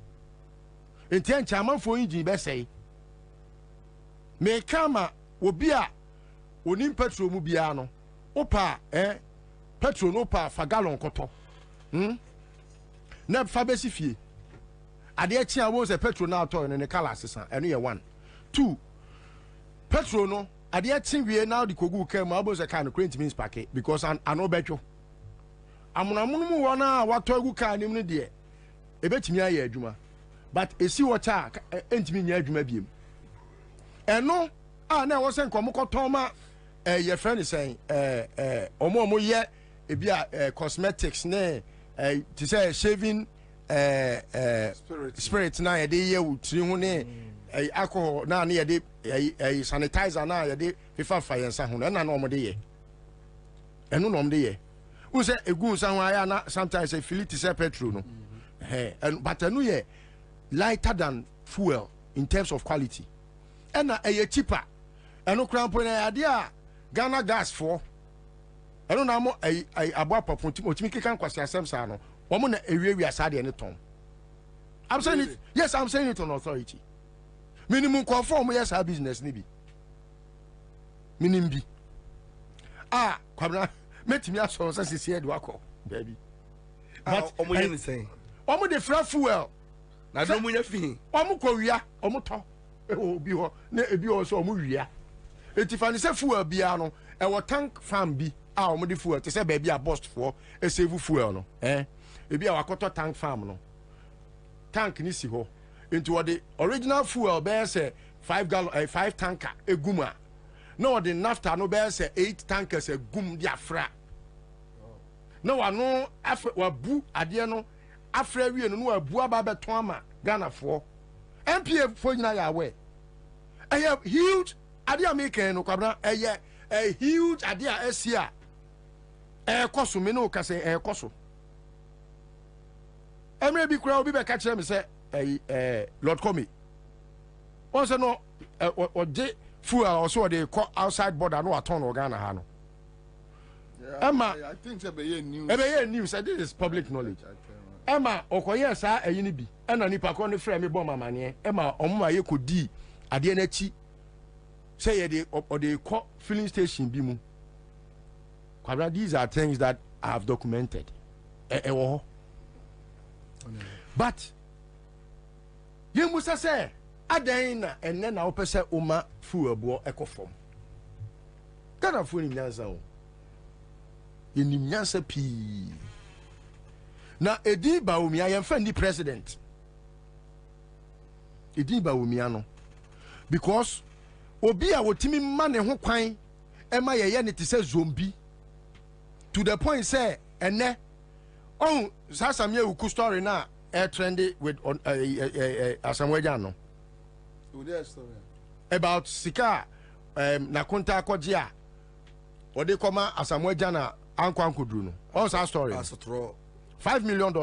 [SPEAKER 3] Enti ancha manfo engine be say. Me kama obi a onim petrol mu bia no. Opa petrol no pa fa gallon koto. Na fa besi fie. Ade a chia wo se petrol na ato ne color sesan eno ye 1. 2 petrol no adeɛ tin wie now the kogu car ma abose car no crate means packet because an obetwo amunamunu mu wona wato agu car nim no de ebetimi aye adwuma but esi water entimi nya adwuma biem eno na wo se nkomo koton ma ye friend say omo ye ebia cosmetics ne to say shaving spirit na ye de ye wutri ho ne alcohol na ye de sanitizer na ye de fifa fayensa ho na na omo de ye eno no omo de ye who say egu nsa ho aya na sometimes say feel it say petrol no but eno ye lighter than fuel in terms of quality and cheaper eno krampo na ade a Ghana gas for eno na mo abo apopon otimi kekan kwase asem sa no wo na ewiewia asade ne ton. I'm saying it, yes, I'm saying it on authority. Minimum conform yes our business ni bi minim bi kwabra metimi aso so sisi do akọ baby but
[SPEAKER 22] omo ye ni say
[SPEAKER 3] omo de fra fuel
[SPEAKER 22] na do mo nya fi
[SPEAKER 3] omo ko wia omo to obi ho na ebi ho so omo wia etifa ni say fuel bia no e wo tank farm bi omo de fuel te say baby a bust for e save fuel no ebi a wakoto tank farm no tank ni si ho into the original fuel be say 5 tanker eguma no the naphtha no be say 8 tankers egum dia fra no wano wabu ade no afra wie no wabu aba beton ama Ghana for MPA for nyina ya we huge ade American no kwabra a huge ade a Asia koso me no ka say koso emre bi kura obi be ka kire me say Lord Comey. Also no or de fuel also they call outside border no aton Ghana ha no. Emma
[SPEAKER 7] I think say
[SPEAKER 3] news. This is public knowledge. Emma okoye sa eyini bi. Ena nipa ko no frɛ me bɔ mamane. Emma omma ye kodi ade na chi. Say ye they call filling station bi mu. Kwabra, these are things that I have documented. But you must say, Adana, and then I'll say, Uma, full boy, echo form. Ghana full in Yazao. In the Nyansa P. Now, Edi Baumi, I am friendly president. Edi Baumiano. Because Obia would Timmy man and who quine, Emma Yanity says zombie. To the point, say, and ne, oh, Sasamia who story now. Trendy with Asamwejano about Sika Nakunta Kojia or they come Asamwejana Ankwankudruno. Also our story. $5 million.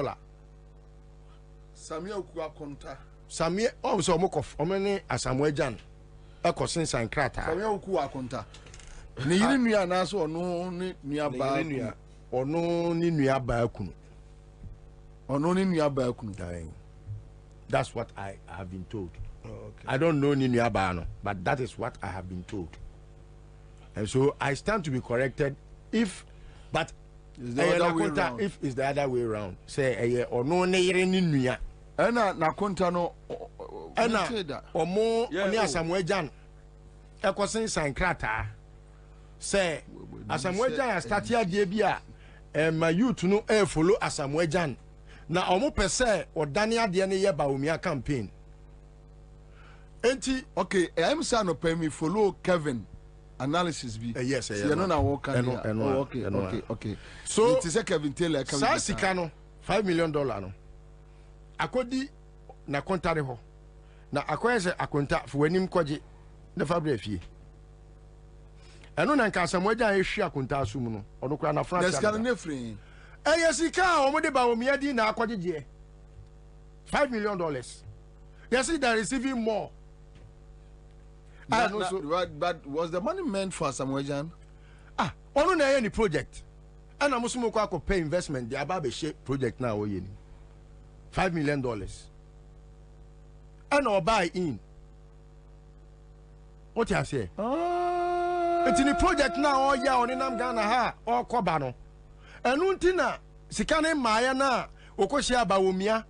[SPEAKER 7] Samia Kuakonta.
[SPEAKER 3] Samia also Mokov Omeni Asamwejan Eko Sinsa and Krata.
[SPEAKER 7] Samia Kuakonta. Ni nua na so no ni nua ba
[SPEAKER 3] or no ni nua ba kunu. That's what I have been told.
[SPEAKER 7] Oh, okay.
[SPEAKER 3] I don't know Nini Abano, but that is what I have been told. And so I stand to be corrected if it's the other way around. Say or no Ninia.
[SPEAKER 7] Ena Nakonta no
[SPEAKER 3] Ena or more near Samwejan. Ekosin Sankrata. Say Asamwejan started Debia and my youth no follow Asamwejan. Na omo pese o Daniel de ne ye Baumia campaign. Enti
[SPEAKER 7] okay, I'm saying no pay me follow Kevin analysis be.
[SPEAKER 3] Yes,
[SPEAKER 7] you know na work okay.
[SPEAKER 3] So
[SPEAKER 7] it is a Kevin Taylor
[SPEAKER 3] Kevin. Sika no $5 million no. Akodi na kontare ho. Na akoyese akonta fo wanim koje na fabra fie. Eno na nka Samuel ehwi akonta asum no. Ono kura na France.
[SPEAKER 7] Des kan ne free.
[SPEAKER 3] Sika omo de Baumia di na akwajeje $5 million. Yes, they're receiving more.
[SPEAKER 7] But was the money meant for Samuel?
[SPEAKER 3] Ono na any project. And I'm also ko pay investment the Ababe shape project now $5 million. And or buy in. What you say? It's in the project now all year on in Ghana ha or Kobano. Enuntina sikane maya na okoshia Baumia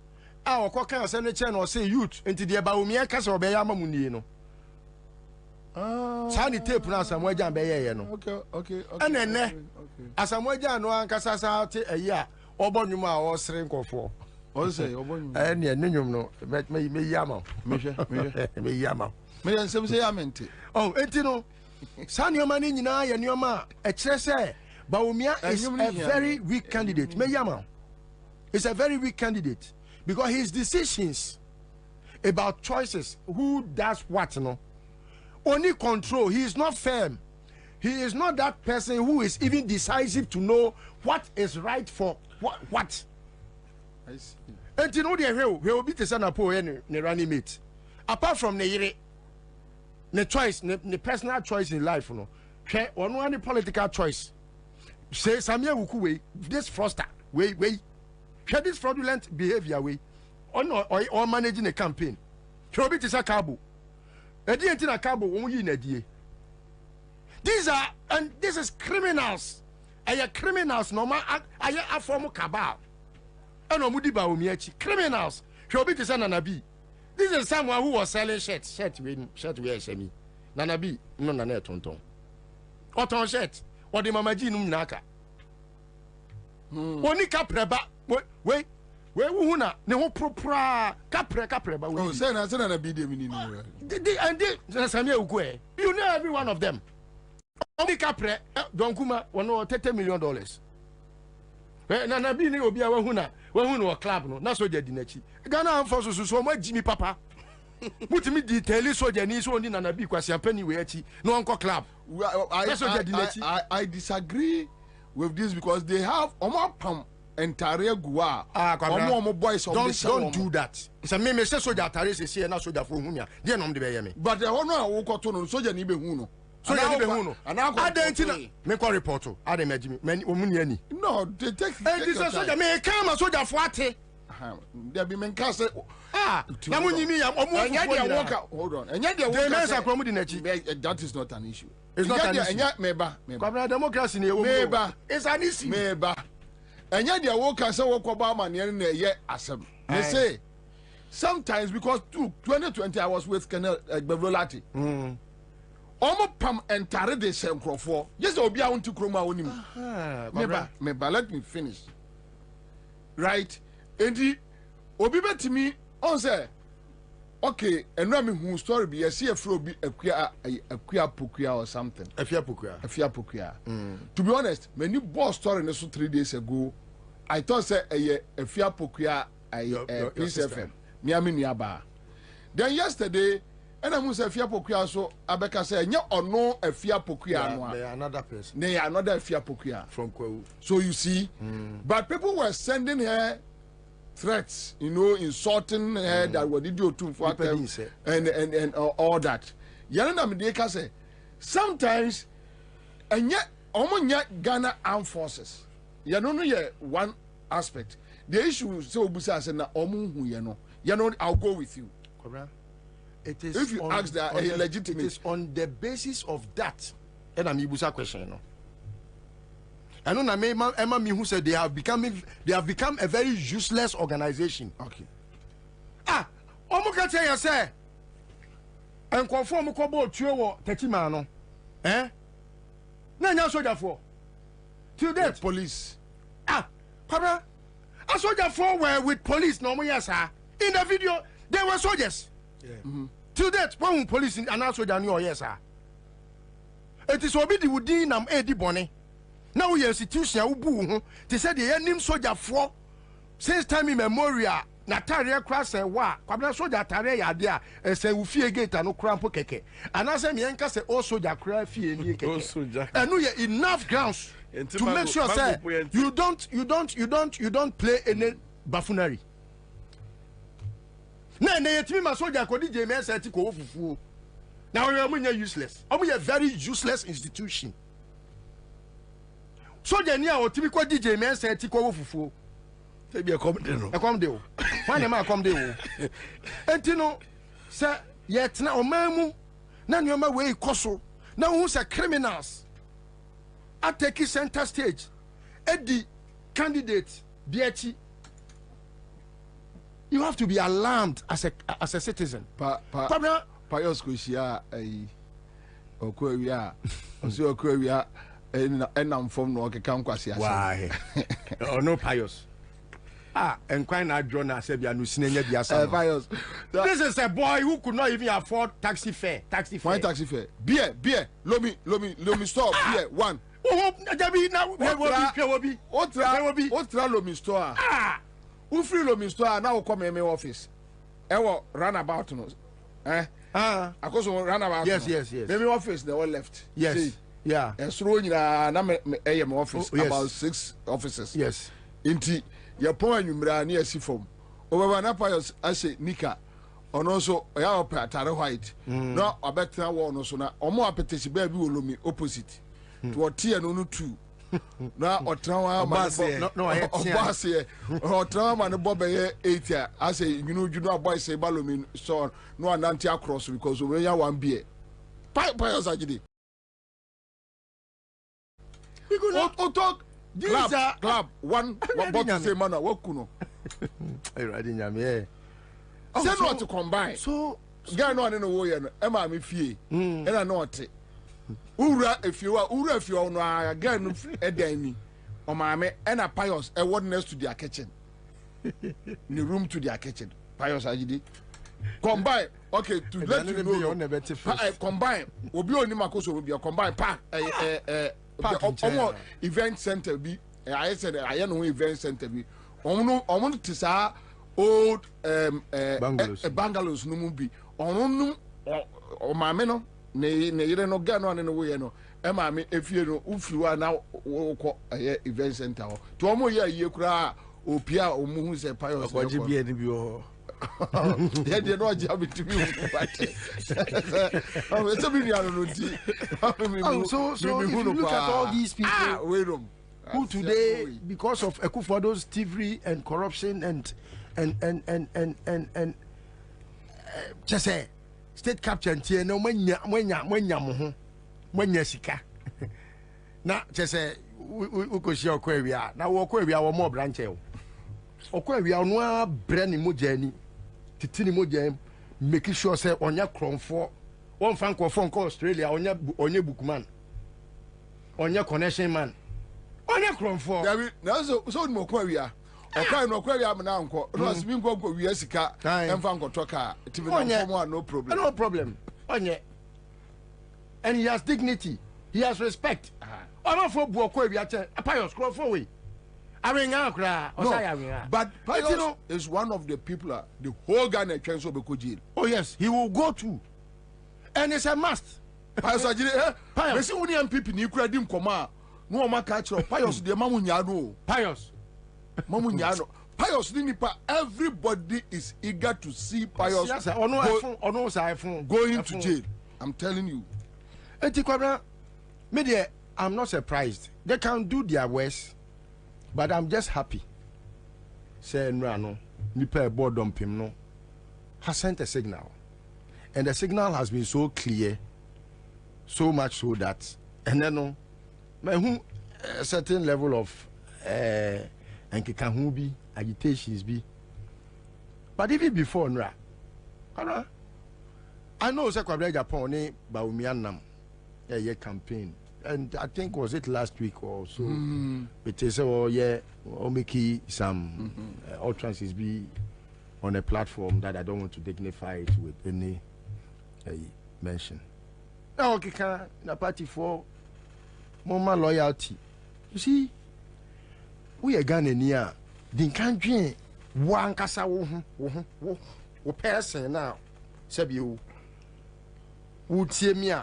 [SPEAKER 3] okoka seneche no say youth enti de Baumia kasa obeya mamuni no Sani tape na Samuel Jan be ye no.
[SPEAKER 7] Okay.
[SPEAKER 3] And then Samuel Jan no ankasa sa te a year obonwum a wo sere nkofo.
[SPEAKER 7] O say obonwum.
[SPEAKER 3] Eh ne nwum no me yama. Me yama.
[SPEAKER 7] Me yan sem say amente.
[SPEAKER 3] Oh, enti no. Sani o mani nyina ye nioma e kire se Bawumia is a very weak candidate. Me yama. It's a very weak candidate because his decisions about choices, who does what, no, only control. He is not firm. He is not that person who is even decisive to know what is right for what.
[SPEAKER 7] I see.
[SPEAKER 3] And you know the will be the son of ne running mate. Apart from the choice, the personal choice in life, no, or no any political choice. Say Samia Wukuwe, this fraudster, wait. This fraudulent behavior way or managing a campaign. Chobi tisa kabo. Edi enti na kabo omuyi na die. These are and this is criminals. Aya criminals normal aya aform cabal. And omudi ba omi echi criminals. Chobi tisa Nanabi. This is someone who was selling shirt we SME. Nanabi no na na tonton. Oton shirt or the mamaji num naka. Oni kapreba wait who na ne ho propra kapreba we.
[SPEAKER 7] Oh, say na be dem ni no.
[SPEAKER 3] And Samia Ukwe. You know every one of them. Oni kapre donkuma wono $30 million. Na bi ni obi a wahu no club no na soja di nachi. Ghana amfo so mo Jimmy papa. Mutimi detail soja ni so oni na bi kwasi ampani we achi no onko club.
[SPEAKER 7] I disagree with this because they have omapam entire gua omo boys
[SPEAKER 3] don't do that. It's a me say soja tare se na soja for humia dey no de be me
[SPEAKER 7] but the one a wo koto no soja ni be hu no
[SPEAKER 3] soja ni be hu no adentina me call report ade majimi omuni ani
[SPEAKER 7] no they take
[SPEAKER 3] this soja me come soja for ate
[SPEAKER 7] there be men can say
[SPEAKER 3] na munyimi ya omo
[SPEAKER 7] hold on enya de
[SPEAKER 3] worker mensa kromu di nachi
[SPEAKER 7] that is not an issue.
[SPEAKER 3] It's not an issue.
[SPEAKER 7] Enya meba
[SPEAKER 3] kwabra democracy ni ewo
[SPEAKER 7] meba
[SPEAKER 3] it's an issue
[SPEAKER 7] meba enya de worker say wo koba ma ne na ye asem they say sometimes because 2020 I was with Colonel Bevrolati omo pam entire de se nkrofo yes obi a wonti kroma wonim meba let me finish right endi obi betimi on say okay enra me hu story bi yes e fro bi akua pokua or something
[SPEAKER 3] afia pokua
[SPEAKER 7] to be honest many boss story ne so 3 days ago I thought say afia pokua Peace FM me aminu aba then yesterday and I must afia pokua so abeka say nya ono afia pokua no
[SPEAKER 3] another person
[SPEAKER 7] they another afia pokua
[SPEAKER 3] from Kwawu.
[SPEAKER 7] So you see but people were sending her threats, you know, insulting her that what did you do for them and all that. Yana Medeka say sometimes and yet Ghana Armed Forces. You know one aspect. The issue so Busa said na I'll go with you.
[SPEAKER 3] Correct. It is
[SPEAKER 7] if you ask that legitimate.
[SPEAKER 3] It is on the basis of that. And I'm Ibusa question, you know. I know Emma me who said they have become a very useless organization.
[SPEAKER 7] Okay.
[SPEAKER 3] Omo tell you say and conform ko bo tuo wo tetima no. Na nya soldier for. To that
[SPEAKER 7] police.
[SPEAKER 3] Papa. A soldier for were with police no more yes sir. In the video they were soldiers. Yeah. To that when police and now soldier no yes sir. It is obi di wudi nam edi bone. Now we institution ubu they said the name soldier for since time immemorial na tare cross wa kwabna soldier tare ya dia say ufie gate no krampo keke and I say me enka say o soldier kra fie ni keke and no enough grounds to make sure say you don't play any buffoonery na yetimi ma soldier ko DJ me say ti ko fufu now we are useless we are very useless institution. Soja ni a otimi ko DJ me say ti ko fufuo
[SPEAKER 22] say be come dey no
[SPEAKER 3] e come dey o why na come dey o enti no say yet na omamu na nyoma we ikoso na hu say criminals ateki center stage edi candidate biachi you have to be alarmed as a citizen
[SPEAKER 7] pa yosko shia Okwewia. Osi Okwewia enam form no okeka nkwase asa.
[SPEAKER 3] Why? Oh no pious. And quite not drawn as a pious. This is a boy who could not even afford taxi fare.
[SPEAKER 7] Why taxi fare? Beer. Lomi store. Beer one. Otra Lomi store. Free Lomi store now come in my office. Ewo runabout no. Because runabout.
[SPEAKER 3] Yes.
[SPEAKER 7] Maybe office they all left.
[SPEAKER 3] Yes.
[SPEAKER 7] See?
[SPEAKER 3] Yeah.
[SPEAKER 7] And so na AM office about 6 offices.
[SPEAKER 3] Yes.
[SPEAKER 7] Inti ya point number na asi form. Obaba na pious ase nika. Ono so ya opa atare white. No obetra wo no so na omo apetesi ba bi wolomi opposite. To otie no 2. Na otrawa ma no obase otrawa ma no bobe 8 ase you boy say balomi so no ananti across because we ya one beer. Pious agidi. We go no talk club one bottle say man what kuno.
[SPEAKER 3] Hey ready nyam yeah.
[SPEAKER 7] Say no to combine. So guy no no wo ye no e ma me fie. E na no ote. Ura efie no guy no edan ni. O ma me e na pious e word next to their kitchen. The room to their kitchen. Pious agidi. Combine. Okay, to let you know. Combine. Obi oni makoso obi combine pa event center bi I said I know event center bi omo to sa old bungalows no mu bi onu o maame no ne yire no ga no ne wo ye no e maame efie no ufiwa na wo event center ho to omo ye aye kura opia omu hu se pious
[SPEAKER 3] ko ji bi eni bi ho
[SPEAKER 7] yeah, they know job to me.
[SPEAKER 3] So if you look at all these people who today, because of Ekufodo's thievery and corruption and just say state capture and no when sika. Now just say we could see Okwewia. Now Okwewia were more branches. Okwewia no brand new journey. Titini moja making sure say onya kronfo one fan ko phone call Australia onya bookman onya connection man onya kronfo
[SPEAKER 7] na so mo kwa wia okai no kwa wia na nko no asimi nko wia sika emfa nko toka tv no problem
[SPEAKER 3] onya and he has dignity, he has respect. Ono for bu kwa wia che pious kronfo we. No,
[SPEAKER 7] but Pious is one of the people the whole Ghana can so be jail.
[SPEAKER 3] Oh yes, he will go to, and it's a must.
[SPEAKER 7] Pious agire Pious we see people ni kura dim koma no ma ka kiro Pious de mamu nyano
[SPEAKER 3] Pious
[SPEAKER 7] ni nipa everybody is eager to see Pious going to jail. I'm telling you.
[SPEAKER 3] Etikwabra media, I'm not surprised. They can do their worst. But I'm just happy. Say no, nipa board dumping no has sent a signal, and the signal has been so clear, so much so that, and then no, a certain level of and agitations be. But even before Nra, I know Sekwabre Japan ne Baumianam, a campaign. And I think was it last week or so. It is making some utterances be on a platform that I don't want to dignify it with any mention. Now okay, na party for more loyalty. You see, we are Ghanaian. The country one kasa wo person now. Sabi you would see me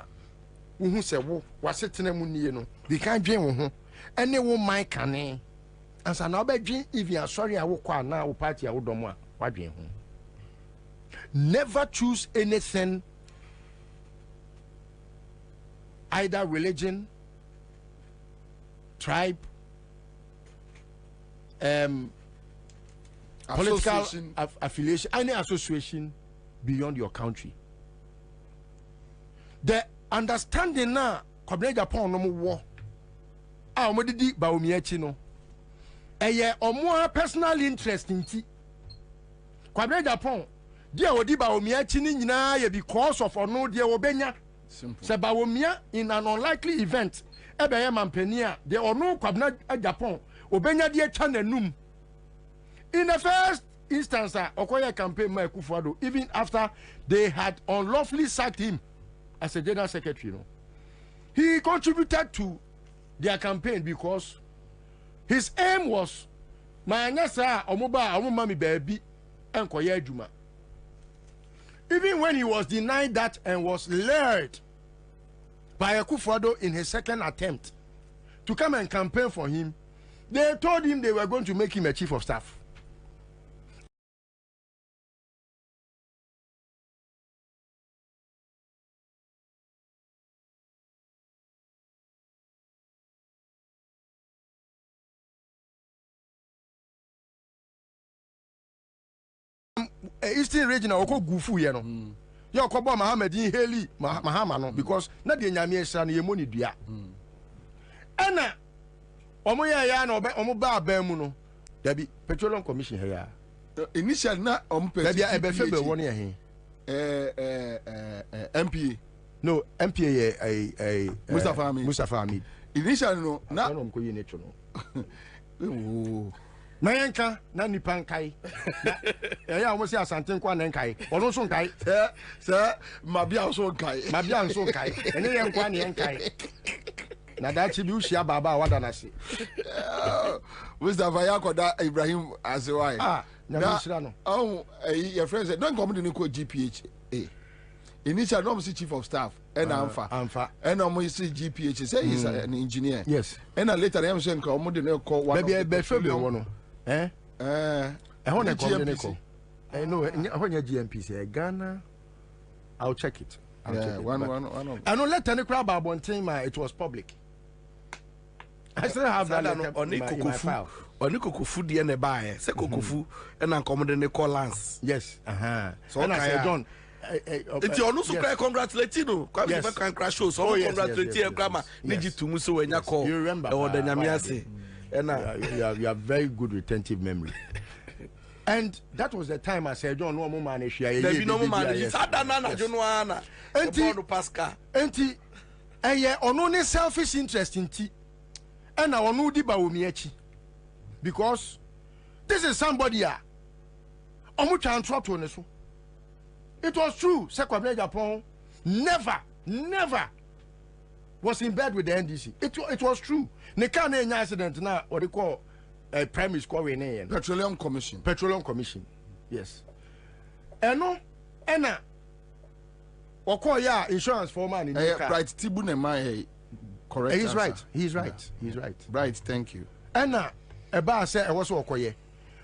[SPEAKER 3] who said, was sitting a moon, no, they can't dream, and they won't mind canning. As an aubergine, if you are sorry, I will call now, party, I would don't want. Never choose anything, either religion, tribe, political affiliation, any association beyond your country. The understanding now, Kwabena Japan no war. Omodidi ba omiachi no. Eye omo personal interest nti. Kwabena Japan, dia odi ba omiachi ni nyina ye because of ono dia obenya Se bawomia in an unlikely event ebe ye mampania de ono kwabna Japan obenya de atwa nanum. In the first instance Okoye campaign ma Akufo-Addo even after they had unlawfully sacked him as a general secretary, he contributed to their campaign because his aim was manyasa omoba omumami baby enkoye adwuma. Even when he was denied that and was lured by Akufo-Addo in his second attempt to come and campaign for him, they told him they were going to make him a chief of staff. Eastern region oko gufu ye no ya okobo Mahamedin Heli Mahama no because na de nyame esra no ye moni dua ana omo ya na omo ba aba mu no dabi petroleum commission he ya
[SPEAKER 7] initial na omo pe
[SPEAKER 3] dabi ebe fe be won ye
[SPEAKER 7] MPA
[SPEAKER 3] no MPA Mustafa Hamid
[SPEAKER 7] initial no na
[SPEAKER 3] omo ko yi necho no Mayenka na nipan kai. Ya almost asante nkwa na nkai. Ono so nkai.
[SPEAKER 7] Sir, mabia so nkai.
[SPEAKER 3] Mabia so nkai. Ene ye nkwa ne nkai. Na da chi bi ushia baba wada na se.
[SPEAKER 7] Mustafa yakoda Ibrahim Azewai.
[SPEAKER 3] Na mishira no.
[SPEAKER 7] Oh, your friend said don't come to the GPH. Initial no chief of staff and Amfa. And almost GPH say he's an engineer.
[SPEAKER 3] Yes.
[SPEAKER 7] And later I'm saying come to call one.
[SPEAKER 3] Maybe be one. I want to go. I know when you GMP Ghana. I'll check it.
[SPEAKER 7] One.
[SPEAKER 3] I know let any crowd about one thing. It was public. I still have that on my file.
[SPEAKER 22] On Kufu di ene buy. Say Kufu and accommodate call Lance.
[SPEAKER 3] Yes. So I say John.
[SPEAKER 22] It's your no so congratulate you. Come can crash show. So congratulate you, grandma. Need you to muso when you call.
[SPEAKER 3] You remember?
[SPEAKER 22] Or the Nyamiase.
[SPEAKER 3] You have very good retentive memory. And that was the time I said, John, no more man.
[SPEAKER 22] There be no more man. It's Adana, Joanna, and Pascal.
[SPEAKER 3] And only selfish interest in tea. And I know the Baumiechi. Because this is somebody. It was true. Sekwabe Japan never was in bed with the NDC. It was true. Ne can any accident now what they call a primary score in
[SPEAKER 7] Petroleum Commission.
[SPEAKER 3] Yes. Eno ena wako ya insurance foreman in the
[SPEAKER 7] right Tibune my correct.
[SPEAKER 3] He's right. He's right.
[SPEAKER 7] Right, thank you.
[SPEAKER 3] Ena eba say e was wakoye.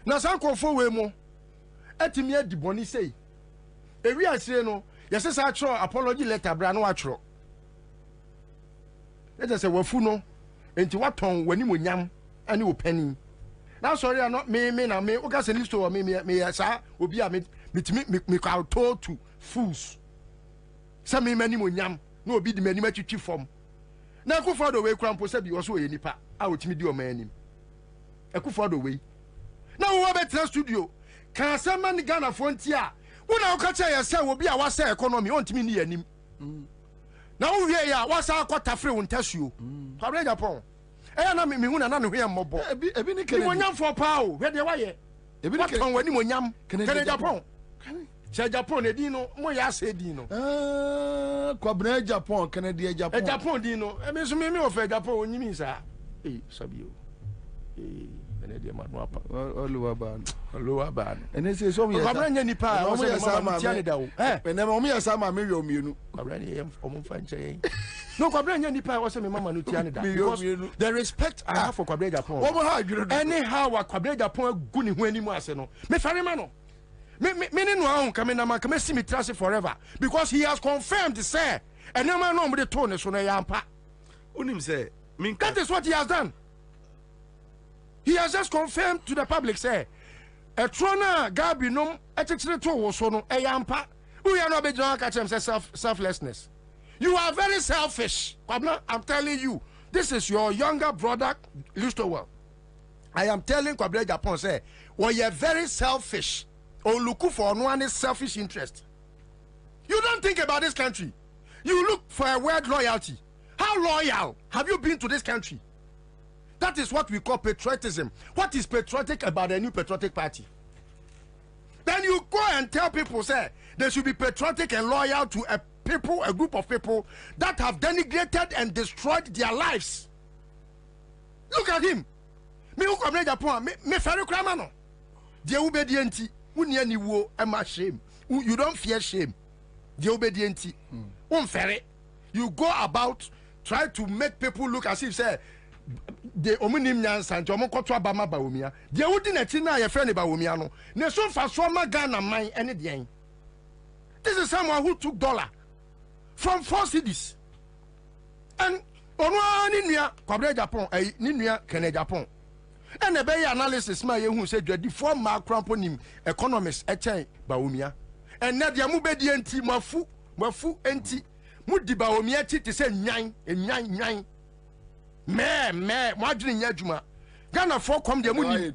[SPEAKER 3] Na sanko fo we mo etimi adiboni say ewi asire no yese sa atro apology letter bra no atro. Let us say wafu no enti waton wani monyam ani wo pani. Na sorry not me na me o ka se list o me sa obi a me ka told to fools. Say me mani monyam na obi di mani matwitwi fom. Na Akufo-Addo we krampo se bi wo so ye nipa a otimi di o manim. Akufo-Addo we. Na wo betra studio ka asema ni Ghana fronti a wo na wo ka che ye se obi a wa se economy ontimi ni yanim. Na wo wie ya wa sa akota free won tasuo. Kwabra Japan. Na me hu na no hwe mmobo.
[SPEAKER 7] Ebi ni kene.
[SPEAKER 3] Ni monyam for pa o. Hwe de wa ye. Ebi ni kene wani monyam. Kene Japan. Che Japan e din no mo ya se din no.
[SPEAKER 7] Kwabra Japan kene de Japan.
[SPEAKER 3] Japan din no. E me so me ofa Japan onyimi sa. Sabi o. Ene de ma no apa. Oluwa ban.
[SPEAKER 7] Ene se so me.
[SPEAKER 3] Kwabra nya nipa o se mama tia ne da o.
[SPEAKER 7] Ene mo me yesa ma me wi omienu.
[SPEAKER 3] Kwabra ne omo fa nche. No, Kwabra nya nipa o se me mama no tia ne da. Because the respect I have for Kwabra Japan. Anyhow Kwabra Japan gu ni hu animu ase no. Me fare ma no. Me no ahun kame na ma kame see me trust forever because he has confirmed say enema no mo de to ne so no yampa.
[SPEAKER 22] Unim say
[SPEAKER 3] that is what he has done. He has just confirmed to the public say a trona gabi nom etikire to wo so no yampa. We are not be John catch him say selflessness. You are very selfish. I'm telling you, this is your younger brother Listowell. I am telling Kwabra Japan say, well, you're very selfish. Or look for no one selfish interest. You don't think about this country. You look for a word loyalty. How loyal have you been to this country? That is what we call patriotism. What is patriotic about a new patriotic party? Then you go and tell people, say, they should be patriotic and loyal to a group of people that have denigrated and destroyed their lives. Look at him. Me who come Japan, me ferry kramano. The obedienti, unyani wo ema shame. You don't fear shame. The obedienti, ferry. You go about try to make people look as if say the omunim nyansa nti omo kotwa ba ma ba omia de wudi na ti na ye friend ba omia no ne so fa so ma Ghana man ene de. This is someone who took dollar from 4 cities and ono ni nua kwabre Japan ni nua Kenya Japan and e be analysis ma ye hu say dwadi for ma cramponim economists e chen ba omia and na de mu be di enti mafu enti mu di ba omia ti te say nyan me mwadwene nya adwuma Ghana for come de muni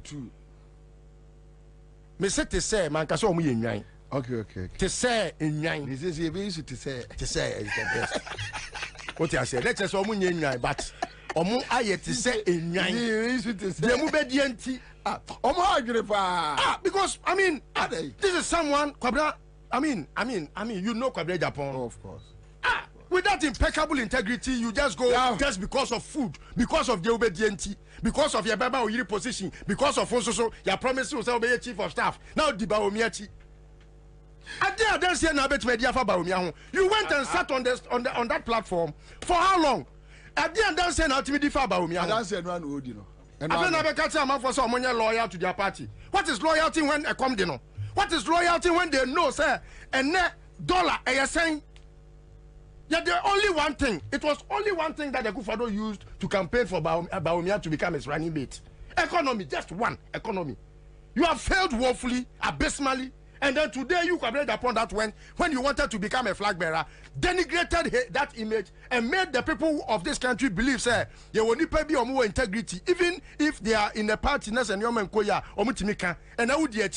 [SPEAKER 3] me say te say man ka so omo ye nwan
[SPEAKER 7] okay
[SPEAKER 3] te say nwan
[SPEAKER 7] this is even used to say
[SPEAKER 3] is the best what I say let's say omo nye nwan but omo aye te say nwan de mu be di enti
[SPEAKER 7] omo adwene pa
[SPEAKER 3] because I mean this is someone Kwabra I mean you know Kwabra Japan
[SPEAKER 7] of course.
[SPEAKER 3] With that impeccable integrity, you just go just because of food, because of the obedience, because of your baba or your position, because of also your promise to say chief of staff. Now the baomiachi. I don't say na bet media for baomia. You went and sat on that platform for how long? I don't say na ultimately for baomia.
[SPEAKER 7] I don't say no one would, you know.
[SPEAKER 3] I don't never catch a man for someone loyal to their party. What is loyalty when a come dino? What is loyalty when they know, sir, and dollar a saying? Yeah, the only one thing. It was only one thing that the Kufado used to campaign for Baumia to become his running mate. Economy, just one economy. You have failed woefully, abysmally, and then today you collaborate upon that when you wanted to become a flag bearer, denigrated that image and made the people of this country believe, say, they will need to be more integrity, even if they are in the party, and Yomen Omutimika, and I would yeah,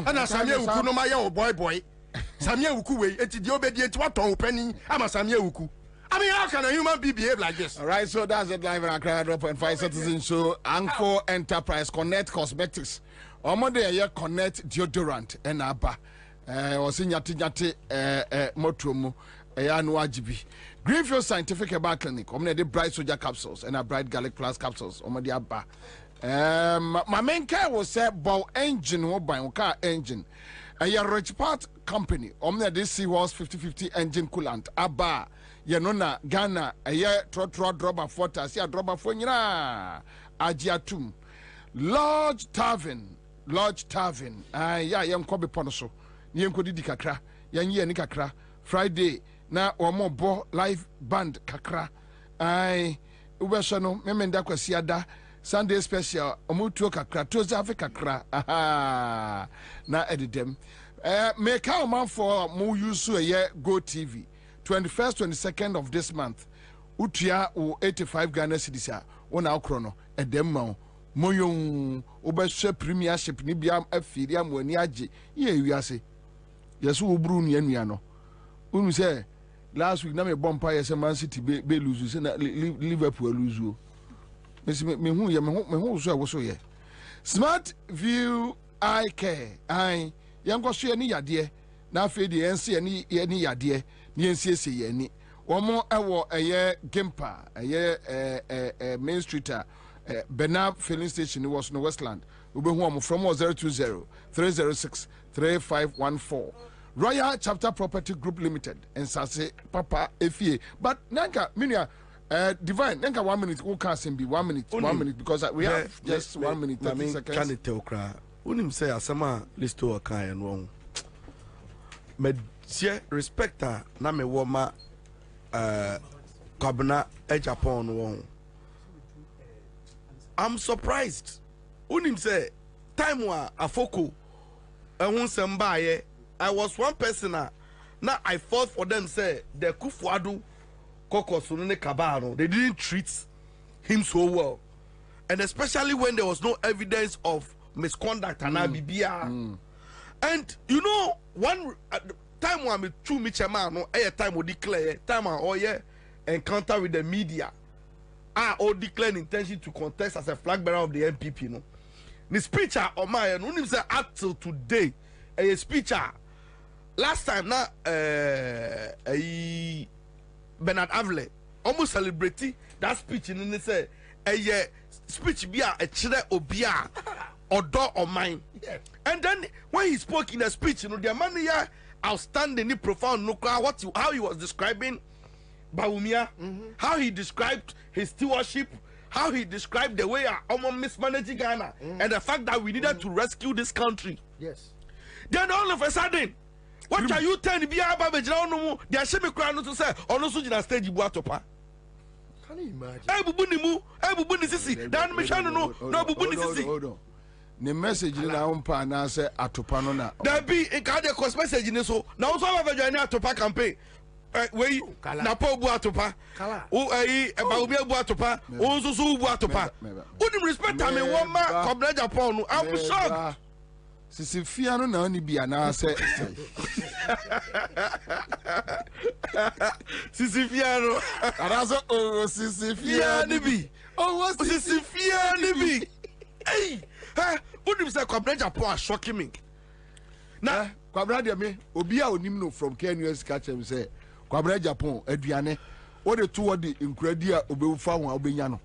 [SPEAKER 3] and as I know, my boy. Samia Ukuwe, it's the obedient what penny. I'm a Samia Uku. I mean, how can a human being behave like this?
[SPEAKER 7] All right, so that's it live in Accra 1.5 citizen show. Anchor Enterprise Connect Cosmetics. Omode ya Connect deodorant and Abba. Osinyati motromo ya nuajibi. Greenfield Scientific Herbal Clinic. Omode the Bright Soldier capsules and a Bright Garlic Plus capsules. Omode Abba. My main care was said bow engine or by car engine. A rich part company, omne this Seahorse 50/50 engine coolant, Abba, Yanona, Ghana, a year trot rubber fortas, ya rubber for nyina, Ajiatum, Lodge Tavern, ya yam kobe ponoso, yam kodi kakra, yan ye nikakra, Friday, na omo bo live band kakra, ubeshano, memenda kwa siada, Sunday special, omutuo kakra, tozafe kakra, aha, na edidem. Make our man for more use a year Go TV, 21st, 22nd of this month. Utia o 85 Ghana cedis on our chrono, a demo, moyon, Obershe Premiership, Nibiam, Ephiriam, Weniaji, ye, we are say, yes, who brun yeniano. When we say last week, Name Bompire, some Man City, be loses, and Liverpool lose you. Miss me who you was so ye. Smart View Eye Care, young go see any yadie, now feed the NC any yadie, the NCC any. One more hour a year Gimpa, a year Main Streeter, Benab filling station was no Westland. Ube home from 020-306-3514. Royal Chapter Property Group Limited, and Sase Papa FA. But Nanka, Minia. Divine, then 1 minute, who can't be 1 minute, 1 minute, because we have just 1 minute, 30 seconds.
[SPEAKER 22] Can it tell cry? Unim say, Asama, list to a kind wrong. Monsieur, respecter, Name Woma, KWABENA, Japan wrong. I'm surprised. Unim say, time wa a foco, I won't send by. I was one person now I fought for them, say, the Kufuadu. They didn't treat him so well, and especially when there was no evidence of misconduct and And you know, one time when me true me chairman no a time we declare time or yeah encounter with the media or declare intention to contest as a flag bearer of the MPP no. The speech on my no him say up till today a speech last time na Bernard Avle almost celebrity that speech in the say a speech be a chile obia or door or mine. Yes. And then when he spoke in a speech, you know, the man here outstanding, profound, how he was describing Bawumia, how he described his stewardship, how he described the way I'm mismanaging Ghana, and the fact that we needed to rescue this country.
[SPEAKER 3] Yes.
[SPEAKER 22] Then all of a sudden, what are you telling me about the General? They are semi crown to say, or no such in a stage Buatopa.
[SPEAKER 3] Can you imagine?
[SPEAKER 22] Ebubuni Sisi, Dan Mishano, no Bubuni Sisi.
[SPEAKER 7] The message in our pan answer at Topanona.
[SPEAKER 22] There be a kind of cost message in so now some of the Atopa campaign. We Napo Buatopa, about Buatopa, Ozu Buatopa. Wouldn't respect I mean one man, Cobra Japan. I'm shocked.
[SPEAKER 7] Sisifiano na only be an answer.
[SPEAKER 22] Sisifiano.
[SPEAKER 7] Arazo oh Sisifiano be.
[SPEAKER 22] Oh what Sisifiano be. Hey, what do you say? Cobra Japan shocking me.
[SPEAKER 7] Now, Cobra de me, Obia Onimno from KNUS catch him say, Cobra Japan, Edriane, what the two of the incredia Obefa Obenyano.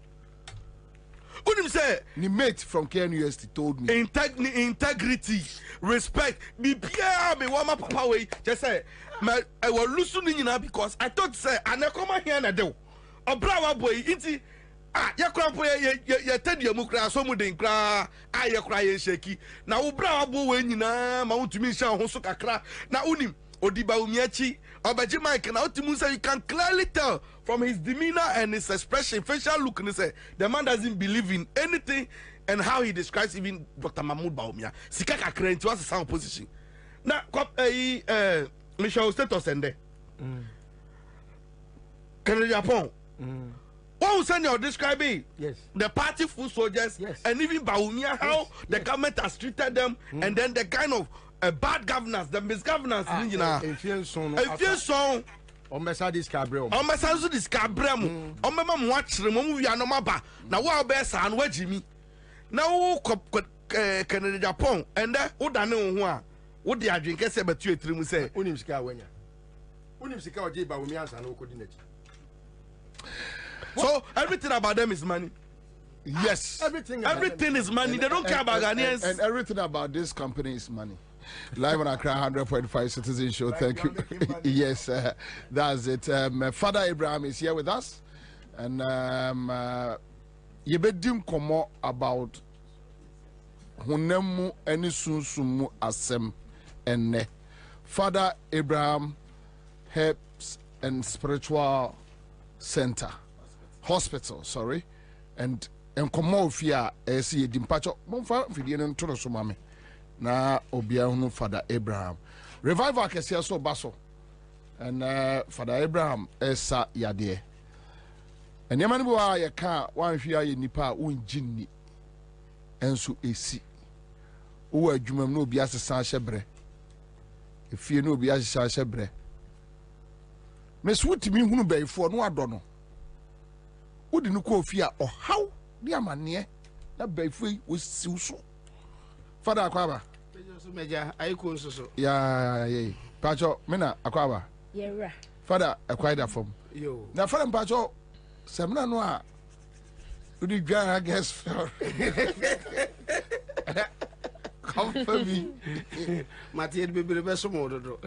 [SPEAKER 22] What do you say?
[SPEAKER 7] The mate from KNUS told me
[SPEAKER 22] integrity, respect. Be Pierre, me wama papa way. Just say, I was listening now because I thought say, I never come here and I do. A brava boy, inti. Ya krampo ya tedi ya mukra so mu den kra ya kra ya sheki na wo bra abo we nyina ma wutumi sha ho so kakra na unim odiba umiachi obaji mike na utimu say you can clearly tell from his demeanor and his expression facial look and say the man doesn't believe in anything and how he describes even Dr. Mahmoud Bawumia sika kakra into as sound position na Michel status ende Canada Japan what was you're describing?
[SPEAKER 3] Yes.
[SPEAKER 22] The party foot soldiers, yes. And even Bawumia, how the government has treated them, and then the kind of bad governance, the misgovernance.
[SPEAKER 7] This Cabrera.
[SPEAKER 22] This Cabrera. Watch the movie Anomaba. Now, what best and where Jimmy? Now, Canada, Japan, and then Udano, what they are drinking, but you say,
[SPEAKER 3] Unimska when Unimska Bawumia and Okodinate.
[SPEAKER 22] So everything about them is money.
[SPEAKER 7] Yes.
[SPEAKER 22] Everything is money. They don't care about Ghanaians.
[SPEAKER 7] And everything about this company is money. Live on Accra 100.5 Citizen Show. Thank you. Yes, that's it. Father Abraham is here with us. And you bedim komo about hunemu eni sunsumu asem enne. Father Abraham Herbs and Spiritual Center. Hospital, sorry, and komo ofia esi edimpacho monfa fidie no ntoro so mame na obia hunu Father Abraham revival kese so baso and Father Abraham esa yade enema ne bo a ye ka wan hwia ye nipa unjinni enso esi wo adwumam no obia sesa hyebre efie no obia sesa hyebre meswutimi hunu bayfo no adono wodi no kofia ohaw ni amane na bayfo wosiw so Father Akwaba
[SPEAKER 8] meja ayiko nsoso
[SPEAKER 7] ya ye pacho mena Akwaba
[SPEAKER 13] yera
[SPEAKER 7] Father Akwida from
[SPEAKER 8] yo
[SPEAKER 7] na Father pacho semna no a wodi dwa guess come for me
[SPEAKER 8] Matthew bebere be so mododo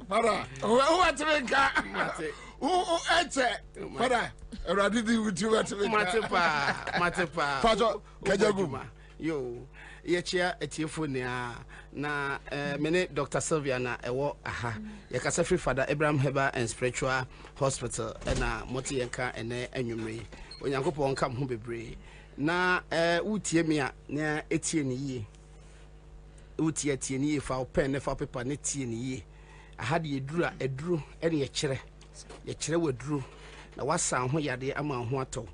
[SPEAKER 7] Father who atmenka who ete Father eradi di with you atmenka
[SPEAKER 8] matepa
[SPEAKER 7] pacho kajagu
[SPEAKER 8] yo yechia etiefo na mene Dr. Sylvia na ewo aha yakasa free Father Abraham Herbal and Spiritual Hospital na moti yenka ene anwumre onyankopon kam ho bebre na utie me a na etie ne yie utie tie ne yie fa pen ne fa paper ne tie ne yie aha de eduru ene ye kire waduru na wasan ho yade ama ho ato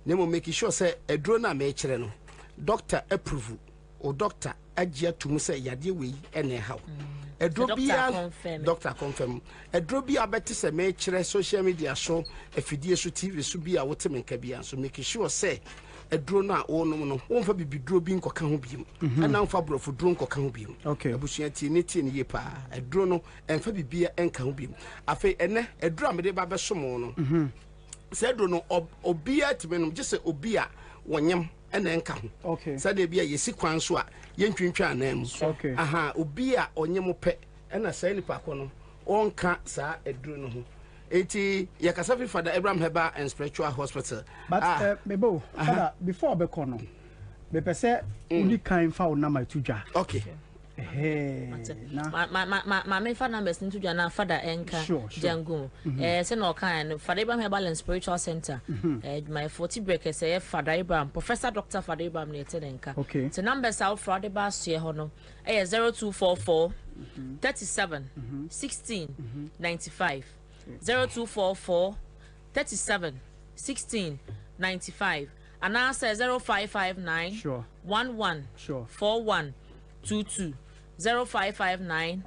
[SPEAKER 8] ne mo make sure say eduru na me kire no doctor approve o doctor agye atum sɛ yade we ene haw edro bia doctor confirm edro bia beti sɛ me kyerɛ social media so afidie so TV so bia wote menka bia so make sure sɛ edro na onom no wonfa bibidro bi nkoka ho biem ana wonfa brofo dro nkoka ho biem abusua tie ne ye pa edro no enfa bibia enka ho biem afei ene edro amede ba besomo no sɛ edro no obia timenom gye sɛ obia wonyam ena enka ho sɛ de bia yesi kwan so a yentwintwa anam aha obi a onyem pɛ ena sɛ nipa ko no onka saa edro no ho eti yakasa fi Father Abraham Herbal and Spiritual Hospital
[SPEAKER 2] but mebo father before be kono be pese udi kan fa o na ma tudwa
[SPEAKER 4] ma me fa numbers into jana Father enka jango say no kan Father Abraham Herbal and Spiritual Center my 40 breakers say Father Abraham Professor Dr. Father Abraham ne tenenka the numbers out for the bus here hono 0244 37 16 95 0244 37 16 95 and answer 0559 11 41 22 0559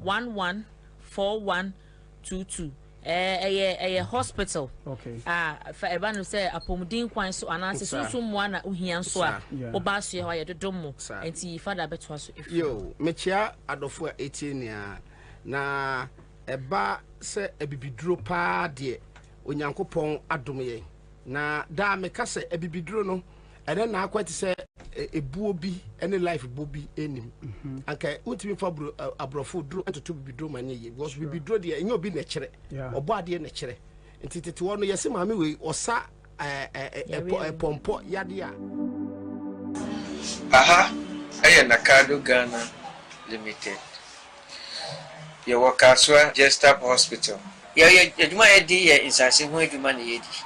[SPEAKER 4] 11 41 22 hospital for ebanu say apomudin kwan so anase so mo na ohia so a oba so ye ye dodom enti Father beto so
[SPEAKER 8] yo mechia adofo 18 na eba se ebibiduro pa de onyankopon adom ye na da meka se ebibiduro no ene na akwati se ebuo bi ene life bobi enim anka untimi fa abrofo duro entoto bibiduro manye ye because bibiduro de enye obi na kire obo ade na kire enti tete wono yesi maame we osa pompo yade a
[SPEAKER 14] aha na KWABENA Limited your Wakaswa Jessup Hospital. Your Juma Eddie is a single human yedi.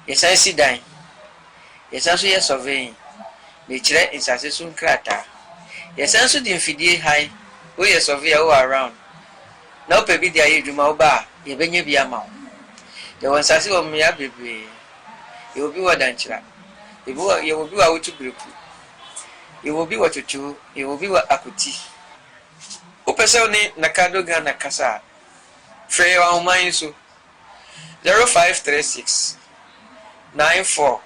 [SPEAKER 14] Yes, I see dying. Yes, also yes surveying. Nature is a soon crater. Yes, also the infidel high. We are survey all around. Now, baby, there you do my bar. You benye be a mount. The one sassy of me, baby. You will be what dancer. You will be out to group. You will be what you chew. You will be what akuti. Upesoni na KWABENA kasa free wa umanyiso 0536 94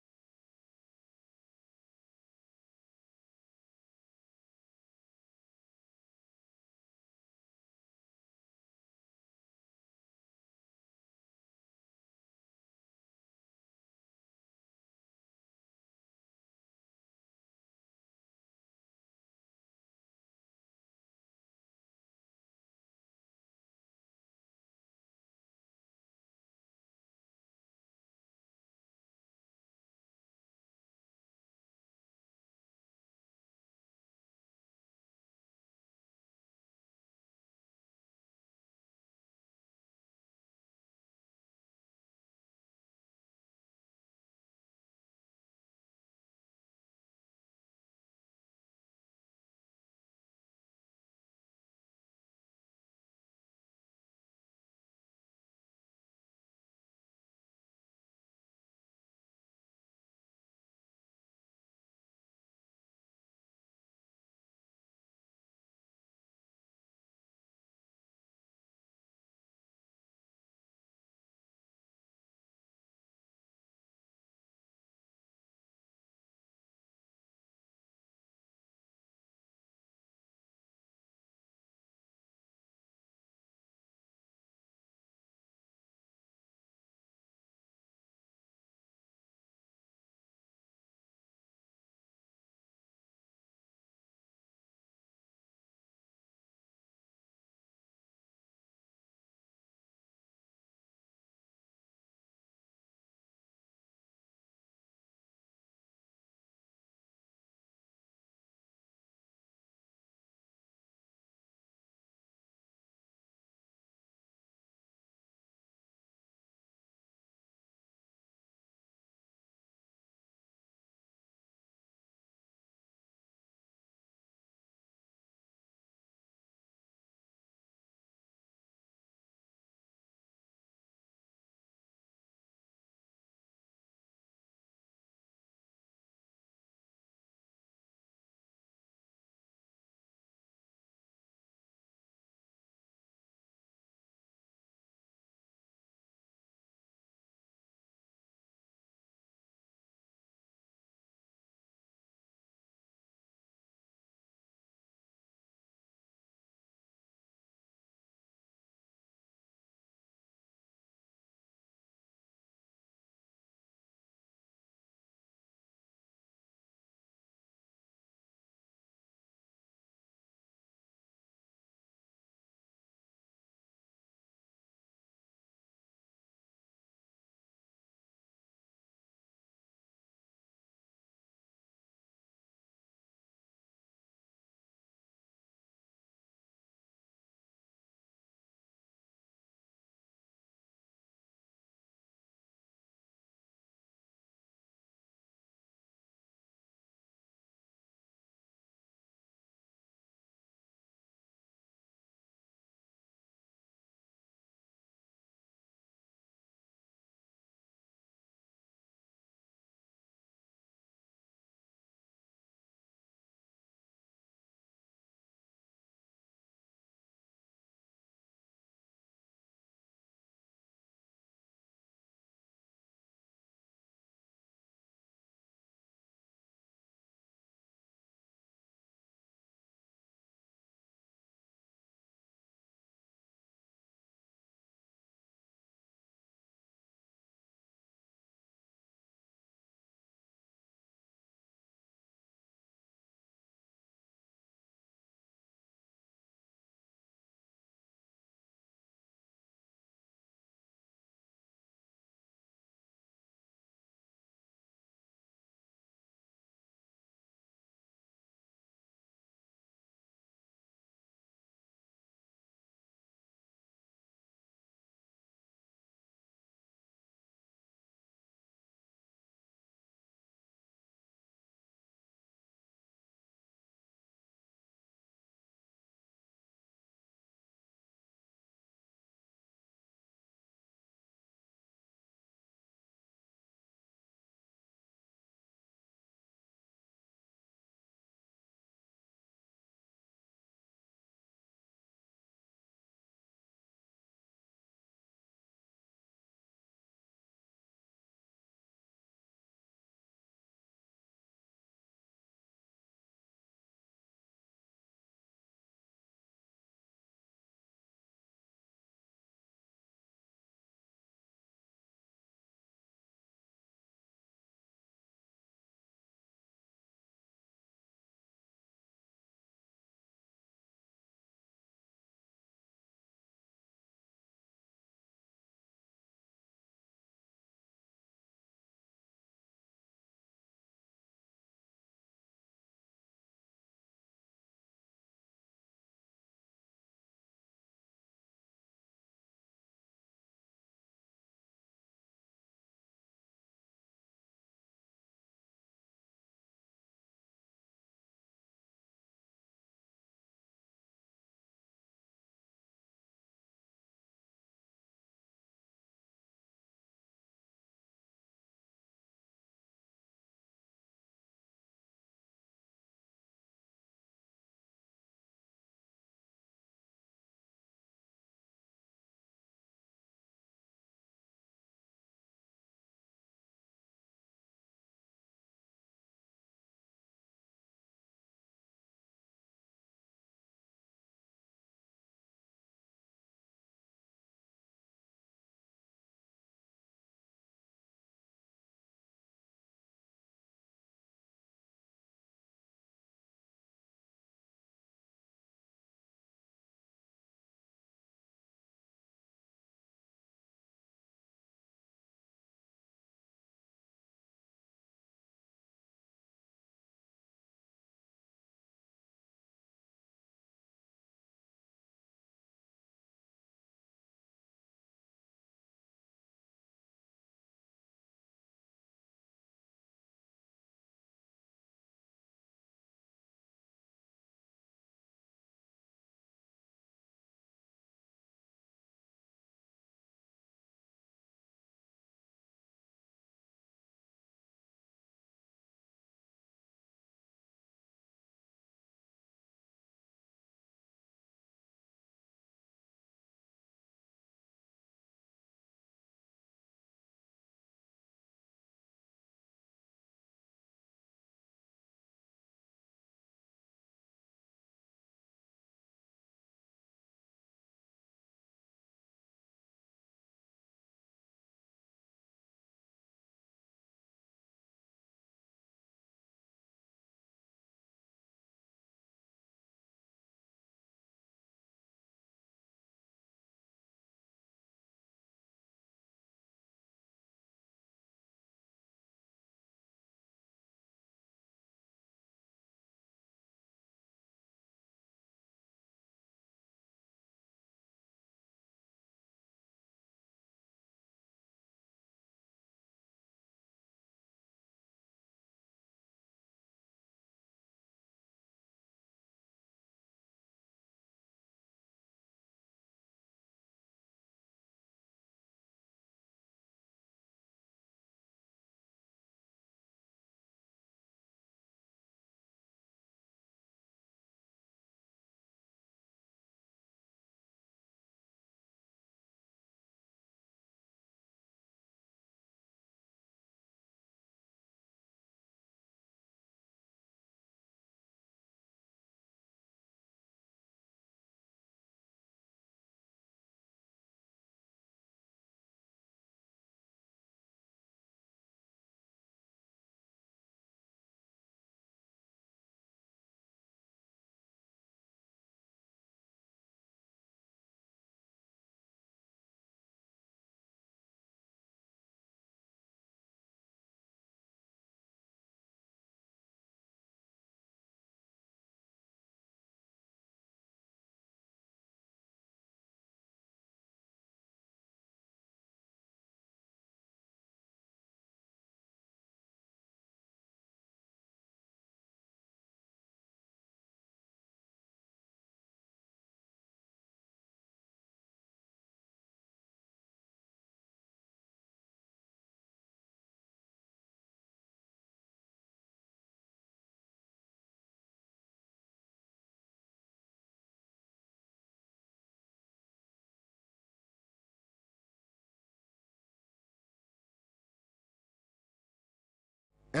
[SPEAKER 3] We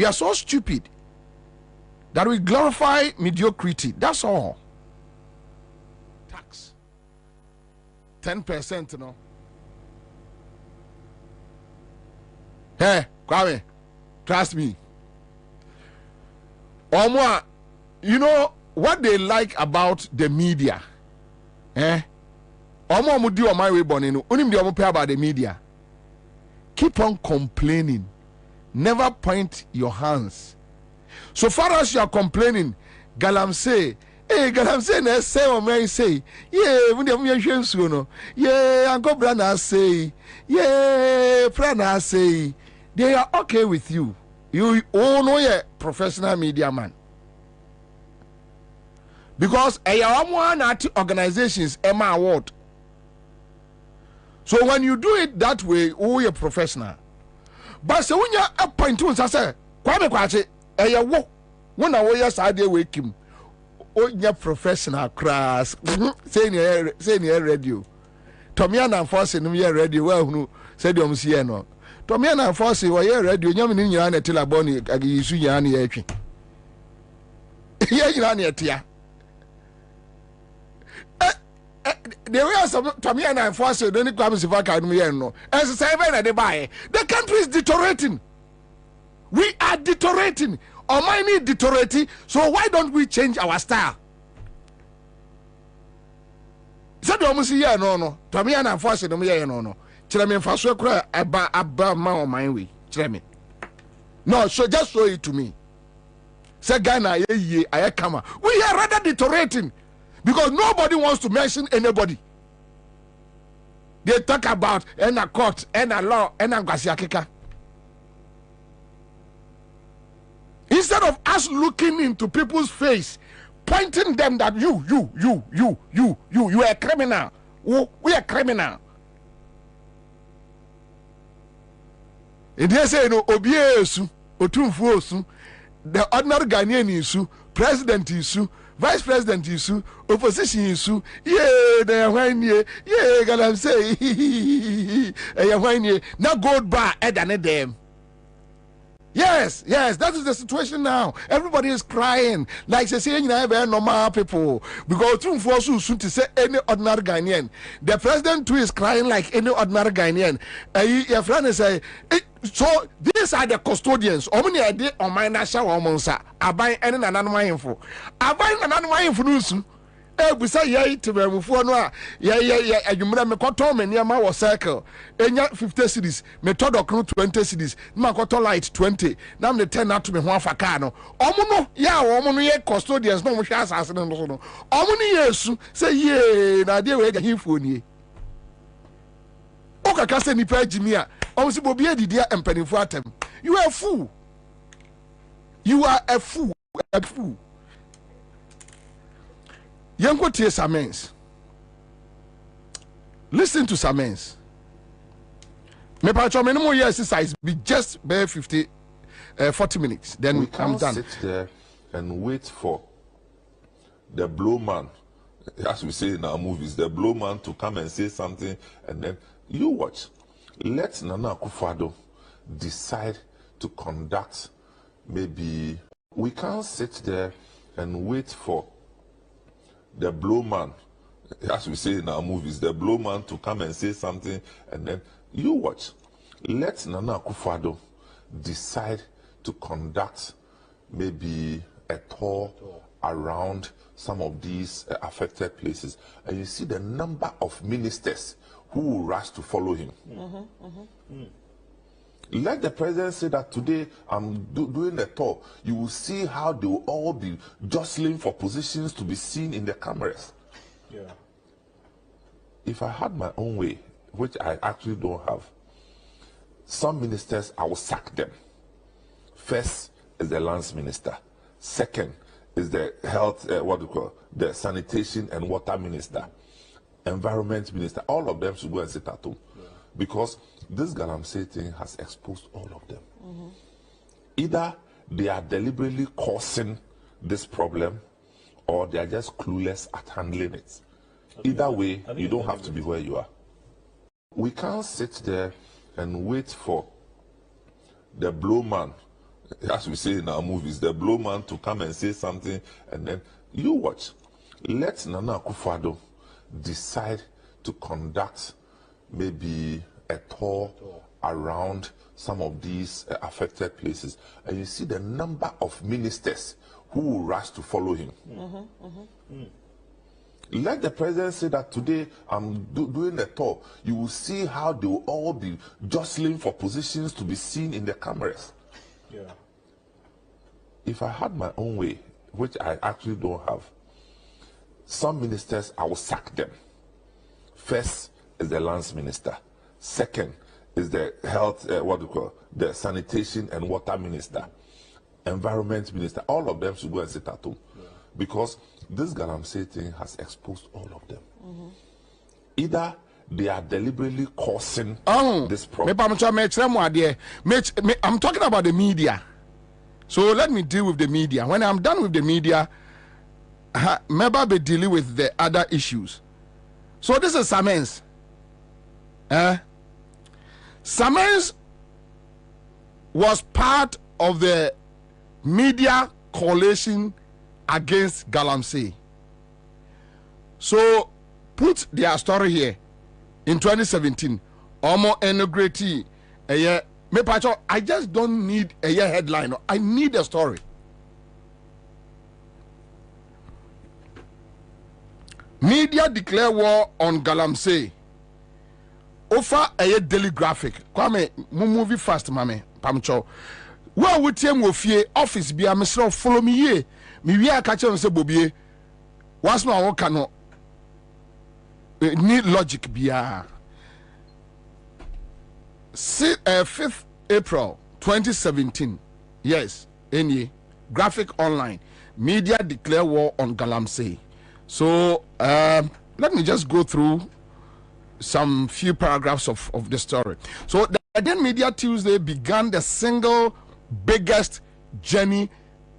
[SPEAKER 3] are so stupid that we glorify mediocrity. That's all. Tax 10%, no. Hey, Kwame, trust me. Omwa, you know what they like about the media? Omwa mudi o my way bonino. Unim di omo pay about the media. Keep on complaining. Never point your hands. So far as you are complaining, Galamsey, Galamsey na say o me say, when dem me hwe nsuo no. Uncle Brana say, Prana say, they are okay with you. You all know you're professional media man. Because one organizations Emma Award. So when you do it that way, you're professional. But so when you're up point to say, Kwame Kwache, when I was side wake him, you're professional class. Say near radio. Tomiana forcing me radio. Well, who said you see no. Tomiana forcing why radio. Yamin in your till a bonny, I give you any action. Here you are near Tia. There were some Tomiana and Fosse, then it comes if I can no. As a seven at the buy, the country is deteriorating. We are deteriorating. Or mine is deteriorating. So why don't we change our style? Said almost here, no. Tomiana and Fosse, no, no. Chilame Faso cry about my way. Chilame. No, so just show it to me. Say Ghana, I come. We are rather deteriorating. Because nobody wants to mention anybody. They talk about a court, a law, and a Gasiakika. Instead of us looking into people's face, pointing them that you are a criminal. We are criminal. And they say, no, Obiesu, Otumfuosu, the ordinary Ghanaian issue, president issue, vice president issue, opposition issue, they are whining, Galam say, now gold bar, than them. Yes, that is the situation now. Everybody is crying. Like they say, very normal people. Because soon to say any ordinary Ghanaian. The president too is crying like any ordinary Ghanaian. Your friend is say, so these are the custodians. Omni idea on my national omonsa. I buy any anonymous info. I buy anonymous info. We say yeah to be before no yeah you me koto me niam was circle enya 50 cities me todo 20 cities ma koto light 20 na me 10 na to me ho afaka no omo no ya omo no ye custodians no mo hwa asase no no omo no yesu say ye na de we ga himfo nie o kaka se ni pa gimi a omo si bobie didia empanifo atem. You are a fool. You are a fool. A fool. Yanko tie Samens. Listen to Samens. Me pacho me no more exercise be just bare 40 minutes. Then
[SPEAKER 5] we
[SPEAKER 3] I'm done.
[SPEAKER 5] Sit there and wait for the blow man, as we say in our movies, the blow man to come and say something, and then you watch. Let Nana Akufo-Addo decide to conduct. Maybe we can't sit there and wait for the blow man, as we say in our movies, the blow man to come and say something, and then you watch. Let Nana Akufo-Addo decide to conduct maybe a tour around some of these affected places, and you see the number of ministers who will rush to follow him. Let the president say that today I'm doing a tour. You will see how they will all be jostling for positions to be seen in the cameras. Yeah. If I had my own way, which I actually don't have, some ministers I will sack them. First is the lands minister. Second is the health, the sanitation and water minister, environment minister. All of them should go and sit at home. Yeah. Because this Galamsey thing has exposed all of them. Either they are deliberately causing this problem or they are just clueless at handling it. Either way, you don't have to be where you are. We can't sit there and wait for the blow man, as we say in our movies, the blow man to come and say something, and then you watch. Let Nana Akufo-Addo decide to conduct maybe a tour around some of these affected places, and you see the number of ministers who will rush to follow him. Let the president say that today I'm doing a tour. You will see how they will all be jostling for positions to be seen in the cameras. Yeah. If I had my own way, which I actually don't have, some ministers, I will sack them. First is the lands minister. Second is the health, the sanitation and water minister, environment minister. All of them should go and sit at home, because this Galamsey thing has exposed all of them. Either they are deliberately causing this problem.
[SPEAKER 3] I'm talking about the media. So let me deal with the media. When I'm done with the media, maybe I'll be dealing with the other issues. So this is Samens. Samens was part of the media coalition against Galamsey. So put their story here in 2017. Omo integrity. I just don't need a headline. I need a story. Media declare war on Galamsey. Offer a daily graphic. Kwame, movie fast, mame. Pamcho. Well, we team with fear office be a Mr. Follow me here. Me we are catching say Bobie. What's my work no need logic be a 5th April 2017. Yes, any graphic online. Media declare war on Galamsey. So let me just go through some few paragraphs of the story. So the Guardian Media Tuesday began the single biggest journey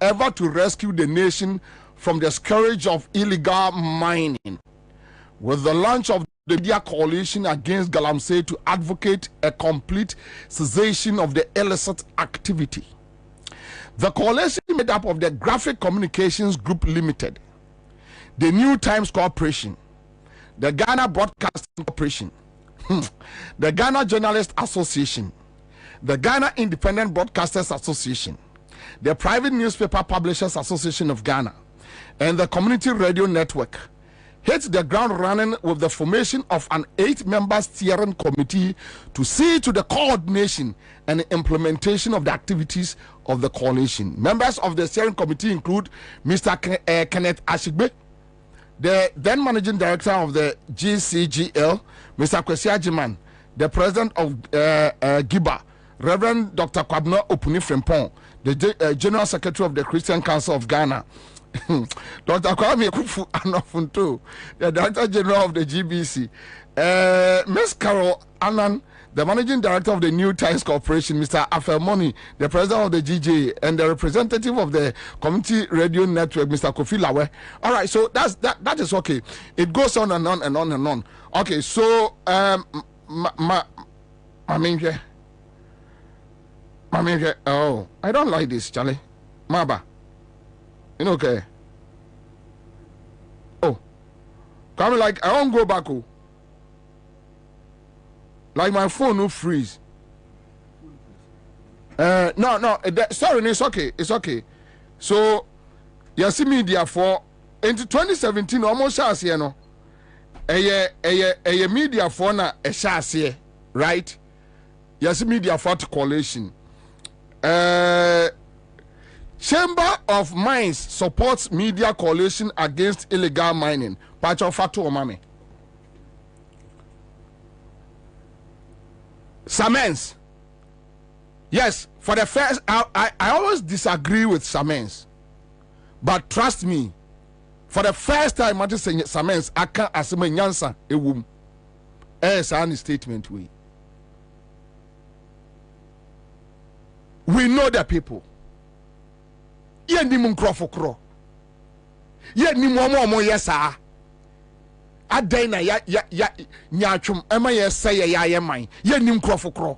[SPEAKER 3] ever to rescue the nation from the scourge of illegal mining, with the launch of the media coalition against Galamsey to advocate a complete cessation of the illicit activity. The coalition made up of the Graphic Communications Group Limited, the New Times Corporation, the Ghana Broadcasting Corporation, the Ghana Journalists Association, the Ghana Independent Broadcasters Association, the Private Newspaper Publishers Association of Ghana, and the Community Radio Network, hit the ground running with the formation of an 8-member steering committee to see to the coordination and implementation of the activities of the coalition. Members of the steering committee include Mr. Kenneth Ashigbe, the then managing director of the GCGL, Mr. Kwesi Ajiman, the president of GIBA, Reverend Dr. Kwabena Opuni Frimpong, the general secretary of the Christian Council of Ghana, Dr. Kwame Kufu Anofunto, the director general of the GBC, Ms. Carol Annan, the managing director of the New Times Corporation, Mr. Afemoni, the president of the GJ, and the representative of the Community Radio Network, Mr. Kofi Lawe. All right, so that is okay. It goes on and on and on and on. Okay, so oh, I don't like this, Charlie. Maba. You know, okay. Oh, come like I won't go back. Oh, like my phone will freeze. No. Sorry, it's okay. It's okay. So, you see media for into 2017 almost as you know. A media for na a chassis, right? You see media for coalition. Chamber of Mines supports media coalition against illegal mining. Pacho Fatu Omame. Samens. Yes, for the first, I always disagree with Samens. But trust me, for the first time, I'm just saying Samens, I can't assume a nyansa, a womb. As an statement, we know the people. Ye ni mu nkrofo kro ye ni mu omo yesa adan na ya nyatwum ema ye say ya ye man ye ni nkrofo kro.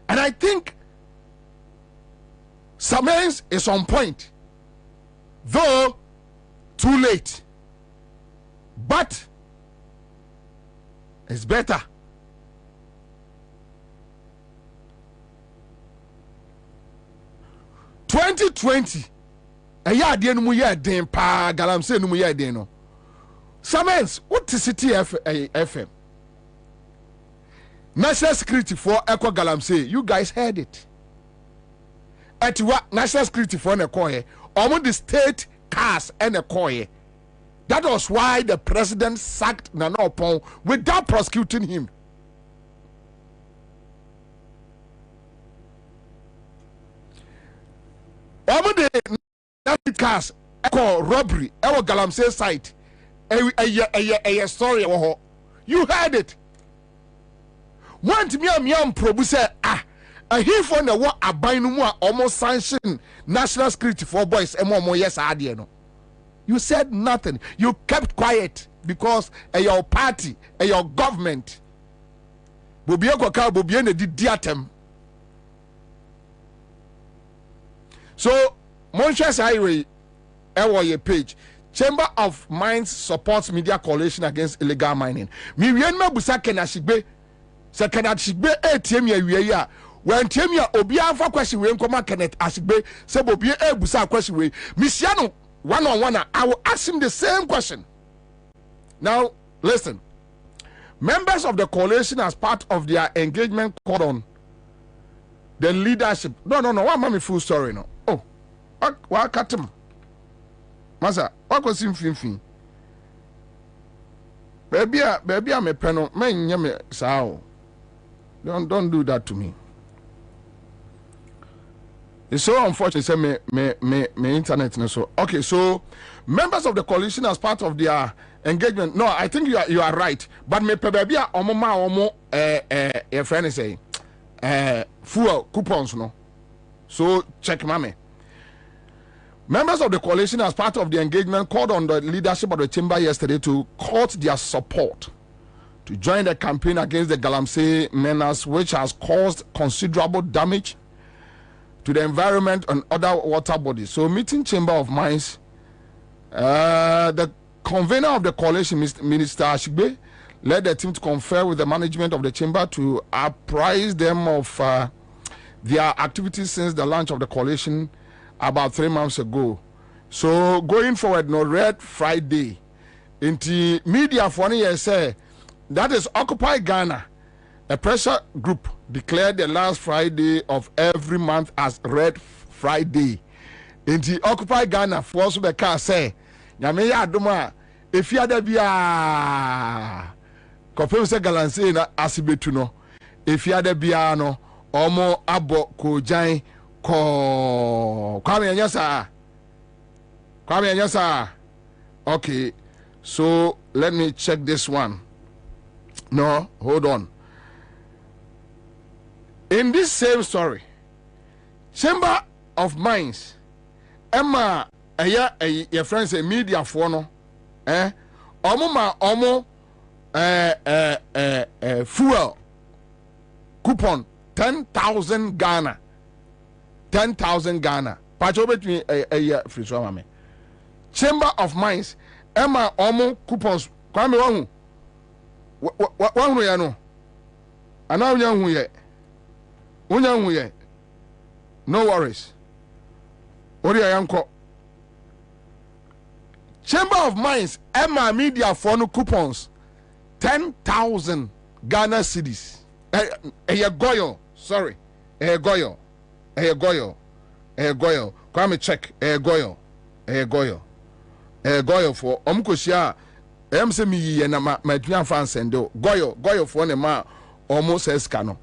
[SPEAKER 3] And I think Samens is on point, though too late, but it's better. (2020) a year de no mu ye den pa galamsey no mu ye den no. Samens, what is City FM? National security for Echo Galamsey, you guys heard it. At what national security for an Echo, almost the state cars and Echo. That was why the president sacked Nana Opon without prosecuting him. Almost the national cars Echo robbery, Echo Galamsey site. A story. You heard it. Want me probu say a he for the what aban no almost sanction national security for boys and more yes adie no. You said nothing. You kept quiet because your party, your government. Bobie kwaka bobie na di diatem. So Monshas Highway your page. Chamber of Mines supports media coalition against illegal mining. Mi wien ma busa kenashigbe. Se kenashigbe ATM ya wiye ya. When ATM ya obi anfa question we nkoma Kenneth Ashigbe se bobie busa question we. Misiano one on one I will ask him the same question. Now listen. Members of the coalition as part of their engagement called on the leadership. No. Why mommy full story no? Oh. What cut him? Masa, what was him fin? Baby, I'm a penal. Man, yame sao. Don't do that to me. It's so unfortunate. Say me internet and so. Okay, so members of the coalition as part of their engagement. No, I think you are right. But me baby, omo your friend is saying fuel coupons no. So check mame. Members of the coalition as part of the engagement called on the leadership of the chamber yesterday to court their support to join the campaign against the Galamsey menace, which has caused considerable damage to the environment and other water bodies. So meeting Chamber of Mines, the convener of the coalition, Minister Ashigbe, led the team to confer with the management of the chamber to apprise them of their activities since the launch of the coalition about 3 months ago. So going forward, no Red Friday. Into media for any say that is Occupy Ghana. A pressure group declared the last Friday of every month as Red Friday. Into Occupy Ghana for also the car say, Yameya Adoma, if you had a bia, confirm say Galamsey na asibetuno. If you had a biano, omo abo kojain. Kwame Anyasa. Okay, so let me check this one. No, hold on. In this same story, Chamber of Mines, Emma, your friends say media for no, fuel coupon 10,000 Ghana. 10,000 Ghana. Pacho between a free swami. Chamber of Mines, Emma Omo coupons. Kwame wahu. One way I know. And now young ye. No worries. What do I am called? Chamber of Mines, Emma Media for no coupons. 10,000 Ghana cedis. Goyo. Sorry. Goyo. Goyo. Come check. Goyo for Omkoshia. MC me and my twin fans and do. Goyo for ne ma almost escano.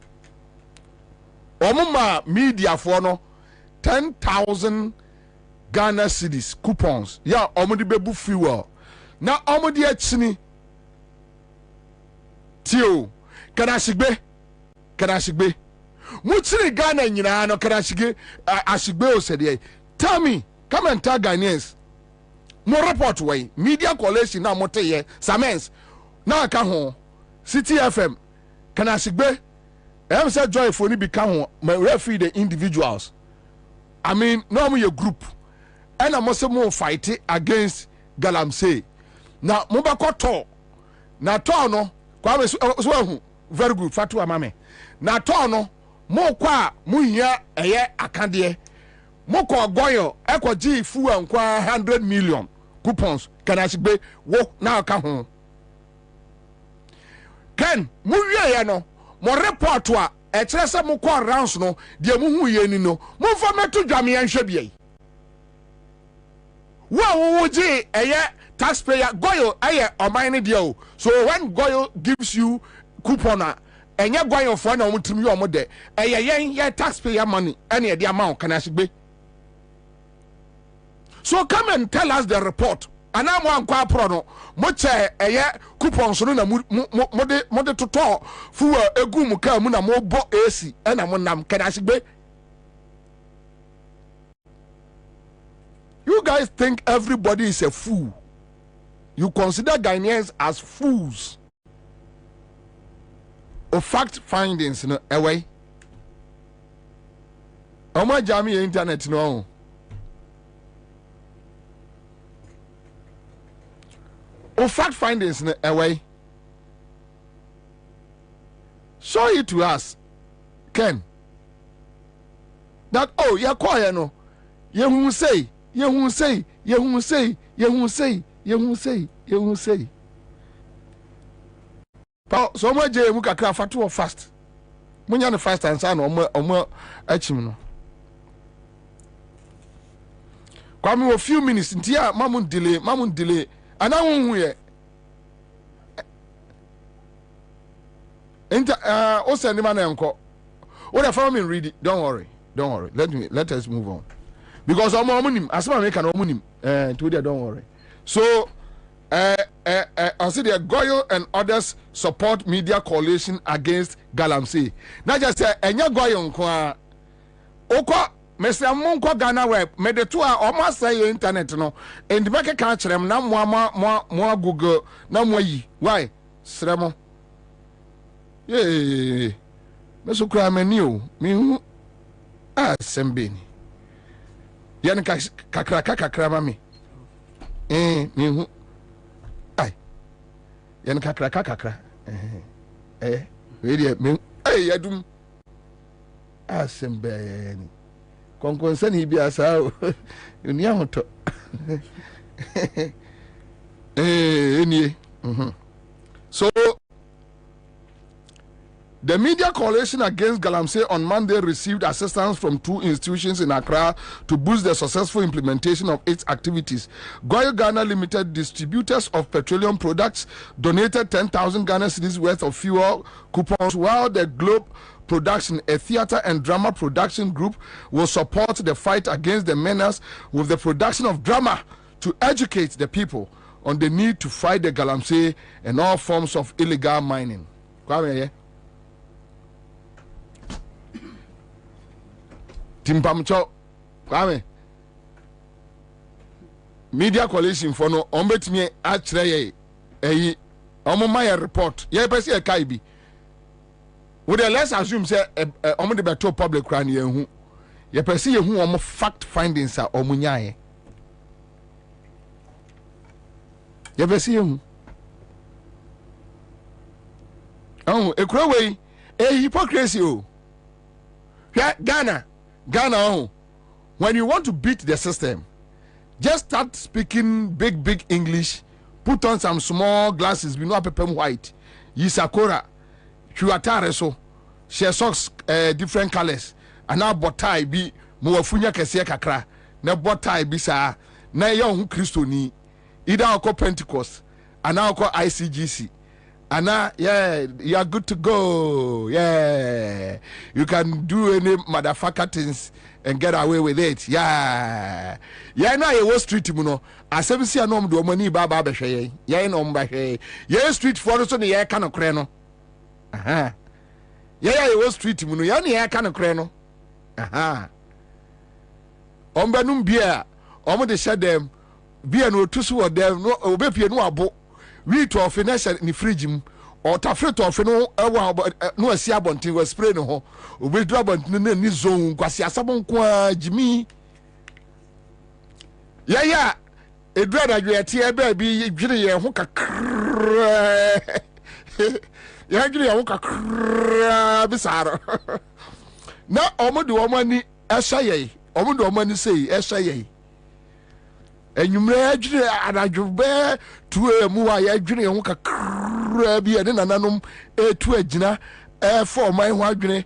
[SPEAKER 3] Omuma media for no 10,000 Ghana cedis coupons. Ya omudi bebu fuel. Na omudi echini. Tio. Kanashigbe. Mutsiri Ghana nyina no Kanashige Ashigbe osede. Tell me, come and tell Ghanaians. No report way. Media coalition na mote ye. Samens. Na aka ho. City FM. Kanashigbe. Say joy for ni bika ho. My referee the individuals. I mean no mo ye group ena mo se mo fight against galamsey na mo ba koto na to no kwa me so hu very good fatu amame na to no mo kwa mo hia eye akade mo ko goyo e ko gi fu ankwa 100 million coupons kana sigbe wo na ka ho ken mo wie ya no mo report a e kire se mo ko rounds no de mo hu ye ni no mo fa meto dwame ya nhwe bia wo gi eye taxpayer goyo eye omine dia o so when goyo gives you coupon enye goyo for na omutrim yo mo de eye ye taxpayer money ene de amount kana sigbe. So come and tell us the report. And I'm one qua prono. Moche a coupon so na mode to talk fu a gumuka muna mo bo AC and I'm nam can I be. You guys think everybody is a fool. You consider Ghanaians as fools. Of fact findings no away. Oma jami internet no. Of fact findings away. Show it to us, Ken. That you quiet no. You say. So much jay muka craft to fast. Munya no fast and son or achim no. Kwame a few minutes into mamun delay. And I won't hear. Also, the man uncle. What I found me read it. Don't worry. Let us move on. Because I'm a as I make an omonim. Don't worry. So, I see the Goyo and others support media coalition against Galamsey. Not just say, and you're Goyo nkwa. Oko. Mr. Monko Ghana web me de to almost say internet no and make catch them na mo Google na mo yi why sremo me so kra mani o me hu asembeni yan kakra ma me me hu ai yan kakra we dey me yadum asembeni Concern he be as how you So the media coalition against Galamsey on Monday received assistance from 2 institutions in Accra to boost the successful implementation of its activities. Goyo Ghana Limited, distributors of petroleum products, donated 10,000 Ghana cedis worth of fuel coupons, while the Globe Production, a theater and drama production group, will support the fight against the menace with the production of drama to educate the people on the need to fight the Galamsey and all forms of illegal mining. Timpamcho, kwame. Media coalition for no ombetime achre ye omoma report. Ye pesi e kai bi. Would let's assume say omo de beto public crane ye hu. Ye pesi ye hu omo fact findings are omunyaye. Ye pesi ye hu. Oh, ekura we hypocrisy o. Ghana, oh, when you want to beat the system, just start speaking big English, put on some small glasses, no pepem white, yisakora, chuatare so, share socks different colors, and now botai be muafunya kese kakra, na botai be sa, na young Christo ni, either ako Pentecost, and now ako ICGC. Anna, yeah, you are good to go. Yeah, you can do any motherfucker things and get away with it. Yeah, now you was street, you know. I said, see, I know do money, Baba Bashay. Yeah, no, Bashay. Yeah, street for us on the air can of crano. Aha. Yeah, you was street, you know. Yeah, the air can of crano. Aha. Ombanum beer, Omo de shed them, beer no tusu or them, no, obey no abo. We to our financial in the fridge or tafre to our no see abontin was spray no we drop on ni zone kwasi asabon kwa Jimmy yeah edura da dwe tie ba bi dwire ye ho kakra ya dwire ye ho kakra bisaro na omude omani ehya ye omude omani sei ehya ye enyumre adwire adadwobe tuwe mu a ya dwire ye ho kakra bi ene nananom etu agina for my ho adwene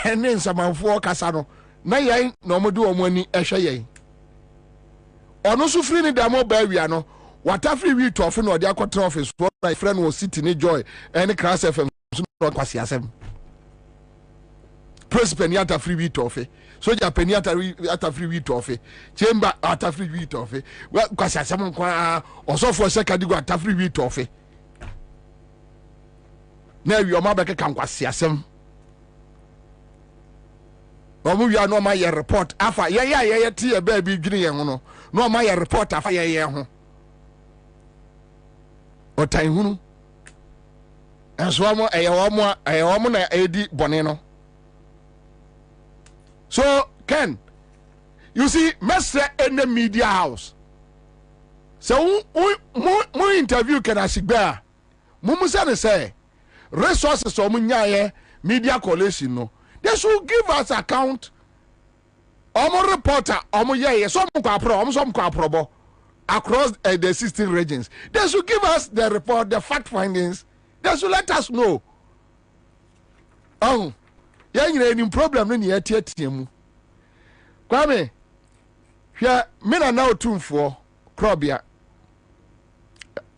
[SPEAKER 3] ene nsamanfo kasa no na yan na omude omani ehya ye ono so free ni damo ba wia no wata free wi to ofe no de akotra office so my friend was sitting in joy any class fm so no kwasi asem principal ni ata free wi to ofe so ja peni ata free wi to ofe chamber ata free wi to ofe kwasi asem kwa osofo second go ata free wi to ofe na wi o ma be kan kwasi asem omu wia no ma ye report afa ye tie ba bi dwine ye ho no ma ye report afa ye ho otan hunu enso amo eyewomo na edi bone no. So Ken, you see mesre in the media house so mo interview Ken Asigba mo say resources o munyaye media coalition no, they should give us account. Omo reporter, omo ye some kwa across the 16 regions. They should give us the report, the fact findings. They should let us know. Oh, yeah, you any problem in your team. Kwame, here, men are now tuned for Krobia.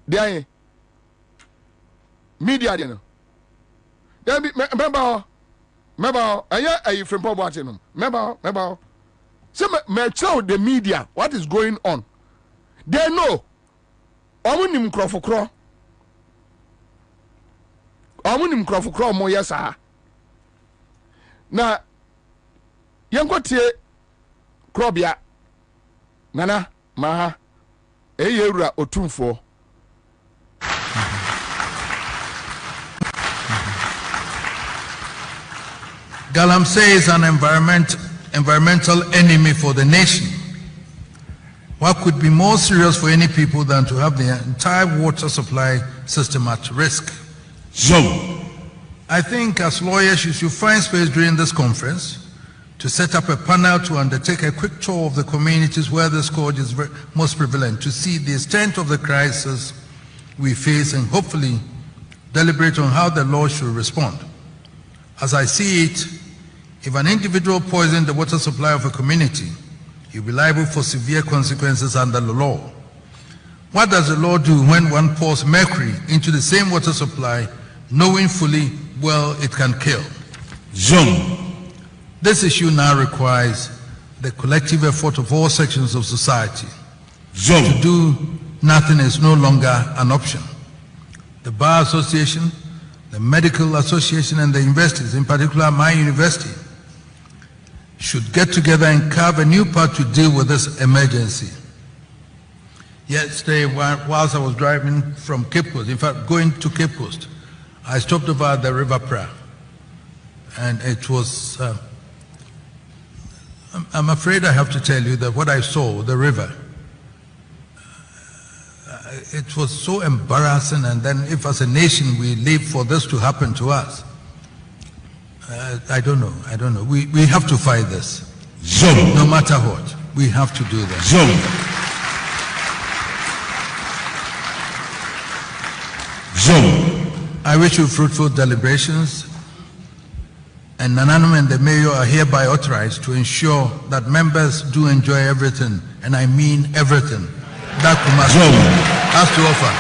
[SPEAKER 3] There, media, you know. Remember, are you from Pobatinum? Remember. So, tell the media what is going on. They know. Omunim krofokro. Omunim krofokro mo yesa. Na yenkotie krobia. Nana maha. Eyewura otumfo.
[SPEAKER 6] Galamsey is an environmental enemy for the nation. What could be more serious for any people than to have the entire water supply system at risk? So, I think as lawyers you should find space during this conference to set up a panel to undertake a quick tour of the communities where this scourge is most prevalent, to see the extent of the crisis we face and hopefully deliberate on how the law should respond. As I see it, if an individual poisons the water supply of a community, he will be liable for severe consequences under the law. What does the law do when one pours mercury into the same water supply, knowing fully well it can kill? Zone. This issue now requires the collective effort of all sections of society. Zone. To do nothing is no longer an option. The Bar Association, the Medical Association, and the universities, in particular my university, should get together and carve a new path to deal with this emergency. Yesterday, whilst I was driving from Cape Coast, in fact, going to Cape Coast, I stopped over at the River Pra, and it was, I'm afraid I have to tell you that what I saw, the river, it was so embarrassing, and then if as a nation we live for this to happen to us, I don't know. We have to fight this. Zone. No matter what, we have to do that. Zone. I wish you fruitful deliberations, and Nananum and the mayor are hereby authorized to ensure that members do enjoy everything, and I mean everything, that Kumasi has to offer.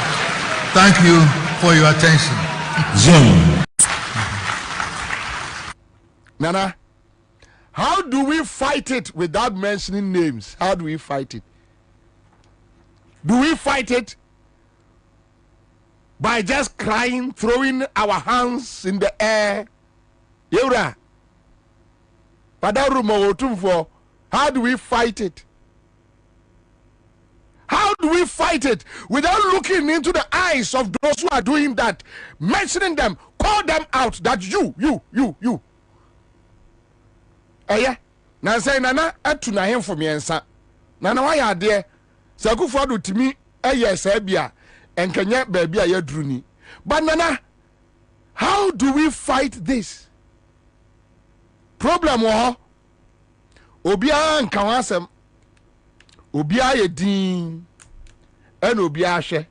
[SPEAKER 6] Thank you for your attention. Zone.
[SPEAKER 3] Nana, how do we fight it without mentioning names? How do we fight it? Do we fight it by just crying, throwing our hands in the air? Yura, how do we fight it? How do we fight it without looking into the eyes of those who are doing that, mentioning them, call them out that you. Yeah, now say Nana atuna him for me and son. Nana why are there? Sakufo do timi eye sa bia enkanya baabi a yaduru ni. But Nana, how do we fight this problem? Obia nka wasem, obia ye din, en obia hwe.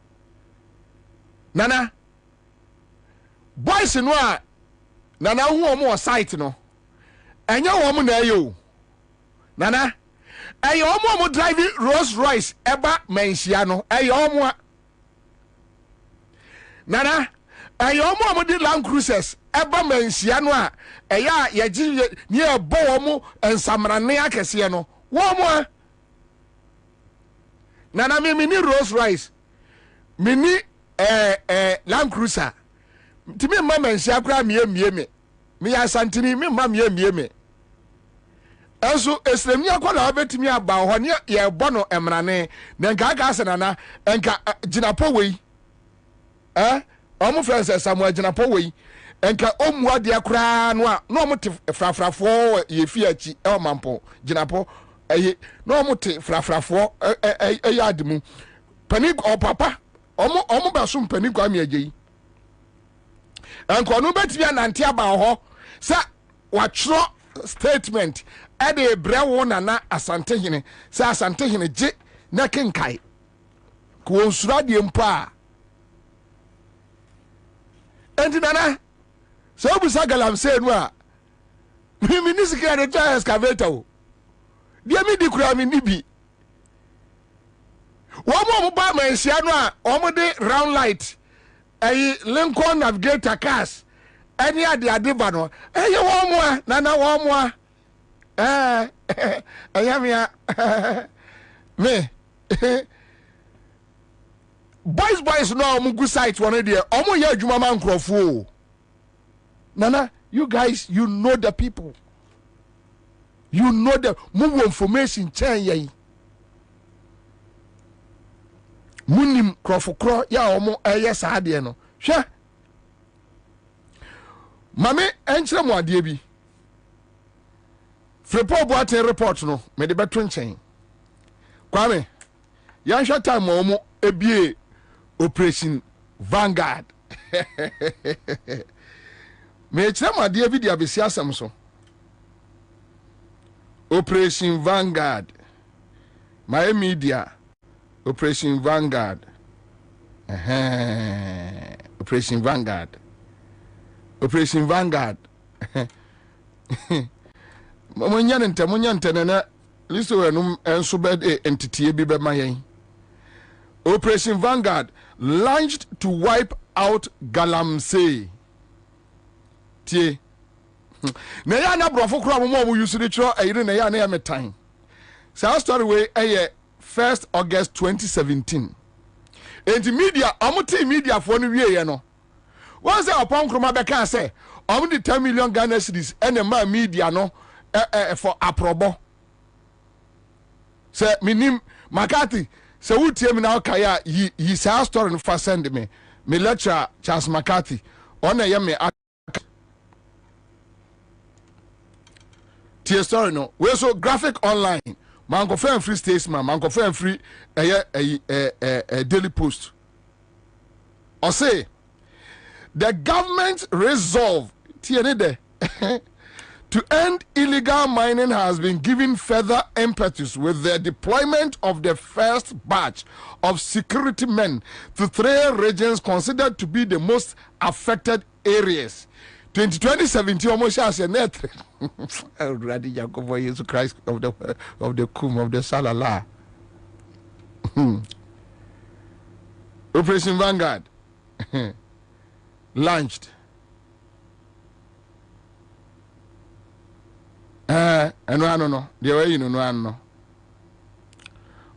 [SPEAKER 3] Nana, boys no a Nana hu omo site no. Enya wo mo na ayo. Nana, ayo omo driving Rolls Royce eba menhia no. Ayo omo Nana, ayo omo di Land Cruisers eba menhia no a eya ye gi ni ebo omo ensamrane akese no. Wo mo Nana me ni Rolls Royce. Me ni Land Cruiser. Timi mma menhia kra me ya santini me mma me. Enso esremni akwala obetimi aba ho ne ye bono emrane na nka aka se Nana enka ginapo wei omo friends Samuel ginapo wei enka omua de akra no a no omo te frafrafo ye fiachi e omampo ginapo no omo te frafrafo yadmu pani o papa omo basum pani kwa me agyi enko no betimi anante aba ho sa watro statement ade brewo Nana asante hene sa asante hene je na kenkai ko onsura de mpa enti Nana so obusa galamsey no a mi ni sikira de try excavator o dia mi di kura mi ni bi wo mo ba manhia no a o de round light Lincoln Navigator cars any ade ba no eye wo mo a Nana wo mo a ayamia me boys no omugu site one dey omo ya adwuma man krofo. Nana, you guys, you know the people, you know the more information chain ye munim krofo kro ya omo yes ade no hwe mame enchire mo ade bi Frepo boate report no me de beto nchen Kwame yan hwa time omo ebie Operation Vanguard me kire ma de bi dia besi asem so Operation Vanguard my media Operation Vanguard Operation Vanguard Munyante na liso enum enso bed entity bi be mayen. Operation Vanguard launched to wipe out Galamsey. Tie. Na ya na brofo kro mo use the tro ayire na ya na ya metan. Sa story we 1st August 2017. Enti media amuti media for no wie ye no. Won say upon kroma be kan say the 10 million Ghana cedis and ma media no for aprobo. Say minim Makati say wutie me na kaya he say story no for send me lecture Charles Makati on na ye me tie story no we so graphic online mango fan free statesman mango fan free Daily Post or say the government's resolve to end illegal mining has been given further impetus with the deployment of the first batch of security men to 3 regions considered to be the most affected areas. 2017 almost as a net. Already Jacob for Jesus Christ of the Kum of the Salala. Operation Vanguard launched. And no, the way you know, no.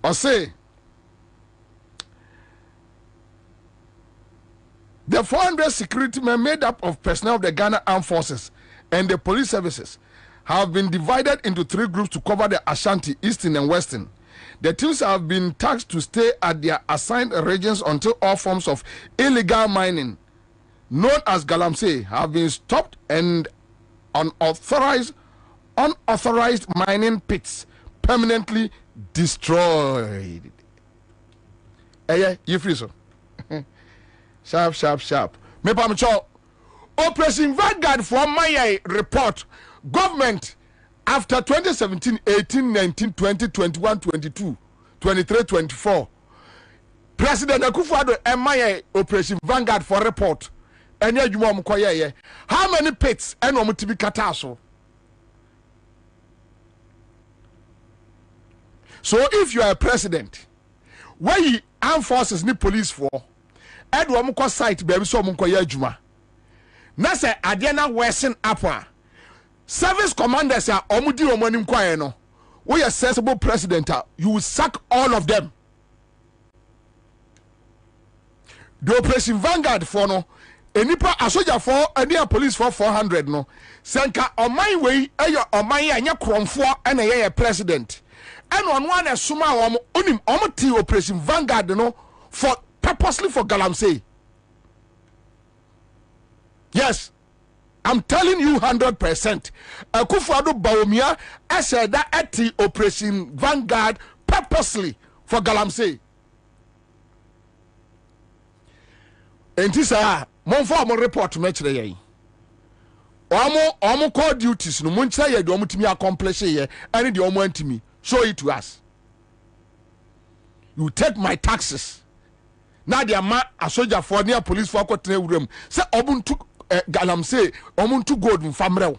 [SPEAKER 3] Or say the 400 security men made up of personnel of the Ghana Armed Forces and the police services have been divided into 3 groups to cover the Ashanti, Eastern and Western. The teams have been tasked to stay at their assigned regions until all forms of illegal mining, known as Galamsey, have been stopped and unauthorized mining pits permanently destroyed. you free so. Sharp. Me pam cho. Operation Vanguard for my report. Government after 2017, 18, 19, 20, 21, 22, 23, 24. President Akufo-Addo MIA Operation Vanguard for report. Any adwuma mkoye ye. How many pits and to be kataso? So if you are a president, why you armed forces need police for? Edwa mko site baby so mkoye adwuma. Na se adena worsen up. Service commanders are omudi omonim kwaye no. We a sensible president, you will sack all of them. The Operation Vanguard for no, enipa a soldier for any police for 400 no. Senka on my way, on my anya kromfo and a president. And on one as suma unim omoti Operation Vanguard no for purposely for Galamsey. Yes. I'm telling you 100%. Akufo-Addo Bawumia said that at the Operation Vanguard purposely for Galamsey. And this mon report match the Omo call duties no mun say do omo timi accomplish here and the omo antimi show it to us. You take my taxes. Now the ma a soldier for near police for kwotene wuram say obuntu Galamsey omuntu gold mfamrew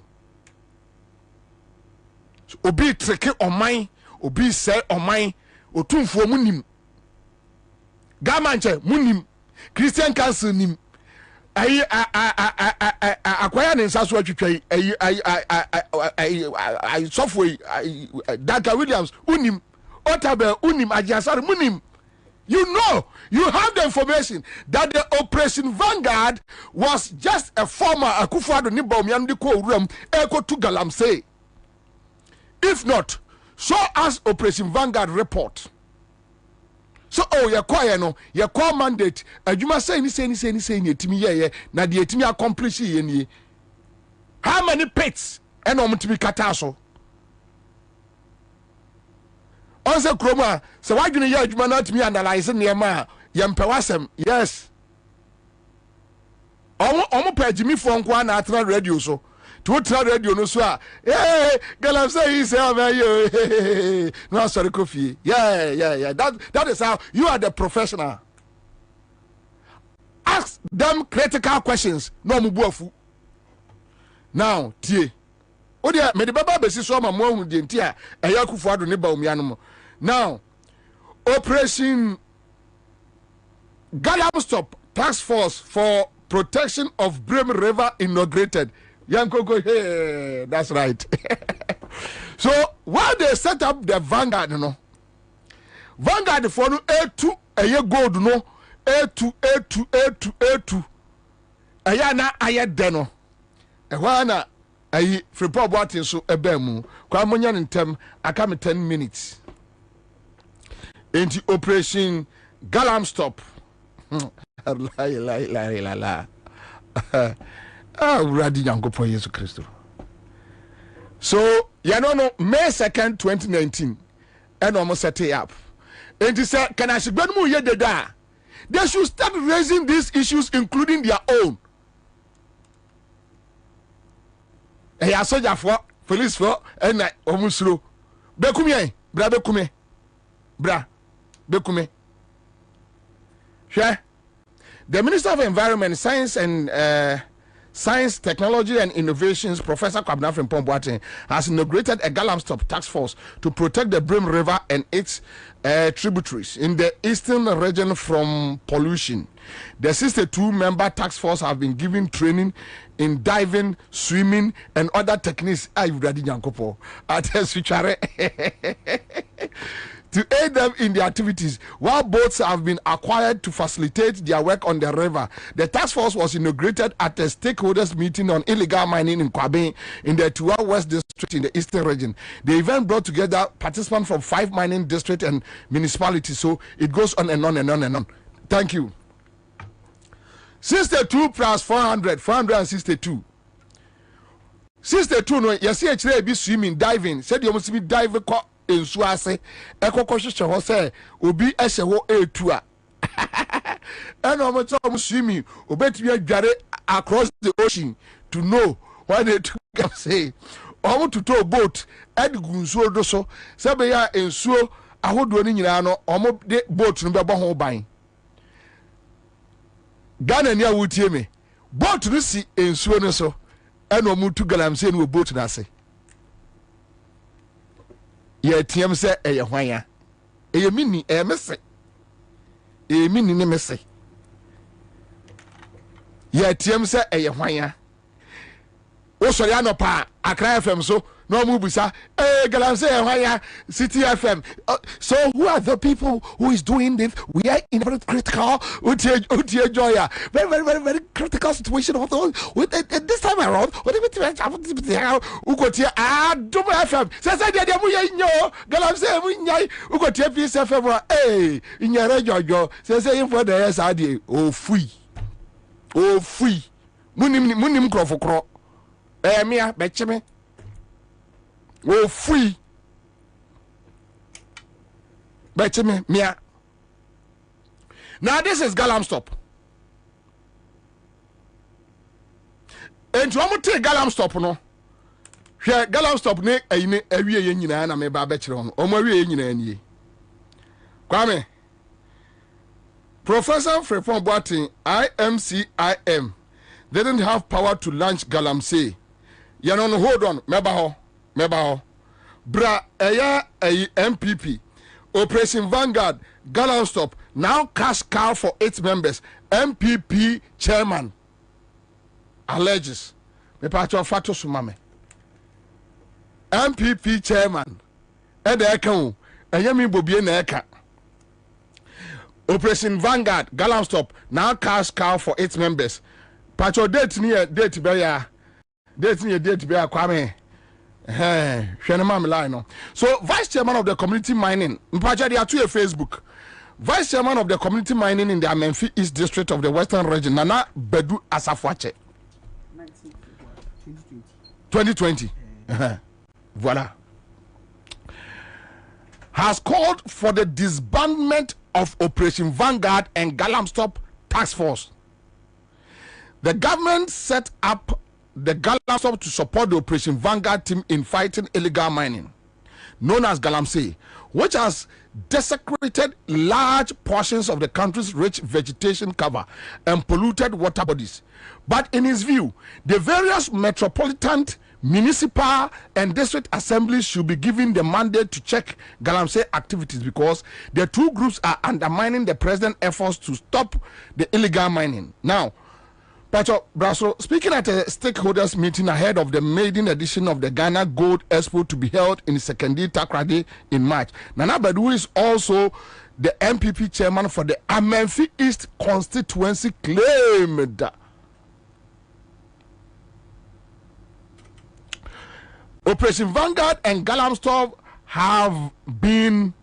[SPEAKER 3] obi treke oman obi say oman otumfo munim gamanche munim Christian council nim ayi akwaya ne nsaso atwitwai ayi sofwe Daka Williams unim Otabe unim Ajiasare munim. You know, you have the information that the Operation Vanguard was just a former Akufo-Addo ni Bawumia ko room eko to Galamsey. If not, show us Operation Vanguard report. So your choir no, your core mandate, adwuma say ni etimi ye na de etimi accomplish ye ni. How many pits and omtimi kataso? Onse kroma se wadwene ye adwuma na atimi analyze niema yempewasem. Yes. Omo pagimi fo nko na atra radio so. To tra radio no so a Galamsey say yo no sorry coffee. Yeah. That is how you are the professional. Ask them critical questions. No mubuafu. Now, tie. Odia me de baba besi so ma mo hu de ntia eya Akufo-Addo ne Bawumia no mo. Now, Operation Galamstop Task Force for Protection of Brim River inaugurated. Yankoko, hey, that's right. So while they set up the Vanguard, you know, Vanguard for no A2 a year gold no A2 ayana ayedeno ehwana ayi free pop watin so ebemu kwa monya ntem aka me 10 minutes into Operation Galamstop. La Radi Yankopon Yesu Christo. So, you know, May 2nd, 2019, and almost set it up. And he said, can I say, they should start raising these issues, including their own. And I saw for police for and almost slow. Bekume, bra bekume, bra bekume. Sure. The Minister of Environment, Science, Technology and Innovations, Professor KWABENA Frimpong-Boateng, has inaugurated a Galamstop task force to protect the Brim River and its tributaries in the eastern region from pollution. The 62-member task force have been given training in diving, swimming, and other techniques. To aid them in their activities, while boats have been acquired to facilitate their work on the river. The task force was inaugurated at a stakeholders meeting on illegal mining in KWABENA in the Tuwa West District in the eastern region. The event brought together participants from 5 mining districts and municipalities, so it goes on and on and on and on. Thank you. 62 plus 400, 462. 62 no, you see actually be swimming, diving. Said you must be diving in Suase, Eko Kosho say, Obi Eshewo A2. and I'm swimming, obetumi adware across the ocean to know why they took say. I want to tow boat and gunso do so. Sabeya ensuo ahodo ni nyina no omo de boat no bebo ho ban. Ghana ni awutie me. Boat no si ensuo no so. And omo tu galamsey no boat na ase. Ye tiem se eye hwan ya. Eye mini mese. Eye mini ne mese. Ye tiem se eye hwan ya. O sorry anopa Accra FM so no mubisa galamsey hwan City FM. So who are the people who is doing this? We are in a very critical joya. Very critical situation of those this time around. What do you ugotia double FM say dia mu yanyo galamsey mu nyai ugotia Peace FM inyare jojo say info the yes ade o free munim krofokro mia becheme o free becheme mia. Now this is Galam Stop. And to take Galam Stop no. Here Galam Stop ne ayine awie ye nyina na me ba bechire ho. Omo awie ye nyina nie. Kwame. Professor Frepon Boatin IMCIM didn't have power to launch Galamsey. You know, hold on, meba ho. Bra MPP. Operation Vanguard, Galam Stop, now cash cow for 8 members. MPP chairman alleges. Me pacho fato sumame. MPP chairman. Ede eka Eyemi Bobie na eka. Operation Vanguard, Galam Stop, now cash cow for 8 members. Pacho date near date beya. Date beya Kwame. So vice chairman of the community mining, Mpacha they are to a Facebook. Vice chairman of the community mining in the Amenfi East District of the Western Region, Nana Bedu Asafwache. 2020. Voila. Has called for the disbandment of Operation Vanguard and Galam Stop Task Force. The government set up the Galam Stop to support the Operation Vanguard team in fighting illegal mining, known as Galamsey, which has desecrated large portions of the country's rich vegetation cover and polluted water bodies. But in his view, the various metropolitan, municipal, and district assemblies should be given the mandate to check Galamsey activities because the two groups are undermining the president's efforts to stop the illegal mining. Now, Pacho Brasso, speaking at a stakeholders meeting ahead of the maiden edition of the Ghana Gold Expo to be held in Sekondi Takoradi in March, Nana Bedu is also the MPP chairman for the Amenfi East constituency, claimed Operation Vanguard and Galam Stop have been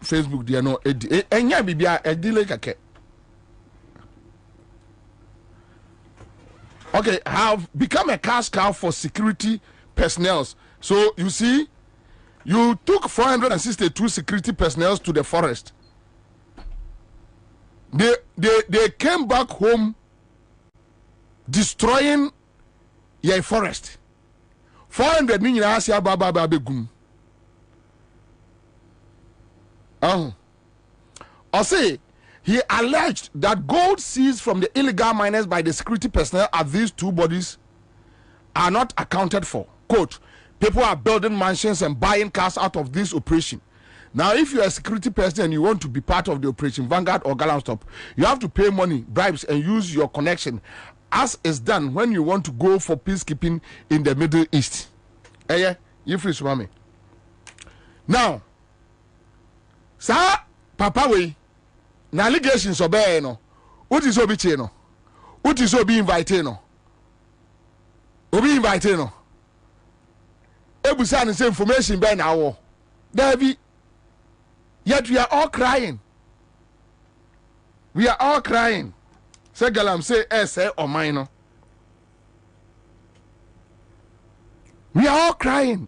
[SPEAKER 3] Facebook dia no enya bibia edile kake. Okay, have become a cash cow for security personnel. So you see, you took 462 security personnel to the forest. They came back home destroying your forest. 400 million Asia Baba Babegum. I say he alleged that gold seized from the illegal miners by the security personnel at these two bodies are not accounted for. Quote, people are building mansions and buying cars out of this operation. Now, if you're a security person and you want to be part of the Operation Vanguard or Galam Stop, you have to pay money, bribes, and use your connection, as is done when you want to go for peacekeeping in the Middle East. Yeah, you free swami. Now, sir, Papa we, na allegations obey no. What is obi no? What is obi invited no? Obi invited no. Ebusa say information by now. David, yet we are all crying. We are all crying. say galamsey say or minor. We are all crying.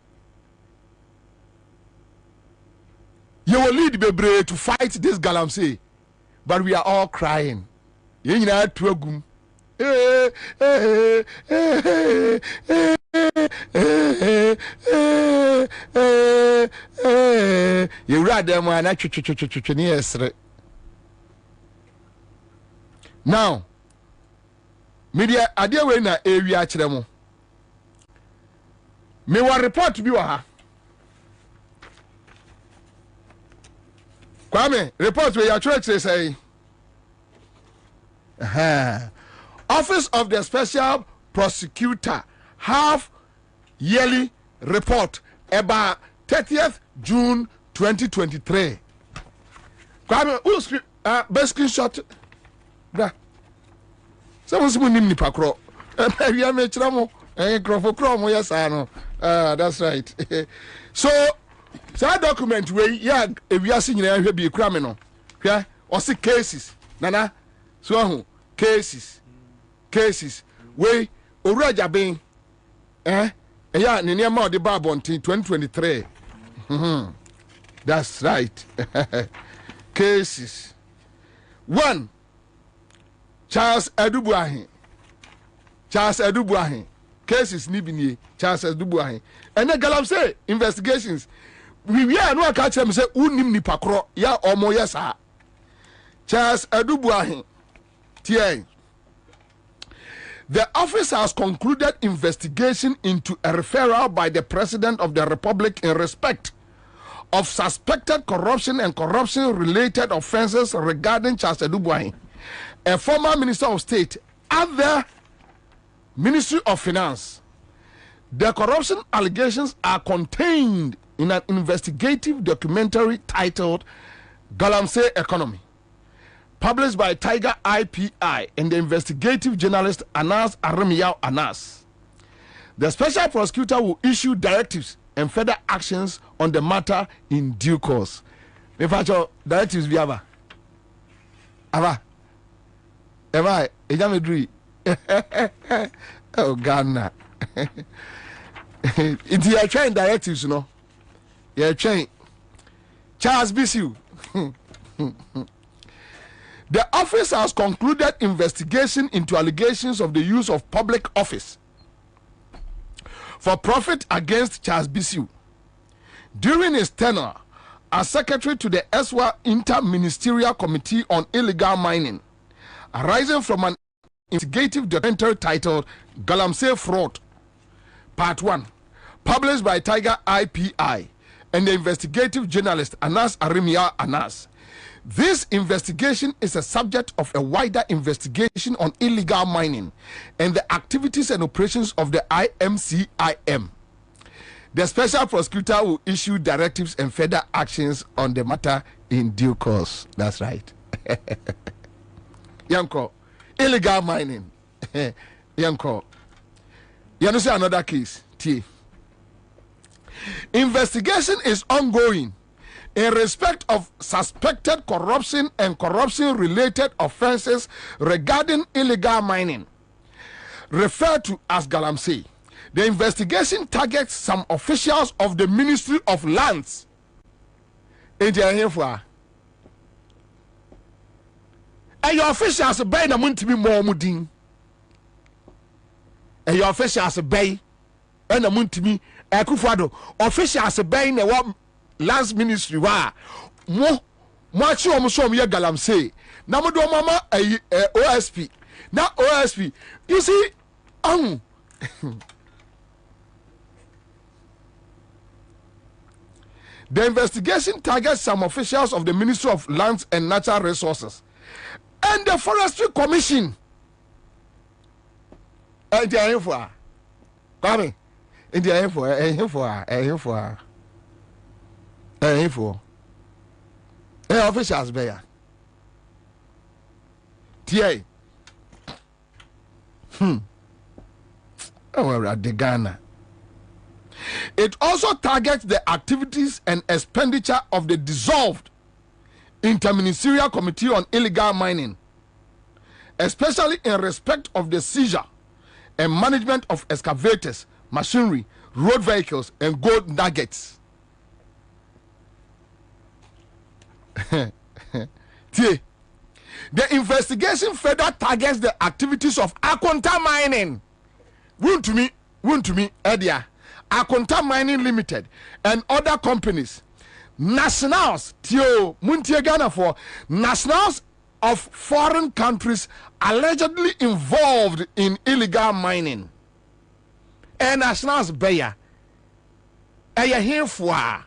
[SPEAKER 3] You will lead Bebre to fight this galamsey, but we are all crying. You know to agum. You rather man now media adia we na area kire mo me wa report bi wa ha Kwame report we ya church say Office of the Special Prosecutor have yearly report about 30th June 2023. Kwame who's best screenshot bra someone's nim ni pakro we am chiramo crofo mo yes no that's right so that document we ya ewiase nyina hwe bi kura me no hwe o se cases nana so ahu cases we owuraja ben ya ne niam ma de ba bontin 2023 that's right cases 1 Charles Adubuahin cases ni Charles Adubuahin and the galamsey investigations we are no catch them say unim ni pakro ya omo yesa Charles Adubuahin tie the office has concluded investigation into a referral by the President of the Republic in respect of suspected corruption and corruption-related offenses regarding Charles Adubuahin, a former Minister of State at the Ministry of Finance. The corruption allegations are contained in an investigative documentary titled Galamsey Economy, published by Tiger IPI and the investigative journalist Anas Arimiyaw Anas. The special prosecutor will issue directives and further actions on the matter in due course. In fact, directives be ava. Ejamedri. Oh Ghana. It's your train directives, you know. Your train. Charles Bisu. The office has concluded investigation into allegations of the use of public office for profit against Charles Bisu during his tenure as secretary to the ESWA Inter-Ministerial Committee on Illegal Mining, arising from an investigative documentary titled Galamsey Fraud, Part 1, published by Tiger IPI and the investigative journalist Anas Arimiyaw Anas. This investigation is a subject of a wider investigation on illegal mining and the activities and operations of the IMCIM. The special prosecutor will issue directives and further actions on the matter in due course. That's right. Yanko, illegal mining. Yanko. You know, say another case. T. Investigation is ongoing in respect of suspected corruption and corruption-related offenses regarding illegal mining, referred to as Galamsey. The investigation targets some officials of the Ministry of Lands. And your officials bay na muntimi more mudin. And your officials bay na muntimi ekufado officials bay na what Lands Ministry wa mo achi omo so omo ye Galamsey na mo do mama OSP na OSP you see the investigation targets some officials of the Ministry of Lands and Natural Resources and the Forestry Commission. And they are for coming in the officials there. TA. Oh, at the Ghana. It also targets the activities and expenditure of the dissolved Interministerial Committee on Illegal Mining especially in respect of the seizure and management of excavators, machinery, road vehicles, and gold nuggets. The investigation further targets the activities of Akonta Mining. Wouldn't to me, Edia. Akonta Mining Limited and other companies. Nationals, Tio Muntie Ghana for nationals of foreign countries allegedly involved in illegal mining. And nationals beya. Eya here for.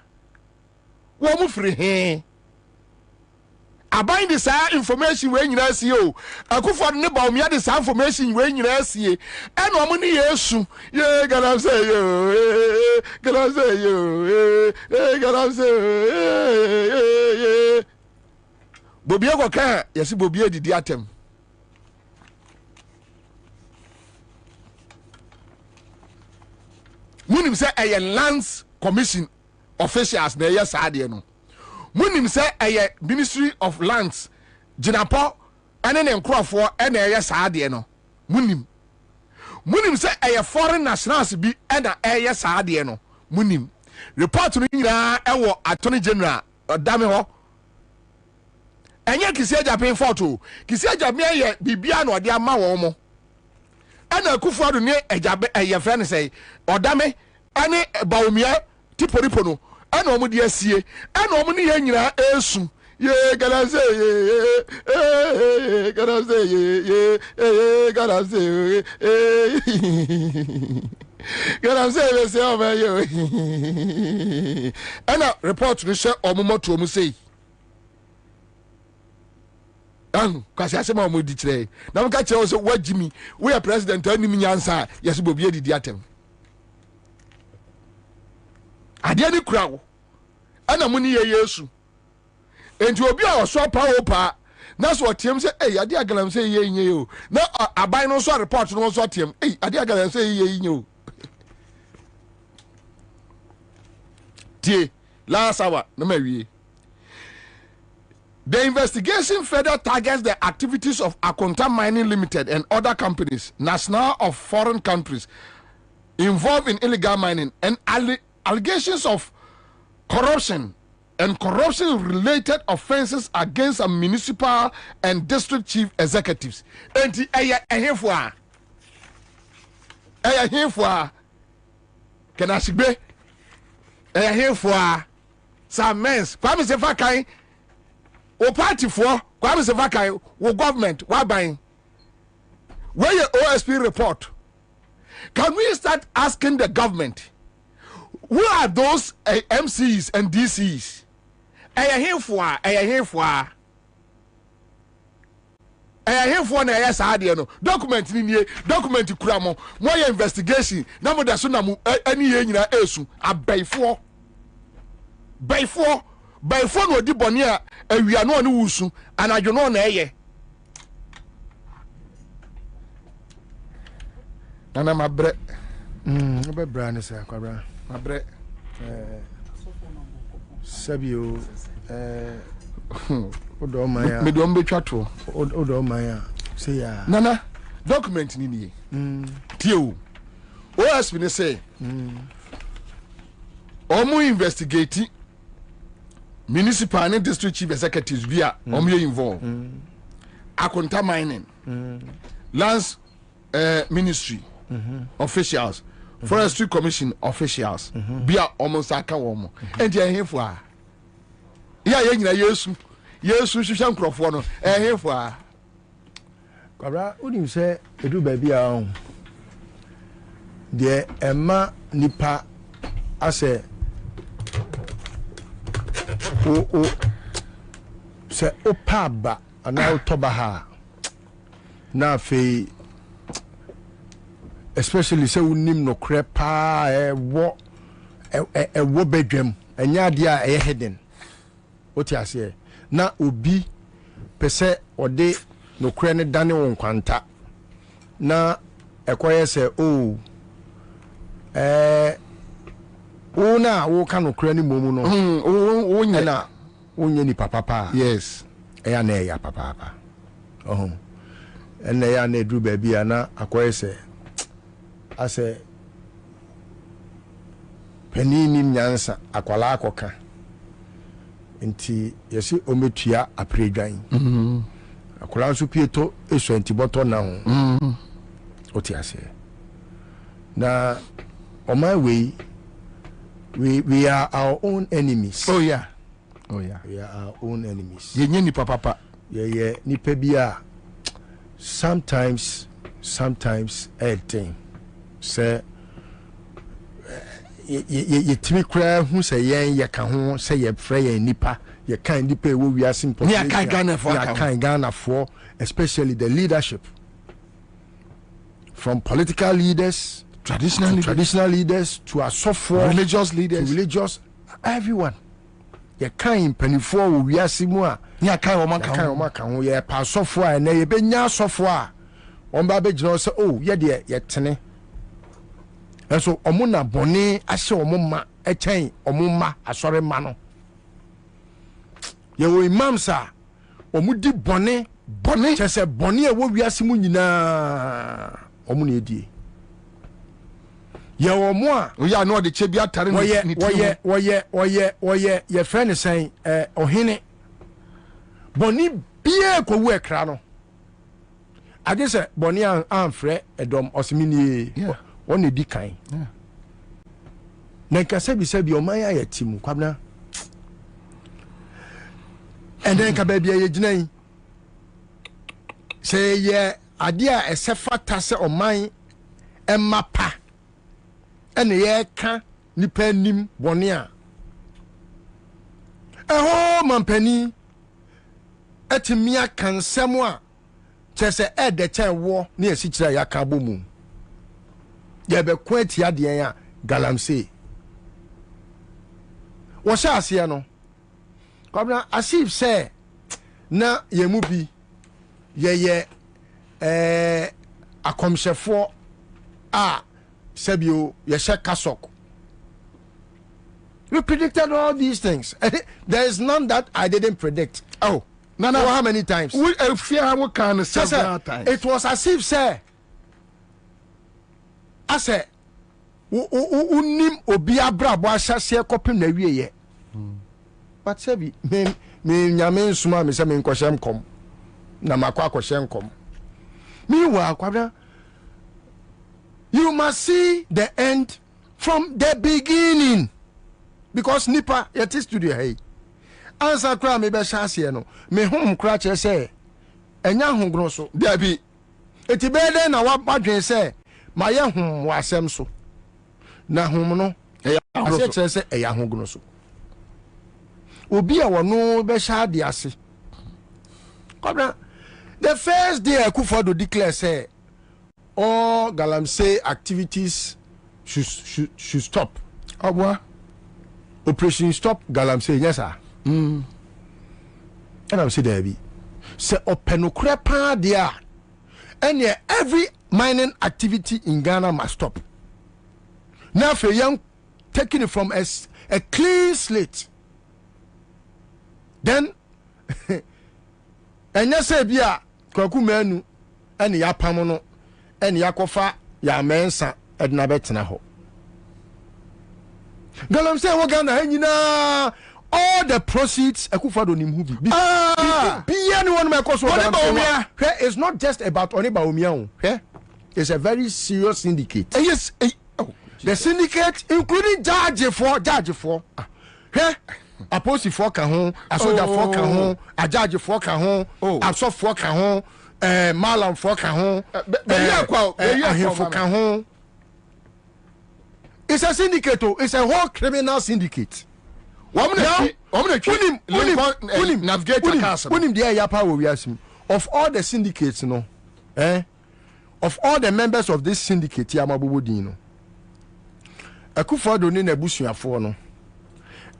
[SPEAKER 3] Womu free here. Abain this information when you see you. Akufo ne ba omi this information when you see. And omo ni Yesu. Yeah, gonna say you. Gonna say you. Gonna say Bobie ko kan yesi Bobie didi atem. Munim say a lands commission officials na yes ade no. Munim say a Ministry of Lands Jinapo ene ne nkrofo ene yes ade no. Munim say a foreign nationals bi ena yes ade no. Munim report no nyina ewo Attorney General odame ho. Enye kisi Japan photo kisi Japan ye bibia no de ama wo mo ana Akufo do ne ejabe eye friend say odame ane baomia tiporipo no ana omo de asie ana omo ne ye nyina esu ye gana say ye gana say ye gana say gana say o ma yo ana report no she omo moto omo say kasi asema mo di kire na mo ka kire so wajimi we are president ani mi nyansa yes Bobie didi atem ade ani kura wo ana mo ni ye Yesu enti obi a oso pa wo pa na so tiem se ade agalam se ye nye o na aban no so report no so tiem ade agalam se ye nye o tie last hour na ma wie. The investigation further targets the activities of Akonta Mining Limited and other companies, national of foreign countries, involved in illegal mining and allegations of corruption and corruption-related offenses against a municipal and district chief executives. And can I say, some men, Kwame Sefakai. O party for Kwame Sefakai, o government, why buying? Where your OSP report? Can we start asking the government who are those MCs and DCs? Here for na yes no document ni nie document kura mo your investigation na mo da so na mo ani ye nyina esu abaifo by phone odi boni a awia no ne wusu anadwo no na eye nana mabre be brand say akwabra mabre sabio odo maya me do mbetwa to odo maya say ya nana document ni nie tie OSP ne say omo investigate municipal and district chief executives via involved. Akonta Mining, Lands Ministry officials, Forestry Commission officials, via almost aka womo. And they are here for. Yeah, Yesu Shushan Crawford, here for. Kabra, what do you say? Edu baby a the Emma Nipa ase o se opaba ana utobaha na fe especially se unim no krepa wo bedwam enya de a eye hidden oti ase na obi pese ode no kre ne dane won kwanta na ekoye se o una wo ka no kra ni momu no wonya na wonya ni papa yes eya na eya papa and they are ne drew baby ana akwese ase penini nyansa akwala akoka nti yesi ometua apredwan akwala nso pieto eso antiboto na ho oti ase na on my way we are our own enemies.
[SPEAKER 22] Oh yeah,
[SPEAKER 3] we are our own enemies.
[SPEAKER 22] Yenye nipa papa.
[SPEAKER 3] Yeah nipa bia sometimes everything say ye timi kra hu say yen ye ka ho say ye frɛ yen nipa ye kan nipa e wo wi asimple
[SPEAKER 22] ya kan
[SPEAKER 3] Ghana for especially the leadership from political leaders, traditional leaders to our software
[SPEAKER 22] religious leaders,
[SPEAKER 3] to religious everyone ye kan penifo wo wi asimu a
[SPEAKER 22] ya kan o maka
[SPEAKER 3] ho ye pa software na ye benya software on ba be gina say oh ye de ye tene eso omo na bone ahye omo ma echen omo ma asore ma no ye wo imams a omo di bone chese bone e wo wiase mu nyina omo na edie ye wo mo a
[SPEAKER 22] ya no de chebi atare
[SPEAKER 3] woye ye friend sen ohene bone bie ko wo ekra no ade se bone an frɛ edom osimini on edi kan na nkasa bi sabi o man ya yatimu kwabna enden ka ba bia ye ginan say ye ade a esefata se o man emapa ene ye ka nipa nim bone a eho mampani etimia kansem a chese ede chen wo na esikira ya ka bomu ye be kwati ade a galamsey wo sha ase no kwabna asif say na ye mu bi ye akomshefo a sabio ye she kasok. We predicted all these things. There is none that I didn't predict. Oh, no, how many times?
[SPEAKER 22] We fear we can several times.
[SPEAKER 3] It was as if say I say unim obi abrabo ahyase kopim na wieye. But sabi me nyame nsuma me say me nkoshem kom na makwa akoshem kom. Meanwhile, kwabra, you must see the end from the beginning. Because nipa yet studio hey. Answer kra me be hyase no. Me hom kra che say enya hongro so. There be etibede na wadwen say maye hom wasem so. Na hom no ase che say eya hongro so. Obi a wono be sha de ase. Kwabra, the first day Akufo-Addo declare say all Galamsey activities should stop. Abwa operation stop Galamsey, yes sir. And I'm say there be say openokre pa dia and every mining activity in Ghana must stop. Now for young taking it from a clean slate. Then and you say bia kwaku manu and ya pamono and yakofa ya mensa edna betena ho. Galamsey wo Ghana nyina all the proceeds Akufo-Addo nim hu bi. Be anyone my cause it's not just about Oniba Omia. It's a very serious syndicate. Yes. The syndicate including judge for a post for ka ho, a soldier for ka ho, a judge for ka ho, a soft for ka ho, malam for ka ho, for ka ho. It's a syndicate, it's a whole criminal syndicate. Of all the syndicates, of all the members of this syndicate, Yamabudino, Akufo-Addo ni nebusuafo no,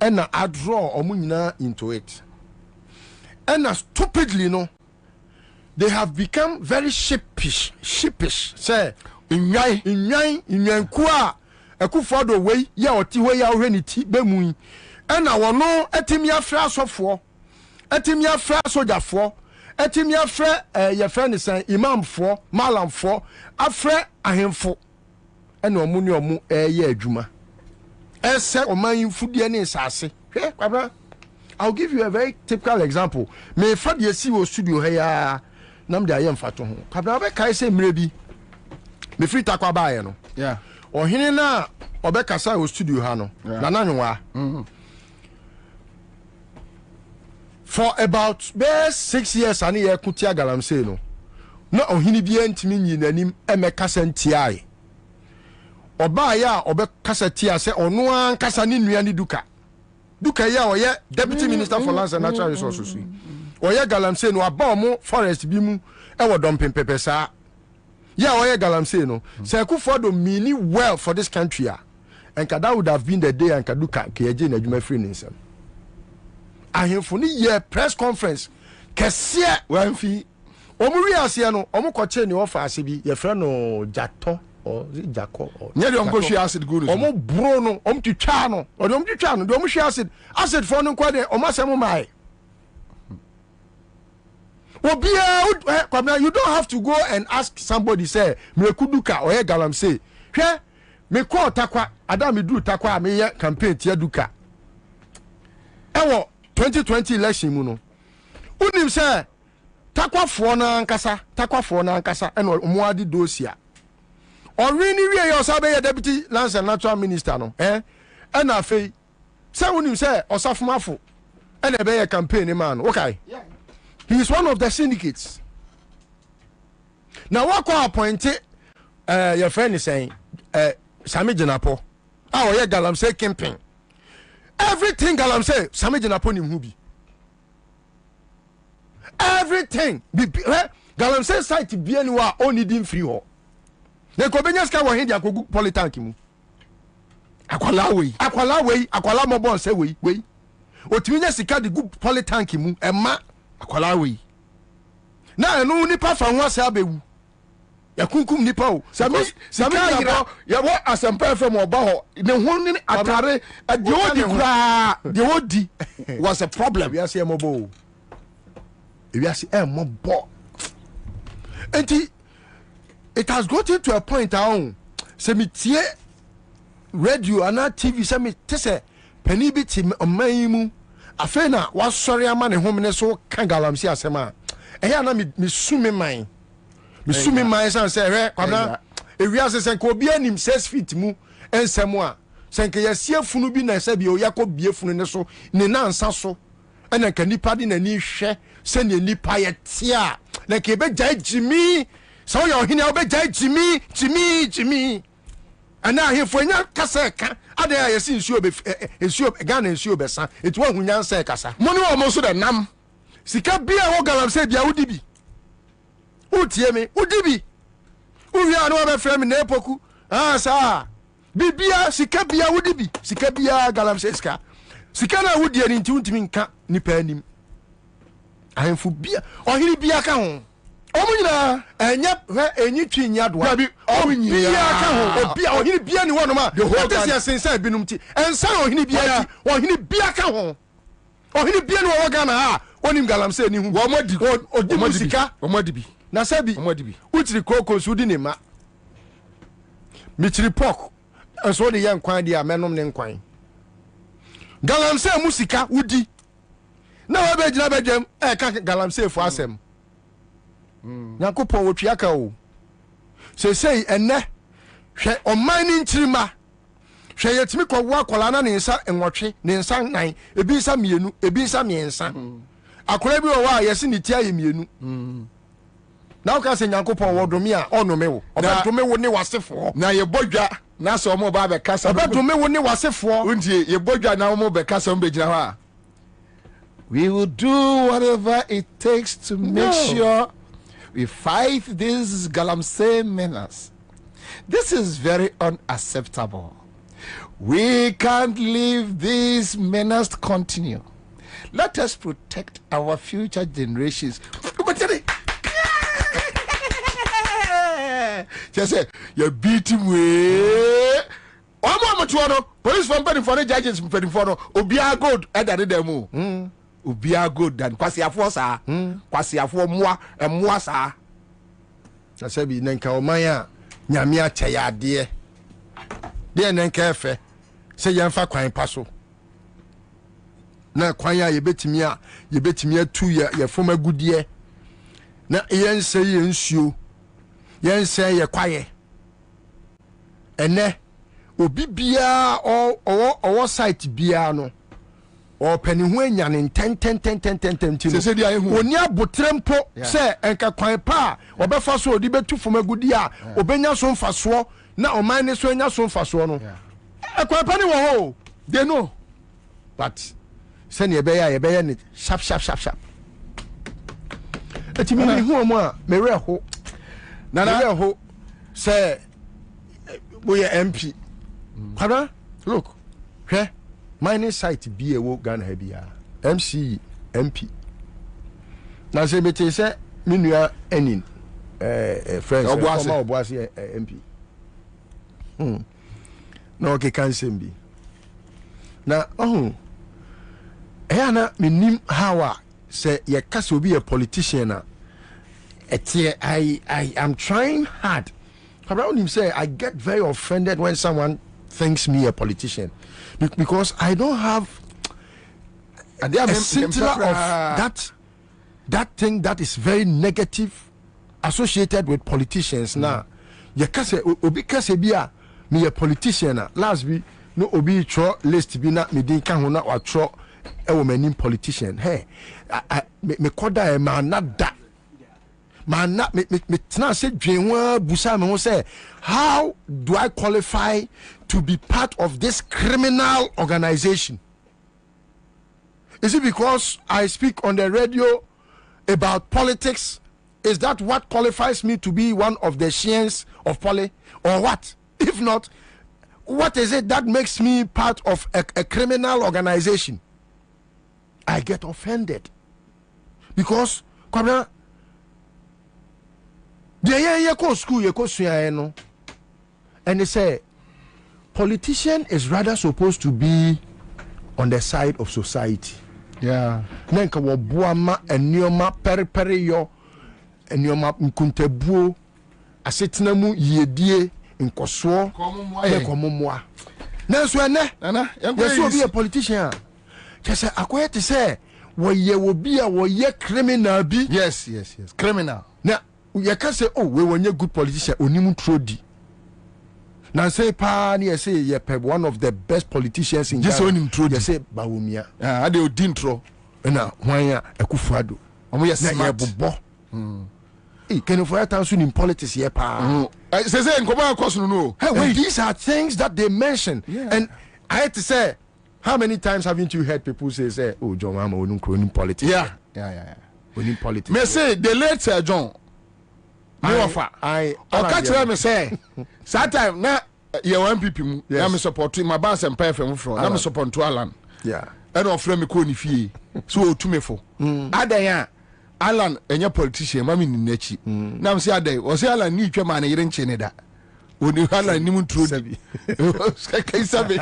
[SPEAKER 3] and I draw Omunina into it. And stupidly, no, they have become very sheepish. Say, in kwa Akufo-Addo way, ya oti way ya reniti bemui. And I will know etimia fra sofo, etimia fra soja for, etimi afrɛ ye friend san imam fo malam fo afrɛ ahemfo ɛna ɔmo ne ɔmo ɛyɛ adwuma ɛsɛ ɔman fudie ne nsase hwɛ kwabra. I'll give you a very typical example. Me fa de si wo studio ha ya nam de ayem fato ho. Kwabra be kai se mre bi. Me free takwa baaye no.
[SPEAKER 22] Yeah.
[SPEAKER 3] Ohene na obekasa wo studio ha no. Na nanwa. For about 6 years ani ye kutia galamsey no. Na ohene bi antimi nyi nanim emekasa ntiae. Oba ya obekasa tia se ono an kasa ni nua ni duka. Duka ya oye deputy minister for lands and natural resources. Oye galamsey no aba mo forest bi mu e wo dom pempepe sa. Ya oye galamsey no. Say Akufo-Addo mean well for this country and that would have been the day and Kaduka keje na adwuma free nsem. Ahemfo ni ye press conference kese wanfi omu wi ase no omu koche ni offer ase bi ye frɛ no Jato or Jako or
[SPEAKER 22] nya de onko hwe acid go no
[SPEAKER 3] omu bro no omu twitwa no or omu twitwa no de omu hwe acid for no kwa de omu asem mai obia you don't have to go and ask somebody say me kuduka or ye galamsey hwe me ko takwa adam me duru takwa me ye campaign tia duka ewo 2020 election mu no unim say takwafo na ankasa eno omo adi dosia Already we are sabe deputy lands and natural minister no and afei say unim say osafumafo and ebe ye campaign man okay yeah. He is one of the syndicates now what ko appoint your friend is saying Sami Jenapo ye galamsey campaign everything galamsey Sami Jenapo nim hu bi everything galamsey site bi anwa only dim free ho ne ko benya ska wo he dia kogu polytank mu akwala mo bon se we otimi nya sika de gu polytank mu ema akwala we na enu nipa fa ho ase abewu ya kunkum nipa o sami ya wo asempa fm oba ho ne ho ni atare de odi kura de odi was a problem we ase emobo we ase emobo enti it has gotten to a point on se me tie radio and TV se me tese pani bi ti oman mu afa na wasori ama ne home ne so kan galamsey asema eya na me sumi man san se hwe kwabna ewia se ko bi anim 6 feet mu ensem a senke yasie funu bi na se bi o yakọ bie funu ne so ne na nsa so ena ka nipa di na ni hwe se ne nipa ye tia na ke be jai jimi so your hini obejai jimi ana ahefo nya kasa ka ade ya yesi nsuo Ghana nsuo besa etu wa hunya nsa kasa mo ne o mo so de nam sika bia wo galamsey bia wudi bi utie me wudi bi uwi anu wa be frame na epoku sa bibia sika bia wudi bi sika bia galamsey sika na wudi ani nti untimi nka nipa anim ahemfo bia ohiri bia ka ho omunyina enyi twinya doa bi omunyia ka ho obia ohini bia ni wono ma what is sense binum ti ensa ohini bia ti ohini bia ka ho ohini bia ni wo Ghana ha onim galamsey ni hu wo modi odi musika wo modi bi na sabi utiri koko so di ne ma mitiri pork enso de ye nkwan dia menom ne nkwan galamsey musika udi na wa be gina bedwam ka galamsey fo asem Nyankopɔn wotwi aka o sei enne hwe oman ni ntirima hwe yetimi kɔwo akola na ne nsa enwɔtwe ne nsa nan ebi nsa mienu ebi nsa miensa akola bi wo a yesi ne tia ye mienu na uka se Nyankopɔn wodome a ɔnome wo ɔbɛdome wo ne wasefo
[SPEAKER 22] na ye bodwa na so mo ba be kasa
[SPEAKER 3] ɔbɛdome wo ne wasefo
[SPEAKER 22] untie ye bodwa na mo be kasa mo be gina ha we will do whatever it takes to make sure we fight these galamsey menace. This is very unacceptable. We can't leave this menace to continue. Let us protect our future generations. Just say, you beat him way. One more police from Penny for the judges from Penny for Obia good at the demo.
[SPEAKER 1] obia good than kwasiafo saa kwasiafo moa saa
[SPEAKER 3] na sabi nanka omanya nyame akyɛ ade de nanka efe sɛ yɛmfa kwan pa so na kwan ya yebetimi atu ye foma gudie na yɛnsɛ yɛnsuo yɛnsɛ yɛ kwaye ene obi bia o site bia no o pani ho anya ne ten
[SPEAKER 1] se dia ehu
[SPEAKER 3] oni abotrempo se enka kwan pa obefa so odi betu foma gudi a obenya so mfaso na oman ne so anya so mfaso no kwan pa ni wo ho they know but se ne ye ne sharp eti mi hu mo a me reho na reho se we MP Kada, look, okay, mining site be a wo Ghana hebia. MC MP. Now say me say minua enin friends Obuasi MP. No okay can same be. Now na minim how say ye kase obi a politician na I am trying hard. Around him say I get very offended when someone thinks me a politician because I don't have a scintilla of that thing that is very negative associated with politicians. Now, you can say obi kase bia me a politician. Last week no obi tro list bi na me din kan ho na wa tro e wo manim politician. Hey, me koda e ma na da. Man, me say how do I qualify to be part of this criminal organization? Is it because I speak on the radio about politics? Is that what qualifies me to be one of the Shians of Poly, or what? If not, what is it that makes me part of a criminal organization? I get offended because they go school, you go no, and they say politician is rather supposed to be on the side of society.
[SPEAKER 1] Yeah.
[SPEAKER 3] Nenka wo boama enioma peri yo enioma nkuntabuo asetena mu yedie nkoso e komomwa. Nanso ene yeso be a politician. Kese akoye te say wo ye wo bi a wo ye criminal bi.
[SPEAKER 1] Yes, criminal.
[SPEAKER 3] Na you can say, oh, we want a good politician, Onimu Trodi. Now say, pa, you say, yeah, one of the best politicians in
[SPEAKER 1] just
[SPEAKER 3] Ghana.
[SPEAKER 1] Just Trodi.
[SPEAKER 3] You say, Baumia.
[SPEAKER 1] I do dintro.
[SPEAKER 3] Now, why a Kufuado?
[SPEAKER 1] We are smart.
[SPEAKER 3] Can you find out in politics, yeah, pa? These are things that they mention. Yeah. And I had to say, how many times haven't you heard people say, oh, John, I'm in politics?
[SPEAKER 1] Yeah.
[SPEAKER 3] We need politics.
[SPEAKER 1] Me say, the late John. I catch me say sometime na ye one people mu na me support my boss and pay from na me support to Alan
[SPEAKER 3] yeah
[SPEAKER 1] and of frame ko ni fie so otumefo adan Alan enya politician ma me ni nachi na me say adan o say Alan ni twema na yire nche ne da oni Alan ni mu trodi kai sabe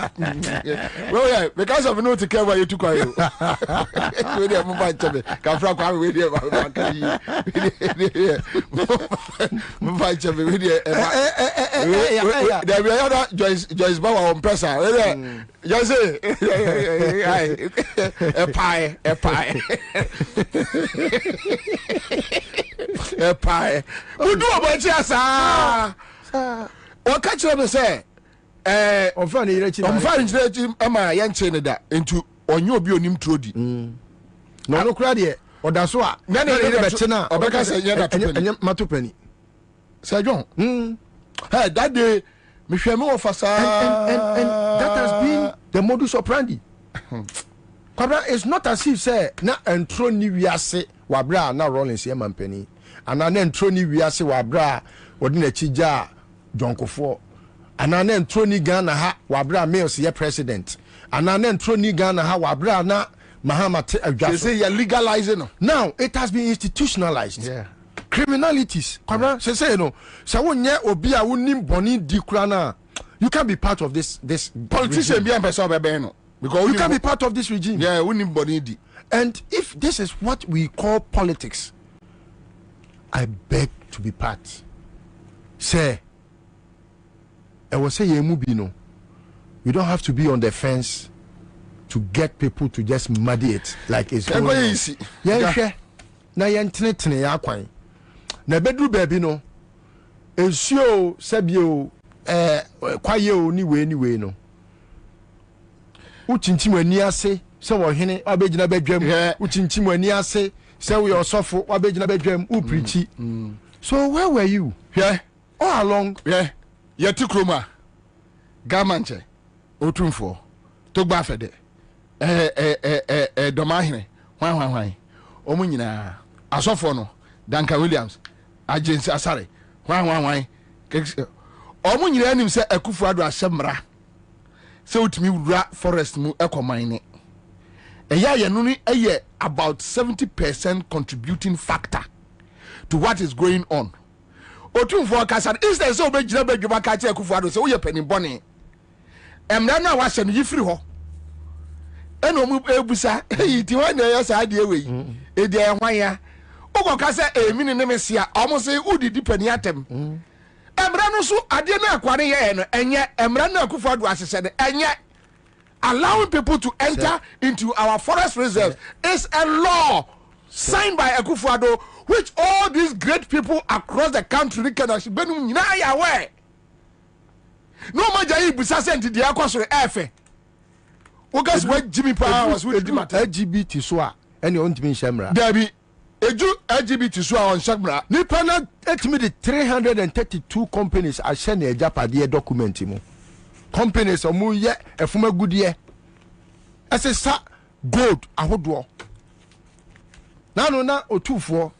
[SPEAKER 1] well yeah because of no to care why you took away we dey mo ba chebe ka fra kwa we dey ba ka yi mo ba chebe we dey there be other Joyce Bawa on pressure we dey just say a pie we do about just o ka kire me say
[SPEAKER 3] on fa ni rechi
[SPEAKER 1] ama ya nche ne da entu onye obi onim trodi
[SPEAKER 3] no no kura de oda so a
[SPEAKER 1] na ne be che na
[SPEAKER 3] obeka say ya da topani matopani
[SPEAKER 1] Sir John hey that day me hwe me ofasa
[SPEAKER 3] and that has been the modus operandi. Kwabra is not as if say na entro ni wiase wabra na Rollins ye mampani ana na entro ni wiase wabra wodi na chija Jonkofo ana na entro ni Ghana ha wabra Mills ye president ana na entro ni Ghana ha wabra na Mahamat Adwaso.
[SPEAKER 1] They say you're legalizing.
[SPEAKER 3] Now it has been institutionalized.
[SPEAKER 1] Yeah.
[SPEAKER 3] Criminalities. Kwabra say no. So when ye obi a wonim boni di kura na you can't be part of this
[SPEAKER 1] politician be am person be no. Because
[SPEAKER 3] you can be part of this regime.
[SPEAKER 1] Yeah, we need body.
[SPEAKER 3] And if this is what we call politics, I beg to be part. Say, I will say no. You don't have to be on the fence to get people to just muddy it like it's going
[SPEAKER 1] easy.
[SPEAKER 3] Yeah. Na yentene ya kwan. Na bedru baby no. Ensuo sebio kwaye o ni we no. Uchinchim ani ase se wo hene abegina bedwam. Uchinchim ani ase se we osofo abegina bedwam u preachi. So where were you?
[SPEAKER 1] Yeah.
[SPEAKER 3] All along.
[SPEAKER 1] Yeah. Yeti kroma. Gamanche. Otumfo. Togba fede. Domahine. Hwan. Omu nyina asofo no Duncan Williams agency asare hwan omu nyina anim se Akufo-Addo ahyemra se utimi wura forest mu ekomane eya ye no ni eye about 70% contributing factor to what is going on. Otumfo kasa instead so obegina bedwuma ka che Akufo-Addo se wo ye pani bone emra na wa hye no yifiri ho eno mu ebusa yiti wana ya sa ade ewe ede ehwan ya ugo ka se emini ne mesia omo se udidi pani atem emra no so ade na akware ye no enye emra na Akufo-Addo asese de enye allowing people to enter into our forest reserves is a law signed by Akufo-Addo which all these great people across the country can benu nyina ya we no maja ibusa se ntidi akosoro efe Ogas what Jimmy Power was with
[SPEAKER 3] LGBT so a any on Jimmy Shamra.
[SPEAKER 1] Debbie Eju LGBT so on Shamra.
[SPEAKER 3] Nipana estimated 332 companies are sending a Japade document. Companies are more yet a former good year. As a sa gold a hoodwall. Na or 2-4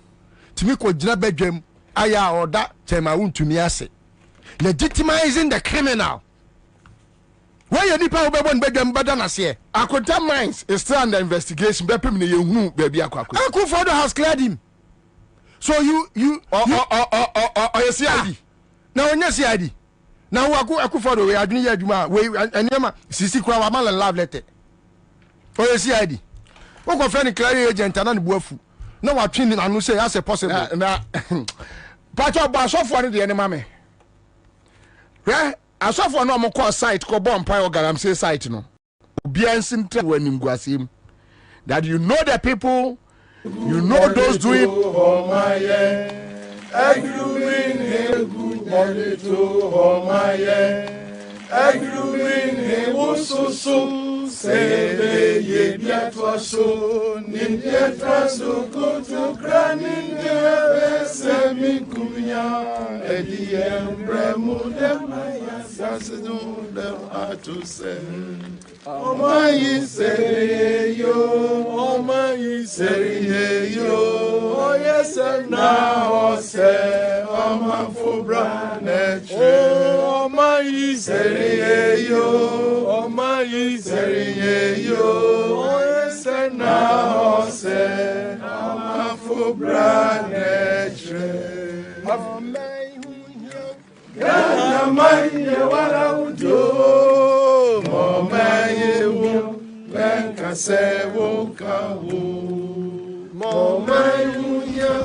[SPEAKER 3] to me called Jina bedroom. Aya or that time I want to me as legitimizing the criminal. Why you nipa obebon bedam badana se Akwanta mines is still under investigation bepem ne yehu baby Akufo-Addo has cleared him. So you CID na onya CID na wo Akufo-Addo we adwene ya adwuma we enema sisi kwa wa mala love letter o CID wo ko friend clear agent na ne buafu na wa twin na no say as possible
[SPEAKER 1] na pacho ba sofo ne de ne mame asofo no mo call site ko bomb pie garam say site no obiansin tra wanim guasem that you know the people you know those doing
[SPEAKER 10] Sebe ye biatwaso nin biatwaso kutu kranin de semi kumya ediem bremu dem sasdu dem atuse Omayi seriyo oyese na ose omafubra netre Omayi seriyo oyese na ose omafubra netre Gana manye wala udo Momaye wo Lenka se wo kawo Momaye unya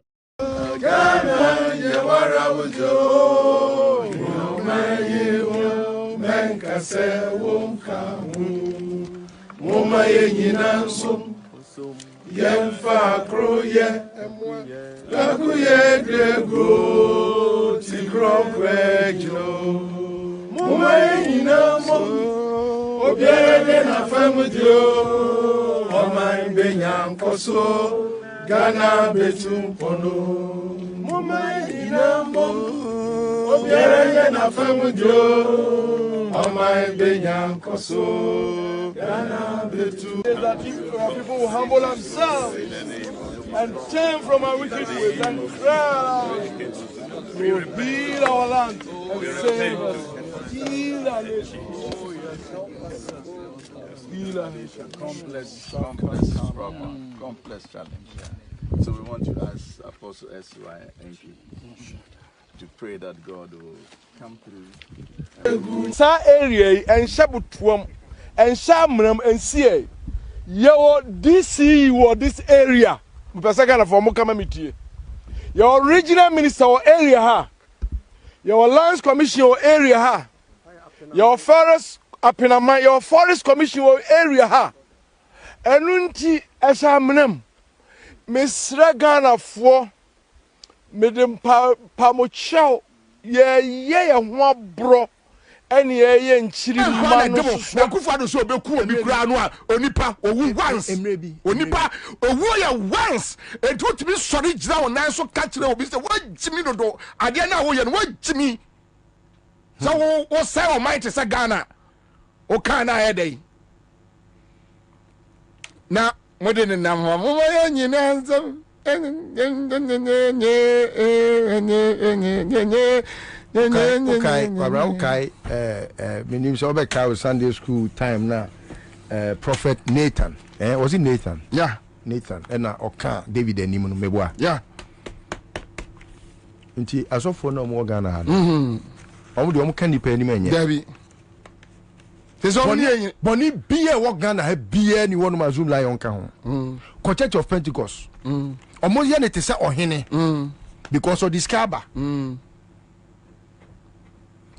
[SPEAKER 10] Gana manye wala udo Momaye wo Lenka se wo kawo Momaye nyinanso Yemfa kroye Lakuye grego Tigrofreglo Mumaye nyinamo Obiere na famudio Omaye benyankoso Gana betumpono Mumaye nyinamo Obiere na famudio Omaye benyankoso Gana betu
[SPEAKER 9] That our people will humble themselves and turn from our wicked ways and cry. We will heal our land and save us. Heal our nation. Heal our nation.
[SPEAKER 11] Complex challenge. So we want to ask Apostle S.Y. to pray that God will come through.
[SPEAKER 9] Sa area and shabutuam mram nsie your DC or this area mpesa Ghana for mo kama mitie your regional minister or area ha your lands commission or area ha your forest apinama your forest commission or area ha enunti esa mram mesra Ghana for medem pa mo chow ye ho bro eni ye nchiri ma no
[SPEAKER 1] na kufa do so obeku obi kura no a onipa owu once onipa owu ya once etu timi sori gira onan so ka kire obi se wajimi dodo ade na wo ye no wajimi so wo say o might say Ghana o kana hedai na modern na mo ye nyina nsam
[SPEAKER 3] Okay, my name is Obeka Sunday school time now. Prophet Nathan. Was it Nathan?
[SPEAKER 1] Yeah.
[SPEAKER 3] Nathan. And Oka David and Nimon Meboa.
[SPEAKER 1] Yeah.
[SPEAKER 3] Until as of for no more Ghana. The candy penny man.
[SPEAKER 1] Debbie. There's only
[SPEAKER 3] Bonnie beer what Ghana have beer any one of my Zoom lion count. Church of Pentecost. Almost yen it is or henny. Because of this caba.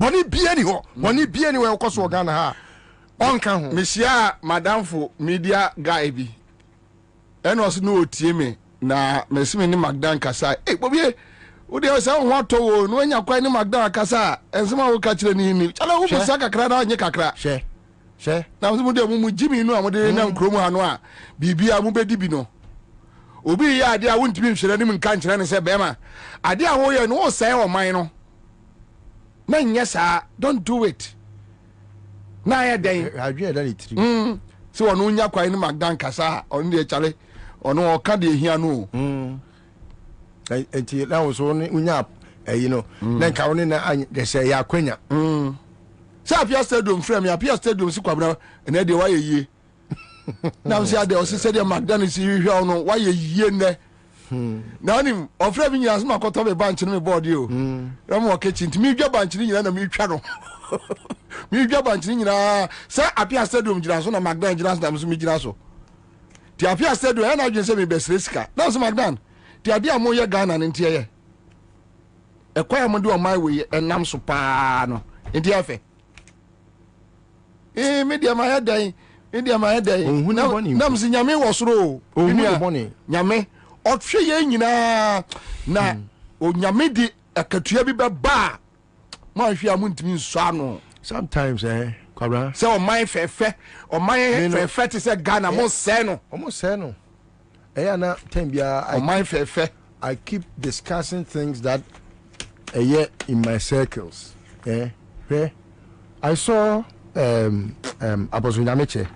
[SPEAKER 3] Money be anywhere cause Ghana ha. On can Monsieur Madame for media guy be. And was no team na Messimini Magdan Kasa. Hey, Bobie, would there say what to when you're quite Magdan Kasa and someone will catch the name. Chala who Saka Crada and Yakakra. Share.
[SPEAKER 1] Now the Jimmy no amode nam kromo anoa. Bibia mu bedibino. Obi ya ade a wontimi nhwere nim nka nkyere ne se bema. Ade a wo ye no wo sai o man no. Na nyesa, don't do it. Na ya den.
[SPEAKER 3] Adwe da letri.
[SPEAKER 1] So onu nya kwai ni Magdan Kasa, onu de chale. Onu o ka de hia no.
[SPEAKER 3] Enti na wo so unya you know, na ka woni na de se ya kwanya.
[SPEAKER 1] Sa Apia Stadium frame ya Apia Stadium si kwabra na de wa ye yie. Na we say ade o se de Magdan si hwe onu wa ye yie ne. Na onim ofre bi nyina so makoto be bank no me board o. Na mo kitchen mi dwa bank ni nyina na mi twa no. Mi dwa bank ni nyina sa Apia Stadium jira so na Magdan jira so na so mi jira so. Ti Apia Stadium e na dwen se me be sresika. Na so Magdan ti ade a mo ye Ghana ne ntie ye. E kwa mo de o my way enam so pa no. Ntie afa. Media ma ya dan. Media ma ya dan. Na msi nyame wo soro. Nyame otwe ye nyina na onyame di akatua bi beba ma hwe amuntimi nso ano
[SPEAKER 3] sometimes kwabra
[SPEAKER 1] say o man fefe te say Ghana mo say no
[SPEAKER 3] na time bia
[SPEAKER 1] o man fefe
[SPEAKER 3] I keep discussing things that in my circles I saw Apostle Nyameche.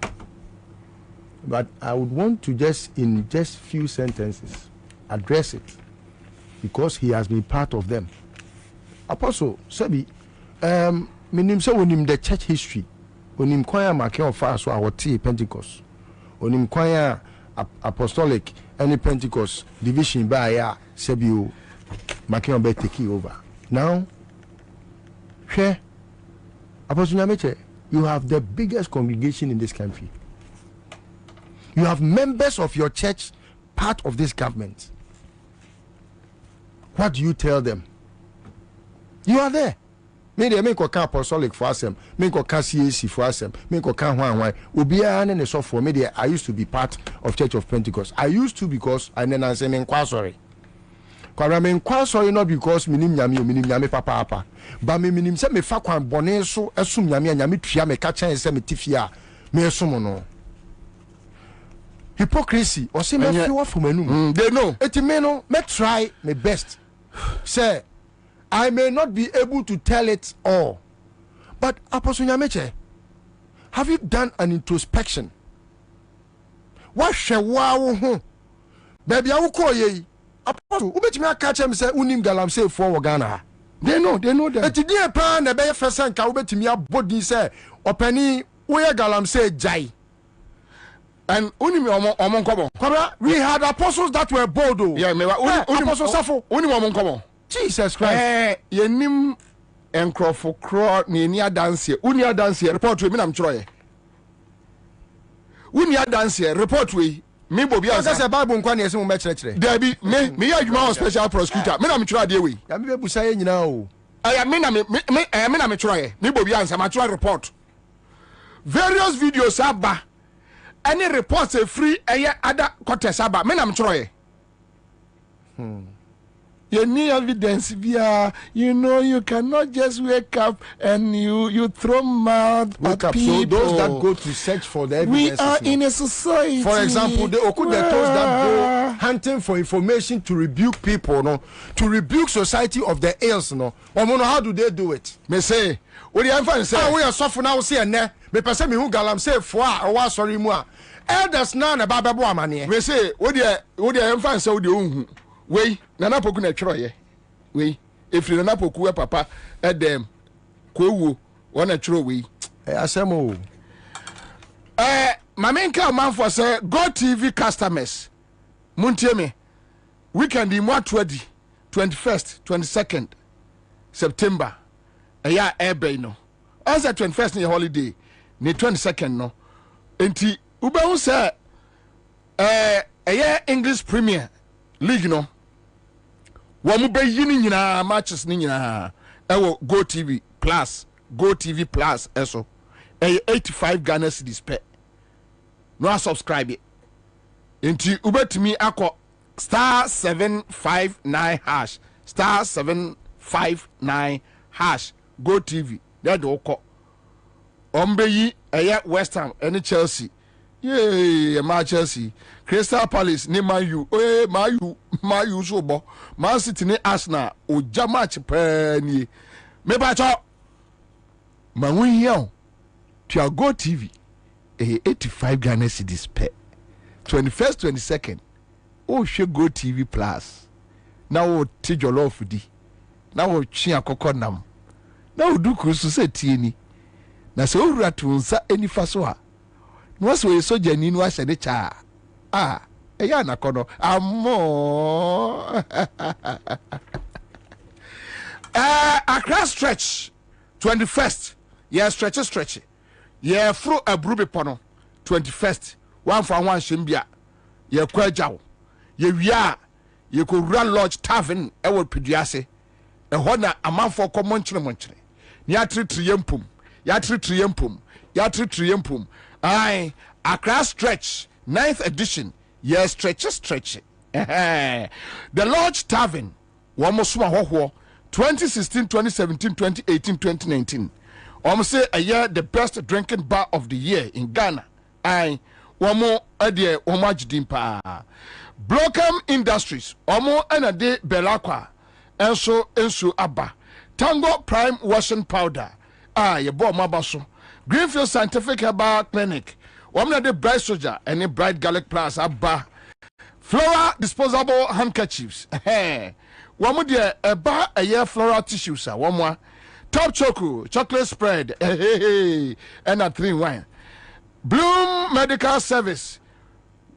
[SPEAKER 3] But I would want to in just few sentences address it because he has been part of them. Apostle Sebi, minim se onim the church history, onim kwaya make of fast so awoti Pentecost, onim kwaya apostolic any Pentecost division by ya Sebi make on be take over. Now, here, Apostle Nyameche, you have the biggest congregation in this country. You have members of your church part of this government. What do you tell them? You are there. Me de me ko kan apostolic for asem, me ko kan CAC for asem, me ko kan hwan. Obiara ne so for me there. I used to be part of Church of Pentecost. I used to because I then say me kwa sorry. Kwa me kwa sorry not because minim nyame papa. But me minim se me fa kwan bone so esum nyame tua me ka chen se me tifia. Me esum no. Hypocrisy or say me few from enum.
[SPEAKER 1] They know.
[SPEAKER 3] It me no me try my best. Say I may not be able to tell it all. But Apostle Nyameche, have you done an introspection? What shall wow baby I will call ye Apostle ubet me catch him say unim galam say for Ghana.
[SPEAKER 1] They know that.
[SPEAKER 3] It dear pan the be first and ka ubet me body say openi we galam say jai.
[SPEAKER 1] And only
[SPEAKER 3] we had apostles that were bold.
[SPEAKER 1] Yeah,
[SPEAKER 3] Apostle Safo.
[SPEAKER 1] Only
[SPEAKER 3] Jesus Christ.
[SPEAKER 1] Yenim encrofo craw ni dance. Unia dance report to me. I'm trying. wuni dance report we me Bobie Ansah
[SPEAKER 3] say Bible nkwa na yesi mo mekyerɛkyerɛ
[SPEAKER 1] there be me ya adwuma on special prosecutor me na me try dey we
[SPEAKER 3] ya me bebusa ye nyina o
[SPEAKER 1] aya me na me try me Bobie Ansah ma try report various videos aba any reports a free other contest aba me na me try you need evidence via you cannot just wake up and you throw mud at people.
[SPEAKER 3] So those that go to search for the evidence,
[SPEAKER 1] we are in a society.
[SPEAKER 3] For example, the Okude those that go hunting for information to rebuke people, no, to rebuke society of the ills, no. How do they do it?
[SPEAKER 1] Me say, what do you say?
[SPEAKER 3] We are suffering now. See, ne. Me person me who galam say foa or was sorry moi. Elders none about babu amani.
[SPEAKER 1] Me say, what do you say? What do you we nana poku na twero ye we efiri nana poku e papa edem kwowu wona twero we
[SPEAKER 3] asemo
[SPEAKER 1] mamenka man for say Go TV customers muntie me weekend in Mwatwadi 21st 22nd September eya ebe no as 21st ni holiday ni 22nd no enti ube hu say eya English Premier League no wamu be yini nyina matches ni nyina ewo Go TV Plus eso 85 Ghana cedis pe no subscribe enti ubetimi akọ *759# *759# Go TV that do okọ ombe yi West Ham any Chelsea ma Chelsea Crystal Palace ni Man U Man U so bo Man City ni Arsenal o ja match pa ni me ba cho ma won here to Go TV 85 Ghana cedis pe 21st 22nd o hwe Go TV Plus na o ti jollof di na o twi akokọ nam na o du krusu se tie ni na se o wura to nsa enifa so a no so e soja ni no ahye de cha eya na kono amo Accra stretch 21st stretch yeah fro abrubi pono 21st one for one shimbia ye kwajaw ye wia ye ko Rural Lodge Tavern e wo peduase e ho na amanfo ko monkyere ni atritriyempum ai Accra stretch 9th edition stretch the Lodge Tavern one so hoho 2016 2017 2018 2019 say a year the best drinking bar of the year in Ghana ai one adie omajdim pa Blockham Industries enade belakwa enso aba Tango Prime washing powder ye bo mabaso Greenfield Scientific Herbal Clinic the Bright Soldier and Bright Garlic Plus aba Flora disposable handkerchiefs one de eba a year floral tissues one Top Choco chocolate spread and a 3-in-1 Bloom Medical Service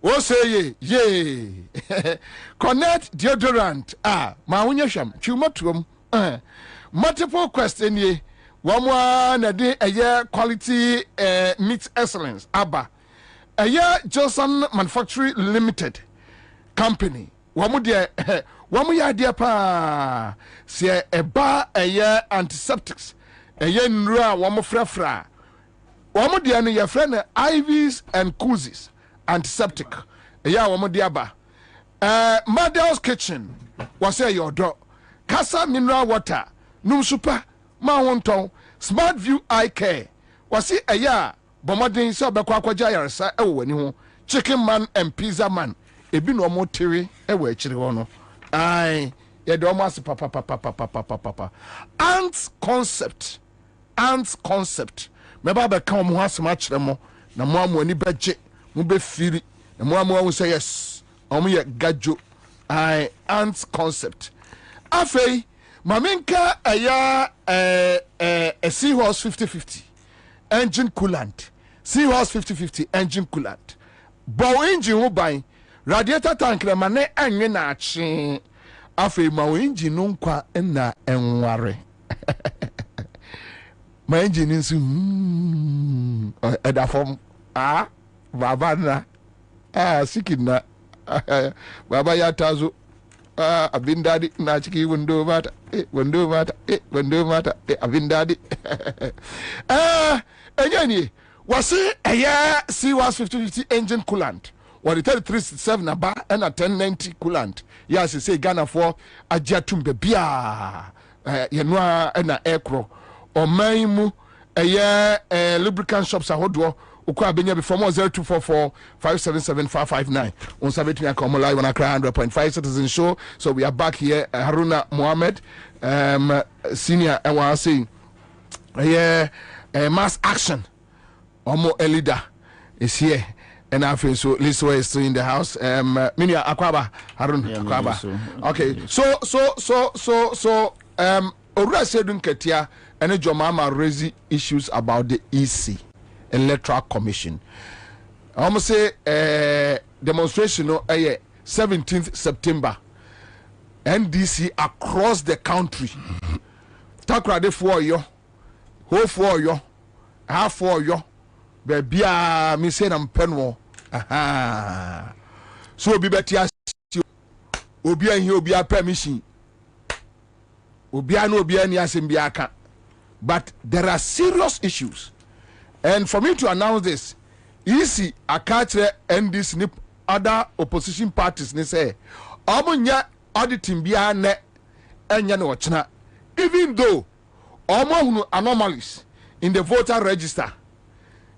[SPEAKER 1] o say ye Connect deodorant ma wonye hwam twumotuom multiple question ye one na de quality meat excellence aba Johnson Manufacturing Limited Company wamu ya dia pa se eba antiseptics nra wamu frafra wamu dia no ye frɛ no IVs and Coozes antiseptic wamu dia ba Madel's Kitchen was your door Casa Mineral Water num super ma wonton Smart View Eye Care was bomoden se obekwa akwaja yaresa ewo wani ho Chicken Man and Pizza Man ebi no mo tere ewo akire ho no ai ye do mo as papa ants concept me ba be kan mo asema kire mo na mo amani beje mo be firi na mo amu say yes omo ye gajo ai ants concept afei mamenka a Seahorse 50/50 engine coolant Seahorse 50/50 engine coolant bow engine ho ban radiator tank na mane enwe na ache afei ma engine no nkwa na enware ma engine nso edafom baba na sikin na baba ya tazo abin dadi na ciki wando mata abin dadi enye wasi C-50 engine coolant or the 3367 aba and a 1090 coolant yes say Ghana for ajatum bebia yenwa na aircro o maimu lubricant shops ahodo ukwa benya before more 0244 577 on sabetumi akomo live on Accra 100.5 Citizen Show. So we are back here. Haruna Mohammed senior and was saying mass action Omo Elida is here and I feel so Lisa is still in the house. Minia Akwaba Harun Akwaba. Okay, so Ora Sedun Ketia and Jomama raising issues about the EC Electoral Commission. I almost say demonstration 17th September. NDC across the country. Takrade for you, ho for you, half for you. Baby, me say I'm penwo. Aha. So be better. Obi and he be a permission. Obi and Obi and Yasimbiaka. But there are serious issues. And for me to announce this, easy a catch and this other opposition parties they say, Omunya auditing biane enya no chna. Even though omo anomalies in the voter register,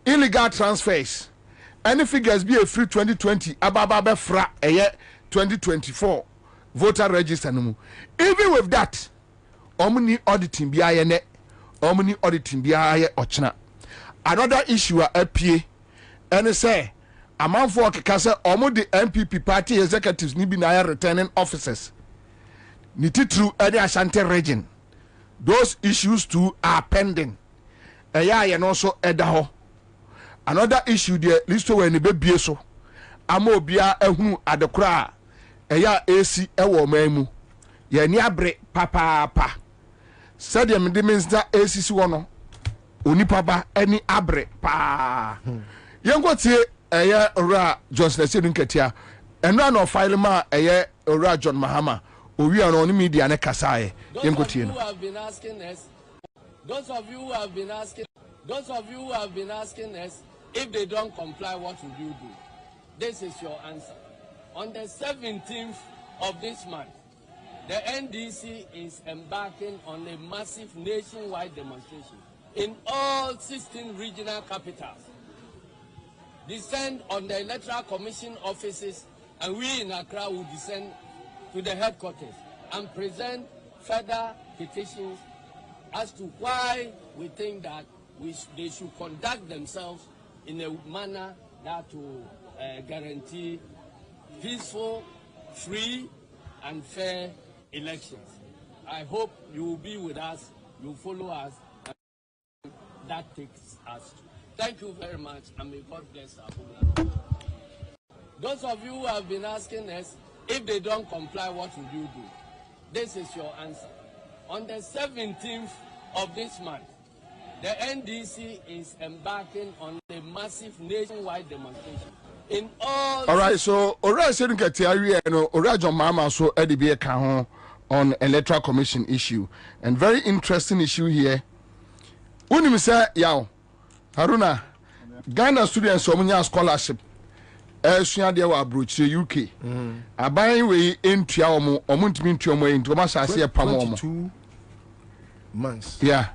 [SPEAKER 1] illegal transfers, any figures be a free 2020, ababa fra 2024 voter register no. Even with that, omni auditing biane, omni auditing biaye ochna. Another issue appear and say a man for Kasa omo the MPP party executives ni binaya returning officers. Niti through Edi Ashanti region. Those issues too are pending. And also Edaho. Another issue there listo when the baby so amo bia ehunu adekra eya AC ewo memu. Ye ni abre papa. Said the minister AC si wono. Onipa ba any abre pa yengo tie eye ora Johnson Sedun Ketia eno na file ma eye ora John Mahama owi an on media ne kasae yengo tie no.
[SPEAKER 12] Those of you who have been asking us if they don't comply, what will you do? This is your answer. On the 17th of this month, the NDC is embarking on a massive nationwide demonstration in all 16 regional capitals. Descend on the Electoral Commission offices, and we in Accra will descend to the headquarters and present further petitions as to why we think that they should conduct themselves in a manner that will guarantee peaceful, free, and fair elections. I hope you will be with us, you will follow us. That takes us. Thank you very much, and may God bless our program. Those of you who have been asking us if they don't comply, what will you do? This is your answer. On the 17th of this month, the NDC is embarking on a massive nationwide demonstration in all.
[SPEAKER 1] All right, so Ora Sedun Ketia no Ora John Mama so Edibie ka on Electoral Commission issue, and very interesting issue here. Unim say yaw Haruna Ghana students omunya scholarship esua de wa abrochi UK aban we entua omo ntimi ntua omo enti omo asase e pam omo
[SPEAKER 3] 22 months.
[SPEAKER 1] Yeah,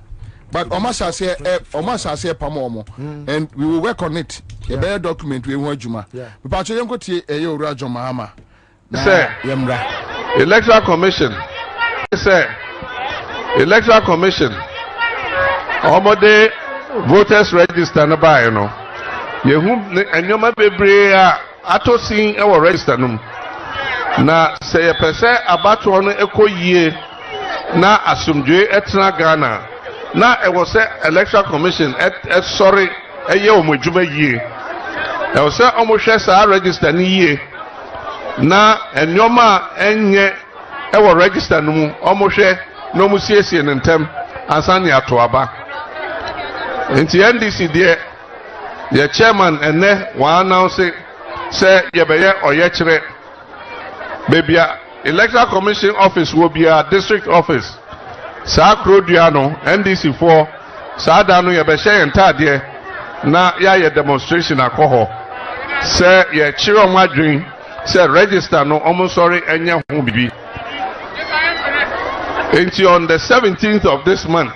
[SPEAKER 1] but omo asase e pam omo and we will work on it. The better document we want juma. We pacho yenko tie eye owura John Mahama.
[SPEAKER 15] Sir,
[SPEAKER 1] yemra
[SPEAKER 15] Electoral Commission. Sir, Electoral Commission. Omode voters register na ba no yehu enyoma bebre a atosin e wo register no na se ye pese abato no ekoyie na asumdwe etna Ghana na e wo se Electoral Commission sorry eye omodwuma yie e wo se omohwe sa register ni yie na enyoma enye e wo register no mu omohwe no mu siesie ntem ansani ato aba. Nti NDC there Your chairman and ne one announce say yebeye oyechere baby electoral commission office will be a district office. Sa Krodiano NDC 4 sa danu yebe share entade na ya demonstration akoho. Say ye chiro madwin say register no almost sorry enye ho bibi. Until on the 17th of this month,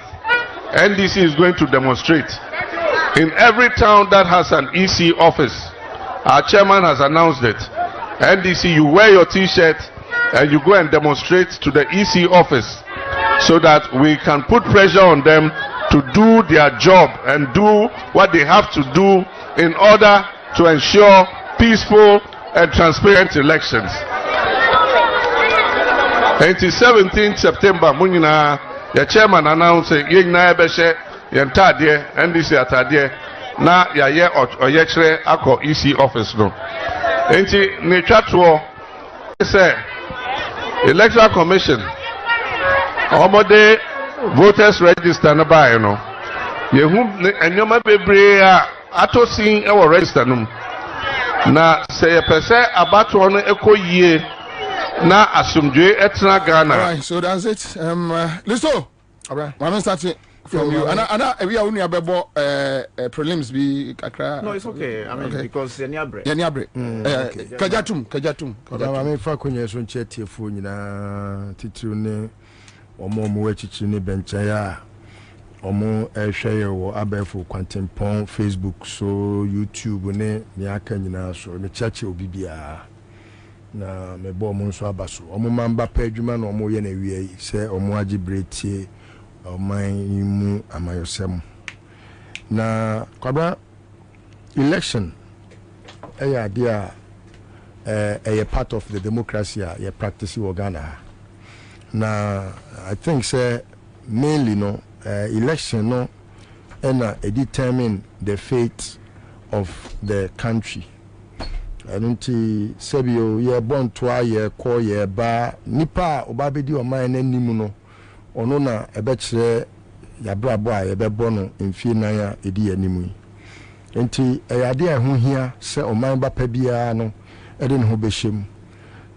[SPEAKER 15] NDC is going to demonstrate in every town that has an EC office. Our chairman has announced it. NDC, you wear your T-shirt and you go and demonstrate to the EC office so that we can put pressure on them to do their job and do what they have to do in order to ensure peaceful and transparent elections. Until 17th September, the chairman announced Yegna Ebeshe, Yantadie, NDC Atadie, na Yaye Oyechre Ako EC office. No. Until Nechatwo say, Electoral Commission, Omode voters register na ba you know. Yehum enyoma bebre ato sin e wo register num. Na say pese abato no ekoyie na asumdwe etna Ghana.
[SPEAKER 1] All right, so that's it. Listen. All right. I'm starting from you. Ana we are only abebo prelims be kakra.
[SPEAKER 16] No, it's okay. I mean because Yaniabre.
[SPEAKER 1] Okay. Kajatum.
[SPEAKER 3] I mean fa konye so nche tiefo nyina titru ne omo mo wachichi ne bencha ya omo ehwe wo abefo kwantempon Facebook so YouTube ne me aka nyina so me chache obibia na me bo mo nso abaso omo mamba pa adwuma na omo ye na wie se omo agibretie oman mu amayosem na kwaba election eya dia a part of the democracy ya practice in Ghana. Now I think say mainly no election no and determine the fate of the country. I don't see Sebio ye born to ye call ye ba nipa obabedi o man anim no ono na ebekire ya brabo a ye be bono mfie nan ya edi anim. Enti eyade ehun hia se o man ba pa bia no eden ho behiem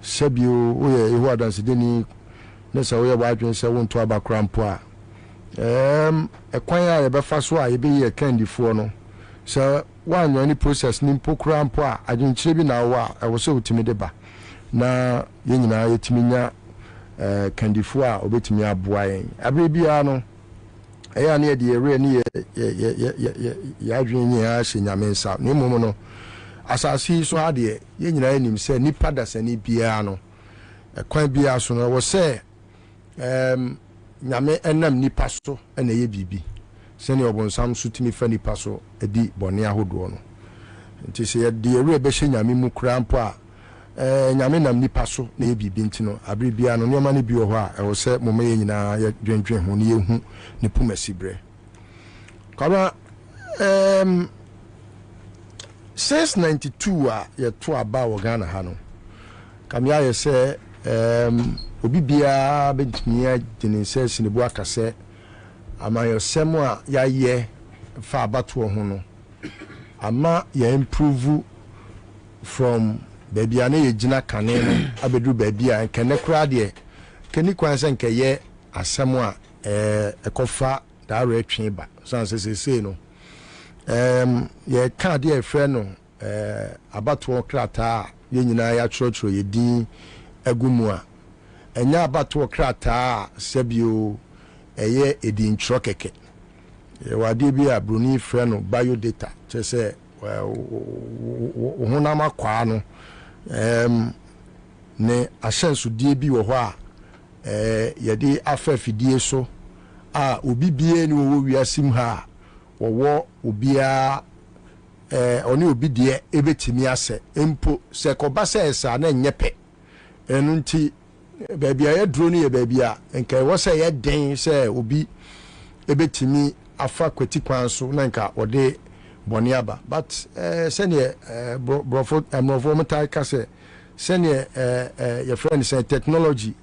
[SPEAKER 3] Sebio oye ehu adanse deni nesa oye wadwen se wonto abakra mpo a ekwan a ye be fa so a ye be ye candifo no so one any process ni mpokura mpo a adwenkyire bi na wo a e wo se otimi de ba na ye nyina yetimi nya candifo a obetimi aboa yen abre bia no eya na ye de ere ni ye adwen nya a hye nyame nsa na imomo no asasi so ade ye nyina anim se nipa dasani bia no ekwan bia so no wo se nyame enam nipa so na ye bibi sene obonsam so timi fa nipa so edi bone ahodo no nti se ye de ere be hye nyame mu kura mpo a nyame nam nipa so na ye bibi ntino abre bia no nyoma ne bi ho a wo se moma ye nyina ye dwendwen ho ne ye hu ne pumasibre kaba since 92 a ye to aba wo Ghana ha no kamya ye se obi bia betimi agene se sinibu akase amayosem a ya ye fa abato ho no ama ya improve from baby ana ye gina kane no abedu baby a kene kura de keni kwanse nke ye asem a ekofa daro atwe ba so say no ye ka de efre no abato krata ye nyina ya churochuro ye din agumu a enya abato krata sebio eye edin chro keke ye wade bi a bruni frɛ no biodata che se honama kwa no ne ahyɛnso die bi wɔ hɔ a yɛde afafidie so a obi bie ne wo wiasim ha wɔwɔ obia oni obi de ebetimi ase empo se koba se esa na nyepe enu nti baabi a ye duro ne ye baabi a nka wo se ye den se obi ebetimi afa kwati kwan so na nka ode boni aba but sene brofo metai ka se sene your friend say technology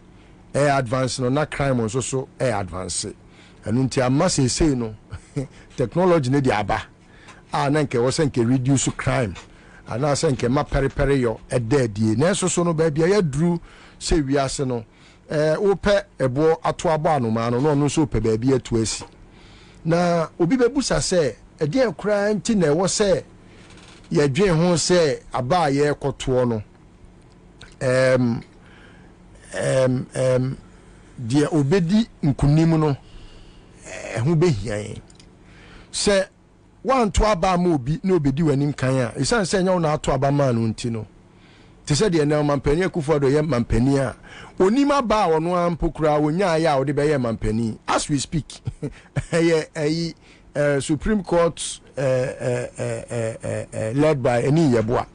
[SPEAKER 3] advance no na crime so advance enu nti amase sei no technology ne di aba na nke wo se nke reduce crime ana se nke ma periperi yo edadie na so so no ba bia ya duru se wiase no wo pe ebo ato abo anoma no no so pe ba bia atu asi na obi bebusa se ede akura nti na wo se ye dwen ho se aba ye koto no dia obedi nkunim no ho behia se wan to aba ma obi na obedi wanim kan a isan se nya na ato aba ma no nti no te se de na mampani akufo do ye mampani a onima ba wono ampokura wonya ya wo de be ye mampani as we speak ye Supreme Court led by Eni Yeboah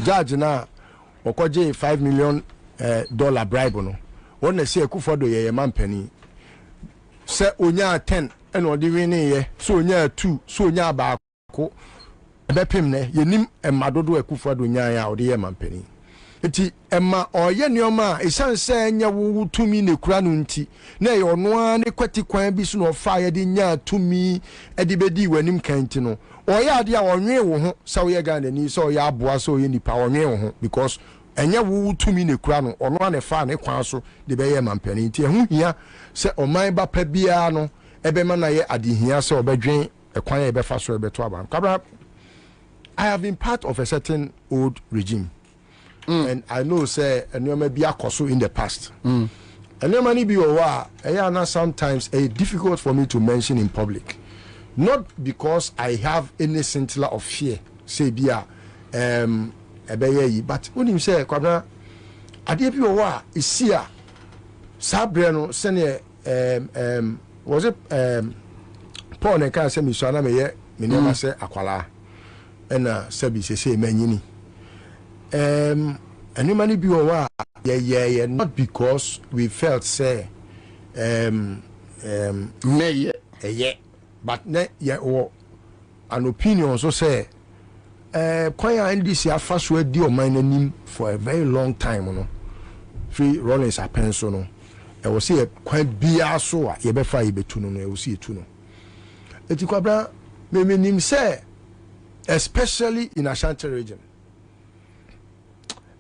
[SPEAKER 3] judge na okoje $5 million bribe no wona se akufo do ye mampani se onya 10 eno de wi ne ye so onya 2 so onya ba ko bepem ne yenim emadodo akufo do nya ya ode ye mampani eti emma oye neoma isan se nya wo tumi ne kura no nti na ye ono a ne kwati kwan bi so no fa ye de nya tumi e de bedi wanim kanti no oye ade a onwe wo ho sa wo ye Ghana ni so oye aboa so oye nipa onwe wo ho because enya wo tumi ne kura no ono a ne fa ne kwan so de be ye mampani nti ehu hia se oman ba pa bia no ebe ma na ye adehia se obedwen ekwan ye be fa so ebe to aba kabra. I have been part of a certain old regime. And I know say enema bi akoso in the past. Enema ni bi o wa na sometimes difficult for me to mention in public. Not because I have any scintilla of fear say bia ebeye but when you say kwabna ade bi o wa isia sabre no sene was it Paul ne kan say mi so na me ye me nema say akwala ena sabi se manyini any money be wa yeah not because we felt say but ne an opinion so say kwaya ndisi afaso adi o man anim for a very long time no free Rollins apenso no e wo say kwan bia so a ye be fa ye betu no e wo say etu no eti kwabra me nim say especially in Ashanti region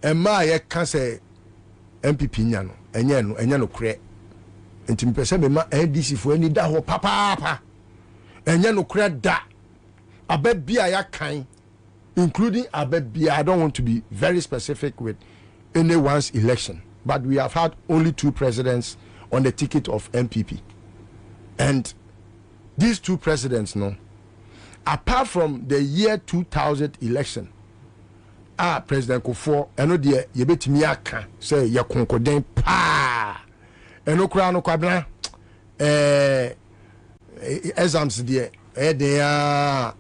[SPEAKER 3] Emma ye can say MPP nyano enya no kre enti mpese me ma NDC fo ani da ho papa enya no kre da ababia ya kan including ababia. I don't want to be very specific with anyone's election, but we have had only 2 presidents on the ticket of MPP, and these 2 presidents apart from the year 2000 election President Kufo eno de ye betimi aka say ye konkoden pa eno kura no kwabna exams de de ya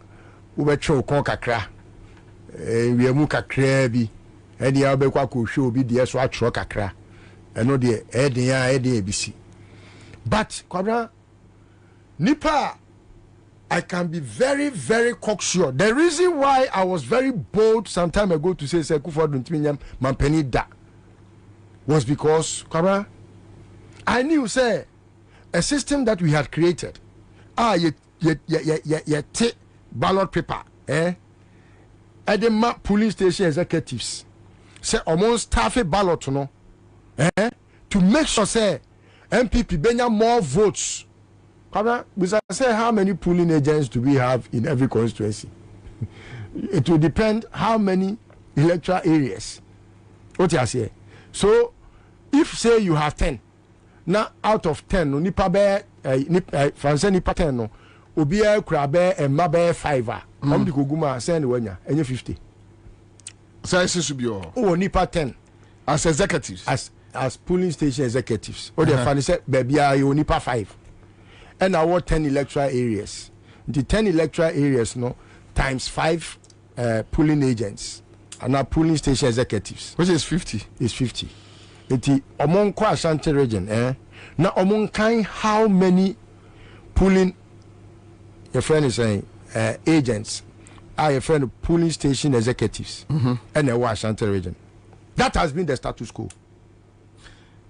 [SPEAKER 3] wo betwe kon kakra wiemu kakra bi e de ya be kwa ko hwe obi de so atro kakra eno de de ya de ebisi but kwabna nipa I can be very, very cocksure. The reason why I was very bold some time ago to say Kufuor Mampeni da was because, Kara, I knew, say, a system that we had created. Ye take ballot paper, at the map polling station executives, say almost staff a ballot, to make sure, say, MPP benya more votes. We say how many polling agents do we have in every constituency? It will depend how many electoral areas. What you say? So, if say you have 10, now out of 10, no nipa be fanse nipa 10 no, obiya krabe and mabe 5. The kuguma send wenya any 50.
[SPEAKER 1] So this should be all.
[SPEAKER 3] Oh, nipa 10
[SPEAKER 1] as executives,
[SPEAKER 3] as polling station executives. Or the funny say baby you nipa 5. And I want 10 electoral areas. The 10 electoral areas, times 5 polling agents and our polling station executives.
[SPEAKER 1] Which is 50?
[SPEAKER 3] It's 50. It's among Ashanti region. Now among kind how many polling, your friend is saying, agents are your friend polling station executives and the Ashanti region. That has been the status quo.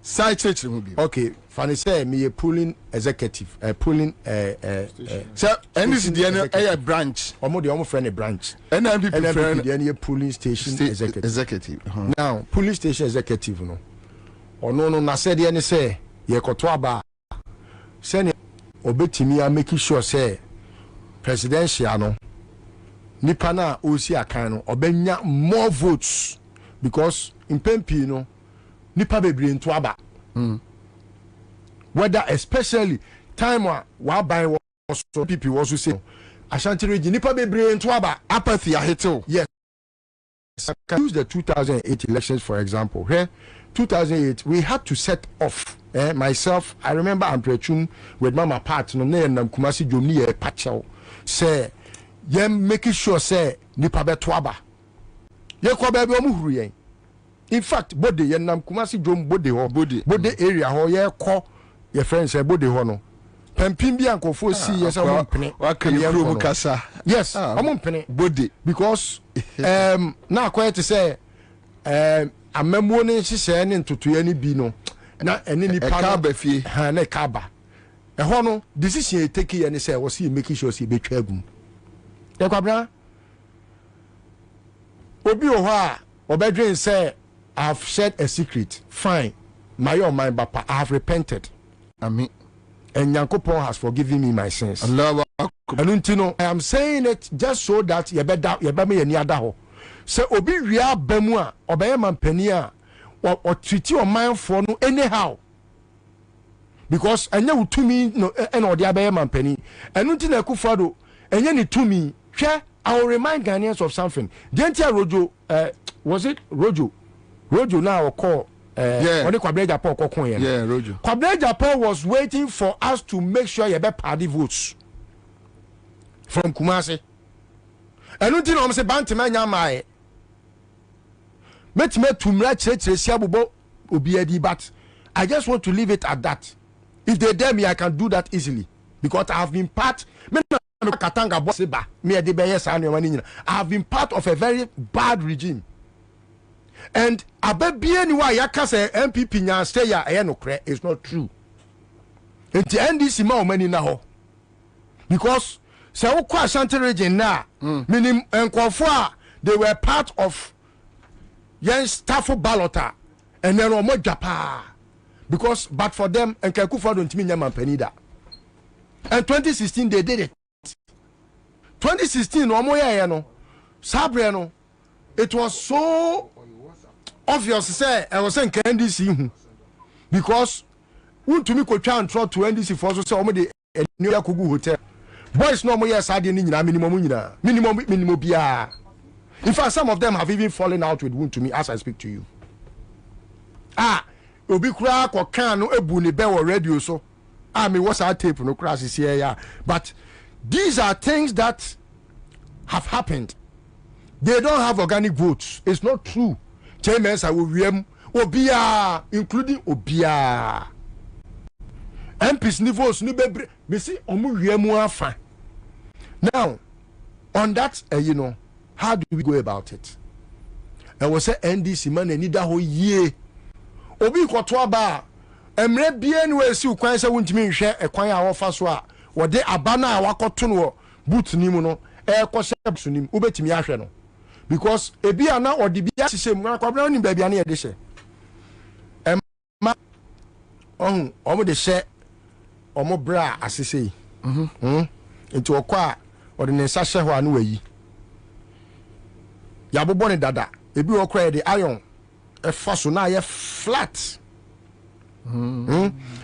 [SPEAKER 1] Side church mu bi.
[SPEAKER 3] Okay, funny say me a pooling executive, pooling
[SPEAKER 1] so NDC dey a branch.
[SPEAKER 3] Omo dey omo friend a branch.
[SPEAKER 1] NPP
[SPEAKER 3] friend dey a pooling station executive. Now, pooling station executive no. Ono no na say dey any say ye koto aba. Say obetimi a make sure say presidential no nipa na osi akan no obenya more votes because in Pempi no nipa bebre into aba. Whether especially time wa buy was so people was say Ashanti region nipa bebre into aba
[SPEAKER 1] apathy a hitel.
[SPEAKER 3] Yes. I can use the 2008 elections for example. Here 2008 we had to set off myself. I remember I'm preaching with Mama Pat no na nam Kumasi Jomni e pacho say yem making sure say nipa beto aba. Ye kwa bebe omu huru yen. In fact, body yen nam Kumasi Jom body ho body area ho ye ko ye friend say body ho no. Pempim bi ankofo si yes omo mpene.
[SPEAKER 1] Wa kan ye kro mu kasa.
[SPEAKER 3] Yes, omo mpene body because na akwa to say amemo ne hyehyɛ ne ntotoye ne bi no na ene nipa
[SPEAKER 1] ka ba fie
[SPEAKER 3] ha na ka ba ho no decision take ye ne say wo see make sure say betwa agum e kwabra obi o ho a obedwen say I have shared a secret fine my own mind papa I have repented
[SPEAKER 1] amen
[SPEAKER 3] and Yankopon has forgiven me my sins
[SPEAKER 1] Allah
[SPEAKER 3] no I am saying it just so that ye be me ni ada ho se obi wia bamu a obeye mampani a o treat your mind for no anyhow because anya utumi no e na odi abeye mampani enu nti na Akufo-Addo enya ni tumi hwe I will remind Ghanaians of something dentia Rojo was it Rojo now or call when Kwabena Japan kokon yen
[SPEAKER 1] yeah Rojo
[SPEAKER 3] Kwabena Japan was waiting for us to make sure you be party votes from Kumasi enu nti na o say bantima nya mai met tumra church siabubo obiadi but I just want to leave it at that. If they dare me I can do that easily because I have been part Katanga Bosiba me de beye sa no mani nyina I have been part of a very bad regime and ababie ni wa yaka say MPP nya stay ya e no kre is not true. Enti NDC ma o mani na ho because say wo kwa Ashanti region na minim enkofo a they were part of yen staff ballota and then omo japa because but for them and Akufo-Addo ntimi nya mampani da and 2016 they did it 2016 omo ye no sabre no it was so obvious say I was saying NDC hu because untumi ko twa antro to NDC for so say omo de new yakugu hotel boys no omo ye sade ni nyina minimum bia. In fact, some of them have even fallen out with wound to me as I speak to you. Obi kura ko kan no ebu ni be wo radio so. Me what's our tape no crash is here ya. But these are things that have happened. They don't have organic votes. It's not true. Chamens I will wiem obia including obia. MPs niveaus ni be me see omu wiemu afa. Now, on that how do we go about it? I was say NDC man need that whole year. Obi koto aba emre bia ni we si kwan say wuntimi nhwe ekwan a wo fa so a wo de abana a wakoto no boot ni mu no ko shep sunim ubetimi ahwe no because ebi ana odi bia hihye mu kwabra ni bia na ye de hye emma omo de hye omo bra asese enti okwa odi ne nsa hye ho anu wayi ya bobo ne dada ebi okwa de iron e fa so na ye flat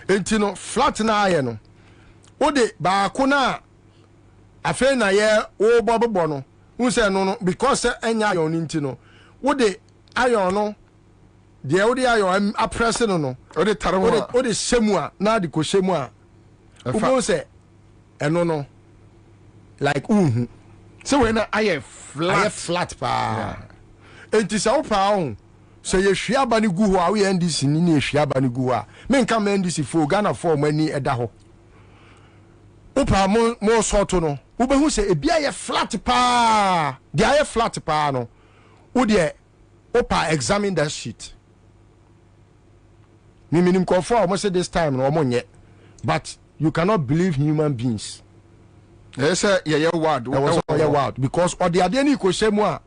[SPEAKER 3] enti no flat na aye no ode ba ko na afa na ye wo bobo no unse no because enya iron enti no ode iron no de ode iron apress no
[SPEAKER 1] ode tarwo
[SPEAKER 3] ode shemu a na de ko shemu a ubo se eno no like
[SPEAKER 1] so when I
[SPEAKER 3] flat pa enti sa opa on so ye hwia ba ne gu ho a we NDC ni ne hwia ba ne gu a me nka ma NDC fo Ghana for mani eda ho opa mo soto no wo be hu se ebia ye flat pa dia ye flat pa no wo de opa examine that sheet Me minim confirm almost say this time no omo nye. But you cannot believe human beings.
[SPEAKER 1] Yes, yeah, wild.
[SPEAKER 3] Wild because or the adeni ko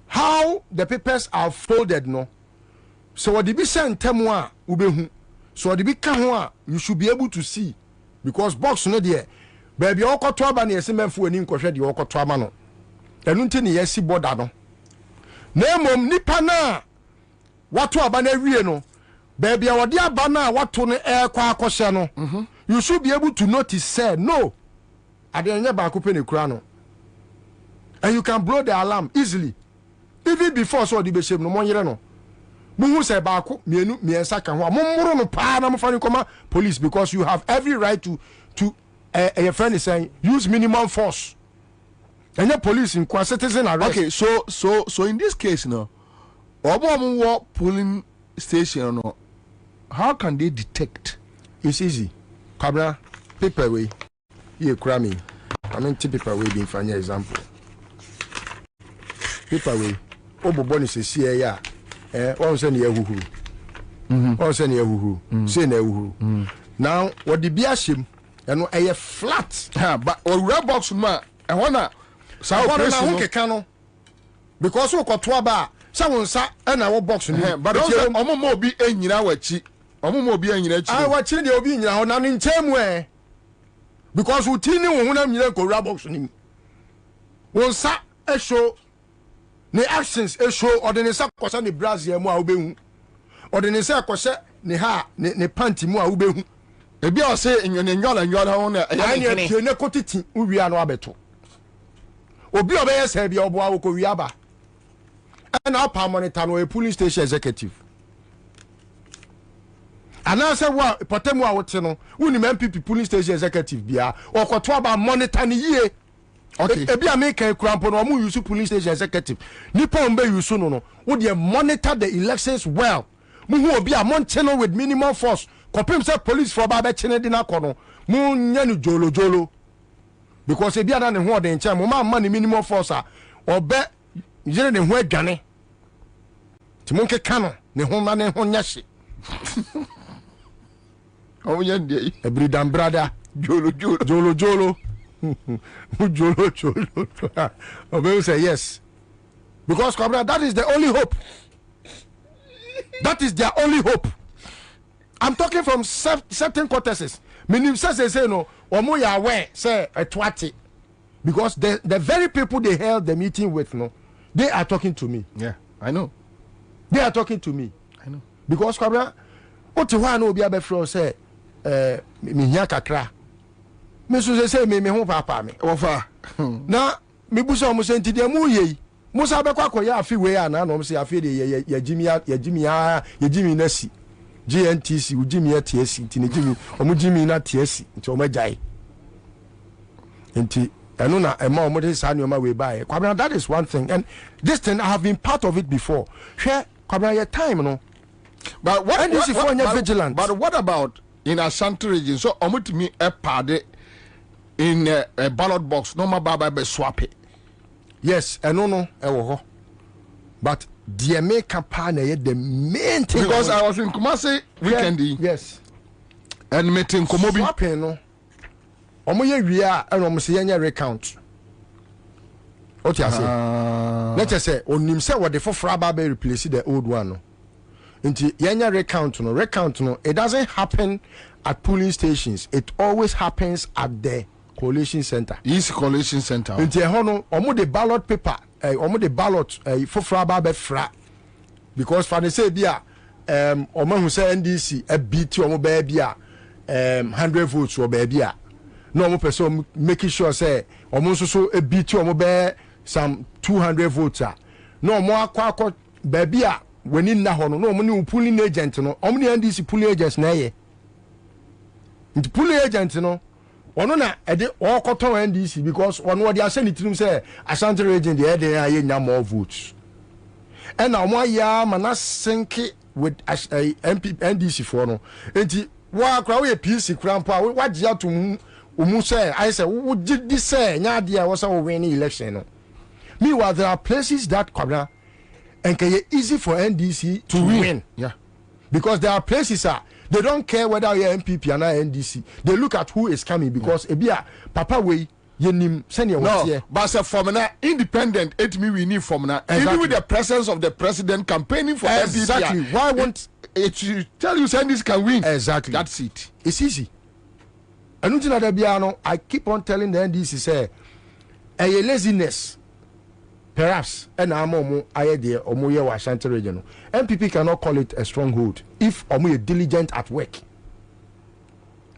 [SPEAKER 3] how the papers are folded no. So what the be sent temwa ubehu. So what the be kanwa you should be able to see because box no there. Baby oko to aba na yesi menfu ani nkohwe de oko to ama no. Enu nti ne yesi border no. Na mom nipa na wato aba na wie no. Baby awode aba na wato no kwa akoshe no. You should be able to notice say no. Adenye ba ko pe ne kura no. And you can blow the alarm easily. Even before so the be shame no monyere no. Muhu say ba ko mienu miensa kan ho. Mommoro no pa na mfa ni koma police because you have every right to your friend is saying use minimum force. And your police in citizen arrest.
[SPEAKER 1] Okay, so in this case now, obo polling station no, how can they detect?
[SPEAKER 3] It's easy. Kabra paper way. Here crammy. I mean paper way being for example. Paper way. Obo bonus is here ya. One send ye huhu. One send ye huhu. Say na huhu. Now what the biashim and a flat
[SPEAKER 1] but or red box ma and wanna
[SPEAKER 3] so no because we got to aba someone sa and our box
[SPEAKER 1] but omo mo bi enyina wachi omo mo bi enyina chi
[SPEAKER 3] I wachi de obi enyina ho na nchemu because we tini wo na nyina ko red box ni won sa e show ne actions e show or the sa kwasa ne brazil mu a obehu or the sa kwasa ne ha ne panty mu a obehu ebi o say enyola ho na ya tie ne kotiti uwia no abeto obi obeye say bia obo awo ko wiaba and now pa monitor no a police station executive ana say wa potemu a wote no woni MPP police station executive bia okoto aba monitor ni yie okay ebi america krampo no mu use police station executive nipa mbe use no wo dey monitor the elections well mu hu obi a monteno with minimum force compare say police for ba be chene di na kono mu nya no jolo because e bia na ne ho de nche mo ma ne minimum force a obe yire ne ho adwane ti mo nke kano ne ho ma ne ho nya hye
[SPEAKER 1] o nya ndie
[SPEAKER 3] ebridam brother jolo obe say yes because Cobra, that is the only hope. That is their only hope. I'm talking from certain courtesies. Meaning say no, omo ya aware say a twati. Because the very people they held the meeting with, no, they are talking to me.
[SPEAKER 1] Yeah, I know.
[SPEAKER 3] They are talking to me.
[SPEAKER 1] I know.
[SPEAKER 3] Because Kabra, what you want to be able to say, me nya kakra. Me so say me ho papa me.
[SPEAKER 1] Ofa.
[SPEAKER 3] Na me buso omo say nti de mu ye. Musa be kwa ya afi we ana no say afi de ya jimi na si. GNTC ujimi ya TSC nti jimi omo jimi na TSC nti omo jai. Nti eno na ema omo de sa nyoma we buy. Kwabra, that is one thing, and this thing I have been part of it before. Share Kwabra your time no.
[SPEAKER 1] But
[SPEAKER 3] vigilant.
[SPEAKER 1] But what about in Ashanti region? So omo to me a party in a ballot box no ma baba be swap it.
[SPEAKER 3] Yes, no e wo ho. But the make partner the main thing
[SPEAKER 1] because I was in Kumasi weekend.
[SPEAKER 3] Yes.
[SPEAKER 1] And meeting Komobi.
[SPEAKER 3] Swapping no. Omo ye wia and omo se yenya recount. What you say? Let us say onim say what the for ba be replace the old one no. Nti yenya recount no, it doesn't happen at polling stations. It always happens at the collation center.
[SPEAKER 1] East collation center.
[SPEAKER 3] Nti ho no omo the ballot paper omo the ballot for ba be fra because for the say bia omo hu say NDC a beat omo ba bia 100 votes or ba bia no omo person making sure say omo so a beat omo ba some 200 votes no omo akwa ba bia wani na ho no omo ni polling agent no omo ni NDC polling agents na ye nti polling agent no ono na ede okoto NDC because ono dey asani trim say Ashanti region dey dey aye nya more votes and now mo ya mana sync with MP NDC for no enti wa kra we PC krampo a wa gia to umu say I say wo gidi say nya de a wo say wo win election no meanwhile there are places that Kwabena and can easy for NDC to win.
[SPEAKER 1] Yeah.
[SPEAKER 3] because there are places they don't care whether you're MPP or NDC. They look at who is coming because ebia papa way yenim senior
[SPEAKER 1] no, but say formula independent it me we need formula even with the presence of the president campaigning for
[SPEAKER 3] exactly
[SPEAKER 1] MPP.
[SPEAKER 3] Why won't
[SPEAKER 1] it tell you this can win?
[SPEAKER 3] Exactly,
[SPEAKER 1] that's it.
[SPEAKER 3] It's easy. And I keep on telling the NDC say a laziness perhaps and I'm idea or more Ashanti region. MPP cannot call it a stronghold if omo diligent at work.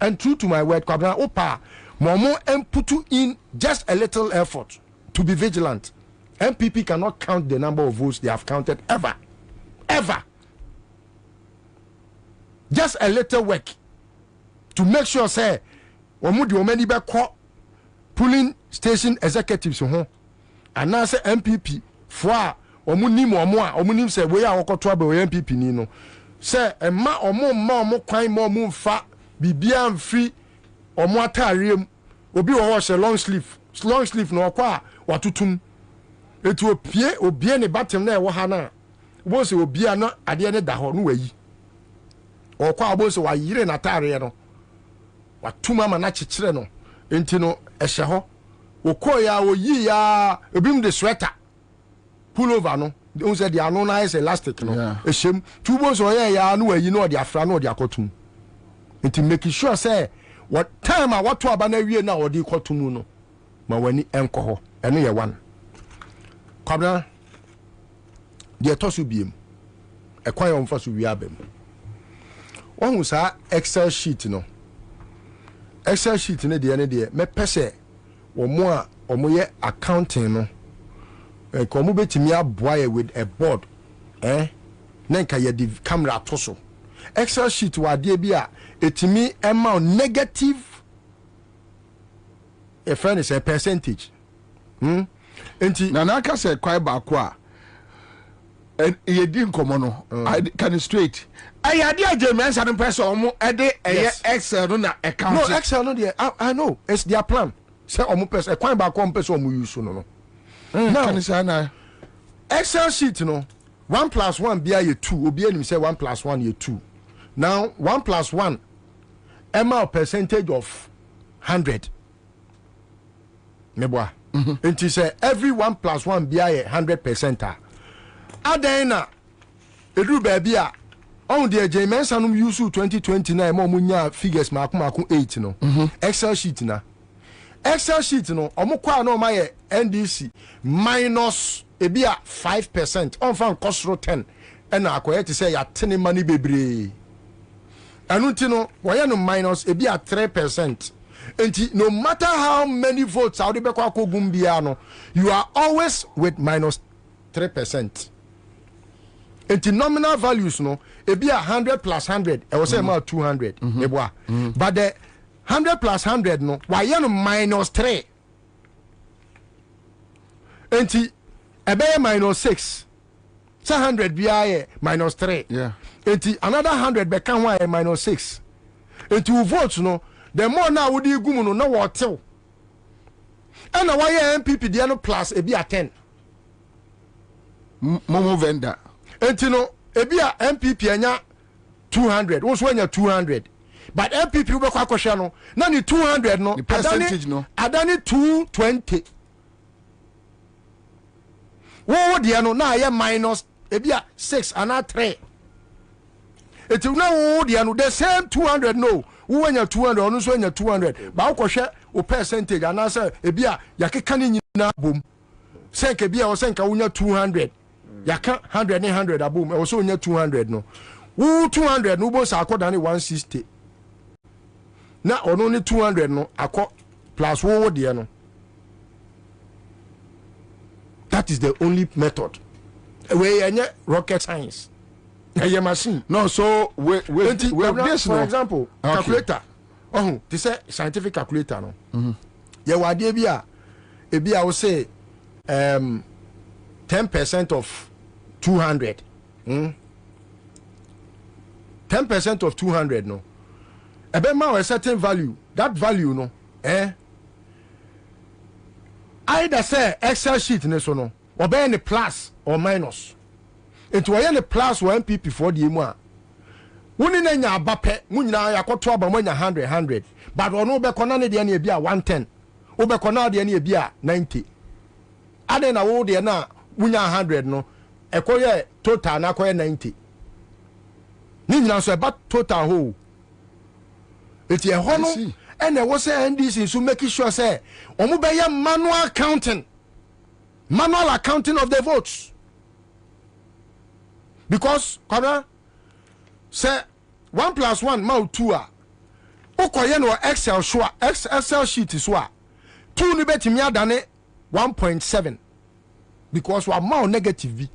[SPEAKER 3] And true to my word, Kwabena Opa, Momo and put in just a little effort to be vigilant. MPP cannot count the number of votes they have counted ever. Just a little work to make sure say omo di omani be call polling station executives ho and now say MPP for omo nim say we are okoto aba MPP ni no say ma omo kwan ma omo mfa bibia mfri omo atariem obi wo ho long sleeve no kwa watutum etu obie ne batem na e wo ha na wo se obia no ade ne da ho no wayi okwa abo se wa yire na tare no watuma ma na chechire no enti no ehye ho okoya oyi ya ebim de sweater pullover no on say the anu na is elastic no ehjem tubo so ya no wayi no de afra no de akotum enti make sure say what time what to aba na wie na odi kotum no ma wani enko ho eno ye one kwabna de tosu biem ekwan yo mfa so wi abem won sa excel sheet no ne de me pese omo a omo ye accounting no ko mo betimi aboa with a board na nka ye di camera to so excel sheet wa de bi a etimi ema negative a friend is a percentage enti
[SPEAKER 1] na na aka say kwai ba ko a ye di nkomo no can straight ayade ajemensa no person omo ede excel no na account
[SPEAKER 3] no excel no there I know it's their plan say omo person kwai ba ko person omo use no now
[SPEAKER 1] can say na
[SPEAKER 3] excel sheet no 1 + 1 bia ye 2 obi anim say 1 + 1 ye 2 now 1 + 1 amount percentage of 100 meboa enti say every 1 + 1 bia ye 100% adena edu ba bia on the J-mensa no use 2029 mo munya figures makoma 8 no excel sheet no omukwa no maye NDC minus ebia 5% on fan cost 10 and akoye to say ya tene money bebre anuti no woye no minus ebia 3%. And no matter how many votes out be kwa kogumbia no you are always with minus 3%. And the nominal values no ebia 100 + 100 I was say about 200 eboa but the 100 + 100 no why no minus 3 enti ebe -6 100 bia minus 3 enti another 100 be kan why -6 enti you vote no the more now would you go no what tell and why MPP dia no plus ebia 10
[SPEAKER 1] momo vendor
[SPEAKER 3] enti no ebia MPP anya 200 wo so anya 200 but MPP we kwa kwhwe no na ni 200 no
[SPEAKER 1] the percentage no
[SPEAKER 3] adani 220 wo dia no na ya minus ebia 6 and 3 eti na wo dia no the same 200 no wo anya 200 onu so anya 200 ba wo kwhwe o percentage anasa ebia yakeka ni nyina bom senka bia wo senka wonya 200 yaka 100 ne 100 abom wo so wonya 200 no wo 200 no bo sa akoda ne 160 na ono ni 200 no akọ plus wo de no that is the only method we enye rocket science eye machine
[SPEAKER 1] no so we this
[SPEAKER 3] for example calculator this say scientific calculator no ye wade bia wo say 10% of 200 10% of 200 no ebe ma a certain value that value no either say excel sheet ne so no obey any plus or minus it was any plus or MPP for the emu woni na nya abape mu nyina yakoto aba mo nya 100 but ono be kona ne de na ebi a 110 wo be kona de na ebi a 90 ade na wo de na munya 100 no ekoye total na koye 90 ni nyina so e ba total ho eti e ho no ene wo say NDC so make sure say omo be ye manual accounting of the votes because kana say 1 + 1 ma 2 a okoye no Excel sheet so a 2 ni betimi adane 1.7 because we are more negative bi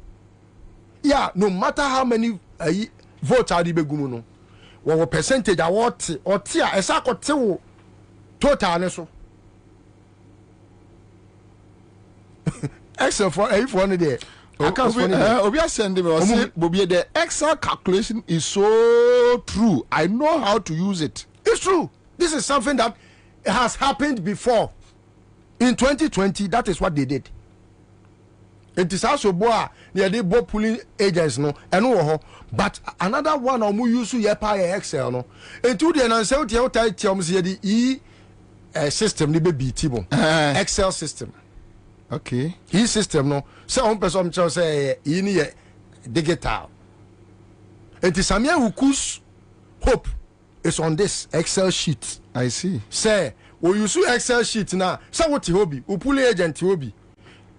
[SPEAKER 3] yeah no matter how many votes are be gumu no wo percentage a what or tia esa kote wo total ne so Excel for one there
[SPEAKER 1] Obi send me or say Bobie the Excel calculation is so true. I know how to use it.
[SPEAKER 3] It's true. This is something that has happened before. In 2020, that is what they did. It is also boa near the bo pulling agents no and but another one or mu use yepa Excel no. Into the answer to the system ni be tibo Excel system.
[SPEAKER 1] Okay.
[SPEAKER 3] His system no. So on person say ini digital. It is Samia Uku's hope is on this Excel sheet.
[SPEAKER 1] I see.
[SPEAKER 3] Say we use Excel sheet now. So what hobby? We pull agent hobby.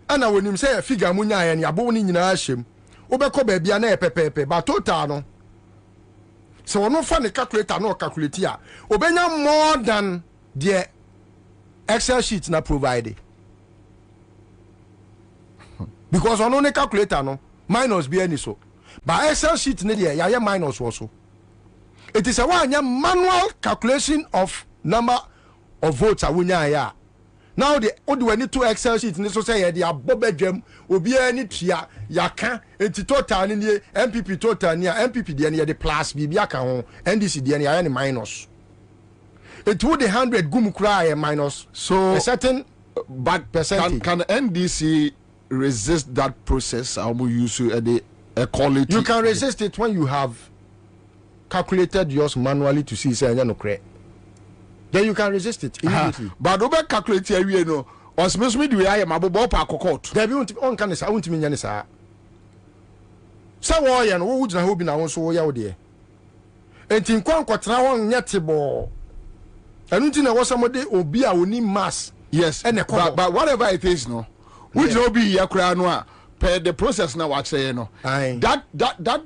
[SPEAKER 3] And when him say figure munya and ya bo ni nyina ahyem. Obeko ba bia na pepepe but total no. So no fa the calculator no calculate here. Obenya more than the Excel sheet na provided. Because on only calculator no minus be any so. But Excel sheet ne there ya minus also. It is a one manual calculation of number of votes a wunya ya. Now the old when two Excel sheets ne so say the abobedwam obi ani tua yaka enti total ni MPP total ni MPP de ne the plus bibia ka ho NDC de ne ya ne minus. It would the 100 gum cry minus
[SPEAKER 1] so
[SPEAKER 3] a certain bad percentage.
[SPEAKER 1] Can NDC resist that process? I will use the quality.
[SPEAKER 3] You can resist it when you have calculated yours manually to see say no correct. Then you can resist it immediately.
[SPEAKER 1] But over calculate here we know. Or smes me do I am above pa court.
[SPEAKER 3] There be on can say I want to mean yanisa. So why and who would na hope na won so ya ode. Enti nkwan kwatra won nyetebo. Enu ti na wo somode obi a oni mass.
[SPEAKER 1] Yes. But whatever it is no. Which will be yakra no a per the process now what say no. That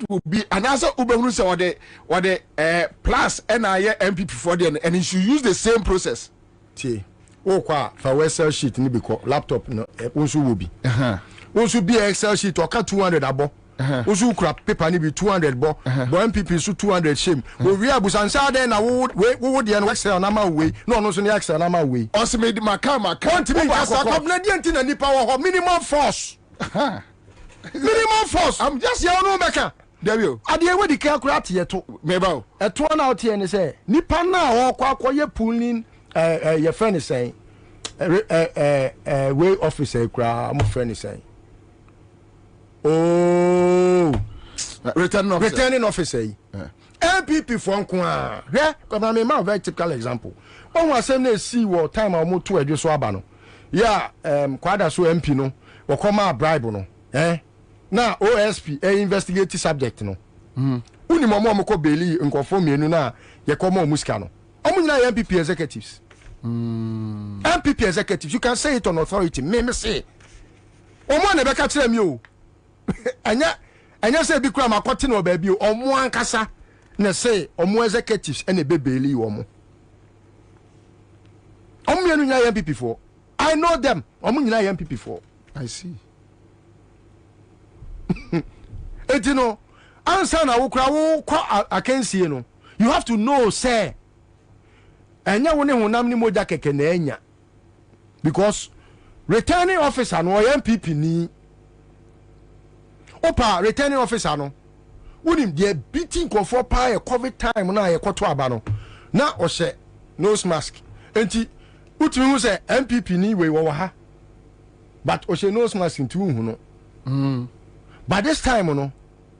[SPEAKER 1] will be an answer ubehunu say what the plus NIA MPP for the and you should use the same process.
[SPEAKER 3] T. Oh kwa for Excel sheet ni because laptop no also will be. Also be Excel sheet or 200 abo. Also crap paper ni be 200 bo. But MPP so 200 shame. We abusan say then na wo the Excel na ma we. No so ni Excel na ma we.
[SPEAKER 1] Also made my camera count me
[SPEAKER 3] as a Canadian tin ni power minimum force. Minimum force. I'm just here no meka.
[SPEAKER 1] There you.
[SPEAKER 3] Ade we di calculate ye to.
[SPEAKER 1] Meba.
[SPEAKER 3] E to na out here ni say nipa na wo kwa pulling your friend is saying way officer kra mo friend is saying. Oh, returning officer. MPP for nko yeah, because I mean my very typical example. One was saying see what time I move to a so abano. Yeah, kwada so MP no, or come out bribe no. Now OSP investigative subject no. Uni mama mo ko beli nko fo mienu na ye come o muska no. Omo nyina MPP executives. MPP executives, you can say it on authority. Me say. Omo na be ka kire mi o. Anya say bi kura makote no ba bi o. Omo ankasa na say omo executives ene be beli omo. Omo mienu nyina MPP for. I know them. Omo nyina MPP for.
[SPEAKER 1] I see.
[SPEAKER 3] You know, answer na wukra wo kwa akensie no. You have to know say enya woni honam ni moja keke na enya because returning officer no MPP ni opa returning officer no wonim dey beating for pa COVID time na ye kwoto aba no na o hye nose mask enti utimi hu say MPP ni we wo ha but o hye nose mask nti hu no but this time no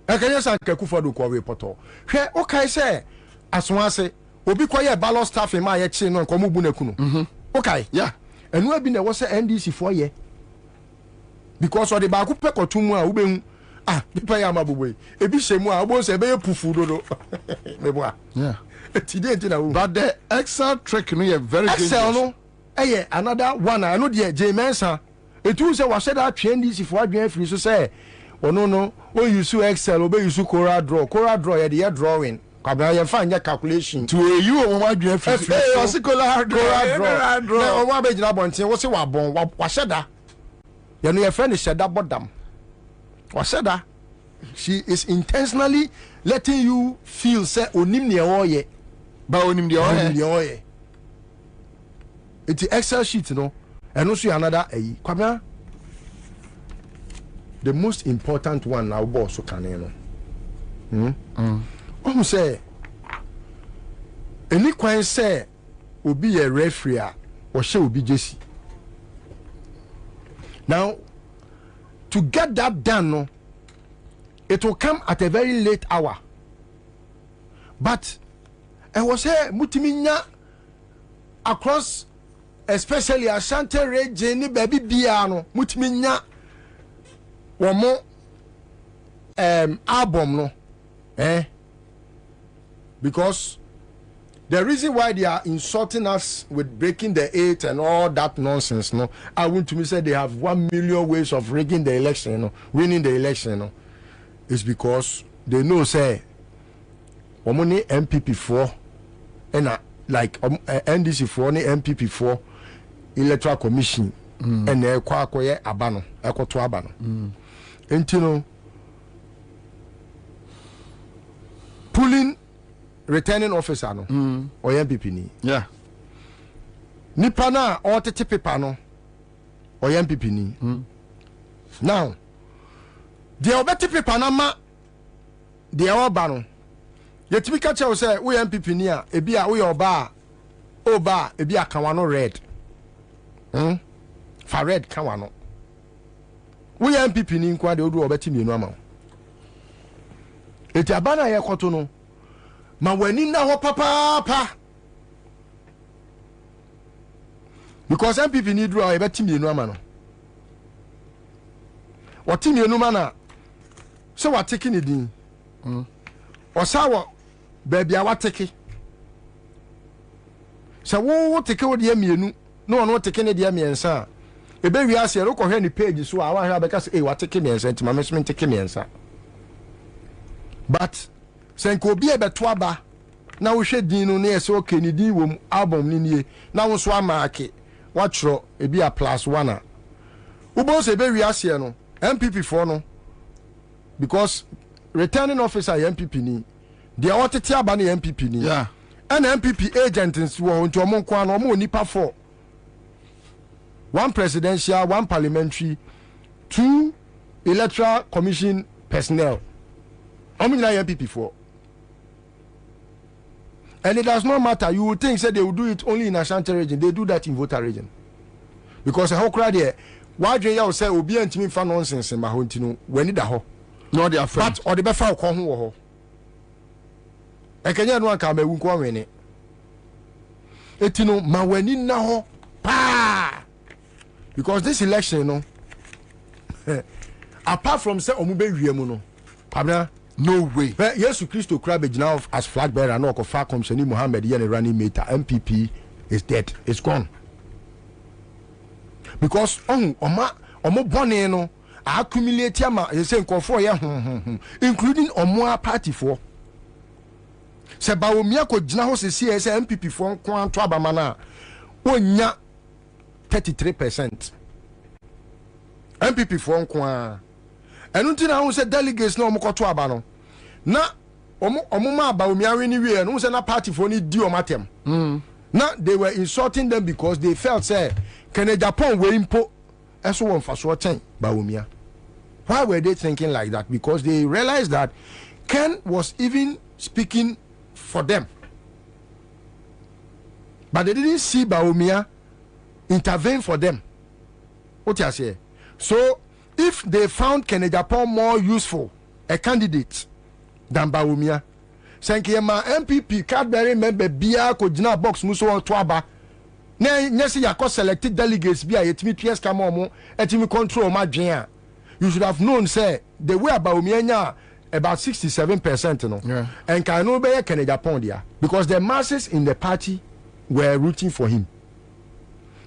[SPEAKER 3] Ekanya san Kekufa do kwa reporto. Hwe okay say asonase obi kwaye ballot staff ma ye chi no nkomo bu nakunu. Okay.
[SPEAKER 1] Yeah.
[SPEAKER 3] Enu abi na wo say NDC for ye. Because of the ba ku pekotumu a wo behu people ya mabuboy ebi shemu a obo se be pufu dodo mebo a
[SPEAKER 1] yeah
[SPEAKER 3] today na
[SPEAKER 1] but the Excel trick no ye very dangerous.
[SPEAKER 3] Excel no another one I know the J-Mensa etu se wa se da twen DC for adwen afiri so say ono no o use Excel obe use Cora draw ye the drawing kwabra ye fa nya calculation
[SPEAKER 1] to you o wa adwen afiri
[SPEAKER 3] o se Cora draw na o wa be gina bonten wo se wa bon wa sheda ye no ye friend sheda bodam. Waseda, she is intentionally letting you feel say onim ne oye
[SPEAKER 1] ba onim de oye.
[SPEAKER 3] It's the Excel sheet no and also another kwabia the most important one now boss so can say any kwan say obi a referee or she obi jesi now to get that done, no, it will come at a very late hour. But I was here, Mutiminya, across, especially Ashanti region, baby Biano, Mutiminya, one more album, no, because the reason why they are insulting us with breaking the 8 and all that nonsense, no, I want to say they have 1 million ways of rigging the election, no, winning the election, no, is because they know say, omoni MPP 4 and like NDC 4 ni MPP 4 electoral commission and kwa koye abano, ekoto abano. Entino pulling returning officer no or MPP ni nipa na or tete paper no or MPP ni now the obeti paper na ma the oba no yetimi ka che say we MPP ni a ebi a we oba ebi akawa no red fa red kawa no we MPP ni nkwa de odu obeti mienu ama eti abana ye koto no ma wani na ho papa because MPP need draw ebe timi enu ama no what timi enu mana so what taking it in o sawo baby a what take so wo take wo de mienu no no take ne de miensa ebe wi ase ro ko hwe ni page so a wa hwe abeka say what take miensa ntima me so take miensa but senko bi ebeto aba na wo hwe din no na ese okay ni din wo album ni nie na wo so amaake wa tro ebi a +1 a wo bo se be wi ase no MPP 4 no because returning officer MPP ni the otete aba na MPP ni
[SPEAKER 1] yeah
[SPEAKER 3] and MPP agents wo nti omo nko ano omo nipa 4 1 presidential 1 parliamentary 2 electoral commission personnel omo na MPP 4. And it does not matter. You would think say they will do it only in Ashanti region. They do that in voter region. Because how crowd there, why do you say obi antimi fa nonsense ma ho ntino when it ho.
[SPEAKER 1] No they are
[SPEAKER 3] but or the befa ko ho ho. E kenya no aka ma wu ko wene. Etino ma wani na ho pa. Because this election no apart from say omu be wiemu no. Abna
[SPEAKER 1] no way.
[SPEAKER 3] But yes, Christo Krabage now as flag bearer, no Kofa Commissioner Mohammed Yen running mate. MPP is dead. It's gone. Because omo bone no accumulate ama you say for ya including omo party for. Se ba omia ko gina ho se MPP for kwan to abama na onya 33%. MPP for kwan enunti na say delegates na omokoto aba no na ma aba omiawe ni wie no say na party for ni di omatem na they were insulting them because they felt say can Japan we impo eso won faso ten ba omia. Why were they thinking like that? Because they realized that Ken was even speaking for them, but they didn't see Baumia intervene for them. What you say? So if they found Kenya Japan more useful a candidate than Bawumia. Sankeyama MPP Cadbury member Bia Kojina box Muso on Twaba. Nesi Yako selected delegates Bia Yetimi PS Kamomo, Etimi control my Jia. You should have known, say, the way Bawumia about 67%, you know. Yeah. And Kanobe Canada Pondia. Because the masses in the party were rooting for him.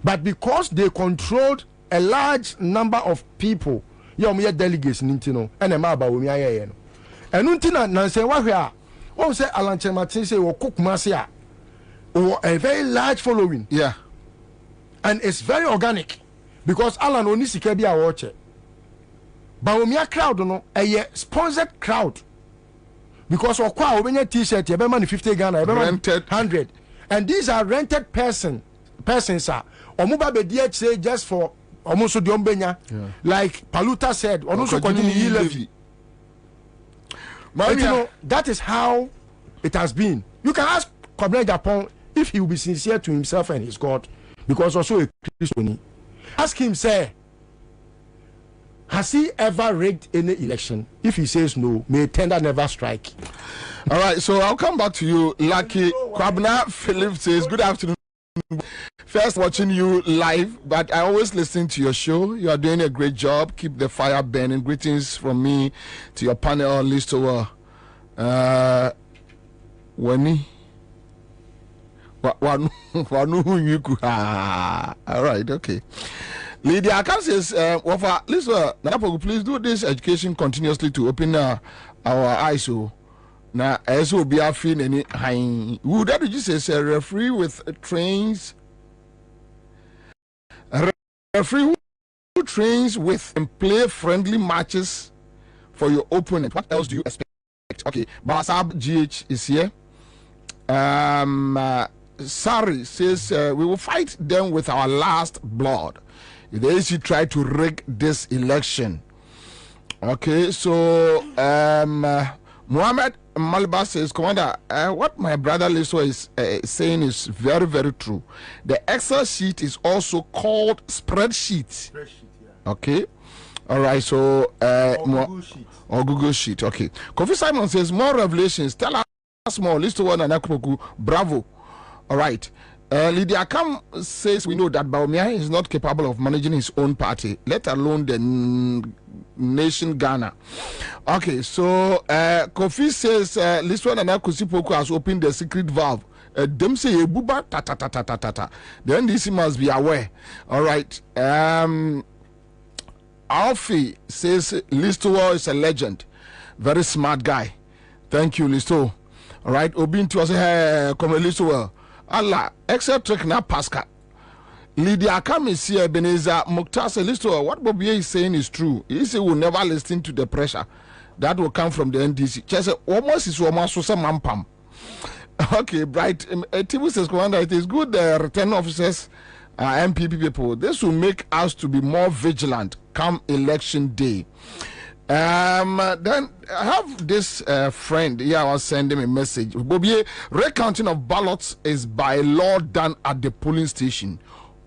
[SPEAKER 3] But because they controlled a large number of people, you delegates, Nintino, and a maba Umia. And Untina Nancy Wahia, oh, say Alan Martin say, or Cook Masia, or a very large following.
[SPEAKER 1] Yeah.
[SPEAKER 3] And it's very organic because Alan Onisikebi watch it. Bawumia crowd, no, a sponsored crowd. Because of kwa when your t-shirt, you money 50 Ghana, rented 100. And these are rented persons, sir. Omuba be say just for almost the Ombenya. Like Paluta said, also continue levy. But you know, that is how it has been. You can ask Kwabena Japan if he will be sincere to himself and his God, because also a Christian. Ask him, say, has he ever rigged any election? If he says no, may tender never strike.
[SPEAKER 1] All right, so I'll come back to you, Lucky. Kwabena Philip says, good afternoon. First watching you live, but I always listen to your show. You are doing a great job. Keep the fire burning. Greetings from me to your panel list over Wani. All right, okay. Lydia Akan says, listen, please do this education continuously to open our eyes. So now, as will be a fin any high. Would that you say a referee with trains? A referee who trains with and play friendly matches for your opponent. What else do you expect? Okay, Basab GH is here. Sari says we will fight them with our last blood if the AC try to rig this election. Okay, so Muhammad Malba says, Commander, what my brother Liso is saying is very, very true. The Excel sheet is also called spreadsheet. Yeah. Okay. All right. So, Google sheet. Okay. Kofi Simon says, more revelations. Tell us more. Listo one and Akupoku. Bravo. All right. Lydia Kam says, we know that Bawumia is not capable of managing his own party, let alone the nation Ghana. Okay, so Kofi says, Liswan and Akusipoku has opened the secret valve. Them say buba ta ta ta ta ta ta ta. The NDC must be aware. All right. Alfie says Listo is a legend, very smart guy. Thank you, Listo. All right. Obintu say, come Listo. Allah, except trick na Pascal. Lydia Akam is here, Ebenezer Mukhtar says, Listo, what Bobie is saying is true. He said will never listen to the pressure that will come from the NDC. Just almost is almost so mampam. Okay, Bright. Tibu says, Commander, it is good return officers, MPP people. This will make us to be more vigilant come election day. Then I have this friend here. I was sending a message. Bobie, recounting of ballots is by law done at the polling station.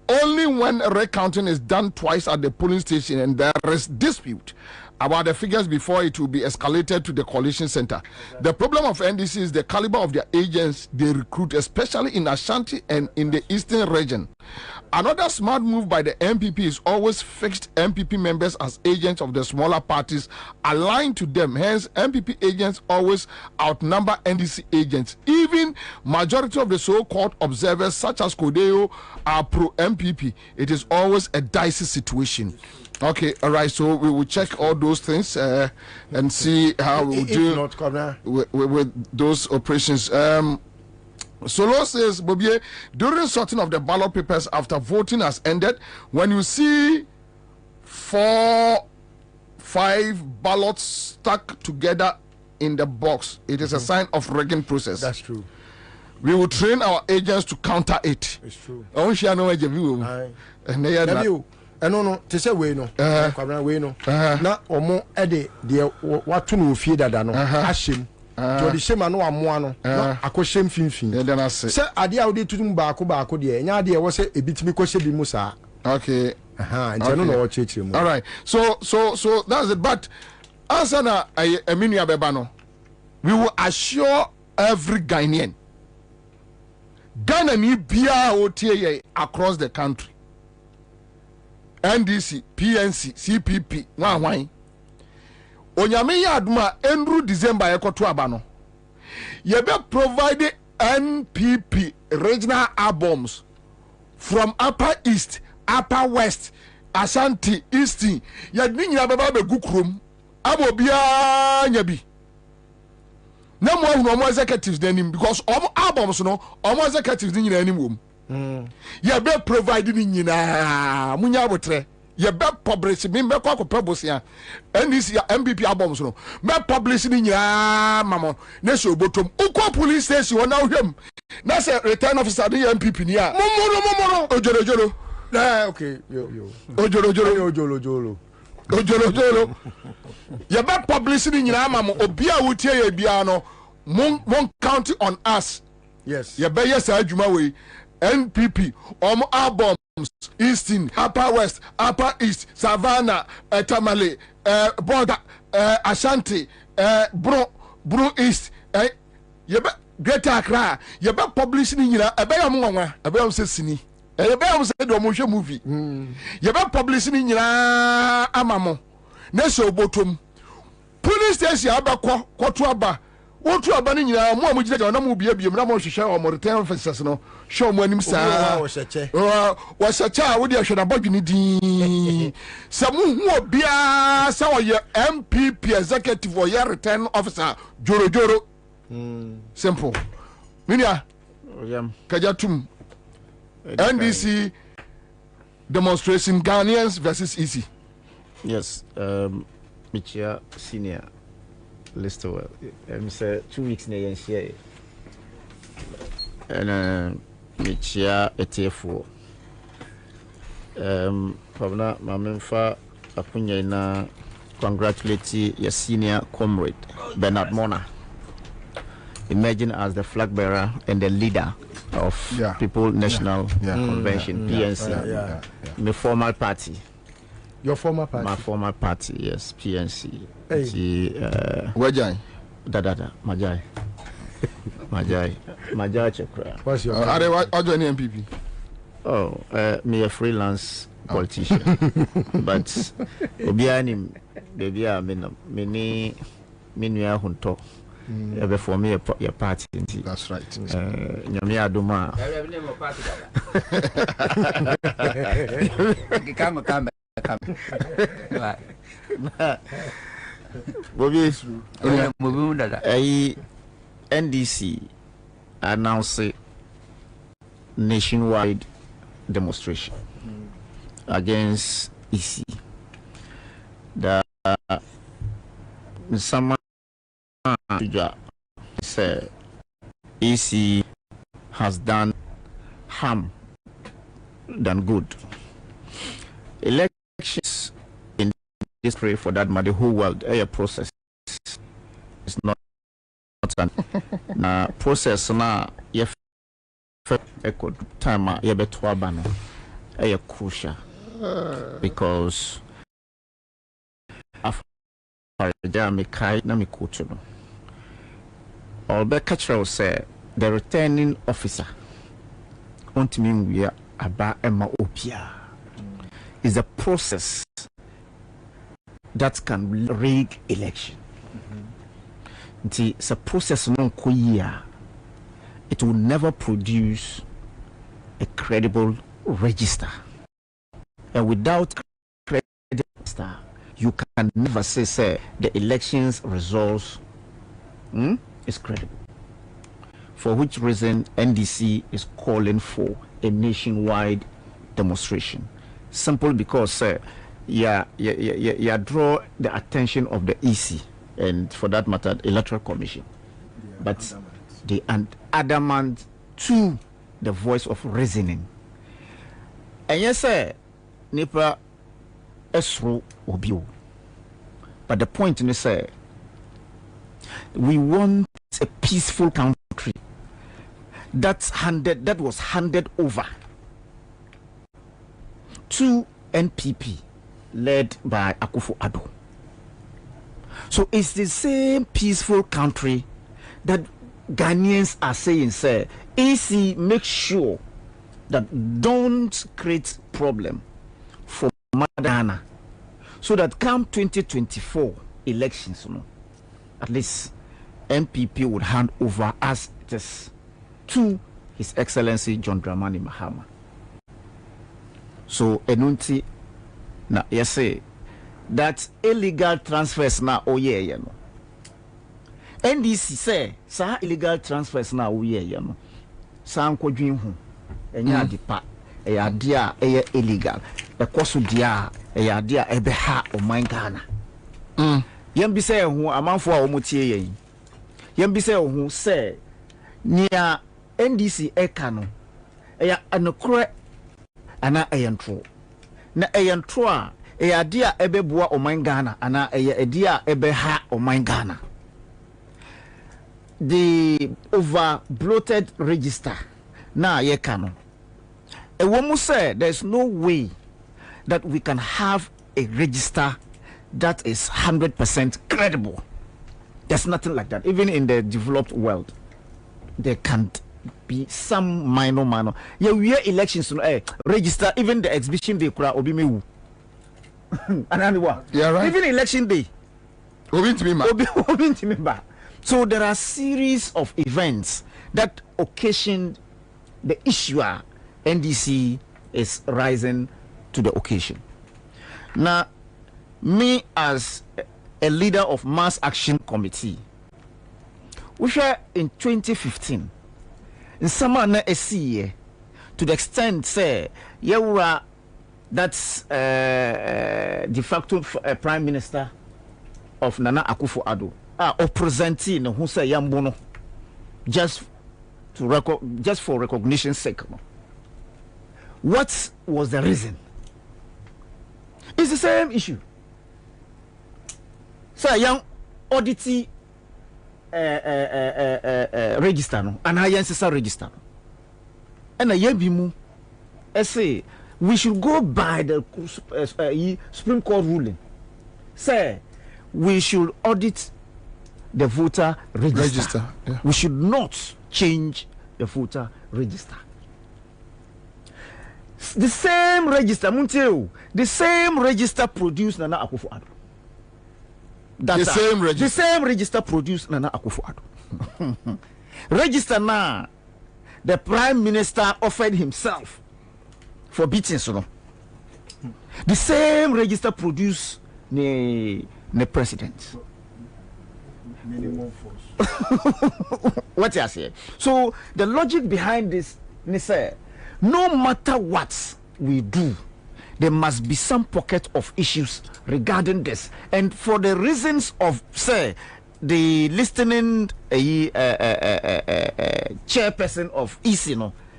[SPEAKER 1] Only when recounting is done twice at the polling station and there is dispute about the figures before it will be escalated to the coalition center. Exactly. The problem of NDC is the caliber of their agents they recruit, especially in Ashanti and in the eastern region. Another smart move by the MPP is always fixed MPP members as agents of the smaller parties aligned to them. Hence, MPP agents always outnumber NDC agents. Even majority of the so-called observers, such as Kodeo, are pro-MPP. It is always a dicey situation. Okay, all right. So we will check all those things and see how we will do with those operations. Solo says, Bobie, during sorting of the ballot papers after voting has ended, when you see 4-5 ballots stuck together in the box, it is a sign of rigging process.
[SPEAKER 3] That's true.
[SPEAKER 1] We will train our agents to counter it.
[SPEAKER 3] It's true.
[SPEAKER 1] I want you to know
[SPEAKER 3] you. No, to say we no. We no. Na omo ede de watu no fie dada no. Ashim. To the shame no amoa no. Na akoshem finfin.
[SPEAKER 1] Yeah, then I say.
[SPEAKER 3] Say ade a we dey tudum baako de. Nya ade e wo say ebitimi kohye bi mu saa.
[SPEAKER 1] Okay.
[SPEAKER 3] Nti no no wo chechire mu.
[SPEAKER 1] All right. So that's it. But answer na a menu abebano. We will assure every Ghanaian. Ghana ni bia OTA across the country. NDC, PNC, CPP, why? Onyame ya aduma endru December ekoto abano. Yebe provide NPP regional albums from Upper East, Upper West, Ashanti, Eastern. Yadni nyina baba be gukrom. Abo bia nyabi. Na mo hu no executives denim because albums no executives ni nyina anim wom. Ye be provide ni nyina munya abotre. Ye be publish me be kwa bosia. NDC MPP albums no. Me publish ni nyina mamo. Na so botom. Uko police station wona hwem. Na say return officer ni MPP ni a. Momoro ojoro.
[SPEAKER 3] Okay, yo.
[SPEAKER 1] Ojoro. You better publish ni nyina mamo obi a wotie ye bia no mon count on us.
[SPEAKER 3] Yes.
[SPEAKER 1] You better yes adwuma we NPP albums Eastern, Upper West, Upper East, Savannah, Tamale, Border, Ashanti, Bro East, you better Greater Accra. You better publish ni nyina ebe ya mwanwa ebe ya sesini ebe ya se do mo hwe movie. You better publish ni nyina amamo na so botom police station abakọ kwoto aba wotu aba ni nyina mo amugide na mo bia bia na mo hwehwe o mo return officers no show mo anim saa wo hyeche wo de hwe na bodwini din sa mu hu bia sa wo ye MPP executive or ye return officer joro simple minia kajatum NDC demonstration Ghanaians versus EC.
[SPEAKER 16] Yes, Michia Senior Lister. Say 2 weeks na share. And Michia ETF. Pabna Mamemfa Apunya na congratulate your senior comrade Bernard Mona, emerging as the flag bearer and the leader of People National Convention PNC. My former party.
[SPEAKER 3] Your former party?
[SPEAKER 16] My former party, yes, PNC.
[SPEAKER 1] Wajai?
[SPEAKER 16] Majai Chakra.
[SPEAKER 3] What's your
[SPEAKER 1] MPP?
[SPEAKER 16] Oh, me a freelance politician. But Obianim, baby, I mean, Minia Hunto. For me, your party.
[SPEAKER 1] That's right.
[SPEAKER 16] Nyamia Duma. Bobie, NDC announced a nationwide demonstration against EC. The summer said EC has done harm than good. Elections in this country, for that matter, the whole world, a process is not an process now. If a time you be twabano, a crucial because after the kai na mikuchuno. Albert Catchwell said the returning officer Ontimin Aba Emma Opia is a process that can rig election. It's a process non kuya. It will never produce a credible register. And without credible register, you can never say the elections results is credible. For which reason NDC is calling for a nationwide demonstration. Simple because draw the attention of the EC and for that matter the Electoral Commission. But they are adamant to the voice of reasoning. And yes sir, Nipa Esro Obio. But the point is we want a peaceful country that was handed over to NPP led by Akufo-Addo. So it's the same peaceful country that Ghanaians are saying, sir, AC make sure that don't create problem for Madana, so that come 2024 elections, at least MPP would hand over as it is to His Excellency John Dramani Mahama. So enunti na yes that illegal transfers na oye no. NDC say sa illegal transfers na oye no. Sa nkodwen ho enya adipa eya dia eye illegal. Ekoso dia eya dia ebe ha o man Ghana. Yem bi say ho amanfo a omotie yen. Yem bi say ho say nia NDC eka no eya anokre ana eyentro na eyentro a eya dia ebeboa o man Ghana ana eya dia ebe ha o man Ghana. The over bloated register na ye kano. A woman said there's no way that we can have a register that is 100% credible. There's nothing like that. Even in the developed world, there can't be some minor. Yeah, we are elections register, even the exhibition day kura obi mewu.
[SPEAKER 1] Yeah, right.
[SPEAKER 16] Even election day. So there are series of events that occasioned the issue. NDC is rising to the occasion. Now, me as a leader of Mass Action Committee, we were in 2015 in Samana SCA to the extent say Yawura, that's de facto Prime Minister of Nana Akufo-Addo, or presenting who say Yambono just for recognition's sake. What was the reason? It's the same issue. So young audit register no, and I ancestor register. And a yebimu say we should go by the Supreme Court ruling. Say we should audit the voter register.
[SPEAKER 1] Yeah.
[SPEAKER 16] We should not change the voter register. The same register, the same register produced Nana Akufo-Addo. The same register produced Nana Akufo-Addo. Register now, the Prime Minister offered himself for beating Sono. The same register produced the president.
[SPEAKER 3] Minimum force.
[SPEAKER 16] What you say? So the logic behind this, say, no matter what we do, there must be some pocket of issues regarding this, and for the reasons of say the listening chairperson of EC,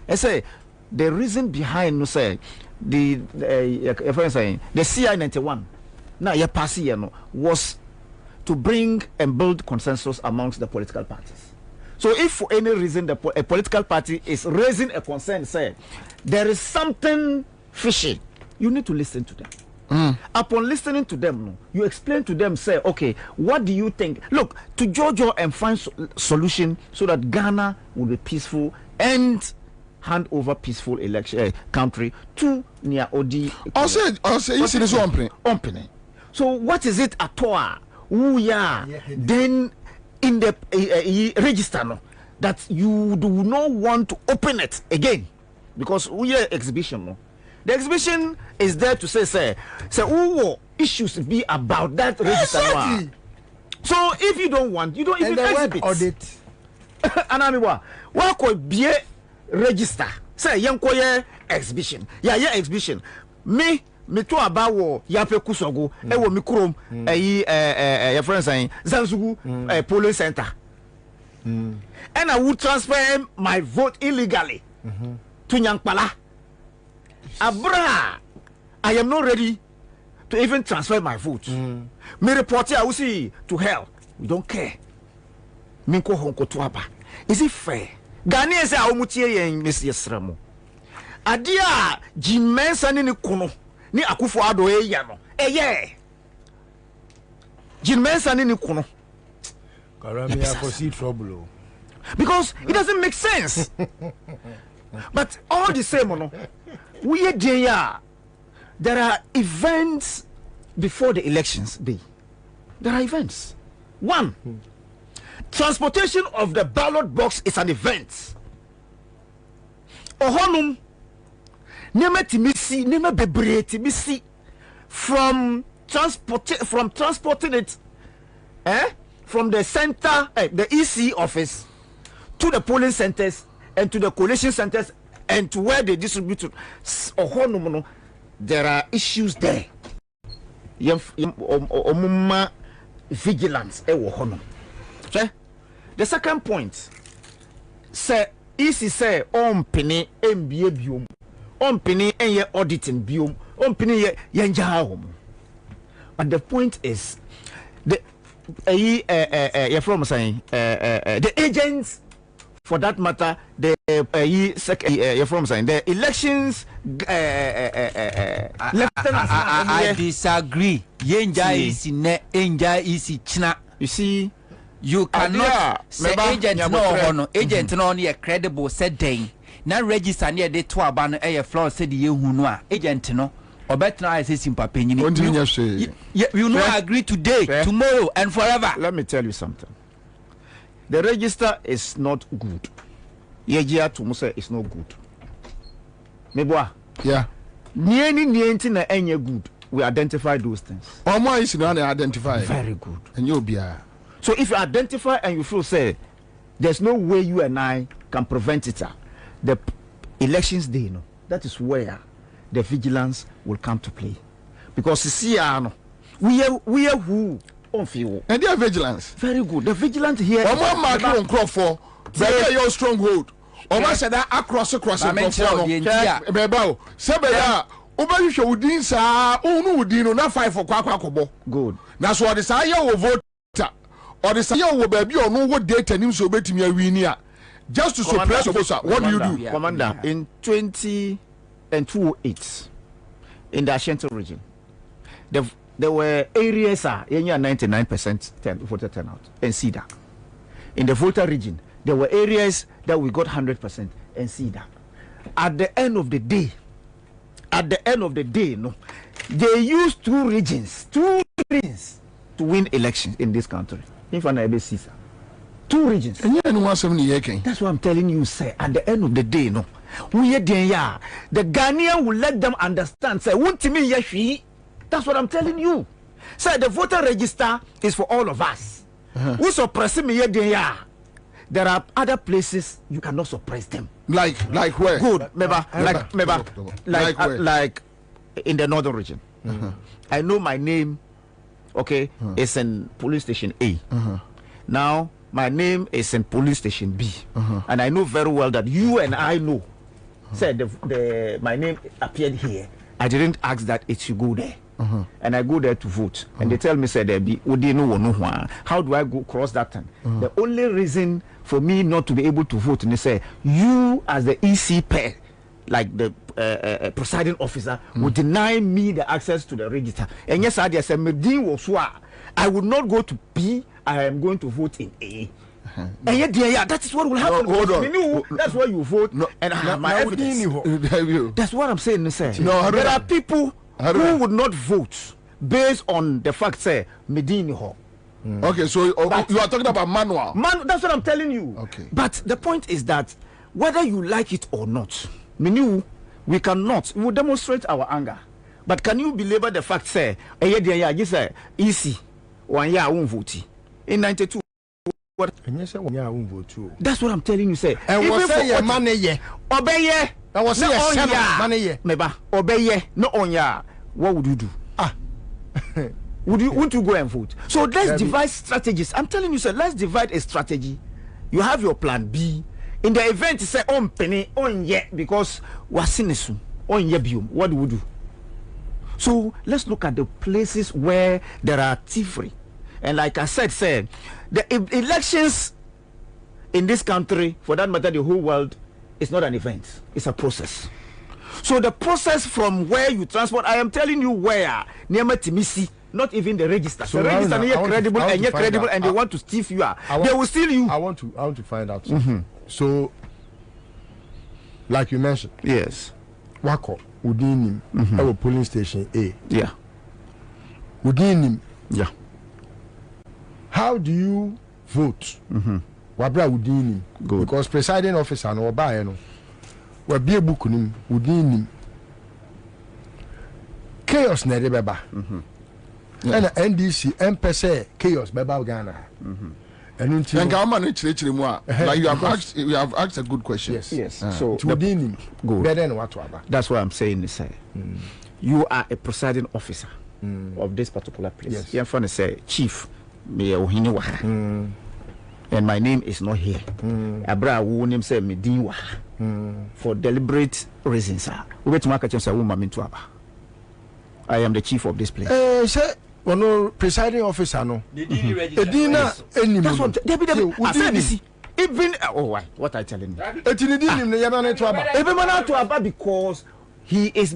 [SPEAKER 16] I say the reason behind say the CI91 now your passy was to bring and build consensus amongst the political parties. So if for any reason a political party is raising a concern, say there is something fishy, you need to listen to them. Upon listening to them, you explain to them, say, okay, what do you think? Look, to Jojo and find solution so that Ghana will be peaceful and hand over peaceful election country to Nia Odi.
[SPEAKER 1] Also, you see this
[SPEAKER 16] opening. So what is it at all? Then in the register that you do not want to open it again because we are exhibition. The exhibition is there to say who issues be about that register. So if you don't want, you don't even exhibit. Audit. Anamiwa, what could be a register? Say young exhibition. Yeah, exhibition. Me to abawo yape kusogo ewo mikrom your friends saying Zanzugu polling center. And I would transfer my vote illegally to Nyankpala. Abra, I am not ready to even transfer my vote. Me report I will see to hell. We don't care. Minko honko tuaba. Is it fair? Ghanaians say awumutie yen Miss Yesramo. Adia jimensa ni kono ni Akufo-Addo ya no. Yeah. Jin Mensa ni kuno.
[SPEAKER 3] Karami I foresee trouble.
[SPEAKER 16] Because it doesn't make sense. But all the same, we there are events before the elections day. There are events. One, transportation of the ballot box is an event. Ohonum nema timisi nema bebre timisi from transporting it from the center the EC office to the polling centers and to the collation centers and to where they distribute to Ohonum. There are issues there. Vigilance. The second point, say, easy say, penny MBA biom, penny and ye auditing biom, penny yanja home. But the point is, the from saying the agents, for that matter, the from saying the elections.
[SPEAKER 17] I disagree. Yenja is ne, enja is china.
[SPEAKER 16] You see,
[SPEAKER 17] you cannot say agent no agent no near credible said day. Now register near the 2 ban a floor said the hunua agent no. Or better, I say simple opinion. You know, agree today, tomorrow, and forever.
[SPEAKER 16] Let me tell you something. The register is not good. Yejia to Musa is not good. Meboa.
[SPEAKER 1] Yeah.
[SPEAKER 16] Nienti na enye good. We identify those things.
[SPEAKER 1] Omo is not identify.
[SPEAKER 16] Very good.
[SPEAKER 1] And you'll be
[SPEAKER 16] so if you identify and you feel say there's no way you and I can prevent it, the elections day, no, that is where the vigilance will come to play. Because you see, we are who on feel.
[SPEAKER 1] And they are vigilance.
[SPEAKER 16] Very good. The vigilance here.
[SPEAKER 1] Omo mark on crop for. They your stronghold. Omo said that across. Bebao. Sebeya. Oba you wudin sa unu wudin na 5 for kwakwakobo.
[SPEAKER 16] Good.
[SPEAKER 1] That's what the say will vote. Or the say will baby or no what data nim so betimi awinia. Just to suppress Obosa. What do you do?
[SPEAKER 16] Commander, in 2008 in the Ashanti region, there were areas 99% voter turnout and see that. In the Volta region, there were areas that we got 100% and see that. At the end of the day, no, they used two regions to win elections in this country. If I never see that. 2 regions.
[SPEAKER 1] And
[SPEAKER 16] that's what I'm telling you, sir. At the end of the day, no, we the Ghanaian will let them understand. Say, that's what I'm telling you. Sir, the voter register is for all of us. We suppress me. There are other places you cannot suppress them.
[SPEAKER 1] Like where?
[SPEAKER 16] Good, like in the northern region. I know my name. Okay, it's in police station A. Now my name is in police station B, and I know very well that you and I know. Said my name appeared here. I didn't ask that it should go there, and I go there to vote, and they tell me said there be how do I go cross that time? The only reason for me not to be able to vote, and they say you as the EC pair, like the presiding officer, would deny me the access to the register. And yes, I said I would not go to B. I am going to vote in A. And yet, that is what will happen.
[SPEAKER 1] No, hold on.
[SPEAKER 16] That's why you vote. No, and I have my evidence. That's what I'm saying, sir. No, there are people who would not vote based on the fact, say, Medini Ho.
[SPEAKER 1] Okay, so you are talking about manual.
[SPEAKER 16] That's what I'm telling you.
[SPEAKER 1] Okay.
[SPEAKER 16] But the point is that whether you like it or not, we cannot. We will demonstrate our anger. But can you belabor the fact, say, easy, 1 year I won't vote. In 92. That's what I'm telling you, say.
[SPEAKER 3] And what say your money?
[SPEAKER 16] Obey.
[SPEAKER 3] I was saying money.
[SPEAKER 16] Meba, obey. No on ya. What would you do? Wouldn't you go and vote? So let's devise strategies. I'm telling you, sir, let's divide a strategy. You have your plan B. In the event, you say on penny, on yet, because wasinisu, on yebium. What do we do? So let's look at the places where there are thievery. And like I said, the elections in this country, for that matter, the whole world, is not an event. It's a process. So the process from where you transport, I am telling you where, near Timisi, not even the register.
[SPEAKER 3] So
[SPEAKER 16] the register
[SPEAKER 3] I
[SPEAKER 16] is credible and you're credible, and they want to steal you. They will steal you.
[SPEAKER 3] I want to find out. So, like you mentioned,
[SPEAKER 16] yes,
[SPEAKER 3] Wako within him, our polling station A.
[SPEAKER 16] Yeah.
[SPEAKER 3] Within him.
[SPEAKER 16] Yeah.
[SPEAKER 3] How do you vote? Wabra within him. Because presiding officer no buy no. We be a book him within him. Chaos na beba. And NDC MPC chaos beba Ghana.
[SPEAKER 1] And like you have asked a good question.
[SPEAKER 16] Yes. So
[SPEAKER 3] within him.
[SPEAKER 16] Good.
[SPEAKER 3] Better than what waba.
[SPEAKER 16] That's what I'm saying. You are a presiding officer of this particular place.
[SPEAKER 3] Yes.
[SPEAKER 16] You're going to say, Chief, and my name is not here. Abra who name say me dinwa for deliberate reasons. We wait to mark a woman into Aba. I am the chief of this place.
[SPEAKER 3] Say, no presiding officer no.
[SPEAKER 16] That's what I said. This even what I telling you. Because he's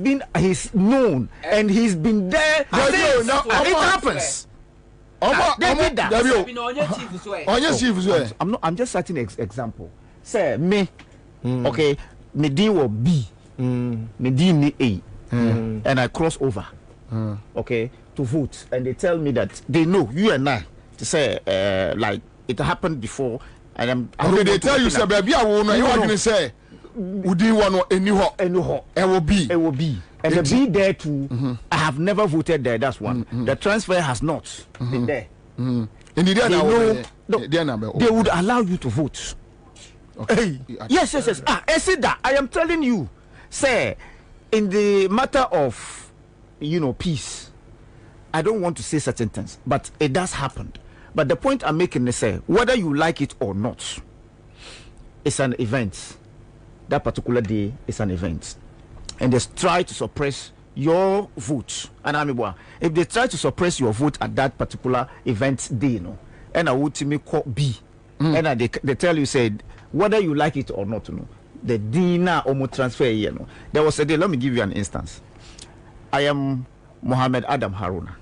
[SPEAKER 16] known and he's been there. It happens. I'm just citing example. Say me, okay, me D will B, me D ni A, and I cross over, okay, to vote, and they tell me that they know you and I to say like it happened before, and I'm.
[SPEAKER 1] Okay, they tell you say, baby, I will know. You are going to say, would you want any ho? It will be.
[SPEAKER 16] It will be. And the be there too. I have never voted there. That's one. The transfer has not been there.
[SPEAKER 1] In the
[SPEAKER 16] they would allow you to vote. Okay. Yes. I said that. I am telling you, sir. In the matter of, peace, I don't want to say certain things, but it does happen. But the point I'm making is, whether you like it or not, it's an event. That particular day is an event. And they try to suppress your vote. And if they try to suppress your vote at that particular event day, and I would to me call B, and they tell you, said, whether you like it or not, the dinner or transfer, there was a day. Let me give you an instance. I am Mohammed Adam Haruna.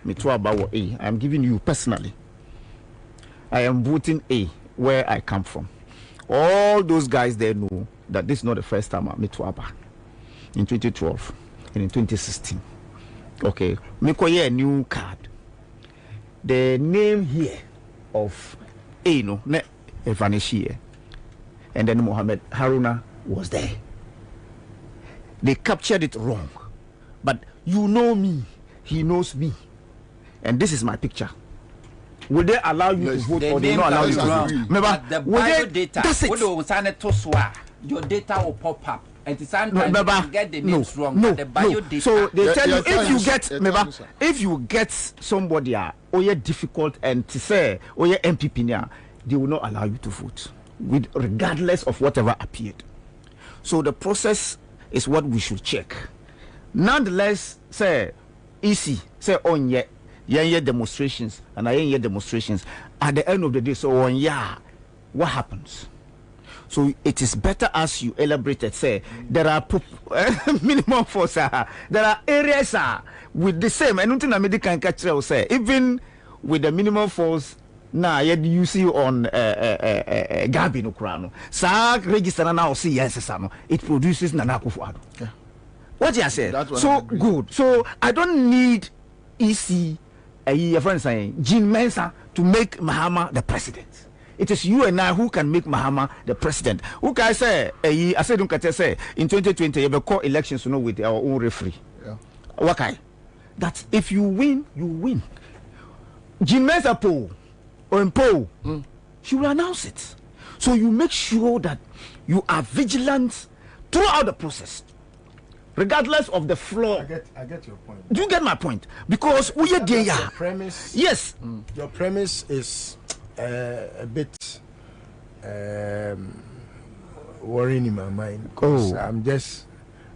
[SPEAKER 16] I am giving you personally. I am voting A, where I come from. All those guys there know that this is not the first time I met Tuaba. In 2012 and in 2016. Okay, make a new card. The name here of A vanished here. And then Mohammed Haruna was there. They captured it wrong. But you know me, he knows me. And this is my picture. Will they allow you to vote or they not allow you to vote?
[SPEAKER 17] Remember, the bio data, your data will pop up. And sometimes you get the names wrong. The bio data.
[SPEAKER 16] So they tell you if you get somebody difficult and to say MPP, they will not allow you to vote, regardless of whatever appeared. So the process is what we should check. Nonetheless, say easy, say on yet demonstrations and I ain't demonstrations at the end of the day. So on what happens? So it is better as you elaborated, say there are minimum force, there are areas with the same and nothing American catcher say even with the minimum force now you see on Gabi no Krano. Sa register now see yes it produces Nana Akufo-Addo. Yeah. What you say? So good. So I don't need EC a friend saying Jean Mensa to make Mahama the president. It is you and I who can make Mahama the president. Who can say I said in 2020 you have call elections with our own referee. Yeah. Okay. That if you win, you win. Jean Mensa poll or in poll, she will announce it. So you make sure that you are vigilant throughout the process. Regardless of the flaw.
[SPEAKER 3] I get your point.
[SPEAKER 16] Do you get my point? Because we are there.
[SPEAKER 3] Your premise.
[SPEAKER 16] Yes.
[SPEAKER 3] Your premise is a bit worrying in my mind. Because I'm just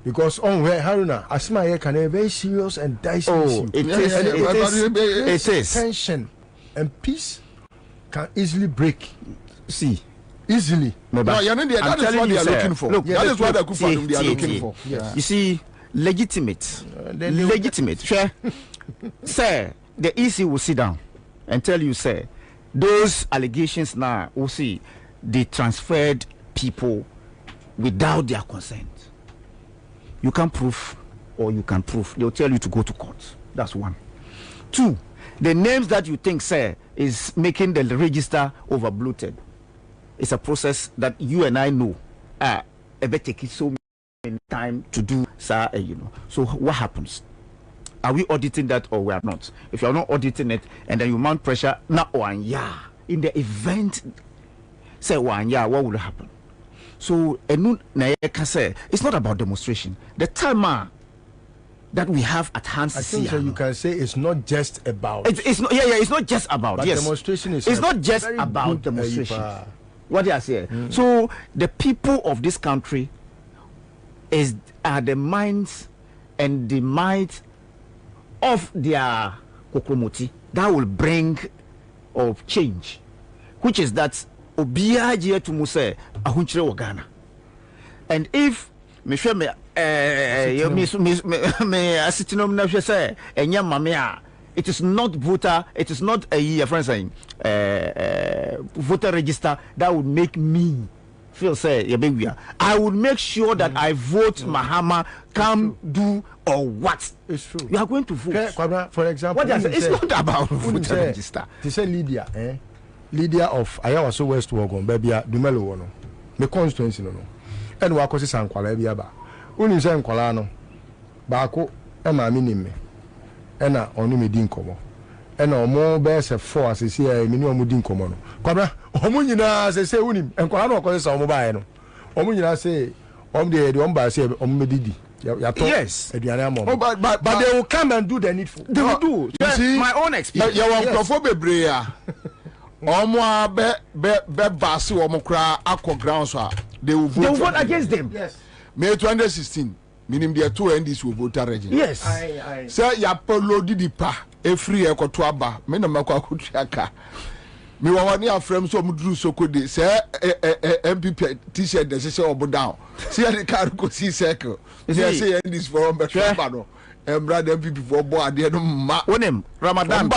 [SPEAKER 3] because on where Haruna Asma can a very serious and dicey issue.
[SPEAKER 16] It is.
[SPEAKER 3] Tension and peace can easily break.
[SPEAKER 16] See.
[SPEAKER 3] Easily.
[SPEAKER 1] No, that is what they are looking for.
[SPEAKER 16] Look,
[SPEAKER 1] that is what they are looking for.
[SPEAKER 16] Yes. You see, legitimate. Sure. Sir, the EC will sit down and tell you, sir, those allegations now, we'll see, they transferred people without their consent. You can prove, or you can prove. They'll tell you to go to court. That's one. Two, the names that you think, sir, is making the register over bloated. It's a process that you and I know. It take so many time to do, sir, you know. So what happens? Are we auditing that or we are not? If you are not auditing it and then you mount pressure, now one year in the event, say 1 year, what will happen? So it's not about demonstration. The time that we have at hand,
[SPEAKER 3] I think so you can say it's not just about.
[SPEAKER 16] It's not. Yeah, it's not just about. Yes,
[SPEAKER 3] demonstration is.
[SPEAKER 16] It's not just about demonstration. What they are saying. So the people of this country are the minds and the might of their kokomoti that will bring of change, which is that obiaje to muse ahunchire wagana. And if me asitinom na hwe say enya mame a, it is not voter, it is not a friend saying voter register that would make me feel say I would make sure that I vote Mahama come do or what.
[SPEAKER 3] It's true.
[SPEAKER 16] You are going to vote.
[SPEAKER 3] For example,
[SPEAKER 16] what it's not about voter register.
[SPEAKER 3] To say Lydia, Lydia of Ayawaso West Wagon, baby, Dumelo wono. Me constituency no. And wa kosi sankwala bia ba. Uni se nkwala no. Baako e ma mi nimme. E na onu me di nkomo. E na omo be se 4 asesi e me ni omo di nkomo no. Kwabra, omo nyina se unim. Nkwala no kosi sa omo baaye no. Omo nyina se omo de omba se omo medidi.
[SPEAKER 16] Yes.
[SPEAKER 3] But they will come and do the needful.
[SPEAKER 16] They will do.
[SPEAKER 1] You see,
[SPEAKER 16] my own experience.
[SPEAKER 1] You want to for Bebrea. Omo be basi omo kra akọ ground so they will
[SPEAKER 16] vote against them.
[SPEAKER 1] Yes. May 2016 meaning there two NDs will vote register.
[SPEAKER 16] Yes.
[SPEAKER 1] Say ya polo di pa e free e ko to aba me na makwa kutuaka. Me wawani afrem so mudru sokode say MPP t-shirt dey say obo down. See the car go see circle. Say NDs for on better no. Brother MPP for bo ade no ma.
[SPEAKER 16] Wonem Ramadan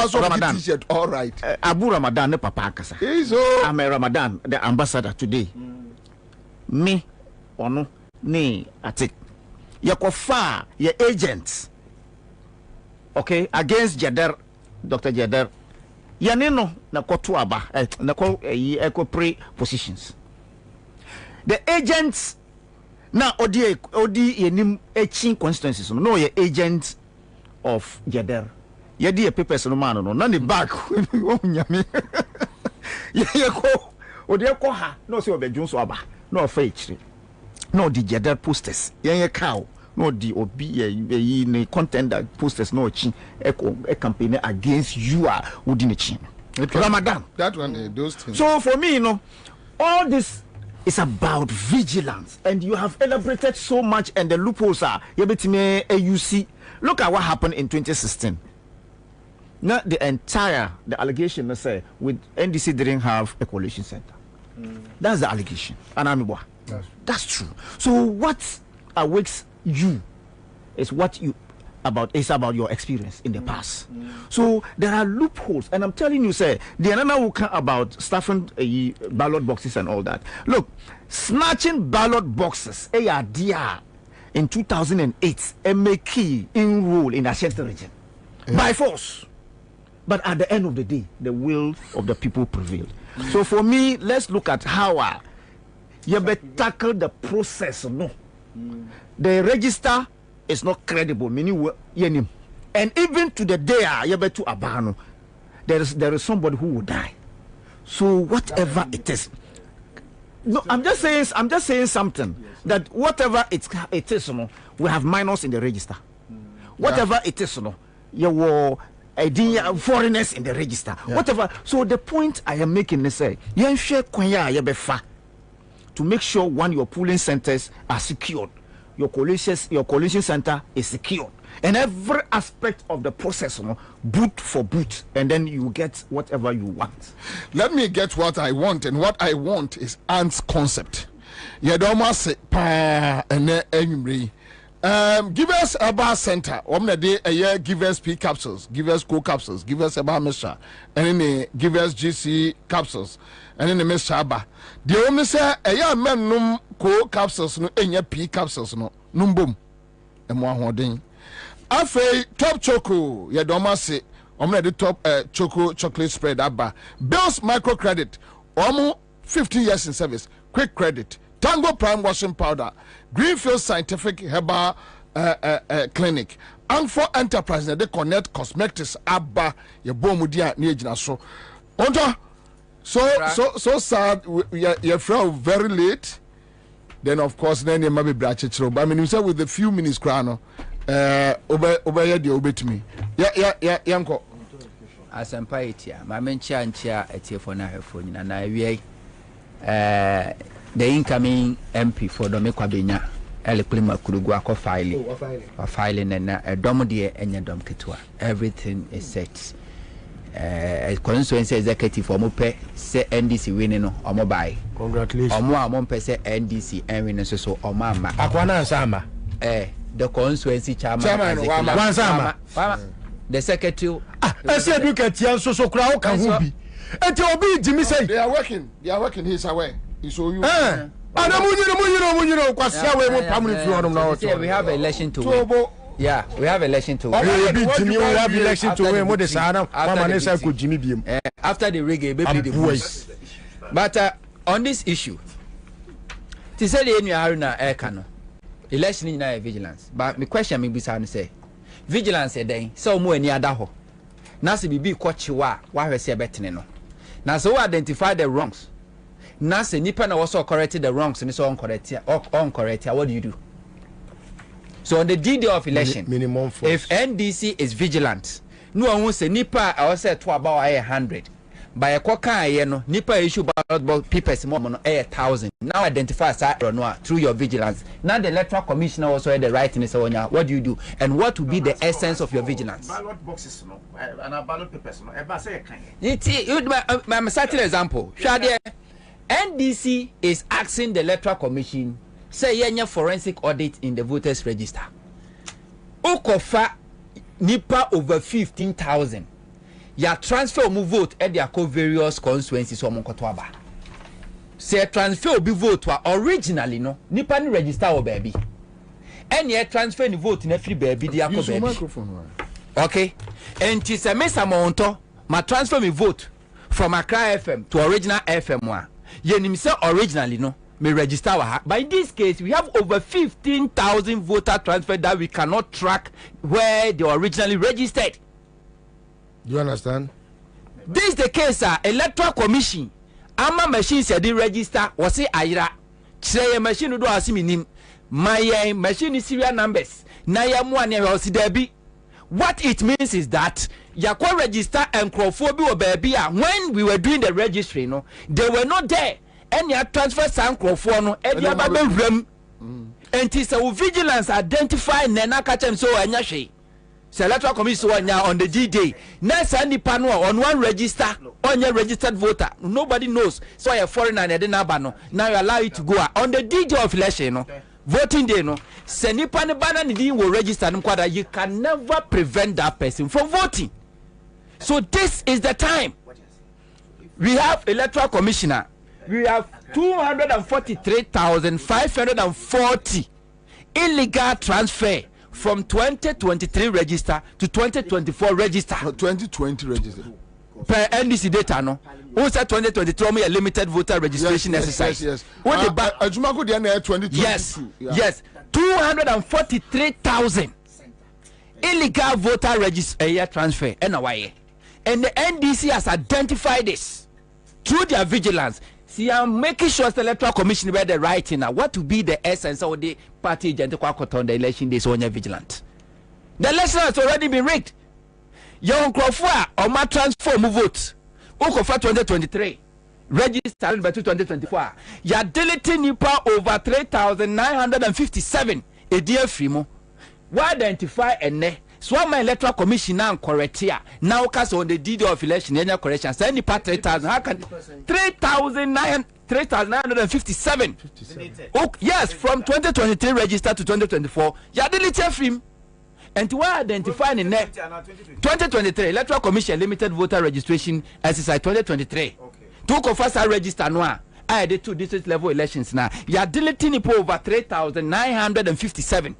[SPEAKER 1] t-shirt all right.
[SPEAKER 16] Abu Ramadan ne papa akasa. I'm a Ramadan the ambassador today. Me ono ni atik. Yakofa your agents. Okay, against Jeder, Dr. Jeder. Yanino na kotu aba na ko eco pre positions. The agents na odi yenim echi constituencies no ye agent of Jeder. Yedi e papers no man no na the back nyame. Ye ko odi e ko ha no se obedwun so aba no fa echi. No di Jeder posters. Ye cow. No the obi ye ne contender posters no chi e campaign against you are within chi Ramadan
[SPEAKER 1] that one those things.
[SPEAKER 16] So for me, you know, all this is about vigilance, and you have elaborated so much, and the loopholes are yebetime AUC. Look at what happened in 2016. Not the allegation, let's say, with NDC didn't have a coalition center. That's the allegation, and that's true. So what awakes you is what you about your experience in the past. So there are loopholes, and I'm telling you, sir, the another will come about stuffing ballot boxes and all that. Look, snatching ballot boxes in 2008 a key in rule in the Ashanti region by force, but at the end of the day the will of the people prevailed. So for me, let's look at how you better tackle the process. The register is not credible, meaning and even to the day to abano, there is somebody who will die. So whatever it is, no, I'm just saying something that whatever it is, we have minors in the register. Whatever it is, you were foreigners in the register. Whatever. So the point I am making is say, to make sure your polling centers are secured. Your coalition center is secure, and every aspect of the process, boot for boot, and then you get whatever you want.
[SPEAKER 1] Let me get what I want, and what I want is Ant's concept. You don't say pa and Givers Aba Center. Omna de a year Givers P capsules, Givers Co capsules, Givers Aba Mesha, and then Givers GC capsules, and then the Mesha Aba. The only say a year man num Co capsules no enya P capsules no num boom. And more holding. Afe top choco, ya domase. Omna the top choco chocolate spread Aba. Bills microcredit. 15 years in service. Quick credit. Tango Prime washing powder. Greenfield Scientific Herbal Clinic. Angfo Enterprise. They connect cosmetics. Abba. Your bomudia near so. So sad. You're from very late. Then of course then you might be brached. But I mean you said with a few minutes crano. Over the obey to me. Yeah, Yanko.
[SPEAKER 17] Asampa etia. My mencha etia for na her phone. And I we the incoming MP for KWABENA Eleklima Kurugwa filing and a dom dear and your dom ketua. Everything is set. A constituency executive for Mope say NDC winning or mobile.
[SPEAKER 3] Congratulations.
[SPEAKER 17] Or more Mompe say NDC and winning so or mama.
[SPEAKER 3] Akwana Sama.
[SPEAKER 17] The constituency chairman. The secretary.
[SPEAKER 3] I said look at you so crowd can be. And to be Jimmy say
[SPEAKER 1] they are working. He's away. So you
[SPEAKER 17] we have election to win. Yeah, we have election to win. After the reggae, maybe the voice. But on this issue, to say the Haruna Ekano, election in vigilance. But my question may be say vigilance a day, so more any other ho. Nasi bibi kwachiwa, why we say better no. Now so identify the wrongs. Now say nipa na also corrected the wrongs and so uncorrect. What do you do? So on the D-Day of election, minimum force. If NDC is vigilant, no one will say nipa I was said to about 100. By a quaka no nipa issue about papers more 1,000. Now identify through your vigilance. Now the electoral commissioner also had the right in his own. What do you do? And what will be the essence of your vigilance?
[SPEAKER 16] Ballot boxes no, and ballot papers no. Eba say can.
[SPEAKER 17] I'm a certain example. NDC is asking the electoral commission say yenya forensic audit in the voters register. Ukofa nipa over 15,000. Ya transfer mu vote at their various constituencies or monkotoaba. Say transfer be vote wa originally no nipa ni register o baby. And ye transfer ni vote in every baby the baby. Okay. And it's a mess amount ma transfer me vote from Accra FM to original FM one. Ye nim say originally no me register wa. But in this case we have over 15,000 voter transfer that we cannot track where they originally registered.
[SPEAKER 3] Do you understand?
[SPEAKER 17] This is the case, electoral commission. Ama machine said the register was say ayra. Say machine do asiminim. My machine is serial numbers. Na ya mu ane was debi. What it means is that yakwa register and crowdphobia or baby when we were doing the registry, no, they were not there. Any transfer san crowdphone no, any ababe rem. And it's a vigilance identify nena kachem so anyashe. So electoral commission on the D-Day. Next any panel on one register, on your registered voter. Nobody knows. So you're foreigner and now you allow you to go on the D-Day of election, no. Voting day, no. Send panel banner will register. You can never prevent that person from voting. So this is the time. We have electoral commissioner. We have 243,540 illegal transfer. From 2023 register to 2024 register.
[SPEAKER 1] 2020 register.
[SPEAKER 17] Per NDC data, no. Who said 2023 a limited voter registration exercise?
[SPEAKER 1] Yes.
[SPEAKER 17] Yes. 243,000 illegal voter register transfer. And the NDC has identified this through their vigilance. See, I'm making sure the electoral commission read the writing now. What will be the essence of the party agent on the election days on your vigilant? The election has already been rigged. Young Crawford or my transform vote. Ukofa 2023 registered by 2024. You're deleting nipa over 3,957 a dear free mo. Why identify and So my electoral commission now correct here. Now cast on the deed of election any correction. So any part 3,000. How can 3,957? Oh, yes, from 2023 register to 2024. You deleted him. And to identify in 2023 electoral commission limited voter registration exercise 2023. To confess I register now. I did 2 district level elections now. You are deleting it over 3,957.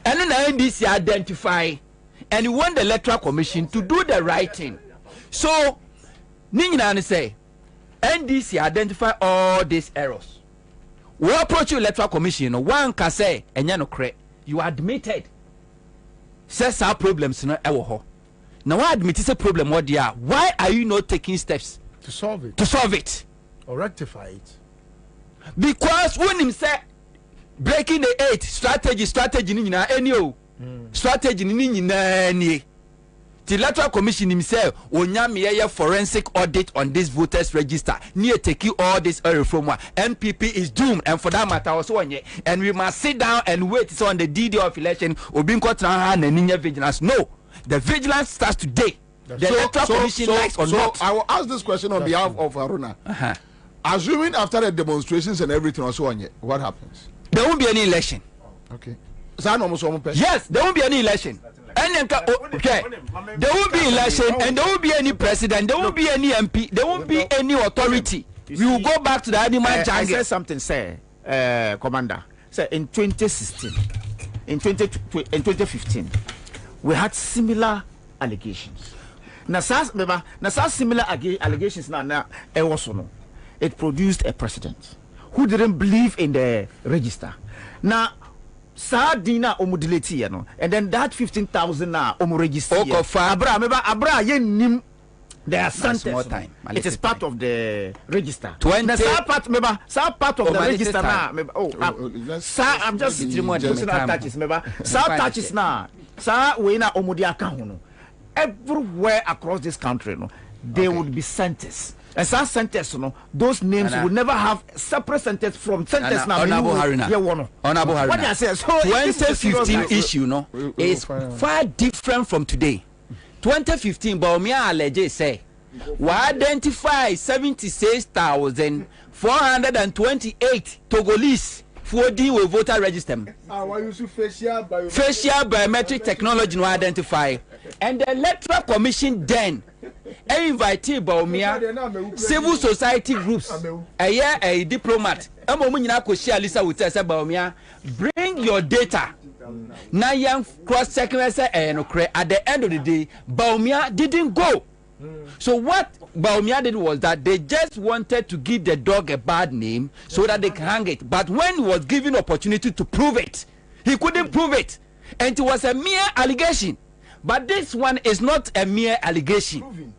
[SPEAKER 17] And then NDC identify and you want the electoral commission to do the right thing. So Ningina say NDC identify all these errors. We approach your electoral commission, one can say and you admitted says our problems no ewo. Now I admit it's a problem what they are. Why are you not taking steps
[SPEAKER 3] to solve it?
[SPEAKER 17] To solve it
[SPEAKER 3] or rectify it?
[SPEAKER 17] Because when him say breaking the 8 strategy ni na any strategy ni na any the electoral commission himself onyame ye forensic audit on this voters register near taking all this from one MPP is doomed, and for that matter also and we must sit down and wait so on the DD of election obinko tran and ninya vigilance. No, the vigilance starts today. The electoral commission likes or not.
[SPEAKER 1] I will ask this question on behalf of Aruna. Assuming after the demonstrations and everything also on what happens?
[SPEAKER 17] There won't be any election.
[SPEAKER 1] Okay.
[SPEAKER 17] Yes, there won't be any election. Okay. There won't be election and there won't be any president. There won't be any MP. There won't be any authority. We will go back to the animal jungle.
[SPEAKER 16] I said something, sir, Commander. Sir, in 2016, in 2015, we had similar allegations. Now, similar allegations now, it produced a president who didn't believe in the register. Now, Sardina omudileti and then that 15,000 na omuregister. Abra nim their sentence. It is part of the register.
[SPEAKER 17] 20
[SPEAKER 16] part of the register now. I'm just touches touches now. We na omudi account. Everywhere across this country, there would be centers. And some centers, those names would never have separate centers from centers now.
[SPEAKER 17] Honorable Haruna. Honorable Haruna.
[SPEAKER 16] What I say, so
[SPEAKER 17] 2015 issue, is far different from today. 2015, Baumia Allege say, we identify 76,428 Togolese for deal with voter register. Facial biometric technology no identify, and the electoral commission then invited Baumia civil society groups, a diplomat. Bring your data. Now young cross checking at the end of the day, Baumia didn't go. So what Baumia did was that they just wanted to give the dog a bad name so that they can hang it. But when he was given opportunity to prove it, he couldn't prove it. And it was a mere allegation. But this one is not a mere allegation.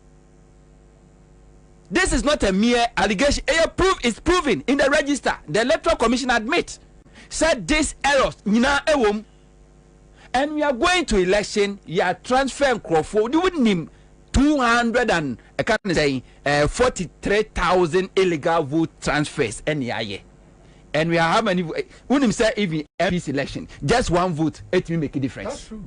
[SPEAKER 17] This is not a mere allegation. It's proven in the register. The Electoral Commission admit said this errors. And we are going to election. You are transferring Crawford. You wouldn't name 43,000 illegal vote transfers any year. And we are how many? Wouldn't say even MP's election, just one vote, it will make a difference.
[SPEAKER 3] That's true.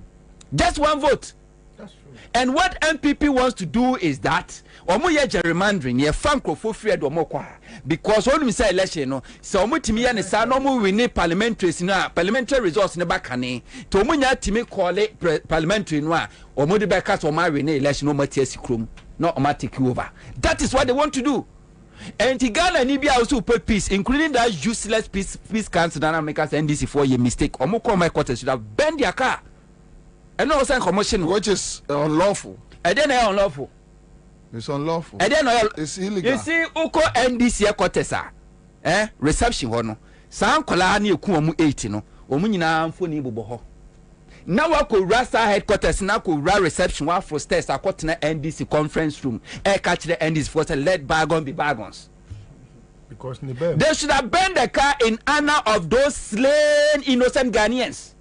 [SPEAKER 17] Just one vote.
[SPEAKER 3] That's true.
[SPEAKER 17] And what MPP wants to do is that omuye gerrymandering ye fanko for free domokwa because when we say election no so omutimi ya ne sa no mu win parliamentary results ne bakane to omunya timi call parliamentary no a omudi be cast o ma win election no matia sikrom no o ma take over. That is what they want to do. And Ghana ni bia also put peace, including that useless peace council dynamics NDC for your mistake. Omo my quarters should have bend their car. And no sign commotion,
[SPEAKER 1] which is unlawful.
[SPEAKER 17] And then unlawful.
[SPEAKER 1] It's unlawful.
[SPEAKER 17] And then
[SPEAKER 1] it's illegal.
[SPEAKER 17] You see, Uko NDC quarters reception hono. San kola ni eku omu 8 no. Omu nyina amfo ni bobo ho. Now I could rasa headquarters now could ra reception one for stairs I got na NDC conference room. Catch the NDC for let bygone be bygones.
[SPEAKER 3] Because
[SPEAKER 17] they should have burned the car in honor of those slain innocent Ghanaians.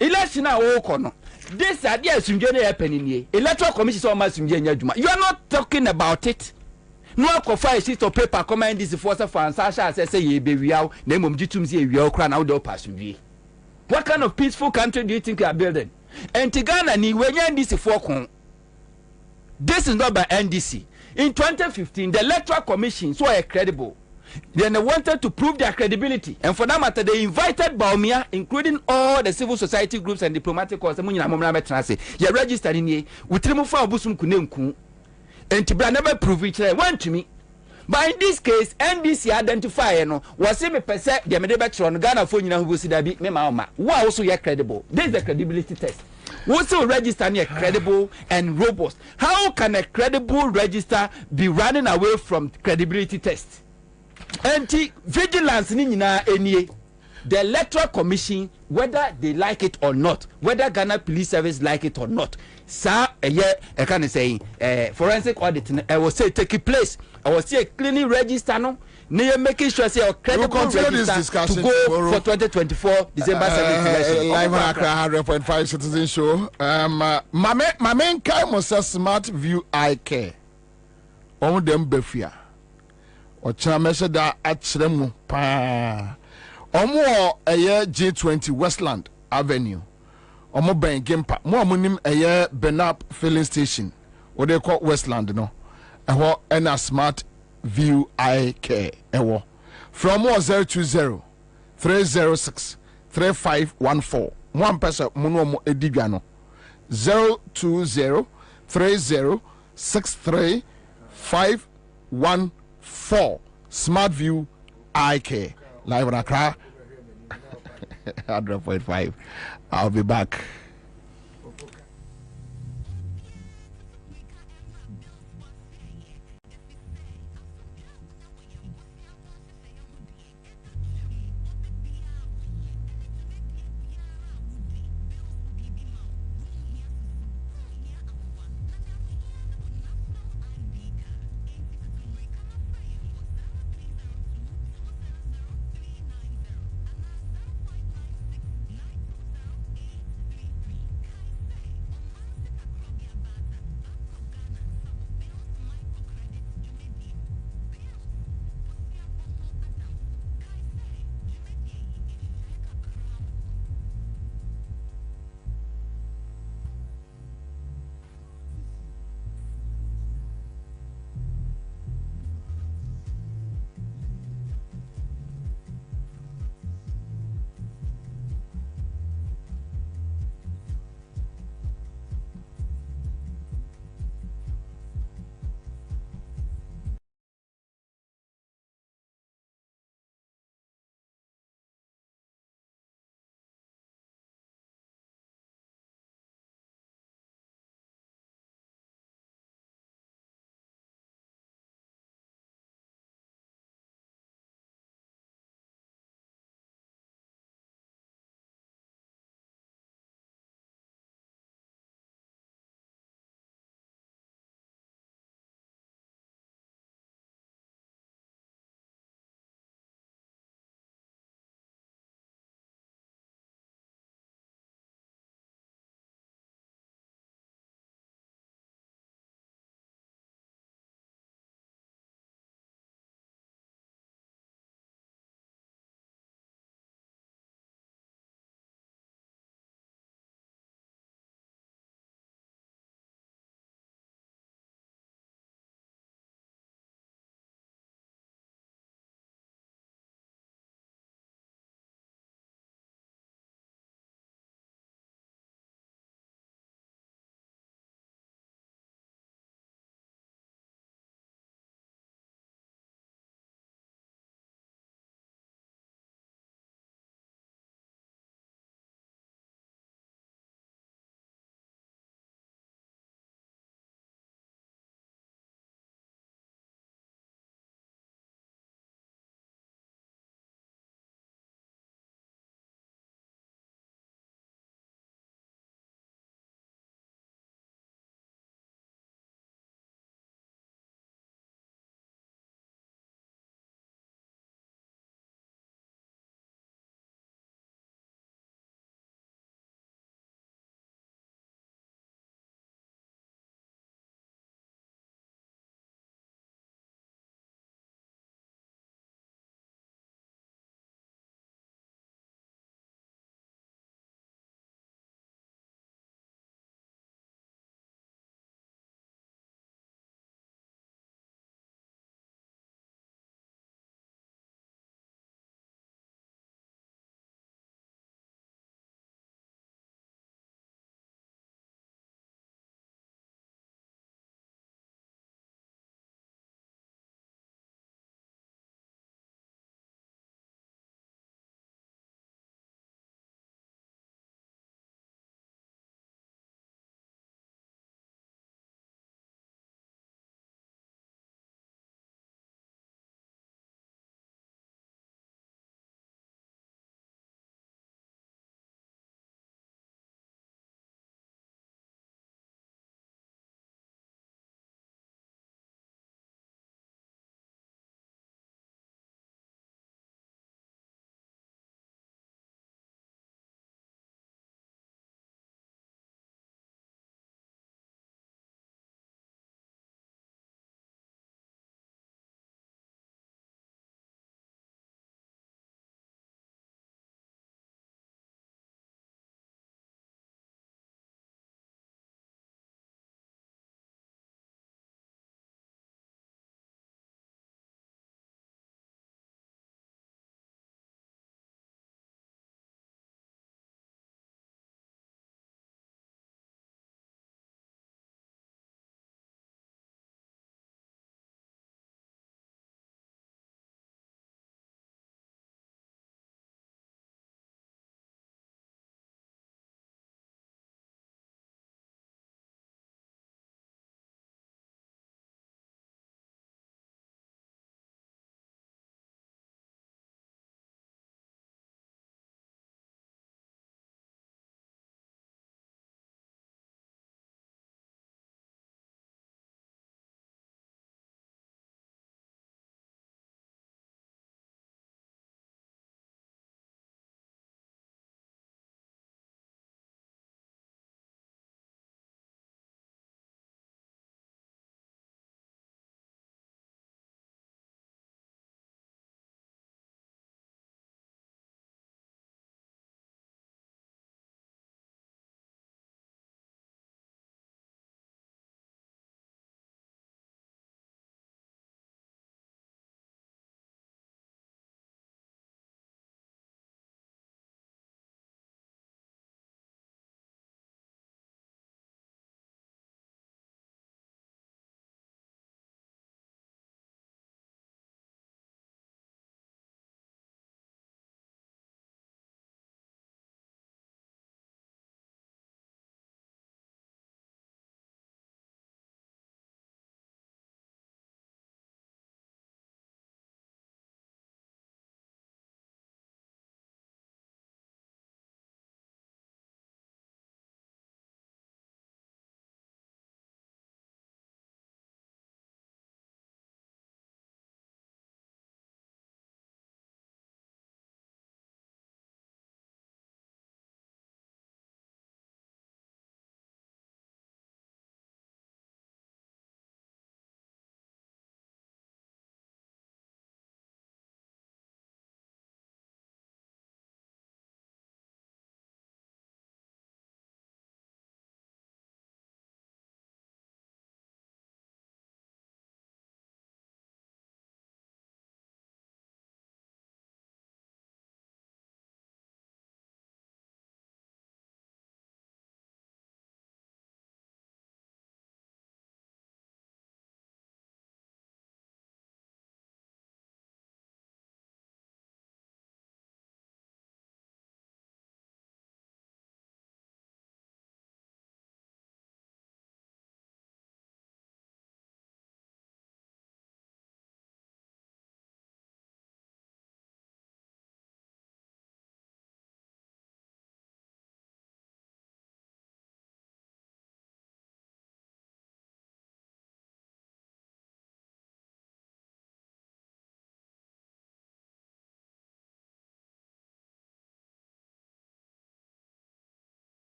[SPEAKER 17] Election na no. This idea is happening. Electoral Commission so much. You are not talking about it. No coffee a sheet of paper come NDC force for ANSAH say ye be we out name jitum say we all crown out the pass. What kind of peaceful country do you think you are building? And Ghana ni when NDC for this is not by NDC. In 2015, the Electoral Commission were credible. Then they wanted to prove their credibility, and for that matter, they invited Baumia, including all the civil society groups and diplomatic corps. You registered in here with Trimufa Busum Kunemku, and Tibra never proved it. One to me. But in this case, NDC identifier was a percent the Medebet on Ghana for you who said, Mema, who are also credible. This is the credibility test. Also register near credible and robust. How can a credible register be running away from credibility test? Anti-vigilance the Electoral Commission, whether they like it or not, whether Ghana Police Service like it or not, sir, I can say forensic audit I will say taking place. I will see a cleaning register no. Near making sure say a credible register to go for 2024 December 7th election.
[SPEAKER 1] Live on Accra 100.5 Citizen Show. My main kind was a Smart View Eye Care. On them befia. Or chamesha da at Shremu pa. Omo a year J20 Westland Avenue. Omo Ben Gimpa. More monim a year Benap filling station. What they call Westland no. And a Smart View Eye Care. From 020 306 3514. One person Muno Edibiano 020 3063 514. Smart View Eye Care. Live on Accra 100.5. I'll be back.